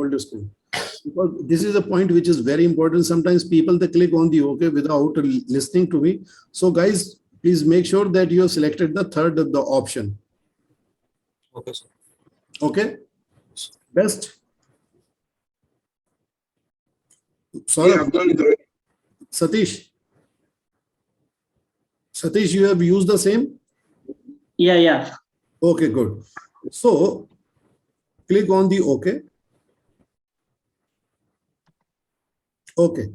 Because this is a point which is very important. Sometimes people, they click on the OK without listening to me. So guys, please make sure that you have selected the third of the option. Okay, sir. Okay, best. Sorry, Yeah, I've done it already. Satish, you have used the same? Yeah. Okay, good. So click on the OK. Okay.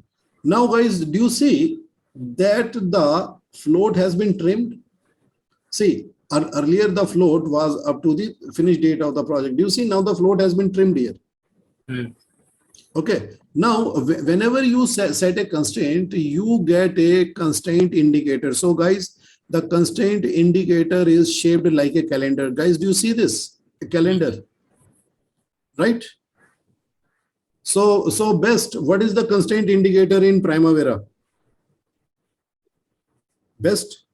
Now, guys, do you see that the float has been trimmed? See, earlier the float was up to the finish date of the project. Do you see now the float has been trimmed here? Okay. Now, whenever you set a constraint, you get a constraint indicator. So, guys, the constraint indicator is shaped like a calendar. Guys, do you see this? A calendar, right? So best, what is the constraint indicator in Primavera? Best,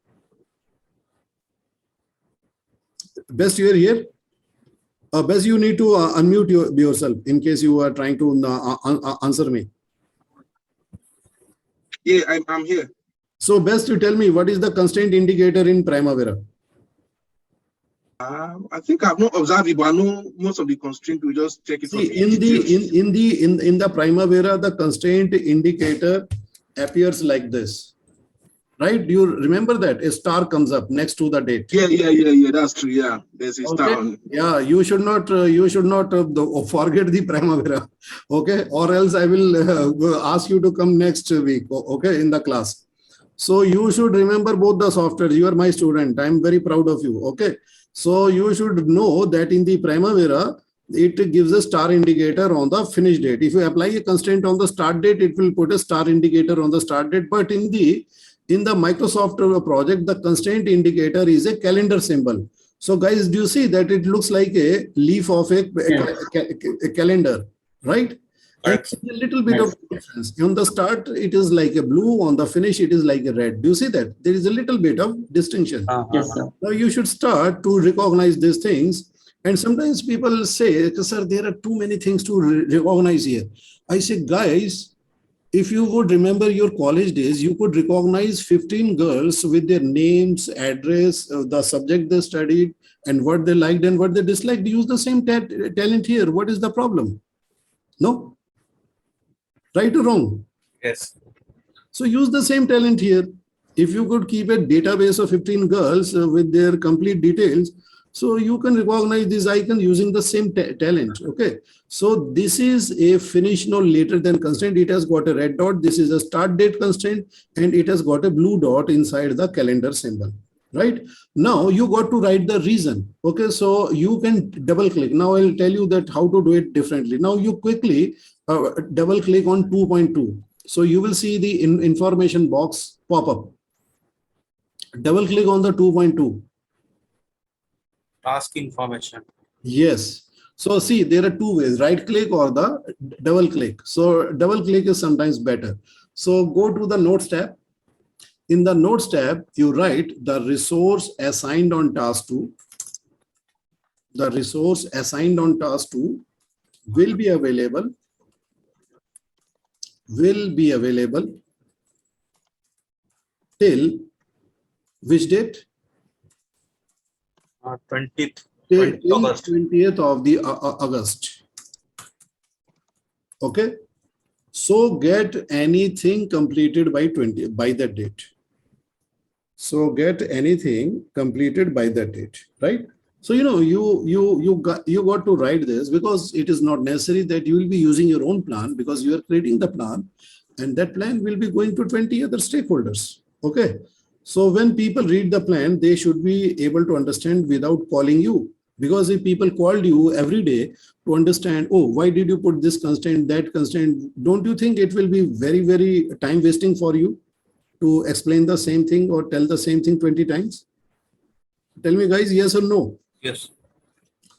you are here. Best, you need to unmute yourself in case you are trying to answer me. Yeah, I'm here. So best, you tell me what is the constraint indicator in Primavera? I think I've not observed it, but I know most of the constraint we just check it. See, in the Primavera, the constraint indicator appears like this, right? Do you remember that a star comes up next to the date? Yeah. That's true. Yeah, there's a star. Yeah, you should not forget the Primavera, okay? Or else I will ask you to come next week, okay, in the class. So you should remember both the softwares. You are my student. I'm very proud of you, okay? So you should know that in the Primavera, it gives a star indicator on the finish date. If you apply a constraint on the start date, it will put a star indicator on the start date. But in the Microsoft project, the constraint indicator is a calendar symbol. So guys, do you see that it looks like a leaf of a calendar, right? It's a little bit of difference. On the start, it is like a blue. On the finish, it is like a red. Do you see that? There is a little bit of distinction. Yes, sir. Now you should start to recognize these things. And sometimes people say, sir, there are too many things to recognize here. I say, guys, if you would remember your college days, you could recognize 15 girls with their names, address, the subject they studied, and what they liked and what they disliked. Use the same talent here. What is the problem? No? Right or wrong? Yes. So use the same talent here. If you could keep a database of 15 girls with their complete details, so you can recognize this icon using the same talent. Okay. So this is a finish no later than constraint. It has got a red dot. This is a start date constraint, and it has got a blue dot inside the calendar symbol. Right now you got to write the reason. Okay, so you can double click. Now I'll tell you that how to do it differently. Now you quickly double click on 2.2. So you will see the information box pop up. Double click on the 2.2. Task information. Yes. So see, there are two ways, right click or the double click. So double click is sometimes better. So go to the notes tab. In the notes tab, you write the resource assigned on task 2. The resource assigned on task 2 will be available till which date? 20th Till August. 20th of the August. Okay. So get anything completed by that date. So get anything completed by that date, right? So you got to write this because it is not necessary that you will be using your own plan, because you are creating the plan and that plan will be going to 20 other stakeholders. Okay. So when people read the plan, they should be able to understand without calling you. Because if people called you every day to understand, oh, why did you put this constraint, that constraint, don't you think it will be very, very time wasting for you to explain the same thing or tell the same thing 20 times? Tell me guys, yes or no? Yes.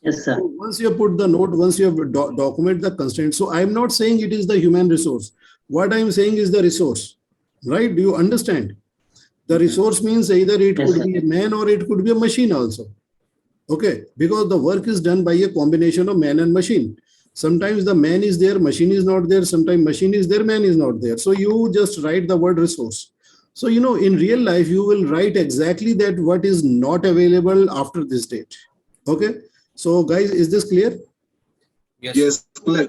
Yes, sir. So once you put the note, once you have document the constraint. So I'm not saying it is the human resource. What I'm saying is the resource, right? Do you understand? The resource means either it Yes, could sir. be a man or it could be a machine also. Okay, because the work is done by a combination of man and machine. Sometimes the man is there, machine is not there. Sometimes machine is there, man is not there. So you just write the word resource. So, in real life, you will write exactly that what is not available after this date. Okay. So guys, is this clear? Yes. Yes, clear.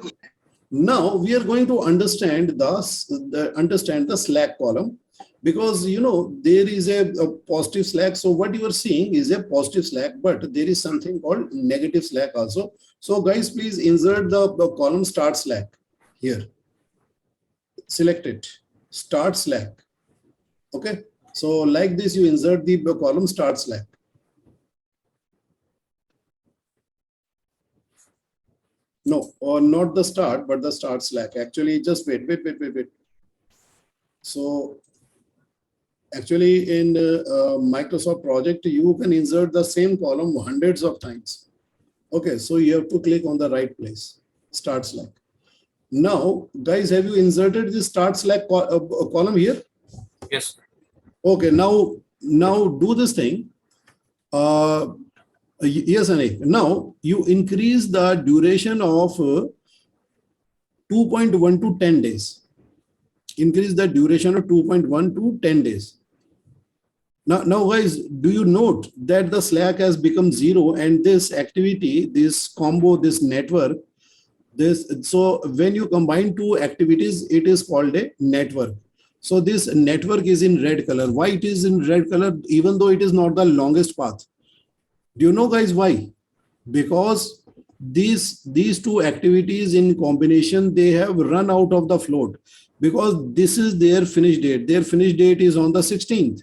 Now we are going to understand the slack column, because there is a positive slack. So what you are seeing is a positive slack, but there is something called negative slack also. So guys, please insert the column start slack here. Select it, start slack. Okay. So like this, you insert the column start slack. No, or not the start, but the start slack. Actually, just wait. So actually in Microsoft project, you can insert the same column hundreds of times. Okay, so you have to click on the right place, start slack. Now, guys, have you inserted the start slack column here? Yes. Okay, now do this thing. Yes, Anik. Now you increase the duration of 2.1 to 10 days. Increase the duration of 2.1 to 10 days. Now, guys, do you note that the slack has become 0 and this activity, this combo, this network, so when you combine two activities, it is called a network. So this network is in red color. Why it is in red color, even though it is not the longest path? Do you know, guys, why? Because these two activities in combination, they have run out of the float, because this is their finish date. Their finish date is on the 16th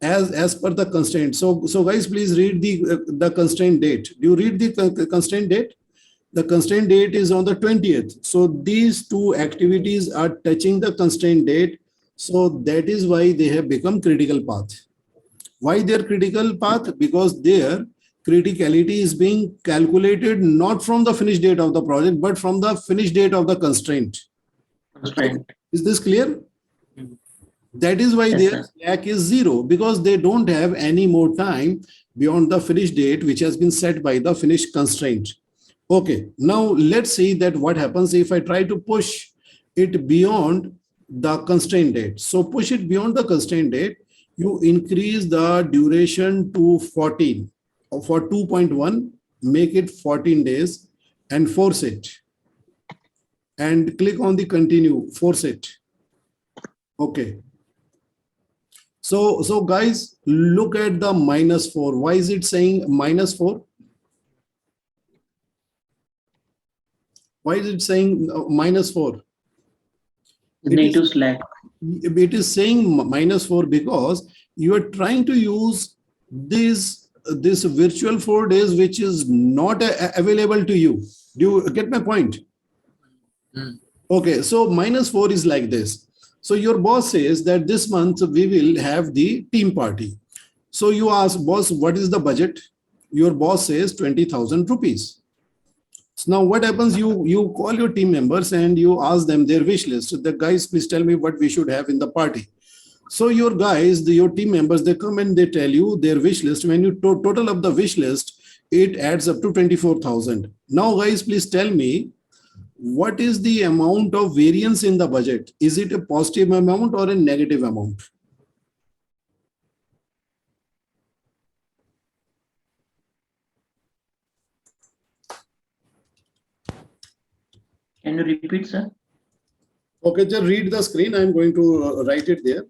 as per the constraint. So guys, please read the constraint date. Do you read the constraint date? The constraint date is on the 20th. So these two activities are touching the constraint date. So that is why they have become critical path. Why their critical path? Because their criticality is being calculated not from the finish date of the project, but from the finish date of the constraint. Constraint. Is this clear? That is why Yes, their sir. slack is 0, because they don't have any more time beyond the finish date, which has been set by the finish constraint. Okay, now let's see that what happens if I try to push it beyond the constraint date. So push it beyond the constraint date, you increase the duration to 14. For 2.1, make it 14 days and force it. and click on the continue, force it. Okay. So guys, look at the -4. Why is it saying -4? Why is it saying -4? Native Slack. It is saying -4 because you are trying to use this virtual 4 days, which is not available to you. Do you get my point? Okay, so -4 is like this. So your boss says that this month we will have the team party. So you ask, boss, what is the budget? Your boss says 20,000 rupees. So now what happens? You call your team members and you ask them their wish list. The guys, please tell me what we should have in the party. So your guys, your team members, they come and they tell you their wish list. When you total up the wish list, it adds up to 24,000. Now guys, please tell me, what is the amount of variance in the budget? Is it a positive amount or a negative amount? Can you repeat, sir? Okay, just read the screen. I'm going to write it there.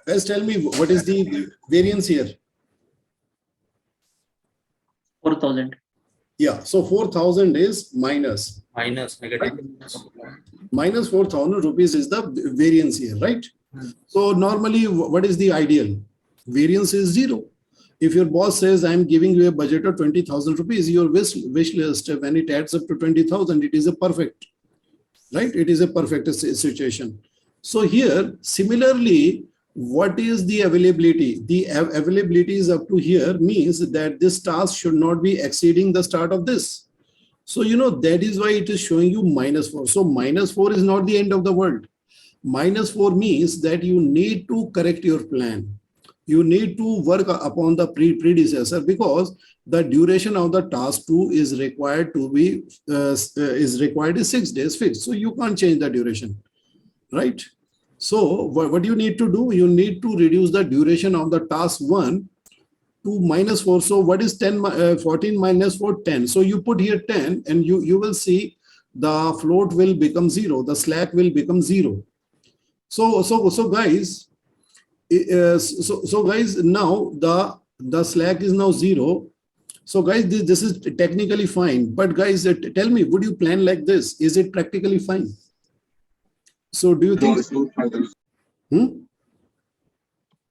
Guys, tell me what is the variance here? 4,000. Yeah, so 4,000 is minus. Negative. Minus 4,000 rupees is the variance here, right? So normally, what is the ideal? Variance is 0. If your boss says, I'm giving you a budget of 20,000 rupees, your wish list, when it adds up to 20,000, it is a perfect, right? It is a perfect situation. So here, similarly, what is the availability? The availability is up to here means that this task should not be exceeding the start of this. So, that is why it is showing you -4. So -4 is not the end of the world. -4 means that you need to correct your plan. You need to work upon the predecessor because the duration of the task 2 is required to be is 6 days fixed. So you can't change the duration, right? So what you need to do, you need to reduce the duration of the task 1 to -4. So what is 14 minus 4? 10. So you put here 10 and you will see the float will become 0. The slack will become 0. So guys, guys, now the slack is now 0. So guys, this is technically fine. But guys, tell me, would you plan like this? Is it practically fine? So do you think?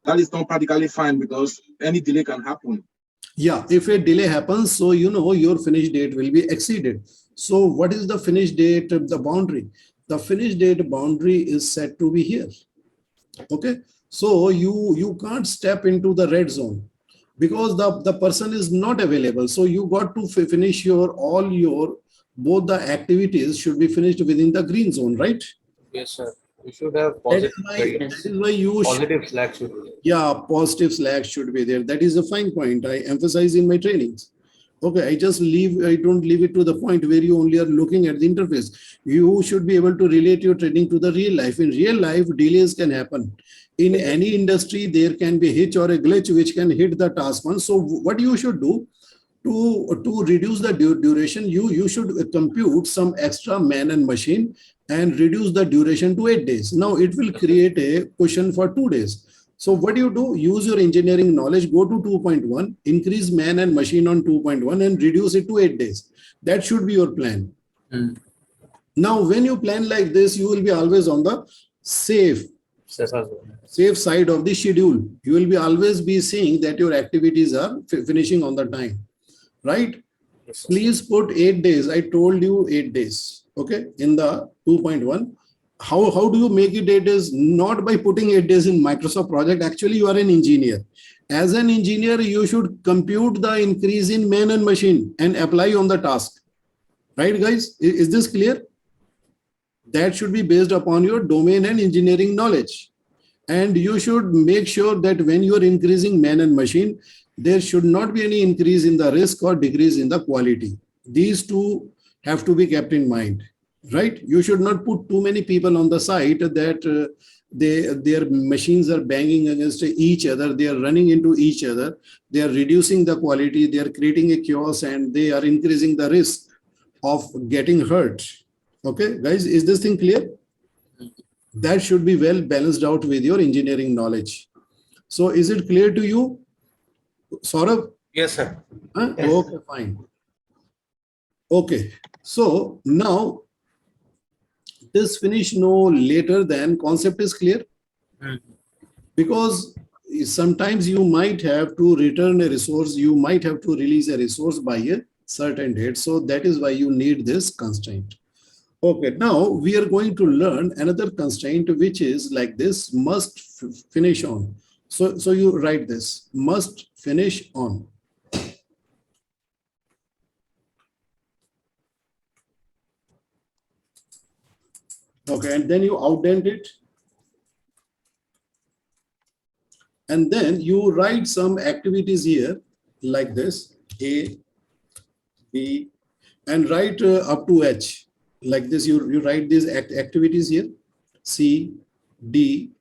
That is not practically fine because any delay can happen. Yeah, if a delay happens, so your finish date will be exceeded. So what is the finish date, the boundary? The finish date boundary is set to be here. Okay, so you can't step into the red zone because the person is not available. So you got to finish both the activities should be finished within the green zone, right? Yes, sir. You should have positive. That is why you positive slack should be there. Yeah, positive slack should be there. That is a fine point I emphasize in my trainings. Okay, I don't leave it to the point where you only are looking at the interface. You should be able to relate your training to the real life. In real life, delays can happen. In any industry, there can be a hitch or a glitch which can hit the task one. So what you should do to reduce the duration, you should compute some extra man and machine and reduce the duration to 8 days. Now it will create a cushion for 2 days. So what do? Use your engineering knowledge, go to 2.1, increase man and machine on 2.1 and reduce it to 8 days. That should be your plan. Now, when you plan like this, you will be always on the safe side of the schedule. You will be always be seeing that your activities are finishing on the time, right? Yes, please put 8 days. I told you 8 days. Okay, in the 2.1. How do you make it 8 days? Not by putting 8 days in Microsoft project. Actually, you are an engineer. As an engineer, you should compute the increase in man and machine and apply on the task. Right, guys? Is this clear? that should be based upon your domain and engineering knowledge. And you should make sure that when you are increasing man and machine, there should not be any increase in the risk or decrease in the quality. These two have to be kept in mind, right? You should not put too many people on the site that their machines are banging against each other, they are running into each other, they are reducing the quality, they are creating a chaos, and they are increasing the risk of getting hurt. Okay, guys, is this thing clear? That should be well balanced out with your engineering knowledge. So is it clear to you, Saurabh? Yes, sir. Huh? Yes. Okay, fine. Okay, so now this finish no later than concept is clear, because sometimes you might have to return a resource, you might have to release a resource by a certain date. So that is why you need this constraint. Okay, now we are going to learn another constraint, which is like this: must finish on. So you write this: must finish on. Okay, and then you outdent it. And then you write some activities here like this: A, B, and write up to H. Like this, you write these activities here: C, D,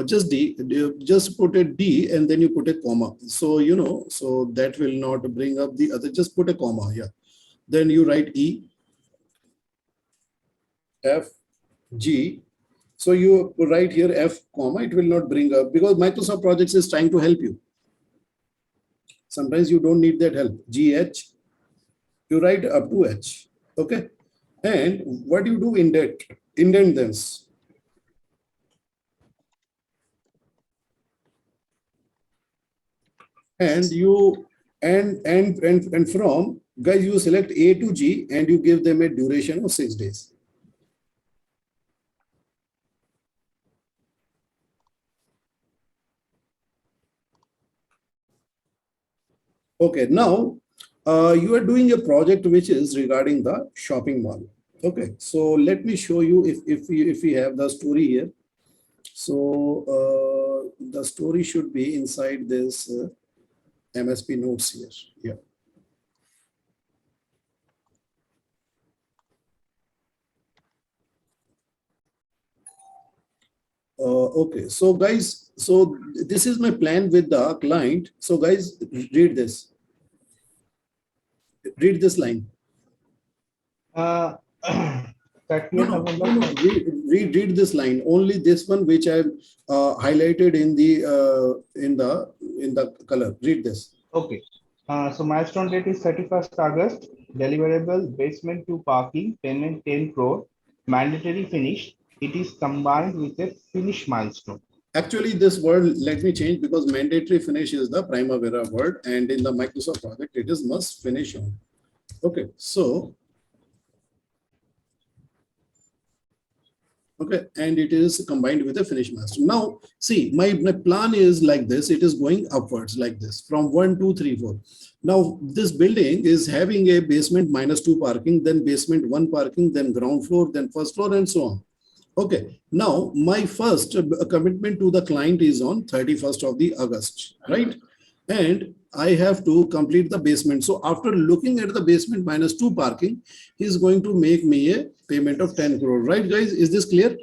just D, just put a D and then you put a comma. So, you know, so that will not bring up the other, just put a comma here. Then you write E, F, G. So you write here F, comma, it will not bring up, because Microsoft Projects is trying to help you. Sometimes you don't need that help. G, H, you write up to H. Okay. And what you do, indent this. And you and from, guys, you select A to G and you give them a duration of 6 days. Okay, now you are doing a project which is regarding the shopping mall. Okay, so let me show you if we have the story here. So the story should be inside this MSP notes here. Yeah. Okay, so guys, so this is my plan with the client. So guys, read this. Read this line. Read this line. Only this one which I've highlighted in the color. Read this. Okay. So milestone date is 31st August. Deliverable basement to parking, payment 10 crore, mandatory finish. It is combined with a finish milestone. Actually, this word, let me change, because mandatory finish is the Primavera word, and in the Microsoft project, it is must finish on. Okay, so okay, and it is combined with a finish milestone. Now, see, my plan is like this. It is going upwards like this from 1, 2, 3, 4. Now, this building is having a basement -2 parking, then basement 1 parking, then ground floor, then first floor, and so on. Okay, now my first commitment to the client is on 31st of the August, right? And I have to complete the basement. So after looking at the basement -2 parking, he's going to make me a payment of 10 crore, right, guys? Is this clear?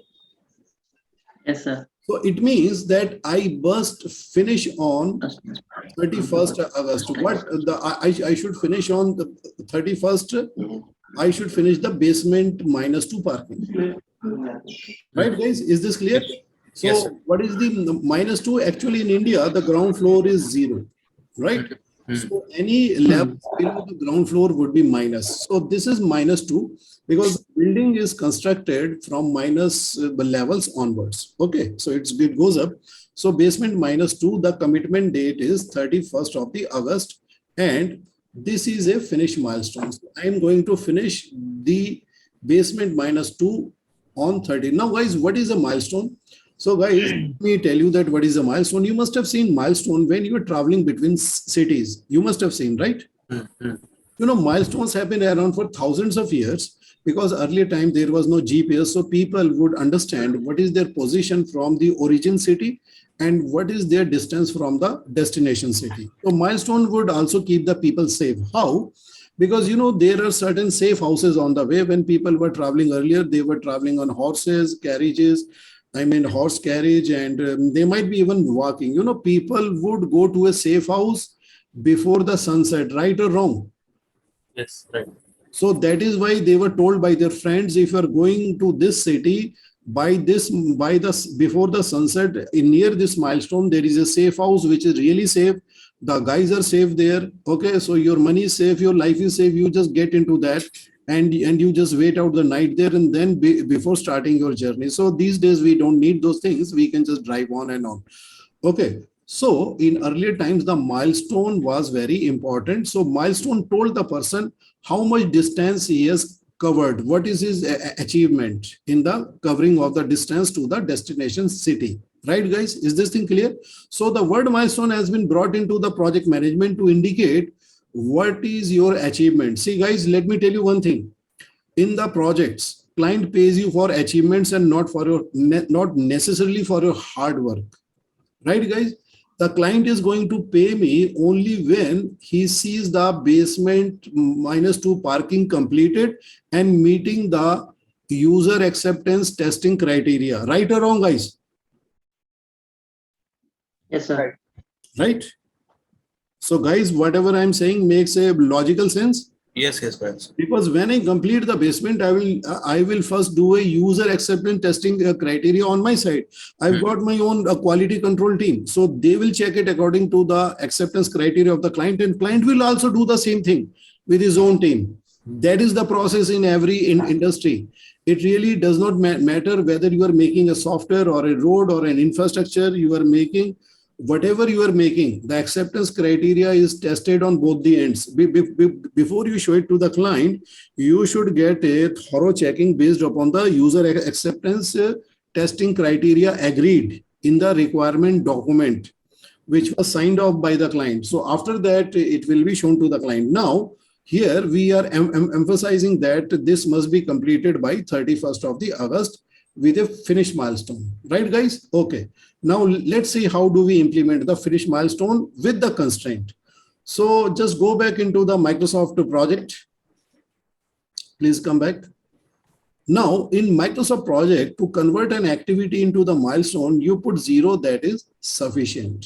Yes, sir. So it means that I must finish on 31st August. What I should finish on the 31st? I should finish the basement -2 parking. Right, guys? Is this clear? So yes, what is the -2? Actually, in India, the ground floor is 0, right? So any level below the ground floor would be minus. So this is -2 because the building is constructed from minus levels onwards. Okay, so it goes up. So basement -2, the commitment date is 31st of the August, and this is a finish milestone. So I am going to finish the basement -2 on 30. Now, guys, what is a milestone? So, guys, let me tell you that what is a milestone. You must have seen milestone when you are traveling between cities. You must have seen, right? You know, milestones have been around for thousands of years, because earlier time there was no GPS, so people would understand what is their position from the origin city and what is their distance from the destination city. So milestone would also keep the people safe. How? Because there are certain safe houses on the way. When people were traveling earlier, they were traveling on horses, carriages, I mean horse carriage, and they might be even walking. People would go to a safe house before the sunset, right or wrong? Yes, right. So that is why they were told by their friends, if you are going to this city before the sunset, near this milestone, there is a safe house which is really safe. The guys are safe there. Okay, so your money is safe, your life is safe. You just get into that and you just wait out the night there, and then before starting your journey. So these days we don't need those things. We can just drive on and on. Okay. So in earlier times, the milestone was very important. So milestone told the person how much distance he has covered, what is his achievement in the covering of the distance to the destination city. Right, guys? Is this thing clear? So the word milestone has been brought into the project management to indicate what is your achievement. See, guys, let me tell you one thing. In the projects, client pays you for achievements and not necessarily for your hard work. Right, guys? The client is going to pay me only when he sees the basement -2 parking completed and meeting the user acceptance testing criteria. Right or wrong, guys? Yes, sir. Right? So, guys, whatever I'm saying makes a logical sense. Yes, yes, right. Because when I complete the basement, I will first do a user acceptance testing criteria on my side. I've got my own quality control team. So they will check it according to the acceptance criteria of the client, and client will also do the same thing with his own team. That is the process in every industry. It really does not matter whether you are making a software or a road or an infrastructure you are making. Whatever you are making, the acceptance criteria is tested on both the ends. Before you show it to the client, you should get a thorough checking based upon the user acceptance testing criteria agreed in the requirement document, which was signed off by the client. So after that, it will be shown to the client. Now, here we are emphasizing that this must be completed by 31st of the August with a finish milestone. Right, guys? Okay. Now, let's see how do we implement the finish milestone with the constraint. So just go back into the Microsoft project. Please come back. Now, in Microsoft project, to convert an activity into the milestone, you put 0, that is sufficient.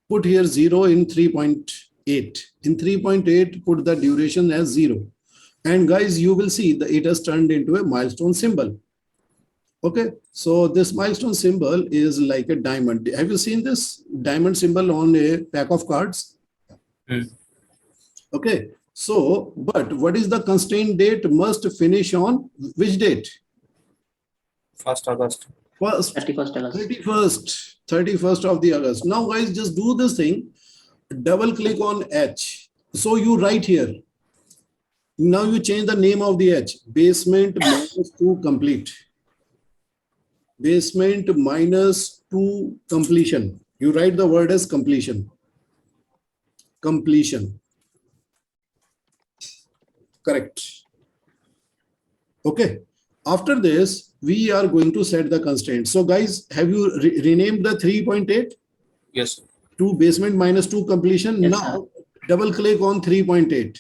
Put here 0 in 3.8. In 3.8, put the duration as 0. And guys, you will see that it has turned into a milestone symbol. Okay, so this milestone symbol is like a diamond. Have you seen this diamond symbol on a pack of cards? Okay, so, but what is the constraint date? Must finish on which date? 1st August. 31st August. 31st of the August. Now, guys, just do this thing. Double click on H. So you write here. Now you change the name of the H. Basement -2 complete. Basement -2 completion. You write the word as completion. Completion. Correct. Okay. After this, we are going to set the constraint. So guys, have you renamed the 3.8? Yes. To basement -2 completion? Yes, now, double click on 3.8.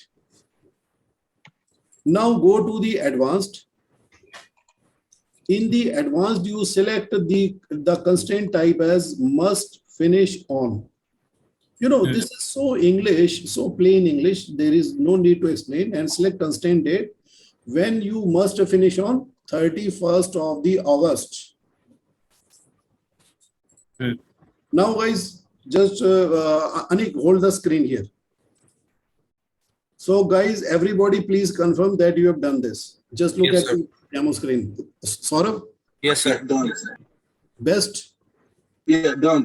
Now go to the advanced. In the advanced, you select the constraint type as must finish on. This is so English, so plain English. There is no need to explain. And select constraint date when you must finish on 31st of the August. Now, guys, just Anik, hold the screen here. So, guys, everybody, please confirm that you have done this. Just look at the demo screen. Saurabh? Yes, sir. Done. Best? Yeah, done.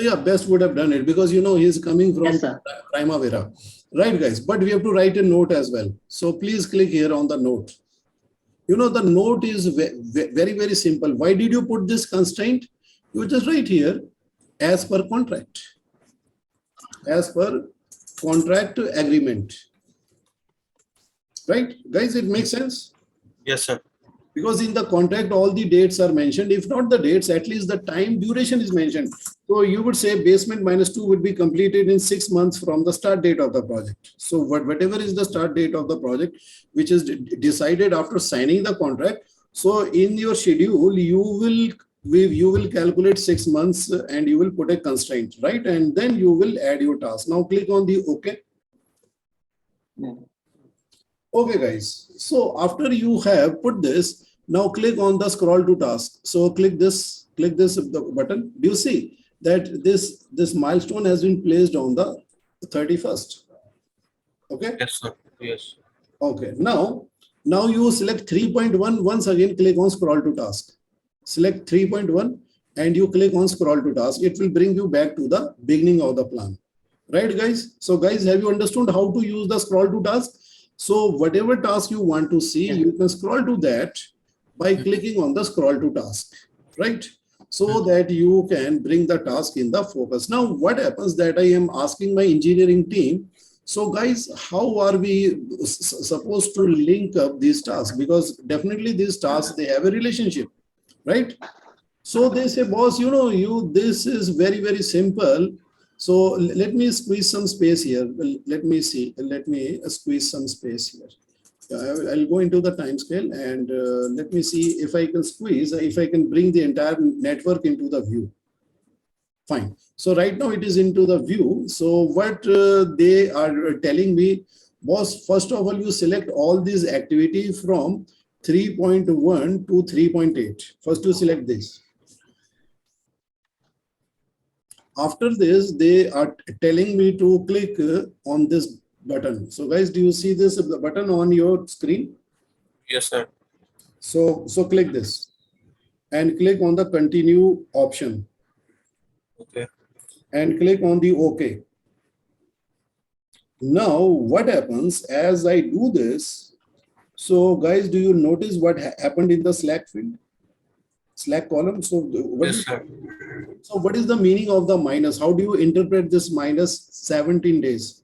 Yeah, Best would have done it because he's coming from Primavera. Right, guys? But we have to write a note as well. So please click here on the note. The note is very, very simple. Why did you put this constraint? You just write here as per contract. As per contract agreement. Right, guys? It makes sense. Yes, sir. Because in the contract, all the dates are mentioned. If not the dates, at least the time duration is mentioned. So you would say basement -2 would be completed in 6 months from the start date of the project. So whatever is the start date of the project, which is decided after signing the contract. So in your schedule, you will calculate 6 months and you will put a constraint, right? And then you will add your task. Now click on the OK. Okay, guys. So after you have put this, now click on the scroll to task. So click this button. Do you see that this milestone has been placed on the 31st? Okay. Yes, sir. Yes. Okay. Now you select 3.1. Once again, click on scroll to task. Select 3.1 and you click on scroll to task. It will bring you back to the beginning of the plan. Right, guys? So guys, have you understood how to use the scroll to task? So whatever task you want to see, you can scroll to that by clicking on the scroll to task, right? So that you can bring the task in the focus. Now, what happens that I am asking my engineering team, so guys, how are we supposed to link up these tasks? Because definitely these tasks, they have a relationship, right? So they say, boss, this is very, very simple. So let me squeeze some space here. Let me see. Let me squeeze some space here. I'll go into the time scale and let me see if I can squeeze, if I can bring the entire network into the view. Fine. So right now it is into the view. So what they are telling me, boss, first of all, you select all these activity from 3.1 to 3.8. First you select this. After this, they are telling me to click on this button. So guys, do you see this button on your screen? Yes, sir. So click this and click on the continue option. Okay. And click on the OK. Now, what happens as I do this? So guys, do you notice what happened in the Slack field? Slack column. So what is the meaning of the minus? How do you interpret this minus 17 days?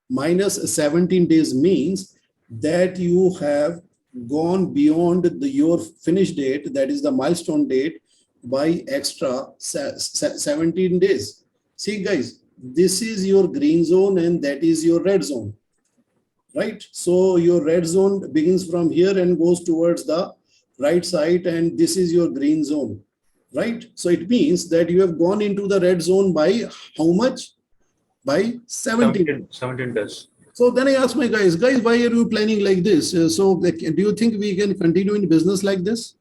Minus 17 days means that you have gone beyond your finish date, that is the milestone date, by extra 17 days. See guys, this is your green zone and that is your red zone, right? So your red zone begins from here and goes towards the right side, and this is your green zone, right? So it means that you have gone into the red zone by how much? By 17 days. So then I asked my guys, why are you planning like this? So do you think we can continue in business like this?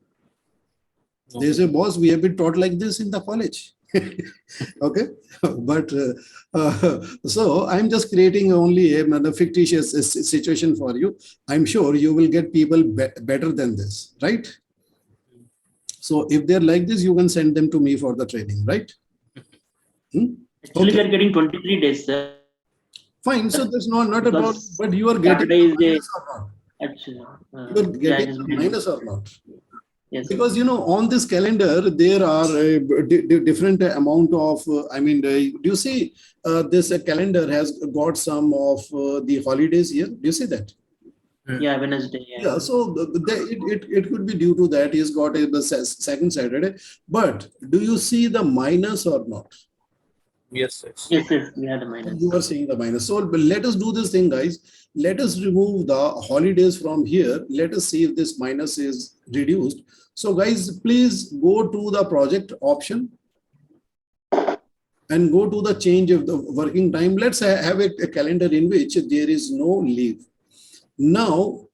No. They say, boss, we have been taught like this in the college. Okay, but so I'm just creating only a fictitious situation for you. I'm sure you will get people better than this, right? So if they're like this, you can send them to me for the training, right? Actually, we are getting 23 days, sir. Fine, so there's not a problem, but you are getting minus or not? Actually, you are getting minus or not? Yes, because on this calendar there are a different amount of do you see this calendar has got some of the holidays here? Do you see that? Yeah, Wednesday. Yeah, so it could be due to that he's got the second Saturday. But do you see the minus or not? Yes, yes, we have the minus. You are seeing the minus. So let us do this thing, guys. Let us remove the holidays from here. Let us see if this minus is reduced. So guys, please go to the project option and go to the change of the working time. Let's have a calendar in which there is no leave. Now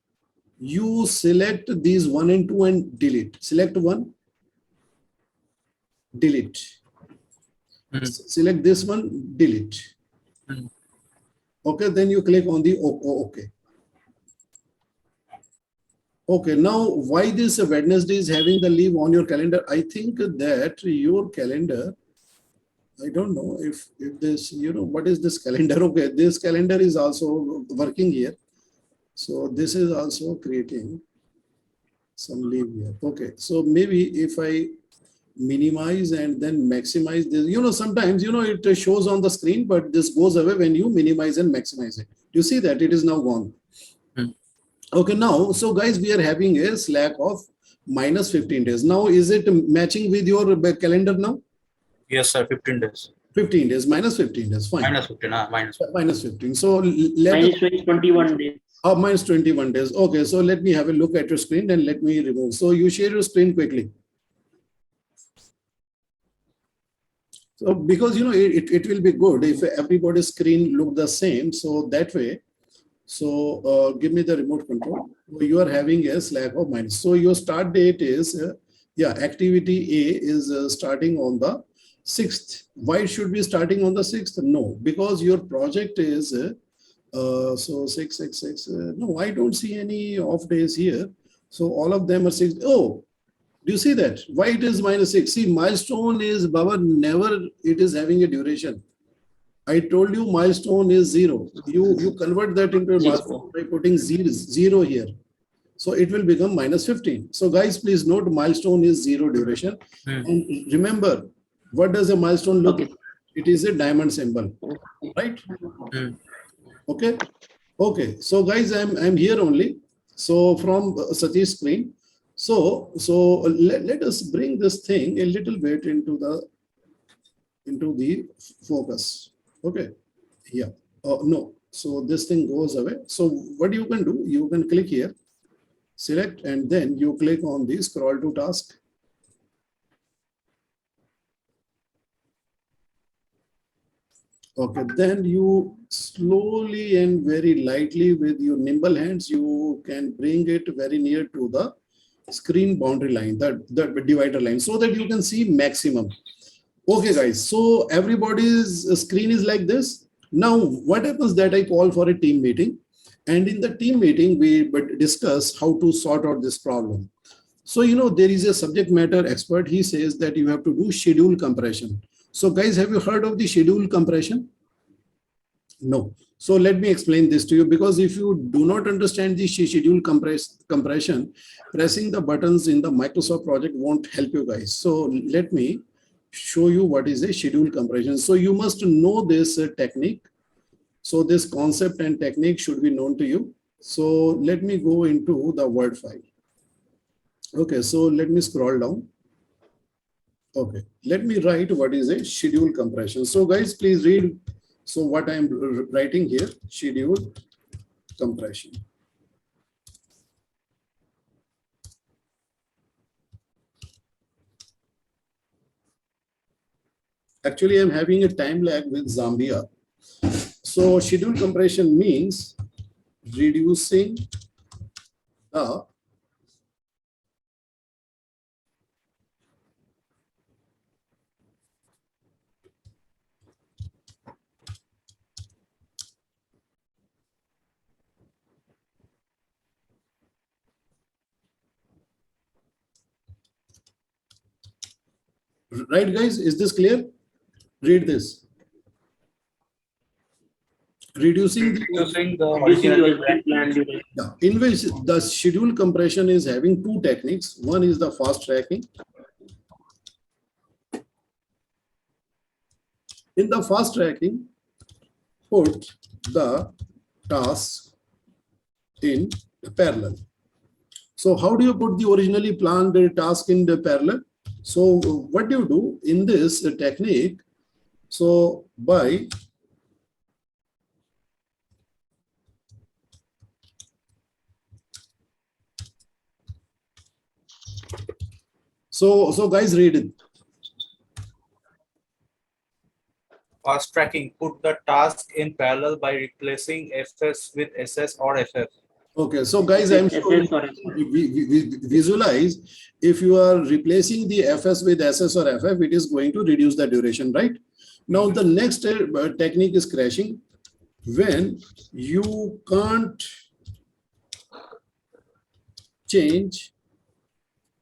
you select these 1 and 2 and delete. Select 1, delete. Select this one, delete. Okay, then you click on the OK. Okay, now why this Wednesday is having the leave on your calendar? I think that your calendar, I don't know if this, what is this calendar? Okay, this calendar is also working here. So this is also creating some leave here. Okay, so maybe if I minimize and then maximize this, sometimes, it shows on the screen, but this goes away when you minimize and maximize it. You see that it is now gone. Okay, now, so guys, we are having a slack of minus 15 days. Now, is it matching with your calendar now? Yes, sir. 15 days. 15 days, minus 15 days, fine. Minus 15. Minus 15. Minus 15. So let Minus 21 days. minus 21 days. Okay, so let me have a look at your screen and let me remove. So you share your screen quickly. So because it will be good if everybody's screen look the same. So that way, so give me the remote control. You are having a slack of minus. So your start date is activity A is starting on the 6th. Why it should be starting on the 6th? No, because your project is so 666. No, I don't see any off days here. So all of them are 6. Oh, do you see that? Why it is minus 6? See, milestone is, Baba, never it is having a duration. I told you milestone is 0. You convert that into a milestone by putting zero here. So it will become minus 15. So guys, please note milestone is 0 duration. And remember, what does a milestone look like? It is a diamond symbol, right? Okay. Okay. So guys, I'm here only. So from Satish's screen. So let us bring this thing a little bit into the focus. Okay. Yeah. No. So this thing goes away. So what you can do, you can click here, select, and then you click on the scroll to task. Okay, then you slowly and very lightly with your nimble hands, you can bring it very near to the screen boundary line, the divider line, so that you can see maximum. Okay, guys, so everybody's screen is like this. Now, what happens that I call for a team meeting, and in the team meeting, we discuss how to sort out this problem. So, there is a subject matter expert. He says that you have to do schedule compression. So guys, have you heard of the schedule compression? No. So let me explain this to you, because if you do not understand the schedule compression, pressing the buttons in the Microsoft project won't help you guys. So let me show you what is a schedule compression. So you must know this technique. So this concept and technique should be known to you. So let me go into the Word file. Okay, so let me scroll down. Okay, let me write what is a schedule compression. So guys, please read. So what I'm writing here, schedule compression. Actually, I'm having a time lag with Zambia. So schedule compression means reducing the right, guys, is this clear? Read this. Reducing the originally planned duration. Yeah, in which the schedule compression is having two techniques. One is the fast tracking. In the fast tracking, put the task in parallel. So how do you put the originally planned task in the parallel? So what do you do in this technique? So by so guys, read it. Fast tracking, put the task in parallel by replacing FS with SS or FF. Okay, so guys, I'm sure we visualize if you are replacing the FS with SS or FF, it is going to reduce the duration, right? Now, the next technique is crashing. When you can't change,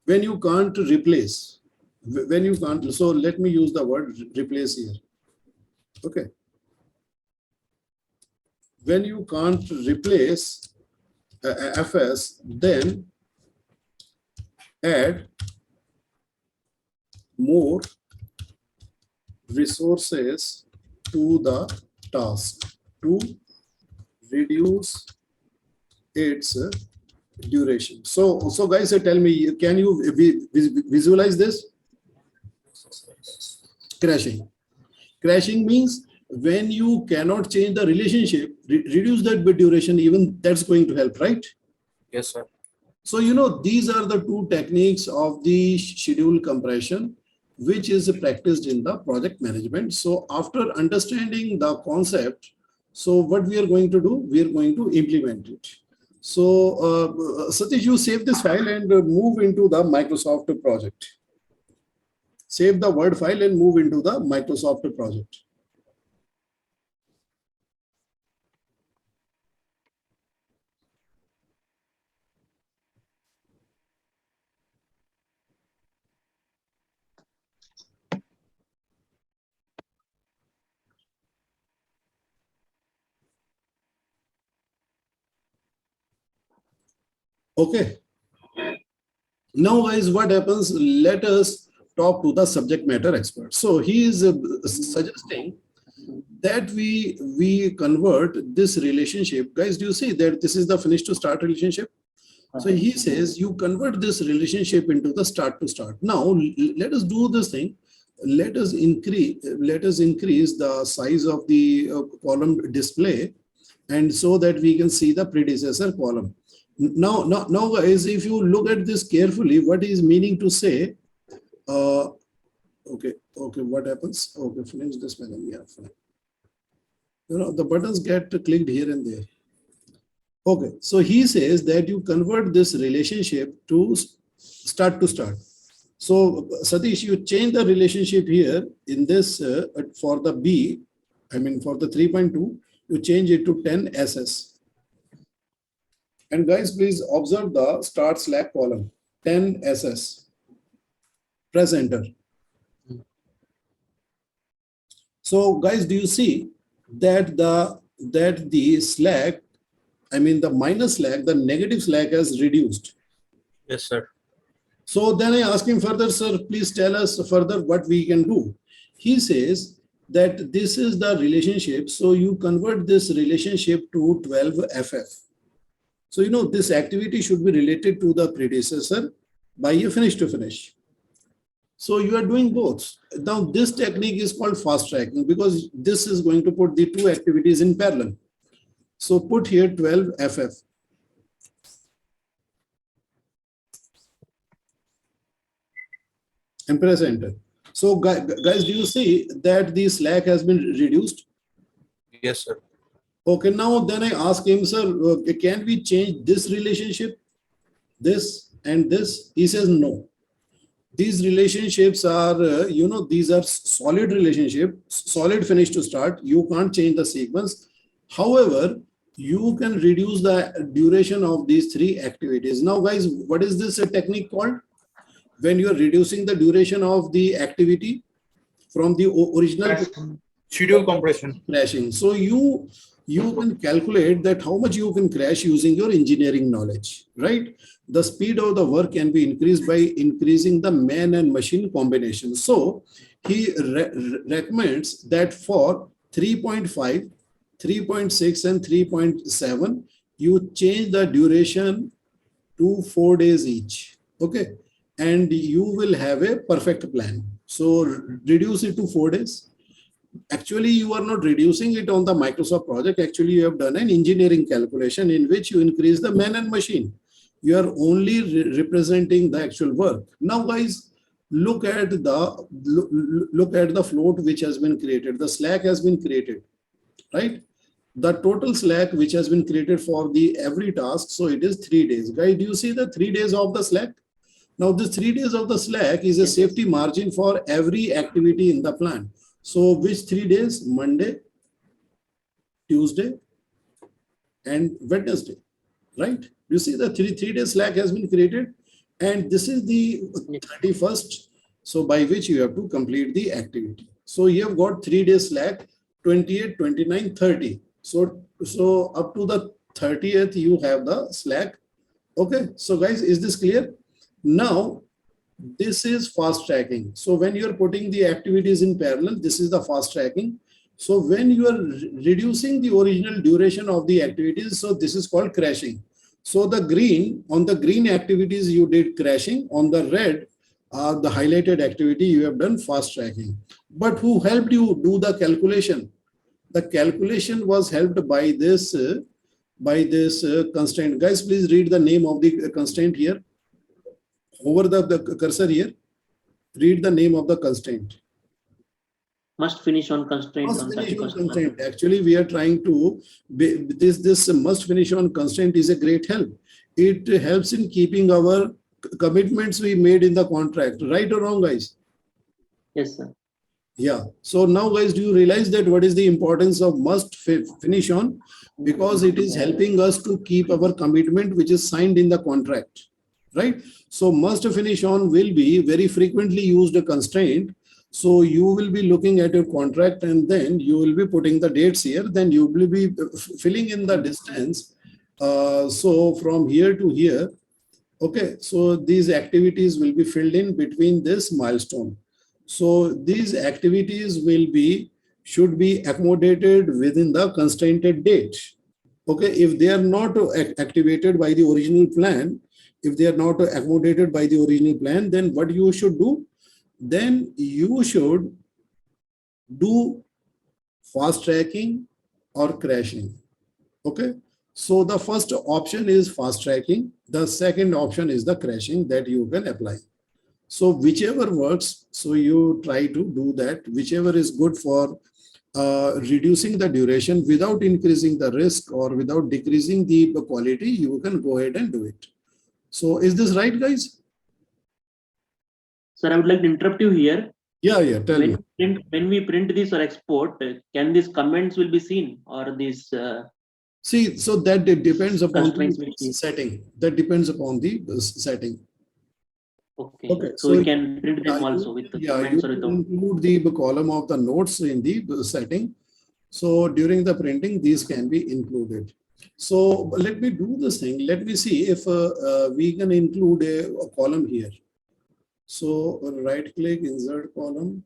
when you can't replace, when you can't, so let me use the word replace here. Okay. When you can't replace FS, then add more resources to the task to reduce its duration. So guys, tell me, can you visualize this? Crashing. Crashing means when you cannot change the relationship, reduce that bit duration, even that's going to help, right? Yes, sir. So, these are the two techniques of the schedule compression, which is practiced in the project management. So after understanding the concept, so what we are going to do, we are going to implement it. So Satish, you save this file and move into the Microsoft project. Save the Word file and move into the Microsoft project. Okay. Now, guys, what happens? Let us talk to the subject matter expert. So he is suggesting that we convert this relationship. Guys, do you see that this is the finish to start relationship? So he says you convert this relationship into the start to start. Now let us do this thing. Let us increase the size of the column display, and so that we can see the predecessor column. Now guys, if you look at this carefully, what is meaning to say? Okay, what happens? Okay, finish this one. Yeah, fine. The buttons get clicked here and there. Okay, so he says that you convert this relationship to start to start. So Satish, you change the relationship here in this for the B, for the 3.2, you change it to 10 SS. And guys, please observe the start slack column, 10 SS. Press enter. So guys, do you see that the slack, the minus slack, the negative slack has reduced? Yes, sir. So then I ask him further, sir, please tell us further what we can do. He says that this is the relationship. So you convert this relationship to 12 FF. So, this activity should be related to the predecessor by a finish to finish. So you are doing both. Now this technique is called fast tracking because this is going to put the two activities in parallel. So put here 12 FF. And press enter. So guys, do you see that the slack has been reduced? Yes, sir. Okay, now then I ask him, sir, can we change this relationship, this and this? He says no. These relationships are, these are solid relationship, solid finish to start. You can't change the sequence. However, you can reduce the duration of these three activities. Now, guys, what is this technique called? When you are reducing the duration of the activity from the original Schedule compression. Crashing. So you can calculate that how much you can crash using your engineering knowledge, right? The speed of the work can be increased by increasing the man and machine combination. So he recommends that for 3.5, 3.6 and 3.7, you change the duration to 4 days each. Okay. And you will have a perfect plan. So reduce it to 4 days. Actually, you are not reducing it on the Microsoft project. Actually, you have done an engineering calculation in which you increase the man and machine. You are only representing the actual work. Now, guys, look at the float which has been created. The slack has been created, right? The total slack which has been created for the every task. So it is 3 days. Guys, do you see the 3 days of the slack? Now, this 3 days of the slack is a safety margin for every activity in the plan. So which 3 days? Monday, Tuesday, and Wednesday, right? You see the three day slack has been created, and this is the 31st. So by which you have to complete the activity. So you have got 3 days slack, 28, 29, 30. So up to the 30th, you have the slack. Okay. So guys, is this clear? Now, this is fast tracking. So when you are putting the activities in parallel, this is the fast tracking. So when you are reducing the original duration of the activities, so this is called crashing. So the green, on the green activities you did crashing, on the red, the highlighted activity you have done fast tracking. But who helped you do the calculation? The calculation was helped by this constraint. Guys, please read the name of the constraint here. Over the cursor here, read the name of the constraint. Must finish on constraint Must on finish on 31st. constraint. Actually, we are trying to, this must finish on constraint is a great help. It helps in keeping our commitments we made in the contract. Right or wrong, guys? Yes, sir. Yeah. So now, guys, do you realize that what is the importance of must finish on? Because it is helping us to keep our commitment which is signed in the contract, right? So must finish on will be very frequently used a constraint. So you will be looking at your contract and then you will be putting the dates here. Then you will be filling in the distance. So from here to here, okay. So these activities will be filled in between this milestone. So these activities should be accommodated within the constrained date. Okay, if they are not activated by the original plan, if they are not accommodated by the original plan, then what you should do? Then you should do fast tracking or crashing. Okay, so the first option is fast tracking. The second option is the crashing that you can apply. So whichever works, so you try to do that, whichever is good for reducing the duration without increasing the risk or without decreasing the quality, you can go ahead and do it. So is this right, guys? Sir, I would like to interrupt you here. Yeah, tell me. When we print this or export, can these comments will be seen or this? See, so that depends upon Constraints the will be- setting. That depends upon the setting. Okay. So we can print them also with the you comments or can without. include the column of the notes in the setting. So during the printing, these can be included. So let me do this thing. Let me see if we can include a column here. So right click, insert column.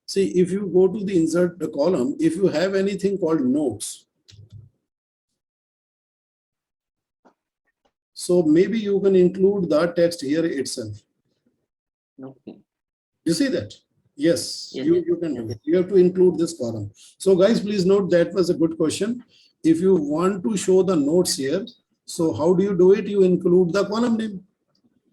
See, if you go to the insert column, if you have anything called notes, so maybe you can include the text here itself. Okay. You see that? Yes, Yes. you can do it. You have to include this column. So guys, please note that was a good question. If you want to show the notes here, so how do you do it? You include the column name.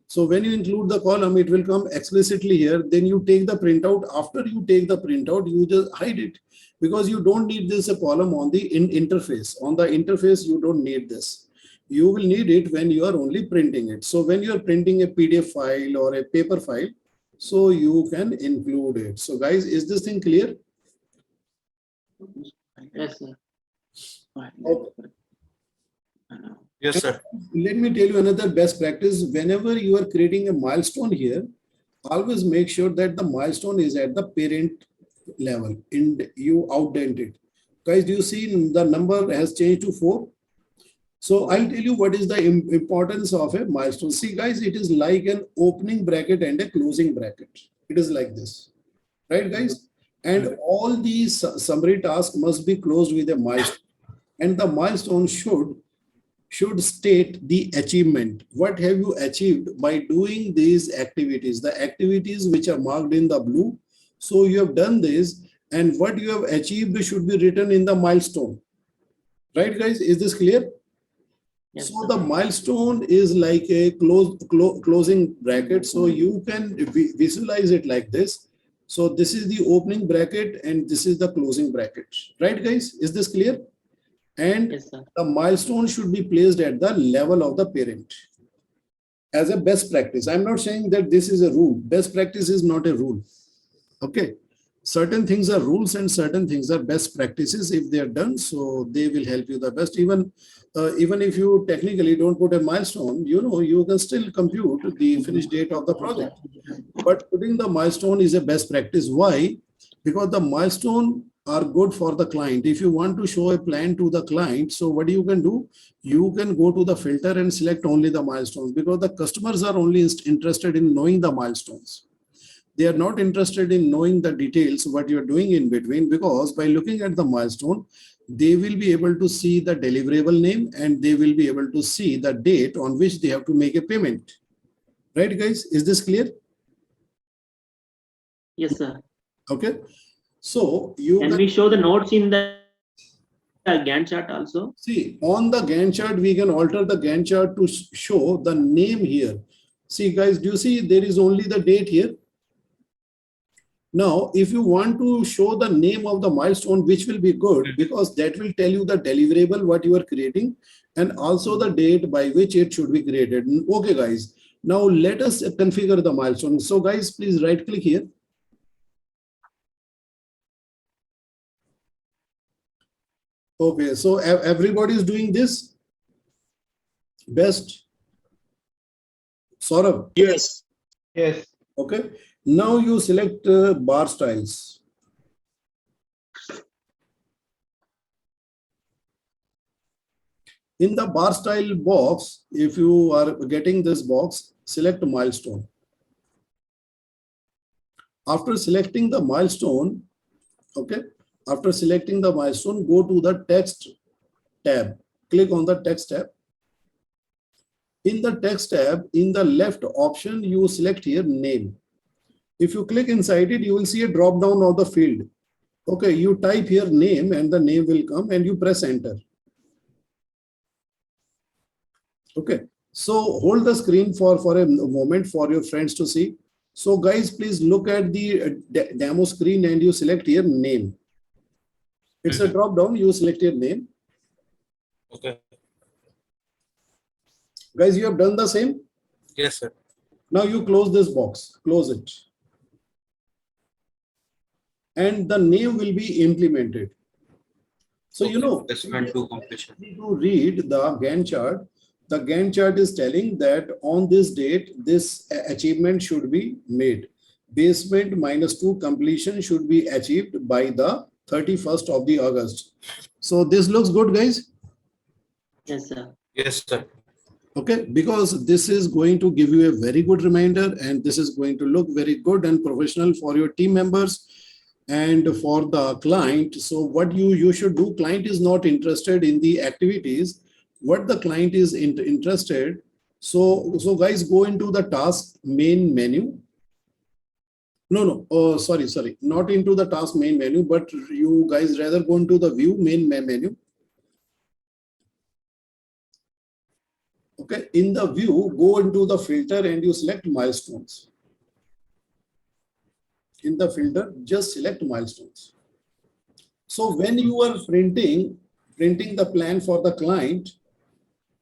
So when you include the column, it will come explicitly here. Then you take the printout. After you take the printout, you just hide it because you don't need this a column on the interface. On the interface, you don't need this. You will need it when you are only printing it. So when you are printing a PDF file or a paper file, so you can include it. So guys, is this thing clear? Yes, sir. Okay. Yes, sir. Let me tell you another best practice. Whenever you are creating a milestone here, always make sure that the milestone is at the parent level and you outdent it. Guys, do you see the number has changed to 4? So I'll tell you what is the importance of a milestone. See, guys, it is like an opening bracket and a closing bracket. It is like this, right, guys? And all these summary tasks must be closed with a milestone. And the milestone should state the achievement. What have you achieved by doing these activities? The activities which are marked in the blue. So you have done this, and what you have achieved should be written in the milestone. Right, guys? Is this clear? Yes, So sir. the milestone is like a closing bracket. So you can visualize it like this. So this is the opening bracket and this is the closing bracket. Right, guys? Is this clear? And Yes, sir. the milestone should be placed at the level of the parent as a best practice. I'm not saying that this is a rule. Best practice is not a rule. Okay. Certain things are rules and certain things are best practices if they are done. So they will help you the best. Even if you technically don't put a milestone, you can still compute the finish date of the project. But putting the milestone is a best practice. Why? Because the milestone are good for the client. If you want to show a plan to the client, so what you can do? You can go to the filter and select only the milestones because the customers are only interested in knowing the milestones. They are not interested in knowing the details, what you're doing in between, because by looking at the milestone, they will be able to see the deliverable name and they will be able to see the date on which they have to make a payment. Right, guys? Is this clear? Yes, sir. Okay. So you can we show the notes in the Gantt chart also? see on the Gantt chart, we can alter the Gantt chart to show the name here. See, guys, do you see there is only the date here? Now, if you want to show the name of the milestone, which will be good because that will tell you the deliverable, what you are creating, and also the date by which it should be created. Okay, guys. Now let us configure the milestone. So guys, please right click here. Okay, so everybody is doing this. Best. Saurabh. Yes. Yes. Okay. Now you select bar styles. In the bar style box, if you are getting this box, select milestone. After selecting the milestone, okay, after selecting the milestone, go to the text tab. Click on the text tab. In the text tab, in the left option, you select here name. If you click inside it, you will see a drop down of the field. Okay, you type here name and the name will come and you press enter. Okay, so hold the screen for a moment for your friends to see. So guys, please look at the demo screen and you select here name. It's a drop down, you select your name. Okay. Guys, you have done the same? Yes, sir. Now you close this box, close it. And the name will be implemented. So, you know, to completion. to read the Gantt chart, the Gantt chart is telling that on this date, this achievement should be made. Basement -2 completion should be achieved by the 31st of the August. So this looks good, guys. Yes, sir. Yes, sir. Okay, because this is going to give you a very good reminder and this is going to look very good and professional for your team members and for the client. So what you should do, client is not interested in the activities, what the client is interested. So guys, go into the task main menu. No, sorry, not into the task main menu, but you guys rather go into the view main menu. Okay, in the view, go into the filter and you select milestones. In the filter, just select milestones. So when you are printing the plan for the client,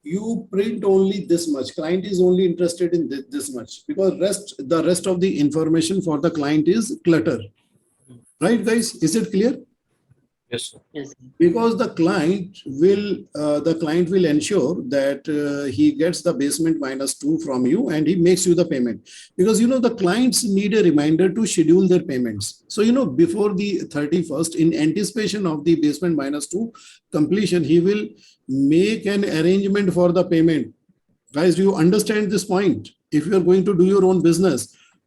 you print only this much. Client is only interested in this much because the rest of the information for the client is clutter. Right, guys? Is it clear? Yes, sir. Yes. Because the client will ensure that he gets the basement -2 from you and he makes you the payment, because you know the clients need a reminder to schedule their payments. So you know before the 31st, in anticipation of the basement -2 completion, he will make an arrangement for the payment. Guys, do you understand this point? If you are going to do your own business,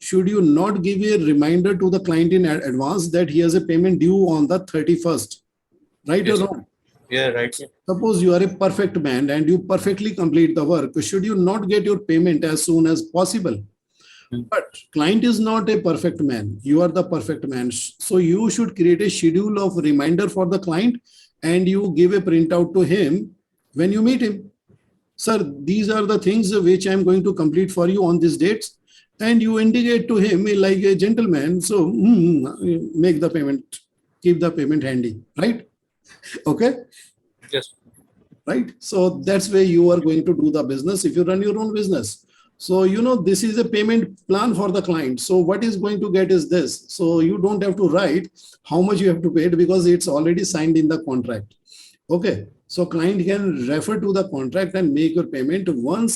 should you not give a reminder to the client in advance that he has a payment due on the 31st? Right or wrong? Yeah, right. Suppose you are a perfect man and you perfectly complete the work. Should you not get your payment as soon as possible? But client is not a perfect man. You are the perfect man. So you should create a schedule of reminder for the client and you give a printout to him when you meet him. Sir, these are the things which I'm going to complete for you on these dates. And you indicate to him like a gentleman. So make the payment, keep the payment handy, right? Okay. Yes. Right. So that's where you are going to do the business if you run your own business. So, you know, this is a payment plan for the client. So what is going to get is this. So you don't have to write how much you have to pay because it's already signed in the contract. Okay. So client can refer to the contract and make your payment once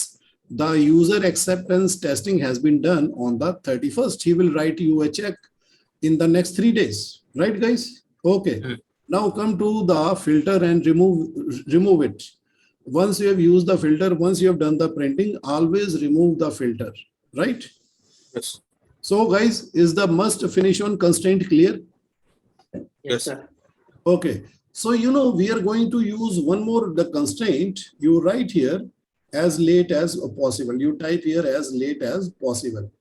the user acceptance testing has been done on the 31st. He will write you a check in the next 3 days. Right, guys? Okay. Now come to the filter and remove it. Once you have used the filter, once you have done the printing, always remove the filter, right? Yes. So guys, is the must finish on constraint clear? Yes, sir. Okay. So, we are going to use one more, the constraint. You write here as late as possible. You type here as late as possible.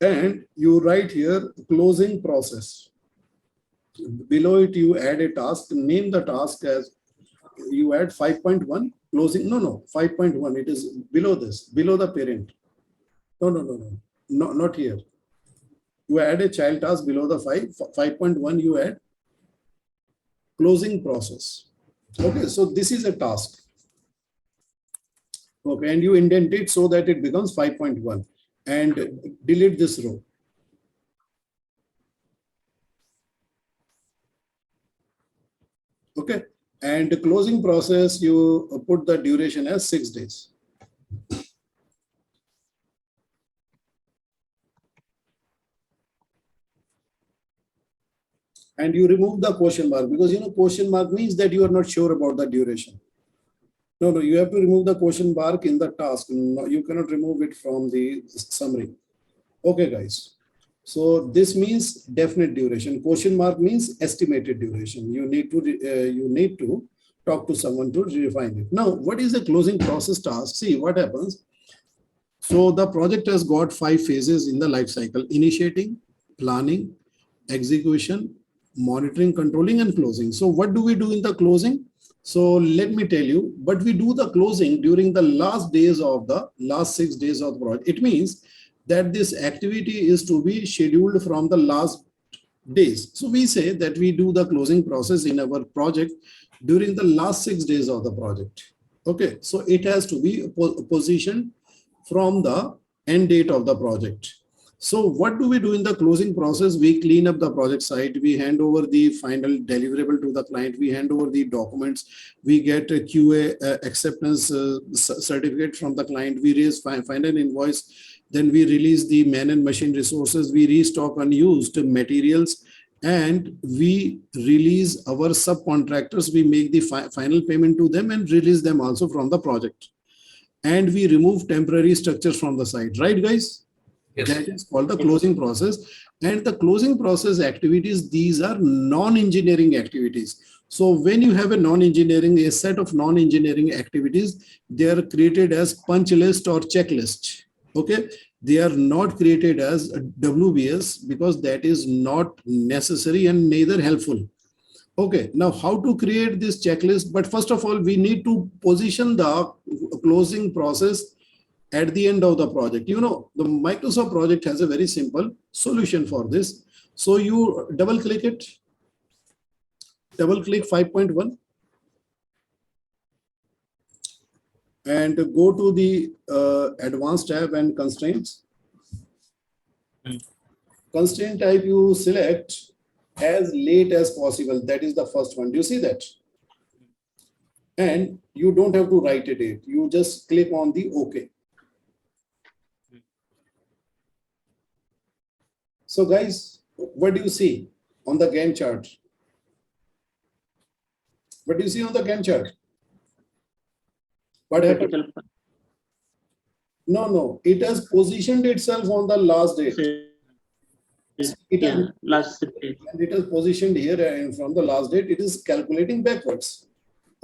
And you write here closing process. Below it, you add a task, name the task as, you add 5.1 closing. No, 5.1. It is below this, below the parent. No, not here. You add a child task below the 5.1, you add closing process. Okay, so this is a task. Okay, and you indent it so that it becomes 5.1 and delete this row. Okay, and the closing process, you put the duration as 6 days. And you remove the question mark, because question mark means that you are not sure about the duration. No, you have to remove the question mark in the task. No, you cannot remove it from the summary. Okay, guys. So this means definite duration. Question mark means estimated duration. You need to talk to someone to refine it. Now, what is the closing process task? See what happens. So the project has got 5 phases in the life cycle: initiating, planning, execution, monitoring, controlling, and closing. So what do we do in the closing? So let me tell you, but we do the closing during the last 6 days of the project. It means that this activity is to be scheduled from the last days. So we say that we do the closing process in our project during the last 6 days of the project. Okay, so it has to be positioned from the end date of the project. So what do we do in the closing process? We clean up the project site. We hand over the final deliverable to the client. We hand over the documents. We get a QA acceptance certificate from the client. We raise final invoice. Then we release the man and machine resources. We restock unused materials. And we release our subcontractors. We make the final payment to them and release them also from the project. And we remove temporary structures from the site. Right, guys? Yes. That is called the closing process. And the closing process activities, these are non-engineering activities. So when you have a set of non-engineering activities, they are created as punch list or checklist. Okay, they are not created as WBS because that is not necessary and neither helpful. Okay, now how to create this checklist? But first of all, we need to position the closing process at the end of the project. The Microsoft project has a very simple solution for this. So you double click it, double click 5.1 and go to the advanced tab and constraints. Constraint type you select as late as possible. That is the first one. Do you see that? And you don't have to write a date. You just click on the OK. So guys, what do you see on the Gantt chart? What do you see on the Gantt chart? What happened? No. It has positioned itself on the last date. Last date. And it is positioned here, and from the last date, it is calculating backwards.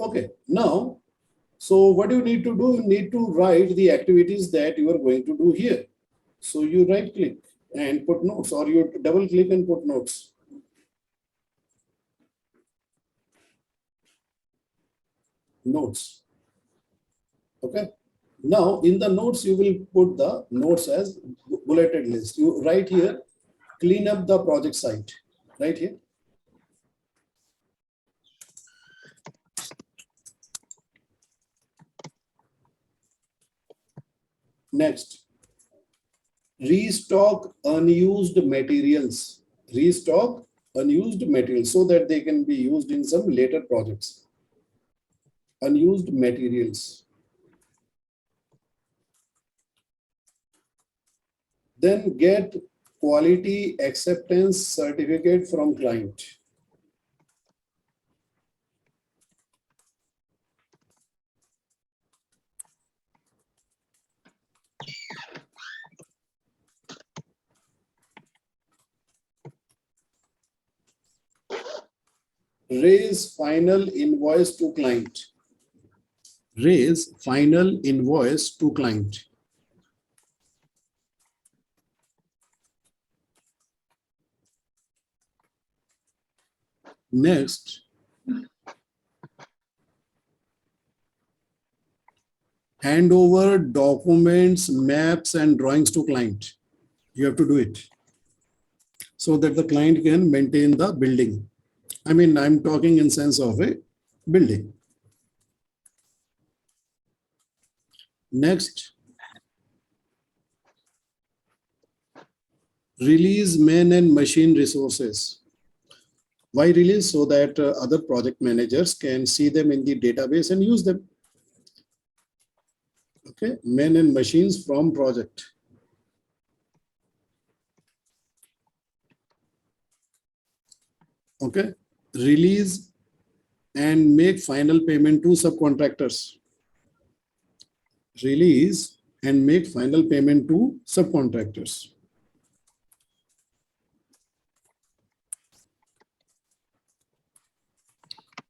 Okay. Now, so what you need to do, you need to write the activities that you are going to do here. So you right click and put notes, or you double click and put notes. Notes. Okay. Now in the notes, you will put the notes as bulleted list. You write here, clean up the project site. Right here. Next. Restock unused materials. Restock unused materials so that they can be used in some later projects. Unused materials. Then get quality acceptance certificate from client. Raise final invoice to client. Raise final invoice to client. Next, hand over documents, maps, and drawings to client. You have to do it so that the client can maintain the building. I mean, I'm talking in sense of a building. Next, release man and machine resources. Why release? So that other project managers can see them in the database and use them. Okay, men and machines from project. Okay, release and make final payment to subcontractors. Release and make final payment to subcontractors.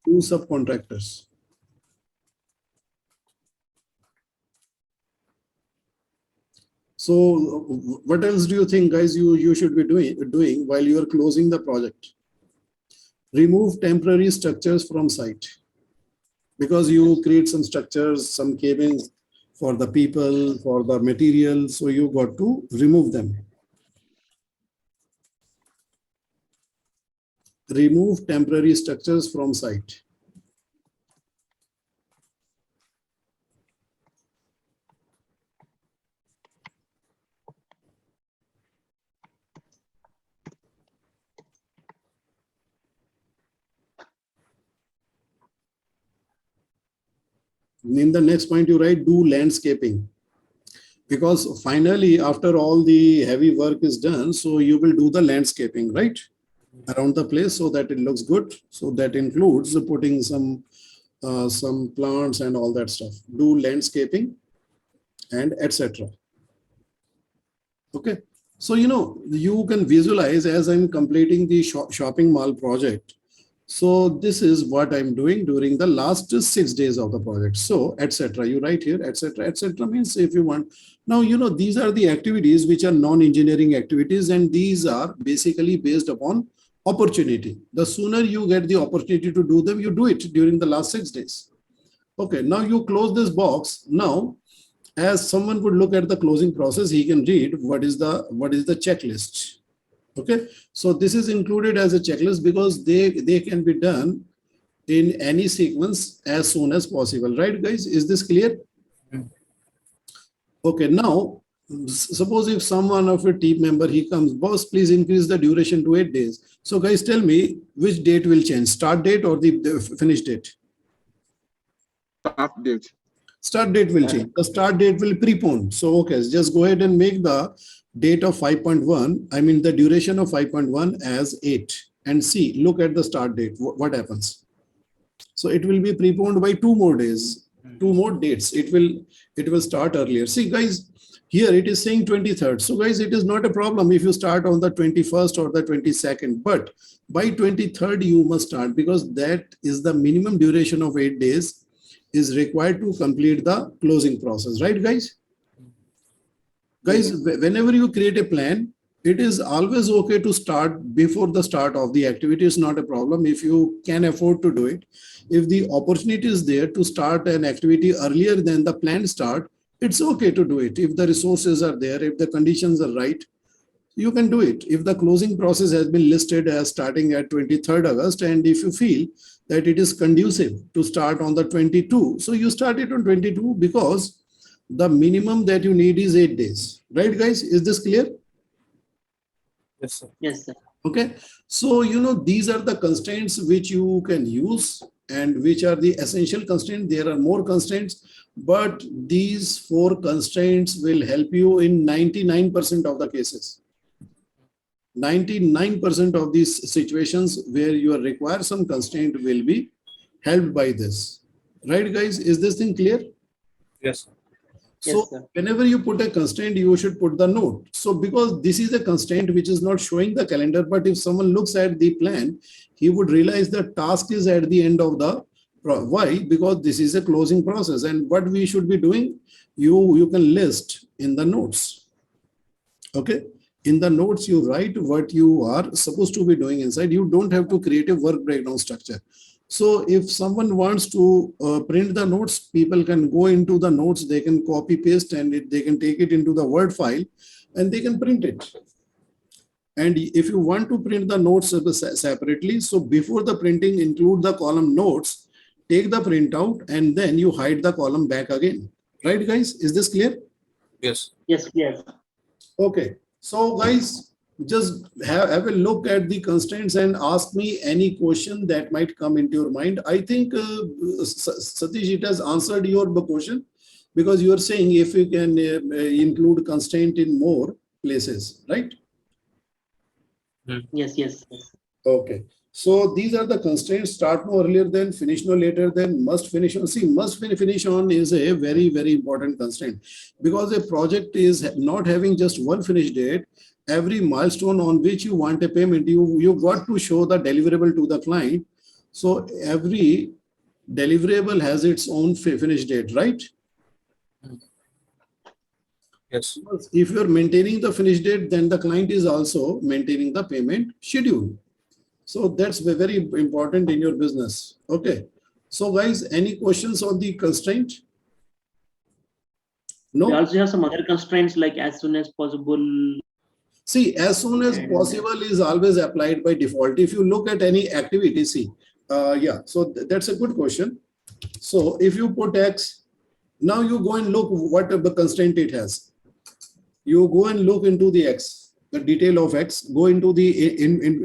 To subcontractors. So what else do you think, guys, you should be doing while you are closing the project? Remove temporary structures from site, because you create some structures, some cabins for the people, for the material. So you got to remove them. Remove temporary structures from site. In the next point, you write do landscaping, because finally, after all the heavy work is done, so you will do the landscaping, right, around the place so that it looks good. So that includes putting some plants and all that stuff. Do landscaping and etc. Okay, so you can visualize as I'm completing the shopping mall project. So this is what I'm doing during the last 6 days of the project. So etc. You write here etc. etc. means if you want. Now these are the activities which are non-engineering activities, and these are basically based upon opportunity. The sooner you get the opportunity to do them, you do it during the last 6 days. Okay, now you close this box. Now, as someone would look at the closing process, he can read what is the checklist. Okay, so this is included as a checklist because they can be done in any sequence as soon as possible, right, guys? Is this clear? Okay, now suppose if someone of your team member, he comes, boss, please increase the duration to 8 days. So guys, tell me which date will change, start date or the finish date? Start date. Start date will change. The start date will prepone. So okay, just go ahead and make the date of 5.1, I mean the duration of 5.1 as 8, and see, look at the start date, what happens. So it will be preponed by 2 more days, 2 more dates. It will start earlier. See guys, here it is saying 23rd. So guys, it is not a problem if you start on the 21st or the 22nd, but by 23rd you must start, because that is the minimum duration of 8 days is required to complete the closing process, right, guys? Guys, whenever you create a plan, it is always okay to start before the start of the activity. Is not a problem if you can afford to do it. If the opportunity is there to start an activity earlier than the planned start, it's okay to do it. If the resources are there, if the conditions are right, you can do it. If the closing process has been listed as starting at 23rd August, and if you feel that it is conducive to start on the 22, so you start it on 22, because the minimum that you need is 8 days, right, guys? Is this clear? Yes, sir. Yes, sir. Okay, so these are the constraints which you can use and which are the essential constraints. There are more constraints, but these 4 constraints will help you in 99% of the cases. 99% of these situations where you require some constraint will be helped by this, right, guys? Is this thing clear? Yes, sir. So Yes, sir. whenever you put a constraint, you should put the note. So because this is a constraint which is not showing the calendar, but if someone looks at the plan, he would realize the task is at the end of the why? Because this is a closing process, and what we should be doing, you can list in the notes. Okay. In the notes, you write what you are supposed to be doing inside. You don't have to create a work breakdown structure. So if someone wants to print the notes, people can go into the notes, they can copy paste, and they can take it into the Word file and they can print it. And if you want to print the notes separately, so before the printing, include the column notes, take the printout, and then you hide the column back again. Right, guys? Is this clear? Yes. Yes, yes. Okay. So guys, just have a look at the constraints and ask me any question that might come into your mind. I think Satish, it has answered your question, because you are saying if you can include constraint in more places, right? Yes, yes, yes. Okay. So these are the constraints: start no earlier than, finish no later than, must finish on. See, must finish on is a very, very important constraint, because a project is not having just one finish date. Every milestone on which you want a payment, you got to show the deliverable to the client. So every deliverable has its own finish date, right? Yes. If you're maintaining the finish date, then the client is also maintaining the payment schedule. So that's very important in your business. Okay. So guys, any questions on the constraint? We No? also have some other constraints like as soon as possible. See, as soon as And- possible is always applied by default. If you look at any activity, see, yeah, so that's a good question. So if you put X, now you go and look what the constraint it has. You go and look into the X, the detail of X, go into the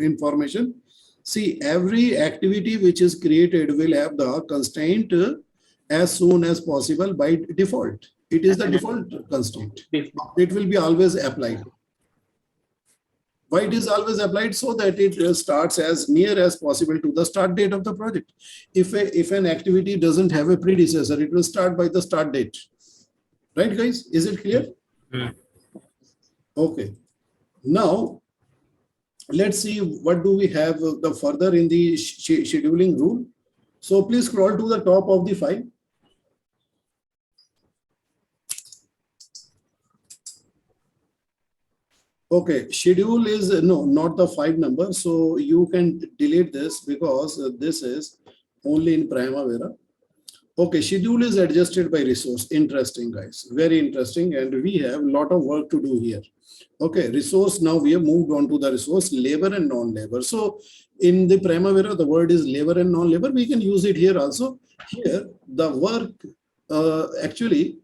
information. See, every activity which is created will have the constraint as soon as possible by default. It is the default constraint. It will be always applied. Why it is always applied? So that it starts as near as possible to the start date of the project. If an activity doesn't have a predecessor, it will start by the start date. Right, guys? Is it clear? Okay. Now, let's see what do we have the further in the scheduling rule. So please scroll to the top of the file. Okay, schedule is no, not the 5 number. So you can delete this because this is only in Primavera. Okay, schedule is adjusted by resource. Interesting, guys. Very interesting. And we have a lot of work to do here. Okay, resource. Now we have moved on to the resource, labor and non-labor. So in the Primavera, the word is labor and non-labor. We can use it here also. Here, the work actually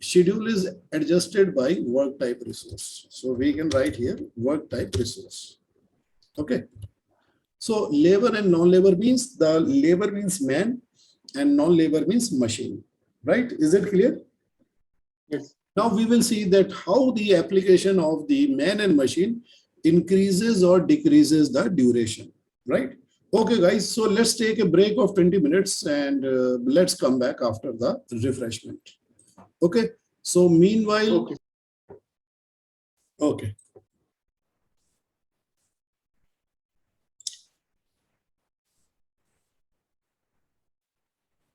schedule is adjusted by work type resource. So we can write here work type resource. Okay. So labor and non-labor means the labor means man and non-labor means machine, right? Is it clear? Yes. Now we will see that how the application of the man and machine increases or decreases the duration, right? Okay, guys, so let's take a break of 20 minutes and let's come back after the refreshment. Okay, so meanwhile, okay.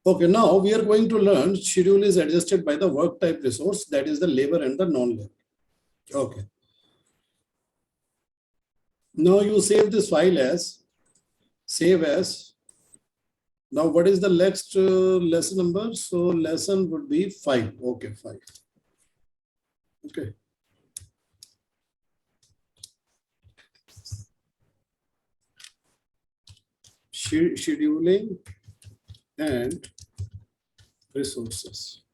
Okay, now we are going to learn schedule is adjusted by the work type resource, that is the labor and the non-labor. Okay. Now you save this file as, save as. Now what is the next lesson number? So lesson would be 5. Okay, 5. Okay. Scheduling and resources.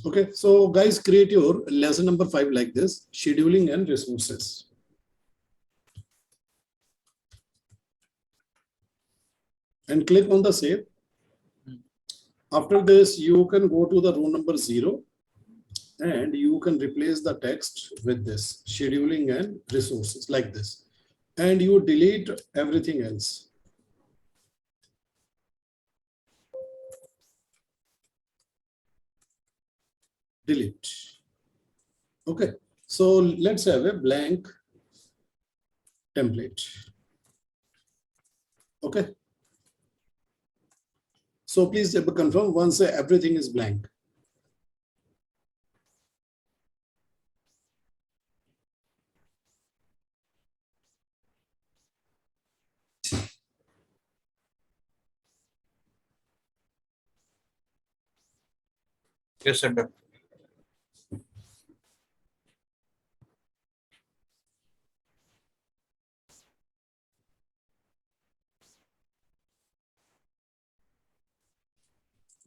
Okay, so guys, create your lesson number 5 like this: scheduling and resources. And click on the save. After this, you can go to the row number 0 and you can replace the text with this: scheduling and resources, like this. And you delete everything else. delete. Okay, so let's have a blank template. Okay, so please confirm once everything is blank. Yes, sir.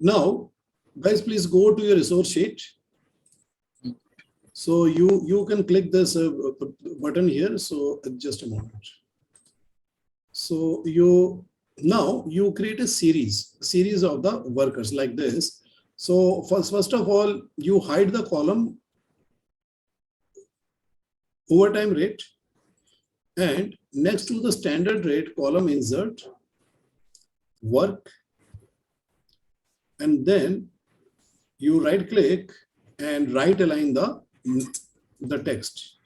Now, guys, please go to your resource sheet. So you can click this button here. So just a moment. So now you create a series of the workers like this. So first of all, you hide the column overtime rate, and next to the standard rate column insert work, and then you right click and right align the text.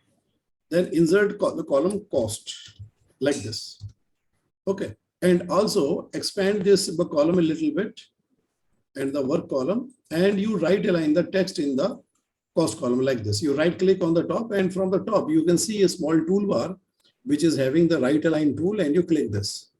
Then insert the column cost like this. Okay, and also expand this column a little bit and the work column, and you right align the text in the cost column like this. You right click on the top, and from the top you can see a small toolbar which is having the right align tool, and you click this.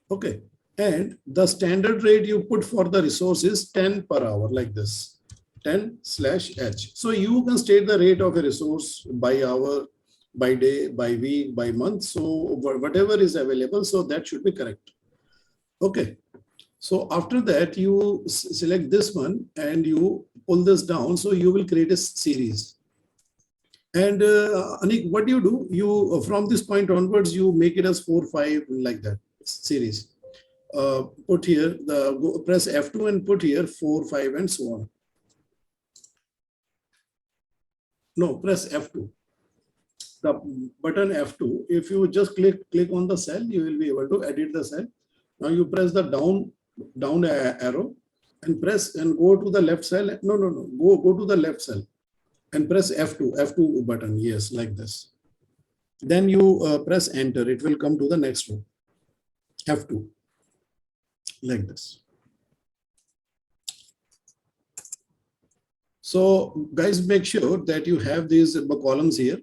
Okay, and the standard rate you put for the resource is 10 per hour like this, 10/H. So you can state the rate of a resource by hour, by day, by week, by month. So whatever is available, so that should be correct. Okay. So after that, you select this one and you pull this down. So you will create a series. And Anik, what do? You from this point onwards, you make it as 4, 5 like that series. Put here press F2 and put here 4, 5 and so on. No, press F2. The button F2. If you just click on the cell, you will be able to edit the cell. Now you press the down arrow and press and go to the left cell. No. Go to the left cell and press F2 button. Yes, like this. Then you press enter. It will come to the next row. F2 like this. So guys, make sure that you have these columns here,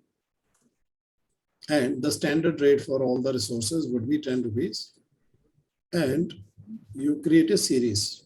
and the standard rate for all the resources would be 10 rupees, and you create a series.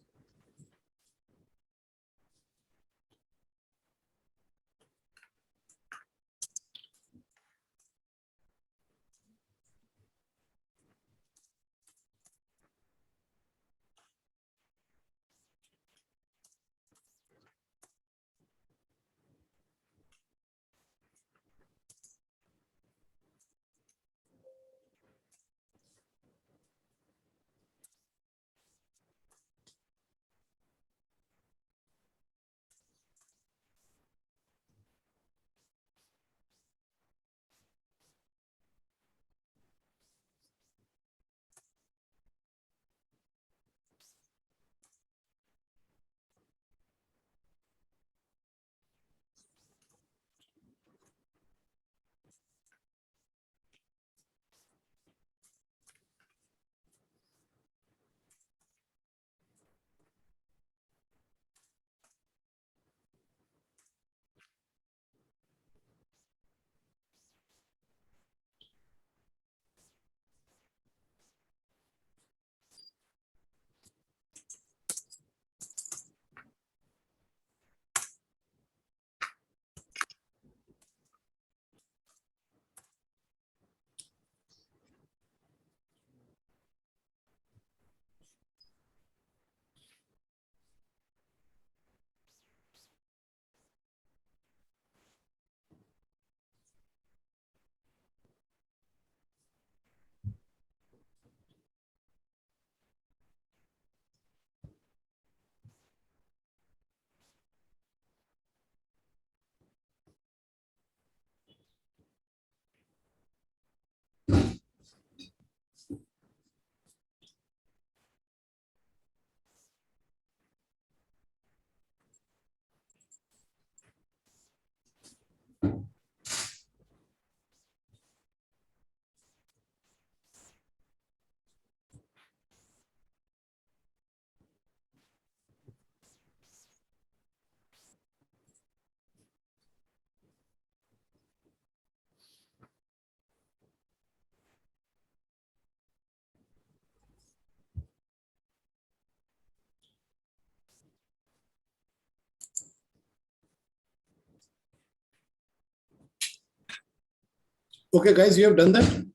Okay, guys, you have done that?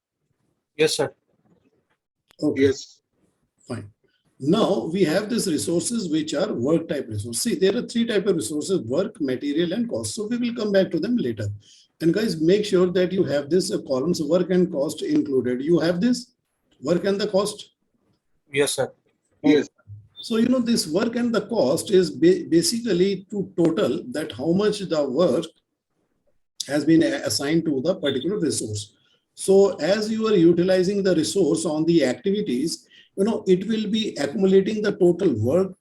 Yes, sir. Okay. Yes. Fine. Now we have these resources which are work type resources. See, there are three types of resources: work, material, and cost. So we will come back to them later. And guys, make sure that you have this columns work and cost included. You have this work and the cost. Yes, sir. Yes. So you know this work and the cost is basically to total that how much the work has been assigned to the particular resource. So as you are utilizing the resource on the activities, you know, it will be accumulating the total work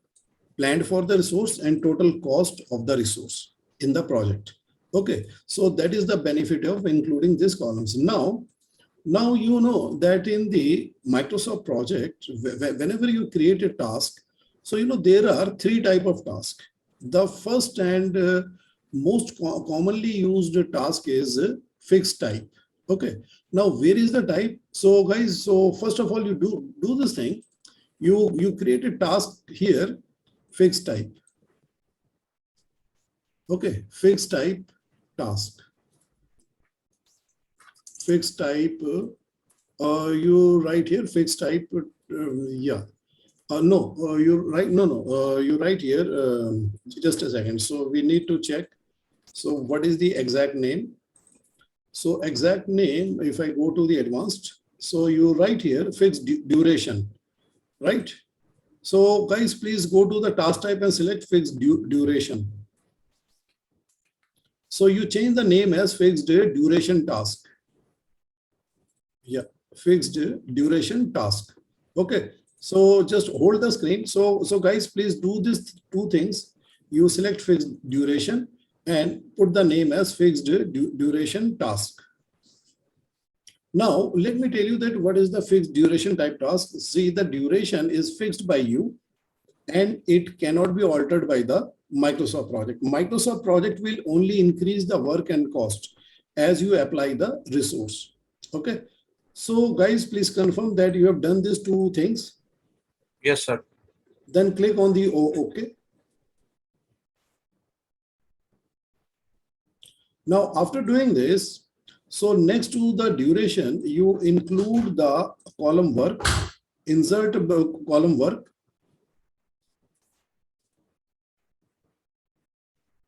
planned for the resource and total cost of the resource in the project. Okay, so that is the benefit of including these columns. Now you know that in the Microsoft project, whenever you create a task, so you know there are three types of tasks. The first and most commonly used task is fixed type. Okay, now where is the type? So guys, so first of all, you do this thing. You create a task here, fixed type. Okay, fixed type task. Fixed type. You write here fixed type. Yeah. No, you write. No. You write here. Just a second. So we need to check. So what is the exact name? So exact name, if I go to the advanced, so you write here fixed duration, right? So guys, please go to the task type and select fixed duration. So you change the name as fixed duration task. Yeah, fixed duration task. Okay, so just hold the screen. So guys, please do these two things. You select fixed duration and put the name as fixed duration task. Now, let me tell you that what is the fixed duration type task. See, the duration is fixed by you and it cannot be altered by the Microsoft project. Microsoft project will only increase the work and cost as you apply the resource. Okay. So guys, please confirm that you have done these two things. Yes, sir. Then click on the OK. Now, after doing this, so next to the duration, you include the column work, insert column work.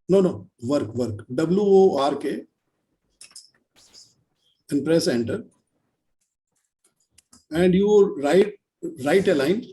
No, work, WORK, and press enter. And you right align.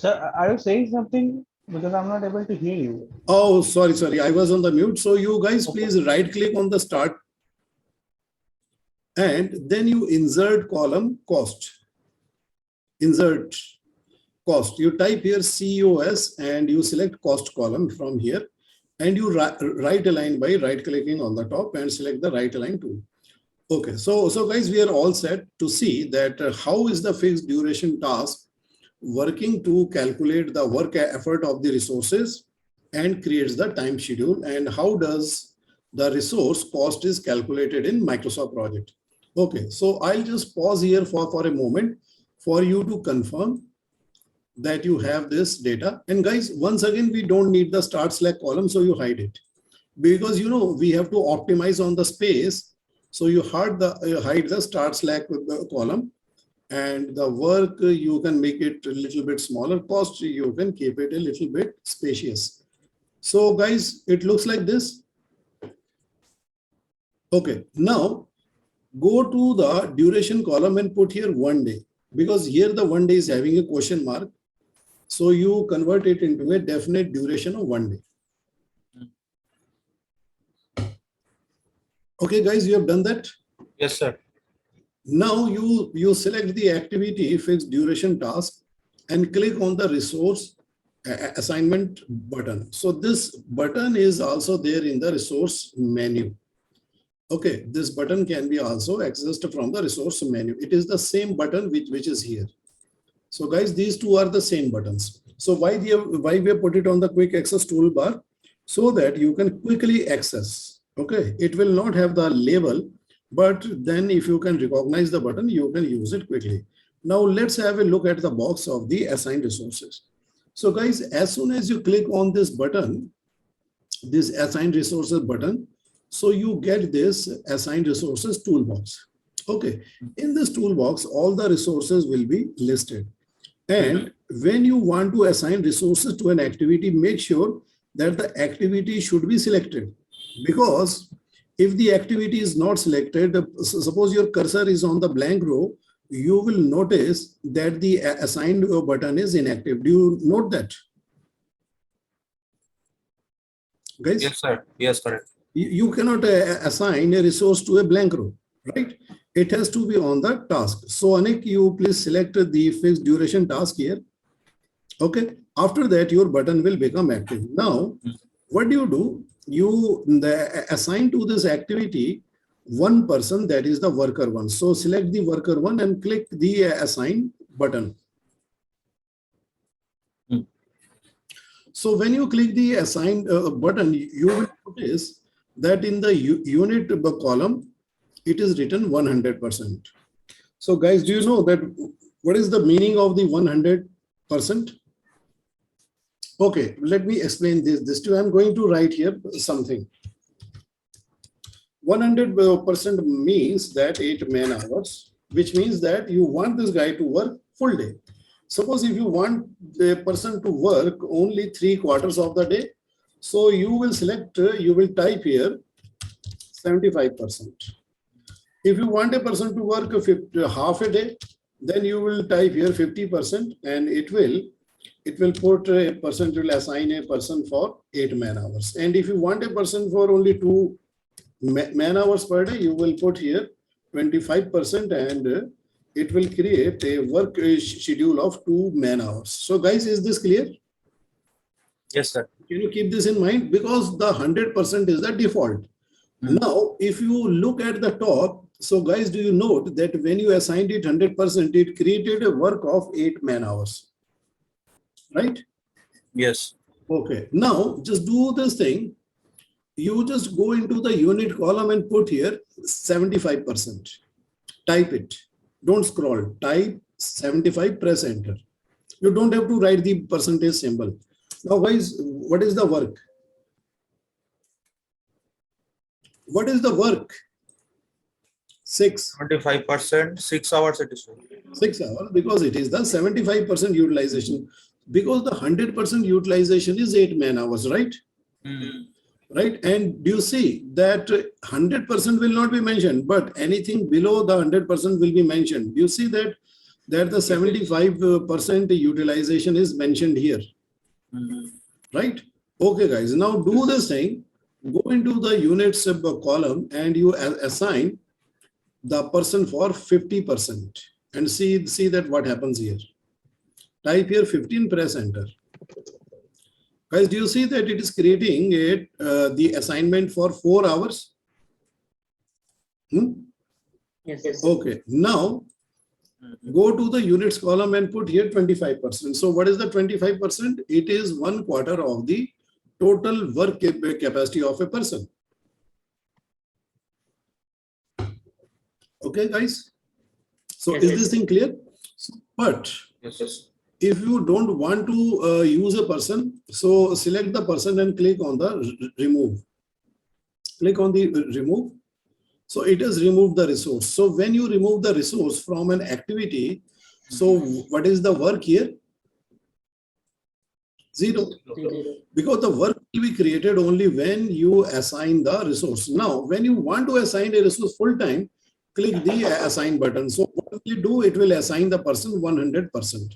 Sir, are you saying something? Because I'm not able to hear you. Oh, sorry. I was on the mute. So you guys, please right click on the start. And then you insert column cost. Insert cost. You type here COS and you select cost column from here. And you right align by right clicking on the top and select the right align tool. Okay, so guys, we are all set to see that how is the fixed duration task working to calculate the work effort of the resources and creates the time schedule, and how does the resource cost is calculated in Microsoft project. Okay, so I'll just pause here for a moment for you to confirm that you have this data. And guys, once again, we don't need the start select column, so you hide it because you know we have to optimize on the space. So you hide the start select column, and the work you can make it a little bit smaller. Cost you can keep it a little bit spacious. So guys, it looks like this. Okay, now go to the duration column and put here 1 day, because here the 1 day is having a question mark. So you convert it into a definite duration of 1 day. Okay, guys, you have done that. Yes, sir. Now you select the activity fixed duration task and click on the resource assignment button. So this button is also there in the resource menu. Okay, this button can be also accessed from the resource menu. It is the same button which is here. So guys, these two are the same buttons. So why we have put it on the quick access toolbar? So that you can quickly access. Okay, it will not have the label, but then if you can recognize the button, you can use it quickly. Now let's have a look at the box of the assigned resources. So guys, as soon as you click on this button, this assigned resources button, so you get this assigned resources toolbox. Okay, in this toolbox, all the resources will be listed. And when you want to assign resources to an activity, make sure that the activity should be selected. Because if the activity is not selected, suppose your cursor is on the blank row, you will notice that the assigned button is inactive. Do you note that? Guys? Yes, sir. Yes, correct. You cannot assign a resource to a blank row, right? It has to be on the task. So Anik, you please select the fixed duration task here. Okay. After that, your button will become active. Now, what do? You assign to this activity one person, that is the worker one. So select the worker one and click the assign button. So when you click the assign button, you will notice that in the unit column, it is written 100%. So guys, do you know that what is the meaning of the 100%? Okay, let me explain this to you. I'm going to write here something. 100% means that 8 man hours, which means that you want this guy to work full day. Suppose if you want the person to work only 3/4 of the day, so you will select, you will type here 75%. If you want a person to work half a day, then you will type here 50%, and it will put a person, will assign a person for 8 man hours. And if you want a person for only 2 man hours per day, you will put here 25%, and it will create a work schedule of 2 man hours. So guys, is this clear? Yes, sir. Can you keep this in mind? Because the 100% is the default. Now, if you look at the top, so guys, do you note that when you assigned it 100%, it created a work of 8 man hours, right? Yes. Okay. Now, just do this thing. You just go into the unit column and put here 75%. Type it. Don't scroll. Type 75, press enter. You don't have to write the percentage symbol. Now, guys, what is the work? What is the work? 25%, 6 hours it is. 6 hours, because it is the 75% utilization. Because the 100% utilization is 8 man hours, right? Right? And do you see that 100% will not be mentioned, but anything below the 100% will be mentioned. Do you see that the 75% utilization is mentioned here, right? Okay, guys, now do this thing. Go into the units column and you assign the person for 50% and see that what happens here. Type here 15, press enter. Guys, do you see that it is creating the assignment for 4 hours? Yes. Okay. Now, go to the units column and put here 25%. So what is the 25%? It is 1/4 of the total work capacity of a person. Okay, guys. So Yes, is yes. this thing clear? But Yes. if you don't want to use a person, so select the person and click on the remove. Click on the remove. So it has removed the resource. So when you remove the resource from an activity, so what is the work here? 0. Because the work will be created only when you assign the resource. Now, when you want to assign a resource full time, click the assign button. So what will it do? It will assign the person 100%.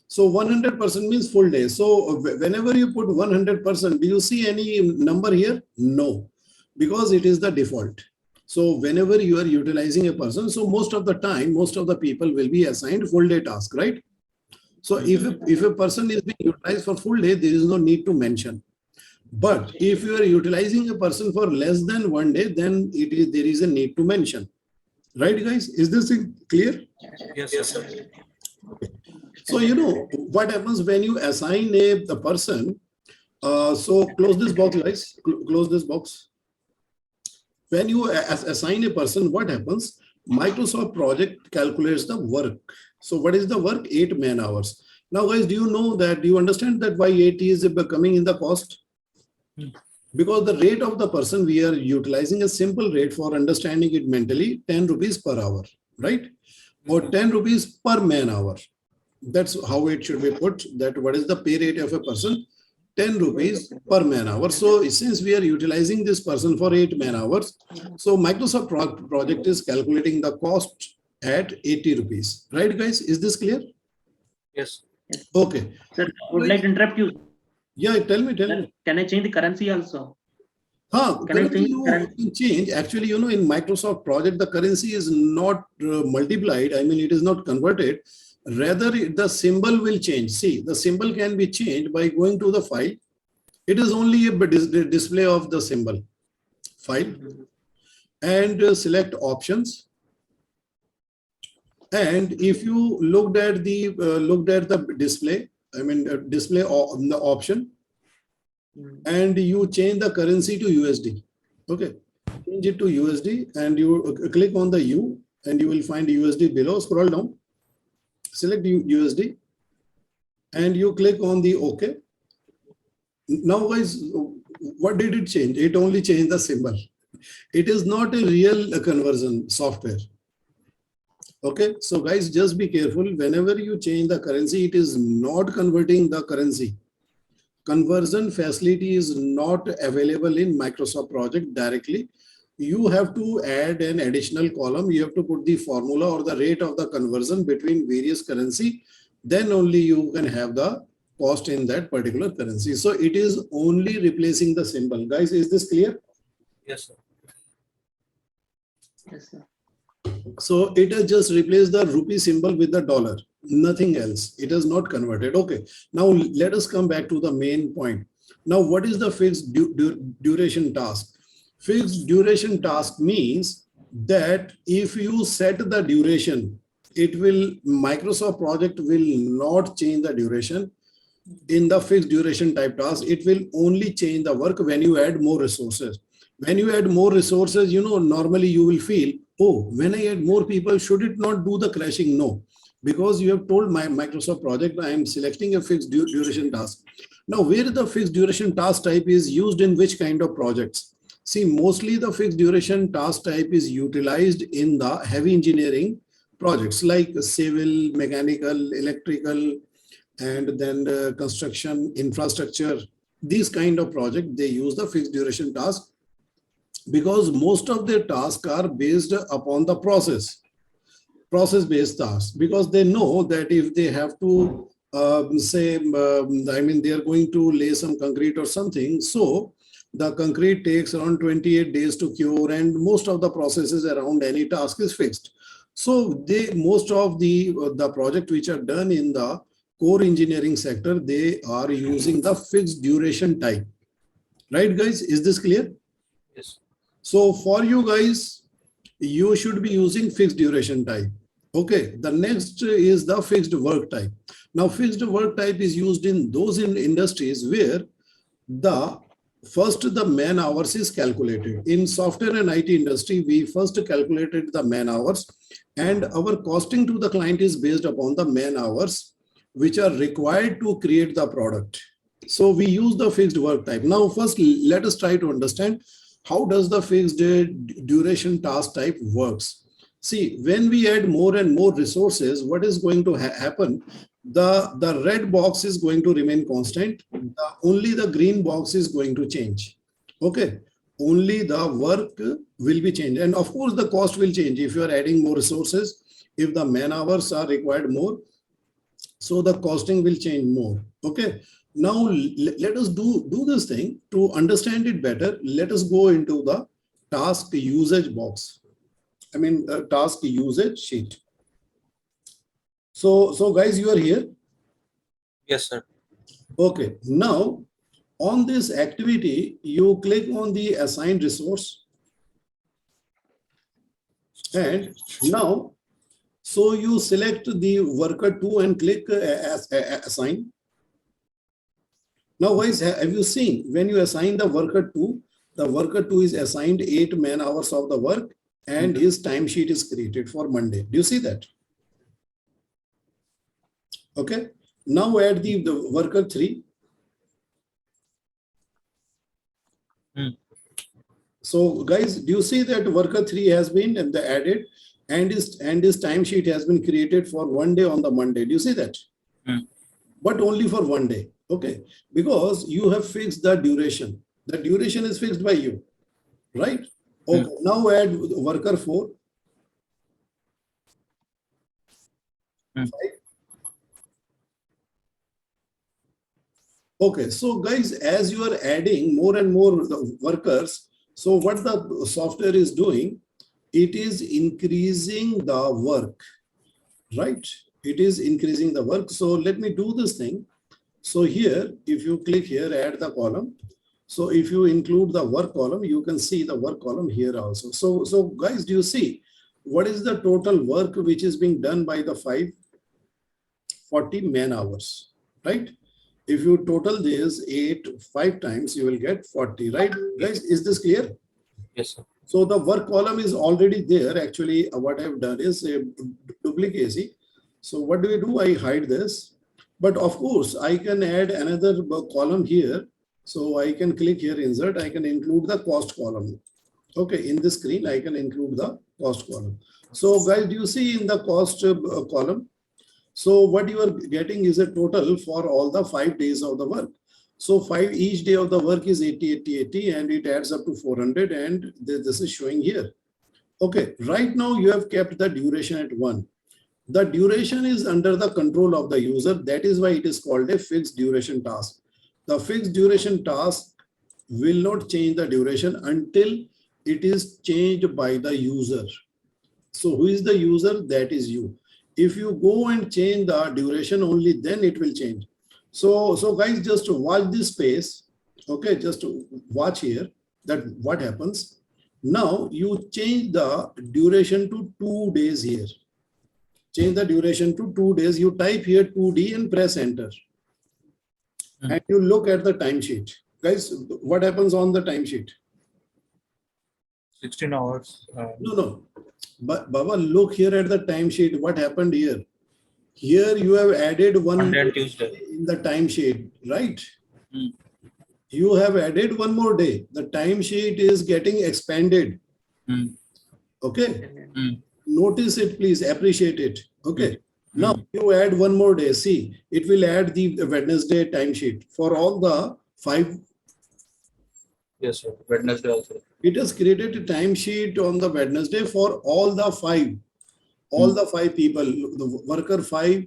So 100% means full day. So whenever you put 100%, do you see any number here? No, because it is the default. So whenever you are utilizing a person, so most of the time, most of the people will be assigned full day task, right? So if a person is being utilized for full day, there is no need to mention. But if you are utilizing a person for less than 1 day, then there is a need to mention. Right, guys? Is this clear? Yes, sir. So, you know, what happens when you assign the person? So close this box, guys. Close this box. When you assign a person, what happens? Microsoft project calculates the work. So what is the work? 8 man hours. Now, guys, do you understand that why 8 is coming in the cost? Because the rate of the person, we are utilizing a simple rate for understanding it mentally, 10 rupees per hour, right? Or 10 rupees per man hour. That's how it should be put, that what is the pay rate of a person? 10 rupees per man hour. So since we are utilizing this person for 8 man hours, so Microsoft project is calculating the cost at 80 rupees. Right, guys? Is this clear? Yes. Okay. Sir, I would like to interrupt you. Yeah, tell me. Can I change the currency also? Currency you can change. Actually, you know, in Microsoft project, the currency is not multiplied. I mean, it is not converted. Rather, the symbol will change. See, the symbol can be changed by going to the file. It is only a display of the symbol. File. And select options. And if you looked at the display, I mean, display the option, and you change the currency to USD. Okay, change it to USD and you click on the U and you will find USD below. Scroll down, select USD and you click on the OK. Now, guys, what did it change? It only changed the symbol. It is not a real conversion software. Okay, so guys, just be careful. Whenever you change the currency, it is not converting the currency. Conversion facility is not available in Microsoft project directly. You have to add an additional column. You have to put the formula or the rate of the conversion between various currency. Then only you can have the cost in that particular currency. So it is only replacing the symbol. Guys, is this clear? Yes, sir. Yes, sir. So it has just replaced the rupee symbol with the dollar, nothing else. It is not converted. Okay. Now let us come back to the main point. Now, what is the fixed duration task? Fixed duration task means that if you set the duration, Microsoft project will not change the duration in the fixed duration type task. It will only change the work when you add more resources. When you add more resources, you know, normally you will feel, oh, when I add more people, should it not do the crashing? No, because you have told my Microsoft project, I am selecting a fixed duration task. Now, where the fixed duration task type is used in which kind of projects? See, mostly the fixed duration task type is utilized in the heavy engineering projects like civil, mechanical, electrical, and then the construction, infrastructure. These kind of projects, they use the fixed duration task because most of their tasks are based upon the process-based tasks, because they know that if they have to I mean, they are going to lay some concrete or something. So the concrete takes around 28 days to cure, and most of the processes around any task is fixed. So most of the project which are done in the core engineering sector, they are using the fixed duration type. Right, guys? Is this clear? Yes. So for you guys, you should be using fixed duration type. Okay, the next is the fixed work type. Now, fixed work type is used in those industries where the man hours is calculated. In software and IT industry, we first calculated the man hours, and our costing to the client is based upon the man hours which are required to create the product. So we use the fixed work type. Now, first, let us try to understand how does the fixed duration task type works. See, when we add more and more resources, what is going to happen? The red box is going to remain constant. Only the green box is going to change. Okay, only the work will be changed, and of course the cost will change if you are adding more resources. If the man hours are required more, So the costing will change more. Okay. Now let us do this thing to understand it better. Let us go into the task usage box. I mean, task usage sheet. So guys, you are here. Yes, sir. Okay. Now on this activity, you click on the assigned resource. And now, so you select the worker 2 and click assign. Now, guys, have you seen when you assign the worker 2, the worker 2 is assigned 8 man hours of the work and his timesheet is created for Monday. Do you see that? Okay. Now add the worker 3. So guys, do you see that worker 3 has been added and his timesheet has been created for 1 day on the Monday? Do you see that? But only for 1 day. Okay. Because you have fixed the duration. The duration is fixed by you, right? Okay. Now add worker 4. Okay. So guys, as you are adding more and more workers, so what the software is doing, it is increasing the work, right? It is increasing the work. So let me do this thing. So here, if you click here, add the column. So if you include the work column, you can see the work column here also. So guys, do you see what is the total work which is being done by the 540 man hours, right? If you total this 5 times, you will get 40, right? Guys, is this clear? Yes, sir. So the work column is already there. Actually, what I've done is a duplicacy. So what do? I hide this. But of course, I can add another column here. So I can click here, insert. I can include the cost column. Okay, in this screen, I can include the cost column. So guys, do you see in the cost column? So what you are getting is a total for all the 5 days of the work. So each day of the work is 80, 80, 80, and it adds up to 400, and this is showing here. Okay, right now you have kept the duration at 1. The duration is under the control of the user. That is why it is called a fixed duration task. The fixed duration task will not change the duration until it is changed by the user. So who is the user? That is you. If you go and change the duration, only then it will change. So guys, just watch this space. Okay, just watch here that what happens. Now you change the duration to 2 days here. Change the duration to 2 days. You type here 2D and press enter. And you look at the timesheet. Guys, what happens on the timesheet? 16 hours. No. But Baba, look here at the timesheet. What happened here? Here you have added one Monday and Tuesday in the timesheet, right? You have added one more day. The timesheet is getting expanded. Okay. Notice it, please. Appreciate it. Okay. Now you add one more day. See, it will add the Wednesday timesheet for all the 5. Yes, sir. Wednesday also. It has created a timesheet on the Wednesday for all the 5. All the 5 people. The worker 5.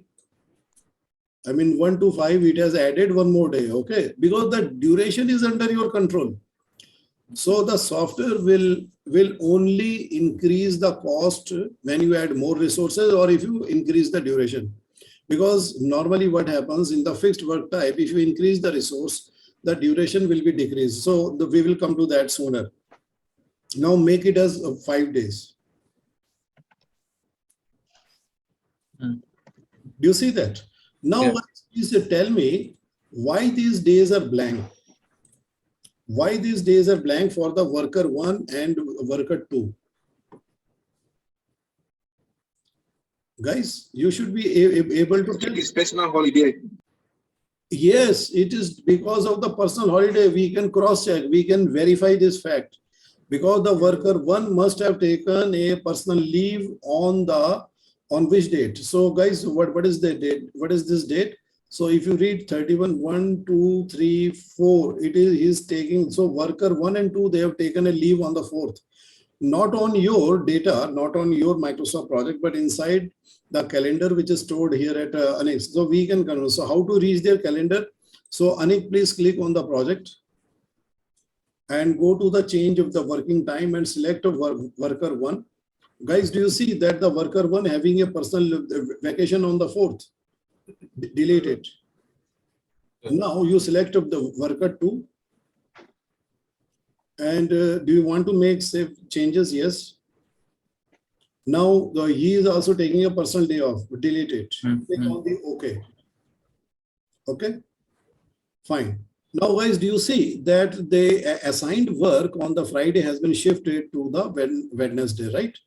I mean 1 to 5. It has added one more day. Okay. Because the duration is under your control. So the software will only increase the cost when you add more resources or if you increase the duration. Because normally what happens in the fixed work type, if you increase the resource, the duration will be decreased. So we will come to that sooner. Now make it as 5 days. Do you see that? Now please tell me why these days are blank. Why these days are blank for the worker 1 and worker 2? Guys, you should be able to tell. It's personal holiday. Yes, it is because of the personal holiday. We can cross check. We can verify this fact because the worker 1 must have taken a personal leave on which date? So guys, what is the date? What is this date? So if you read 31, 1, 2, 3, 4, it is taking. So worker 1 and 2, they have taken a leave on the 4th. not on your data, not on your Microsoft project, but inside the calendar which is stored here at Anik. So we can convert. So how to reach their calendar? So Anik, please click on the project and go to the change of the working time and select a worker 1. Guys, do you see that the worker 1 having a personal vacation on the 4th? Delete it. Now you select the worker 2. And do you want to make save changes? Yes. Now he is also taking a personal day off. Delete it. Click on the OK. Okay. Fine. Now, guys, do you see that the assigned work on the Friday has been shifted to the Wednesday, right?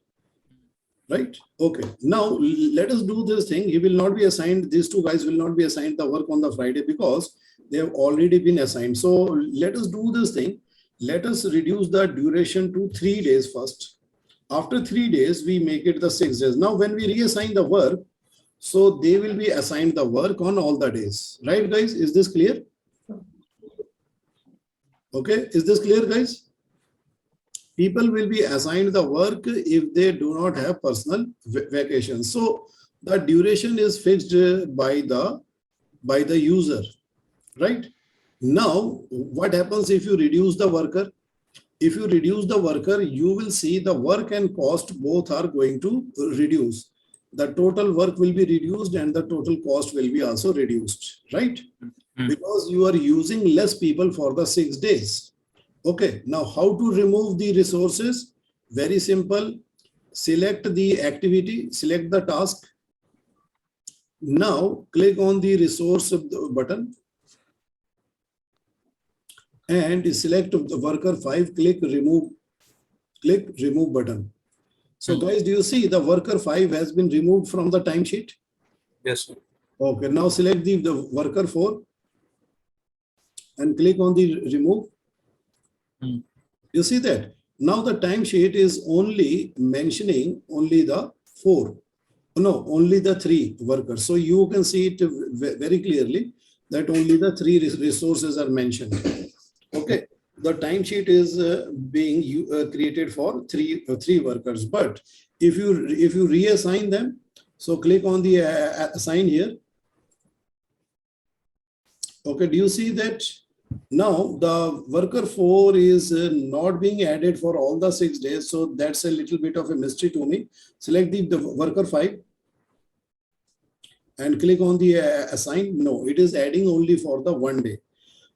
Right. Okay. Now let us do this thing. He will not be assigned. These two guys will not be assigned the work on the Friday because they have already been assigned. So let us do this thing. Let us reduce the duration to 3 days first. After 3 days, we make it the 6 days. Now, when we reassign the work, so they will be assigned the work on all the days. Right, guys? Is this clear? Okay. Is this clear, guys? People will be assigned the work if they do not have personal vacation. So the duration is fixed by the user, right? Now, what happens if you reduce the worker? If you reduce the worker, you will see the work and cost both are going to reduce. The total work will be reduced and the total cost will be also reduced, right? Because you are using less people for the 6 days. Okay, now how to remove the resources? Very simple. Select the activity, select the task. Now click on the resource button and select the worker 5, click remove button. So guys, do you see the worker 5 has been removed from the timesheet? Yes, sir. Okay, now select the worker 4 and click on the remove. You see that? Now the timesheet is only mentioning only the 4. No, only the 3 workers. So you can see it very clearly that only the 3 resources are mentioned. Okay, the timesheet is being created for three workers. But if you reassign them, so click on the assign here. Okay, do you see that? Now the worker 4 is not being added for all the 6 days. So that's a little bit of a mystery to me. Select the worker 5 and click on the assign. No, it is adding only for the 1 day.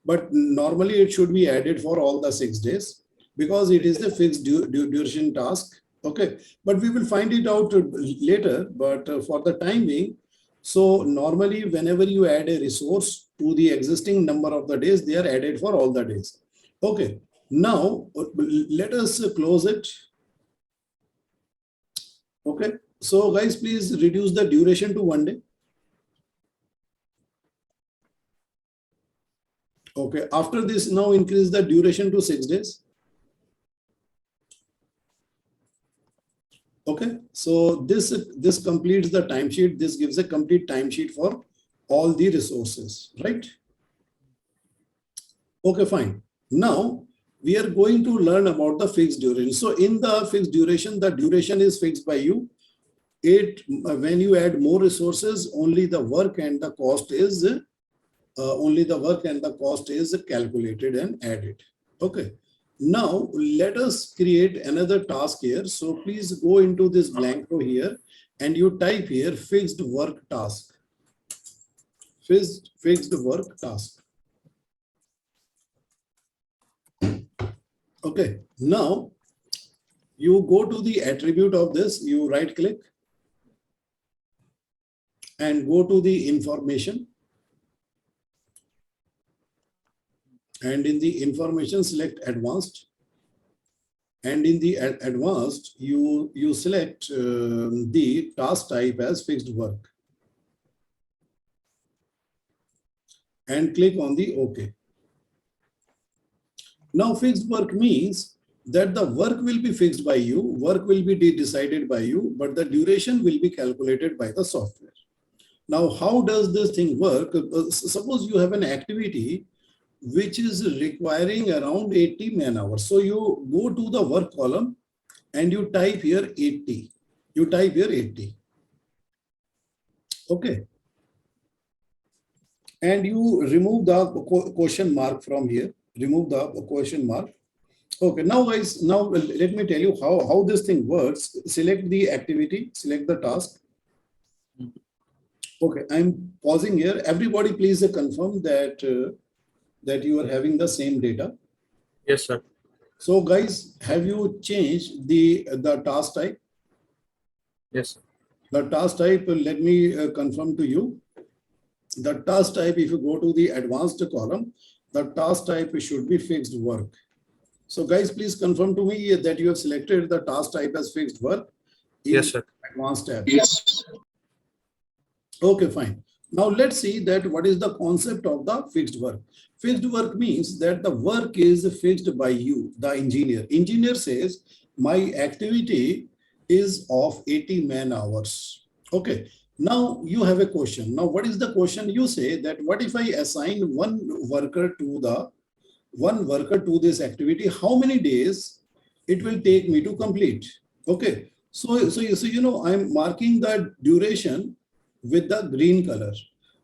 But normally it should be added for all the 6 days because it is the fixed duration task. Okay, but we will find it out later. But for the time being, so normally whenever you add a resource to the existing number of the days, they are added for all the days. Okay, now let us close it. Okay, so guys, please reduce the duration to 1 day. Okay, after this, now increase the duration to 6 days. Okay, so this completes the timesheet. This gives a complete timesheet for all the resources, right? Okay, fine. Now we are going to learn about the fixed duration. So in the fixed duration, the duration is fixed by you. When you add more resources, only the work and the cost is calculated and added. Okay. Now let us create another task here. So please go into this blank row here and you type here fixed work task. Fixed work task. Okay. Now you go to the attribute of this, you right click and go to the information. And in the information, select advanced. And in the advanced, you select the task type as fixed work. And click on the OK. Now fixed work means that the work will be fixed by you, work will be decided by you, but the duration will be calculated by the software. Now, how does this thing work? Suppose you have an activity which is requiring around 80 man hours. So you go to the work column and you type here 80. You type here 80. Okay. And you remove the question mark from here. Remove the question mark. Okay, now guys, now let me tell you how this thing works. Select the activity, select the task. Okay, I'm pausing here. Everybody please confirm that that you are having the same data. Yes, sir. So guys, have you changed the task type? Yes, sir. The task type, let me confirm to you. The task type, if you go to the advanced column, the task type should be fixed work. So guys, please confirm to me that you have selected the task type as fixed work. Yes, sir. Advanced tab. Yes. Okay, fine. Now let's see that what is the concept of the fixed work. Fixed work means that the work is fixed by you, the engineer. Engineer says my activity is of 80 man hours. Okay. Now you have a question. Now what is the question? You say that what if I assign one worker to this activity? How many days it will take me to complete? Okay. So you know, I'm marking the duration with the green color.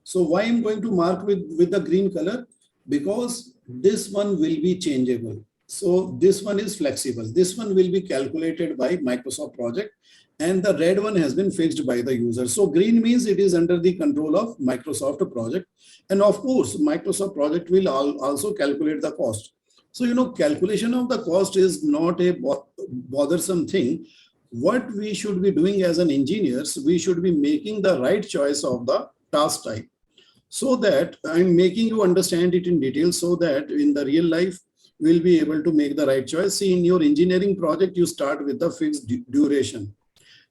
So why I'm going to mark with the green color? Because this one will be changeable. So this one is flexible. This one will be calculated by Microsoft project, and the red one has been fixed by the user. So green means it is under the control of Microsoft project. And of course, Microsoft project will also calculate the cost. So, you know, calculation of the cost is not a bothersome thing. What we should be doing as an engineers, we should be making the right choice of the task type. So that I'm making you understand it in detail so that in the real life, we'll be able to make the right choice. See, in your engineering project, you start with the fixed duration.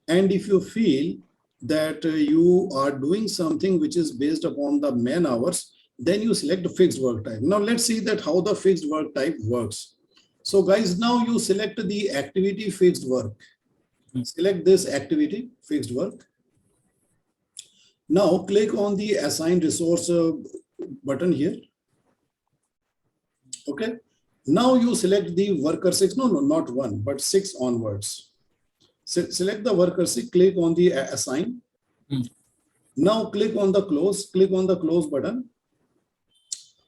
And if you feel that you are doing something which is based upon the man hours, then you select the fixed work type. Now let's see that how the fixed work type works. So guys, now you select the activity fixed work. Select this activity fixed work. Now click on the assign resource button here. Okay. Now you select the worker 6. No, not 1, but 6 onwards. Select the worker 6, click on the assign. Now click on the close button.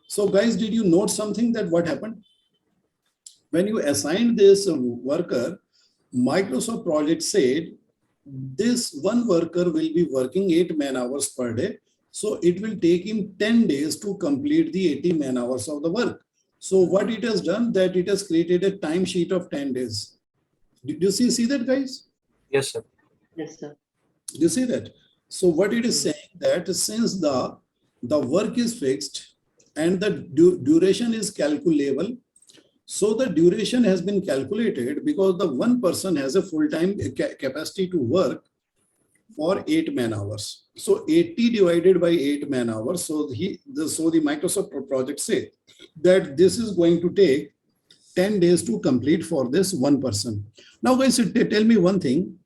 So guys, did you note something that what happened? When you assigned this worker, Microsoft project said this one worker will be working 8 man hours per day. So it will take him 10 days to complete the 80 man hours of the work. So what it has done, that it has created a timesheet of 10 days. Did you see that, guys? Yes, sir. Yes, sir. You see that? So what it is saying that since the work is fixed and the duration is calculable, so the duration has been calculated because the one person has a full-time capacity to work for 8 man hours. So 80 divided by 8 man hours. So the Microsoft project say that this is going to take 10 days to complete for this one person. Now guys, tell me one thing.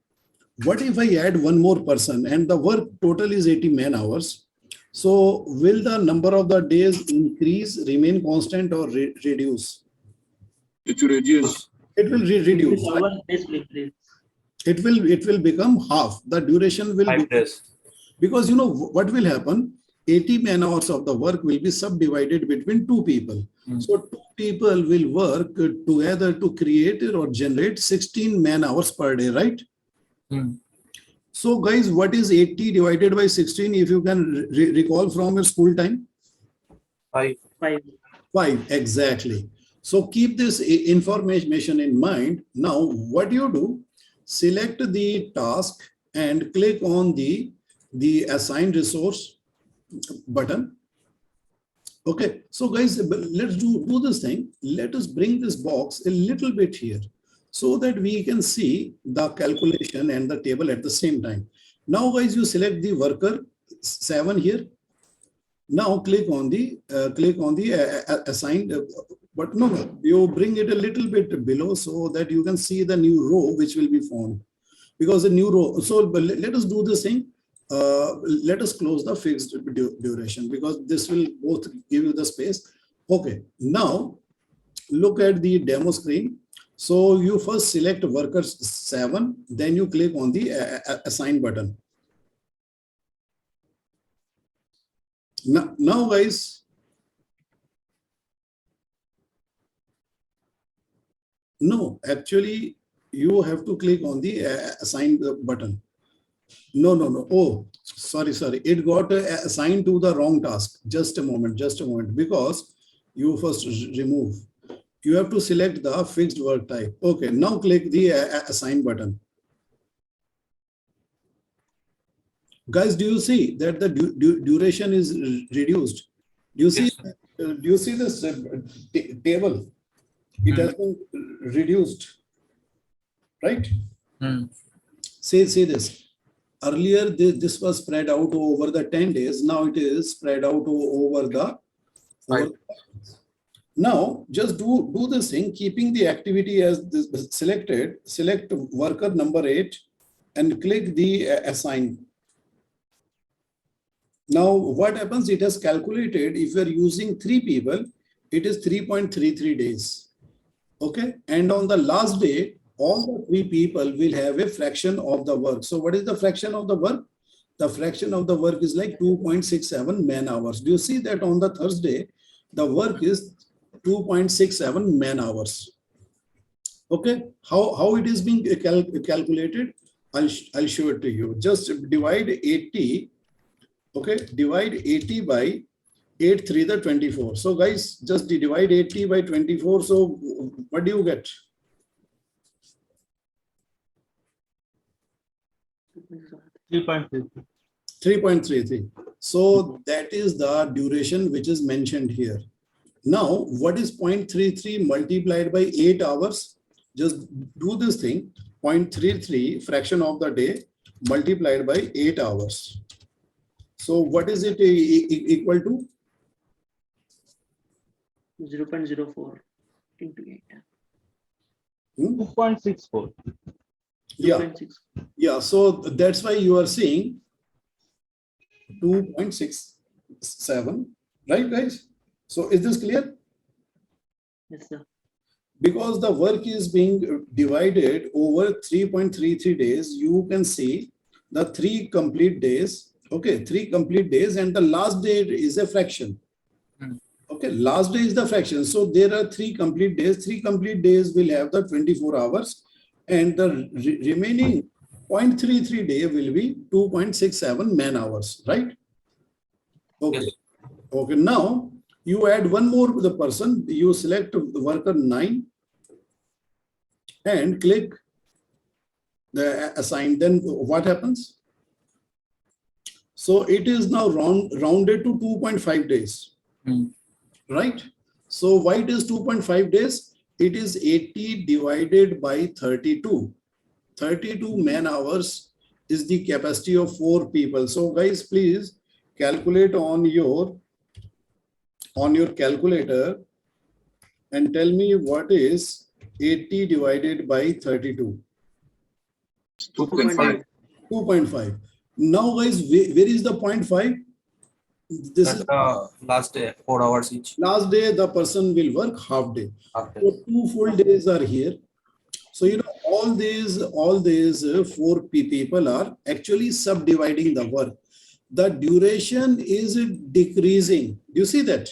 What if I add one more person and the work total is 80 man hours? So will the number of the days increase, remain constant, or reduce? It will reduce. It will reduce. It will become half. The duration will 5 be, days. because you know what will happen. 80 man hours of the work will be subdivided between 2 people. So 2 people will work together to create or generate 16 man hours per day, right? So guys, what is 80 divided by 16? If you can recall from your school time? 5. 5, exactly. So keep this information in mind. Now, what you do, select the task and click on the assign resource button. Okay, so guys, let's do this thing. Let us bring this box a little bit here so that we can see the calculation and the table at the same time. Now, guys, you select the worker 7 here. Now click on the assigned, but no, you bring it a little bit below so that you can see the new row which will be formed, because the new row. So let us do this thing. Let us close the fixed duration because this will both give you the space. Okay, now look at the demo screen. So you first select worker 7, then you click on the assign button. Now guys, no, actually you have to click on the assign button. No. Oh, sorry. It got assigned to the wrong task. Just a moment, because you first remove. You have to select the fixed work type. Okay, now click the assign button. Guys, do you see that the duration is reduced? Do you see? Yes. Do you see this table? It has been reduced, right? See this. Earlier, this was spread out over the 10 days. Now it is spread out over the. Now, just do this thing, keeping the activity as selected. Select worker number 8 and click the assign. Now, what happens? It has calculated if you are using 3 people, it is 3.33 days. Okay. And on the last day, all the 3 people will have a fraction of the work. So what is the fraction of the work? The fraction of the work is like 2.67 man hours. Do you see that on the Thursday, the work is 2.67 man hours. Okay. How it is being calculated? I'll show it to you. Just divide 80. Okay, divide 80 by 8 3 the 24. So guys, just divide 80 by 24. So what do you get? 3.33. 3.33. So that is the duration which is mentioned here. Now, what is 0.33 multiplied by 8 hours? Just do this thing. 0.33 fraction of the day multiplied by 8 hours. So what is it equal to? 0.04 into 8. 2.64. Yeah. 2.6. Yeah. So that's why you are seeing 2.67, right, guys? So is this clear? Yes, sir. Because the work is being divided over 3.33 days, you can see the 3 complete days. Okay, 3 complete days, and the last day is a fraction. Okay, last day is the fraction. So there are 3 complete days. 3 complete days will have the 24 hours, and the remaining 0.33 day will be 2.67 man hours, right? Okay. Yes. Okay, now you add one more the person. You select the worker 9 and click the assign. Then what happens? So it is now rounded to 2.5 days, right? So why it is 2.5 days? It is 80 divided by 32. 32 man hours is the capacity of 4 people. So guys, please calculate on your calculator and tell me what is 80 divided by 32. 2.5. 2.5. Now guys, where is the 0.5? This is Last day, 4 hours each. last day the person will work half day. After. So 2 full days are here. So you know all these 4 people are actually subdividing the work. The duration is decreasing. Do you see that?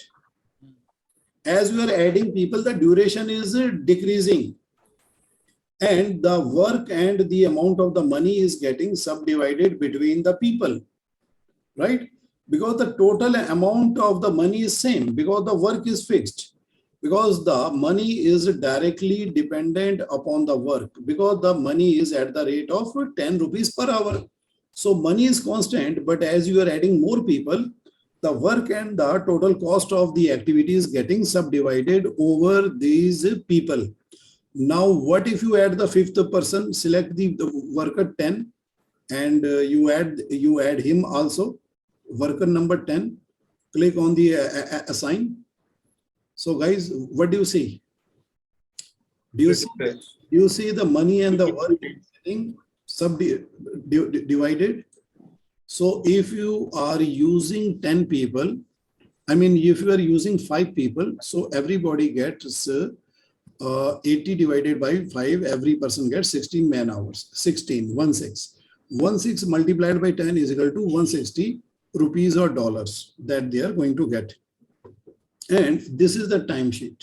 As we are adding people, the duration is decreasing. And the work and the amount of the money is getting subdivided between the people, right? Because the total amount of the money is same, because the work is fixed, because the money is directly dependent upon the work, because the money is at the rate of 10 rupees per hour. So money is constant, but as you are adding more people, the work and the total cost of the activity is getting subdivided over these people. Now, what if you add the 5th person? Select the worker 10, and you add him also, worker number 10. Click on the assign. So, guys, what do you see? Do you see the money and the work getting subdivided? So, if you are using 10 people, I mean, if you are using 5 people, so everybody gets 80 divided by 5, every person gets 16 man hours. 16, 16 multiplied by 10 is equal to 160 rupees or dollars that they are going to get. And this is the timesheet,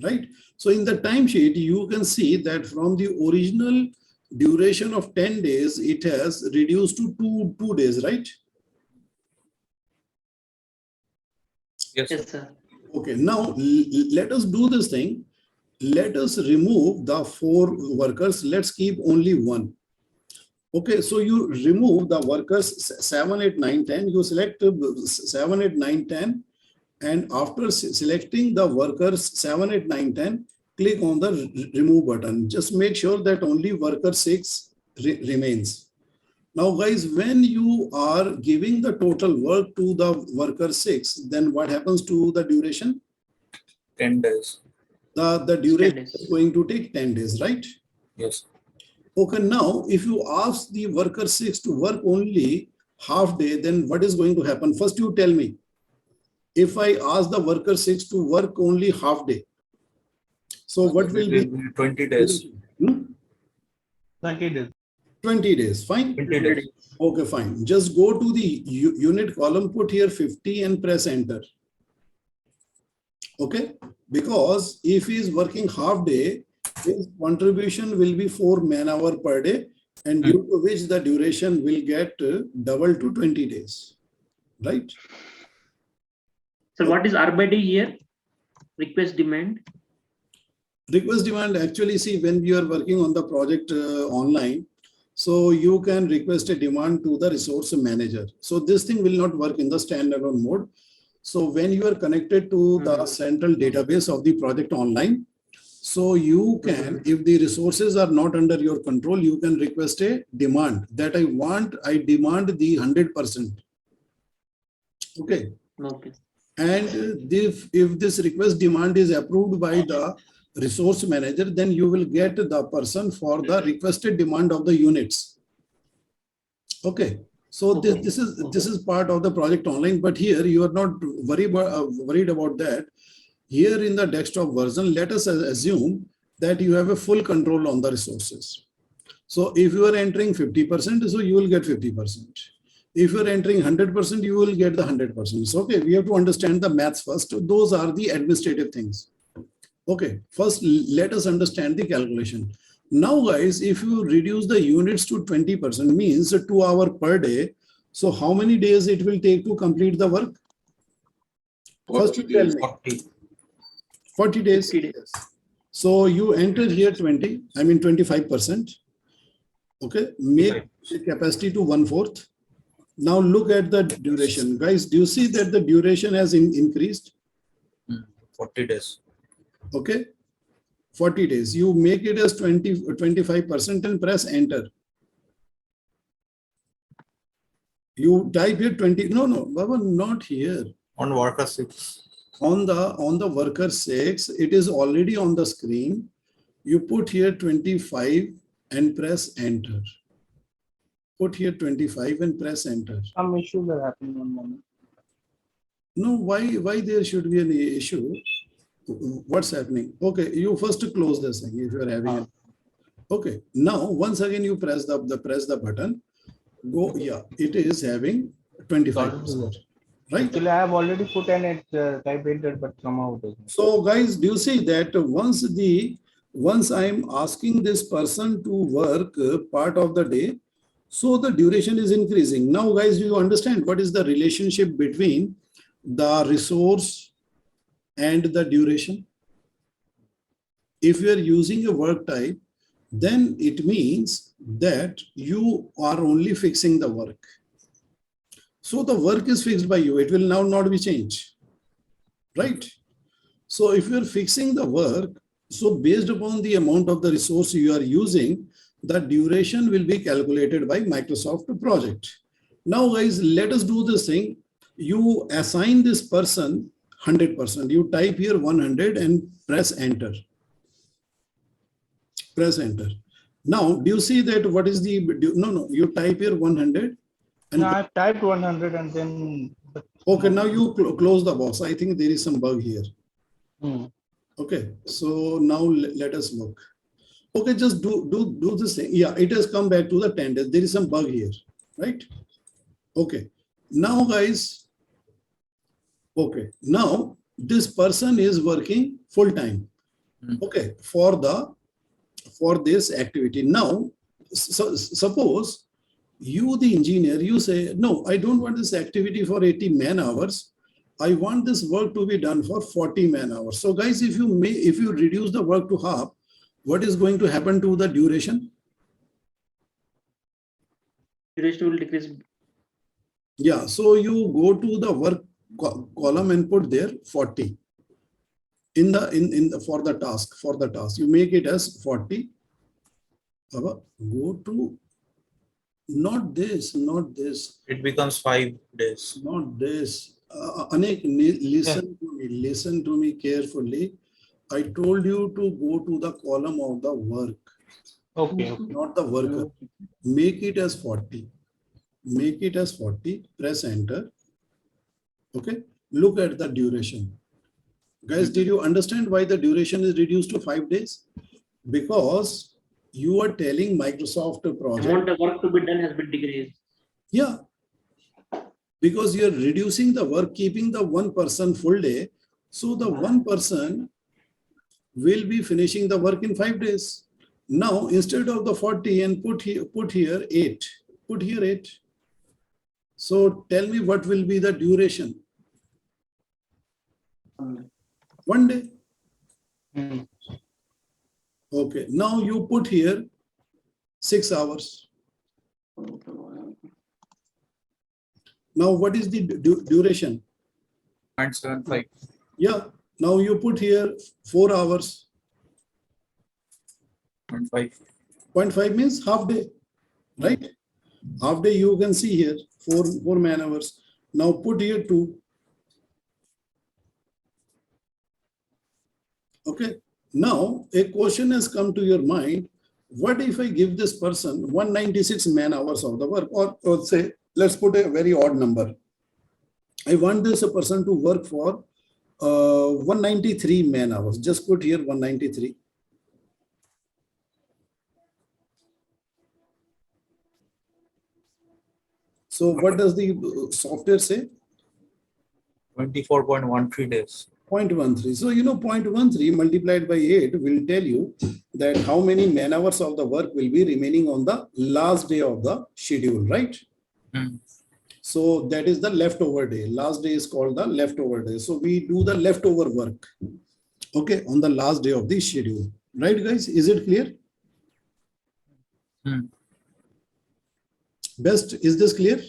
right? So in the timesheet, you can see that from the original duration of 10 days, it has reduced to two days, right? Yes. Yes, sir. Okay, now let us do this thing. Let us remove the 4 workers. Let's keep only 1. Okay, so you remove the workers 7, 8, 9, 10. You select 7, 8, 9, 10. And after selecting the workers 7, 8, 9, 10, click on the remove button. Just make sure that only worker 6 remains. Now, guys, when you are giving the total work to the worker 6, then what happens to the duration? 10 days. The duration is going to take 10 days, right? Yes. Okay, now if you ask the worker 6 to work only half day, then what is going to happen? First, you tell me. If I ask the worker 6 to work only half day, so what will be 20 days? 20 days. 20 days, fine? 20 days. Okay, fine. Just go to the unit column, put here 50 and press enter. Okay, because if he is working half day, his contribution will be 4 man hour per day, and due to which the duration will get doubled to 20 days, right? So what is RBD here? Request demand. Request demand, actually, see, when you are working on the project online, so you can request a demand to the resource manager. So this thing will not work in the standalone mode. So when you are connected to the central database of the project online, so you can, if the resources are not under your control, you can request a demand that I demand the 100%. Okay. Okay. And if this request demand is approved by the resource manager, then you will get the person for the requested demand of the units. Okay. So this is part of the project online, but here you are not worried about that. Here in the desktop version, let us assume that you have a full control on the resources. So if you are entering 50%, so you will get 50%. If you are entering 100%, you will get the 100%. So, okay, we have to understand the maths first. Those are the administrative things. Okay, first let us understand the calculation. Now, guys, if you reduce the units to 20%, means 2 hours per day. So how many days it will take to complete the work? First, you tell me. 40 days. 50 days. So you enter here 25%. Okay, make the capacity to 1/4. Now look at the duration. Guys, do you see that the duration has increased? 40 days. Okay, 40 days. You make it as 25% and press enter. You type here 20. No, Baba, not here. On worker 6. On the worker 6, it is already on the screen. You put here 25 and press enter. Put here 25 and press enter. Some issues are happening one moment. No, why there should be an issue? What's happening? Okay, you first close this thing if you are having it. Okay, now once again you press the button. Go, yeah, it is having 25%. Right? Actually, I have already put in it type enter, but somehow it doesn't. So guys, do you see that once I'm asking this person to work part of the day, so the duration is increasing. Now, guys, do you understand what is the relationship between the resource and the duration? If you are using a work type, then it means that you are only fixing the work. So the work is fixed by you. It will now not be changed, right? So if you're fixing the work, so based upon the amount of the resource you are using, the duration will be calculated by Microsoft project. Now, guys, let us do this thing. You assign this person 100%. You type here 100 and press enter. Press enter. Now, do you see that what is the, no, you type here 100. And no, I've typed 100 and then. Okay, now you close the box. I think there is some bug here. Okay, so now let us look. Okay, just do this thing. Yeah, it has come back to the 10 days. There is some bug here, right? Okay, now guys, okay, now this person is working full time. Okay, for this activity. Now, suppose you, the engineer, you say, no, I don't want this activity for 80 man hours. I want this work to be done for 40 man hours. So guys, if you reduce the work to half, what is going to happen to the duration? Duration will decrease. Yeah, so you go to the work column and put there 40 in the for the task. You make it as 40. Go to not this. It becomes 5 days. Not this. Anek, listen to me carefully. I told you to go to the column of the work, Okay. not the worker. Make it as 40. Make it as 40. Press enter. Okay. Look at the duration. Guys, did you understand why the duration is reduced to 5 days? Because you are telling Microsoft project. Amount of work to be done has been decreased. Yeah. Because you're reducing the work, keeping the one person full day. So the one person will be finishing the work in 5 days. Now, instead of the 40 and put here 8, put here 8. So tell me what will be the duration? 1 day. Okay. Now you put here 6 hours. Now what is the duration? 0.75. Yeah. Now you put here 4 hours. 0.5. 0.5 means half day, right? Half day you can see here, 4 man hours. Now put here 2. Okay. Now a question has come to your mind. What if I give this person 196 man hours of the work, or say, let's put a very odd number. I want this person to work for 193 man hours. Just put here 193. So what does the software say? 24.13 days. 0.13. So, 0.13 multiplied by 8 will tell you that how many man hours of the work will be remaining on the last day of the schedule, right? So that is the leftover day. Last day is called the leftover day. So we do the leftover work, okay, on the last day of the schedule. Right, guys? Is it clear? Best, is this clear?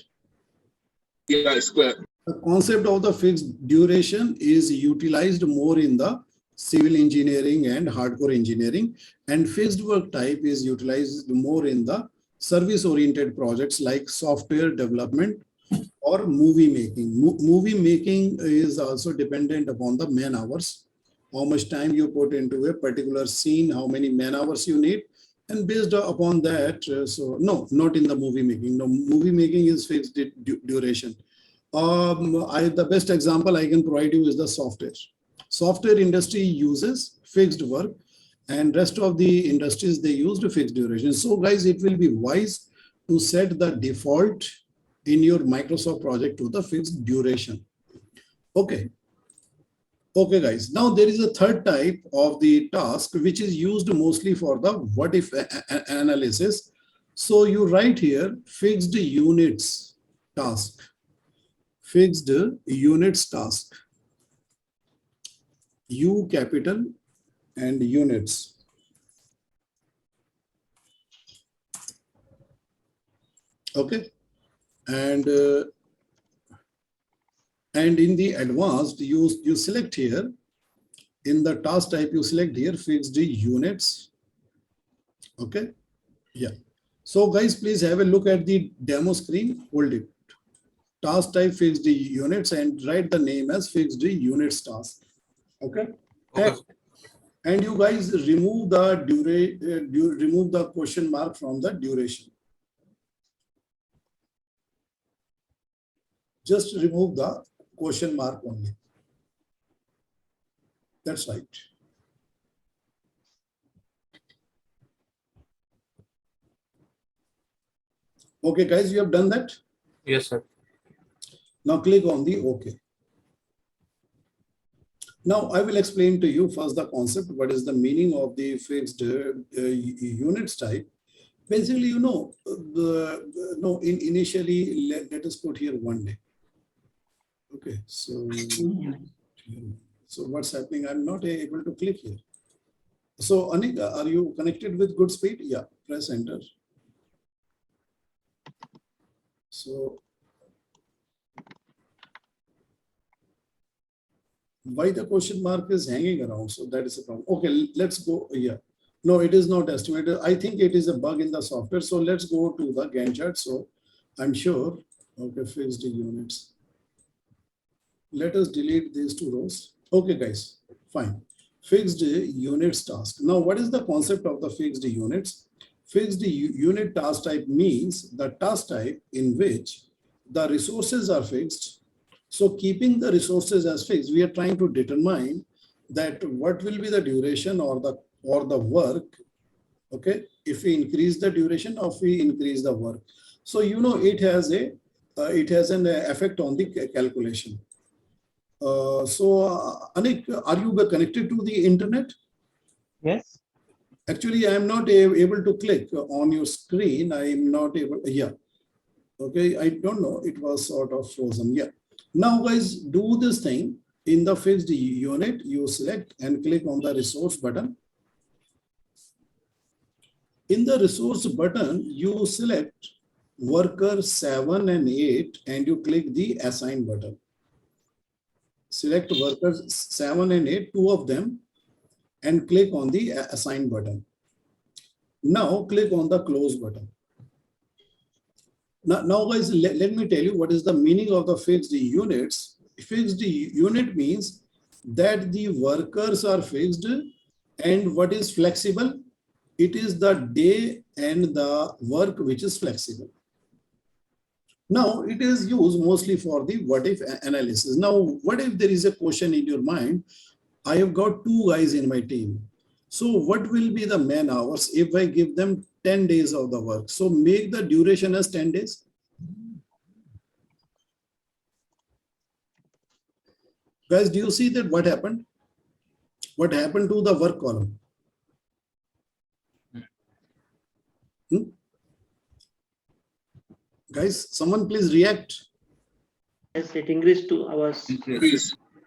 Yeah, it's clear. The concept of the fixed duration is utilized more in the civil engineering and hardcore engineering, and fixed work type is utilized more in the service-oriented projects like software development or movie making. Movie making is also dependent upon the man hours, how much time you put into a particular scene, how many man hours you need, and based upon that, so no, not in the movie making. No, movie making is fixed duration. The best example I can provide you is the software. Software industry uses fixed work, and rest of the industries, they use the fixed duration. So guys, it will be wise to set the default in your Microsoft project to the fixed duration. Okay. Okay, guys. Now there is a third type of the task which is used mostly for the what if analysis. So you write here fixed units task. Fixed units task. U capital and units. Okay. And in the advanced, you select here, in the task type, you select here fixed units. Okay. Yeah. So guys, please have a look at the demo screen. Hold it. Task type fixed units and write the name as fixed units task. Okay. Okay. And you guys remove the question mark from the duration. Just remove the question mark only. That's right. Okay, guys, you have done that. Yes, sir. Now click on the OK. Now I will explain to you first the concept. What is the meaning of the fixed units type? Basically, you know, initially, let us put here 1 day. Okay, so what's happening? I'm not able to click here. So Anika, are you connected with good speed? Yeah, press enter. So why the question mark is hanging around? So that is a problem. Okay, let's go. Yeah. No, it is not estimated. I think it is a bug in the software. So let's go to the Gantt chart. So I'm sure. Okay, fixed units. Let us delete these 2 rows. Okay, guys, fine. Fixed units task. Now, what is the concept of the fixed units? Fixed unit task type means the task type in which the resources are fixed. So keeping the resources as fixed, we are trying to determine that what will be the duration or the work. Okay, if we increase the duration or if we increase the work. So you know it has an effect on the calculation. Anik, are you connected to the internet? Yes. Actually, I am not able to click on your screen. I am not able. Yeah. Okay. I don't know. It was sort of frozen. Yeah. Now, guys, do this thing in the fixed unit. You select and click on the resource button. In the resource button, you select worker 7 and 8 and you click the assign button. Select workers 7 and 8, 2 of them, and click on the assign button. Now click on the close button. Now guys, let me tell you what is the meaning of the fixed units. Fixed unit means that the workers are fixed, and what is flexible? It is the day and the work which is flexible. Now, it is used mostly for the what if analysis. Now, what if there is a question in your mind? I have got 2 guys in my team. So what will be the man hours if I give them 10 days of the work? So make the duration as 10 days. Guys, do you see that what happened? What happened to the work column? Guys, someone please react. Yes, it increased to hours.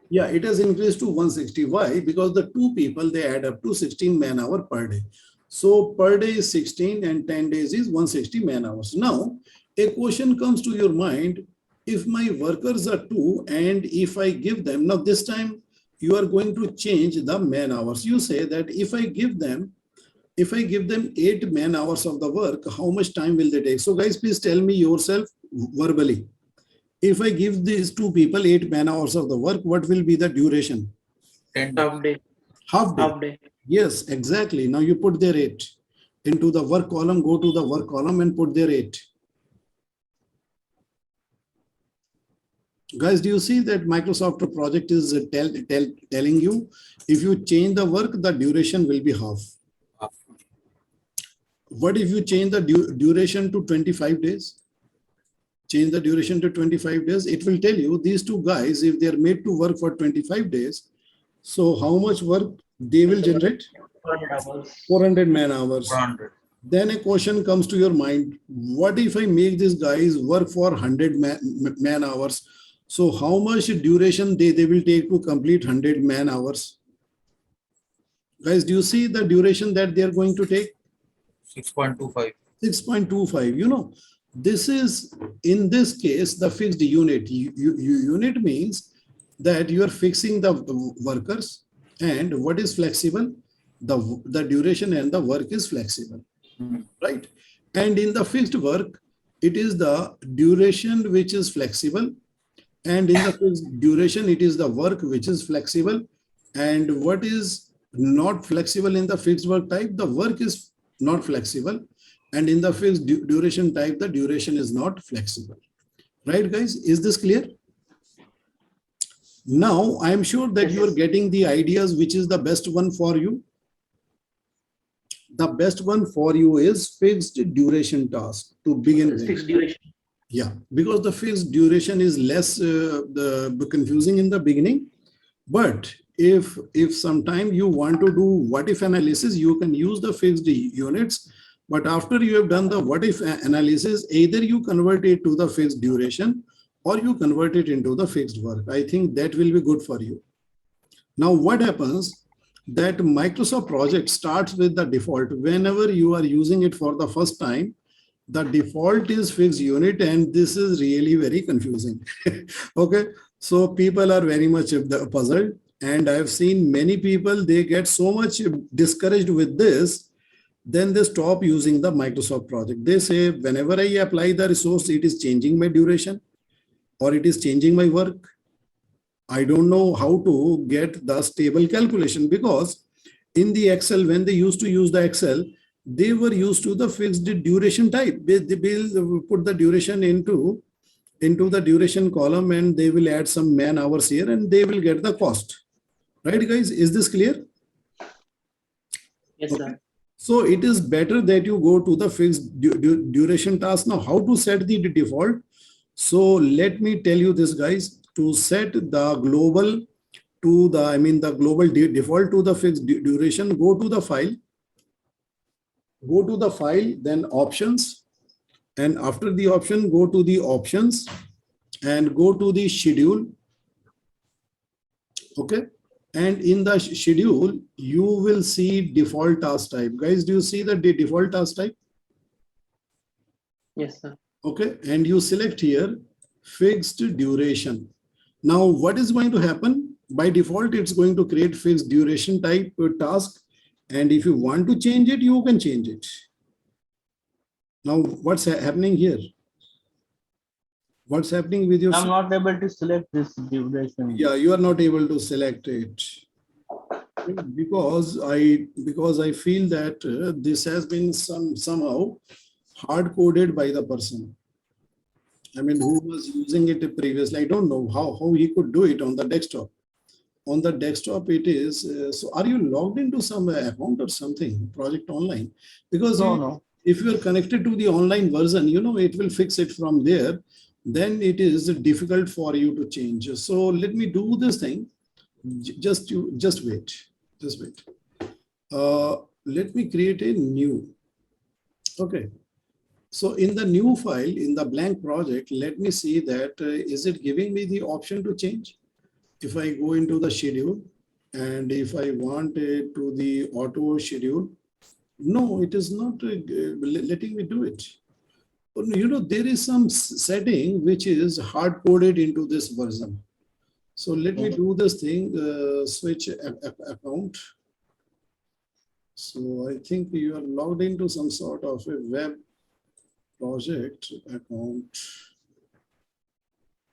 Yeah, it has increased to 160. Why? Because the 2 people, they add up to 16 man hour per day. So per day is 16 and 10 days is 160 man hours. Now, a question comes to your mind. If my workers are 2 and if I give them, now this time you are going to change the man hours. You say that if I give them 8 man hours of the work, how much time will they take? So guys, please tell me yourself verbally. If I give these 2 people 8 man hours of the work, what will be the duration? 10 days. Half day. Half day. Half day. Yes, exactly. Now you put their 8 into the work column, go to the work column and put their 8. Guys, do you see that Microsoft project is telling you if you change the work, the duration will be half. What if you change the duration to 25 days? Change the duration to 25 days. It will tell you these 2 guys, if they are made to work for 25 days, so how much work they will generate? 400 man hours. 400. Then a question comes to your mind. What if I make these guys work for 100 man hours? So how much duration they will take to complete 100 man hours? Guys, do you see the duration that they are going to take? 6.25. 6.25. You know, this is, in this case, the fixed unit. Unit means that you are fixing the workers, and what is flexible? The duration and the work is flexible, right? And in the fixed work, it is the duration which is flexible, and in the fixed duration, it is the work which is flexible. And what is not flexible in the fixed work type? The work is not flexible, and in the fixed duration type, the duration is not flexible. Right, guys? Is this clear? Now, I am sure that you are getting the ideas which is the best one for you. The best one for you is fixed duration task to begin with. Fixed duration. Yeah, because the fixed duration is less confusing in the beginning. But if sometime you want to do what if analysis, you can use the fixed units. But after you have done the what if analysis, either you convert it to the fixed duration or you convert it into the fixed work. I think that will be good for you. Now, what happens that Microsoft project starts with the default. Whenever you are using it for the first time, the default is fixed unit, and this is really very confusing. Okay, so people are very much puzzled, and I've seen many people, they get so much discouraged with this, then they stop using the Microsoft project. They say, whenever I apply the resource, it is changing my duration or it is changing my work. I don't know how to get the stable calculation, because in the Excel, when they used to use the Excel, they were used to the fixed duration type. They will put the duration into the duration column, and they will add some man hours here, and they will get the cost. Right, guys? Is this clear? Yes, sir. So it is better that you go to the fixed duration task. Now, how to set the default? So let me tell you this, guys. To set the global to the, the global default to the fixed duration, go to the file, then options, and after the option, go to the options and go to the schedule. Okay. And in the schedule, you will see default task type. Guys, do you see the default task type? Yes, sir. Okay. And you select here fixed duration. Now, what is going to happen? By default, it's going to create fixed duration type task. And if you want to change it, you can change it. Now, what's happening here? What's happening with your... I'm not able to select this duration. Yeah, you are not able to select it. Because I feel that this has been somehow hard-coded by the person. I mean, who was using it previously. I don't know how he could do it on the desktop. On the desktop, it is. So are you logged into some account or something, project online? Because No. If you are connected to the online version, it will fix it from there. Then it is difficult for you to change. So let me do this thing. Just wait. Let me create a new. Okay. So in the new file, in the blank project, let me see that is it giving me the option to change? If I go into the schedule and if I want it to the auto schedule, no, it is not letting me do it. There is some setting which is hard coded into this version. So let me do this thing, switch account. So I think you are logged into some sort of a web project account.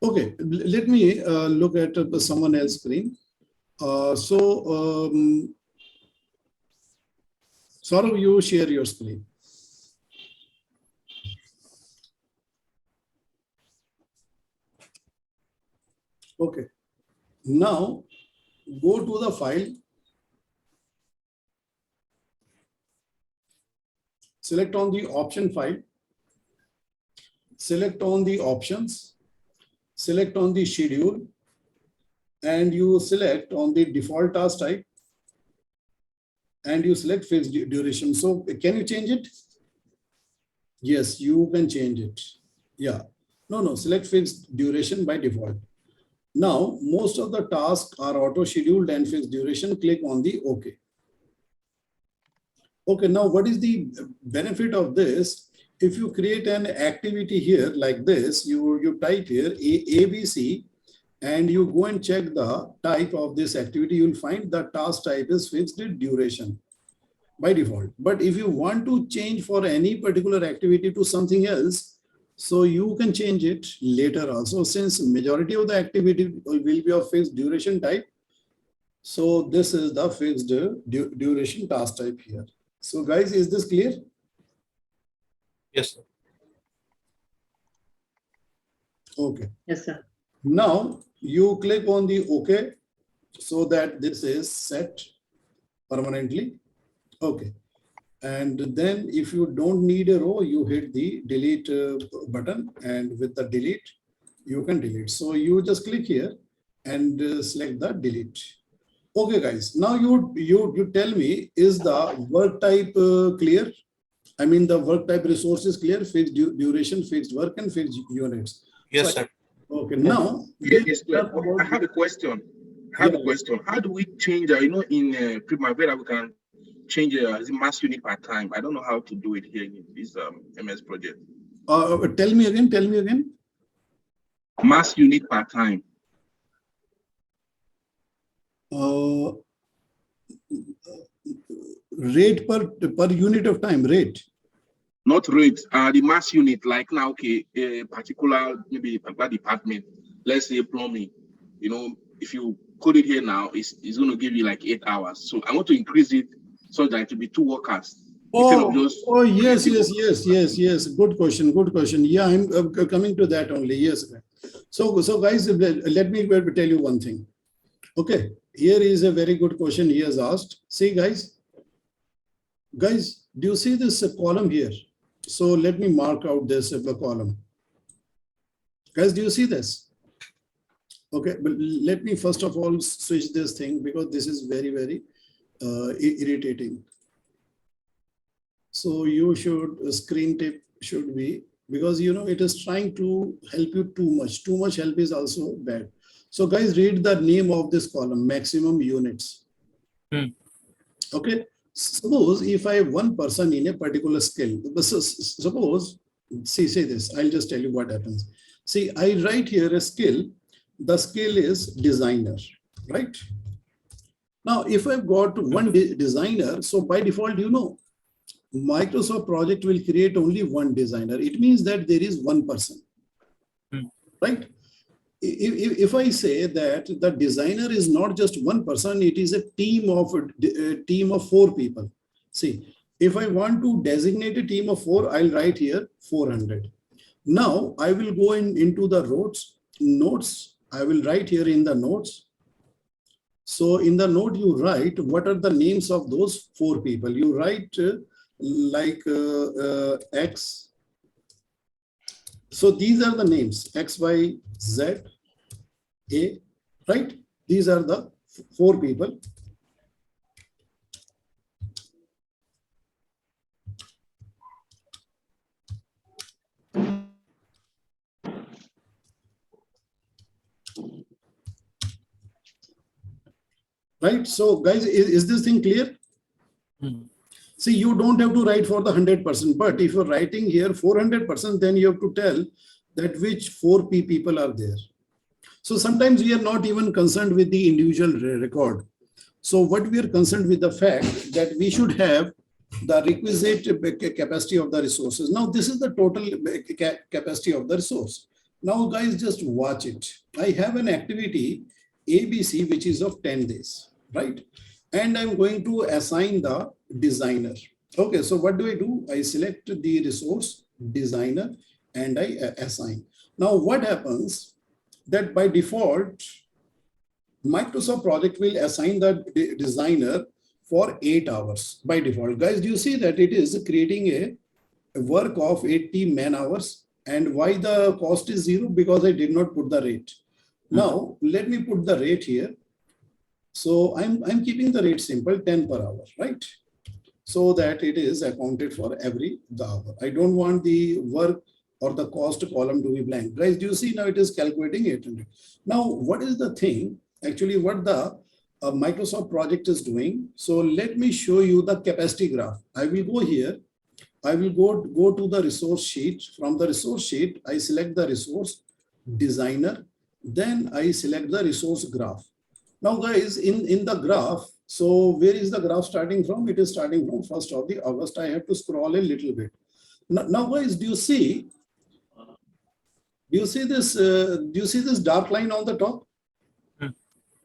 Okay, let me look at someone else's screen. Saurav, you share your screen. Okay, now go to the file, select on the option file, select on the options, select on the schedule, and you select on the default task type, and you select fixed duration. So can you change it? Yes, you can change it. Yeah. No, select fixed duration by default. Now, most of the tasks are auto-scheduled and fixed duration. Click on the OK. Okay, now what is the benefit of this? If you create an activity here like this, you type here ABC, and you go and check the type of this activity, you'll find the task type is fixed duration by default. But if you want to change for any particular activity to something else, so you can change it later also, since majority of the activity will be of fixed duration type. So this is the fixed duration task type here. So guys, is this clear? Yes, sir. Okay. Yes, sir. Now you click on the OK, so that this is set permanently. Okay. And then if you don't need a row, you hit the delete button, and with the delete, you can delete. So you just click here and select the delete. Okay, guys, now you tell me, is the work type clear? I mean, the work type resource is clear, fixed duration, fixed work, and fixed units. Yes, sir. Okay, now Yes, I have a question. How do we change, in Primavera, we can change the mass unit per time. I don't know how to do it here in this MS project. Tell me again. Mass unit per time. Rate per unit of time, rate. Not rate, the mass unit, like now, okay, a particular department, let's say plumbing, if you code it here now, it's going to give you like 8 hours. So I want to increase it so that it will be 2 workers. Yes. Good question. Yeah, I'm coming to that only. Yes. So guys, let me tell you one thing. Okay, here is a very good question he has asked. See, guys, do you see this column here? So let me mark out this column. Guys, do you see this? Okay, but let me first of all switch this thing, because this is very, very irritating. So you should, screen tip should be, because it is trying to help you too much. Too much help is also bad. So guys, read the name of this column, maximum units. Okay. Suppose if I have one person in a particular skill, suppose, say this, I'll just tell you what happens. See, I write here a skill, the skill is designer, right? Now, if I've got one designer, so by default, Microsoft project will create only one designer. It means that there is one person, right? If I say that the designer is not just one person, it is a team of 4 people. See, if I want to designate a team of 4, I'll write here 400. Now I will go into the notes. I will write here in the notes. So in the note, you write what are the names of those 4 people. You write X. So these are the names, X, Y, Z, A, right? These are the 4 people. Right? So guys, is this thing clear? See, you don't have to write for the 100%, but if you're writing here 400%, then you have to tell that which 4 people are there. So sometimes we are not even concerned with the individual record. So what we are concerned with the fact that we should have the requisite capacity of the resources. Now this is the total capacity of the resource. Now guys, just watch it. I have an activity ABC, which is of 10 days, right? And I'm going to assign the designer. Okay, so what do? I select the resource designer and I assign. Now what happens that by default, Microsoft project will assign the designer for 8 hours by default. Guys, do you see that it is creating a work of 80 man hours? And why the cost is 0? Because I did not put the rate. Now let me put the rate here. So I'm keeping the rate simple, 10 per hour, right? So that it is accounted for every hour. I don't want the work or the cost column to be blank. Guys, do you see now it is calculating 800. Now, what is the thing? Actually, what the Microsoft project is doing. So let me show you the capacity graph. I will go here. I will go to the resource sheet. From the resource sheet, I select the resource designer. Then I select the resource graph. Now guys, in the graph, so where is the graph starting from? It is starting from 1st of the August. I have to scroll a little bit. Now guys, do you see this dark line on the top?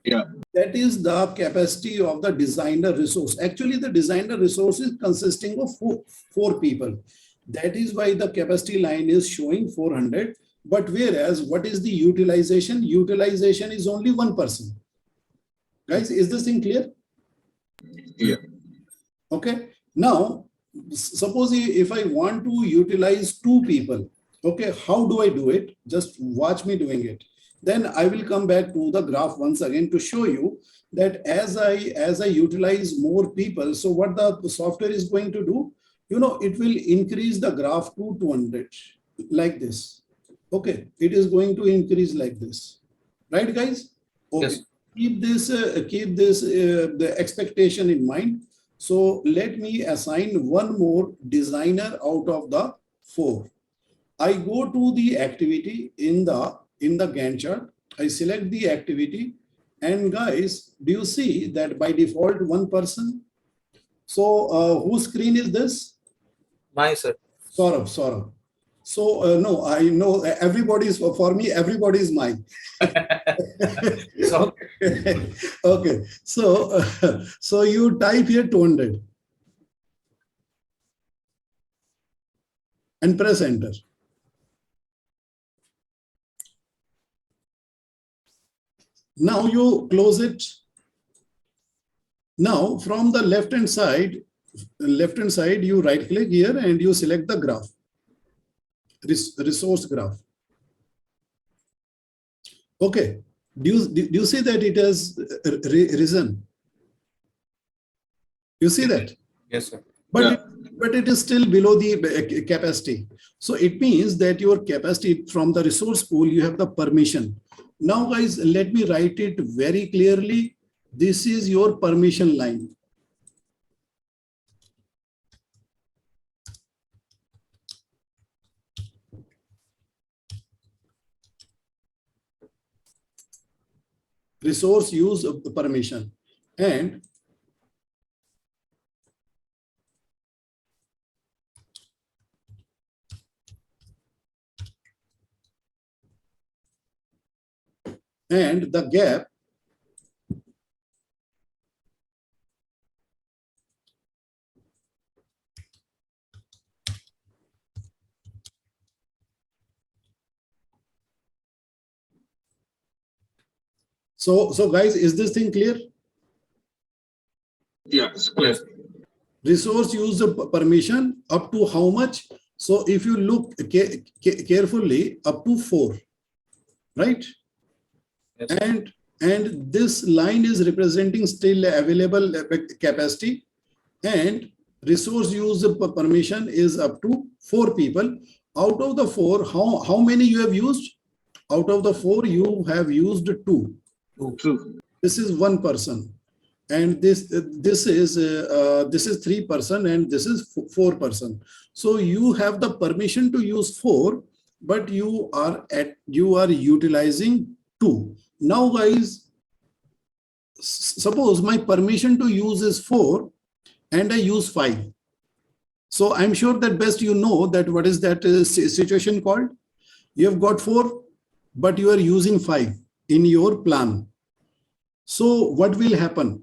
Yeah. That is the capacity of the designer resource. Actually, the designer resource is consisting of 4 people. That is why the capacity line is showing 400. But whereas, what is the utilization? Utilization is only 1 person. Guys, is this thing clear? Yeah. Okay. Now, suppose if I want to utilize 2 people, okay, how do I do it? Just watch me doing it. Then I will come back to the graph once again to show you that as I utilize more people, so what the software is going to do, it will increase the graph to 200 like this. Okay, it is going to increase like this, right, guys? Okay. Yes. Keep this the expectation in mind. So let me assign one more designer out of the 4. I go to the activity in the Gantt chart. I select the activity, and guys, do you see that by default 1 person? So whose screen is this? My sir. Saurabh. So no, I know everybody's for me. Everybody is mine. So Okay. So you type here 200 and press enter. Now you close it. Now from the left hand side, you right click here and you select the graph, resource graph. Okay. Do you see that it has risen? You see that? yes, sir. But it is still below the capacity. So it means that your capacity from the resource pool, you have the permission. Now, guys, let me write it very clearly. This is your permission line. Resource use of the permission. And the gap so guys, is this thing clear? Yes, clear. Resource use permission up to how much? So if you look carefully, up to 4, right? Yes. And this line is representing still available capacity, and resource use permission is up to 4 people. Out of the 4, how many you have used? Out of the 4, you have used 2. 2. This is 1 person, and this is 3 person, and this is 4 person. So you have the permission to use 4, but you are utilizing 2. Now, guys, suppose my permission to use is 4 and I use 5. So I'm sure that best you know that what is that situation called? You have got 4, but you are using 5 in your plan. So what will happen?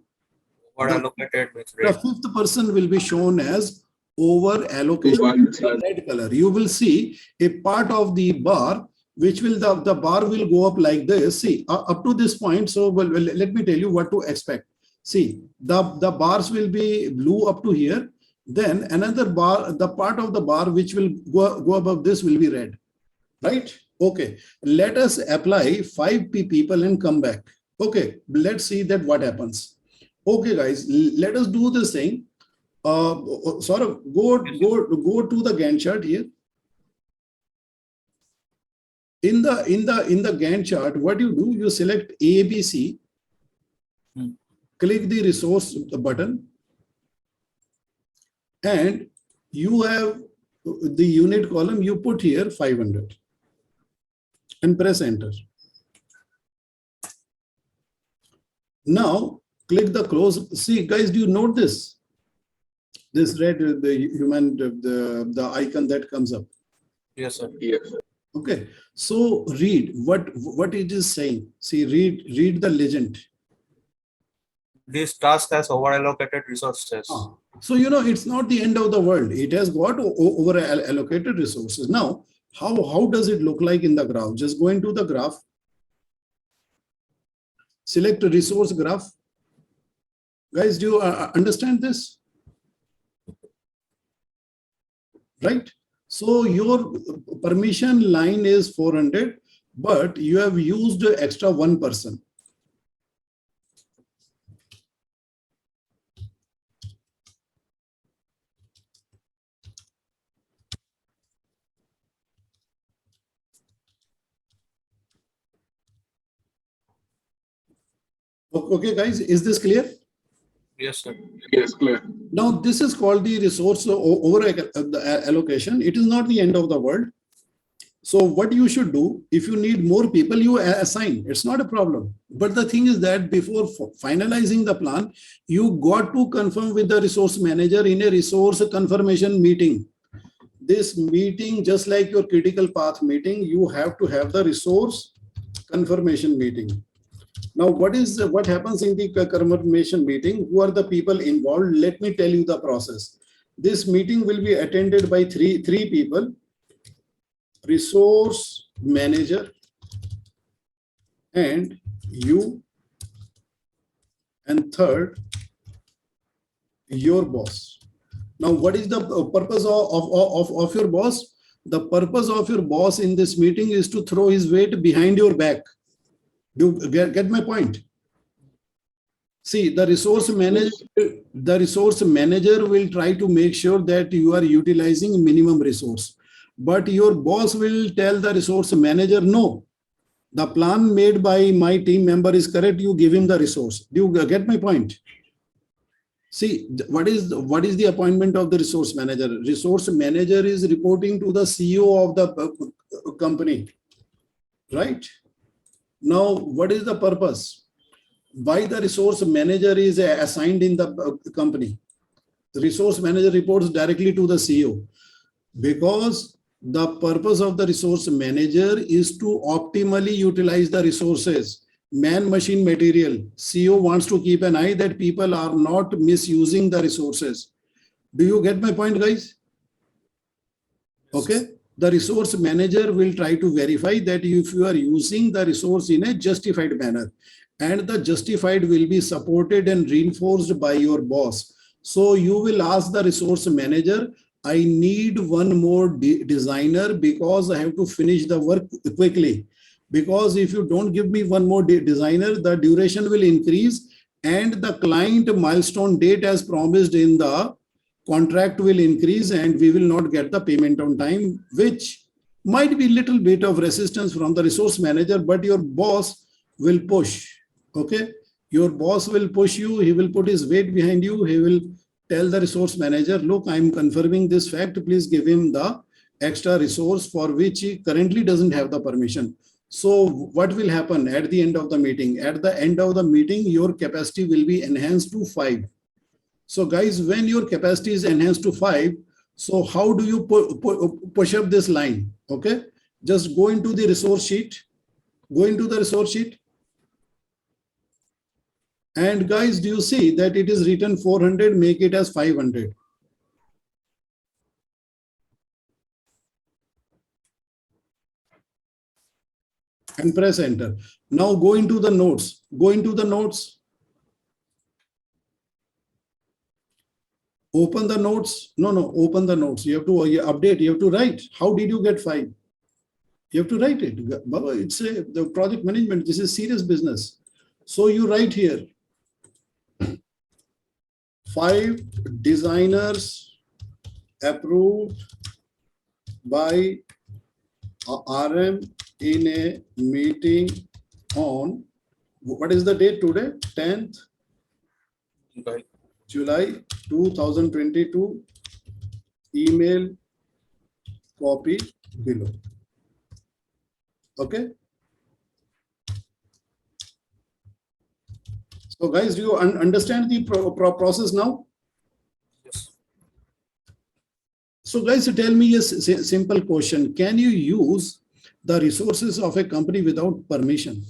Over allocated with The red. 5th person will be shown as over allocation, red color. You will see a part of the bar, which will the bar will go up like this. See, up to this point. So well, let me tell you what to expect. See, the bars will be blue up to here. Then another bar, the part of the bar which will go above this will be red, right? Okay, let us apply 5 people and come back. Okay, let's see that what happens. Okay, guys, let us do this thing. Sort of go to the Gantt chart here. In the Gantt chart, what you do, you select ABC, click the resource button, and you have the unit column, you put here 500 and press enter. Now click the close. See, guys, do you note this? This red, the human, the icon that comes up. Yes, sir. Yes. Okay, so read what it is saying. See, read the legend. This task has over allocated resources. So it's not the end of the world. It has got over allocated resources. Now, how does it look like in the graph? Just go into the graph, select a resource graph. Guys, do you understand this? right? So your permission line is 400, but you have used extra one person. Okay, guys, is this clear? Yes, sir. Yes, clear. Now, this is called the resource over allocation. It is not the end of the world. So what you should do, if you need more people, you assign. It's not a problem. But the thing is that before finalizing the plan, you got to confirm with the resource manager in a resource confirmation meeting. This meeting, just like your critical path meeting, you have to have the resource confirmation meeting. Now, what happens in the confirmation meeting? Who are the people involved? Let me tell you the process. This meeting will be attended by three people: resource manager and you, and third, your boss. Now, what is the purpose of your boss? The purpose of your boss in this meeting is to throw his weight behind your back. Do you get my point? See, the resource manager will try to make sure that you are utilizing minimum resource. But your boss will tell the resource manager, no, the plan made by my team member is correct, you give him the resource. Do you get my point? See, what is the appointment of the resource manager? Resource manager is reporting to the CEO of the company, right? Now, what is the purpose? Why the resource manager is assigned in the company? The resource manager reports directly to the CEO, because the purpose of the resource manager is to optimally utilize the resources, man, machine, material. CEO wants to keep an eye that people are not misusing the resources. Do you get my point, guys? Okay. The resource manager will try to verify that if you are using the resource in a justified manner, and the justified will be supported and reinforced by your boss. So you will ask the resource manager, I need one more designer because I have to finish the work quickly. Because if you don't give me one more designer, the duration will increase and the client milestone date as promised in the contract will increase and we will not get the payment on time, which might be little bit of resistance from the resource manager, but your boss will push. Okay, your boss will push you. He will put his weight behind you. He will tell the resource manager, look, I'm confirming this fact. Please give him the extra resource for which he currently doesn't have the permission. So what will happen at the end of the meeting? At the end of the meeting, your capacity will be enhanced to 5. So guys, when your capacity is enhanced to 5, so how do you push up this line? Okay, just go into the resource sheet. Go into the resource sheet. And guys, do you see that it is written 400, make it as 500. And press enter. Now go into the notes. Go into the notes. Open the notes. No, open the notes. You have to update. You have to write. How did you get 5? You have to write it. Baba, it's the project management. This is serious business. So you write here. 5 designers approved by RM in a meeting on, what is the date today? 10th July 2022. Email copy below. Okay. So guys, do you understand the process now? Yes. So guys, tell me a simple question. Can you use the resources of a company without permission?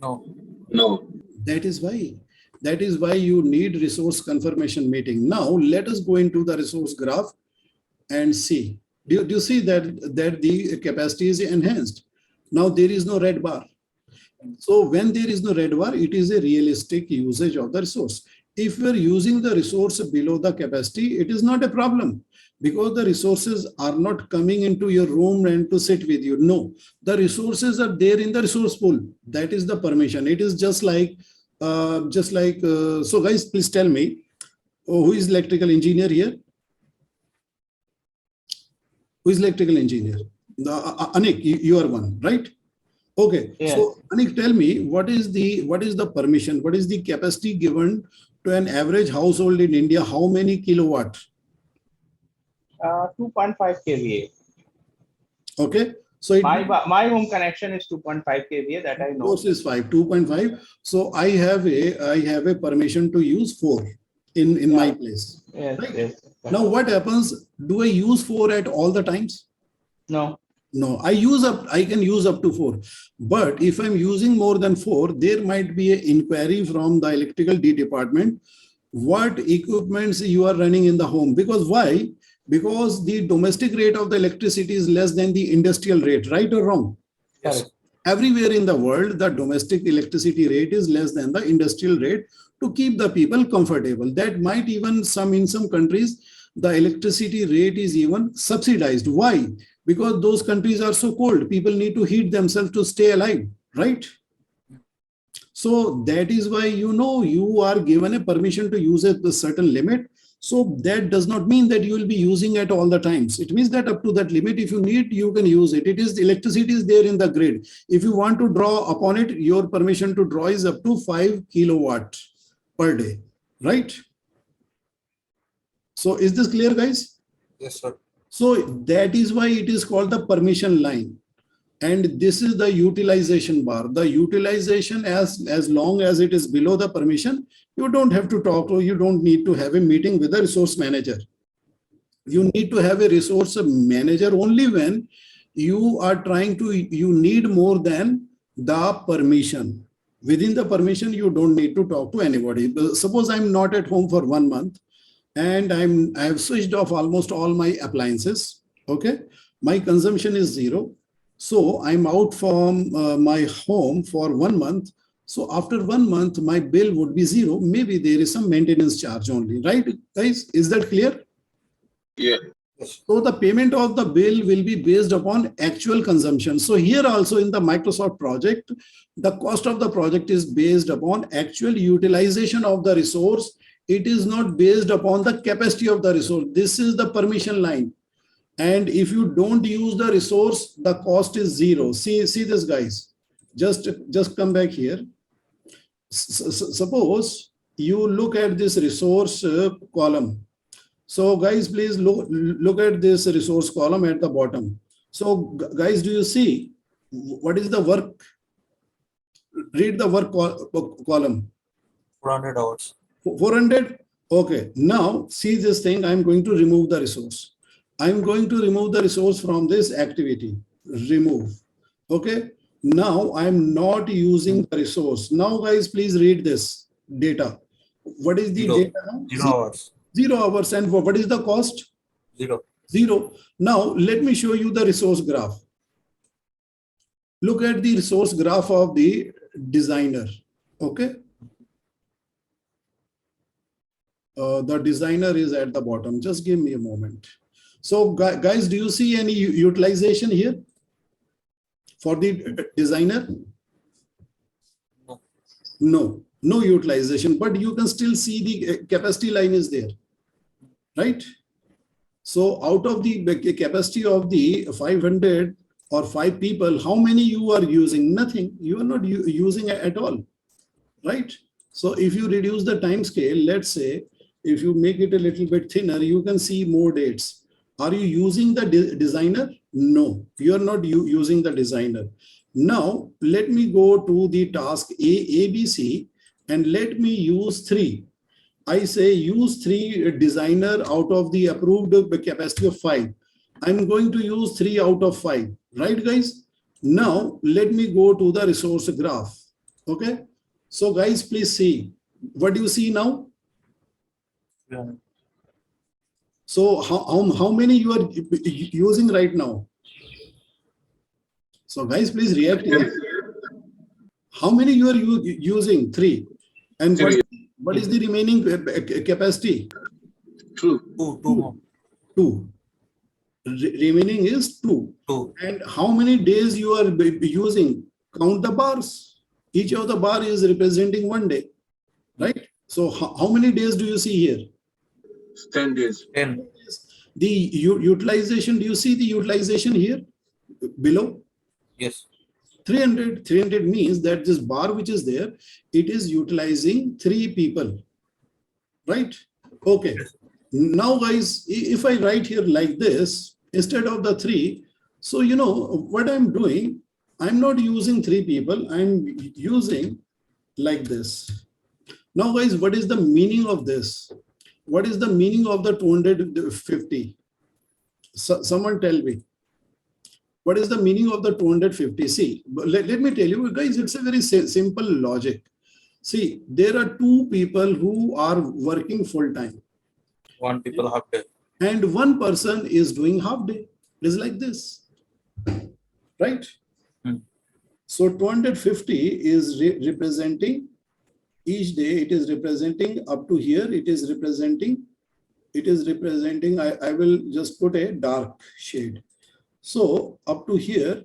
No. No. That is why you need resource confirmation meeting. Now let us go into the resource graph and see. Do you see that the capacity is enhanced? Now there is no red bar. So when there is no red bar, it is a realistic usage of the resource. if we're using the resource below the capacity, it is not a problem because the resources are not coming into your room and to sit with you. No, the resources are there in the resource pool. That is the permission. It is just like, so guys, please tell me, who is electrical engineer here? Who is electrical engineer? Anik, you are one, right? Okay. Yes. So Anik, tell me, what is the permission? What is the capacity given to an average household in India? How many kilowatt? 2.5 kVA. Okay. So My home connection is 2.5 kVA, that I know. Source is 2.5. So I have a permission to use 4 in my place. Yes, right? yes. Now what happens? Do I use 4 at all the times? No. No, I can use up to 4. But if I'm using more than 4, there might be an inquiry from the electrical D department. What equipments you are running in the home? Because why? Because the domestic rate of the electricity is less than the industrial rate, right or wrong? Yes. Everywhere in the world, the domestic electricity rate is less than the industrial rate to keep the people comfortable. That might even in some countries, the electricity rate is even subsidized. Why? Because those countries are so cold. People need to heat themselves to stay alive, right? So that is why, you are given a permission to use a certain limit. So that does not mean that you will be using it all the times. It means that up to that limit, if you need, you can use it. It is electricity is there in the grid. If you want to draw upon it, your permission to draw is up to 5 kilowatt per day, right? So is this clear, guys? Yes, sir. So that is why it is called the permission line. And this is the utilization bar. The utilization, as long as it is below the permission, you don't have to talk to, you don't need to have a meeting with the resource manager. You need to have a resource manager only when you are you need more than the permission. Within the permission, you don't need to talk to anybody. Suppose I'm not at home for 1 month and I have switched off almost all my appliances. Okay. My consumption is 0. So I'm out from my home for 1 month. So after 1 month, my bill would be 0. Maybe there is some maintenance charge only, right, guys? Is that clear? Yeah. So the payment of the bill will be based upon actual consumption. So here also in the Microsoft project, the cost of the project is based upon actual utilization of the resource. It is not based upon the capacity of the resource. This is the permission line. And if you don't use the resource, the cost is 0. See this, guys. Just come back here. Suppose you look at this resource column. So guys, please look at this resource column at the bottom. So guys, do you see what is the work? Read the work column. 400 hours. 400. Okay. Now see this thing. I'm going to remove the resource. I'm going to remove the resource from this activity. Remove. Okay. Now I'm not using the resource. Now guys, please read this data. What is the data now? 0 hours. 0 hours. And what is the cost? 0. 0. Now let me show you the resource graph. Look at the resource graph of the designer. Okay. The designer is at the bottom. Just give me a moment. So guys, do you see any utilization here for the designer? No utilization, but you can still see the capacity line is there, right? So out of the capacity of the 500 or 5 people, how many you are using? Nothing. You are not using at all, right? So if you reduce the time scale, let's say, if you make it a little bit thinner, you can see more dates. Are you using the designer? No, you are not using the designer. Now, let me go to the task A, B, C, and let me use 3. I say use 3 designer out of the approved capacity of 5. I'm going to use 3 out of 5, right, guys? Now, let me go to the resource graph. Okay. So, guys, please see. What do you see now? Yeah. So how many you are using right now? So guys, please react here. How many you are using? 3. And What is the remaining capacity? True. Two more. 2. Remaining is 2. 2. And how many days you are using? Count the bars. Each of the bar is representing 1 day, right? So how many days do you see here? It's 10 days. 10. The utilization, do you see the utilization here below? Yes. 300 means that this bar which is there, it is utilizing 3 people, right? Okay. Now guys, if I write here like this, instead of the 3, so you know what I'm doing, I'm not using 3 people, I'm using like this. Now guys, what is the meaning of this? What is the meaning of the 250? Someone tell me. What is the meaning of the 250? See, let me tell you guys, it's a very simple logic. See, there are 2 people who are working full time. 1 people half day. And 1 person is doing half day. It is like this, right? So 250 is representing each day. It is representing up to here. It is representing, I will just put a dark shade. So up to here,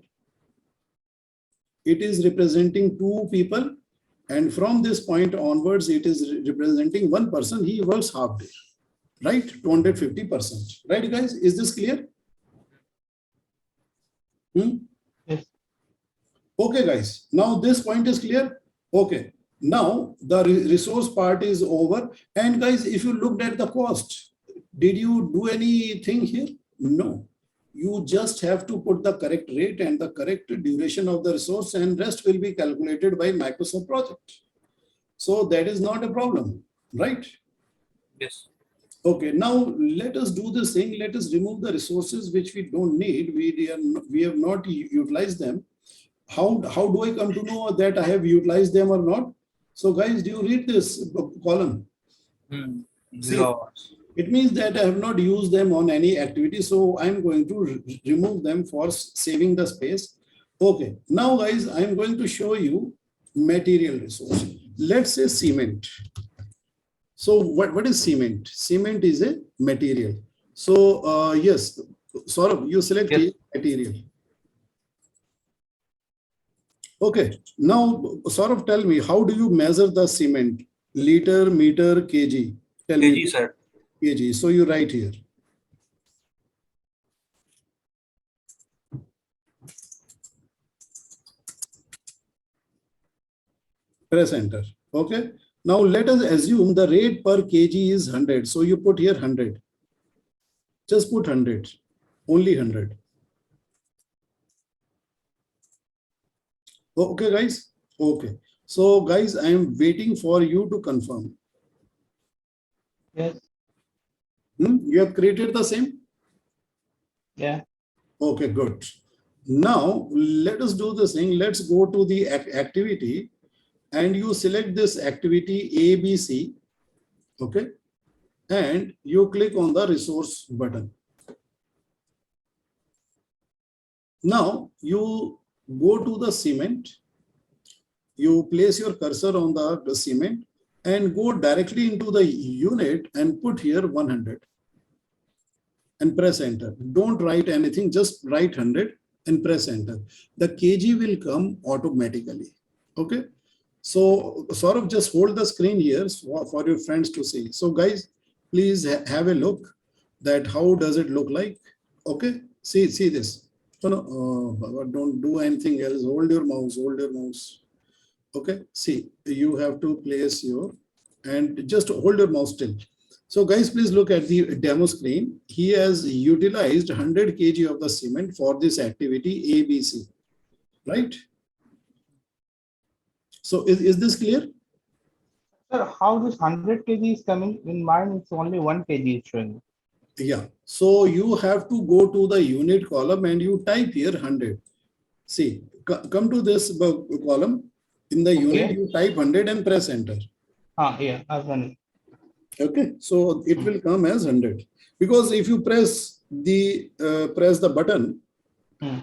it is representing 2 people. And from this point onwards, it is representing 1 person. He works half day, right? 250%. Right, guys? Is this clear? Yes. Okay, guys. Now this point is clear. Okay. Now the resource part is over. And guys, if you looked at the cost, did you do anything here? No. You just have to put the correct rate and the correct duration of the resource, and rest will be calculated by Microsoft project. So that is not a problem, right? Yes. Okay, now let us do this thing. Let us remove the resources which we don't need. We have not utilized them. How do I come to know that I have utilized them or not? So guys, do you read this column? 0 hours. It means that I have not used them on any activity. So I'm going to remove them for saving the space. Okay, now guys, I'm going to show you material resource. Let's say cement. So what is cement? Cement is a material. So yes, Saurabh, you select material. Okay, now Saurabh, tell me, how do you measure the cement? Liter, meter, kg? Tell me. Sir. Kg. So you write here. Press enter. Okay. Now let us assume the rate per kg is 100. So you put here 100. Just put 100. Only 100. Okay, guys. Okay. So guys, I am waiting for you to confirm. Yes. You have created the same? Yeah. Okay, good. Now let us do this thing. Let's go to the activity, and you select this activity ABC. Okay. And you click on the resource button. Now you go to the cement. You place your cursor on the cement and go directly into the unit and put here 100 and press enter. Don't write anything, just write 100 and press enter. The kg will come automatically. Okay. So sort of just hold the screen here for your friends to see. So guys, please have a look that how does it look like. Okay. See this. No, don't do anything else. Hold your mouse, Okay. See, you have to place your, and just hold your mouse still. So guys, please look at the demo screen. He has utilized 100 kg of the cement for this activity ABC, right? So is this clear? Sir, how this 100 kg is coming? In mine, it's only 1 kg showing. Yeah. So you have to go to the unit column and you type here 100. See, come to this column. In the unit, you type 100 and press enter. Yeah, I've done it. Okay, so it will come as 100 because if you press the button,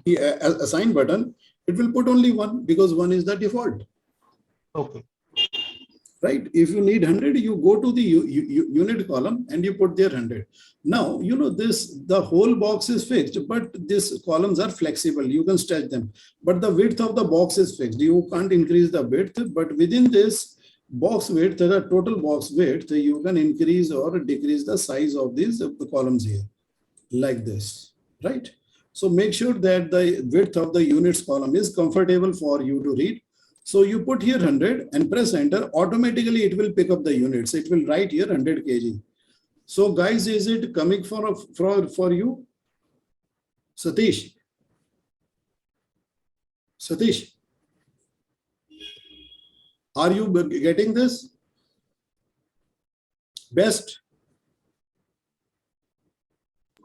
the assign button, it will put only 1 because 1 is the default. Okay. right? If you need 100, you go to the unit column and you put there 100. Now, you know this, the whole box is fixed, but these columns are flexible. You can stretch them, but the width of the box is fixed. You can't increase the width, but within this box width, the total box width, you can increase or decrease the size of these columns here, like this, right? So make sure that the width of the units column is comfortable for you to read. So you put here 100 and press enter, automatically it will pick up the units. It will write here 100 kg. So guys, is it coming for you? Satish? Satish? Are you getting this? Best?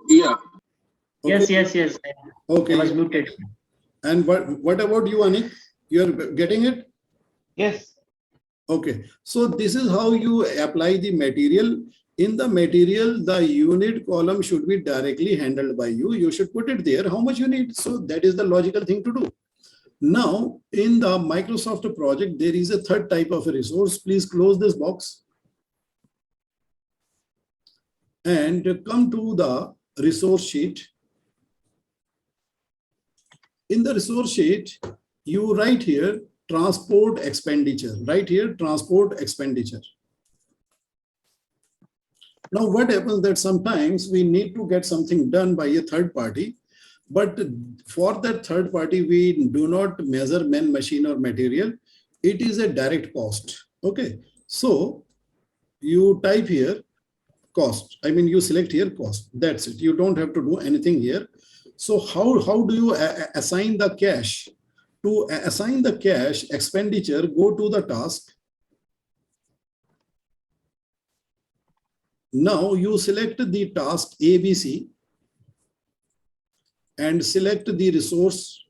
Yeah. Okay. Yes. Okay. I was muted. And what about you, Anik? You're getting it? Yes. Okay. So this is how you apply the material. In the material, the unit column should be directly handled by you. You should put it there, how much you need. So that is the logical thing to do. Now, in the Microsoft project, there is a third type of a resource. Please close this box and come to the resource sheet. In the resource sheet, you write here transport expenditure. Right here, transport expenditure. Now, what happens that sometimes we need to get something done by a third party, but for that third party, we do not measure man, machine, or material. It is a direct cost. Okay. So you type here cost. I mean, you select here cost. That's it. You don't have to do anything here. So how do you assign the cash? To assign the cash expenditure, go to the task. Now you select the task ABC and select the resource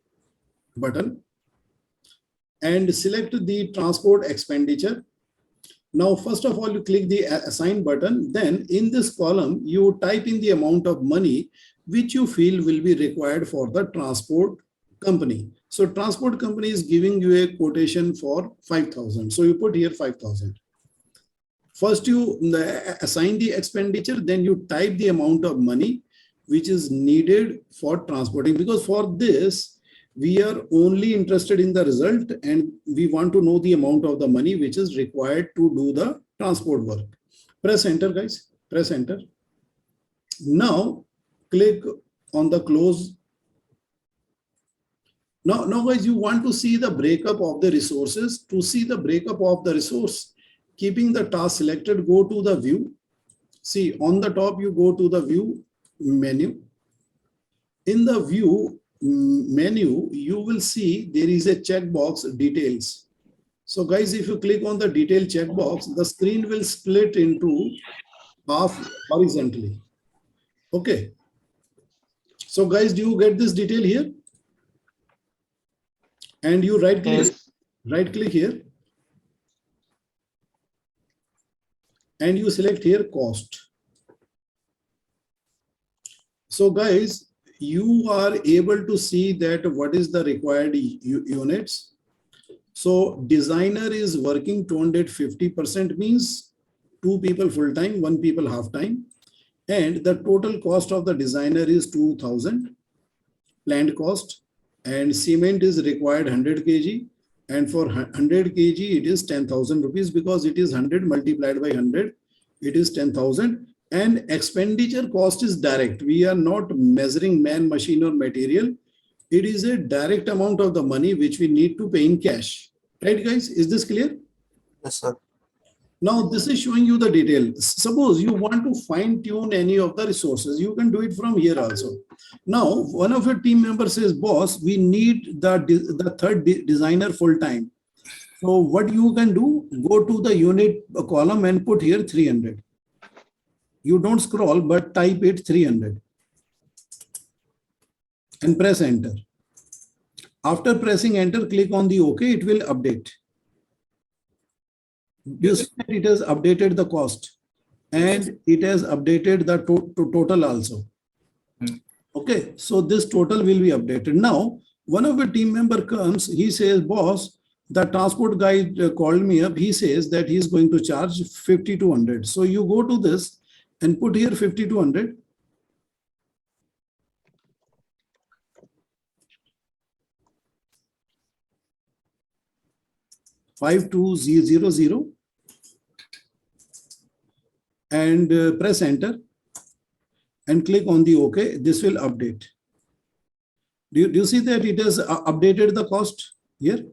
button and select the transport expenditure. Now, first of all, you click the assign button. Then in this column, you type in the amount of money which you feel will be required for the transport company. So transport company is giving you a quotation for 5,000. So you put here 5,000. First, you assign the expenditure, then you type the amount of money which is needed for transporting, because for this, we are only interested in the result and we want to know the amount of the money which is required to do the transport work. Press enter, guys. Press enter. Now, click on the close. Now, guys, you want to see the breakup of the resources. To see the breakup of the resource, keeping the task selected, go to the view. See, on the top, you go to the view menu. In the view menu, you will see there is a checkbox details. So guys, if you click on the detail checkbox, the screen will split into half horizontally. Okay. So guys, do you get this detail here? And you right click here. And you select here cost. So guys, you are able to see that what is the required units. So designer is working 250%, means 2 people full time, 1 people half time. And the total cost of the designer is 2,000 planned cost, and cement is required 100 kg. And for 100 kg, it is 10,000 rupees, because it is 100 multiplied by 100. It is 10,000. And expenditure cost is direct. We are not measuring man, machine, or material. It is a direct amount of the money which we need to pay in cash. Right, guys? Is this clear? Yes, sir. Now, this is showing you the detail. Suppose you want to fine tune any of the resources, you can do it from here also. Now, one of your team members says, boss, we need the third designer full time. So what you can do, go to the unit column and put here 300. You don't scroll, but type it 300 and press enter. After pressing enter, click on the OK, it will update. You see that it has updated the cost and it has updated the total also. Okay, so this total will be updated. Now, one of the team member comes, he says, boss, The transport guy called me up. He says that he's going to charge 5,200. So you go to this and put here 5,200. $5,200 and press enter and click on the OK. This will update. Do you see that it has updated the cost here?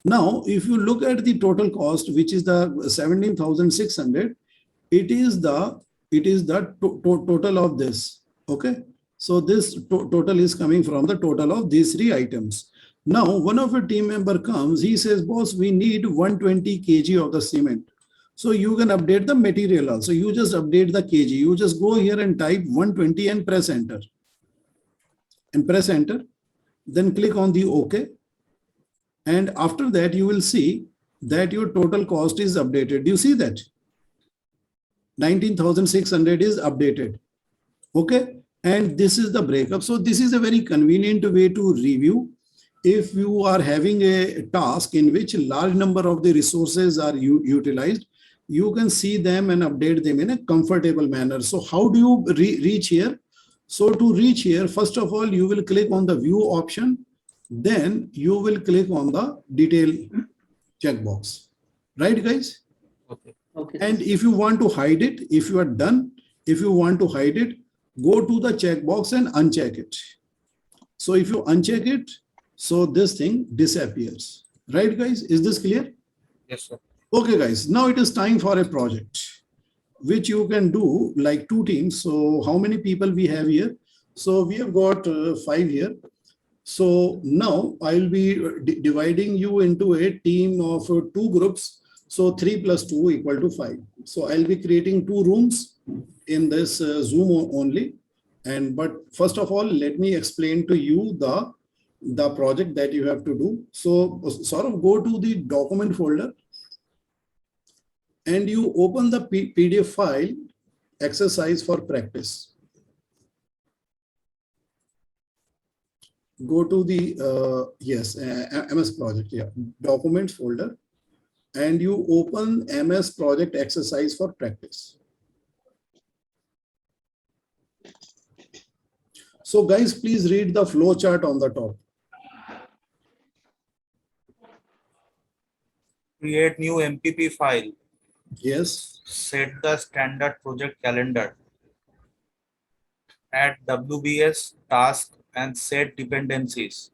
Now, if you look at the total cost, which is the 17,600, it is the total of this. Okay. So this total is coming from the total of these three items. Now, one of a team member comes, he says, boss, we need 120 kg of the cement. So you can update the material also. You just update the kg. You just go here and type 120 and press enter. And press enter. Then click on the OK. And after that, you will see that your total cost is updated. Do you see that? 19,600 is updated. Okay. And this is the breakup. So this is a very convenient way to review. If you are having a task in which a large number of the resources are utilized, you can see them and update them in a comfortable manner. So how do you reach here? So to reach here, first of all, you will click on the view option. Then you will click on the detail checkbox. Right, guys? Okay. Okay. And if you want to hide it, if you are done, if you want to hide it, go to the checkbox and uncheck it. So if you uncheck it, so this thing disappears. Right, guys? Is this clear? Yes, sir. Okay, guys. Now it is time for a project, which you can do like two teams. So how many people we have here? So we have got 5 here. So now I'll be dividing you into a team of 2 groups. So 3 plus 2 equal to 5. So I'll be creating 2 rooms in this Zoom only. But first of all, let me explain to you the project that you have to do. So sort of go to the document folder and you open the PDF file exercise for practice. Go to the MS project, yeah, documents folder, and you open MS project exercise for practice. So guys, please read the flow chart on the top. Create new MPP file. Yes. Set the standard project calendar. Add WBS task and set dependencies.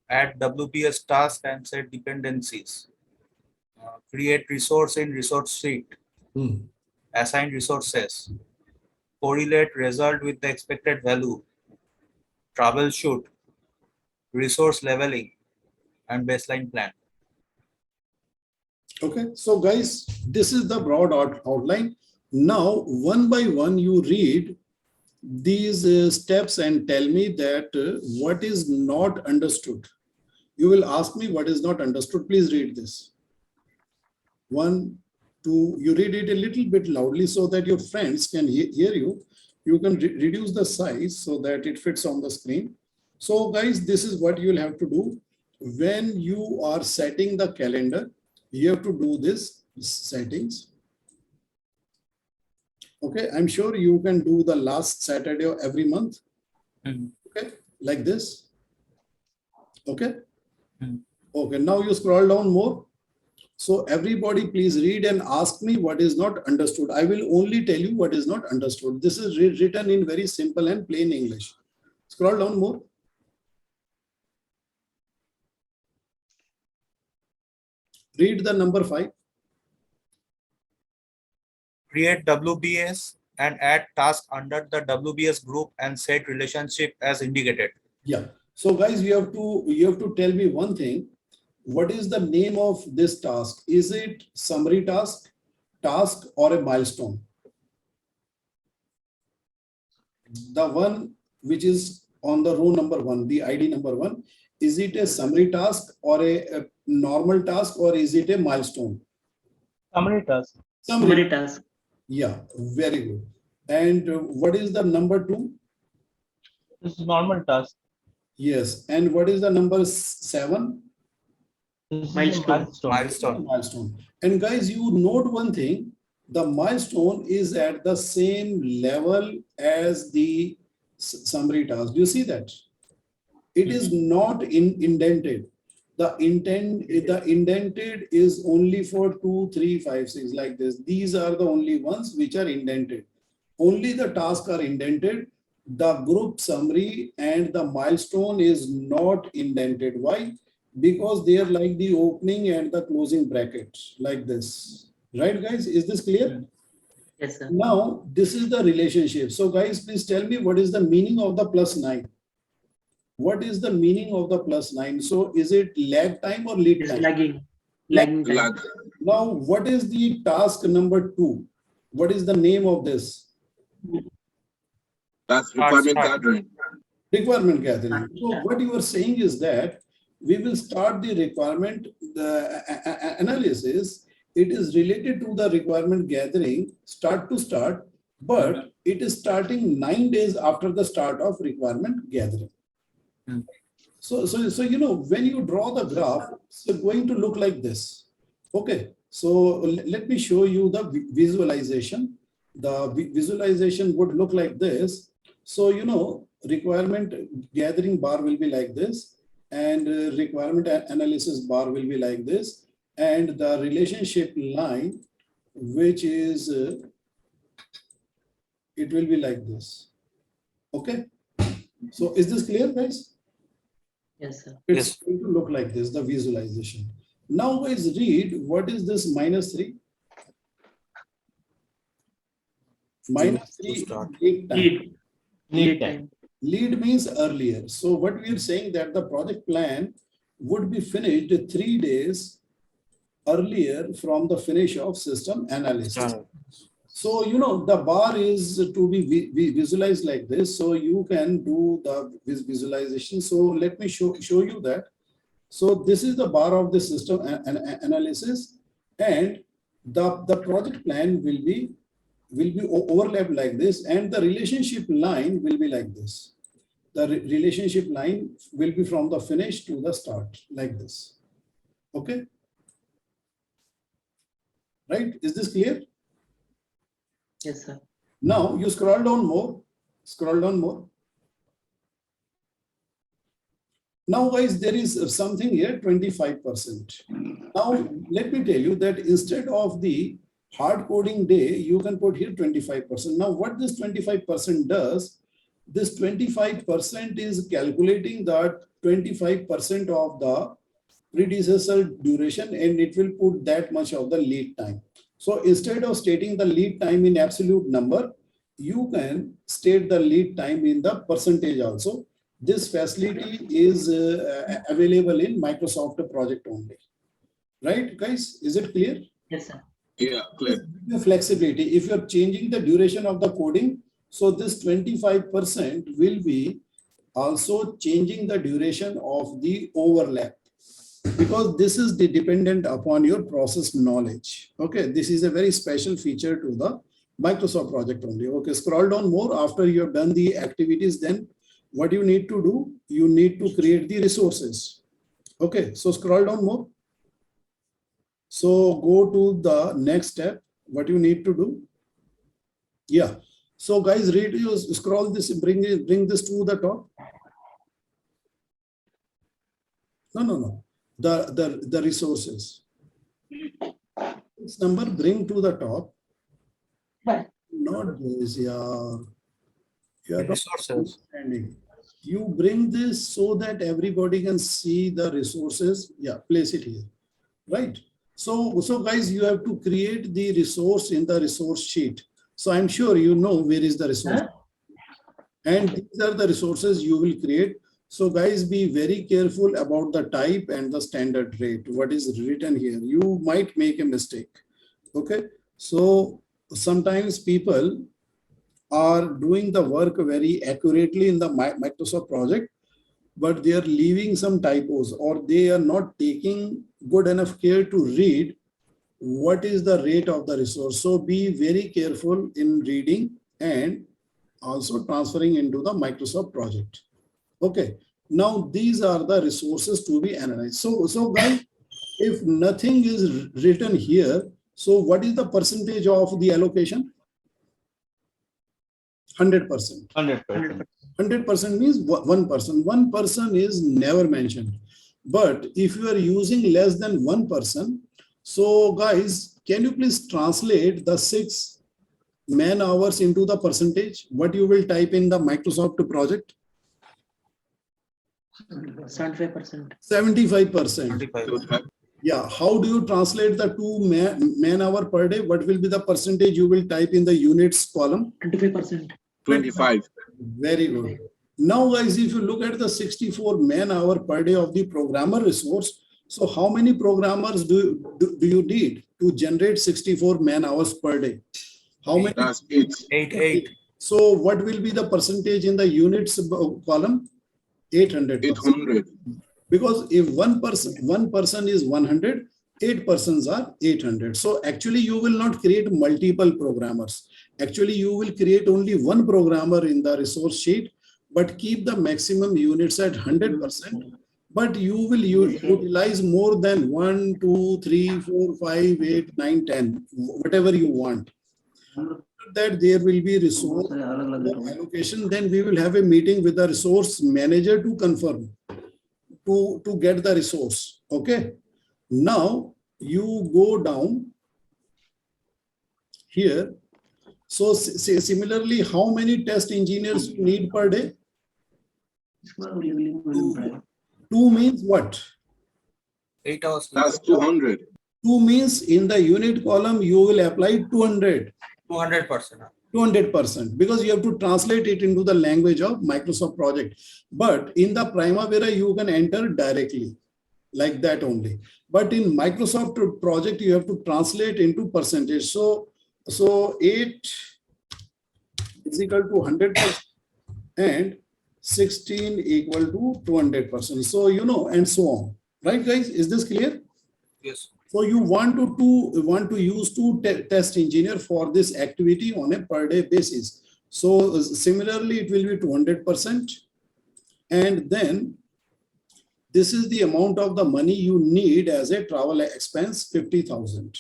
Add WBS task and set dependencies. Create resource in resource sheet. Assign resources. Correlate result with the expected value. Troubleshoot. Resource leveling and baseline plan. Okay, so guys, this is the broad outline. Now, one by one, you read these steps and tell me that what is not understood. You will ask me what is not understood. Please read this. 1, 2, you read it a little bit loudly so that your friends can hear you. You can reduce the size so that it fits on the screen. So guys, this is what you'll have to do. When you are setting the calendar, you have to do this settings. Okay, I'm sure you can do the last Saturday of every month. Okay, like this. Okay. Okay, now you scroll down more. So everybody please read and ask me what is not understood. I will only tell you what is not understood. This is written in very simple and plain English. Scroll down more. Read the number 5. Create WBS and add task under the WBS group and set relationship as indicated. Yeah. So guys, you have to tell me one thing. What is the name of this task? Is it summary task or a milestone? The one which is on the row number 1, the ID number 1, is it a summary task or a normal task or is it a milestone? Summary task. Summary task. Yeah, very good. And what is the number 2? This is normal task. Yes. And what is the number 7? This is a Milestone. milestone. Milestone. And guys, you note one thing, the milestone is at the same level as the summary task. Do you see that? It is not indented. The indented is only for 2, 3, 5, 6 like this. These are the only ones which are indented. Only the tasks are indented. The group summary and the milestone is not indented. Why? Because they are like the opening and the closing brackets like this. Right, guys? Is this clear? Yes, sir. Now, this is the relationship. So guys, please tell me what is the meaning of the +9? What is the meaning of the +9? So is it lag time or lead It's time? lagging time. Lag. Now, what is the task number 2? What is the name of this? That's requirement Start. gathering. Requirement gathering. So what you are saying is that we will start the requirement, the analysis. It is related to the requirement gathering, start to start, but it is starting 9 days after the start of requirement gathering. So you know, when you draw the graph, it's going to look like this. Okay, so let me show you the visualization. The visualization would look like this. So, you know, requirement gathering bar will be like this, and requirement analysis bar will be like this, and the relationship line, which is, it will be like this. Okay, so is this clear, guys? Yes, sir. It's Yes. going to look like this, the visualization. Now, guys, read what is this -3? -3 start. lead time. Lead time. Lead means earlier. So what we are saying that the project plan would be finished 3 days earlier from the finish of system analysis. So, you know, the bar is to be visualized like this. So you can do the visualization. So let me show you that. So this is the bar of the system analysis, and the project plan will be overlapped like this, and the relationship line will be like this. The relationship line will be from the finish to the start like this. Okay. Right? Is this clear? Yes, sir. Now you scroll down more. Scroll down more. Now, guys, there is something here, 25%. Now, let me tell you that instead of the hard coding day, you can put here 25%. Now, what this 25% does, this 25% is calculating that 25% of the predecessor duration, and it will put that much of the lead time. So instead of stating the lead time in absolute number, you can state the lead time in the percentage also. This facility is available in Microsoft project only. Right, guys? Is it clear? Yes, sir. Yeah, clear. The flexibility. If you're changing the duration of the coding, so this 25% will be also changing the duration of the overlap, because this is dependent upon your process knowledge. Okay, this is a very special feature to the Microsoft project only. Okay, scroll down more. After you have done the activities, then what you need to do, you need to create the resources. Okay, so scroll down more. So go to the next step. What you need to do? Yeah. So guys, read, you scroll this, bring this to the top. No. The resources. This number bring to the top. But Not this, yeah. You are not Resources. understanding. You bring this so that everybody can see the resources. Yeah, place it here. Right. So guys, you have to create the resource in the resource sheet. So I'm sure you know where is the resource. And these are the resources you will create. So guys, be very careful about the type and the standard rate. What is written here? You might make a mistake. Okay. So sometimes people are doing the work very accurately in the Microsoft project, but they are leaving some typos, or they are not taking good enough care to read what is the rate of the resource. So be very careful in reading and also transferring into the Microsoft project. Okay. Now these are the resources to be analyzed. So guys, If nothing is written here, so what is the percentage of the allocation? 100%. 100%. 100% means one person. One person is never mentioned. But if you are using less than one person, so guys, can you please translate the 6 man hours into the percentage? What you will type in the Microsoft project? 75%. 75%. 25. Yeah. How do you translate the 2 man hour per day? What will be the percentage you will type in the units column? 25%. 25. Very good. Now, guys, if you look at the 64 man hour per day of the programmer resource, so how many programmers do you need to generate 64 man hours per day? How many? That's 8. 8. So what will be the percentage in the units column? 800%. 800. Because if one person is 100, 8 persons are 800. So actually you will not create multiple programmers. Actually you will create only one programmer in the resource sheet, but keep the maximum units at 100%. But you will utilize more than 1, 2, 3, 4, 5, 8, 9, 10, whatever you want. That there will be resource allocation. Then we will have a meeting with the resource manager to confirm. To get the resource. Okay. Now you go down here. So similarly, how many test engineers you need per day? 2 means what? 8 hours. That's 200. 2 means in the unit column, you will apply 200. 200%. 200%, because you have to translate it into the language of Microsoft project. But in the Primavera, you can enter directly like that only. But in Microsoft project, you have to translate into percentage. So 8 is equal to 100% and 16 equal to 200%. So, and so on. Right, guys? Is this clear? Yes. So you want to use 2 test engineer for this activity on a per day basis. So similarly, it will be 200%. And then this is the amount of the money you need as a travel expense, 50,000.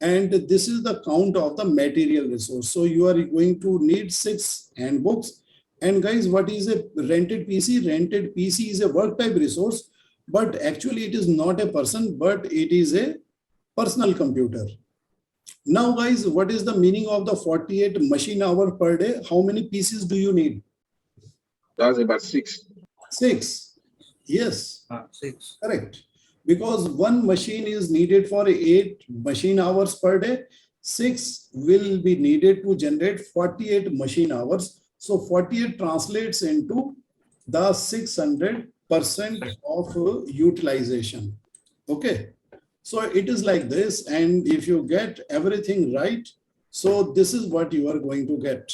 And this is the count of the material resource. So you are going to need 6 handbooks. And guys, what is a rented PC? Rented PC is a work type resource. But actually it is not a person, but it is a personal computer. Now guys, what is the meaning of the 48 machine hour per day? How many pieces do you need? That's about 6. 6. Yes. 6. Correct. Because one machine is needed for 8 machine hours per day. 6 will be needed to generate 48 machine hours. So 48 translates into the 600% of utilization. Okay. So it is like this. And if you get everything right, so this is what you are going to get.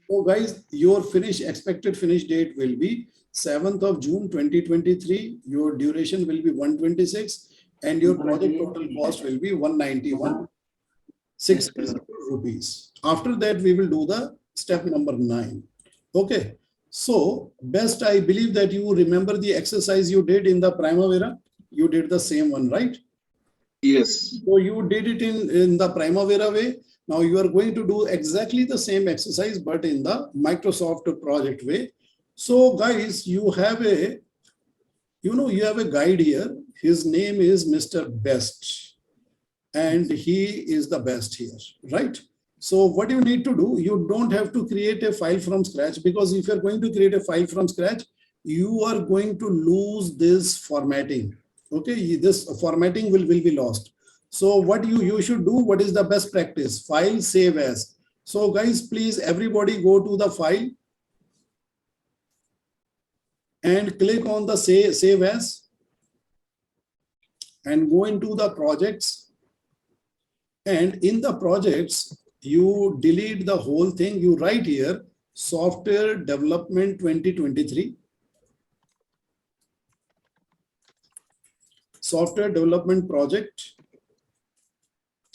So guys, your expected finish date will be 7th of June 2023. Your duration will be 126 and your project total cost will be 191,600 rupees. After that, we will do the step number 9. Okay. So best, I believe that you remember the exercise you did in the Primavera. You did the same one, right? Yes. So you did it in the Primavera way. Now you are going to do exactly the same exercise, but in the Microsoft project way. So guys, you have a guide here. His name is Mr. Best. And he is the best here, right? So what you need to do, you don't have to create a file from scratch, because if you're going to create a file from scratch, you are going to lose this formatting. Okay, this formatting will be lost. So what you should do, what is the best practice? File, save as. So guys, please everybody go to the file and click on the save as and go into the projects. And in the projects, you delete the whole thing. You write here, software development 2023. Software development project.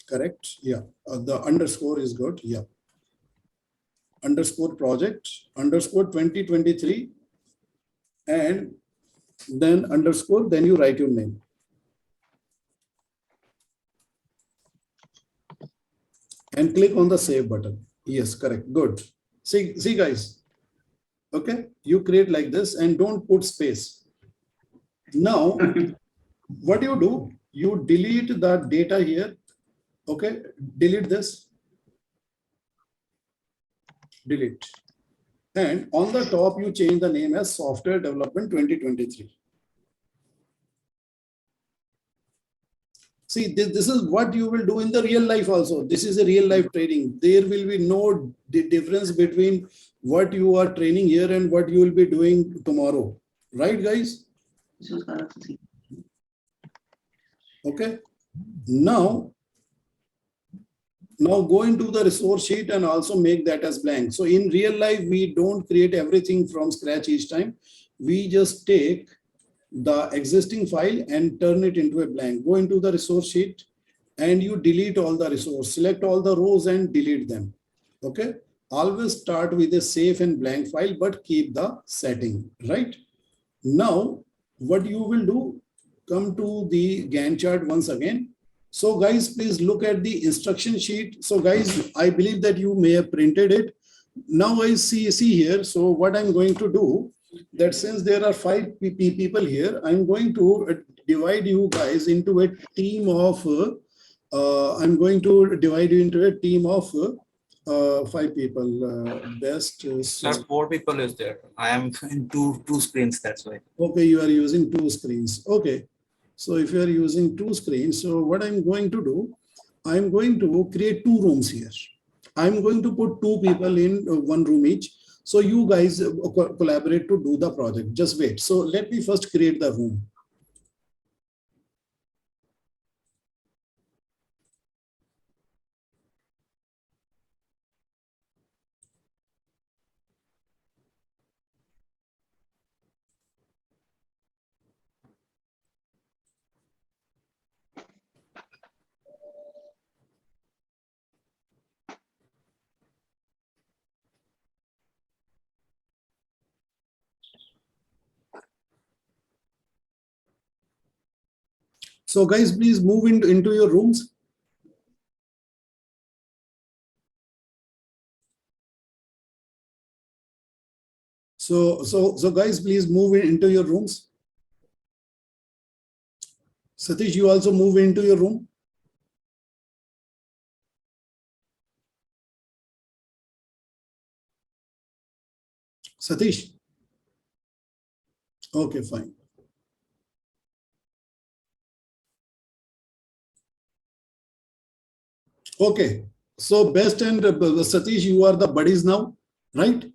Correct. Yeah. The underscore is good. Yeah. Underscore project, underscore 2023. And then underscore, then you write your name. And click on the save button. Yes, correct. Good. See guys. Okay, you create like this and don't put space. Now, what you do, you delete the data here. Okay, delete this. Delete. And on the top, you change the name as Software Development 2023. See, this is what you will do in the real life also. This is a real life training. There will be no difference between what you are training here and what you will be doing tomorrow. Right, guys? Okay. Now go into the resource sheet and also make that as blank. So in real life, we don't create everything from scratch each time. We just take the existing file and turn it into a blank. Go into the resource sheet and you delete all the resource, select all the rows and delete them. Okay. Always start with a safe and blank file, but keep the setting, right? Now, what you will do, come to the Gantt chart once again. So guys, please look at the instruction sheet. So guys, I believe that you may have printed it. Now I see here. So what I'm going to do, that since there are 5 people here, I'm going to divide you guys into a team of, I'm going to divide you into a team of 5 people. Best. Sir, 4 people is there. I am in two screens, that's why. Okay, you are using 2 screens. Okay. So if you are using 2 screens, so what I'm going to do, I'm going to create 2 rooms here. I'm going to put 2 people in 1 room each. So you guys collaborate to do the project. Just wait. So let me first create the room. So guys, please move into your rooms. So guys, please move into your rooms. Satish, you also move into your room. Satish. Okay, fine. Okay, so Best and Satish, you are the buddies now, right?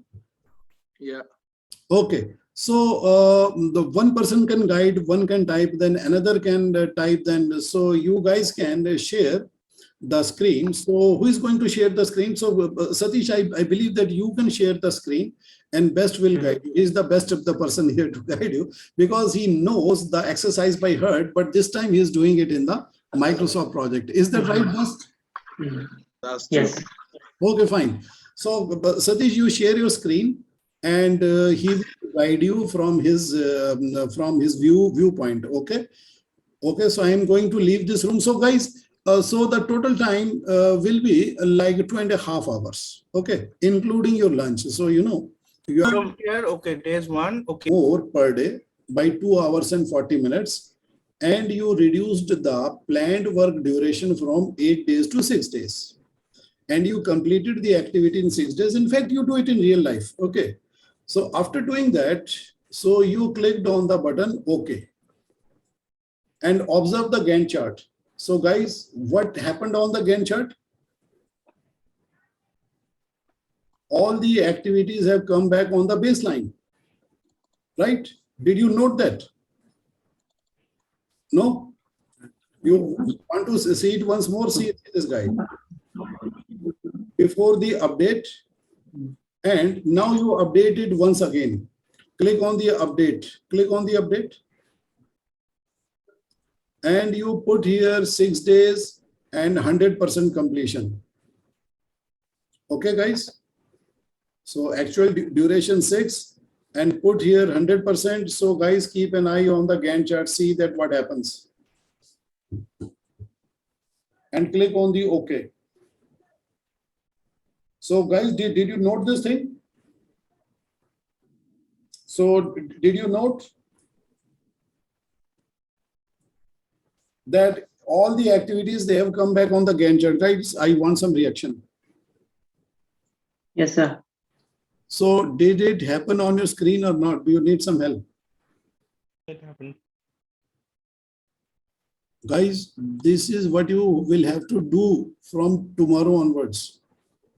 Yeah. Okay, so the one person can guide, one can type, then another can type, then so you guys can share the screen. So who is going to share the screen? So Satish, I believe that you can share the screen and Best will guide you. He's the best of the person here to guide you because he knows the exercise by heart, but this time he is doing it in the Microsoft project. Is that right, Best? That's true. Yes. Okay, fine. So Satish, you share your screen and he will guide you from his viewpoint. Okay. Okay. So I am going to leave this room. So guys, so the total time will be like 2.5 hours. Okay, including your lunch. So you know you are From here, okay, days 1, okay. more per day by 2 hours and 40 minutes, and you reduced the planned work duration from 8 days to 6 days. And you completed the activity in 6 days. In fact, you do it in real life. Okay. So after doing that, so you clicked on the button OK and observe the Gantt chart. So guys, what happened on the Gantt chart? All the activities have come back on the baseline, right? Did you note that? No? You want to see it once more? See this guy. Before the update, and now you update it once again. Click on the update. Click on the update. And you put here 6 days and 100% completion. Okay, guys. So actual duration 6 and put here 100%. So guys, keep an eye on the Gantt chart, see that what happens. And click on the OK. So guys, did you note this thing? So did you note that all the activities, they have come back on the Gantt chart, guys? I want some reaction. Yes, sir. So did it happen on your screen or not? Do you need some help? It happened. Guys, this is what you will have to do from tomorrow onwards.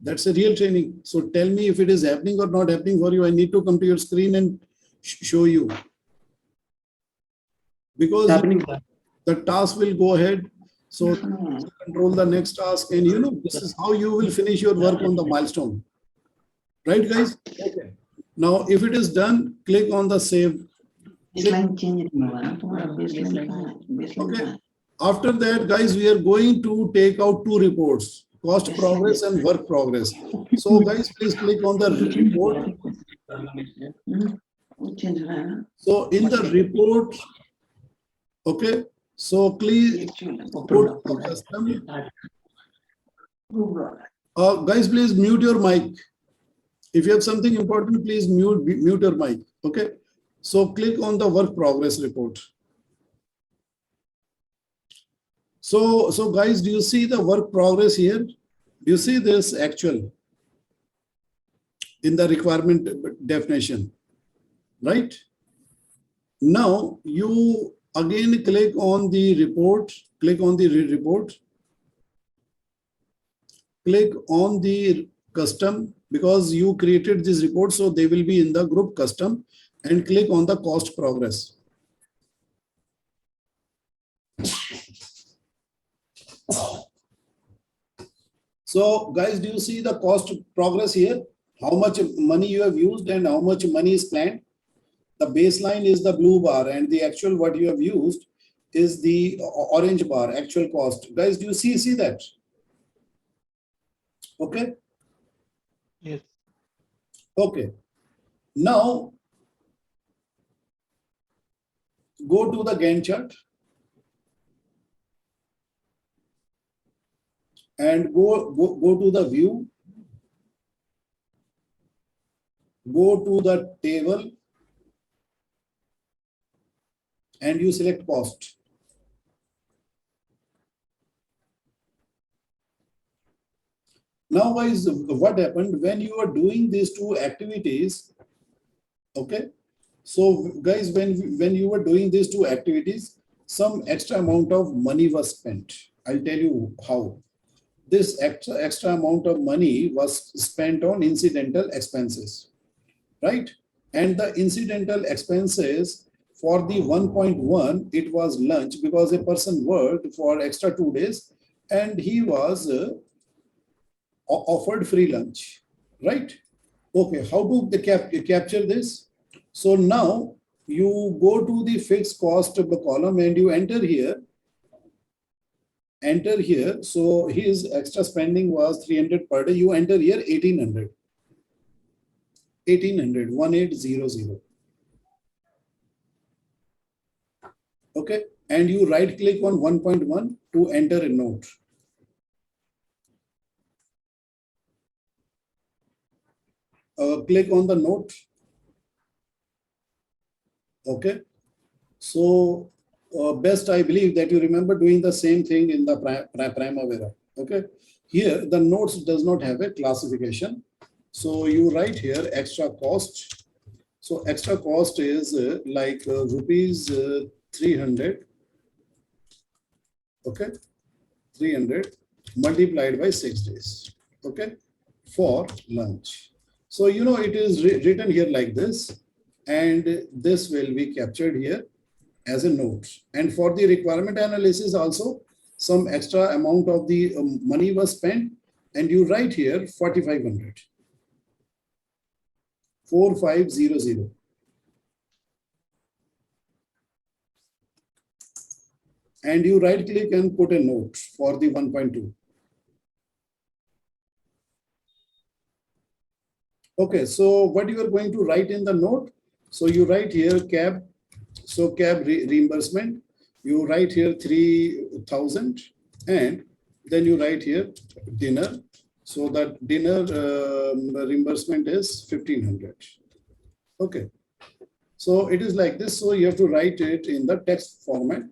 That's a real training. So tell me if it is happening or not happening for you. I need to come to your screen and show you. Because Happening, sir. the task will go ahead. So control the next task. And you know, this is how you will finish your work on the milestone. Right, guys? Okay. Now, if it is done, click on the save. Baseline change baseline. Okay. After that, guys, we are going to take out two reports, cost progress and work progress. So guys, please click on the report. So in the report, okay, so please put the custom. Guys, please mute your mic. If you have something important, please mute your mic. Okay. So click on the work progress report. So guys, do you see the work progress here? Do you see this actual in the requirement definition, right? Now you again click on the report, click on the report, click on the custom because you created this report, so they will be in the group custom, and click on the cost progress. So guys, do you see the cost progress here? How much money you have used and how much money is planned? The baseline is the blue bar and the actual what you have used is the orange bar, actual cost. Guys, do you see that? Okay. Yes. Okay. Now go to the Gantt chart and go to the view, go to the table and you select cost. Now guys, what happened when you are doing these two activities? Okay, so guys, when you were doing these two activities, some extra amount of money was spent. I'll tell you how. This extra amount of money was spent on incidental expenses, right? And the incidental expenses for the 1.1, it was lunch because a person worked for extra 2 days and he was offered free lunch, right? Okay, how to capture this? So now you go to the fixed cost of the column and you enter here. So his extra spending was 300 per day. You enter here 1800. 1800. Okay, and you right click on 1.1 to enter a note. Click on the note. Okay, so best I believe that you remember doing the same thing in the Primavera. Okay, here the notes does not have a classification. So you write here extra cost. So extra cost is like rupees 300. Okay, 300 multiplied by 6 days. Okay, for lunch. So you know it is written here like this, and this will be captured here as a note. And for the requirement analysis also, some extra amount of the money was spent, and you write here 4500. 4500. And you right click and put a note for the 1.2. Okay, so what you are going to write in the note? So you write here cab. So cab reimbursement, you write here 3,000 and then you write here dinner. So that dinner reimbursement is 1,500. Okay. So it is like this. So you have to write it in the text format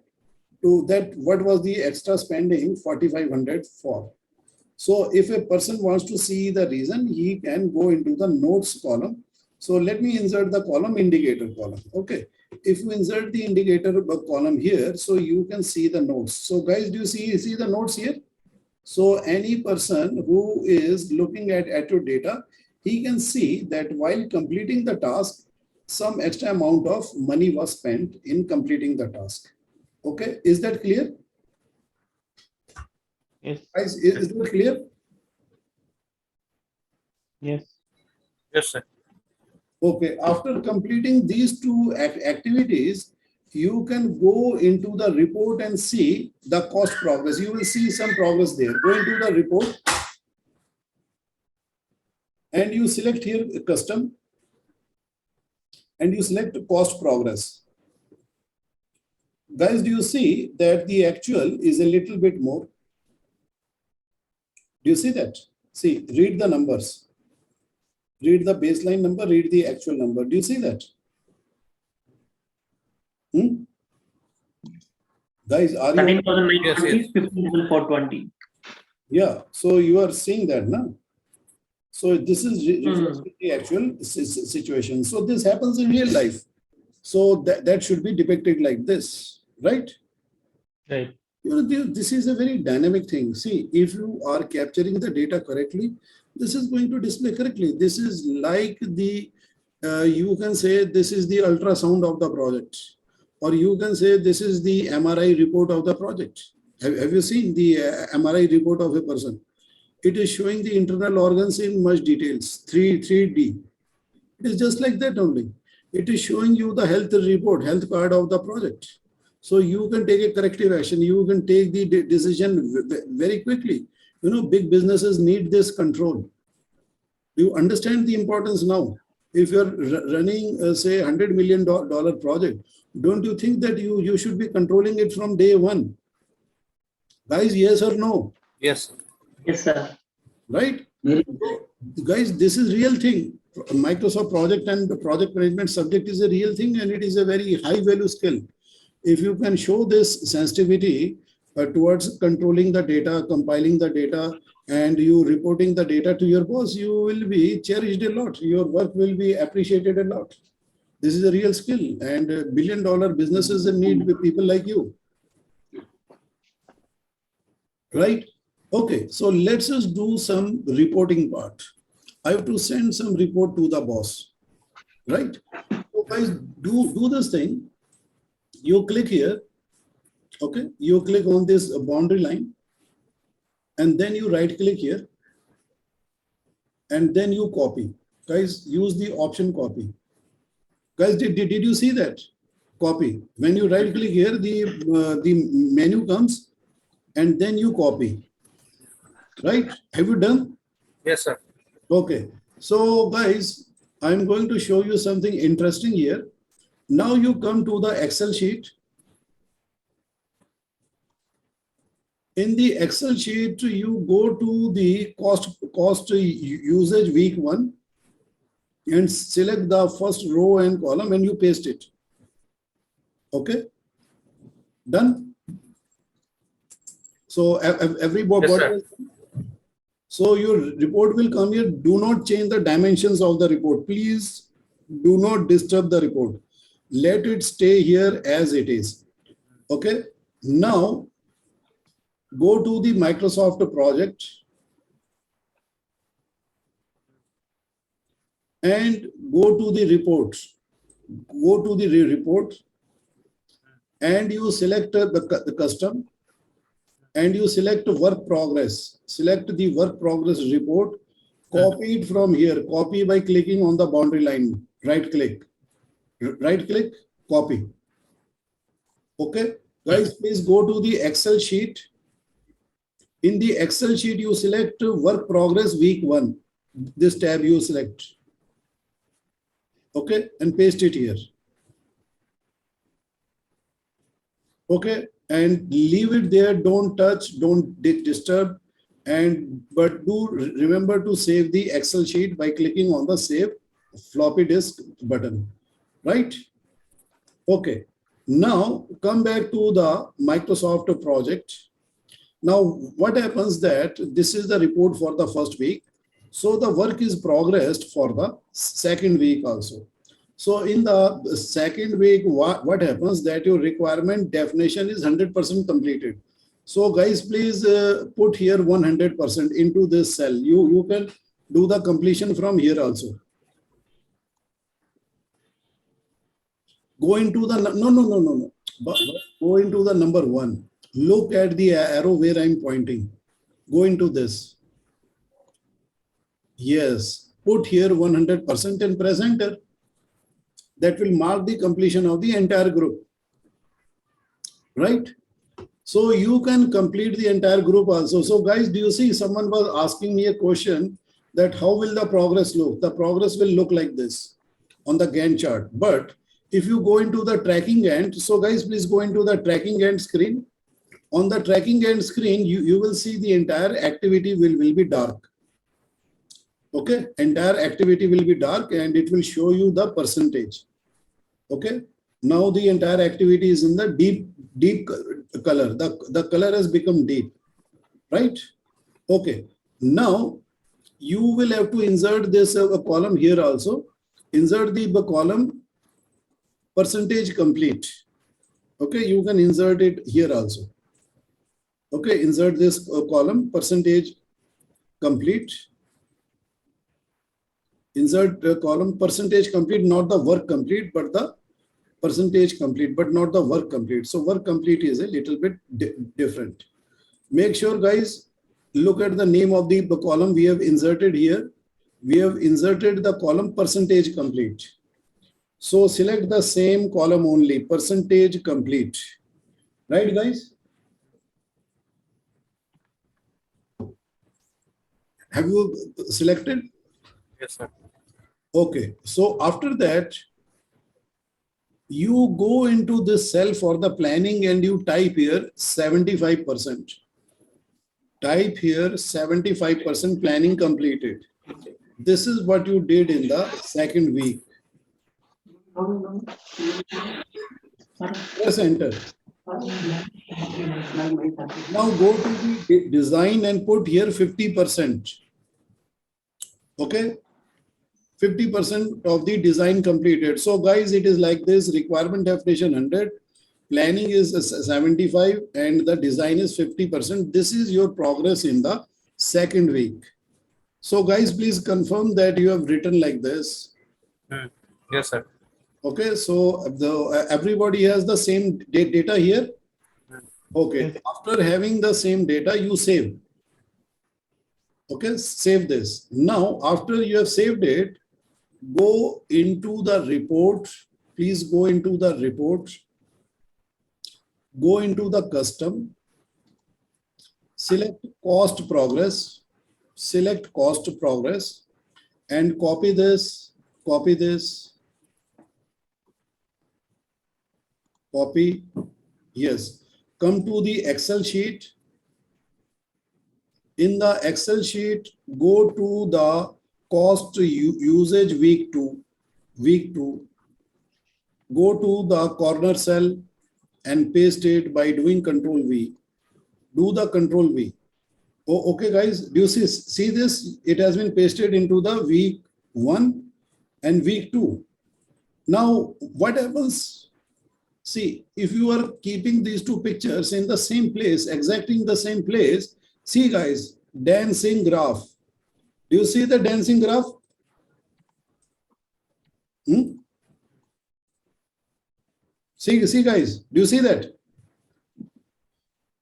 to that what was the extra spending 4,500 for. So if a person wants to see the reason, he can go into the notes column. So let me insert the column indicator column. Okay. If you insert the indicator column here, so you can see the notes. So guys, do you see the notes here? So any person who is looking at your data, he can see that while completing the task, some extra amount of money was spent in completing the task. Okay. Is that clear? Yes. Guys, is that clear? Yes. Yes, sir. Okay, after completing these two activities, you can go into the report and see the cost progress. You will see some progress there. Go into the report and you select here custom and you select cost progress. Guys, do you see that the actual is a little bit more? Do you see that? See, read the numbers. Read the baseline number, read the actual number. Do you see that? Guys, are you? 13,920, 15,420. Yeah, so you are seeing that now. So this is the actual situation. So this happens in real life. So that should be depicted like this, right? Right. You know, this is a very dynamic thing. See, if you are capturing the data correctly, this is going to display correctly. This is like the, you can say this is the ultrasound of the project, or you can say this is the MRI report of the project. Have you seen the MRI report of a person? It is showing the internal organs in much details, 3D. It is just like that only. It is showing you the health report, health card of the project. So you can take a corrective action. You can take the decision very quickly. You know, big businesses need this control. You understand the importance now. If you're running, say, $100 million project, don't you think that you should be controlling it from day one? Guys, yes or no? Yes. Yes, sir. Right? So, guys, this is real thing. Microsoft project and the project management subject is a real thing, and it is a very high value skill. If you can show this sensitivity towards controlling the data, compiling the data, and you reporting the data to your boss, you will be cherished a lot. Your work will be appreciated a lot. This is a real skill, and billion-dollar businesses need people like you. Right? Okay, so let's just do some reporting part. I have to send some report to the boss. Right? So guys, do this thing. You click here, okay? You click on this boundary line, and then you right click here, and then you copy. Guys, use the option copy. Guys, did you see that? Copy. When you right click here, the menu comes, and then you copy. Right? Have you done? Yes, sir. Okay. So guys, I'm going to show you something interesting here. Now you come to the Excel sheet. In the Excel sheet, you go to the cost usage week 1 and select the first row and column and you paste it. Okay. Done. So everybody. Yes, so your report will come here. Do not change the dimensions of the report. Please do not disturb the report. Let it stay here as it is. Okay. Now go to the Microsoft project and go to the report. Go to the report and you select the custom and you select work progress. Select the work progress report. Copy it from here. Copy by clicking on the boundary line. Right click. Right click. Copy. Okay. Guys, please go to the Excel sheet. In the Excel sheet, you select work progress week 1. This tab you select. Okay, and paste it here. Okay, and leave it there. Don't touch, don't disturb, and but do remember to save the Excel sheet by clicking on the save floppy disk button, right? Okay, now come back to the Microsoft project. Now what happens that this is the report for the first week. So the work is progressed for the second week also. So in the second week, what happens that your requirement definition is 100% completed. So guys, please put here 100% into this cell. You can do the completion from here also. Go into the, no. But go into the number 1. Look at the arrow where I'm pointing. Go into this. Yes, put here 100% and press enter. That will mark the completion of the entire group, right? So you can complete the entire group also. So guys, do you see someone was asking me a question that how will the progress look? The progress will look like this on the Gantt chart. But if you go into the tracking Gantt, so guys, please go into the tracking Gantt screen. On the tracking Gantt screen, you will see the entire activity will be dark. Okay, entire activity will be dark and it will show you the percentage. Okay, now the entire activity is in the deep color. The color has become deep, right? Okay, now you will have to insert this column here also. Insert the column percentage complete. Okay, you can insert it here also. Okay, insert this column percentage complete. Insert column percentage complete, not the work complete, but the percentage complete, but not the work complete. So work complete is a little bit different. Make sure guys, look at the name of the column we have inserted here. We have inserted the column percentage complete. So select the same column only, percentage complete. Right guys? Have you selected? Yes, sir. Okay, so after that, you go into this cell for the planning and you type here 75%. Type here 75% planning completed. This is what you did in the second week. Press enter. Now go to the design and put here 50%. Okay. 50% of the design completed. So guys, it is like this: requirement definition 100, planning is 75, and the design is 50%. This is your progress in the second week. So guys, please confirm that you have written like this. Yes, sir. Okay, so everybody has the same data here. Okay, after having the same data, you save. Okay, save this. Now, after you have saved it, go into the report. Please go into the report. Go into the custom. Select cost progress. Select cost progress and copy this. Copy this. Copy. Yes. Come to the Excel sheet. In the Excel sheet, go to the cost usage week 2. Week 2. Go to the corner cell and paste it by doing Control V. Do the Control V. Oh, okay, guys. Do you see this? It has been pasted into the week 1 and week 2. Now, what happens? See, if you are keeping these two pictures in the same place, exacting the same place, see guys, dancing graph. Do you see the dancing graph? See guys, do you see that?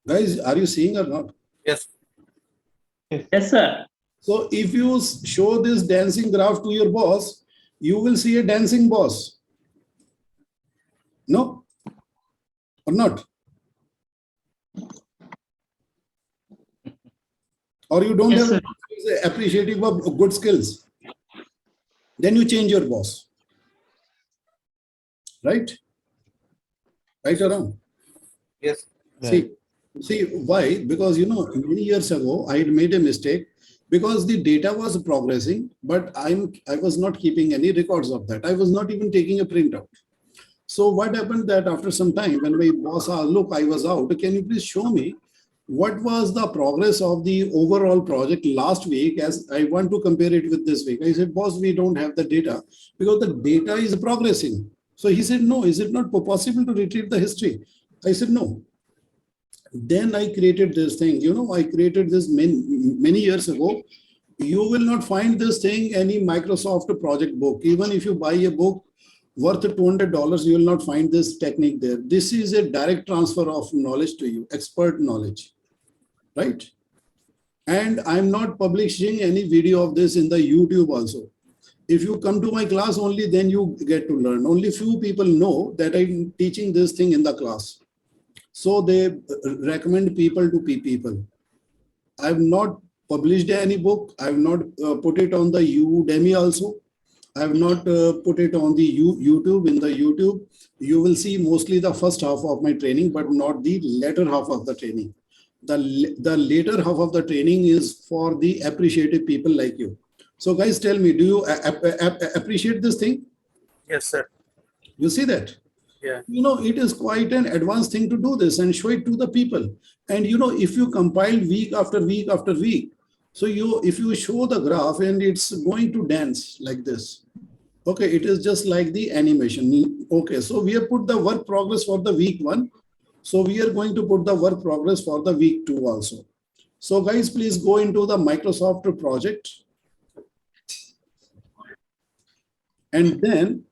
Guys, are you seeing or not? Yes. Yes, sir. So if you show this dancing graph to your boss, you will see a dancing boss. No? Or not? Or you don't Yes, have appreciative of good skills. Then you change your boss. right? Right or wrong? Yes. See why? Because many years ago I had made a mistake because the data was progressing, but I was not keeping any records of that. I was not even taking a printout. So what happened that after some time when my boss asked, look, I was out, can you please show me what was the progress of the overall project last week as I want to compare it with this week? I said, boss, we don't have the data because the data is progressing. So he said, no, is it not possible to retrieve the history? I said, no. Then I created this thing, I created this many years ago. You will not find this thing any Microsoft project book. Even if you buy a book worth $200, you will not find this technique there. This is a direct transfer of knowledge to you, expert knowledge, right? And I'm not publishing any video of this in the YouTube also. If you come to my class only, then you get to learn. Only few people know that I'm teaching this thing in the class. So they recommend people to people. I've not published any book. I've not put it on the Udemy also. I've not put it on the YouTube. In the YouTube, you will see mostly the first half of my training, but not the latter half of the training. The later half of the training is for the appreciative people like you. So guys, tell me, do you appreciate this thing? Yes, sir. You see that? Yeah. It is quite an advanced thing to do this and show it to the people. And if you compile week after week after week, so if you show the graph and it's going to dance like this. Okay, it is just like the animation. Okay, so we have put the work progress for the week 1. So we are going to put the work progress for the week 2 also. So guys, please go into the Microsoft project. And then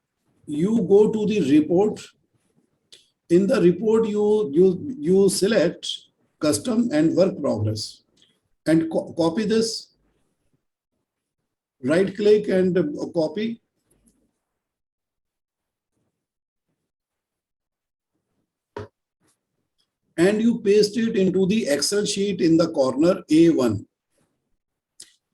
you go to the report. In the report, you select custom and work progress and copy this, right click and copy. And you paste it into the Excel sheet in the corner A1.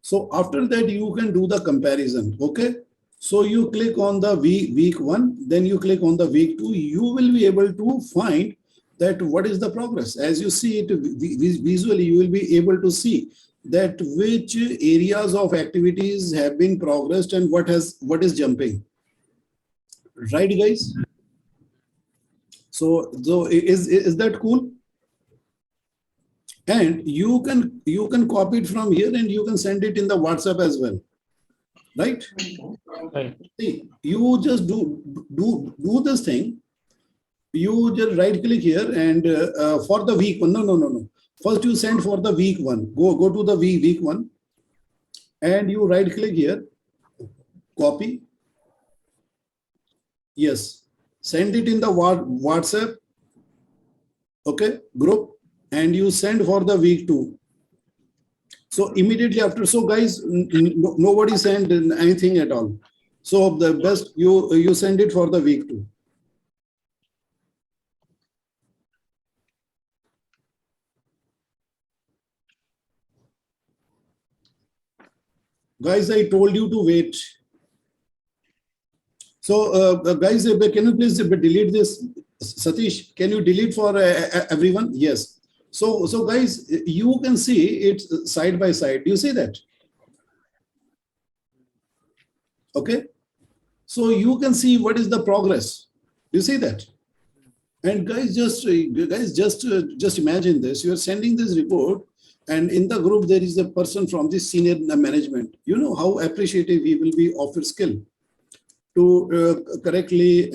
So after that, you can do the comparison. Okay. So you click on the week 1, then you click on the week 2, you will be able to find that what is the progress. As you see it visually, you will be able to see that which areas of activities have been progressed and what is jumping. Right, guys? So is that cool? And you can copy it from here and you can send it in the WhatsApp as well. Right? Right. See, you just do this thing. You just right click here and for the week 1. No. First you send for the week 1. Go to the week 1 and you right click here, copy. Yes, send it in the WhatsApp. Okay, group, and you send for the week 2. So immediately after, so guys, nobody sent anything at all. So the best you send it for the week 2. Guys, I told you to wait. So guys, can you please delete this? Satish, can you delete for everyone? Yes. So guys, you can see it side by side. Do you see that? Okay. So you can see what is the progress. You see that? And guys, just imagine this. You are sending this report, and in the group there is a person from the senior management. You know how appreciative he will be of your skill to correctly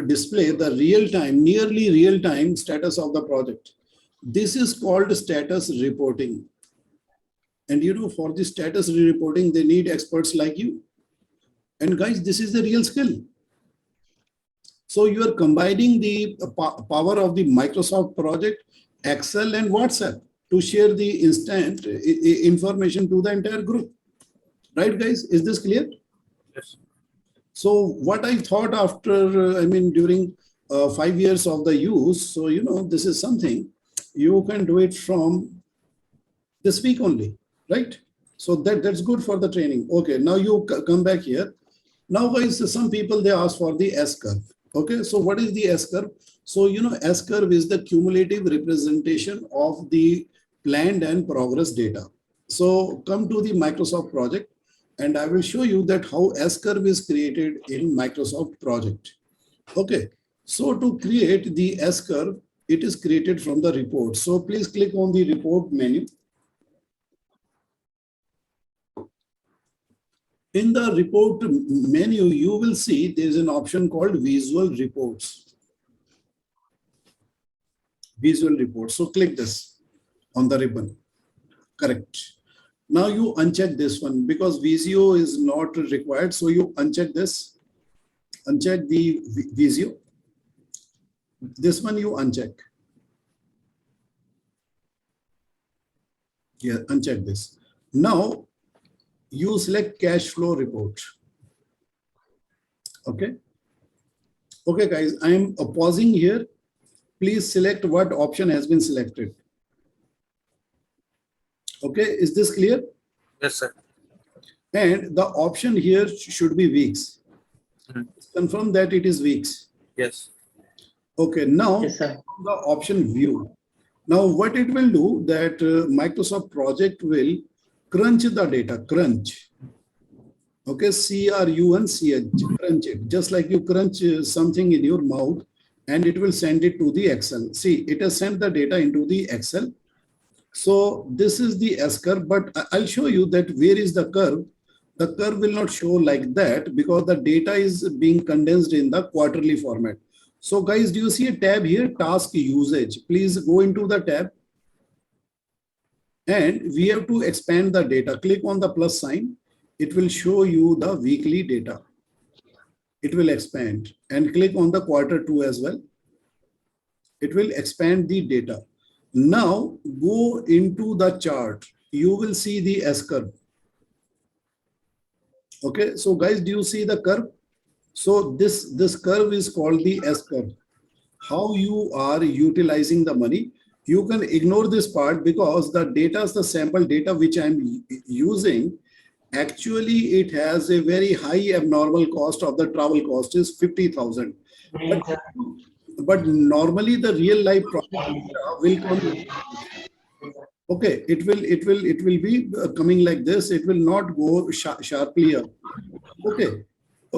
display the nearly real-time status of the project. This is called status reporting. And for the status reporting, they need experts like you. And guys, this is the real skill. So you are combining the power of the Microsoft project, Excel and WhatsApp to share the instant information to the entire group. Right, guys? Is this clear? Yes. So what I thought after, during 5 years of the use, so, this is something you can do it from this week only, right? So that's good for the training. Okay, now you come back here. Now guys, some people, they ask for the S curve. Okay, so what is the S curve? So, S curve is the cumulative representation of the planned and progress data. So come to the Microsoft project, and I will show you that how S curve is created in Microsoft project. Okay, so to create the S curve, it is created from the report. So please click on the report menu. In the report menu, you will see there is an option called visual reports. Visual reports. So click this on the ribbon. Correct. Now you uncheck this one because Visio is not required. So you uncheck this. Uncheck the Visio. This one you uncheck. Yeah, uncheck this. Now you select cash flow report. Okay. Okay, guys, I am pausing here. Please select what option has been selected. Okay, is this clear? Yes, sir. And the option here should be weeks. Confirm that it is weeks. Yes. Okay, now Yes, sir. the option view. Now what it will do that Microsoft project will crunch the data, crunch. Okay, crunch, crunch it. Just like you crunch something in your mouth and it will send it to the Excel. See, it has sent the data into the Excel. So this is the S curve, but I'll show you that where is the curve. The curve will not show like that because the data is being condensed in the quarterly format. So guys, do you see a tab here, task usage? Please go into the tab. And we have to expand the data. Click on the plus sign. It will show you the weekly data. It will expand, and click on the Q2 as well. It will expand the data. Now go into the chart. You will see the S curve. Okay, so guys, do you see the curve? So this curve is called the S curve. How you are utilizing the money. You can ignore this part because the data is the sample data which I'm using. Actually, it has a very high abnormal cost of the travel cost is 50,000. But normally the real life project will come. Okay, it will be coming like this. It will not go sharply up. Okay,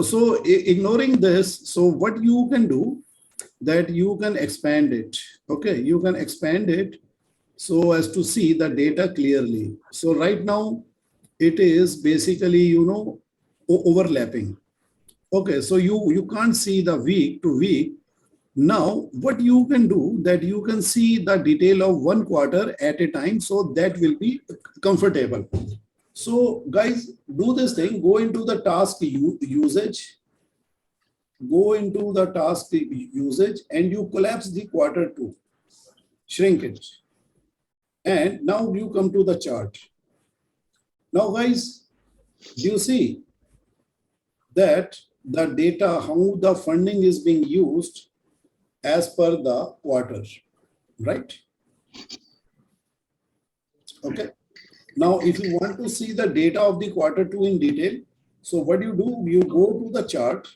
so ignoring this, so what you can do that you can expand it. Okay, you can expand it so as to see the data clearly. So right now it is basically, overlapping. Okay, so you can't see the week to week. Now what you can do that you can see the detail of one quarter at a time, so that will be comfortable. So guys, do this thing, go into the task usage. Go into the task usage and you collapse the Q2, shrink it. And now you come to the chart. Now guys, do you see that the data, how the funding is being used as per the quarter, right? Okay. Now, if you want to see the data of the Q2 in detail, so what you do, you go to the chart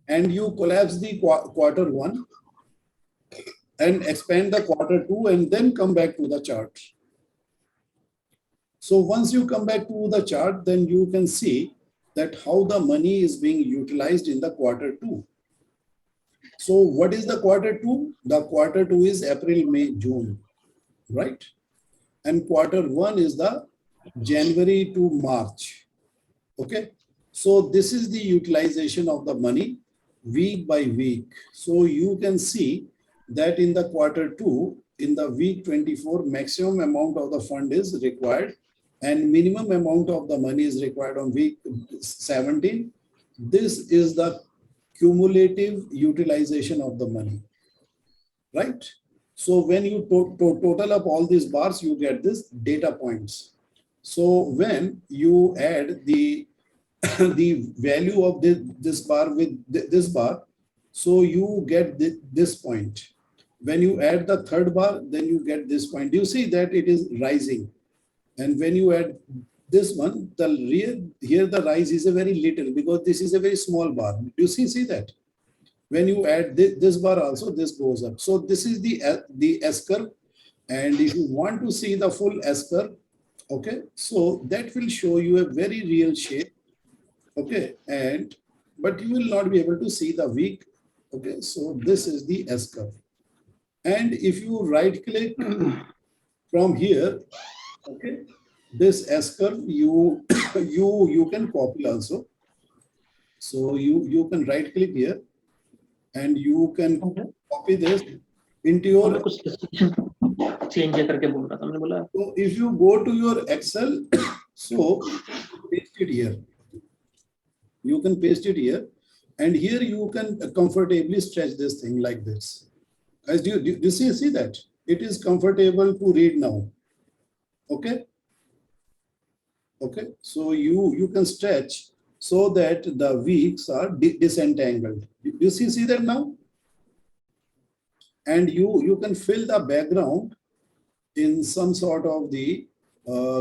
and you collapse the Q1 and expand the Q2 and then come back to the chart. So once you come back to the chart, then you can see that how the money is being utilized in the Q2. So what is the Q2? The Q2 is April, May, June, right? And Q1 is the January to March. Okay. So this is the utilization of the money week by week. So you can see that in the Q2, in the week 24, maximum amount of the fund is required and minimum amount of the money is required on week 17. This is the cumulative utilization of the money, right? So when you total up all these bars, you get this data points. So when you add the the value of this bar with this bar, so you get this point. When you add the third bar, then you get this point. You see that it is rising. And when you add This one, the rear here, the rise is a very little because this is a very small bar. Do you see that? When you add this bar also, this goes up. So this is the S curve. And if you want to see the full S curve, okay, so that will show you a very real shape. Okay, but you will not be able to see the week. Okay, so this is the S curve. And if you right click from here, okay, this S curve you you can copy also. So you can right click here and you can copy this into your. कुछ specification change करके बोल रहा था, मैंने बोला. So if you go to your Excel, so paste it here. You can paste it here, and here you can comfortably stretch this thing like this. Guys, do you see that? It is comfortable to read now. Okay. Okay. So you can stretch so that the weeks are disentangled. You see that now? And you can fill the background in some sort of the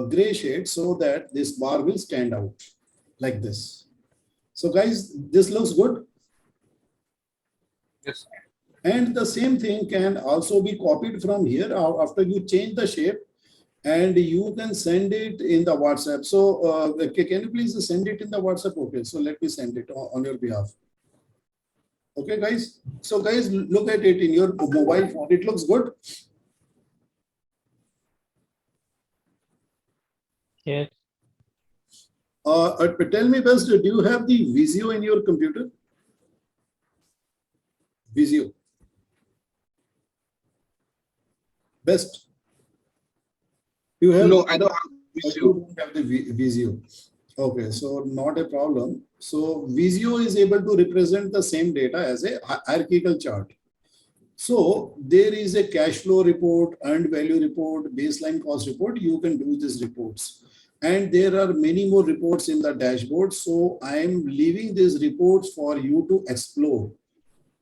gray shade so that this bar will stand out like this. So guys, this looks good. Yes. And the same thing can also be copied from here after you change the shape, and you can send it in the WhatsApp. So can you please send it in the WhatsApp? Okay, so let me send it on your behalf. Okay, guys. So guys, look at it in your mobile phone. It looks good. Yes. Tell me best, do you have the Visio in your computer? Visio. Best. You have? No, I don't have You Visio. don't have the Visio. Okay, so not a problem. So Visio is able to represent the same data as a hierarchical chart. So there is a cash flow report, earned value report, baseline cost report. You can do these reports. And there are many more reports in the dashboard. So I am leaving these reports for you to explore.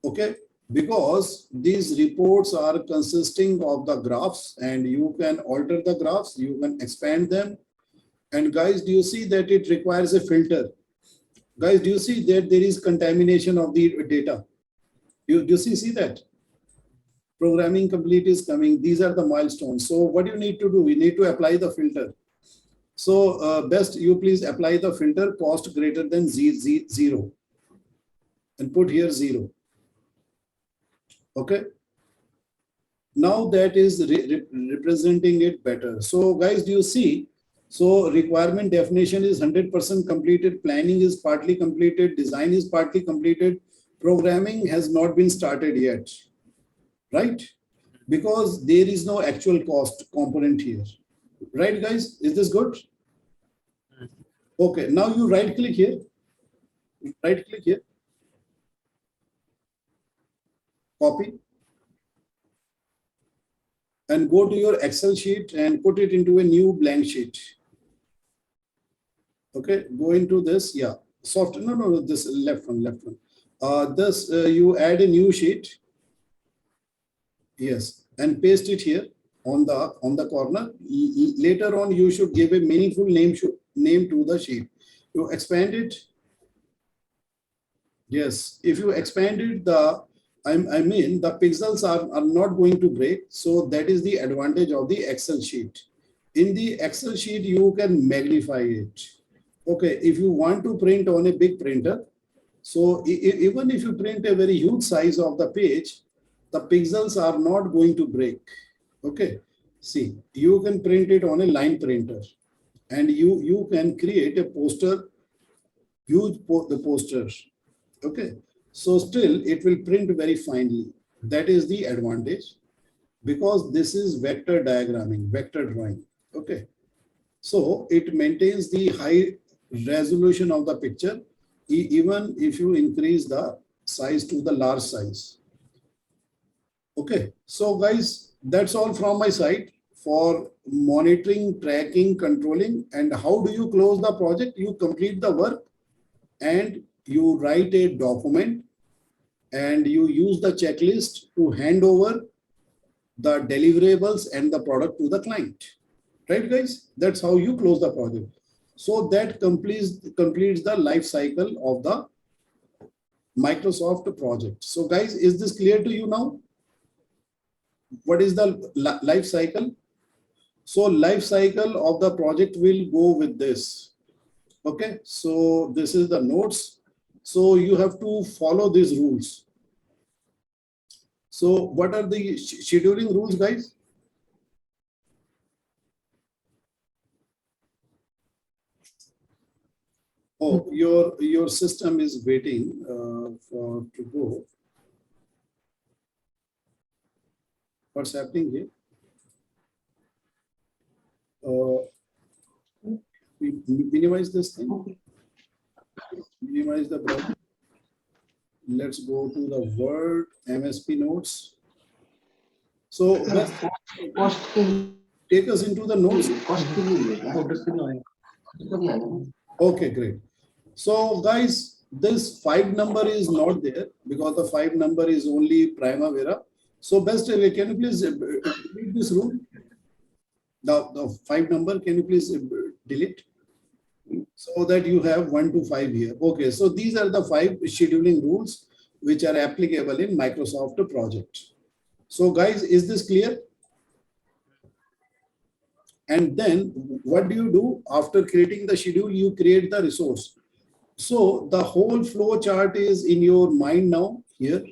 Okay, because these reports are consisting of the graphs, and you can alter the graphs, you can expand them. And guys, do you see that it requires a filter? Guys, do you see that there is contamination of the data? Do you see that? Programming complete is coming. These are the milestones. So what you need to do, we need to apply the filter. So best you please apply the filter cost greater than 0 and put here 0. Okay. Now that is representing it better. So guys, do you see? So requirement definition is 100% completed. Planning is partly completed. Design is partly completed. Programming has not been started yet, right? Because there is no actual cost component here. Right, guys? Is this good? Okay, now you right click here. Right click here. Copy. And go to your Excel sheet and put it into a new blank sheet. Okay, go into this. Yeah, soft. No, this left one. You add a new sheet. Yes, and paste it here on the corner. Later on, you should give a meaningful name to the sheet. You expand it. Yes, if you expand it, the pixels are not going to break. So that is the advantage of the Excel sheet. In the Excel sheet, you can magnify it. Okay, if you want to print on a big printer, so even if you print a very huge size of the page, the pixels are not going to break. Okay, see, you can print it on a line printer, and you can create a poster, huge the posters. Okay, so still it will print very finely. That is the advantage, because this is vector diagramming, vector drawing. Okay, so it maintains the high resolution of the picture, even if you increase the size to the large size. Okay, so guys, that's all from my side for monitoring, tracking, controlling. And how do you close the project? You complete the work and you write a document and you use the checklist to hand over the deliverables and the product to the client. Right, guys? That's how you close the project. So that completes the life cycle of the Microsoft project. So guys, is this clear to you now? What is the life cycle? So life cycle of the project will go with this. Okay, so this is the notes. So you have to follow these rules. So what are the scheduling rules, guys? Oh, your system is waiting to go. What's happening here? We minimize this thing. Minimize the browser. Let's go to the Word MSP notes. So let's take us into the notes. Okay, great. So guys, this 5 number is not there because the 5 number is only Primavera. So best, can you please read this rule? The 5 number, can you please delete? So that you have 1 to 5 here. Okay, so these are the 5 scheduling rules which are applicable in Microsoft project. So guys, is this clear? And then what do you do after creating the schedule? You create the resource. So the whole flow chart is in your mind now here.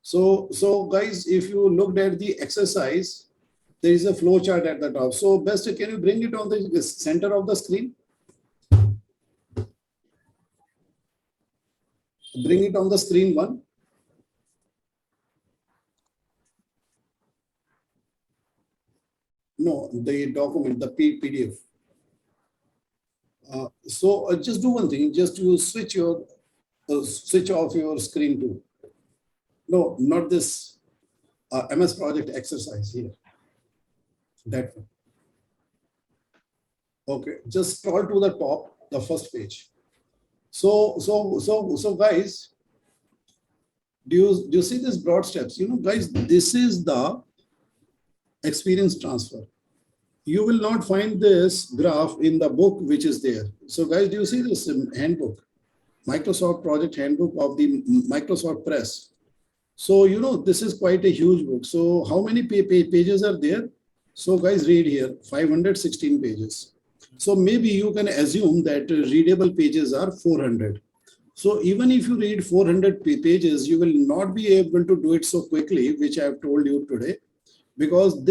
So guys, if you looked at the exercise, there is a flow chart at the top. So best, can you bring it on the center of the screen? Bring it on the screen one. No, the document, the PDF. So just do one thing, just you switch off your screen too. No, not this MS project exercise here. That one. Okay, just scroll to the top, the first page. So guys, do you see these broad steps? You know, guys, this is the experience transfer. You will not find this graph in the book which is there. So guys, do you see this handbook? Microsoft Project Handbook of the Microsoft Press. So, you know, this is quite a huge book. So how many pages are there? So guys, read here, 516 pages. So maybe you can assume that readable pages are 400. So even if you read 400 pages, you will not be able to do it so quickly, which I have told you today, because this